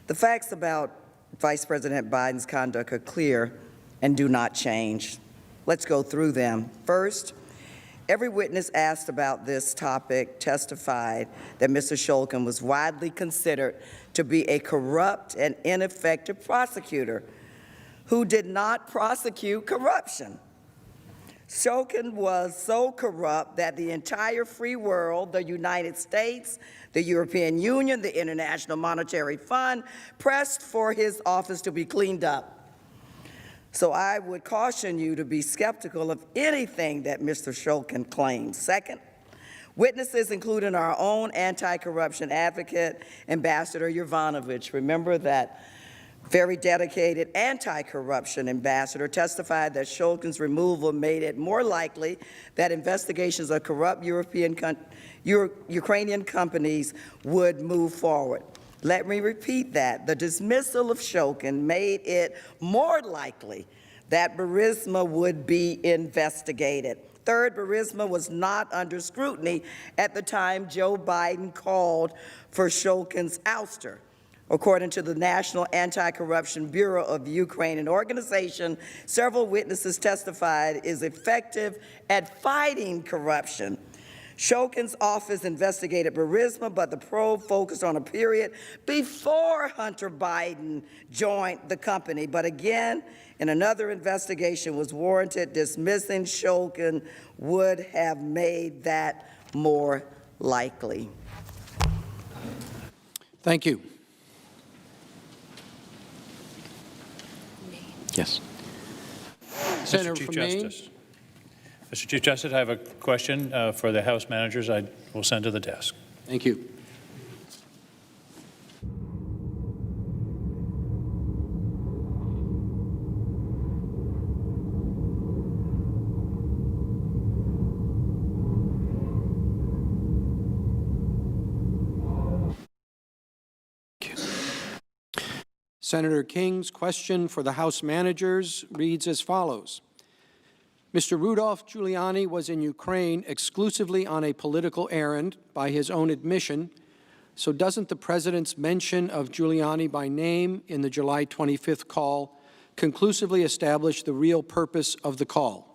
The facts about Vice President Biden's conduct are clear and do not change. Let's go through them. First, every witness asked about this topic testified that Mr. Shulkin was widely considered to be a corrupt and ineffective prosecutor who did not prosecute corruption. Shulkin was so corrupt that the entire free world, the United States, the European Union, the International Monetary Fund, pressed for his office to be cleaned up. So I would caution you to be skeptical of anything that Mr. Shulkin claims. Second, witnesses, including our own anti-corruption advocate, Ambassador Yovanovitch, remember that very dedicated anti-corruption ambassador, testified that Shulkin's removal made it more likely that investigations of corrupt Ukrainian companies would move forward. Let me repeat that. The dismissal of Shulkin made it more likely that Burisma would be investigated. Third, Burisma was not under scrutiny at the time Joe Biden called for Shulkin's ouster. According to the National Anti-Corruption Bureau of Ukraine, an organization several witnesses testified is effective at fighting corruption. Shulkin's office investigated Burisma, but the probe focused on a period before Hunter Biden joined the company. But again, in another investigation was warranted, dismissing Shulkin would have made that more likely. thank you. Yes. Senator Mr. Chief from Maine. Justice. Mr. Chief Justice, I have a question for the House managers I will send to the desk. Thank you. Senator King's question for the House managers reads as follows. Mr. Rudolph Giuliani was in Ukraine exclusively on a political errand by his own admission, so doesn't the President's mention of Giuliani by name in the July 25th call conclusively establish the real purpose of the call?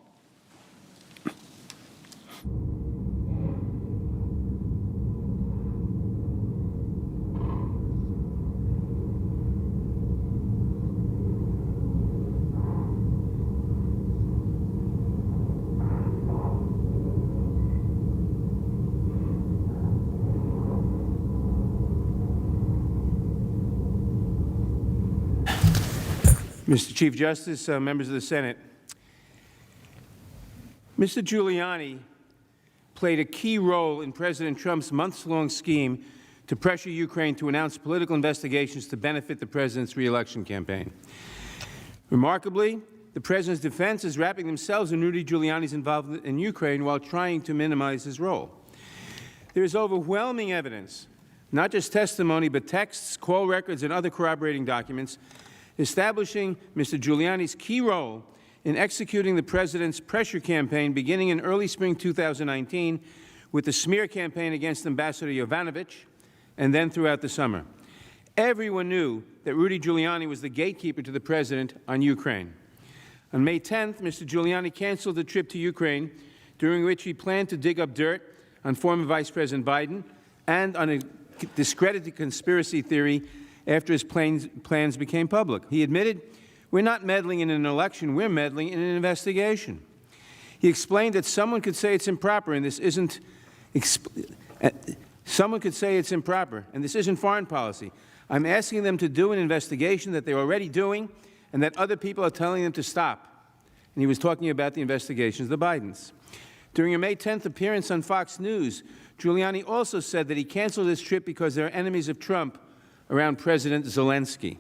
Mr. Chief Justice, members of the Senate, Mr. Giuliani played a key role in President Trump's months-long scheme to pressure Ukraine to announce political investigations to benefit the President's re-election campaign. Remarkably, the President's defense is wrapping themselves in Rudy Giuliani's involvement in Ukraine while trying to minimize his role. There is overwhelming evidence, not just testimony, but texts, call records, and other corroborating documents establishing Mr. Giuliani's key role in executing the President's pressure campaign beginning in early spring 2019 with the smear campaign against Ambassador Yovanovitch and then throughout the summer. Everyone knew that Rudy Giuliani was the gatekeeper to the President on Ukraine. On May 10th, Mr. Giuliani canceled the trip to Ukraine, during which he planned to dig up dirt on former Vice President Biden and on a discredited conspiracy theory after his plans became public. He admitted, "We're not meddling in an election, we're meddling in an investigation." He explained that someone could say it's improper and this isn't foreign policy. I'm asking them to do an investigation that they're already doing and that other people are telling them to stop. And he was talking about the investigations of the Bidens. During a May 10th appearance on Fox News, Giuliani also said that he canceled his trip because there are enemies of Trump around President Zelensky.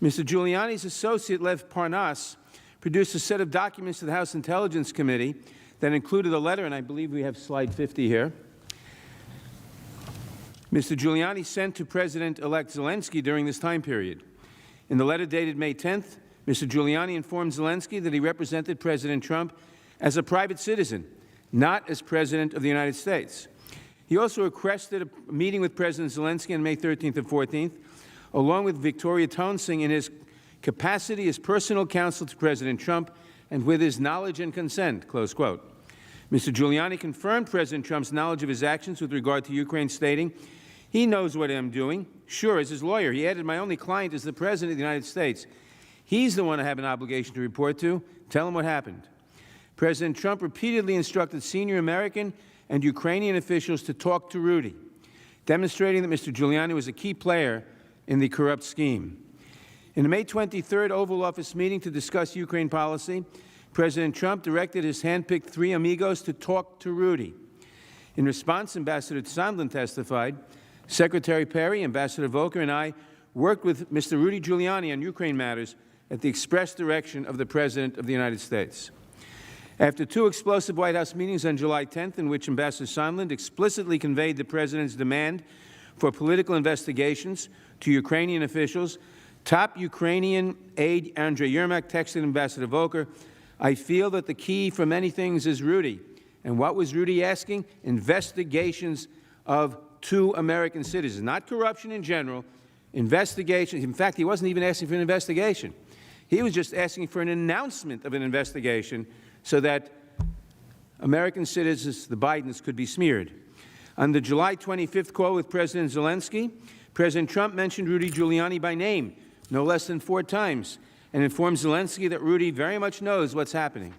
Mr. Giuliani's associate, Lev Parnas, produced a set of documents to the House Intelligence Committee that included a letter, and I believe we have slide 50 here, Mr. Giuliani sent to President-elect Zelensky during this time period. In the letter dated May 10th, Mr. Giuliani informed Zelensky that he represented President Trump as a private citizen, not as President of the United States. He also requested a meeting with President Zelensky on May 13th and 14th, along with Victoria Toensing in his capacity as personal counsel to President Trump and with his knowledge and consent, close quote. Mr. Giuliani confirmed President Trump's knowledge of his actions with regard to Ukraine, stating, "He knows what I'm doing." Sure, as his lawyer, he added, "My only client is the President of the United States. He's the one I have an obligation to report to. Tell him what happened." President Trump repeatedly instructed senior American and Ukrainian officials to talk to Rudy, demonstrating that Mr. Giuliani was a key player in the corrupt scheme. In the May 23rd Oval Office meeting to discuss Ukraine policy, President Trump directed his handpicked three amigos to talk to Rudy. In response, Ambassador Sondland testified, "Secretary Perry, Ambassador Volker, and I worked with Mr. Rudy Giuliani on Ukraine matters at the express direction of the President of the United States." After two explosive White House meetings on July 10th, in which Ambassador Sondland explicitly conveyed the President's demand for political investigations to Ukrainian officials, top Ukrainian aide Andrei Yermak texted Ambassador Volker, "I feel that the key for many things is Rudy." And what was Rudy asking? Investigations of two American citizens, not corruption in general, investigations. In fact, he wasn't even asking for an investigation. He was just asking for an announcement of an investigation so that American citizens, the Bidens, could be smeared. On the July 25th call with President Zelensky, President Trump mentioned Rudy Giuliani by name no less than 4 times and informed Zelensky that Rudy very much knows what's happening.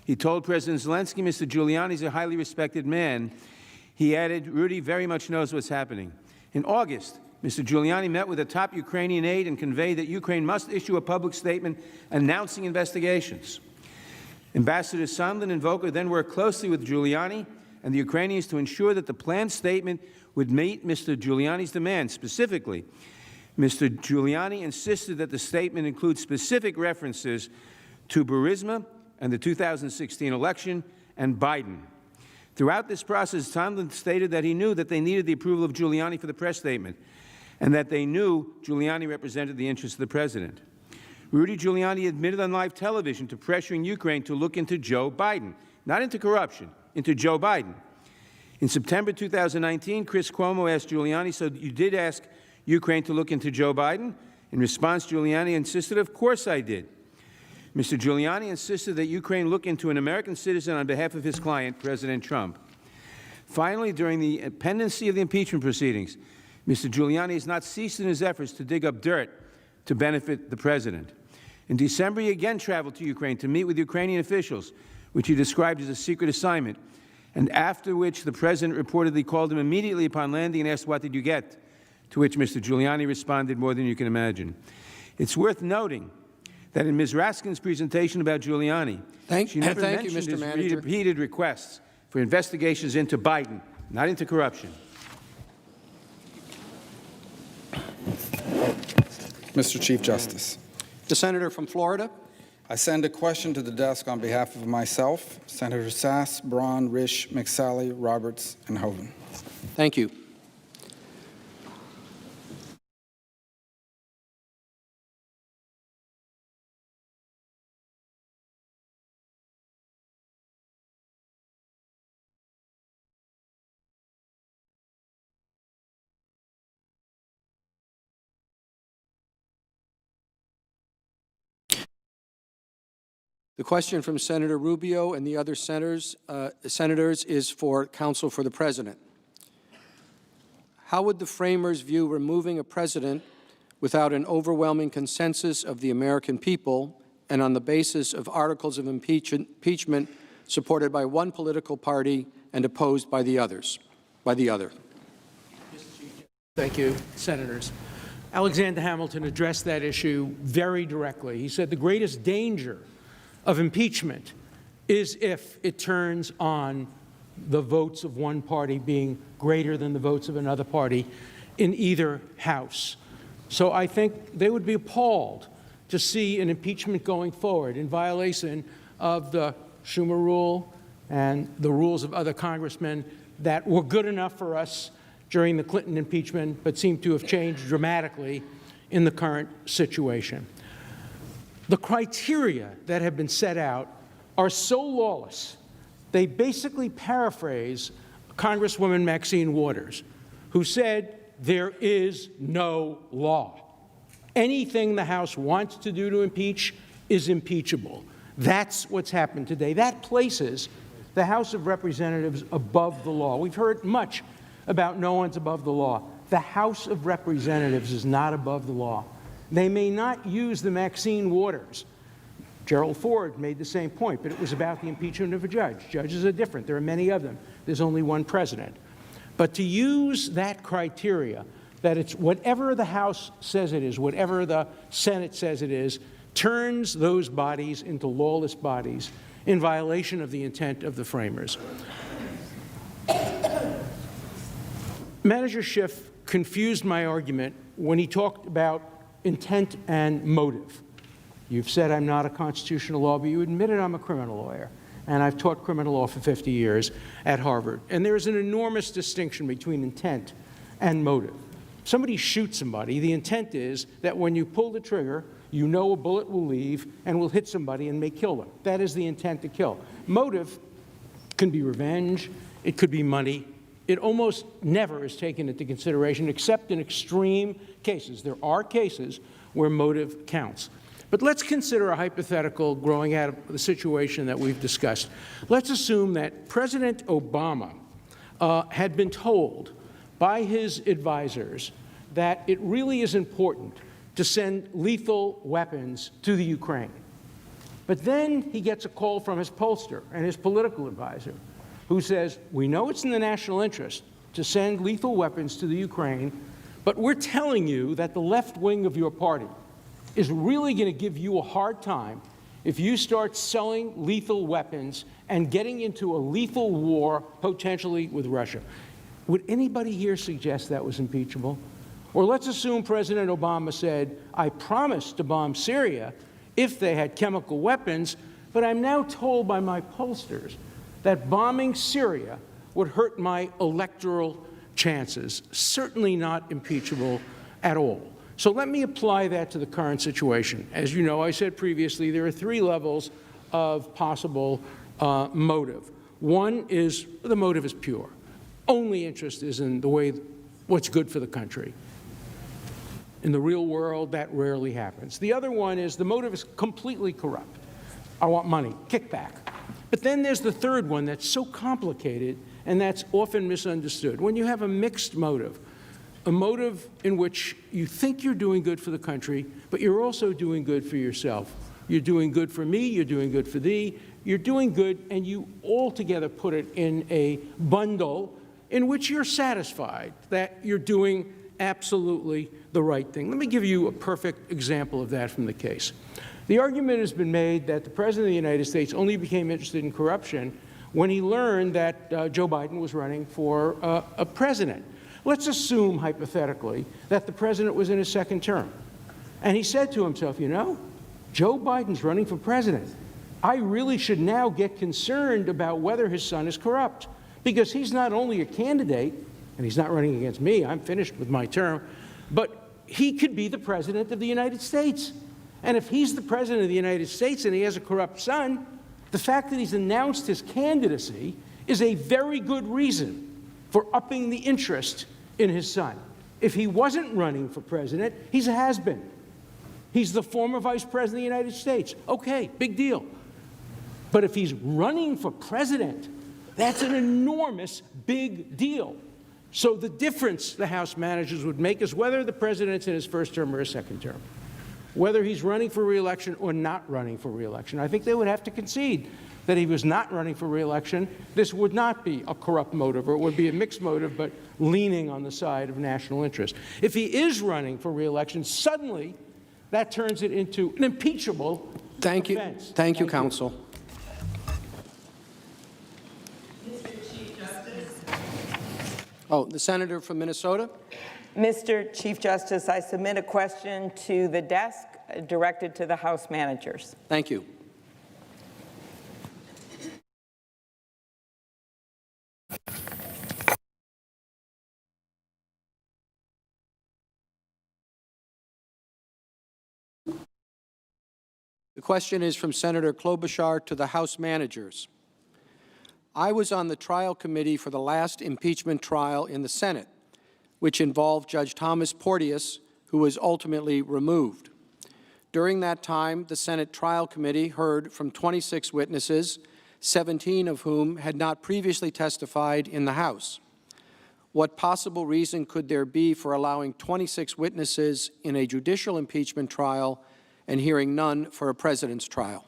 He told President Zelensky, "Mr. Giuliani is a highly respected man." He added, "Rudy very much knows what's happening." In August, Mr. Giuliani met with a top Ukrainian aide and conveyed that Ukraine must issue a public statement announcing investigations. Ambassadors Sondland and Volker then worked closely with Giuliani and the Ukrainians to ensure that the planned statement would meet Mr. Giuliani's demands. Specifically, Mr. Giuliani insisted that the statement include specific references to Burisma and the 2016 election and Biden. Throughout this process, Sondland stated that he knew that they needed the approval of Giuliani for the press statement and that they knew Giuliani represented the interests of the President. Rudy Giuliani admitted on live television to pressuring Ukraine to look into Joe Biden, not into corruption, into Joe Biden. In September 2019, Chris Cuomo asked Giuliani, "So you did ask Ukraine to look into Joe Biden?" In response, Giuliani insisted, "Of course I did." Mr. Giuliani insisted that Ukraine look into an American citizen on behalf of his client, President Trump. Finally, during the pendency of the impeachment proceedings, Mr. Giuliani has not ceased in his efforts to dig up dirt to benefit the President. In December, he again traveled to Ukraine to meet with Ukrainian officials, which he described as a secret assignment, and after which the President reportedly called him immediately upon landing and asked, "What did you get?" To which Mr. Giuliani responded more than you can imagine. It's worth noting that in Ms. Raskin's presentation about Giuliani, she never mentioned Mr. his Manager. repeated requests for investigations into Biden, not into corruption. Mr. Chief Justice. The Senator from Florida. I send a question to the desk on behalf of myself, Senator Sass, Braun, Risch, McSally, Roberts, and Hoeven. Thank you. The question from Senator Rubio and the other senators is for counsel for the President. How would the framers view removing a president without an overwhelming consensus of the American people and on the basis of articles of impeachment supported by one political party and opposed by the other? Thank you, Senators. Alexander Hamilton addressed that issue very directly. He said the greatest danger of impeachment is if it turns on the votes of one party being greater than the votes of another party in either house. So I think they would be appalled to see an impeachment going forward in violation of the Schumer rule and the rules of other congressmen that were good enough for us during the Clinton impeachment, but seem to have changed dramatically in the current situation. The criteria that have been set out are so lawless, they basically paraphrase Congresswoman Maxine Waters, who said, there is no law. Anything the House wants to do to impeach is impeachable. That's what's happened today. That places the House of Representatives above the law. We've heard much about no one's above the law. The House of Representatives is not above the law. They may not use the Maxine Waters. Gerald Ford made the same point, but it was about the impeachment of a judge. Judges are different. There are many of them. There's only one president. But to use that criteria, that it's whatever the House says it is, whatever the Senate says it is, turns those bodies into lawless bodies in violation of the intent of the framers. Manager Schiff confused my argument when he talked about intent and motive. You've said I'm not a constitutional lawyer, but you admitted I'm a criminal lawyer. And I've taught criminal law for 50 years at Harvard. And there is an enormous distinction between intent and motive. Somebody shoots somebody, the intent is that when you pull the trigger, you know a bullet will leave and will hit somebody and may kill them. That is the intent to kill. Motive can be revenge, it could be money. It almost never is taken into consideration except in extreme cases. There are cases where motive counts. But let's consider a hypothetical growing out of the situation that we've discussed. Let's assume that President Obama had been told by his advisors that it really is important to send lethal weapons to the Ukraine. But then he gets a call from his pollster and his political advisor who says, we know it's in the national interest to send lethal weapons to the Ukraine, but we're telling you that the left wing of your party is really going to give you a hard time if you start selling lethal weapons and getting into a lethal war, potentially with Russia. Would anybody here suggest that was impeachable? Or let's assume President Obama said, I promised to bomb Syria if they had chemical weapons, but I'm now told by my pollsters that bombing Syria would hurt my electoral chances. Certainly not impeachable at all. So let me apply that to the current situation. As you know, I said previously, there are three levels of possible motive. One is the motive is pure. Only interest is in the way what's good for the country. In the real world, that rarely happens. The other one is the motive is completely corrupt. I want money, kickback. But then there's the third one that's so complicated and that's often misunderstood. When you have a mixed motive, a motive in which you think you're doing good for the country, but you're also doing good for yourself. You're doing good for me, you're doing good for thee, you're doing good, and you altogether put it in a bundle in which you're satisfied that you're doing absolutely the right thing. Let me give you a perfect example of that from the case. The argument has been made that the President of the United States only became interested in corruption when he learned that Joe Biden was running for a president. Let's assume, hypothetically, that the president was in his second term. And he said to himself, you know, Joe Biden's running for president. I really should now get concerned about whether his son is corrupt, because he's not only a candidate, and he's not running against me, I'm finished with my term, but he could be the president of the United States. And if he's the president of the United States and he has a corrupt son, the fact that he's announced his candidacy is a very good reason for upping the interest in his son. If he wasn't running for president, he's a has-been. He's the former vice president of the United States. Okay, big deal. But if he's running for president, that's an enormous big deal. So the difference the House managers would make is whether the president's in his first term or his second term, whether he's running for re-election or not running for re-election. I think they would have to concede that if he was not running for re-election, this would not be a corrupt motive, or it would be a mixed motive, but leaning on the side of national interest. If he is running for re-election, suddenly that turns it into an impeachable offense. Thank you, counsel. Oh, the senator from Minnesota. Mr. Chief Justice, I submit a question to the desk directed to the House managers. Thank you. The question is from Senator Klobuchar to the House managers. I was on the trial committee for the last impeachment trial in the Senate, which involved Judge Thomas Porteous, who was ultimately removed. During that time, the Senate Trial Committee heard from 26 witnesses, 17 of whom had not previously testified in the House. What possible reason could there be for allowing 26 witnesses in a judicial impeachment trial and hearing none for a president's trial?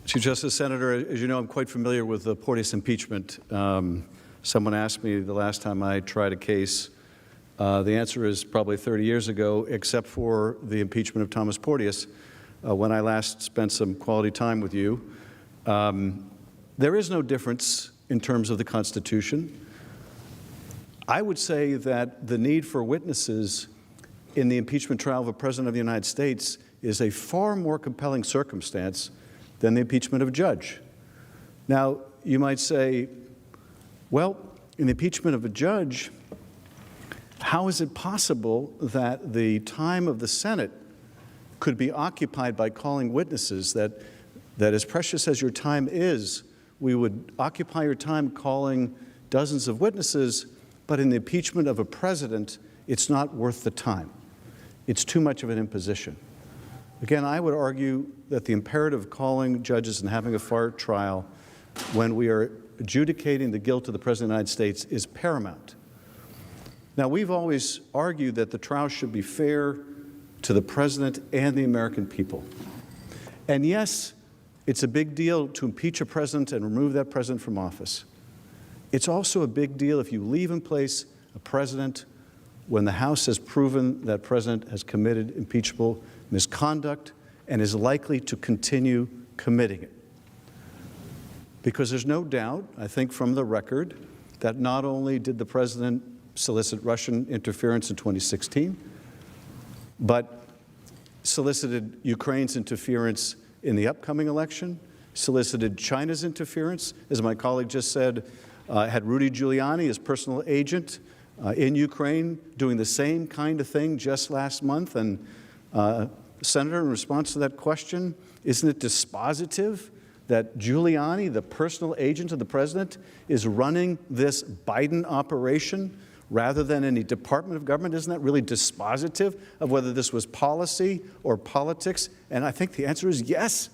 Chief Justice, Senator, as you know, I'm quite familiar with the Porteous impeachment. Someone asked me the last time I tried a case. The answer is probably 30 years ago, except for the impeachment of Thomas Porteous, when I last spent some quality time with you. There is no difference in terms of the Constitution. I would say that the need for witnesses in the impeachment trial of a President of the United States is a far more compelling circumstance than the impeachment of a judge. Now, you might say, well, in the impeachment of a judge, how is it possible that the time of the Senate could be occupied by calling witnesses, that as precious as your time is, we would occupy your time calling dozens of witnesses, but in the impeachment of a president, it's not worth the time. It's too much of an imposition. Again, I would argue that the imperative of calling judges and having a fair trial when we are adjudicating the guilt of the President of the United States is paramount. Now, we've always argued that the trial should be fair to the President and the American people. And yes, it's a big deal to impeach a president and remove that president from office. It's also a big deal if you leave in place a president when the House has proven that president has committed impeachable misconduct and is likely to continue committing it. Because there's no doubt, I think from the record, that not only did the president solicit Russian interference in 2016, but solicited Ukraine's interference in the upcoming election, solicited China's interference, as my colleague just said, had Rudy Giuliani, his personal agent, in Ukraine, doing the same kind of thing just last month. And Senator, in response to that question, isn't it dispositive that Giuliani, the personal agent of the president, is running this Biden operation rather than any department of government? Isn't that really dispositive of whether this was policy or politics? And I think the answer is yes.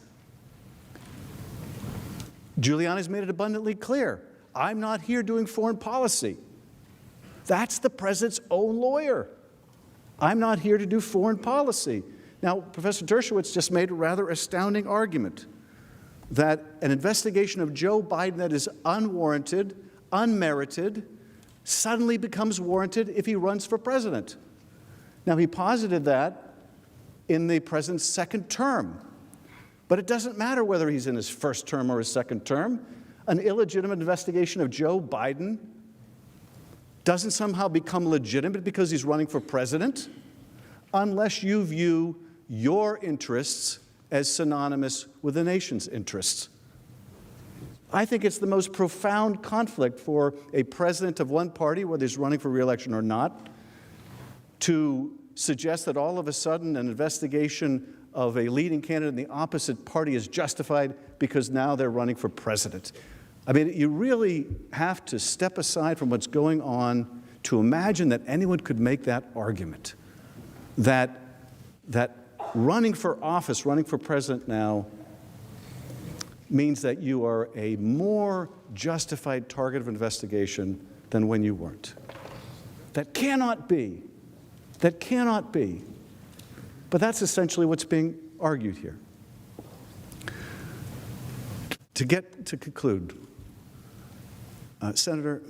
Giuliani's made it abundantly clear. I'm not here doing foreign policy. That's the president's own lawyer. I'm not here to do foreign policy. Now, Professor Dershowitz just made a rather astounding argument that an investigation of Joe Biden that is unwarranted, unmerited, suddenly becomes warranted if he runs for president. Now, he posited that in the president's second term. But it doesn't matter whether he's in his first term or his second term. An illegitimate investigation of Joe Biden doesn't somehow become legitimate because he's running for president unless you view your interests as synonymous with the nation's interests. I think it's the most profound conflict for a president of one party, whether he's running for re-election or not, to suggest that all of a sudden an investigation of a leading candidate in the opposite party is justified because now they're running for president. I mean, you really have to step aside from what's going on to imagine that anyone could make that argument, that running for office, running for president now, means that you are a more justified target of investigation than when you weren't. That cannot be. That cannot be. But that's essentially what's being argued here. To conclude, Senator,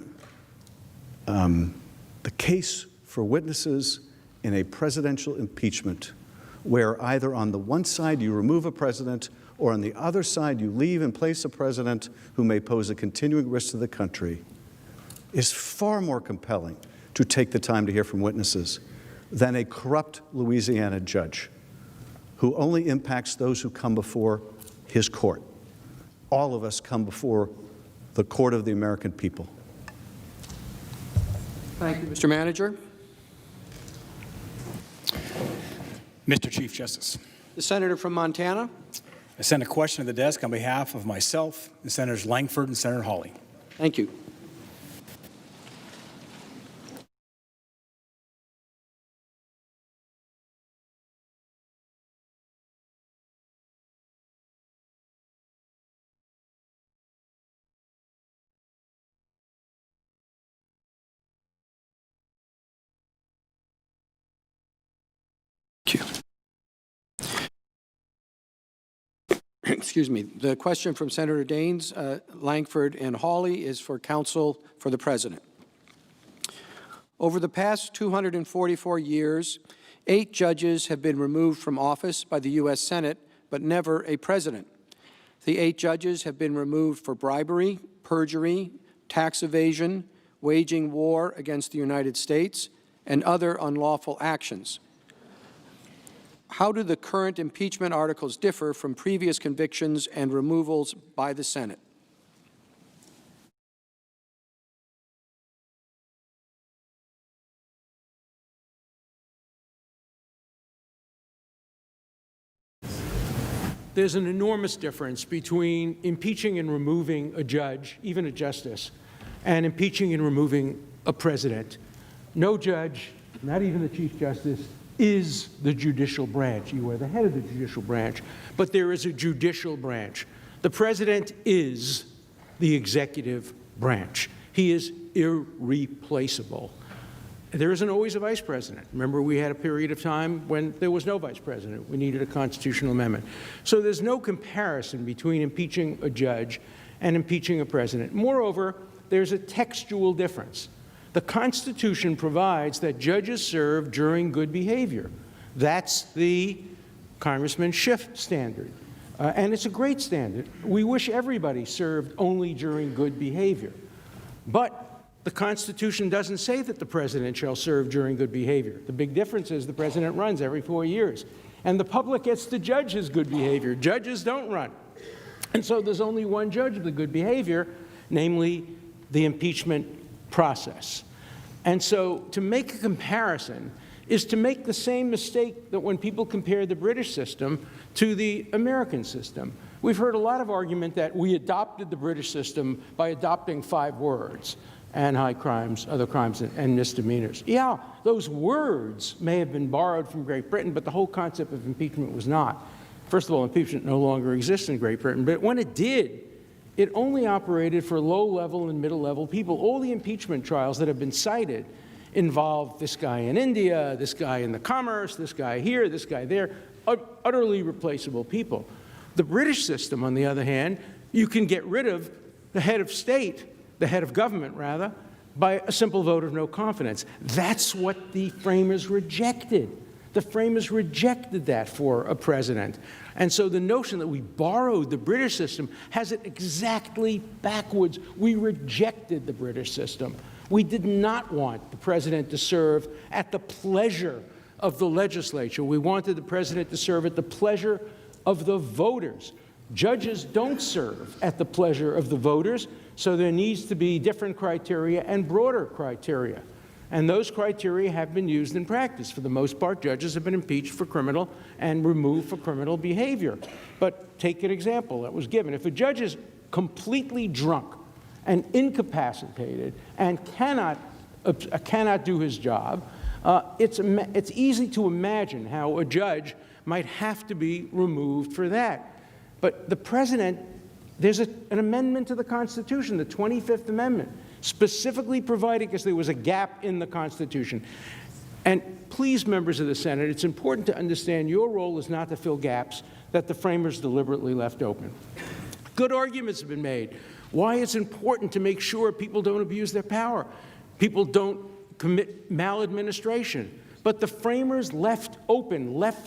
the case for witnesses in a presidential impeachment where either on the one side you remove a president or on the other side you leave in place a president who may pose a continuing risk to the country is far more compelling to take the time to hear from witnesses than a corrupt Louisiana judge who only impacts those who come before his court. All of us come before the court of the American people. Thank you, Mr. Manager. Mr. Chief Justice. The senator from Montana. I send a question to the desk on behalf of myself and Senators Lankford and Senator Hawley. Thank you. Excuse me. The question from Senator Daines, Lankford, and Hawley is for counsel for the President. Over the past 244 years, 8 judges have been removed from office by the U.S. Senate, but never a president. The 8 judges have been removed for bribery, perjury, tax evasion, waging war against the United States, and other unlawful actions. How do the current impeachment articles differ from previous convictions and removals by the Senate? There's an enormous difference between impeaching and removing a judge, even a justice, and impeaching and removing a president. No judge, not even the Chief Justice, is the judicial branch. You are the head of the judicial branch, but there is a judicial branch. The president is the executive branch. He is irreplaceable. There isn't always a vice president. Remember, we had a period of time when there was no vice president. We needed a constitutional amendment. So there's no comparison between impeaching a judge and impeaching a president. Moreover, there's a textual difference. The Constitution provides that judges serve during good behavior. That's the Congressman Schiff standard. And it's a great standard. We wish everybody served only during good behavior. But the Constitution doesn't say that the president shall serve during good behavior. The big difference is the president runs every 4 years. And the public gets to judge his good behavior. Judges don't run. And so there's only one judge of the good behavior, namely the impeachment process. And so to make a comparison is to make the same mistake that when people compare the British system to the American system. We've heard a lot of argument that we adopted the British system by adopting 5 words: anti-crimes, other crimes, and misdemeanors. Yeah, those words may have been borrowed from Great Britain, but the whole concept of impeachment was not. First of all, impeachment no longer exists in Great Britain, but when it did, it only operated for low-level and middle-level people. All the impeachment trials that have been cited involve this guy in India, this guy in the Commerce, this guy here, this guy there, utterly replaceable people. The British system, on the other hand, you can get rid of the head of state, the head of government, rather, by a simple vote of no confidence. That's what the framers rejected. The framers rejected that for a president. And so the notion that we borrowed the British system has it exactly backwards. We rejected the British system. We did not want the president to serve at the pleasure of the legislature. We wanted the president to serve at the pleasure of the voters. Judges don't serve at the pleasure of the voters, so there needs to be different criteria and broader criteria. And those criteria have been used in practice. For the most part, judges have been impeached for criminal and removed for criminal behavior. But take an example that was given. If a judge is completely drunk and incapacitated and cannot do his job, it's easy to imagine how a judge might have to be removed for that. But the president, there's an amendment to the Constitution, the 25th Amendment, specifically providing, because there was a gap in the Constitution. And please, members of the Senate, it's important to understand your role is not to fill gaps that the framers deliberately left open. Good arguments have been made why it's important to make sure people don't abuse their power, people don't commit maladministration. But the framers left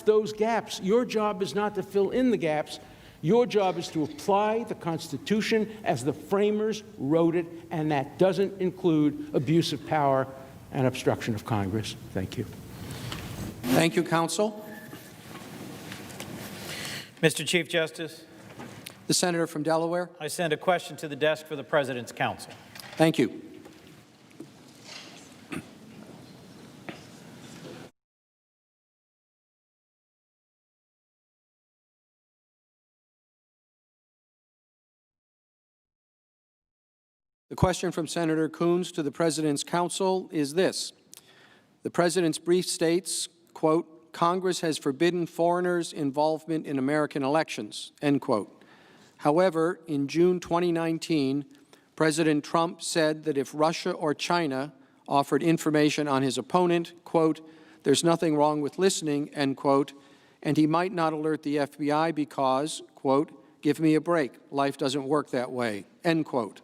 those gaps. Your job is not to fill in the gaps. Your job is to apply the Constitution as the framers wrote it, and that doesn't include abuse of power and obstruction of Congress. Thank you. Thank you, counsel. Mr. Chief Justice, The senator from Delaware. I send a question to the desk for the President's counsel. Thank you. The question from Senator Coons to the President's counsel is this. The President's brief states, quote, Congress has forbidden foreigners' involvement in American elections, end quote. However, in June 2019, President Trump said that if Russia or China offered information on his opponent, quote, there's nothing wrong with listening, end quote, and he might not alert the FBI because, quote, give me a break, life doesn't work that way, end quote.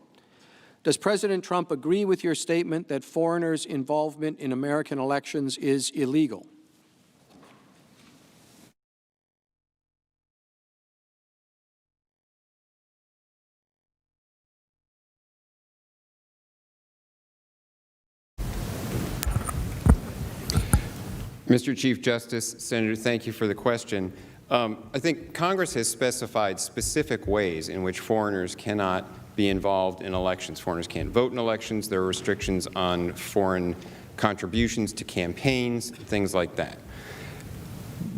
Does President Trump agree with your statement that foreigners' involvement in American elections is illegal? Mr. Chief Justice, Senator, thank you for the question. I think Congress has specified specific ways in which foreigners cannot be involved in elections. Foreigners can't vote in elections. There are restrictions on foreign contributions to campaigns, things like that.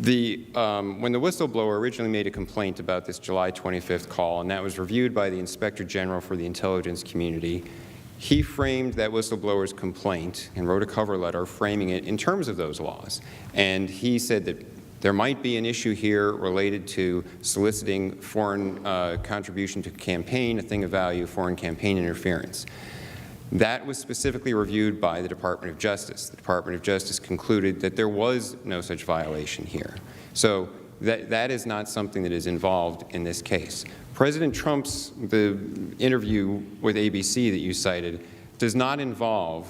When the whistleblower originally made a complaint about this July 25th call, and that was reviewed by the Inspector General for the intelligence community, he framed that whistleblower's complaint and wrote a cover letter framing it in terms of those laws. And he said that there might be an issue here related to soliciting foreign contribution to campaign, a thing of value, foreign campaign interference. That was specifically reviewed by the Department of Justice. The Department of Justice concluded that there was no such violation here. So that is not something that is involved in this case. President Trump's the interview with ABC that you cited does not involve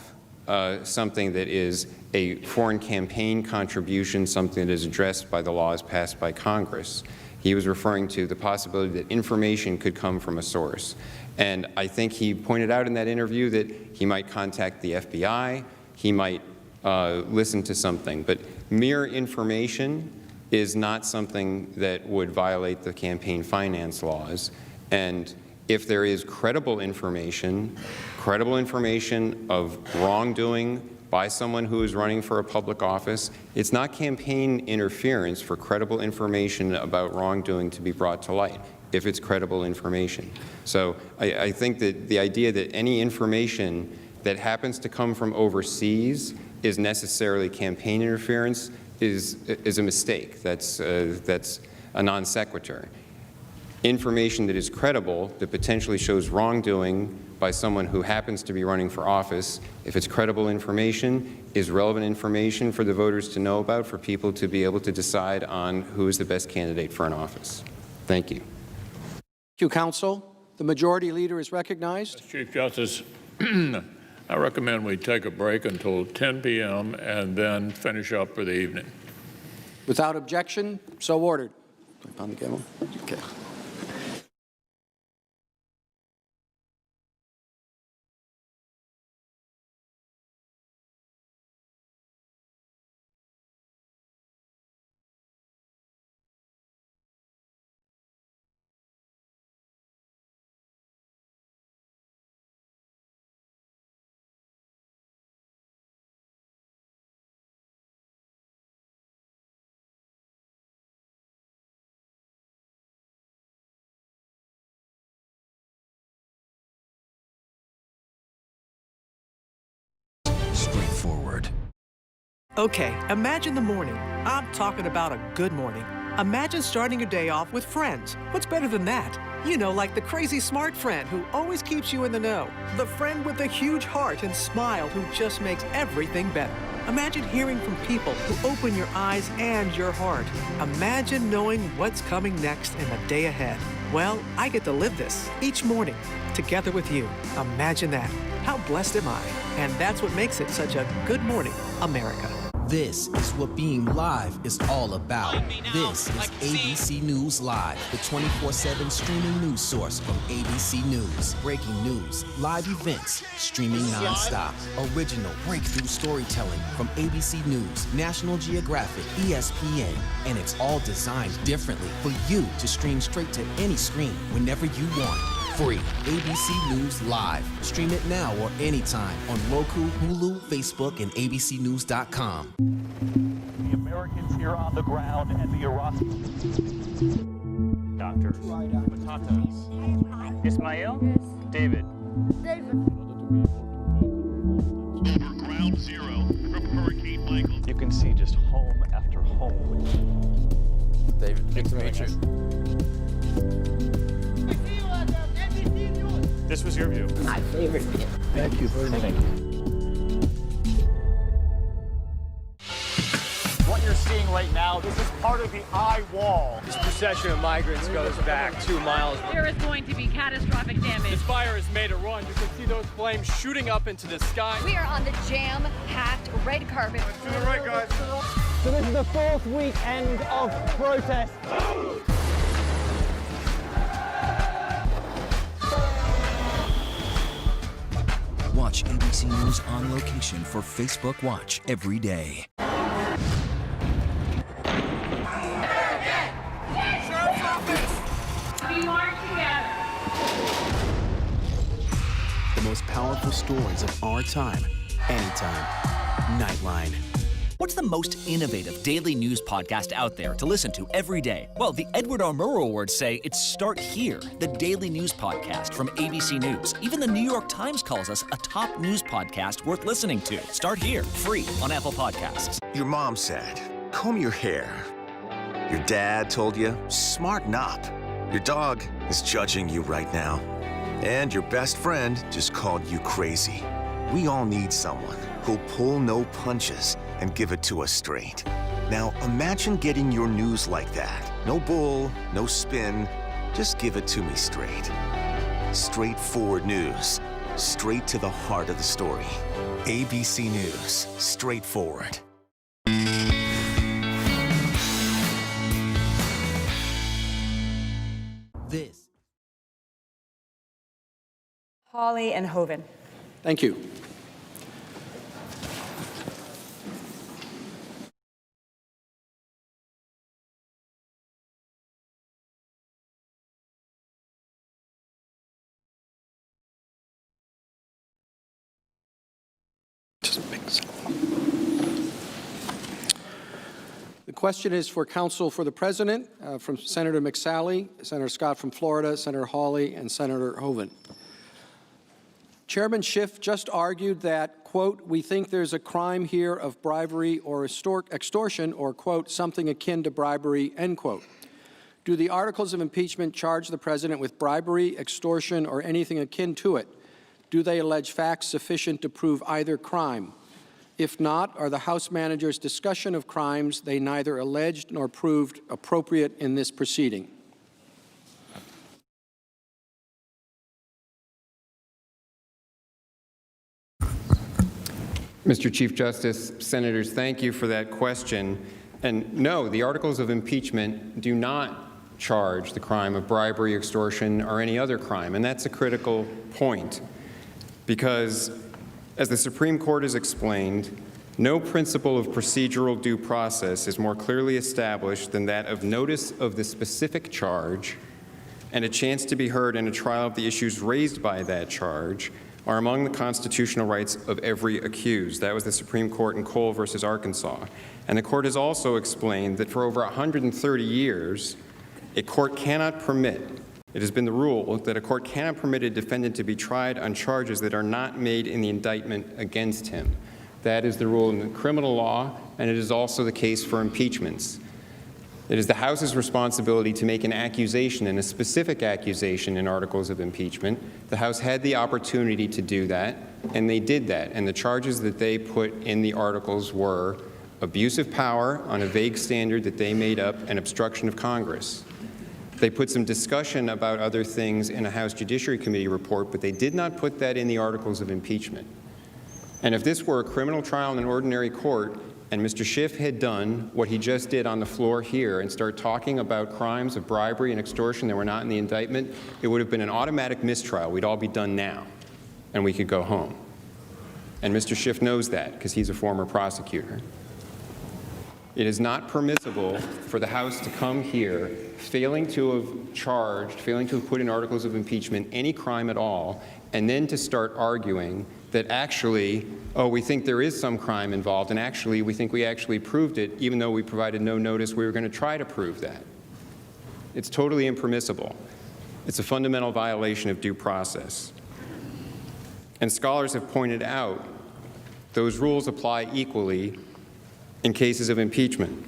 something that is a foreign campaign contribution, something that is addressed by the laws passed by Congress. He was referring to the possibility that information could come from a source. And I think he pointed out in that interview that he might contact the FBI, he might listen to something. But mere information is not something that would violate the campaign finance laws. And if there is credible information of wrongdoing by someone who is running for a public office, it's not campaign interference for credible information about wrongdoing to be brought to light, if it's credible information. So I think that the idea that any information that happens to come from overseas is necessarily campaign interference is a mistake. That's a non sequitur. Information that is credible, that potentially shows wrongdoing by someone who happens to be running for office, if it's credible information, is relevant information for the voters to know about, for people to be able to decide on who is the best candidate for an office. Thank you. Thank you, counsel. The majority leader is recognized. Mr. Chief Justice, I recommend we take a break until 10 p.m. and then finish up for the evening. Without objection, so ordered. On the gavel. Okay. Okay, imagine the morning. I'm talking about a good morning. Imagine starting your day off with friends. What's better than that? You know, like the crazy smart friend who always keeps you in the know. The friend with a huge heart and smile who just makes everything better. Imagine hearing from people who open your eyes and your heart. Imagine knowing what's coming next in the day ahead. Well, I get to live this each morning together with you. Imagine that. How blessed am I? And that's what makes it such a good morning, America. This is what being live is all about. This is ABC News Live, the 24/7 streaming news source from ABC News. Breaking news, live events, streaming nonstop. Original breakthrough storytelling from ABC News, National Geographic, ESPN, and it's all designed differently for you to stream straight to any screen whenever you want. Free. ABC News Live. Stream it now or anytime on Roku, Hulu, Facebook, and abcnews.com. The Americans here on the ground and the Iraqi doctors. Potatoes. Ismail? David. Over ground zero from Hurricane Michael. You can see just home after home. David, nice to meet you. This was your view. My favorite view. Thank you very much. What you're seeing right now, this is part of the eye wall. This procession of migrants goes back 2 miles. There is going to be catastrophic damage. This fire has made a run. You can see those flames shooting up into the sky. We are on the jam-packed red carpet. To the right, guys. So this is the 4th weekend of protest. Watch ABC News on location for Facebook Watch every day. Sheriff's Office! We march together. The most powerful stories of our time, anytime. Nightline. What's the most innovative daily news podcast out there to listen to every day? Well, the Edward R. Murrow Awards say it's Start Here, the daily news podcast from ABC News. Even the New York Times calls us a top news podcast worth listening to. Start Here, free on Apple Podcasts. Your mom said, comb your hair. Your dad told you, smarten up. Your dog is judging you right now. And your best friend just called you crazy. We all need someone who'll pull no punches and give it to us straight. Now imagine getting your news like that. No bull, no spin, just give it to me straight. Straightforward news, straight to the heart of the story. ABC News, straightforward. This. Hawley and Hoeven. Thank you. The question is for counsel for the president from Senator McSally, Senator Scott from Florida, Senator Hawley, and Senator Hoeven. Chairman Schiff just argued that, quote, we think there's a crime here of bribery or extortion or, quote, something akin to bribery, end quote. Do the articles of impeachment charge the president with bribery, extortion, or anything akin to it? Do they allege facts sufficient to prove either crime? If not, are the House manager's discussion of crimes they neither alleged nor proved appropriate in this proceeding? Mr. Chief Justice, Senators, thank you for that question. And no, the articles of impeachment do not charge the crime of bribery, extortion, or any other crime. And that's a critical point because, as the Supreme Court has explained, no principle of procedural due process is more clearly established than that of notice of the specific charge and a chance to be heard in a trial of the issues raised by that charge are among the constitutional rights of every accused. That was the Supreme Court in Cole versus Arkansas. And the court has also explained that for over 130 years, a court cannot permit, it has been the rule that a court cannot permit a defendant to be tried on charges that are not made in the indictment against him. That is the rule in the criminal law, and it is also the case for impeachments. It is the House's responsibility to make an accusation, and a specific accusation, in articles of impeachment. The House had the opportunity to do that, and they did that. And the charges that they put in the articles were abuse of power on a vague standard that they made up and obstruction of Congress. They put some discussion about other things in a House Judiciary Committee report, but they did not put that in the articles of impeachment. And if this were a criminal trial in an ordinary court, and Mr. Schiff had done what he just did on the floor here and start talking about crimes of bribery and extortion that were not in the indictment, it would have been an automatic mistrial. We'd all be done now, and we could go home. And Mr. Schiff knows that because he's a former prosecutor. It is not permissible for the House to come here failing to have charged, failing to have put in articles of impeachment any crime at all, and then to start arguing that actually, oh, we think there is some crime involved, and actually, we think we actually proved it, even though we provided no notice we were going to try to prove that. It's totally impermissible. It's a fundamental violation of due process. And scholars have pointed out those rules apply equally in cases of impeachment.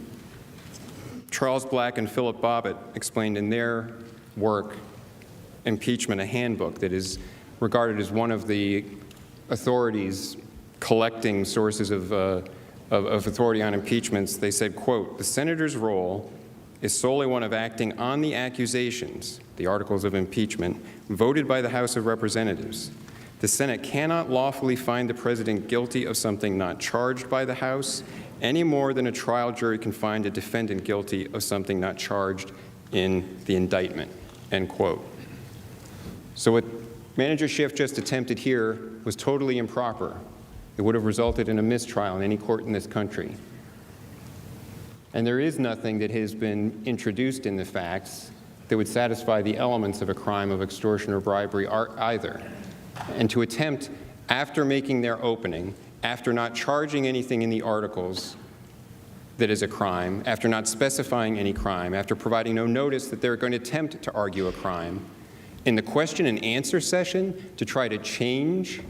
Charles Black and Philip Bobbitt explained in their work, Impeachment, a handbook that is regarded as one of the authorities collecting sources of authority on impeachments. They said, quote, "The senator's role is solely one of acting on the accusations, the articles of impeachment, voted by the House of Representatives. The Senate cannot lawfully find the president guilty of something not charged by the House, any more than a trial jury can find a defendant guilty of something not charged in the indictment," end quote. So what Manager Schiff just attempted here was totally improper. It would have resulted in a mistrial in any court in this country. And there is nothing that has been introduced in the facts that would satisfy the elements of a crime of extortion or bribery either. And to attempt, after making their opening, after not charging anything in the articles that is a crime, after not specifying any crime, after providing no notice that they're going to attempt to argue a crime, in the question and answer session to try to change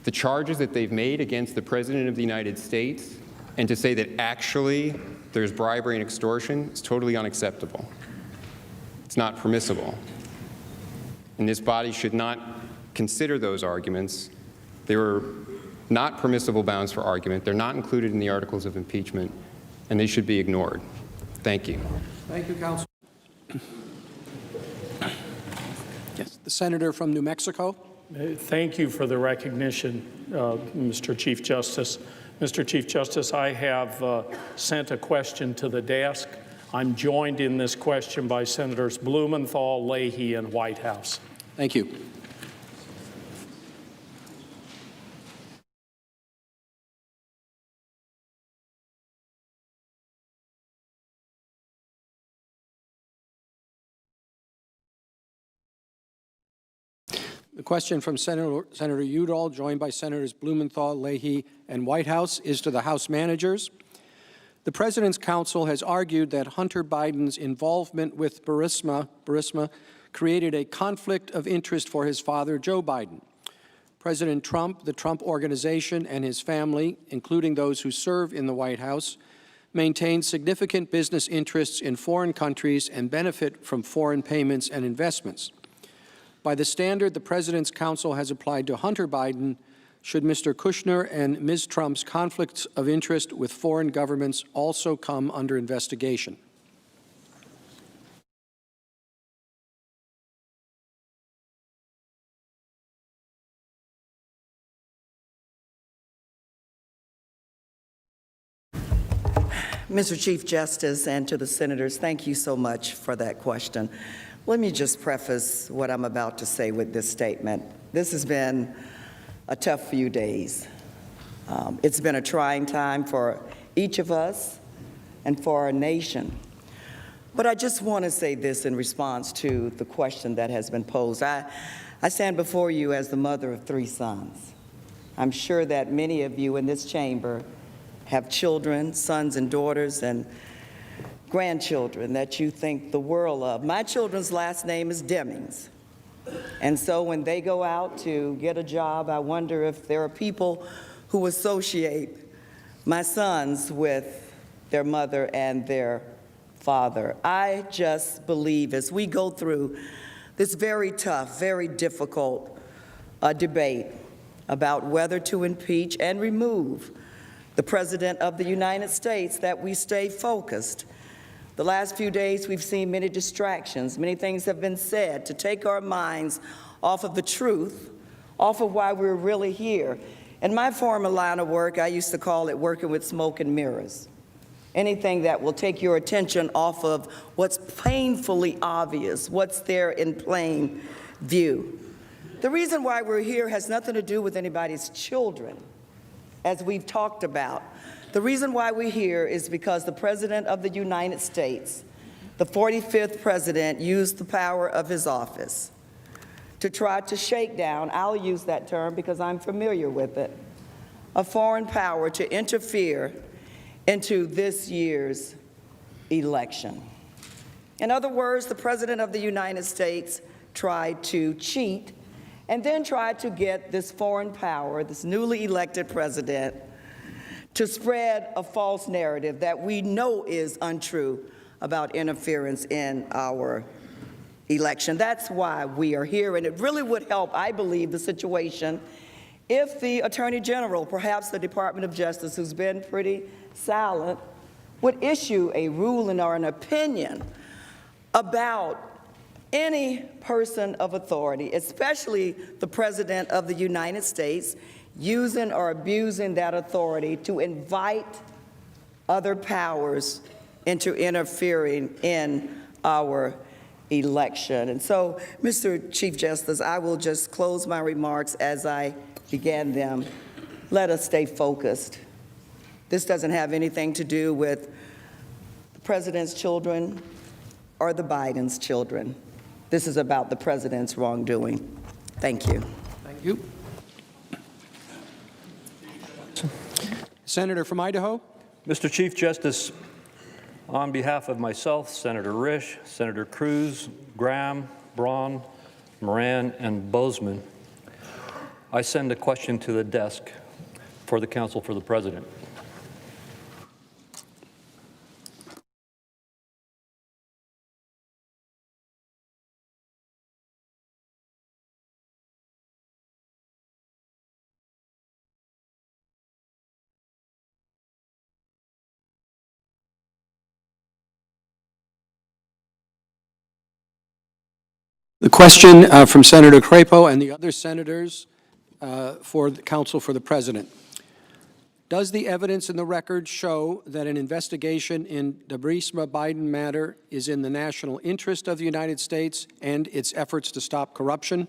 the charges that they've made against the President of the United States and to say that actually there's bribery and extortion is totally unacceptable. It's not permissible. And this body should not consider those arguments. They were not permissible bounds for argument. They're not included in the articles of impeachment, and they should be ignored. Thank you. Thank you, Counsel. Yes, the senator from New Mexico. Thank you for the recognition, Mr. Chief Justice. Mr. Chief Justice, I have sent a question to the desk. I'm joined in this question by Senators Blumenthal, Leahy, and Whitehouse. Thank you. The question from Senator Udall, joined by Senators Blumenthal, Leahy, and Whitehouse, is to the House managers. The President's counsel has argued that Hunter Biden's involvement with Burisma created a conflict of interest for his father, Joe Biden. President Trump, the Trump Organization, and his family, including those who serve in the White House, maintain significant business interests in foreign countries and benefit from foreign payments and investments. By the standard the President's counsel has applied to Hunter Biden, should Mr. Kushner and Ms. Trump's conflicts of interest with foreign governments also come under investigation? Mr. Chief Justice, and to the senators, thank you so much for that question. Let me just preface what I'm about to say with this statement. This has been a tough few days. It's been a trying time for each of us and for our nation. But I just want to say this in response to the question that has been posed. I stand before you as the mother of 3 sons. I'm sure that many of you in this chamber have children, sons and daughters, and grandchildren that you think the world of. My children's last name is Demings. And so when they go out to get a job, I wonder if there are people who associate my sons with their mother and their father. I just believe as we go through this very tough, very difficult debate about whether to impeach and remove the President of the United States, that we stay focused. The last few days, we've seen many distractions. Many things have been said to take our minds off of the truth, off of why we're really here. In my former line of work, I used to call it working with smoke and mirrors. Anything that will take your attention off of what's painfully obvious, what's there in plain view. The reason why we're here has nothing to do with anybody's children, as we've talked about. The reason why we're here is because the President of the United States, the 45th President, used the power of his office to try to shake down, I'll use that term because I'm familiar with it, a foreign power to interfere into this year's election. In other words, the President of the United States tried to cheat and then tried to get this foreign power, this newly elected president, to spread a false narrative that we know is untrue about interference in our election. That's why we are here, and it really would help, I believe, the situation if the Attorney General, perhaps the Department of Justice, who's been pretty silent, would issue a ruling or an opinion about any person of authority, especially the President of the United States, using or abusing that authority to invite other powers into interfering in our election. And so, Mr. Chief Justice, I will just close my remarks as I began them. Let us stay focused. This doesn't have anything to do with the President's children or the Biden's children. This is about the President's wrongdoing. Thank you. Thank you. Senator from Idaho. Mr. Chief Justice, on behalf of myself, Senator Risch, Senator Cruz, Graham, Braun, Moran, and Bozeman, I send a question to the desk for the Counsel for the President. The question from Senator Crapo and the other senators for the Counsel for the President. Does the evidence in the record show that an investigation in the Burisma Biden matter is in the national interest of the United States and its efforts to stop corruption?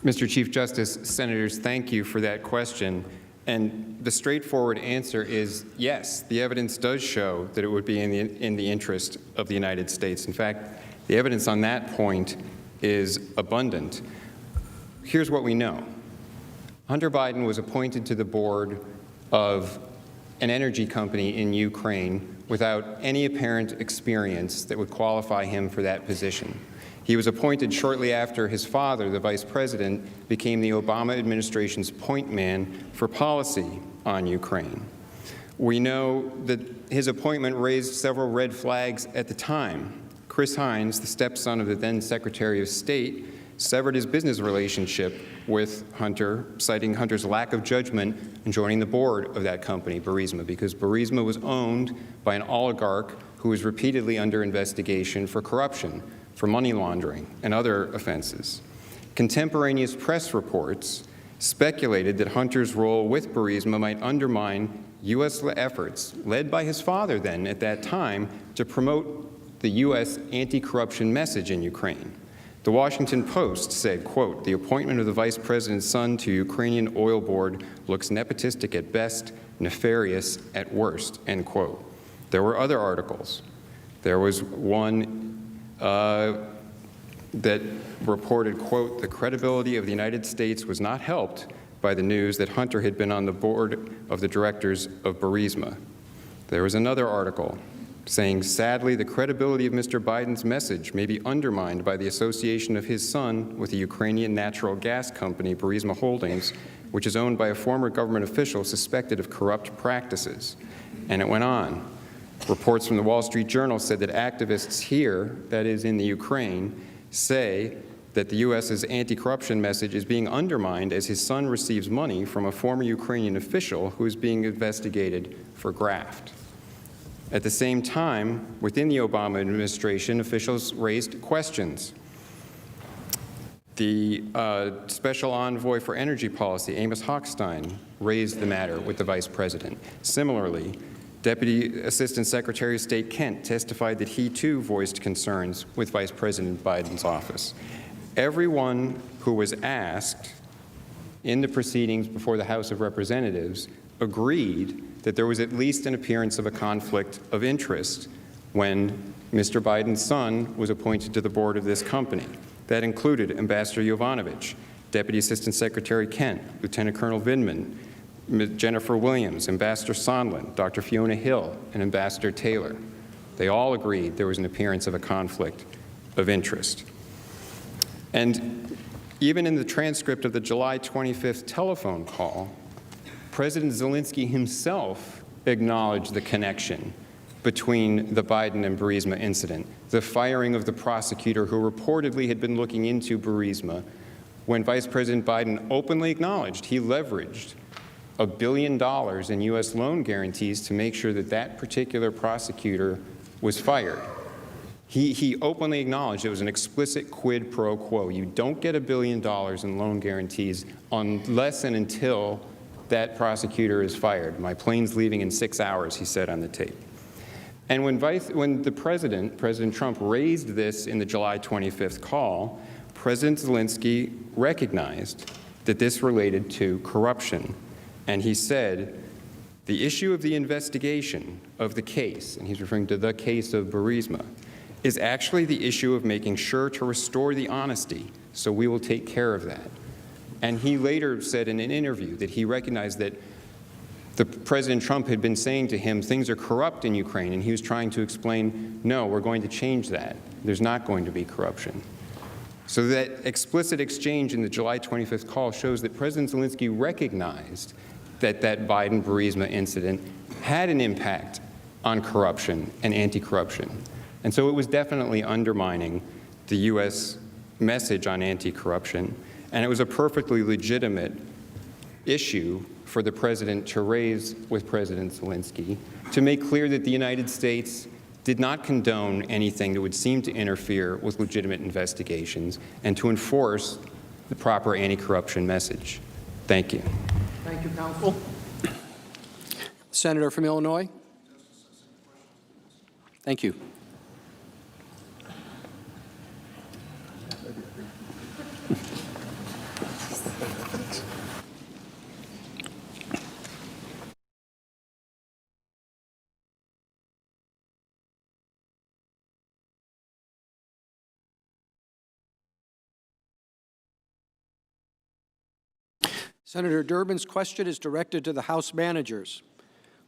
Mr. Chief Justice, Senators, thank you for that question. And the straightforward answer is yes, the evidence does show that it would be in the interest of the United States. In fact, the evidence on that point is abundant. Here's what we know. Hunter Biden was appointed to the board of an energy company in Ukraine without any apparent experience that would qualify him for that position. He was appointed shortly after his father, the vice president, became the Obama administration's point man for policy on Ukraine. We know that his appointment raised several red flags at the time. Chris Hines, the stepson of the then Secretary of State, severed his business relationship with Hunter, citing Hunter's lack of judgment in joining the board of that company, Burisma, because Burisma was owned by an oligarch who was repeatedly under investigation for corruption, for money laundering, and other offenses. Contemporaneous press reports speculated that Hunter's role with Burisma might undermine U.S. efforts, led by his father then at that time, to promote the U.S. anti-corruption message in Ukraine. The Washington Post said, quote, "The appointment of the vice president's son to Ukrainian oil board looks nepotistic at best, nefarious at worst," end quote. There were other articles. There was one that reported, quote, "The credibility of the United States was not helped by the news that Hunter had been on the board of the directors of Burisma. There was another article saying, sadly, the credibility of Mr. Biden's message may be undermined by the association of his son with the Ukrainian natural gas company, Burisma Holdings, which is owned by a former government official suspected of corrupt practices. And it went on. Reports from the Wall Street Journal said that activists here, that is in the Ukraine, say that the U.S.'s anti-corruption message is being undermined as his son receives money from a former Ukrainian official who is being investigated for graft. At the same time, within the Obama administration, officials raised questions. The Special Envoy for Energy Policy, Amos Hochstein, raised the matter with the Vice President. Similarly, Deputy Assistant Secretary of State Kent testified that he too voiced concerns with Vice President Biden's office. Everyone who was asked in the proceedings before the House of Representatives agreed that there was at least an appearance of a conflict of interest when Mr. Biden's son was appointed to the board of this company. That included Ambassador Yovanovitch, Deputy Assistant Secretary Kent, Lieutenant Colonel Vindman, Jennifer Williams, Ambassador Sondland, Dr. Fiona Hill, and Ambassador Taylor. They all agreed there was an appearance of a conflict of interest. And even in the transcript of the July 25th telephone call, President Zelensky himself acknowledged the connection between the Biden and Burisma incident, the firing of the prosecutor who reportedly had been looking into Burisma, when Vice President Biden openly acknowledged he leveraged $1 billion in U.S. loan guarantees to make sure that that particular prosecutor was fired. He openly acknowledged it was an explicit quid pro quo. You don't get $1 billion in loan guarantees unless and until that prosecutor is fired. My plane's leaving in 6 hours, he said on the tape. And when the President Trump, raised this in the July 25th call, President Zelensky recognized that this related to corruption. And he said, the issue of the investigation of the case, and he's referring to the case of Burisma, is actually the issue of making sure to restore the honesty, so we will take care of that. And he later said in an interview that he recognized that President Trump had been saying to him, things are corrupt in Ukraine, and he was trying to explain, no, we're going to change that. There's not going to be corruption. So that explicit exchange in the July 25th call shows that President Zelensky recognized that that Biden-Burisma incident had an impact on corruption and anti-corruption. And so it was definitely undermining the U.S. message on anti-corruption, and it was a perfectly legitimate issue for the president to raise with President Zelensky to make clear that the United States did not condone anything that would seem to interfere with legitimate investigations and to enforce the proper anti-corruption message. Thank you. Thank you, counsel. Senator from Illinois. Thank you. Senator Durbin's question is directed to the House managers.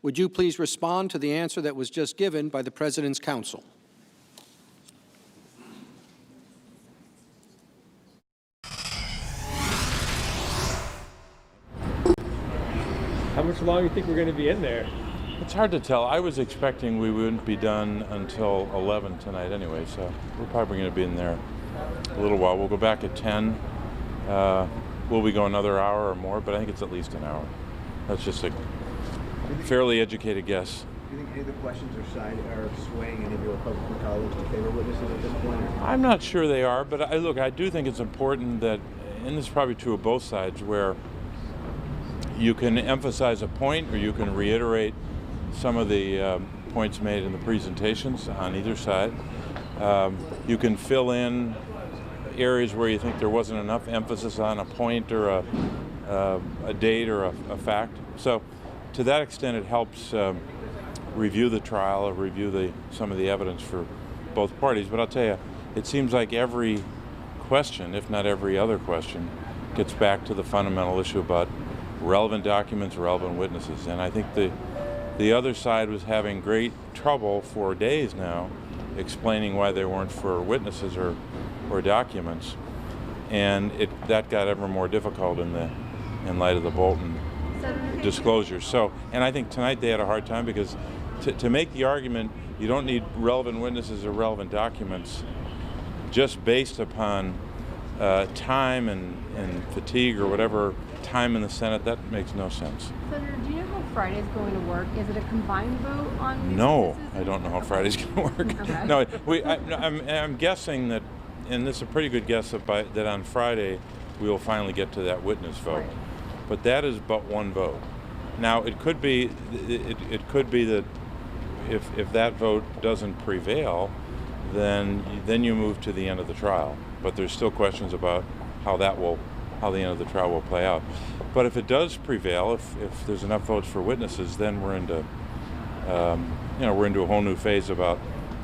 Would you please respond to the answer that was just given by the President's counsel? How much longer do you think we're going to be in there? It's hard to tell. I was expecting we wouldn't be done until 11 tonight anyway, so we're probably going to be in there a little while. We'll go back at 10. Will we go another hour or more? But I think it's at least an hour. That's just a fairly educated guess. Do you think any of the questions are swaying any of your Republican colleagues to favor witnesses at this point? I'm not sure they are, but look, I do think it's important that, and this is probably true of both sides, where you can emphasize a point or you can reiterate some of the points made in the presentations on either side. You can fill in areas where you think there wasn't enough emphasis on a point or a date or a fact. So to that extent, it helps review the trial or review some of the evidence for both parties. But I'll tell you, it seems like every question, if not every other question, gets back to the fundamental issue about relevant documents, relevant witnesses. And I think the other side was having great trouble for days now explaining why they weren't for witnesses or documents. And that got ever more difficult in light of the Bolton disclosure. So, and I think tonight they had a hard time because to make the argument you don't need relevant witnesses or relevant documents just based upon time and fatigue or whatever time in the Senate, that makes no sense. Senator, do you know how Friday's going to work? Is it a combined vote on? No, I don't know how Friday's going to work. Okay. No, I'm guessing that, and this is a pretty good guess that on Friday we will finally get to that witness vote. Right. But that is but one vote. Now it could be that if that vote doesn't prevail, then you move to the end of the trial. But there's still questions about how the end of the trial will play out. But if it does prevail, if there's enough votes for witnesses, then we're into a whole new phase about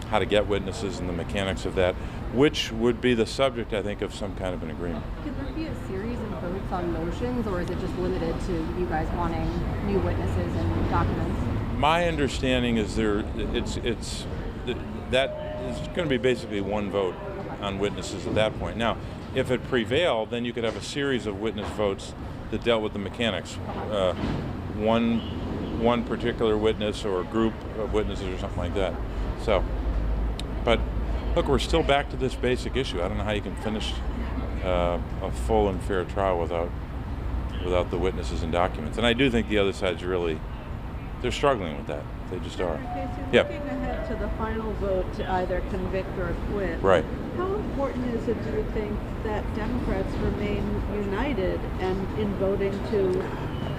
how to get witnesses and the mechanics of that, which would be the subject, I think, of some kind of an agreement. Could there be a series of votes on motions, or is it just limited to you guys wanting new witnesses and documents? My understanding is that is going to be basically one vote on witnesses at that point. Now, if it prevailed, then you could have a series of witness votes that dealt with the mechanics. One particular witness or a group of witnesses or something like that. So, but look, we're still back to this basic issue. I don't know how you can finish a full and fair trial without the witnesses and documents. And I do think the other side's they're struggling with that. They just are. Looking ahead to the final vote to either convict or acquit. Right. How important is it, do you think, that Democrats remain united and in voting to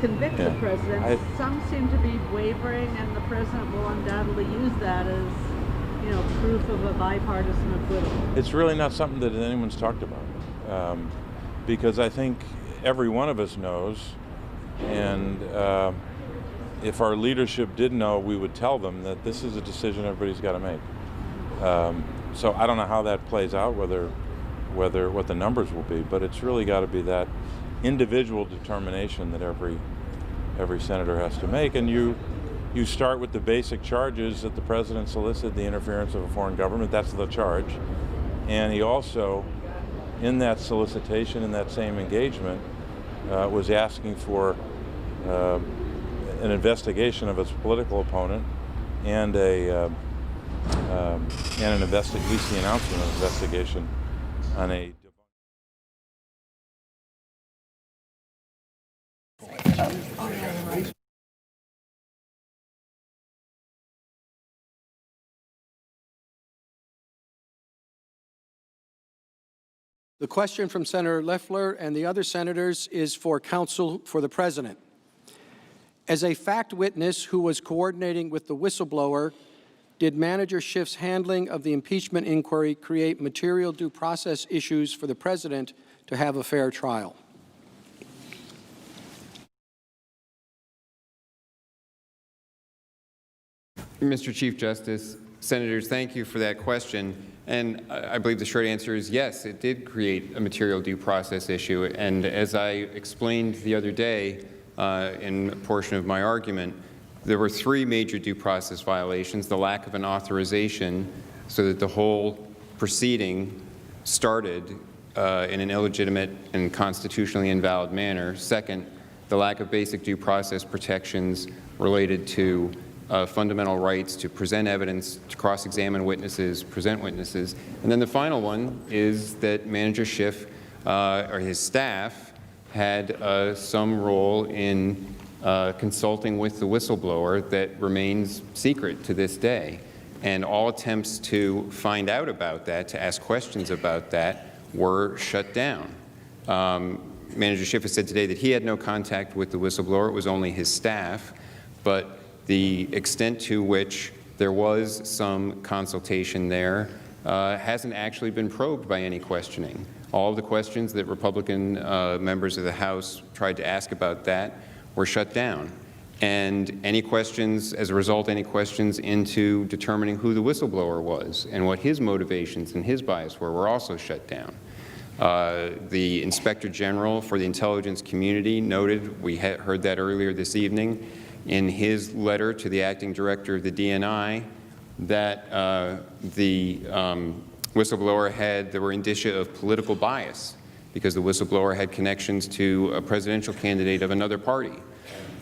convict the president? Some seem to be wavering, and the president will undoubtedly use that as, proof of a bipartisan acquittal. It's really not something that anyone's talked about, because I think every one of us knows, and if our leadership did know, we would tell them that this is a decision everybody's got to make. So I don't know how that plays out, what the numbers will be, but it's really got to be that individual determination that every senator has to make. And you start with the basic charges that the president solicited the interference of a foreign government. That's the charge. And he also, in that solicitation, in that same engagement, was asking for an investigation of its political opponent and at least the announcement of an investigation on a. The question from Senator Loeffler and the other senators is for counsel for the president. As a fact witness who was coordinating with the whistleblower, did Manager Schiff's handling of the impeachment inquiry create material due process issues for the president to have a fair trial? Mr. Chief Justice, Senators, thank you for that question. And I believe the short answer is yes, it did create a material due process issue. And as I explained the other day in a portion of my argument, there were three major due process violations: the lack of an authorization so that the whole proceeding started in an illegitimate and constitutionally invalid manner. Second, the lack of basic due process protections related to fundamental rights to present evidence, to cross-examine witnesses, present witnesses. And then the final one is that Manager Schiff or his staff had some role in consulting with the whistleblower that remains secret to this day. And all attempts to find out about that, to ask questions about that, were shut down. Manager Schiff has said today that he had no contact with the whistleblower. It was only his staff. But the extent to which there was some consultation there hasn't actually been probed by any questioning. All of the questions that Republican members of the House tried to ask about that were shut down. And any questions, as a result, any questions into determining who the whistleblower was and what his motivations and his bias were also shut down. The Inspector General for the intelligence community noted, we heard that earlier this evening, in his letter to the acting director of the DNI, that the whistleblower there were indicia of political bias because the whistleblower had connections to a presidential candidate of another party.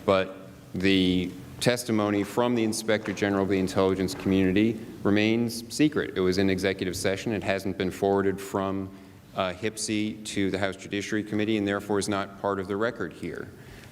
But the testimony from the Inspector General of the intelligence community remains secret. It was in executive session. It hasn't been forwarded from HPSCI to the House Judiciary Committee and therefore is not part of the record here.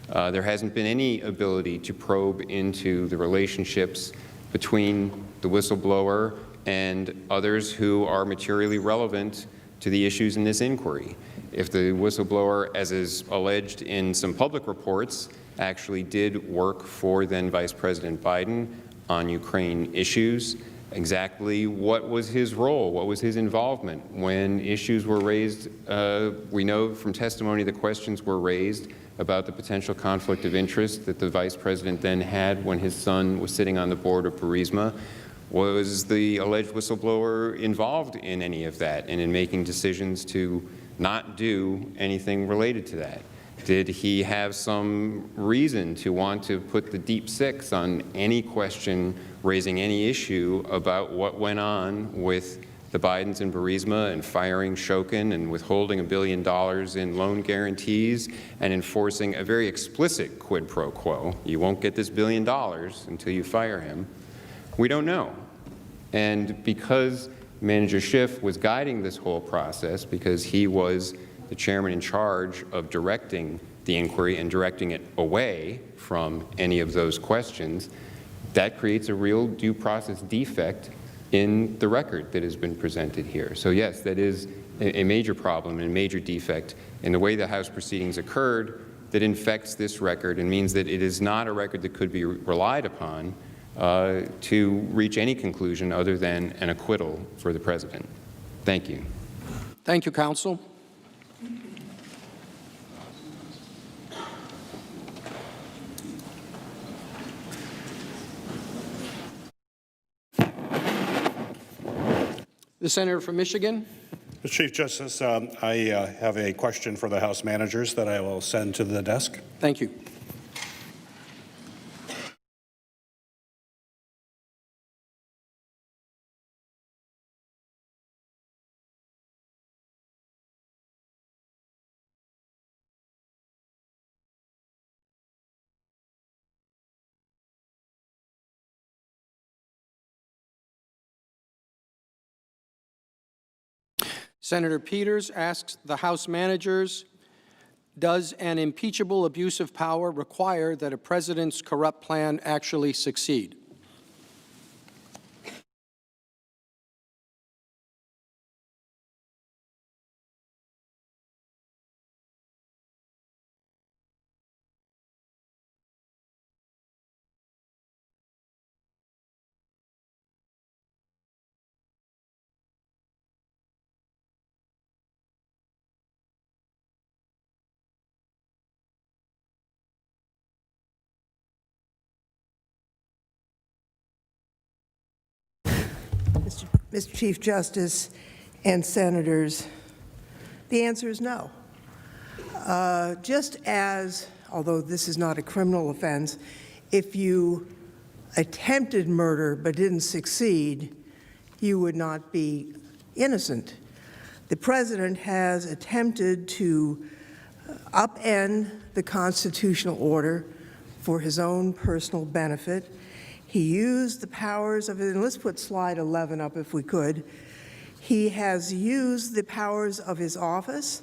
There hasn't been any ability to probe into the relationships between the whistleblower and others who are materially relevant to the issues in this inquiry. If the whistleblower, as is alleged in some public reports, actually did work for then Vice President Biden on Ukraine issues, exactly what was his role, what was his involvement when issues were raised. We know from testimony the questions were raised about the potential conflict of interest that the Vice President then had when his son was sitting on the board of Burisma. Was the alleged whistleblower involved in any of that and in making decisions to not do anything related to that? Did he have some reason to want to put the deep six on any question raising any issue about what went on with the Bidens in Burisma and firing Shokin and withholding $1 billion in loan guarantees and enforcing a very explicit quid pro quo? You won't get this $1 billion until you fire him. We don't know. And because Manager Schiff was guiding this whole process, because he was the chairman in charge of directing the inquiry and directing it away from any of those questions, that creates a real due process defect in the record that has been presented here. So yes, that is a major problem and a major defect in the way the House proceedings occurred that infects this record and means that it is not a record that could be relied upon to reach any conclusion other than an acquittal for the President. Thank you. Thank you, Counsel. The Senator from Michigan. Mr. Chief Justice, I have a question for the House managers that I will send to the desk. Thank you. Senator Peters asks the House managers, does an impeachable abuse of power require that a president's corrupt plan actually succeed? Mr. Chief Justice and Senators, the answer is no. Just as, although this is not a criminal offense, if you attempted murder but didn't succeed, you would not be innocent. The President has attempted to upend the constitutional order for his own personal benefit. He used the powers of it, and let's put slide 11 up if we could. He has used the powers of his office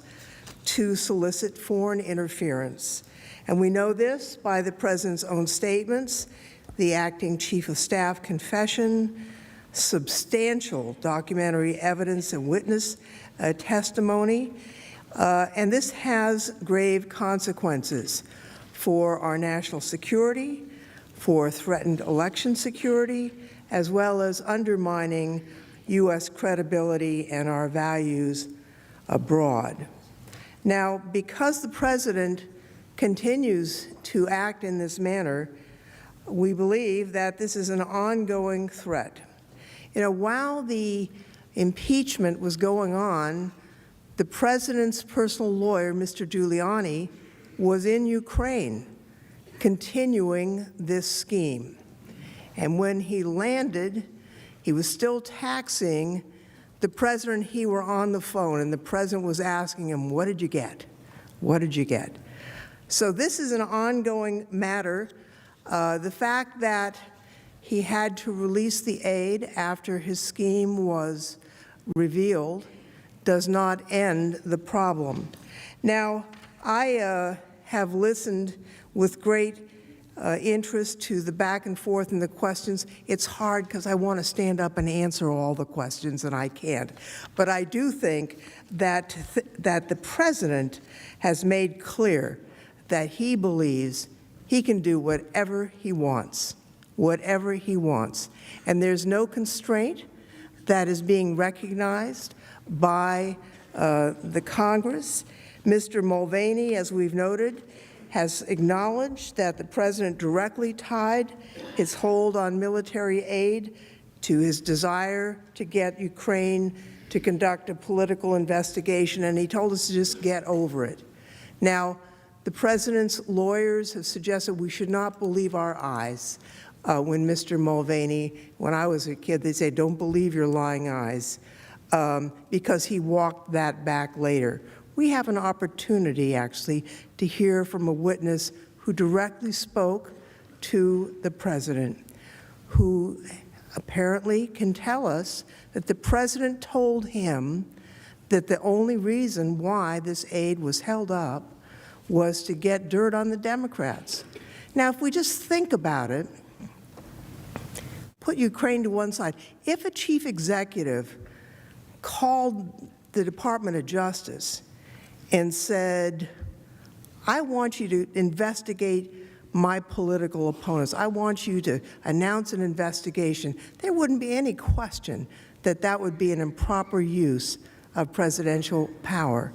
to solicit foreign interference. And we know this by the President's own statements, the acting Chief of Staff confession, substantial documentary evidence and witness testimony, and this has grave consequences for our national security, for threatened election security, as well as undermining U.S. credibility and our values abroad. Now, because the President continues to act in this manner, we believe that this is an ongoing threat. You know, while the impeachment was going on, the president's personal lawyer, Mr. Giuliani, was in Ukraine continuing this scheme. And when he landed, he was still taxiing the president. He were on the phone, and the president was asking him, "What did you get? What did you get?" So this is an ongoing matter. The fact that he had to release the aid after his scheme was revealed does not end the problem. Now, I have listened with great interest to the back and forth and the questions. It's hard because I want to stand up and answer all the questions, and I can't. But I do think that, that the president has made clear that he believes he can do whatever he wants, whatever he wants. And there's no constraint that is being recognized by the Congress. Mr. Mulvaney, as we've noted, has acknowledged that the president directly tied his hold on military aid to his desire to get Ukraine to conduct a political investigation, and he told us to just get over it. Now, the president's lawyers have suggested we should not believe our eyes. When Mr. Mulvaney, when I was a kid, they'd say, "Don't believe your lying eyes," because he walked that back later. We have an opportunity, actually, to hear from a witness who directly spoke to the president, who apparently can tell us that the president told him that the only reason why this aid was held up was to get dirt on the Democrats. Now, if we just think about it, put Ukraine to one side. If a chief executive called the Department of Justice and said, "I want you to investigate my political opponents. I want you to announce an investigation," there wouldn't be any question that that would be an improper use of presidential power.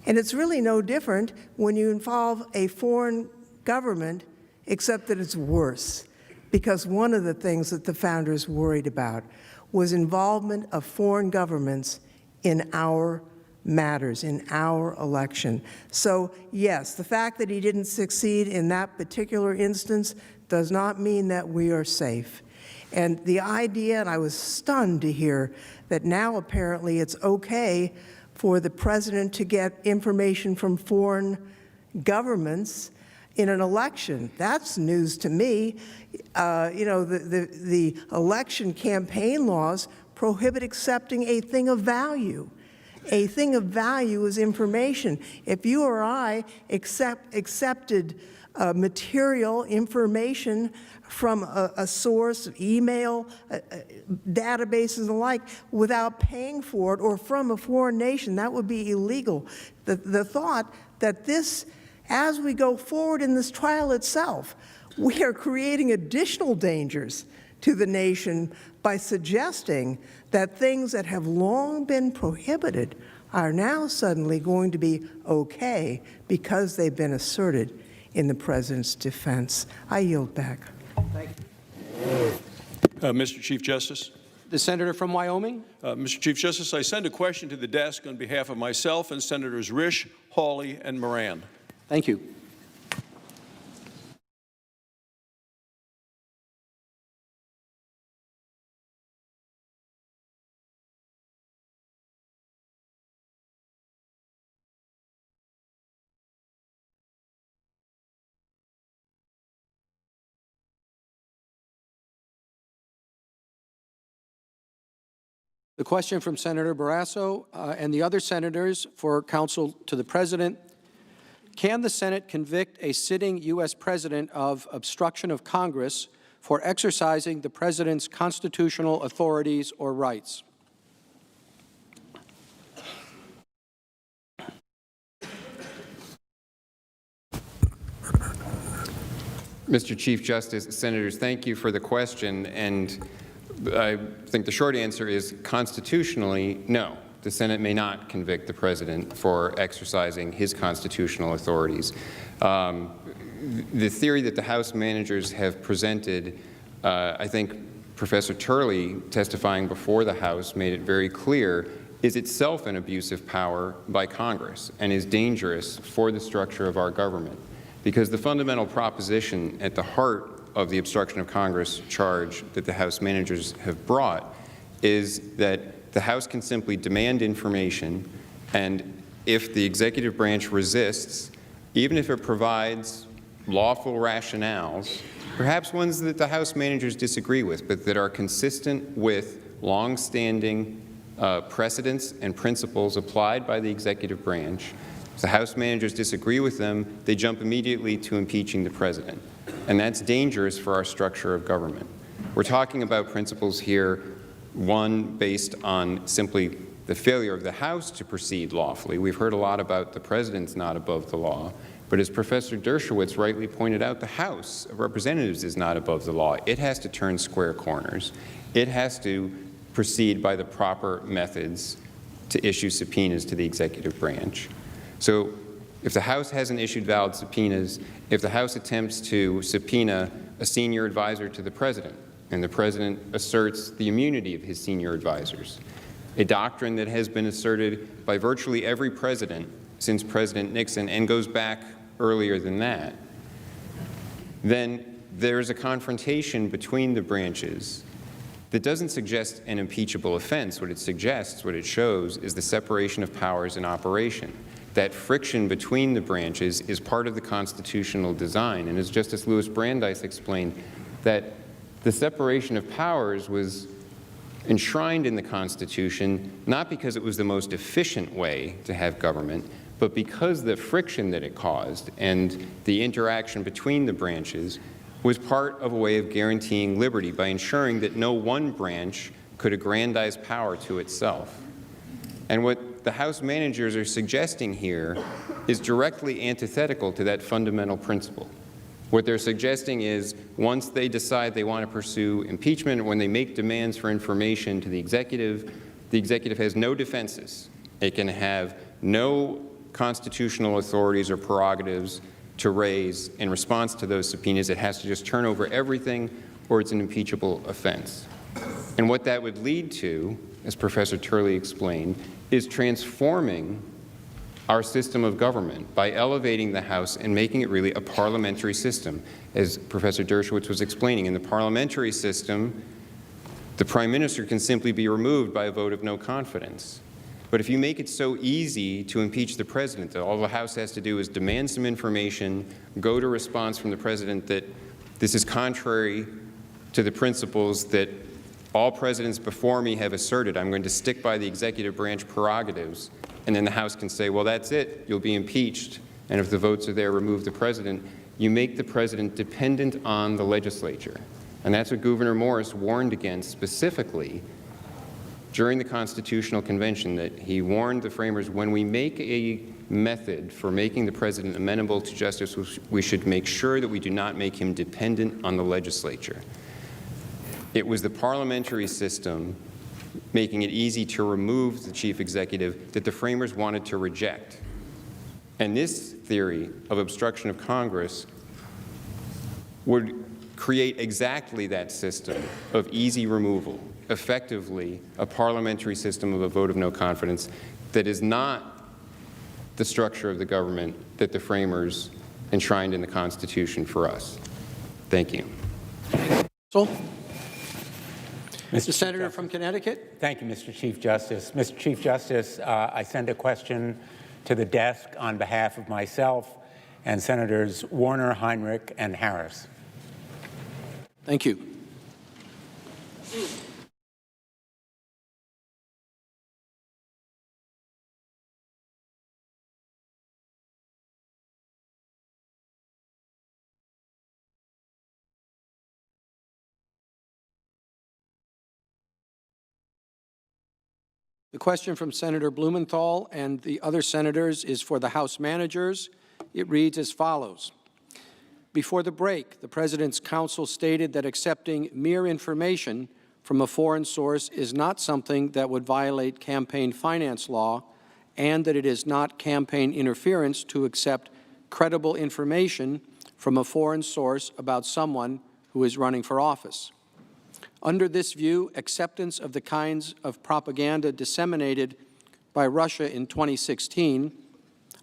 And it's really no different when you involve a foreign government, except that it's worse, because one of the things that the founders worried about was involvement of foreign governments in our matters, in our election. So yes, the fact that he didn't succeed in that particular instance does not mean that we are safe. And the idea, and I was stunned to hear that now apparently it's okay for the president to get information from foreign governments in an election. That's news to me. You know, the election campaign laws prohibit accepting a thing of value. A thing of value is information. If you or I accepted material information from a source, email, databases and the like, without paying for it, or from a foreign nation, that would be illegal. The thought that this, as we go forward in this trial itself, we are creating additional dangers to the nation by suggesting that things that have long been prohibited are now suddenly going to be okay because they've been asserted in the president's defense. I yield back. Thank you. Mr. Chief Justice. The senator from Wyoming. Mr. Chief Justice, I send a question to the desk on behalf of myself and Senators Risch, Hawley, and Moran. Thank you. The question from Senator Barrasso and the other senators for counsel to the President: can the Senate convict a sitting U.S. President of obstruction of Congress for exercising the President's constitutional authorities or rights? Mr. Chief Justice, Senators, thank you for the question, and I think the short answer is constitutionally, no. The Senate may not convict the President for exercising his constitutional authorities. The theory that the House managers have presented, I think Professor Turley, testifying before the House, made it very clear, is itself an abuse of power by Congress and is dangerous for the structure of our government, because the fundamental proposition at the heart of the obstruction of Congress charge that the House managers have brought is that the House can simply demand information, and if the executive branch resists, even if it provides lawful rationales, perhaps ones that the House managers disagree with, but that are consistent with long-standing precedents and principles applied by the executive branch. If the House managers disagree with them, they jump immediately to impeaching the president. And that's dangerous for our structure of government. We're talking about principles here, one based on simply the failure of the House to proceed lawfully. We've heard a lot about the president's not above the law, but as Professor Dershowitz rightly pointed out, the House of Representatives is not above the law. It has to turn square corners. It has to proceed by the proper methods to issue subpoenas to the executive branch. So if the House hasn't issued valid subpoenas, if the House attempts to subpoena a senior advisor to the president, and the president asserts the immunity of his senior advisors, a doctrine that has been asserted by virtually every president since President Nixon and goes back earlier than that, then there's a confrontation between the branches that doesn't suggest an impeachable offense. What it suggests, what it shows, is the separation of powers in operation. That friction between the branches is part of the constitutional design. And as Justice Louis Brandeis explained, that the separation of powers was enshrined in the Constitution not because it was the most efficient way to have government, but because the friction that it caused and the interaction between the branches was part of a way of guaranteeing liberty by ensuring that no one branch could aggrandize power to itself. And what the House managers are suggesting here is directly antithetical to that fundamental principle. What they're suggesting is once they decide they want to pursue impeachment, when they make demands for information to the executive has no defenses. It can have no constitutional authorities or prerogatives to raise in response to those subpoenas. It has to just turn over everything, or it's an impeachable offense. And what that would lead to, as Professor Turley explained, is transforming our system of government by elevating the House and making it really a parliamentary system. As Professor Dershowitz was explaining, in the parliamentary system, the Prime Minister can simply be removed by a vote of no confidence. But if you make it so easy to impeach the president that all the House has to do is demand some information, go to response from the president that this is contrary to the principles that all presidents before me have asserted, I'm going to stick by the executive branch prerogatives, and then the House can say, well, that's it, you'll be impeached, and if the votes are there, remove the president. You make the president dependent on the legislature. And that's what Gouverneur Morris warned against specifically during the Constitutional Convention, that he warned the framers, when we make a method for making the president amenable to justice, we should make sure that we do not make him dependent on the legislature. It was the parliamentary system making it easy to remove the chief executive that the framers wanted to reject. And this theory of obstruction of Congress would create exactly that system of easy removal, effectively a parliamentary system of a vote of no confidence that is not the structure of the government that the framers enshrined in the Constitution for us. Thank you. Mr. Senator from Connecticut. Thank you, Mr. Chief Justice. Mr. Chief Justice, I send a question to the desk on behalf of myself and Senators Warner, Heinrich, and Harris. Thank you. The question from Senator Blumenthal and the other senators is for the House managers. It reads as follows. Before the break, the President's counsel stated that accepting mere information from a foreign source is not something that would violate campaign finance law, and that it is not campaign interference to accept credible information from a foreign source about someone who is running for office. Under this view, acceptance of the kinds of propaganda disseminated by Russia in 2016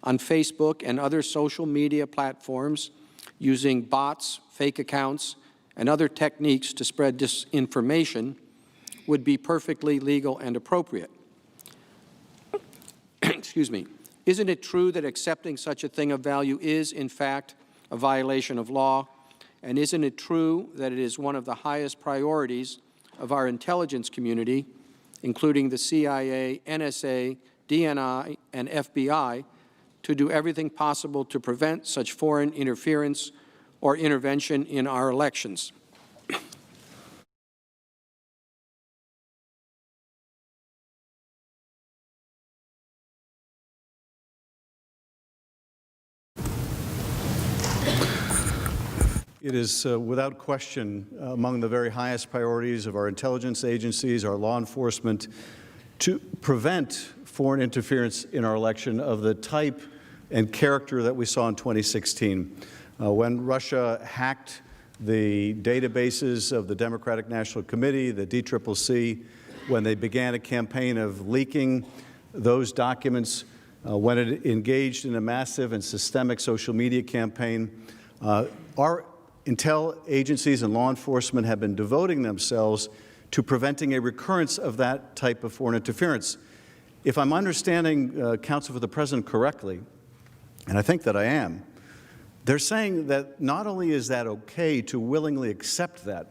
on Facebook and other social media platforms using bots, fake accounts, and other techniques to spread disinformation would be perfectly legal and appropriate. Excuse me. Isn't it true that accepting such a thing of value is, in fact, a violation of law? And isn't it true that it is one of the highest priorities of our intelligence community, including the CIA, NSA, DNI, and FBI, to do everything possible to prevent such foreign interference or intervention in our elections? It is without question among the very highest priorities of our intelligence agencies, our law enforcement, to prevent foreign interference in our election of the type and character that we saw in 2016. When Russia hacked the databases of the Democratic National Committee, the DCCC, when they began a campaign of leaking those documents, when it engaged in a massive and systemic social media campaign, our intel agencies and law enforcement have been devoting themselves to preventing a recurrence of that type of foreign interference. If I'm understanding counsel for the President correctly, and I think that I am, they're saying that not only is that okay to willingly accept that,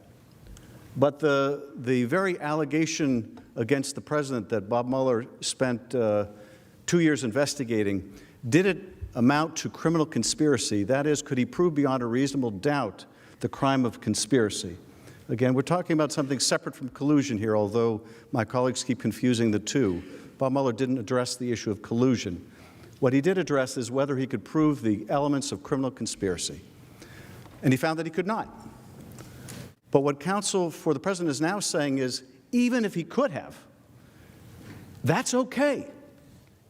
but the very allegation against the President that Bob Mueller spent 2 years investigating, did it amount to criminal conspiracy? That is, could he prove beyond a reasonable doubt the crime of conspiracy? Again, we're talking about something separate from collusion here, although my colleagues keep confusing the two. Bob Mueller didn't address the issue of collusion. What he did address is whether he could prove the elements of criminal conspiracy. And he found that he could not. But what counsel for the President is now saying is, even if he could have, that's okay.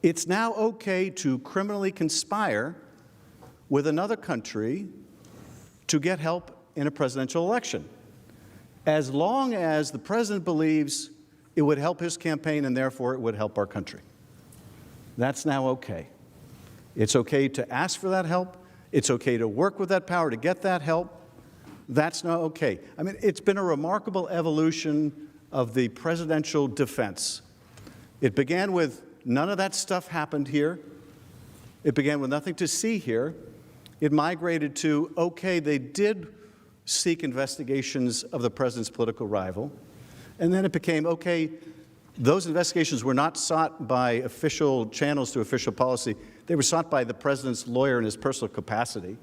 It's now okay to criminally conspire with another country to get help in a presidential election, as long as the President believes it would help his campaign and therefore it would help our country. That's now okay. It's okay to ask for that help. It's okay to work with that power to get that help. That's not okay. I mean, it's been a remarkable evolution of the presidential defense. It began with none of that stuff happened here. It began with nothing to see here. It migrated to, okay, they did seek investigations of the President's political rival. And then it became, okay, those investigations were not sought by official channels through official policy. They were sought by the President's lawyer in his personal capacity.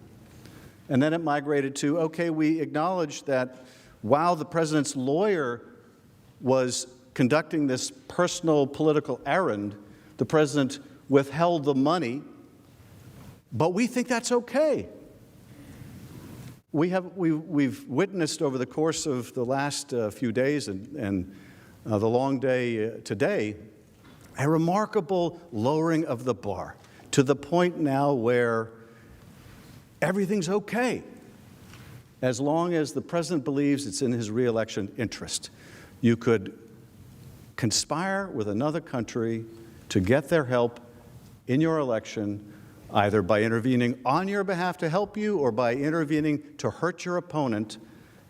And then it migrated to, okay, we acknowledge that while the President's lawyer was conducting this personal political errand, the President withheld the money, but we think that's okay. We've witnessed over the course of the last few days and the long day today, a remarkable lowering of the bar to the point now where everything's okay as long as the President believes it's in his re-election interest. You could conspire with another country to get their help in your election, either by intervening on your behalf to help you or by intervening to hurt your opponent.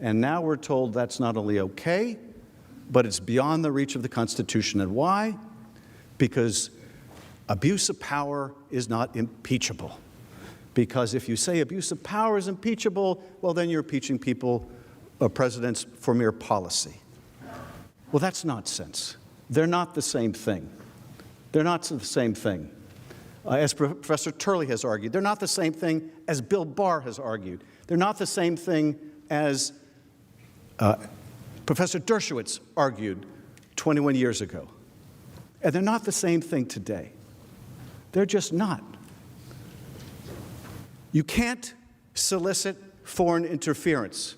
And now we're told that's not only okay, but it's beyond the reach of the Constitution. And why? Because abuse of power is not impeachable. Because if you say abuse of power is impeachable, well, then you're impeaching people, presidents, for mere policy. Well, that's nonsense. They're not the same thing. They're not the same thing. As Professor Turley has argued, they're not the same thing as Bill Barr has argued. They're not the same thing as Professor Dershowitz argued 21 years ago. And they're not the same thing today. They're just not. You can't solicit foreign interference.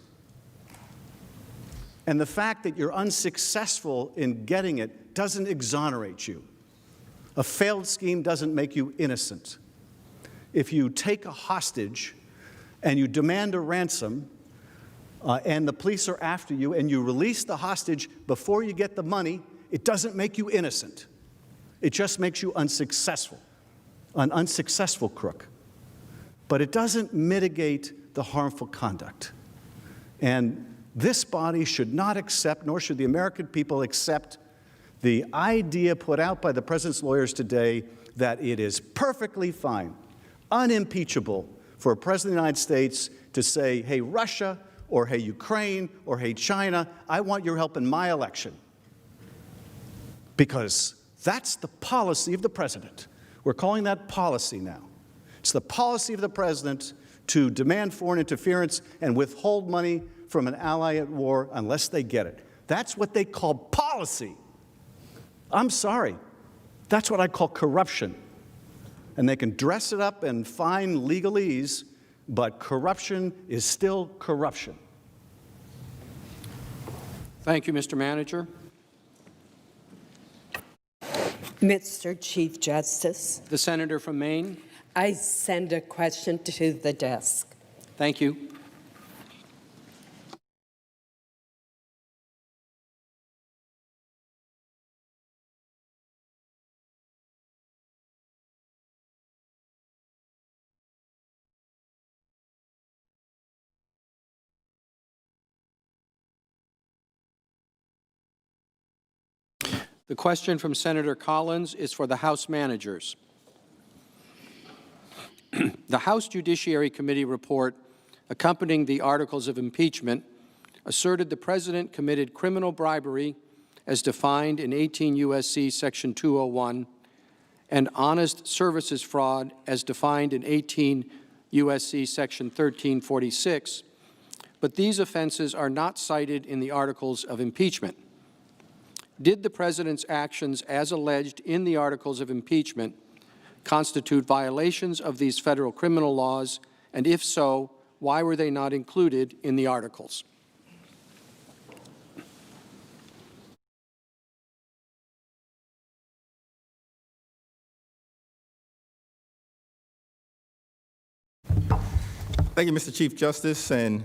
And the fact that you're unsuccessful in getting it doesn't exonerate you. A failed scheme doesn't make you innocent. If you take a hostage and you demand a ransom and the police are after you and you release the hostage before you get the money, it doesn't make you innocent. It just makes you unsuccessful, an unsuccessful crook. But it doesn't mitigate the harmful conduct. And this body should not accept, nor should the American people accept, the idea put out by the President's lawyers today that it is perfectly fine, unimpeachable, for a President of the United States to say, hey, Russia, or hey, Ukraine, or hey, China, I want your help in my election. Because that's the policy of the President. We're calling that policy now. It's the policy of the President to demand foreign interference and withhold money from an ally at war unless they get it. That's what they call policy. I'm sorry. That's what I call corruption. And they can dress it up and find legalese, but corruption is still corruption. Thank you, Mr. Manager. Mr. Chief Justice, The senator from Maine. I send a question to the desk. Thank you. The question from Senator Collins is for the House managers. The House Judiciary Committee report accompanying the articles of impeachment asserted the President committed criminal bribery as defined in 18 U.S.C. Section 201 and honest services fraud as defined in 18 U.S.C. Section 1346, but these offenses are not cited in the articles of impeachment. Did the President's actions as alleged in the articles of impeachment constitute violations of these federal criminal laws, and if so, why were they not included in the articles? Thank you, Mr. Chief Justice, and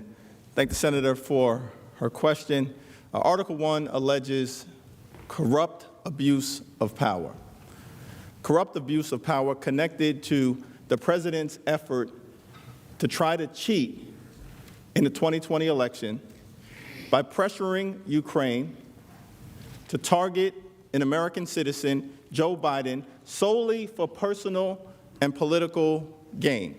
thank the Senator for her question. Article 1 alleges corrupt abuse of power. Corrupt abuse of power connected to the President's effort to try to cheat in the 2020 election by pressuring Ukraine to target an American citizen, Joe Biden, solely for personal and political gain,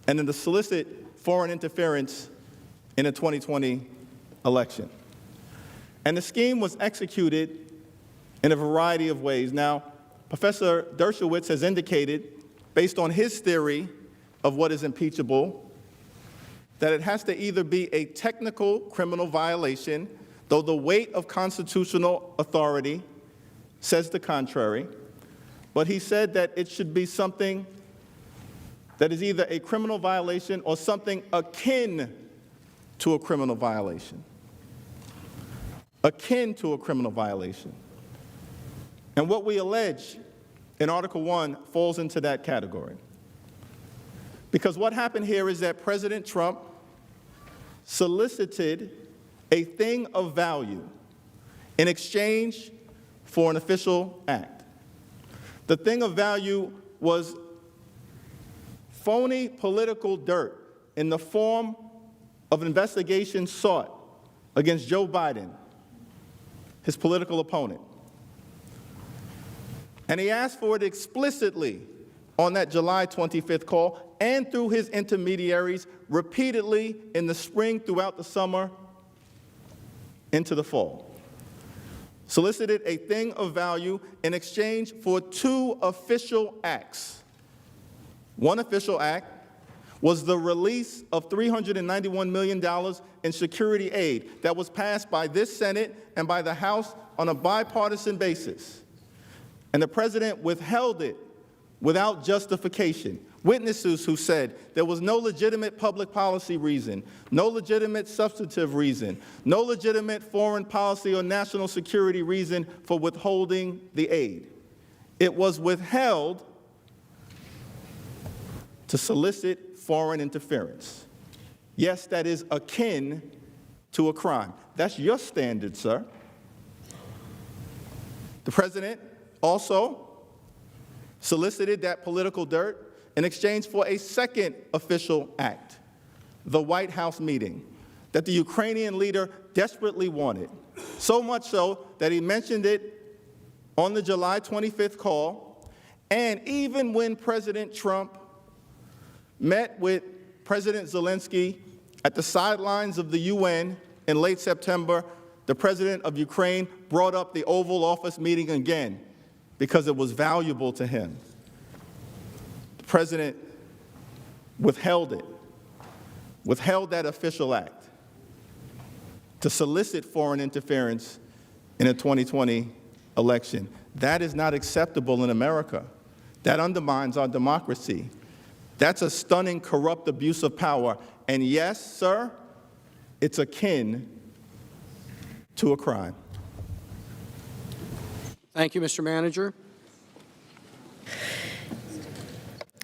and then to solicit foreign interference in the 2020 election. And the scheme was executed in a variety of ways. Now, Professor Dershowitz has indicated, based on his theory of what is impeachable, that it has to either be a technical criminal violation, though the weight of constitutional authority says the contrary, but he said that it should be something that is either a criminal violation or something akin to a criminal violation. Akin to a criminal violation. And what we allege in Article 1 falls into that category. Because what happened here is that President Trump solicited a thing of value in exchange for an official act. The thing of value was phony political dirt in the form of an investigation sought against Joe Biden, his political opponent. And he asked for it explicitly on that July 25th call and through his intermediaries repeatedly in the spring, throughout the summer, into the fall. Solicited a thing of value in exchange for 2 official acts. One official act was the release of $391 million in security aid that was passed by this Senate and by the House on a bipartisan basis. And the President withheld it without justification. Witnesses who said there was no legitimate public policy reason, no legitimate substantive reason, no legitimate foreign policy or national security reason for withholding the aid. It was withheld to solicit foreign interference. Yes, that is akin to a crime. That's your standard, sir. The president also solicited that political dirt in exchange for a second official act, the White House meeting, that the Ukrainian leader desperately wanted, so much so that he mentioned it on the July 25th call, and even when President Trump met with President Zelensky at the sidelines of the UN in late September, the president of Ukraine brought up the Oval Office meeting again because it was valuable to him. The president withheld that official act to solicit foreign interference in a 2020 election. That is not acceptable in America. That undermines our democracy. That's a stunning, corrupt abuse of power. And yes, sir, it's akin to a crime. Thank you, Mr. Manager.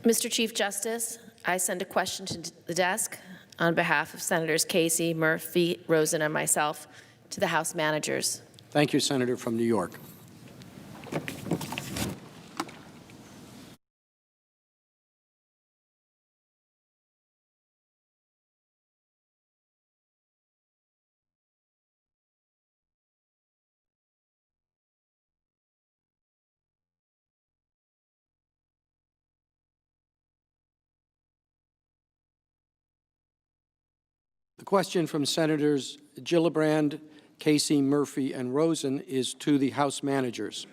Mr. Chief Justice, I send a question to the desk on behalf of Senators Casey, Murphy, Rosen, and myself to the House managers. Thank you, Senator from New York. The question from Senators Gillibrand, Casey, Murphy, and Rosen is to the House managers.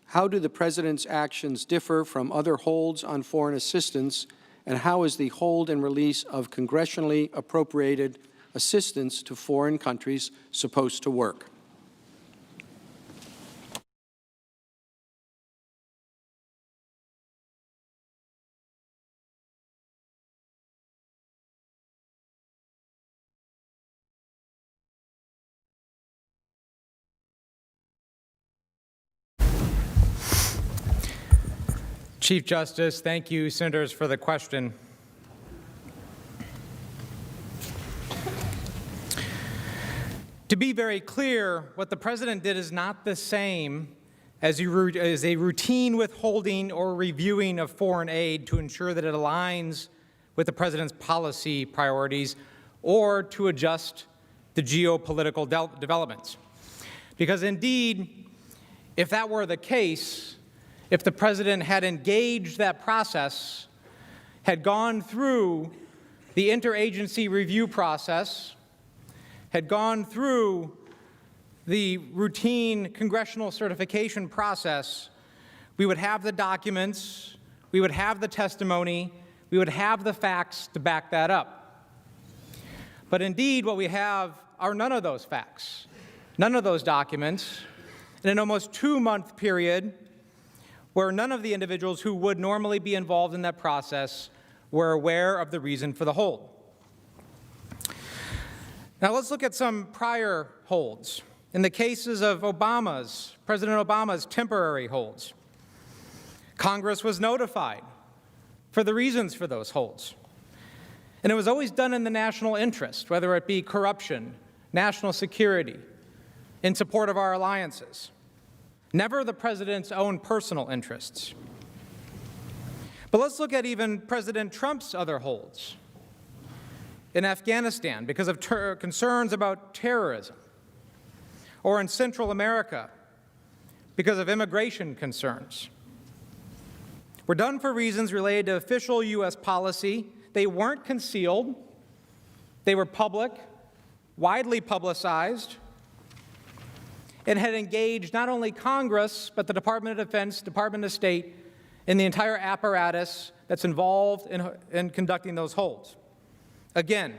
How do the President's actions differ from other holds on foreign assistance, and how is the hold and release of congressionally appropriated assistance to foreign countries supposed to work? Chief Justice, thank you, Senators, for the question. To be very clear, what the President did is not the same as a routine withholding or reviewing of foreign aid to ensure that it aligns with the President's policy priorities or to adjust to geopolitical developments. Because indeed, if that were the case, if the President had engaged that process, had gone through the interagency review process, had gone through the routine congressional certification process, we would have the documents, we would have the testimony, we would have the facts to back that up. But indeed, what we have are none of those facts, none of those documents, in an almost 2-month period where none of the individuals who would normally be involved in that process were aware of the reason for the hold. Now let's look at some prior holds. In the cases of President Obama's temporary holds, Congress was notified for the reasons for those holds. And it was always done in the national interest, whether it be corruption, national security, in support of our alliances. Never the President's own personal interests. But let's look at even President Trump's other holds. In Afghanistan, because of concerns about terrorism, or in Central America, because of immigration concerns. Were done for reasons related to official U.S. policy. They weren't concealed. They were public, widely publicized, and had engaged not only Congress, but the Department of Defense, Department of State, and the entire apparatus that's involved in conducting those holds. Again,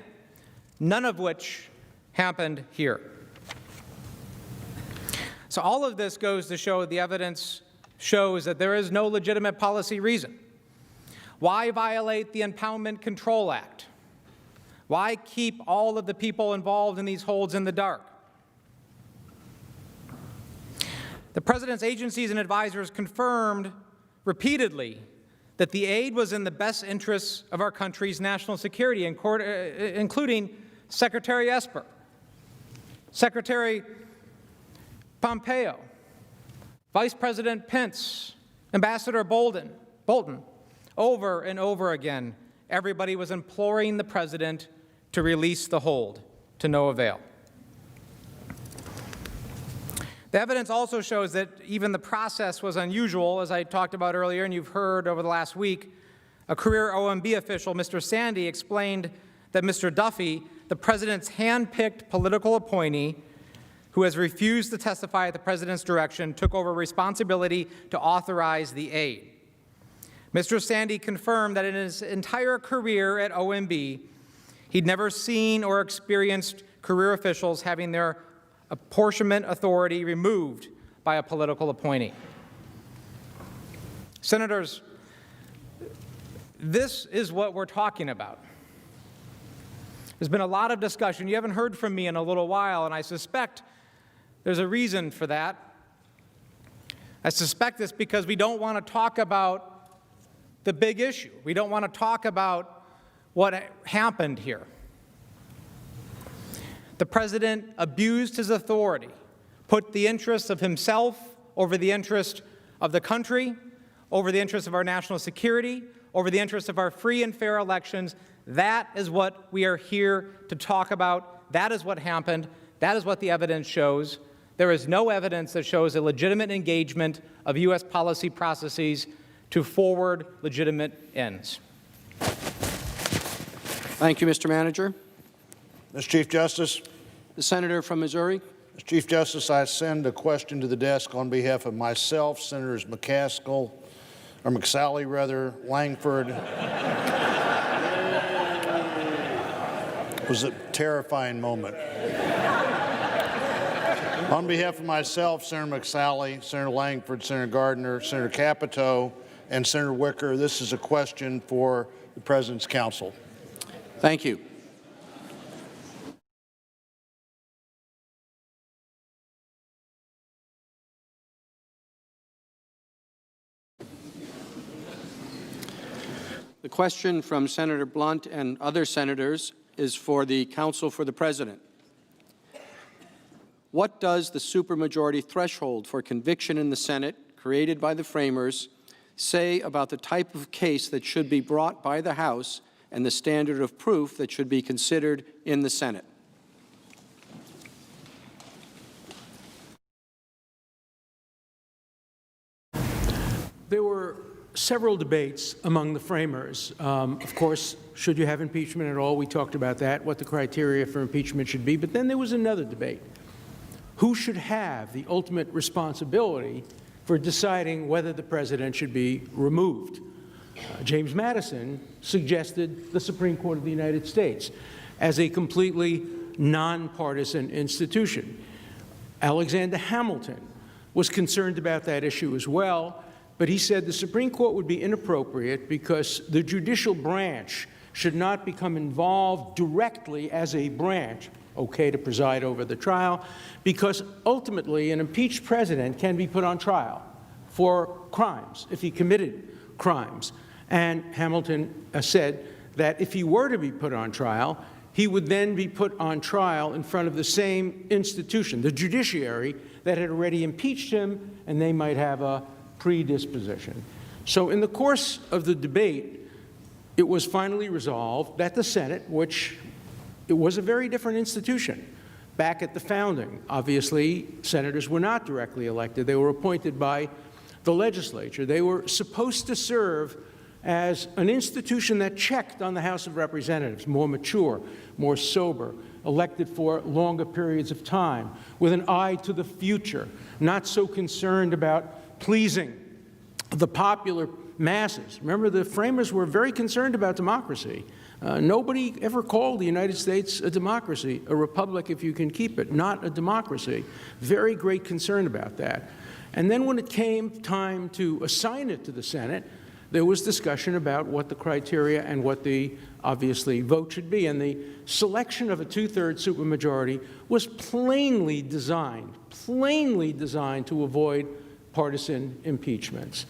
none of which happened here. So all of this goes to show the evidence shows that there is no legitimate policy reason. Why violate the Impoundment Control Act? Why keep all of the people involved in these holds in the dark? The President's agencies and advisors confirmed repeatedly that the aid was in the best interests of our country's national security, including Secretary Esper, Secretary Pompeo, Vice President Pence, Ambassador Bolton, over and over again, everybody was imploring the president to release the hold, to no avail. The evidence also shows that even the process was unusual, as I talked about earlier, and you've heard over the last week. A career OMB official, Mr. Sandy, explained that Mr. Duffy, the president's hand-picked political appointee who has refused to testify at the president's direction, took over responsibility to authorize the aid. Mr. Sandy confirmed that in his entire career at OMB, he'd never seen or experienced career officials having their apportionment authority removed by a political appointee. Senators, this is what we're talking about. There's been a lot of discussion. You haven't heard from me in a little while, and I suspect there's a reason for that. I suspect it's because we don't want to talk about the big issue. We don't want to talk about what happened here. The president abused his authority, put the interests of himself over the interest of the country, over the interest of our national security, over the interest of our free and fair elections. That is what we are here to talk about. That is what happened. That is what the evidence shows. There is no evidence that shows a legitimate engagement of U.S. policy processes to forward legitimate ends. Thank you, Mr. Manager. Mr. Chief Justice. The senator from Missouri. Mr. Chief Justice, I send a question to the desk on behalf of myself, Senators McCaskill, or McSally rather, Langford. It was a terrifying moment. On behalf of myself, Senator McSally, Senator Langford, Senator Gardner, Senator Capito, and Senator Wicker, this is a question for the President's counsel. Thank you. The question from Senator Blunt and other senators is for the counsel for the President. What does the supermajority threshold for conviction in the Senate, created by the framers, say about the type of case that should be brought by the House and the standard of proof that should be considered in the Senate? There were several debates among the framers. Of course, should you have impeachment at all? We talked about that, what the criteria for impeachment should be. But then there was another debate. Who should have the ultimate responsibility for deciding whether the president should be removed? James Madison suggested the Supreme Court of the United States as a completely nonpartisan institution. Alexander Hamilton was concerned about that issue as well, but he said the Supreme Court would be inappropriate because the judicial branch should not become involved directly as a branch, okay, to preside over the trial, because ultimately an impeached president can be put on trial for crimes if he committed crimes. And Hamilton said that if he were to be put on trial, he would then be put on trial in front of the same institution, the judiciary, that had already impeached him, and they might have a predisposition. So in the course of the debate, it was finally resolved that the Senate, which it was a very different institution back at the founding. Obviously, senators were not directly elected. They were appointed by the legislature. They were supposed to serve as an institution that checked on the House of Representatives, more mature, more sober, elected for longer periods of time, with an eye to the future, not so concerned about pleasing the popular masses. Remember, the framers were very concerned about democracy. Nobody ever called the United States a democracy, a republic if you can keep it, not a democracy. Very great concern about that. And then when it came time to assign it to the Senate, there was discussion about what the criteria and what the, obviously, vote should be. And the selection of a two-thirds supermajority was plainly designed to avoid partisan impeachments,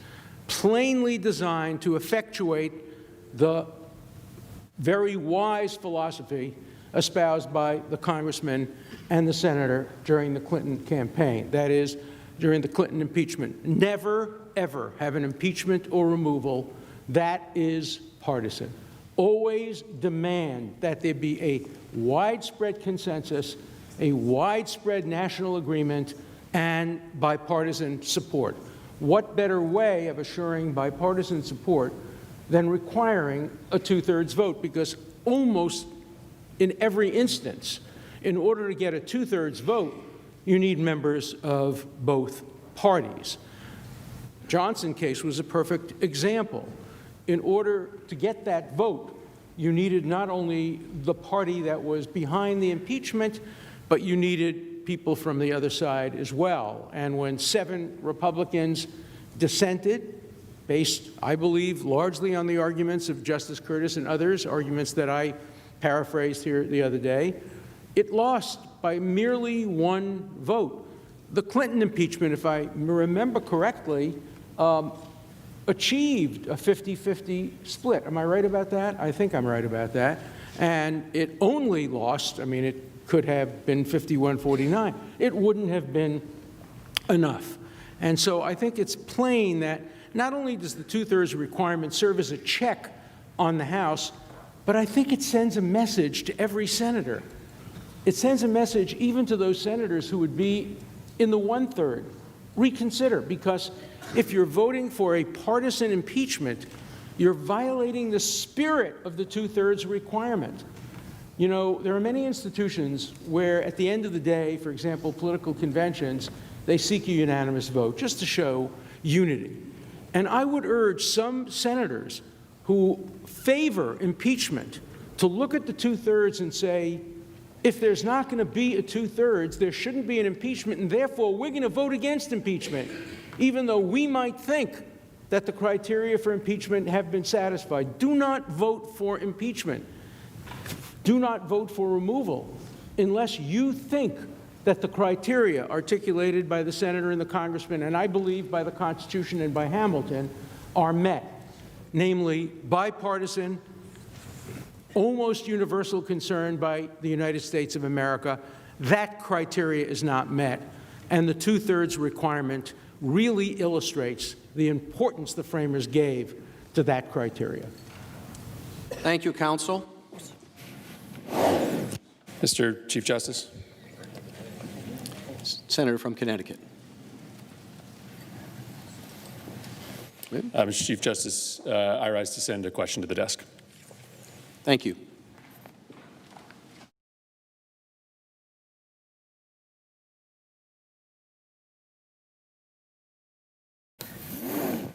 plainly designed to effectuate the very wise philosophy espoused by the congressman and the senator during the Clinton campaign. That is, during the Clinton impeachment. Never, ever have an impeachment or removal that is partisan. Always demand that there be a widespread consensus, a widespread national agreement, and bipartisan support. What better way of assuring bipartisan support than requiring a two-thirds vote? Because almost in every instance, in order to get a two-thirds vote, you need members of both parties. Johnson case was a perfect example. In order to get that vote, you needed not only the party that was behind the impeachment, but you needed people from the other side as well. And when 7 Republicans dissented, based, I believe, largely on the arguments of Justice Curtis and others, arguments that I paraphrased here the other day, it lost by merely 1 vote. The Clinton impeachment, if I remember correctly, achieved a 50-50 split. Am I right about that? I think I'm right about that. And it only lost, I mean, it could have been 51-49. It wouldn't have been enough. And so I think it's plain that not only does the two-thirds requirement serve as a check on the House, but I think it sends a message to every senator. It sends a message even to those senators who would be in the one-third. Reconsider, because if you're voting for a partisan impeachment, you're violating the spirit of the two-thirds requirement. You know, there are many institutions where at the end of the day, for example, political conventions, they seek a unanimous vote just to show unity. And I would urge some senators who favor impeachment to look at the two-thirds and say, if there's not going to be a two-thirds, there shouldn't be an impeachment, and therefore we're going to vote against impeachment, even though we might think that the criteria for impeachment have been satisfied. Do not vote for impeachment. Do not vote for removal unless you think that the criteria articulated by the senator and the congressman, and I believe by the Constitution and by Hamilton, are met, namely bipartisan, almost universal concern by the United States of America. That criteria is not met, and the two-thirds requirement really illustrates the importance the framers gave to that criteria. Thank you, counsel. Mr. Chief Justice. Senator from Connecticut. Mr. Chief Justice, I rise to send a question to the desk. Thank you.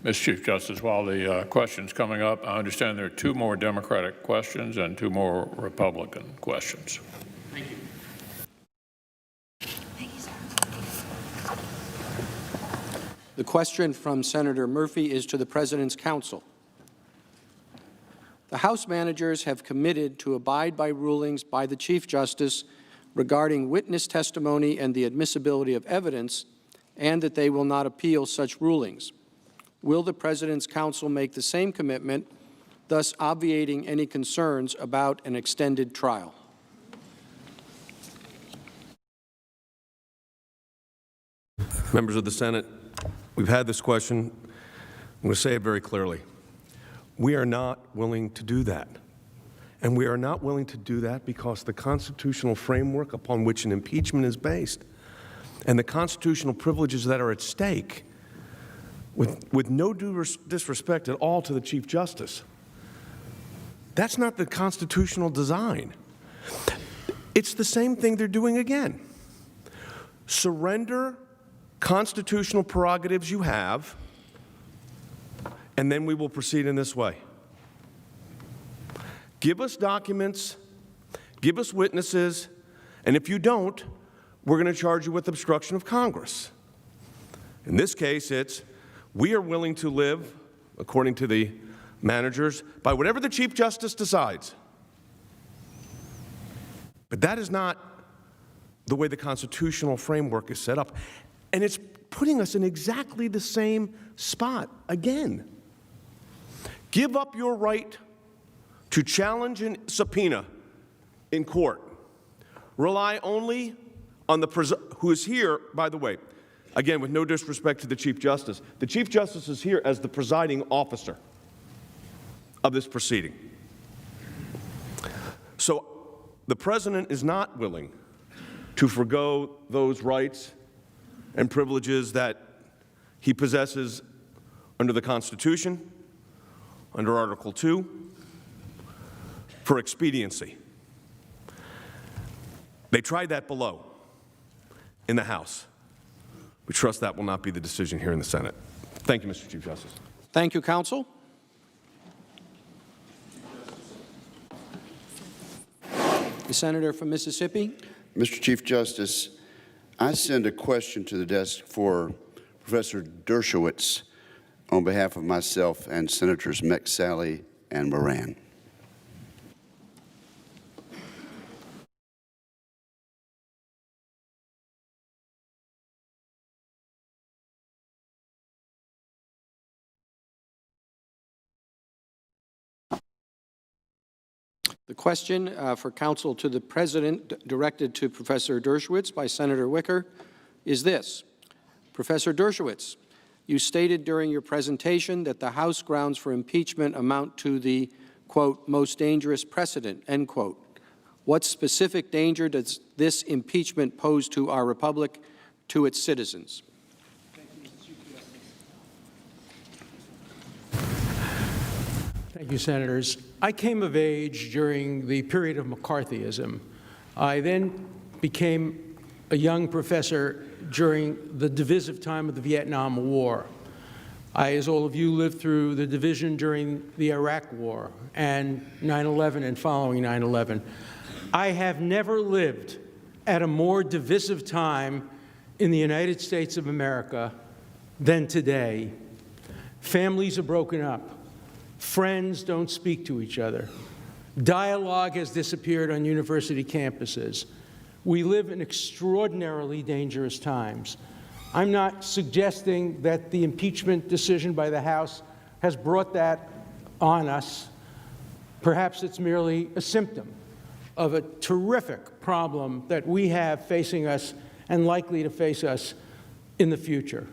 Mr. Chief Justice, while the question's coming up, I understand there are 2 more Democratic questions and 2 more Republican questions. Thank you. The question from Senator Murphy is to the President's counsel. The House managers have committed to abide by rulings by the Chief Justice regarding witness testimony and the admissibility of evidence, and that they will not appeal such rulings. Will the President's counsel make the same commitment, thus obviating any concerns about an extended trial? Members of the Senate, we've had this question. I'm going to say it very clearly. We are not willing to do that. And we are not willing to do that because the constitutional framework upon which an impeachment is based and the constitutional privileges that are at stake, with no due disrespect at all to the Chief Justice, that's not the constitutional design. It's the same thing they're doing again. Surrender constitutional prerogatives you have, and then we will proceed in this way. Give us documents, give us witnesses, and if you don't, we're going to charge you with obstruction of Congress. In this case, it's we are willing to live, according to the managers, by whatever the Chief Justice decides. But that is not the way the constitutional framework is set up. And it's putting us in exactly the same spot again. Give up your right to challenge and subpoena in court. Rely only on the who is here, by the way. Again, with no disrespect to the Chief Justice is here as the presiding officer of this proceeding. So the President is not willing to forgo those rights and privileges that he possesses under the Constitution, under Article 2, for expediency. They tried that below in the House. We trust that will not be the decision here in the Senate. Thank you, Mr. Chief Justice. Thank you, counsel. The senator from Mississippi. Mr. Chief Justice, I send a question to the desk for Professor Dershowitz on behalf of myself and Senators McSally and Moran. The question for counsel to the President, directed to Professor Dershowitz by Senator Wicker, is this. Professor Dershowitz, you stated during your presentation that the House grounds for impeachment amount to the, quote, most dangerous precedent, end quote. What specific danger does this impeachment pose to our republic, to its citizens? Thank you, Senators. I came of age during the period of McCarthyism. I then became a young professor during the divisive time of the Vietnam War. I, as all of you, lived through the division during the Iraq War and 9/11 and following 9/11. I have never lived at a more divisive time in the United States of America than today. Families are broken up. Friends don't speak to each other. Dialogue has disappeared on university campuses. We live in extraordinarily dangerous times. I'm not suggesting that the impeachment decision by the House has brought that on us. Perhaps it's merely a symptom of a terrific problem that we have facing us and likely to face us in the future.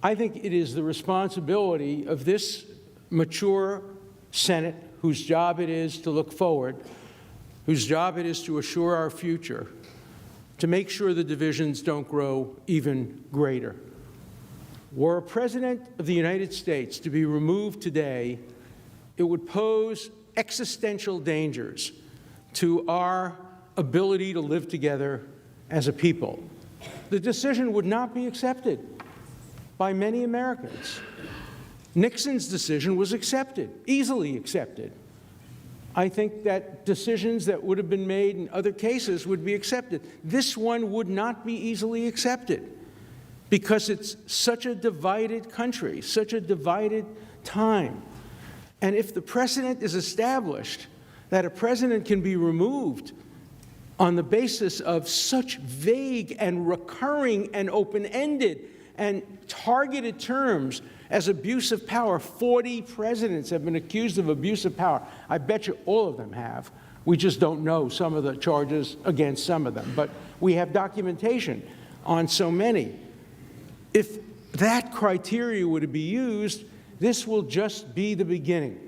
I think it is the responsibility of this mature Senate, whose job it is to look forward, whose job it is to assure our future, to make sure the divisions don't grow even greater. Were a President of the United States to be removed today, it would pose existential dangers to our ability to live together as a people. The decision would not be accepted by many Americans. Nixon's decision was accepted, easily accepted. I think that decisions that would have been made in other cases would be accepted. This one would not be easily accepted because it's such a divided country, such a divided time. And if the precedent is established that a president can be removed on the basis of such vague and recurring and open-ended and targeted terms as abuse of power. 40 presidents have been accused of abuse of power. I bet you all of them have. We just don't know some of the charges against some of them. But we have documentation on so many. If that criteria were to be used, this will just be the beginning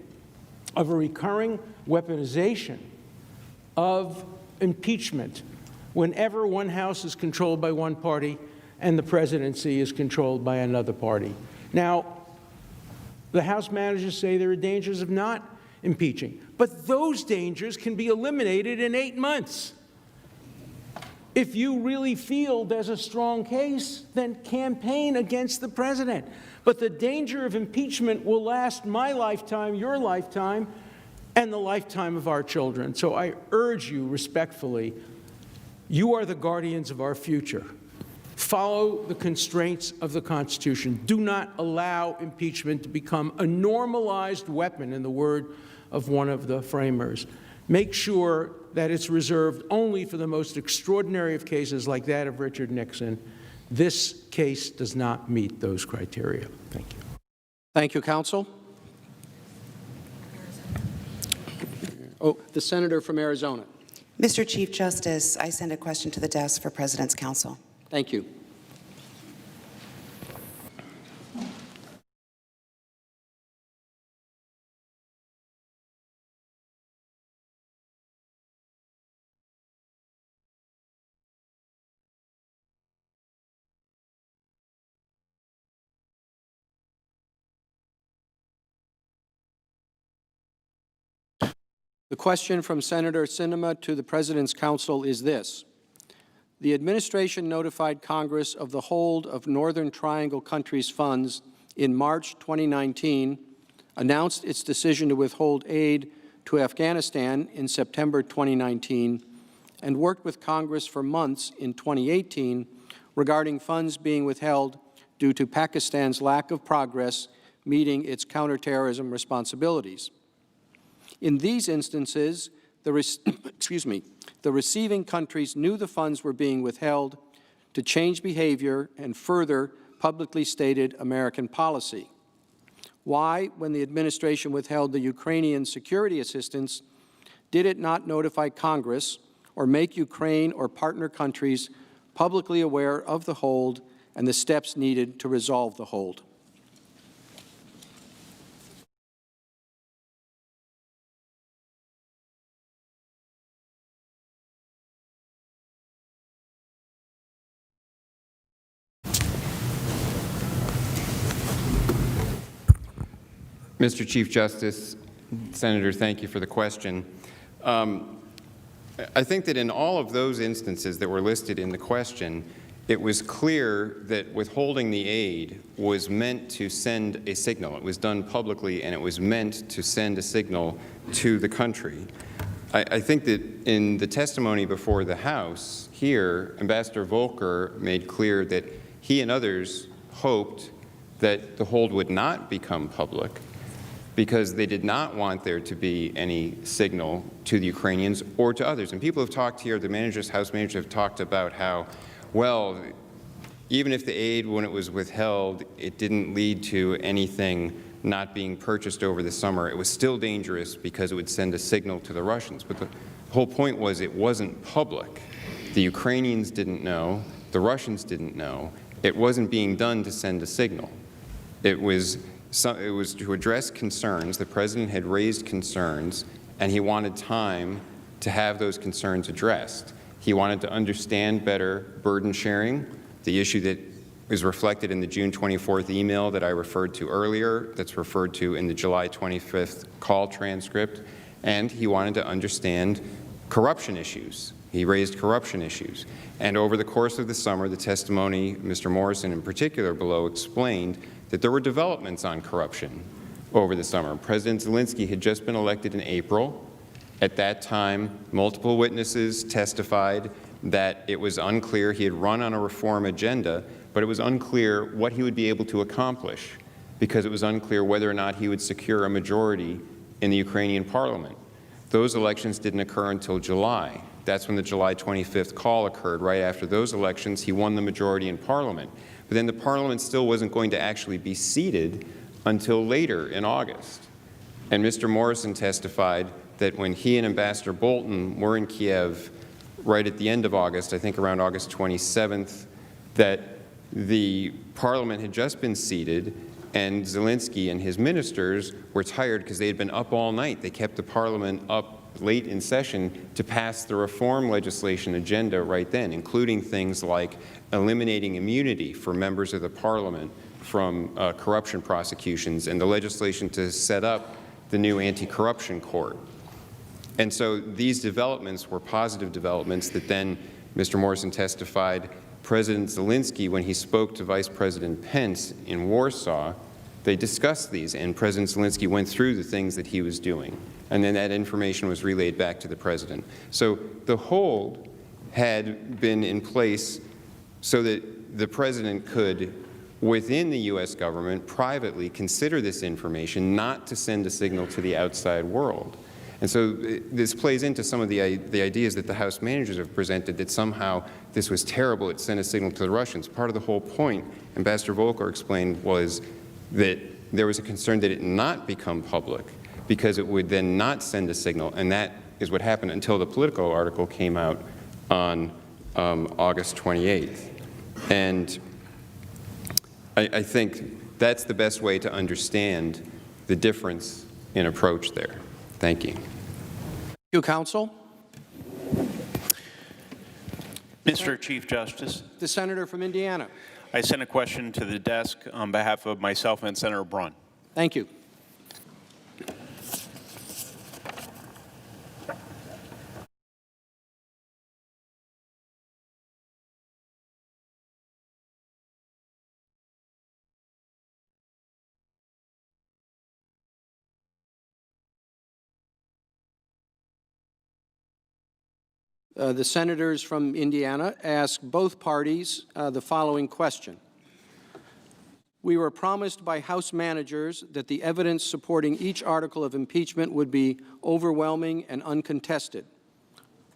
of a recurring weaponization of impeachment whenever one house is controlled by one party and the presidency is controlled by another party. Now, the House managers say there are dangers of not impeaching, but those dangers can be eliminated in 8 months. If you really feel there's a strong case, then campaign against the president. But the danger of impeachment will last my lifetime, your lifetime, and the lifetime of our children. So I urge you respectfully, you are the guardians of our future. Follow the constraints of the Constitution. Do not allow impeachment to become a normalized weapon, in the word of one of the framers. Make sure that it's reserved only for the most extraordinary of cases like that of Richard Nixon. This case does not meet those criteria. Thank you. Thank you, counsel. Oh, the senator from Arizona. Mr. Chief Justice, I send a question to the desk for President's Counsel. Thank you. The question from Senator Sinema to the President's Counsel is this. The administration notified Congress of the hold of Northern Triangle countries' funds in March 2019, announced its decision to withhold aid to Afghanistan in September 2019, and worked with Congress for months in 2018 regarding funds being withheld due to Pakistan's lack of progress meeting its counterterrorism responsibilities. In these instances, the receiving countries knew the funds were being withheld to change behavior and further publicly stated American policy. Why, when the administration withheld the Ukrainian security assistance, did it not notify Congress or make Ukraine or partner countries publicly aware of the hold and the steps needed to resolve the hold? Mr. Chief Justice, Senator, thank you for the question. I think that in all of those instances that were listed in the question, it was clear that withholding the aid was meant to send a signal. It was done publicly, and it was meant to send a signal to the country. I think that in the testimony before the House here, Ambassador Volker made clear that he and others hoped that the hold would not become public, because they did not want there to be any signal to the Ukrainians or to others. And people have talked here, the managers, House managers have talked about how, well, even if the aid, when it was withheld, it didn't lead to anything not being purchased over the summer. It was still dangerous because it would send a signal to the Russians. But the whole point was it wasn't public. The Ukrainians didn't know. The Russians didn't know. It wasn't being done to send a signal. It was to address concerns. The President had raised concerns, and he wanted time to have those concerns addressed. He wanted to understand better burden sharing, the issue that is reflected in the June 24th email that I referred to earlier, that's referred to in the July 25th call transcript, and he wanted to understand corruption issues. He raised corruption issues. And over the course of the summer, the testimony, Mr. Morrison in particular below, explained that there were developments on corruption over the summer. President Zelensky had just been elected in April. At that time, multiple witnesses testified that it was unclear. He had run on a reform agenda, but it was unclear what he would be able to accomplish, because it was unclear whether or not he would secure a majority in the Ukrainian parliament. Those elections didn't occur until July. That's when the July 25th call occurred. Right after those elections, he won the majority in parliament. But then the parliament still wasn't going to actually be seated until later in August. And Mr. Morrison testified that when he and Ambassador Bolton were in Kiev right at the end of August, I think around August 27th, that the parliament had just been seated, and Zelensky and his ministers were tired because they had been up all night. They kept the parliament up late in session to pass the reform legislation agenda right then, including things like eliminating immunity for members of the parliament from corruption prosecutions, and the legislation to set up the new anti-corruption court. And so these developments were positive developments that then Mr. Morrison testified President Zelensky, when he spoke to Vice President Pence in Warsaw, they discussed these, and President Zelensky went through the things that he was doing. And then that information was relayed back to the President. So the hold had been in place so that the President could, within the U.S. government, privately consider this information not to send a signal to the outside world. And so this plays into some of the ideas that the House managers have presented, that somehow this was terrible, it sent a signal to the Russians. Part of the whole point, Ambassador Volker explained, was that there was a concern that it not become public, because it would then not send a signal, and that is what happened until the Politico article came out on August 28th. And I think that's the best way to understand the difference in approach there. Thank you. Thank you, Counsel. Mr. Chief Justice. The Senator from Indiana. I sent a question to the desk on behalf of myself and Senator Braun. Thank you. The senators from Indiana ask both parties the following question. We were promised by House managers that the evidence supporting each article of impeachment would be overwhelming and uncontested.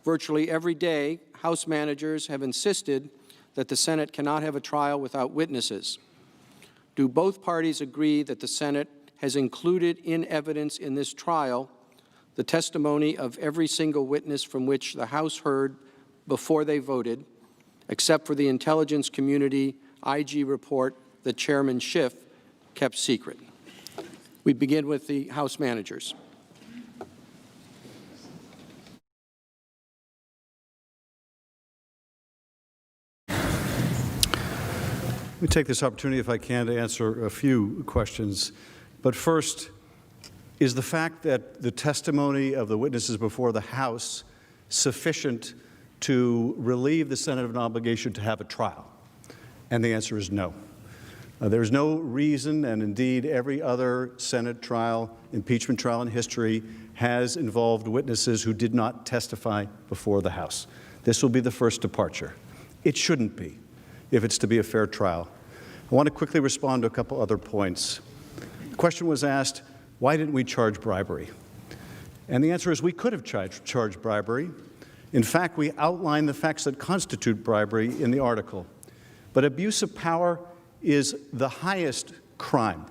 Virtually every day, House managers have insisted that the Senate cannot have a trial without witnesses. Do both parties agree that the Senate has included in evidence in this trial the testimony of every single witness from which the House heard before they voted, except for the intelligence community IG report that Chairman Schiff kept secret? We begin with the House managers. Let me take this opportunity, if I can, to answer a few questions. But first, is the fact that the testimony of the witnesses before the House sufficient to relieve the Senate of an obligation to have a trial? And the answer is no. There's no reason, and indeed every other Senate trial, impeachment trial in history, has involved witnesses who did not testify before the House. This will be the first departure. It shouldn't be, if it's to be a fair trial. I want to quickly respond to a couple other points. The question was asked, why didn't we charge bribery? And the answer is we could have charged bribery. In fact, we outlined the facts that constitute bribery in the article. But abuse of power is the highest crime.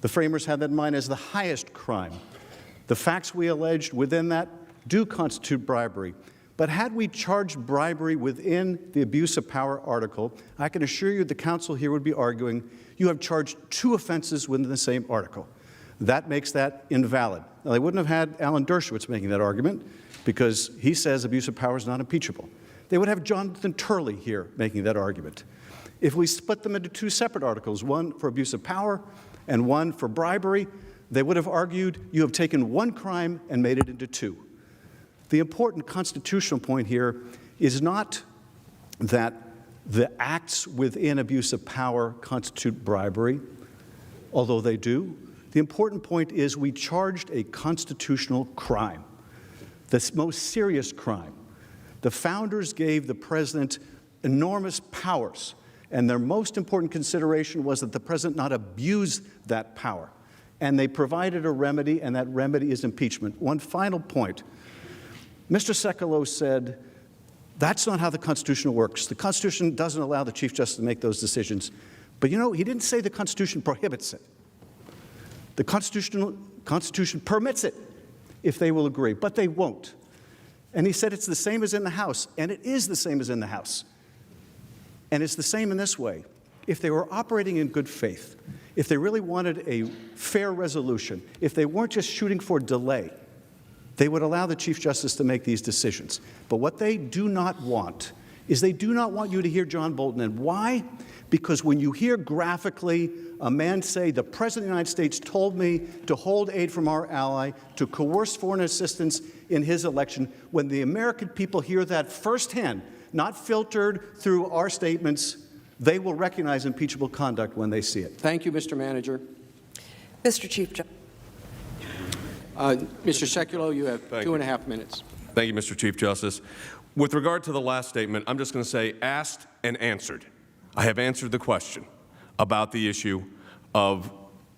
The framers had that in mind as the highest crime. The facts we alleged within that do constitute bribery. But had we charged bribery within the abuse of power article, I can assure you the counsel here would be arguing, you have charged two offenses within the same article. That makes that invalid. Now, they wouldn't have had Alan Dershowitz making that argument because he says abuse of power is not impeachable. They would have Jonathan Turley here making that argument. If we split them into two separate articles, one for abuse of power and one for bribery, they would have argued you have taken one crime and made it into two. The important constitutional point here is not that the acts within abuse of power constitute bribery, although they do. The important point is we charged a constitutional crime, the most serious crime. The founders gave the president enormous powers, and their most important consideration was that the president not abuse that power. And they provided a remedy, and that remedy is impeachment. One final point. Mr. Sekulow said, that's not how the Constitution works. The Constitution doesn't allow the Chief Justice to make those decisions. But you know, he didn't say the Constitution prohibits it. The Constitution permits it if they will agree, but they won't. And he said it's the same as in the House, and it is the same as in the House. And it's the same in this way. If they were operating in good faith, if they really wanted a fair resolution, if they weren't just shooting for delay, they would allow the Chief Justice to make these decisions. But what they do not want is they do not want you to hear John Bolton. And why? Because when you hear graphically a man say, the President of the United States told me to hold aid from our ally, to coerce foreign assistance in his election, when the American people hear that firsthand, not filtered through our statements, they will recognize impeachable conduct when they see it. Thank you, Mr. Manager. Mr. Chief Justice. Mr. Sekulow, you have 2.5 minutes. Thank you, Mr. Chief Justice. With regard to the last statement, I'm just going to say asked and answered. I have answered the question about the issue of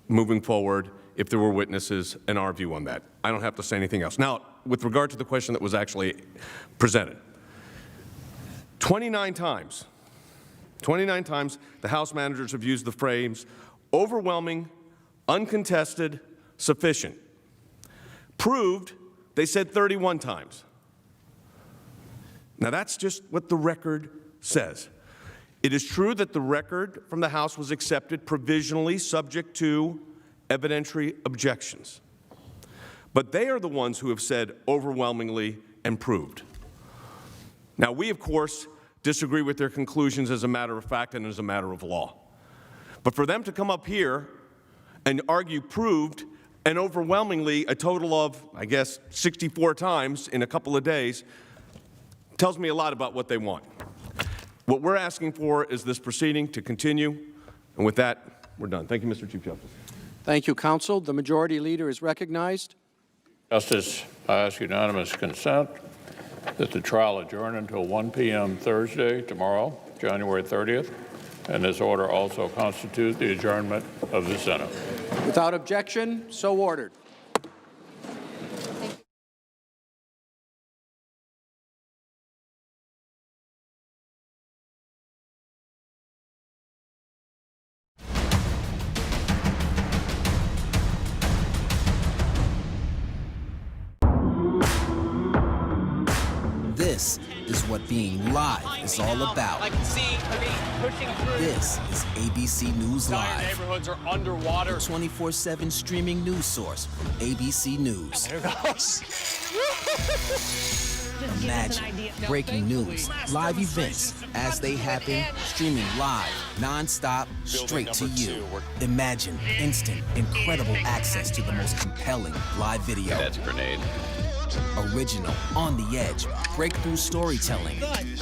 moving forward if there were witnesses and our view on that. I don't have to say anything else. Now, with regard to the question that was actually presented, 29 times the House managers have used the phrase overwhelming, uncontested, sufficient. Proved, they said 31 times. Now, that's just what the record says. It is true that the record from the House was accepted provisionally, subject to evidentiary objections. But they are the ones who have said overwhelmingly and proved. Now, we, of course, disagree with their conclusions as a matter of fact and as a matter of law. But for them to come up here and argue proved and overwhelmingly a total of, I guess, 64 times in a couple of days tells me a lot about what they want. What we're asking for is this proceeding to continue, and with that, we're done. Thank you, Mr. Chief Justice. Thank you, counsel. The majority leader is recognized. Justice, I ask unanimous consent that the trial adjourn until 1 p.m. Thursday, tomorrow, January 30th, and this order also constitutes the adjournment of the Senate. Without objection, so ordered. This is what being live is all about. This is ABC News Live. Neighborhoods are underwater. The 24/7 streaming news source from ABC News. There it goes. Imagine breaking news, live events as they happen, streaming live, non-stop, straight to you. Imagine instant, incredible access to the most compelling live video. That's a grenade. Original, on the edge, breakthrough storytelling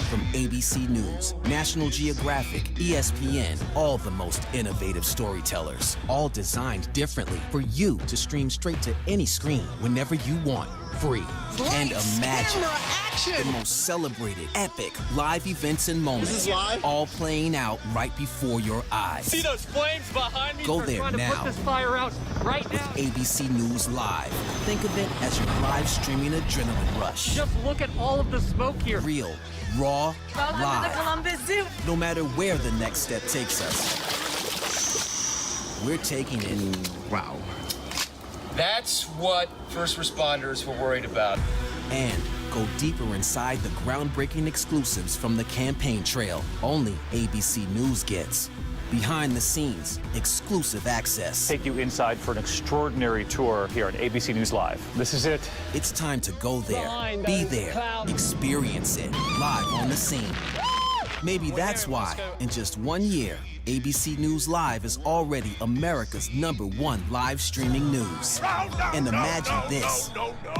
from ABC News, National Geographic, ESPN, all the most innovative storytellers, all designed differently for you to stream straight to any screen whenever you want, free. And imagine the most celebrated, epic live events and moments, all playing out right before your eyes. See those flames behind me? Go We're there trying now. to put this fire out right now. With ABC News Live. Think of it as your live streaming adrenaline rush. Just look at all of the smoke here. Real, raw, Welcome to the live. Columbus Zoo. No matter where the next step takes us, we're taking it. Wow. That's what first responders were worried about. And go deeper inside the groundbreaking exclusives from the campaign trail only ABC News gets. Behind the scenes, exclusive access. Take you inside for an extraordinary tour here on ABC News Live. This is it. It's time to go there, be there, experience it, live on the scene. Maybe that's why, in just 1 year, ABC News Live is already America's #1 live streaming news. And imagine this,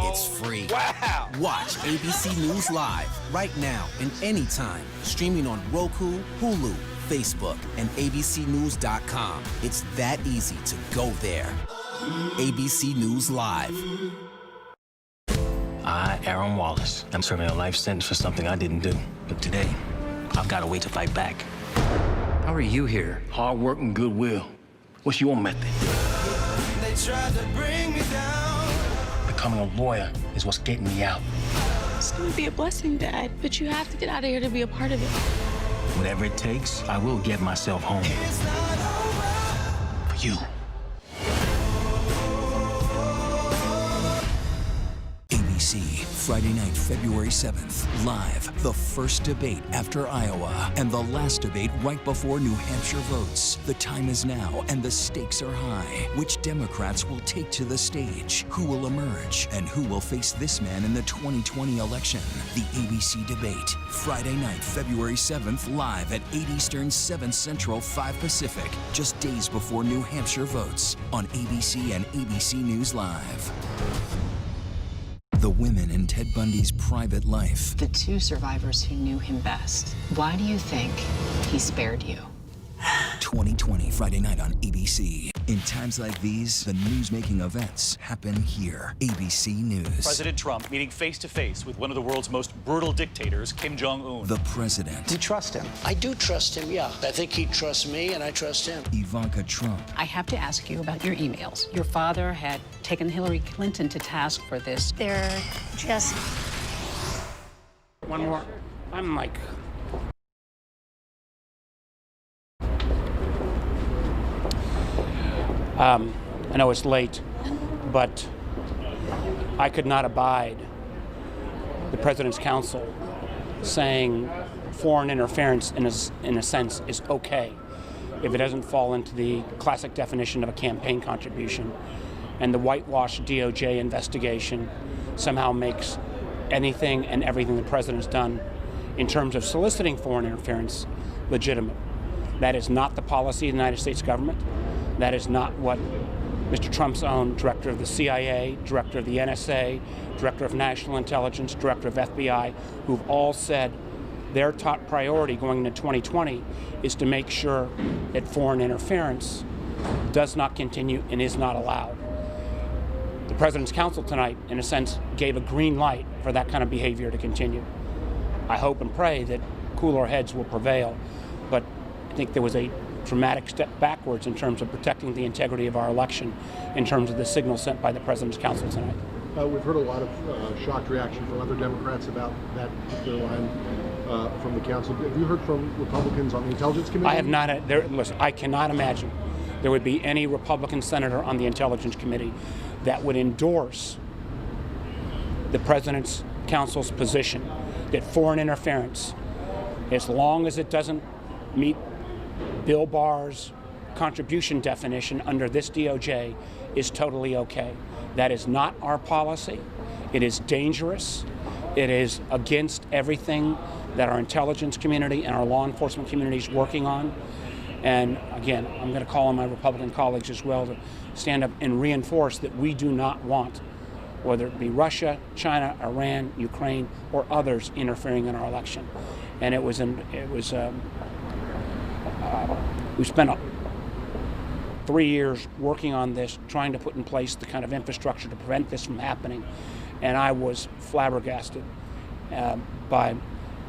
it's free. Wow. Watch ABC News Live right now and anytime, streaming on Roku, Hulu, Facebook, and abcnews.com. It's that easy to go there. ABC News Live. I, Aaron Wallace, I'm serving a life sentence for something I didn't do. But today, I've got a way to fight back. How are you here? Hard work and goodwill. What's your method? They tried to bring me down. Becoming a lawyer is what's getting me out. It's gonna be a blessing, Dad, but you have to get out of here to be a part of it. Whatever it takes, I will get myself home. For you. ABC, Friday night, February 7th. Live, the first debate after Iowa and the last debate right before New Hampshire votes. The time is now and the stakes are high. Which Democrats will take to the stage? Who will emerge? And who will face this man in the 2020 election? The ABC debate, Friday night, February 7th, live at 8 Eastern, 7 Central, 5 Pacific. Just days before New Hampshire votes on ABC and ABC News Live. The women in Ted Bundy's private life. The two survivors who knew him best. Why do you think he spared you? 2020, Friday night on ABC. In times like these, the news-making events happen here. ABC News. President Trump meeting face-to-face with one of the world's most brutal dictators, Kim Jong-un. The president. Do you trust him? I do trust him, yeah. I think he trusts me, and I trust him. Ivanka Trump. I have to ask you about your emails. Your father had taken Hillary Clinton to task for this. They're just... One more. I'm like... I know it's late, but I could not abide the President's counsel saying foreign interference in a sense is okay if it doesn't fall into the classic definition of a campaign contribution, and the whitewashed DOJ investigation somehow makes anything and everything the President's done in terms of soliciting foreign interference legitimate. That is not the policy of the United States government. That is not what Mr. Trump's own director of the CIA, director of the NSA, director of National Intelligence, director of FBI, who've all said their top priority going into 2020 is to make sure that foreign interference does not continue and is not allowed. The President's Council tonight, in a sense, gave a green light for that kind of behavior to continue. I hope and pray that cooler heads will prevail, but I think there was a dramatic step backwards in terms of protecting the integrity of our election, in terms of the signal sent by the President's Council tonight. We've heard a lot of shocked reaction from other Democrats about that particular line from the council. Have you heard from Republicans on the Intelligence Committee? I have not. Listen, I cannot imagine there would be any Republican senator on the Intelligence Committee that would endorse the President's Council's position that foreign interference, as long as it doesn't meet Bill Barr's contribution definition under this DOJ, is totally okay. That is not our policy. It is dangerous. It is against everything that our intelligence community and our law enforcement community is working on. And again, I'm going to call on my Republican colleagues as well to stand up and reinforce that we do not want, whether it be Russia, China, Iran, Ukraine, or others interfering in our election. And we spent 3 years working on this, trying to put in place the kind of infrastructure to prevent this from happening. And I was flabbergasted by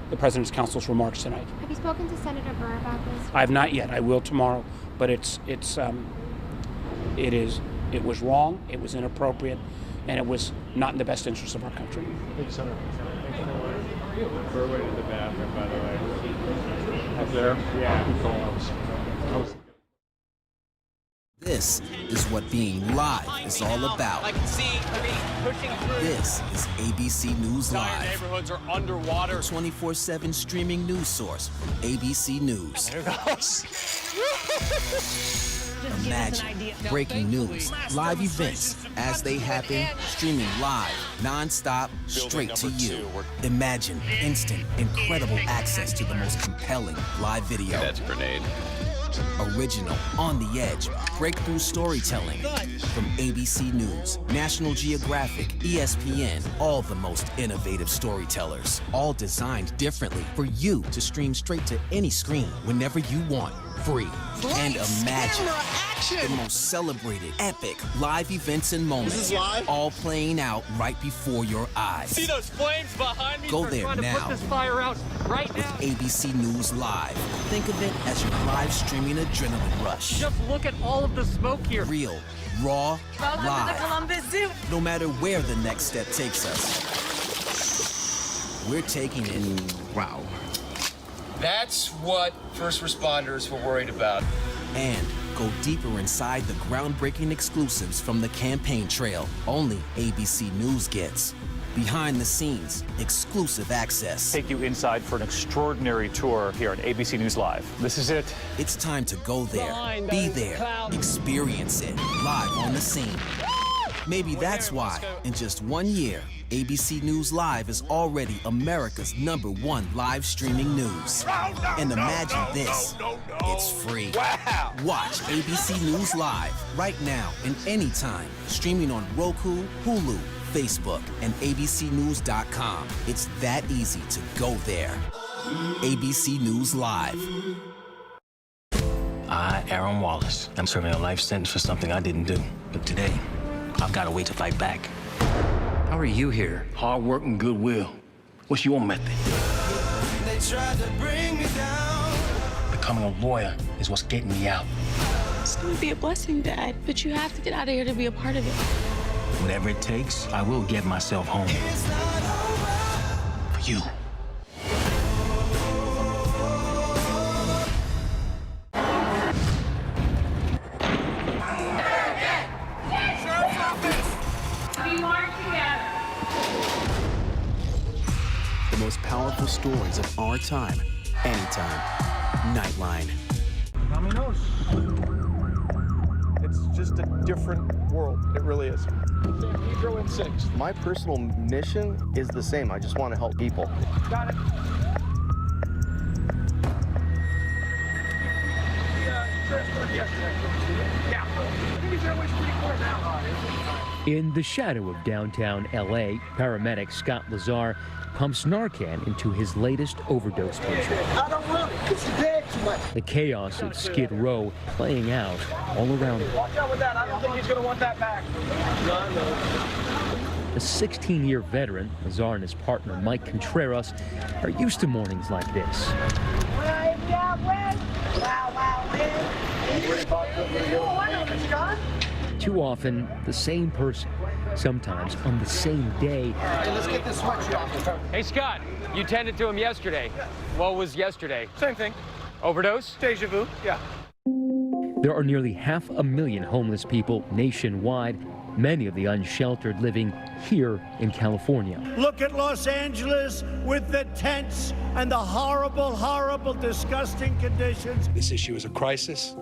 the President's Council's remarks tonight. Have you spoken to Senator Burr about this? I have not yet. I will tomorrow. But it was wrong, it was inappropriate, and it was not in the best interest of our country. Thank you, Senator. We're way to the bathroom, by the way. Up there? Yeah. This is what being live is all about. I can see pushing through. This is ABC News Entire Live. neighborhoods are underwater. 24/7 streaming news source from ABC News. There it goes. Imagine breaking news, live events as they happen, streaming live, non-stop, straight to you. Imagine instant, incredible access to the most compelling live video. That's a grenade. Original, on the edge, breakthrough storytelling from ABC News, National Geographic, ESPN, all the most innovative storytellers, all designed differently for you to stream straight to any screen whenever you want, free. And imagine the most celebrated, epic live events and moments, This is live? all playing out right before your eyes. See those flames behind me? Go We're there trying now. to put this fire out right With now. ABC News Live. Think of it as your live streaming adrenaline rush. Just look at all of the smoke here. Real, raw, Welcome to the live. Columbus Zoo. No matter where the next step takes us, we're taking it. Wow. That's what first responders were worried about. And go deeper inside the groundbreaking exclusives from the campaign trail only ABC News gets. Behind the scenes, exclusive access. Take you inside for an extraordinary tour here on ABC News Live. This is it. It's time to go there, be there, experience it, live on the scene. Maybe that's why, in just 1 year, ABC News Live is already America's #1 live streaming news. And imagine this, it's free. Watch ABC News Live right now and anytime, streaming on Roku, Hulu, Facebook, and abcnews.com. It's that easy to go there. ABC News Live. I, Aaron Wallace, I'm serving a life sentence for something I didn't do. But today, I've got a way to fight back. How are you here? Hard work and goodwill. What's your method? They tried to bring me down. Becoming a lawyer is what's getting me out. It's gonna be a blessing, Dad, but you have to get out of here to be a part of it. Whatever it takes, I will get myself home. For you. The most powerful stories of our time, anytime. Nightline. It's just a different world. It really is. Pedro in 6. My personal mission is the same. I just want to help people. Got it. Transferred yesterday. Yeah. I think he's pretty close now. In the shadow of downtown L.A., paramedic Scott Lazar pumps Narcan into his latest overdose patient. I don't want it. It's dead too much. The chaos at Skid Row playing out all around him. Watch out with that. I don't think he's going to want that back. A 16-year veteran, Lazar and his partner Mike Contreras are used to mornings like this. Too often, the same person, sometimes on the same day. Hey, let's get this sweatshirt off. Hey, Scott, you tended to him yesterday. What was yesterday? Same thing. Overdose? Deja vu, yeah. There are nearly 500,000 homeless people nationwide, many of the unsheltered living here in California. Look at Los Angeles with the tents and the horrible, horrible, disgusting conditions. This issue is a crisis.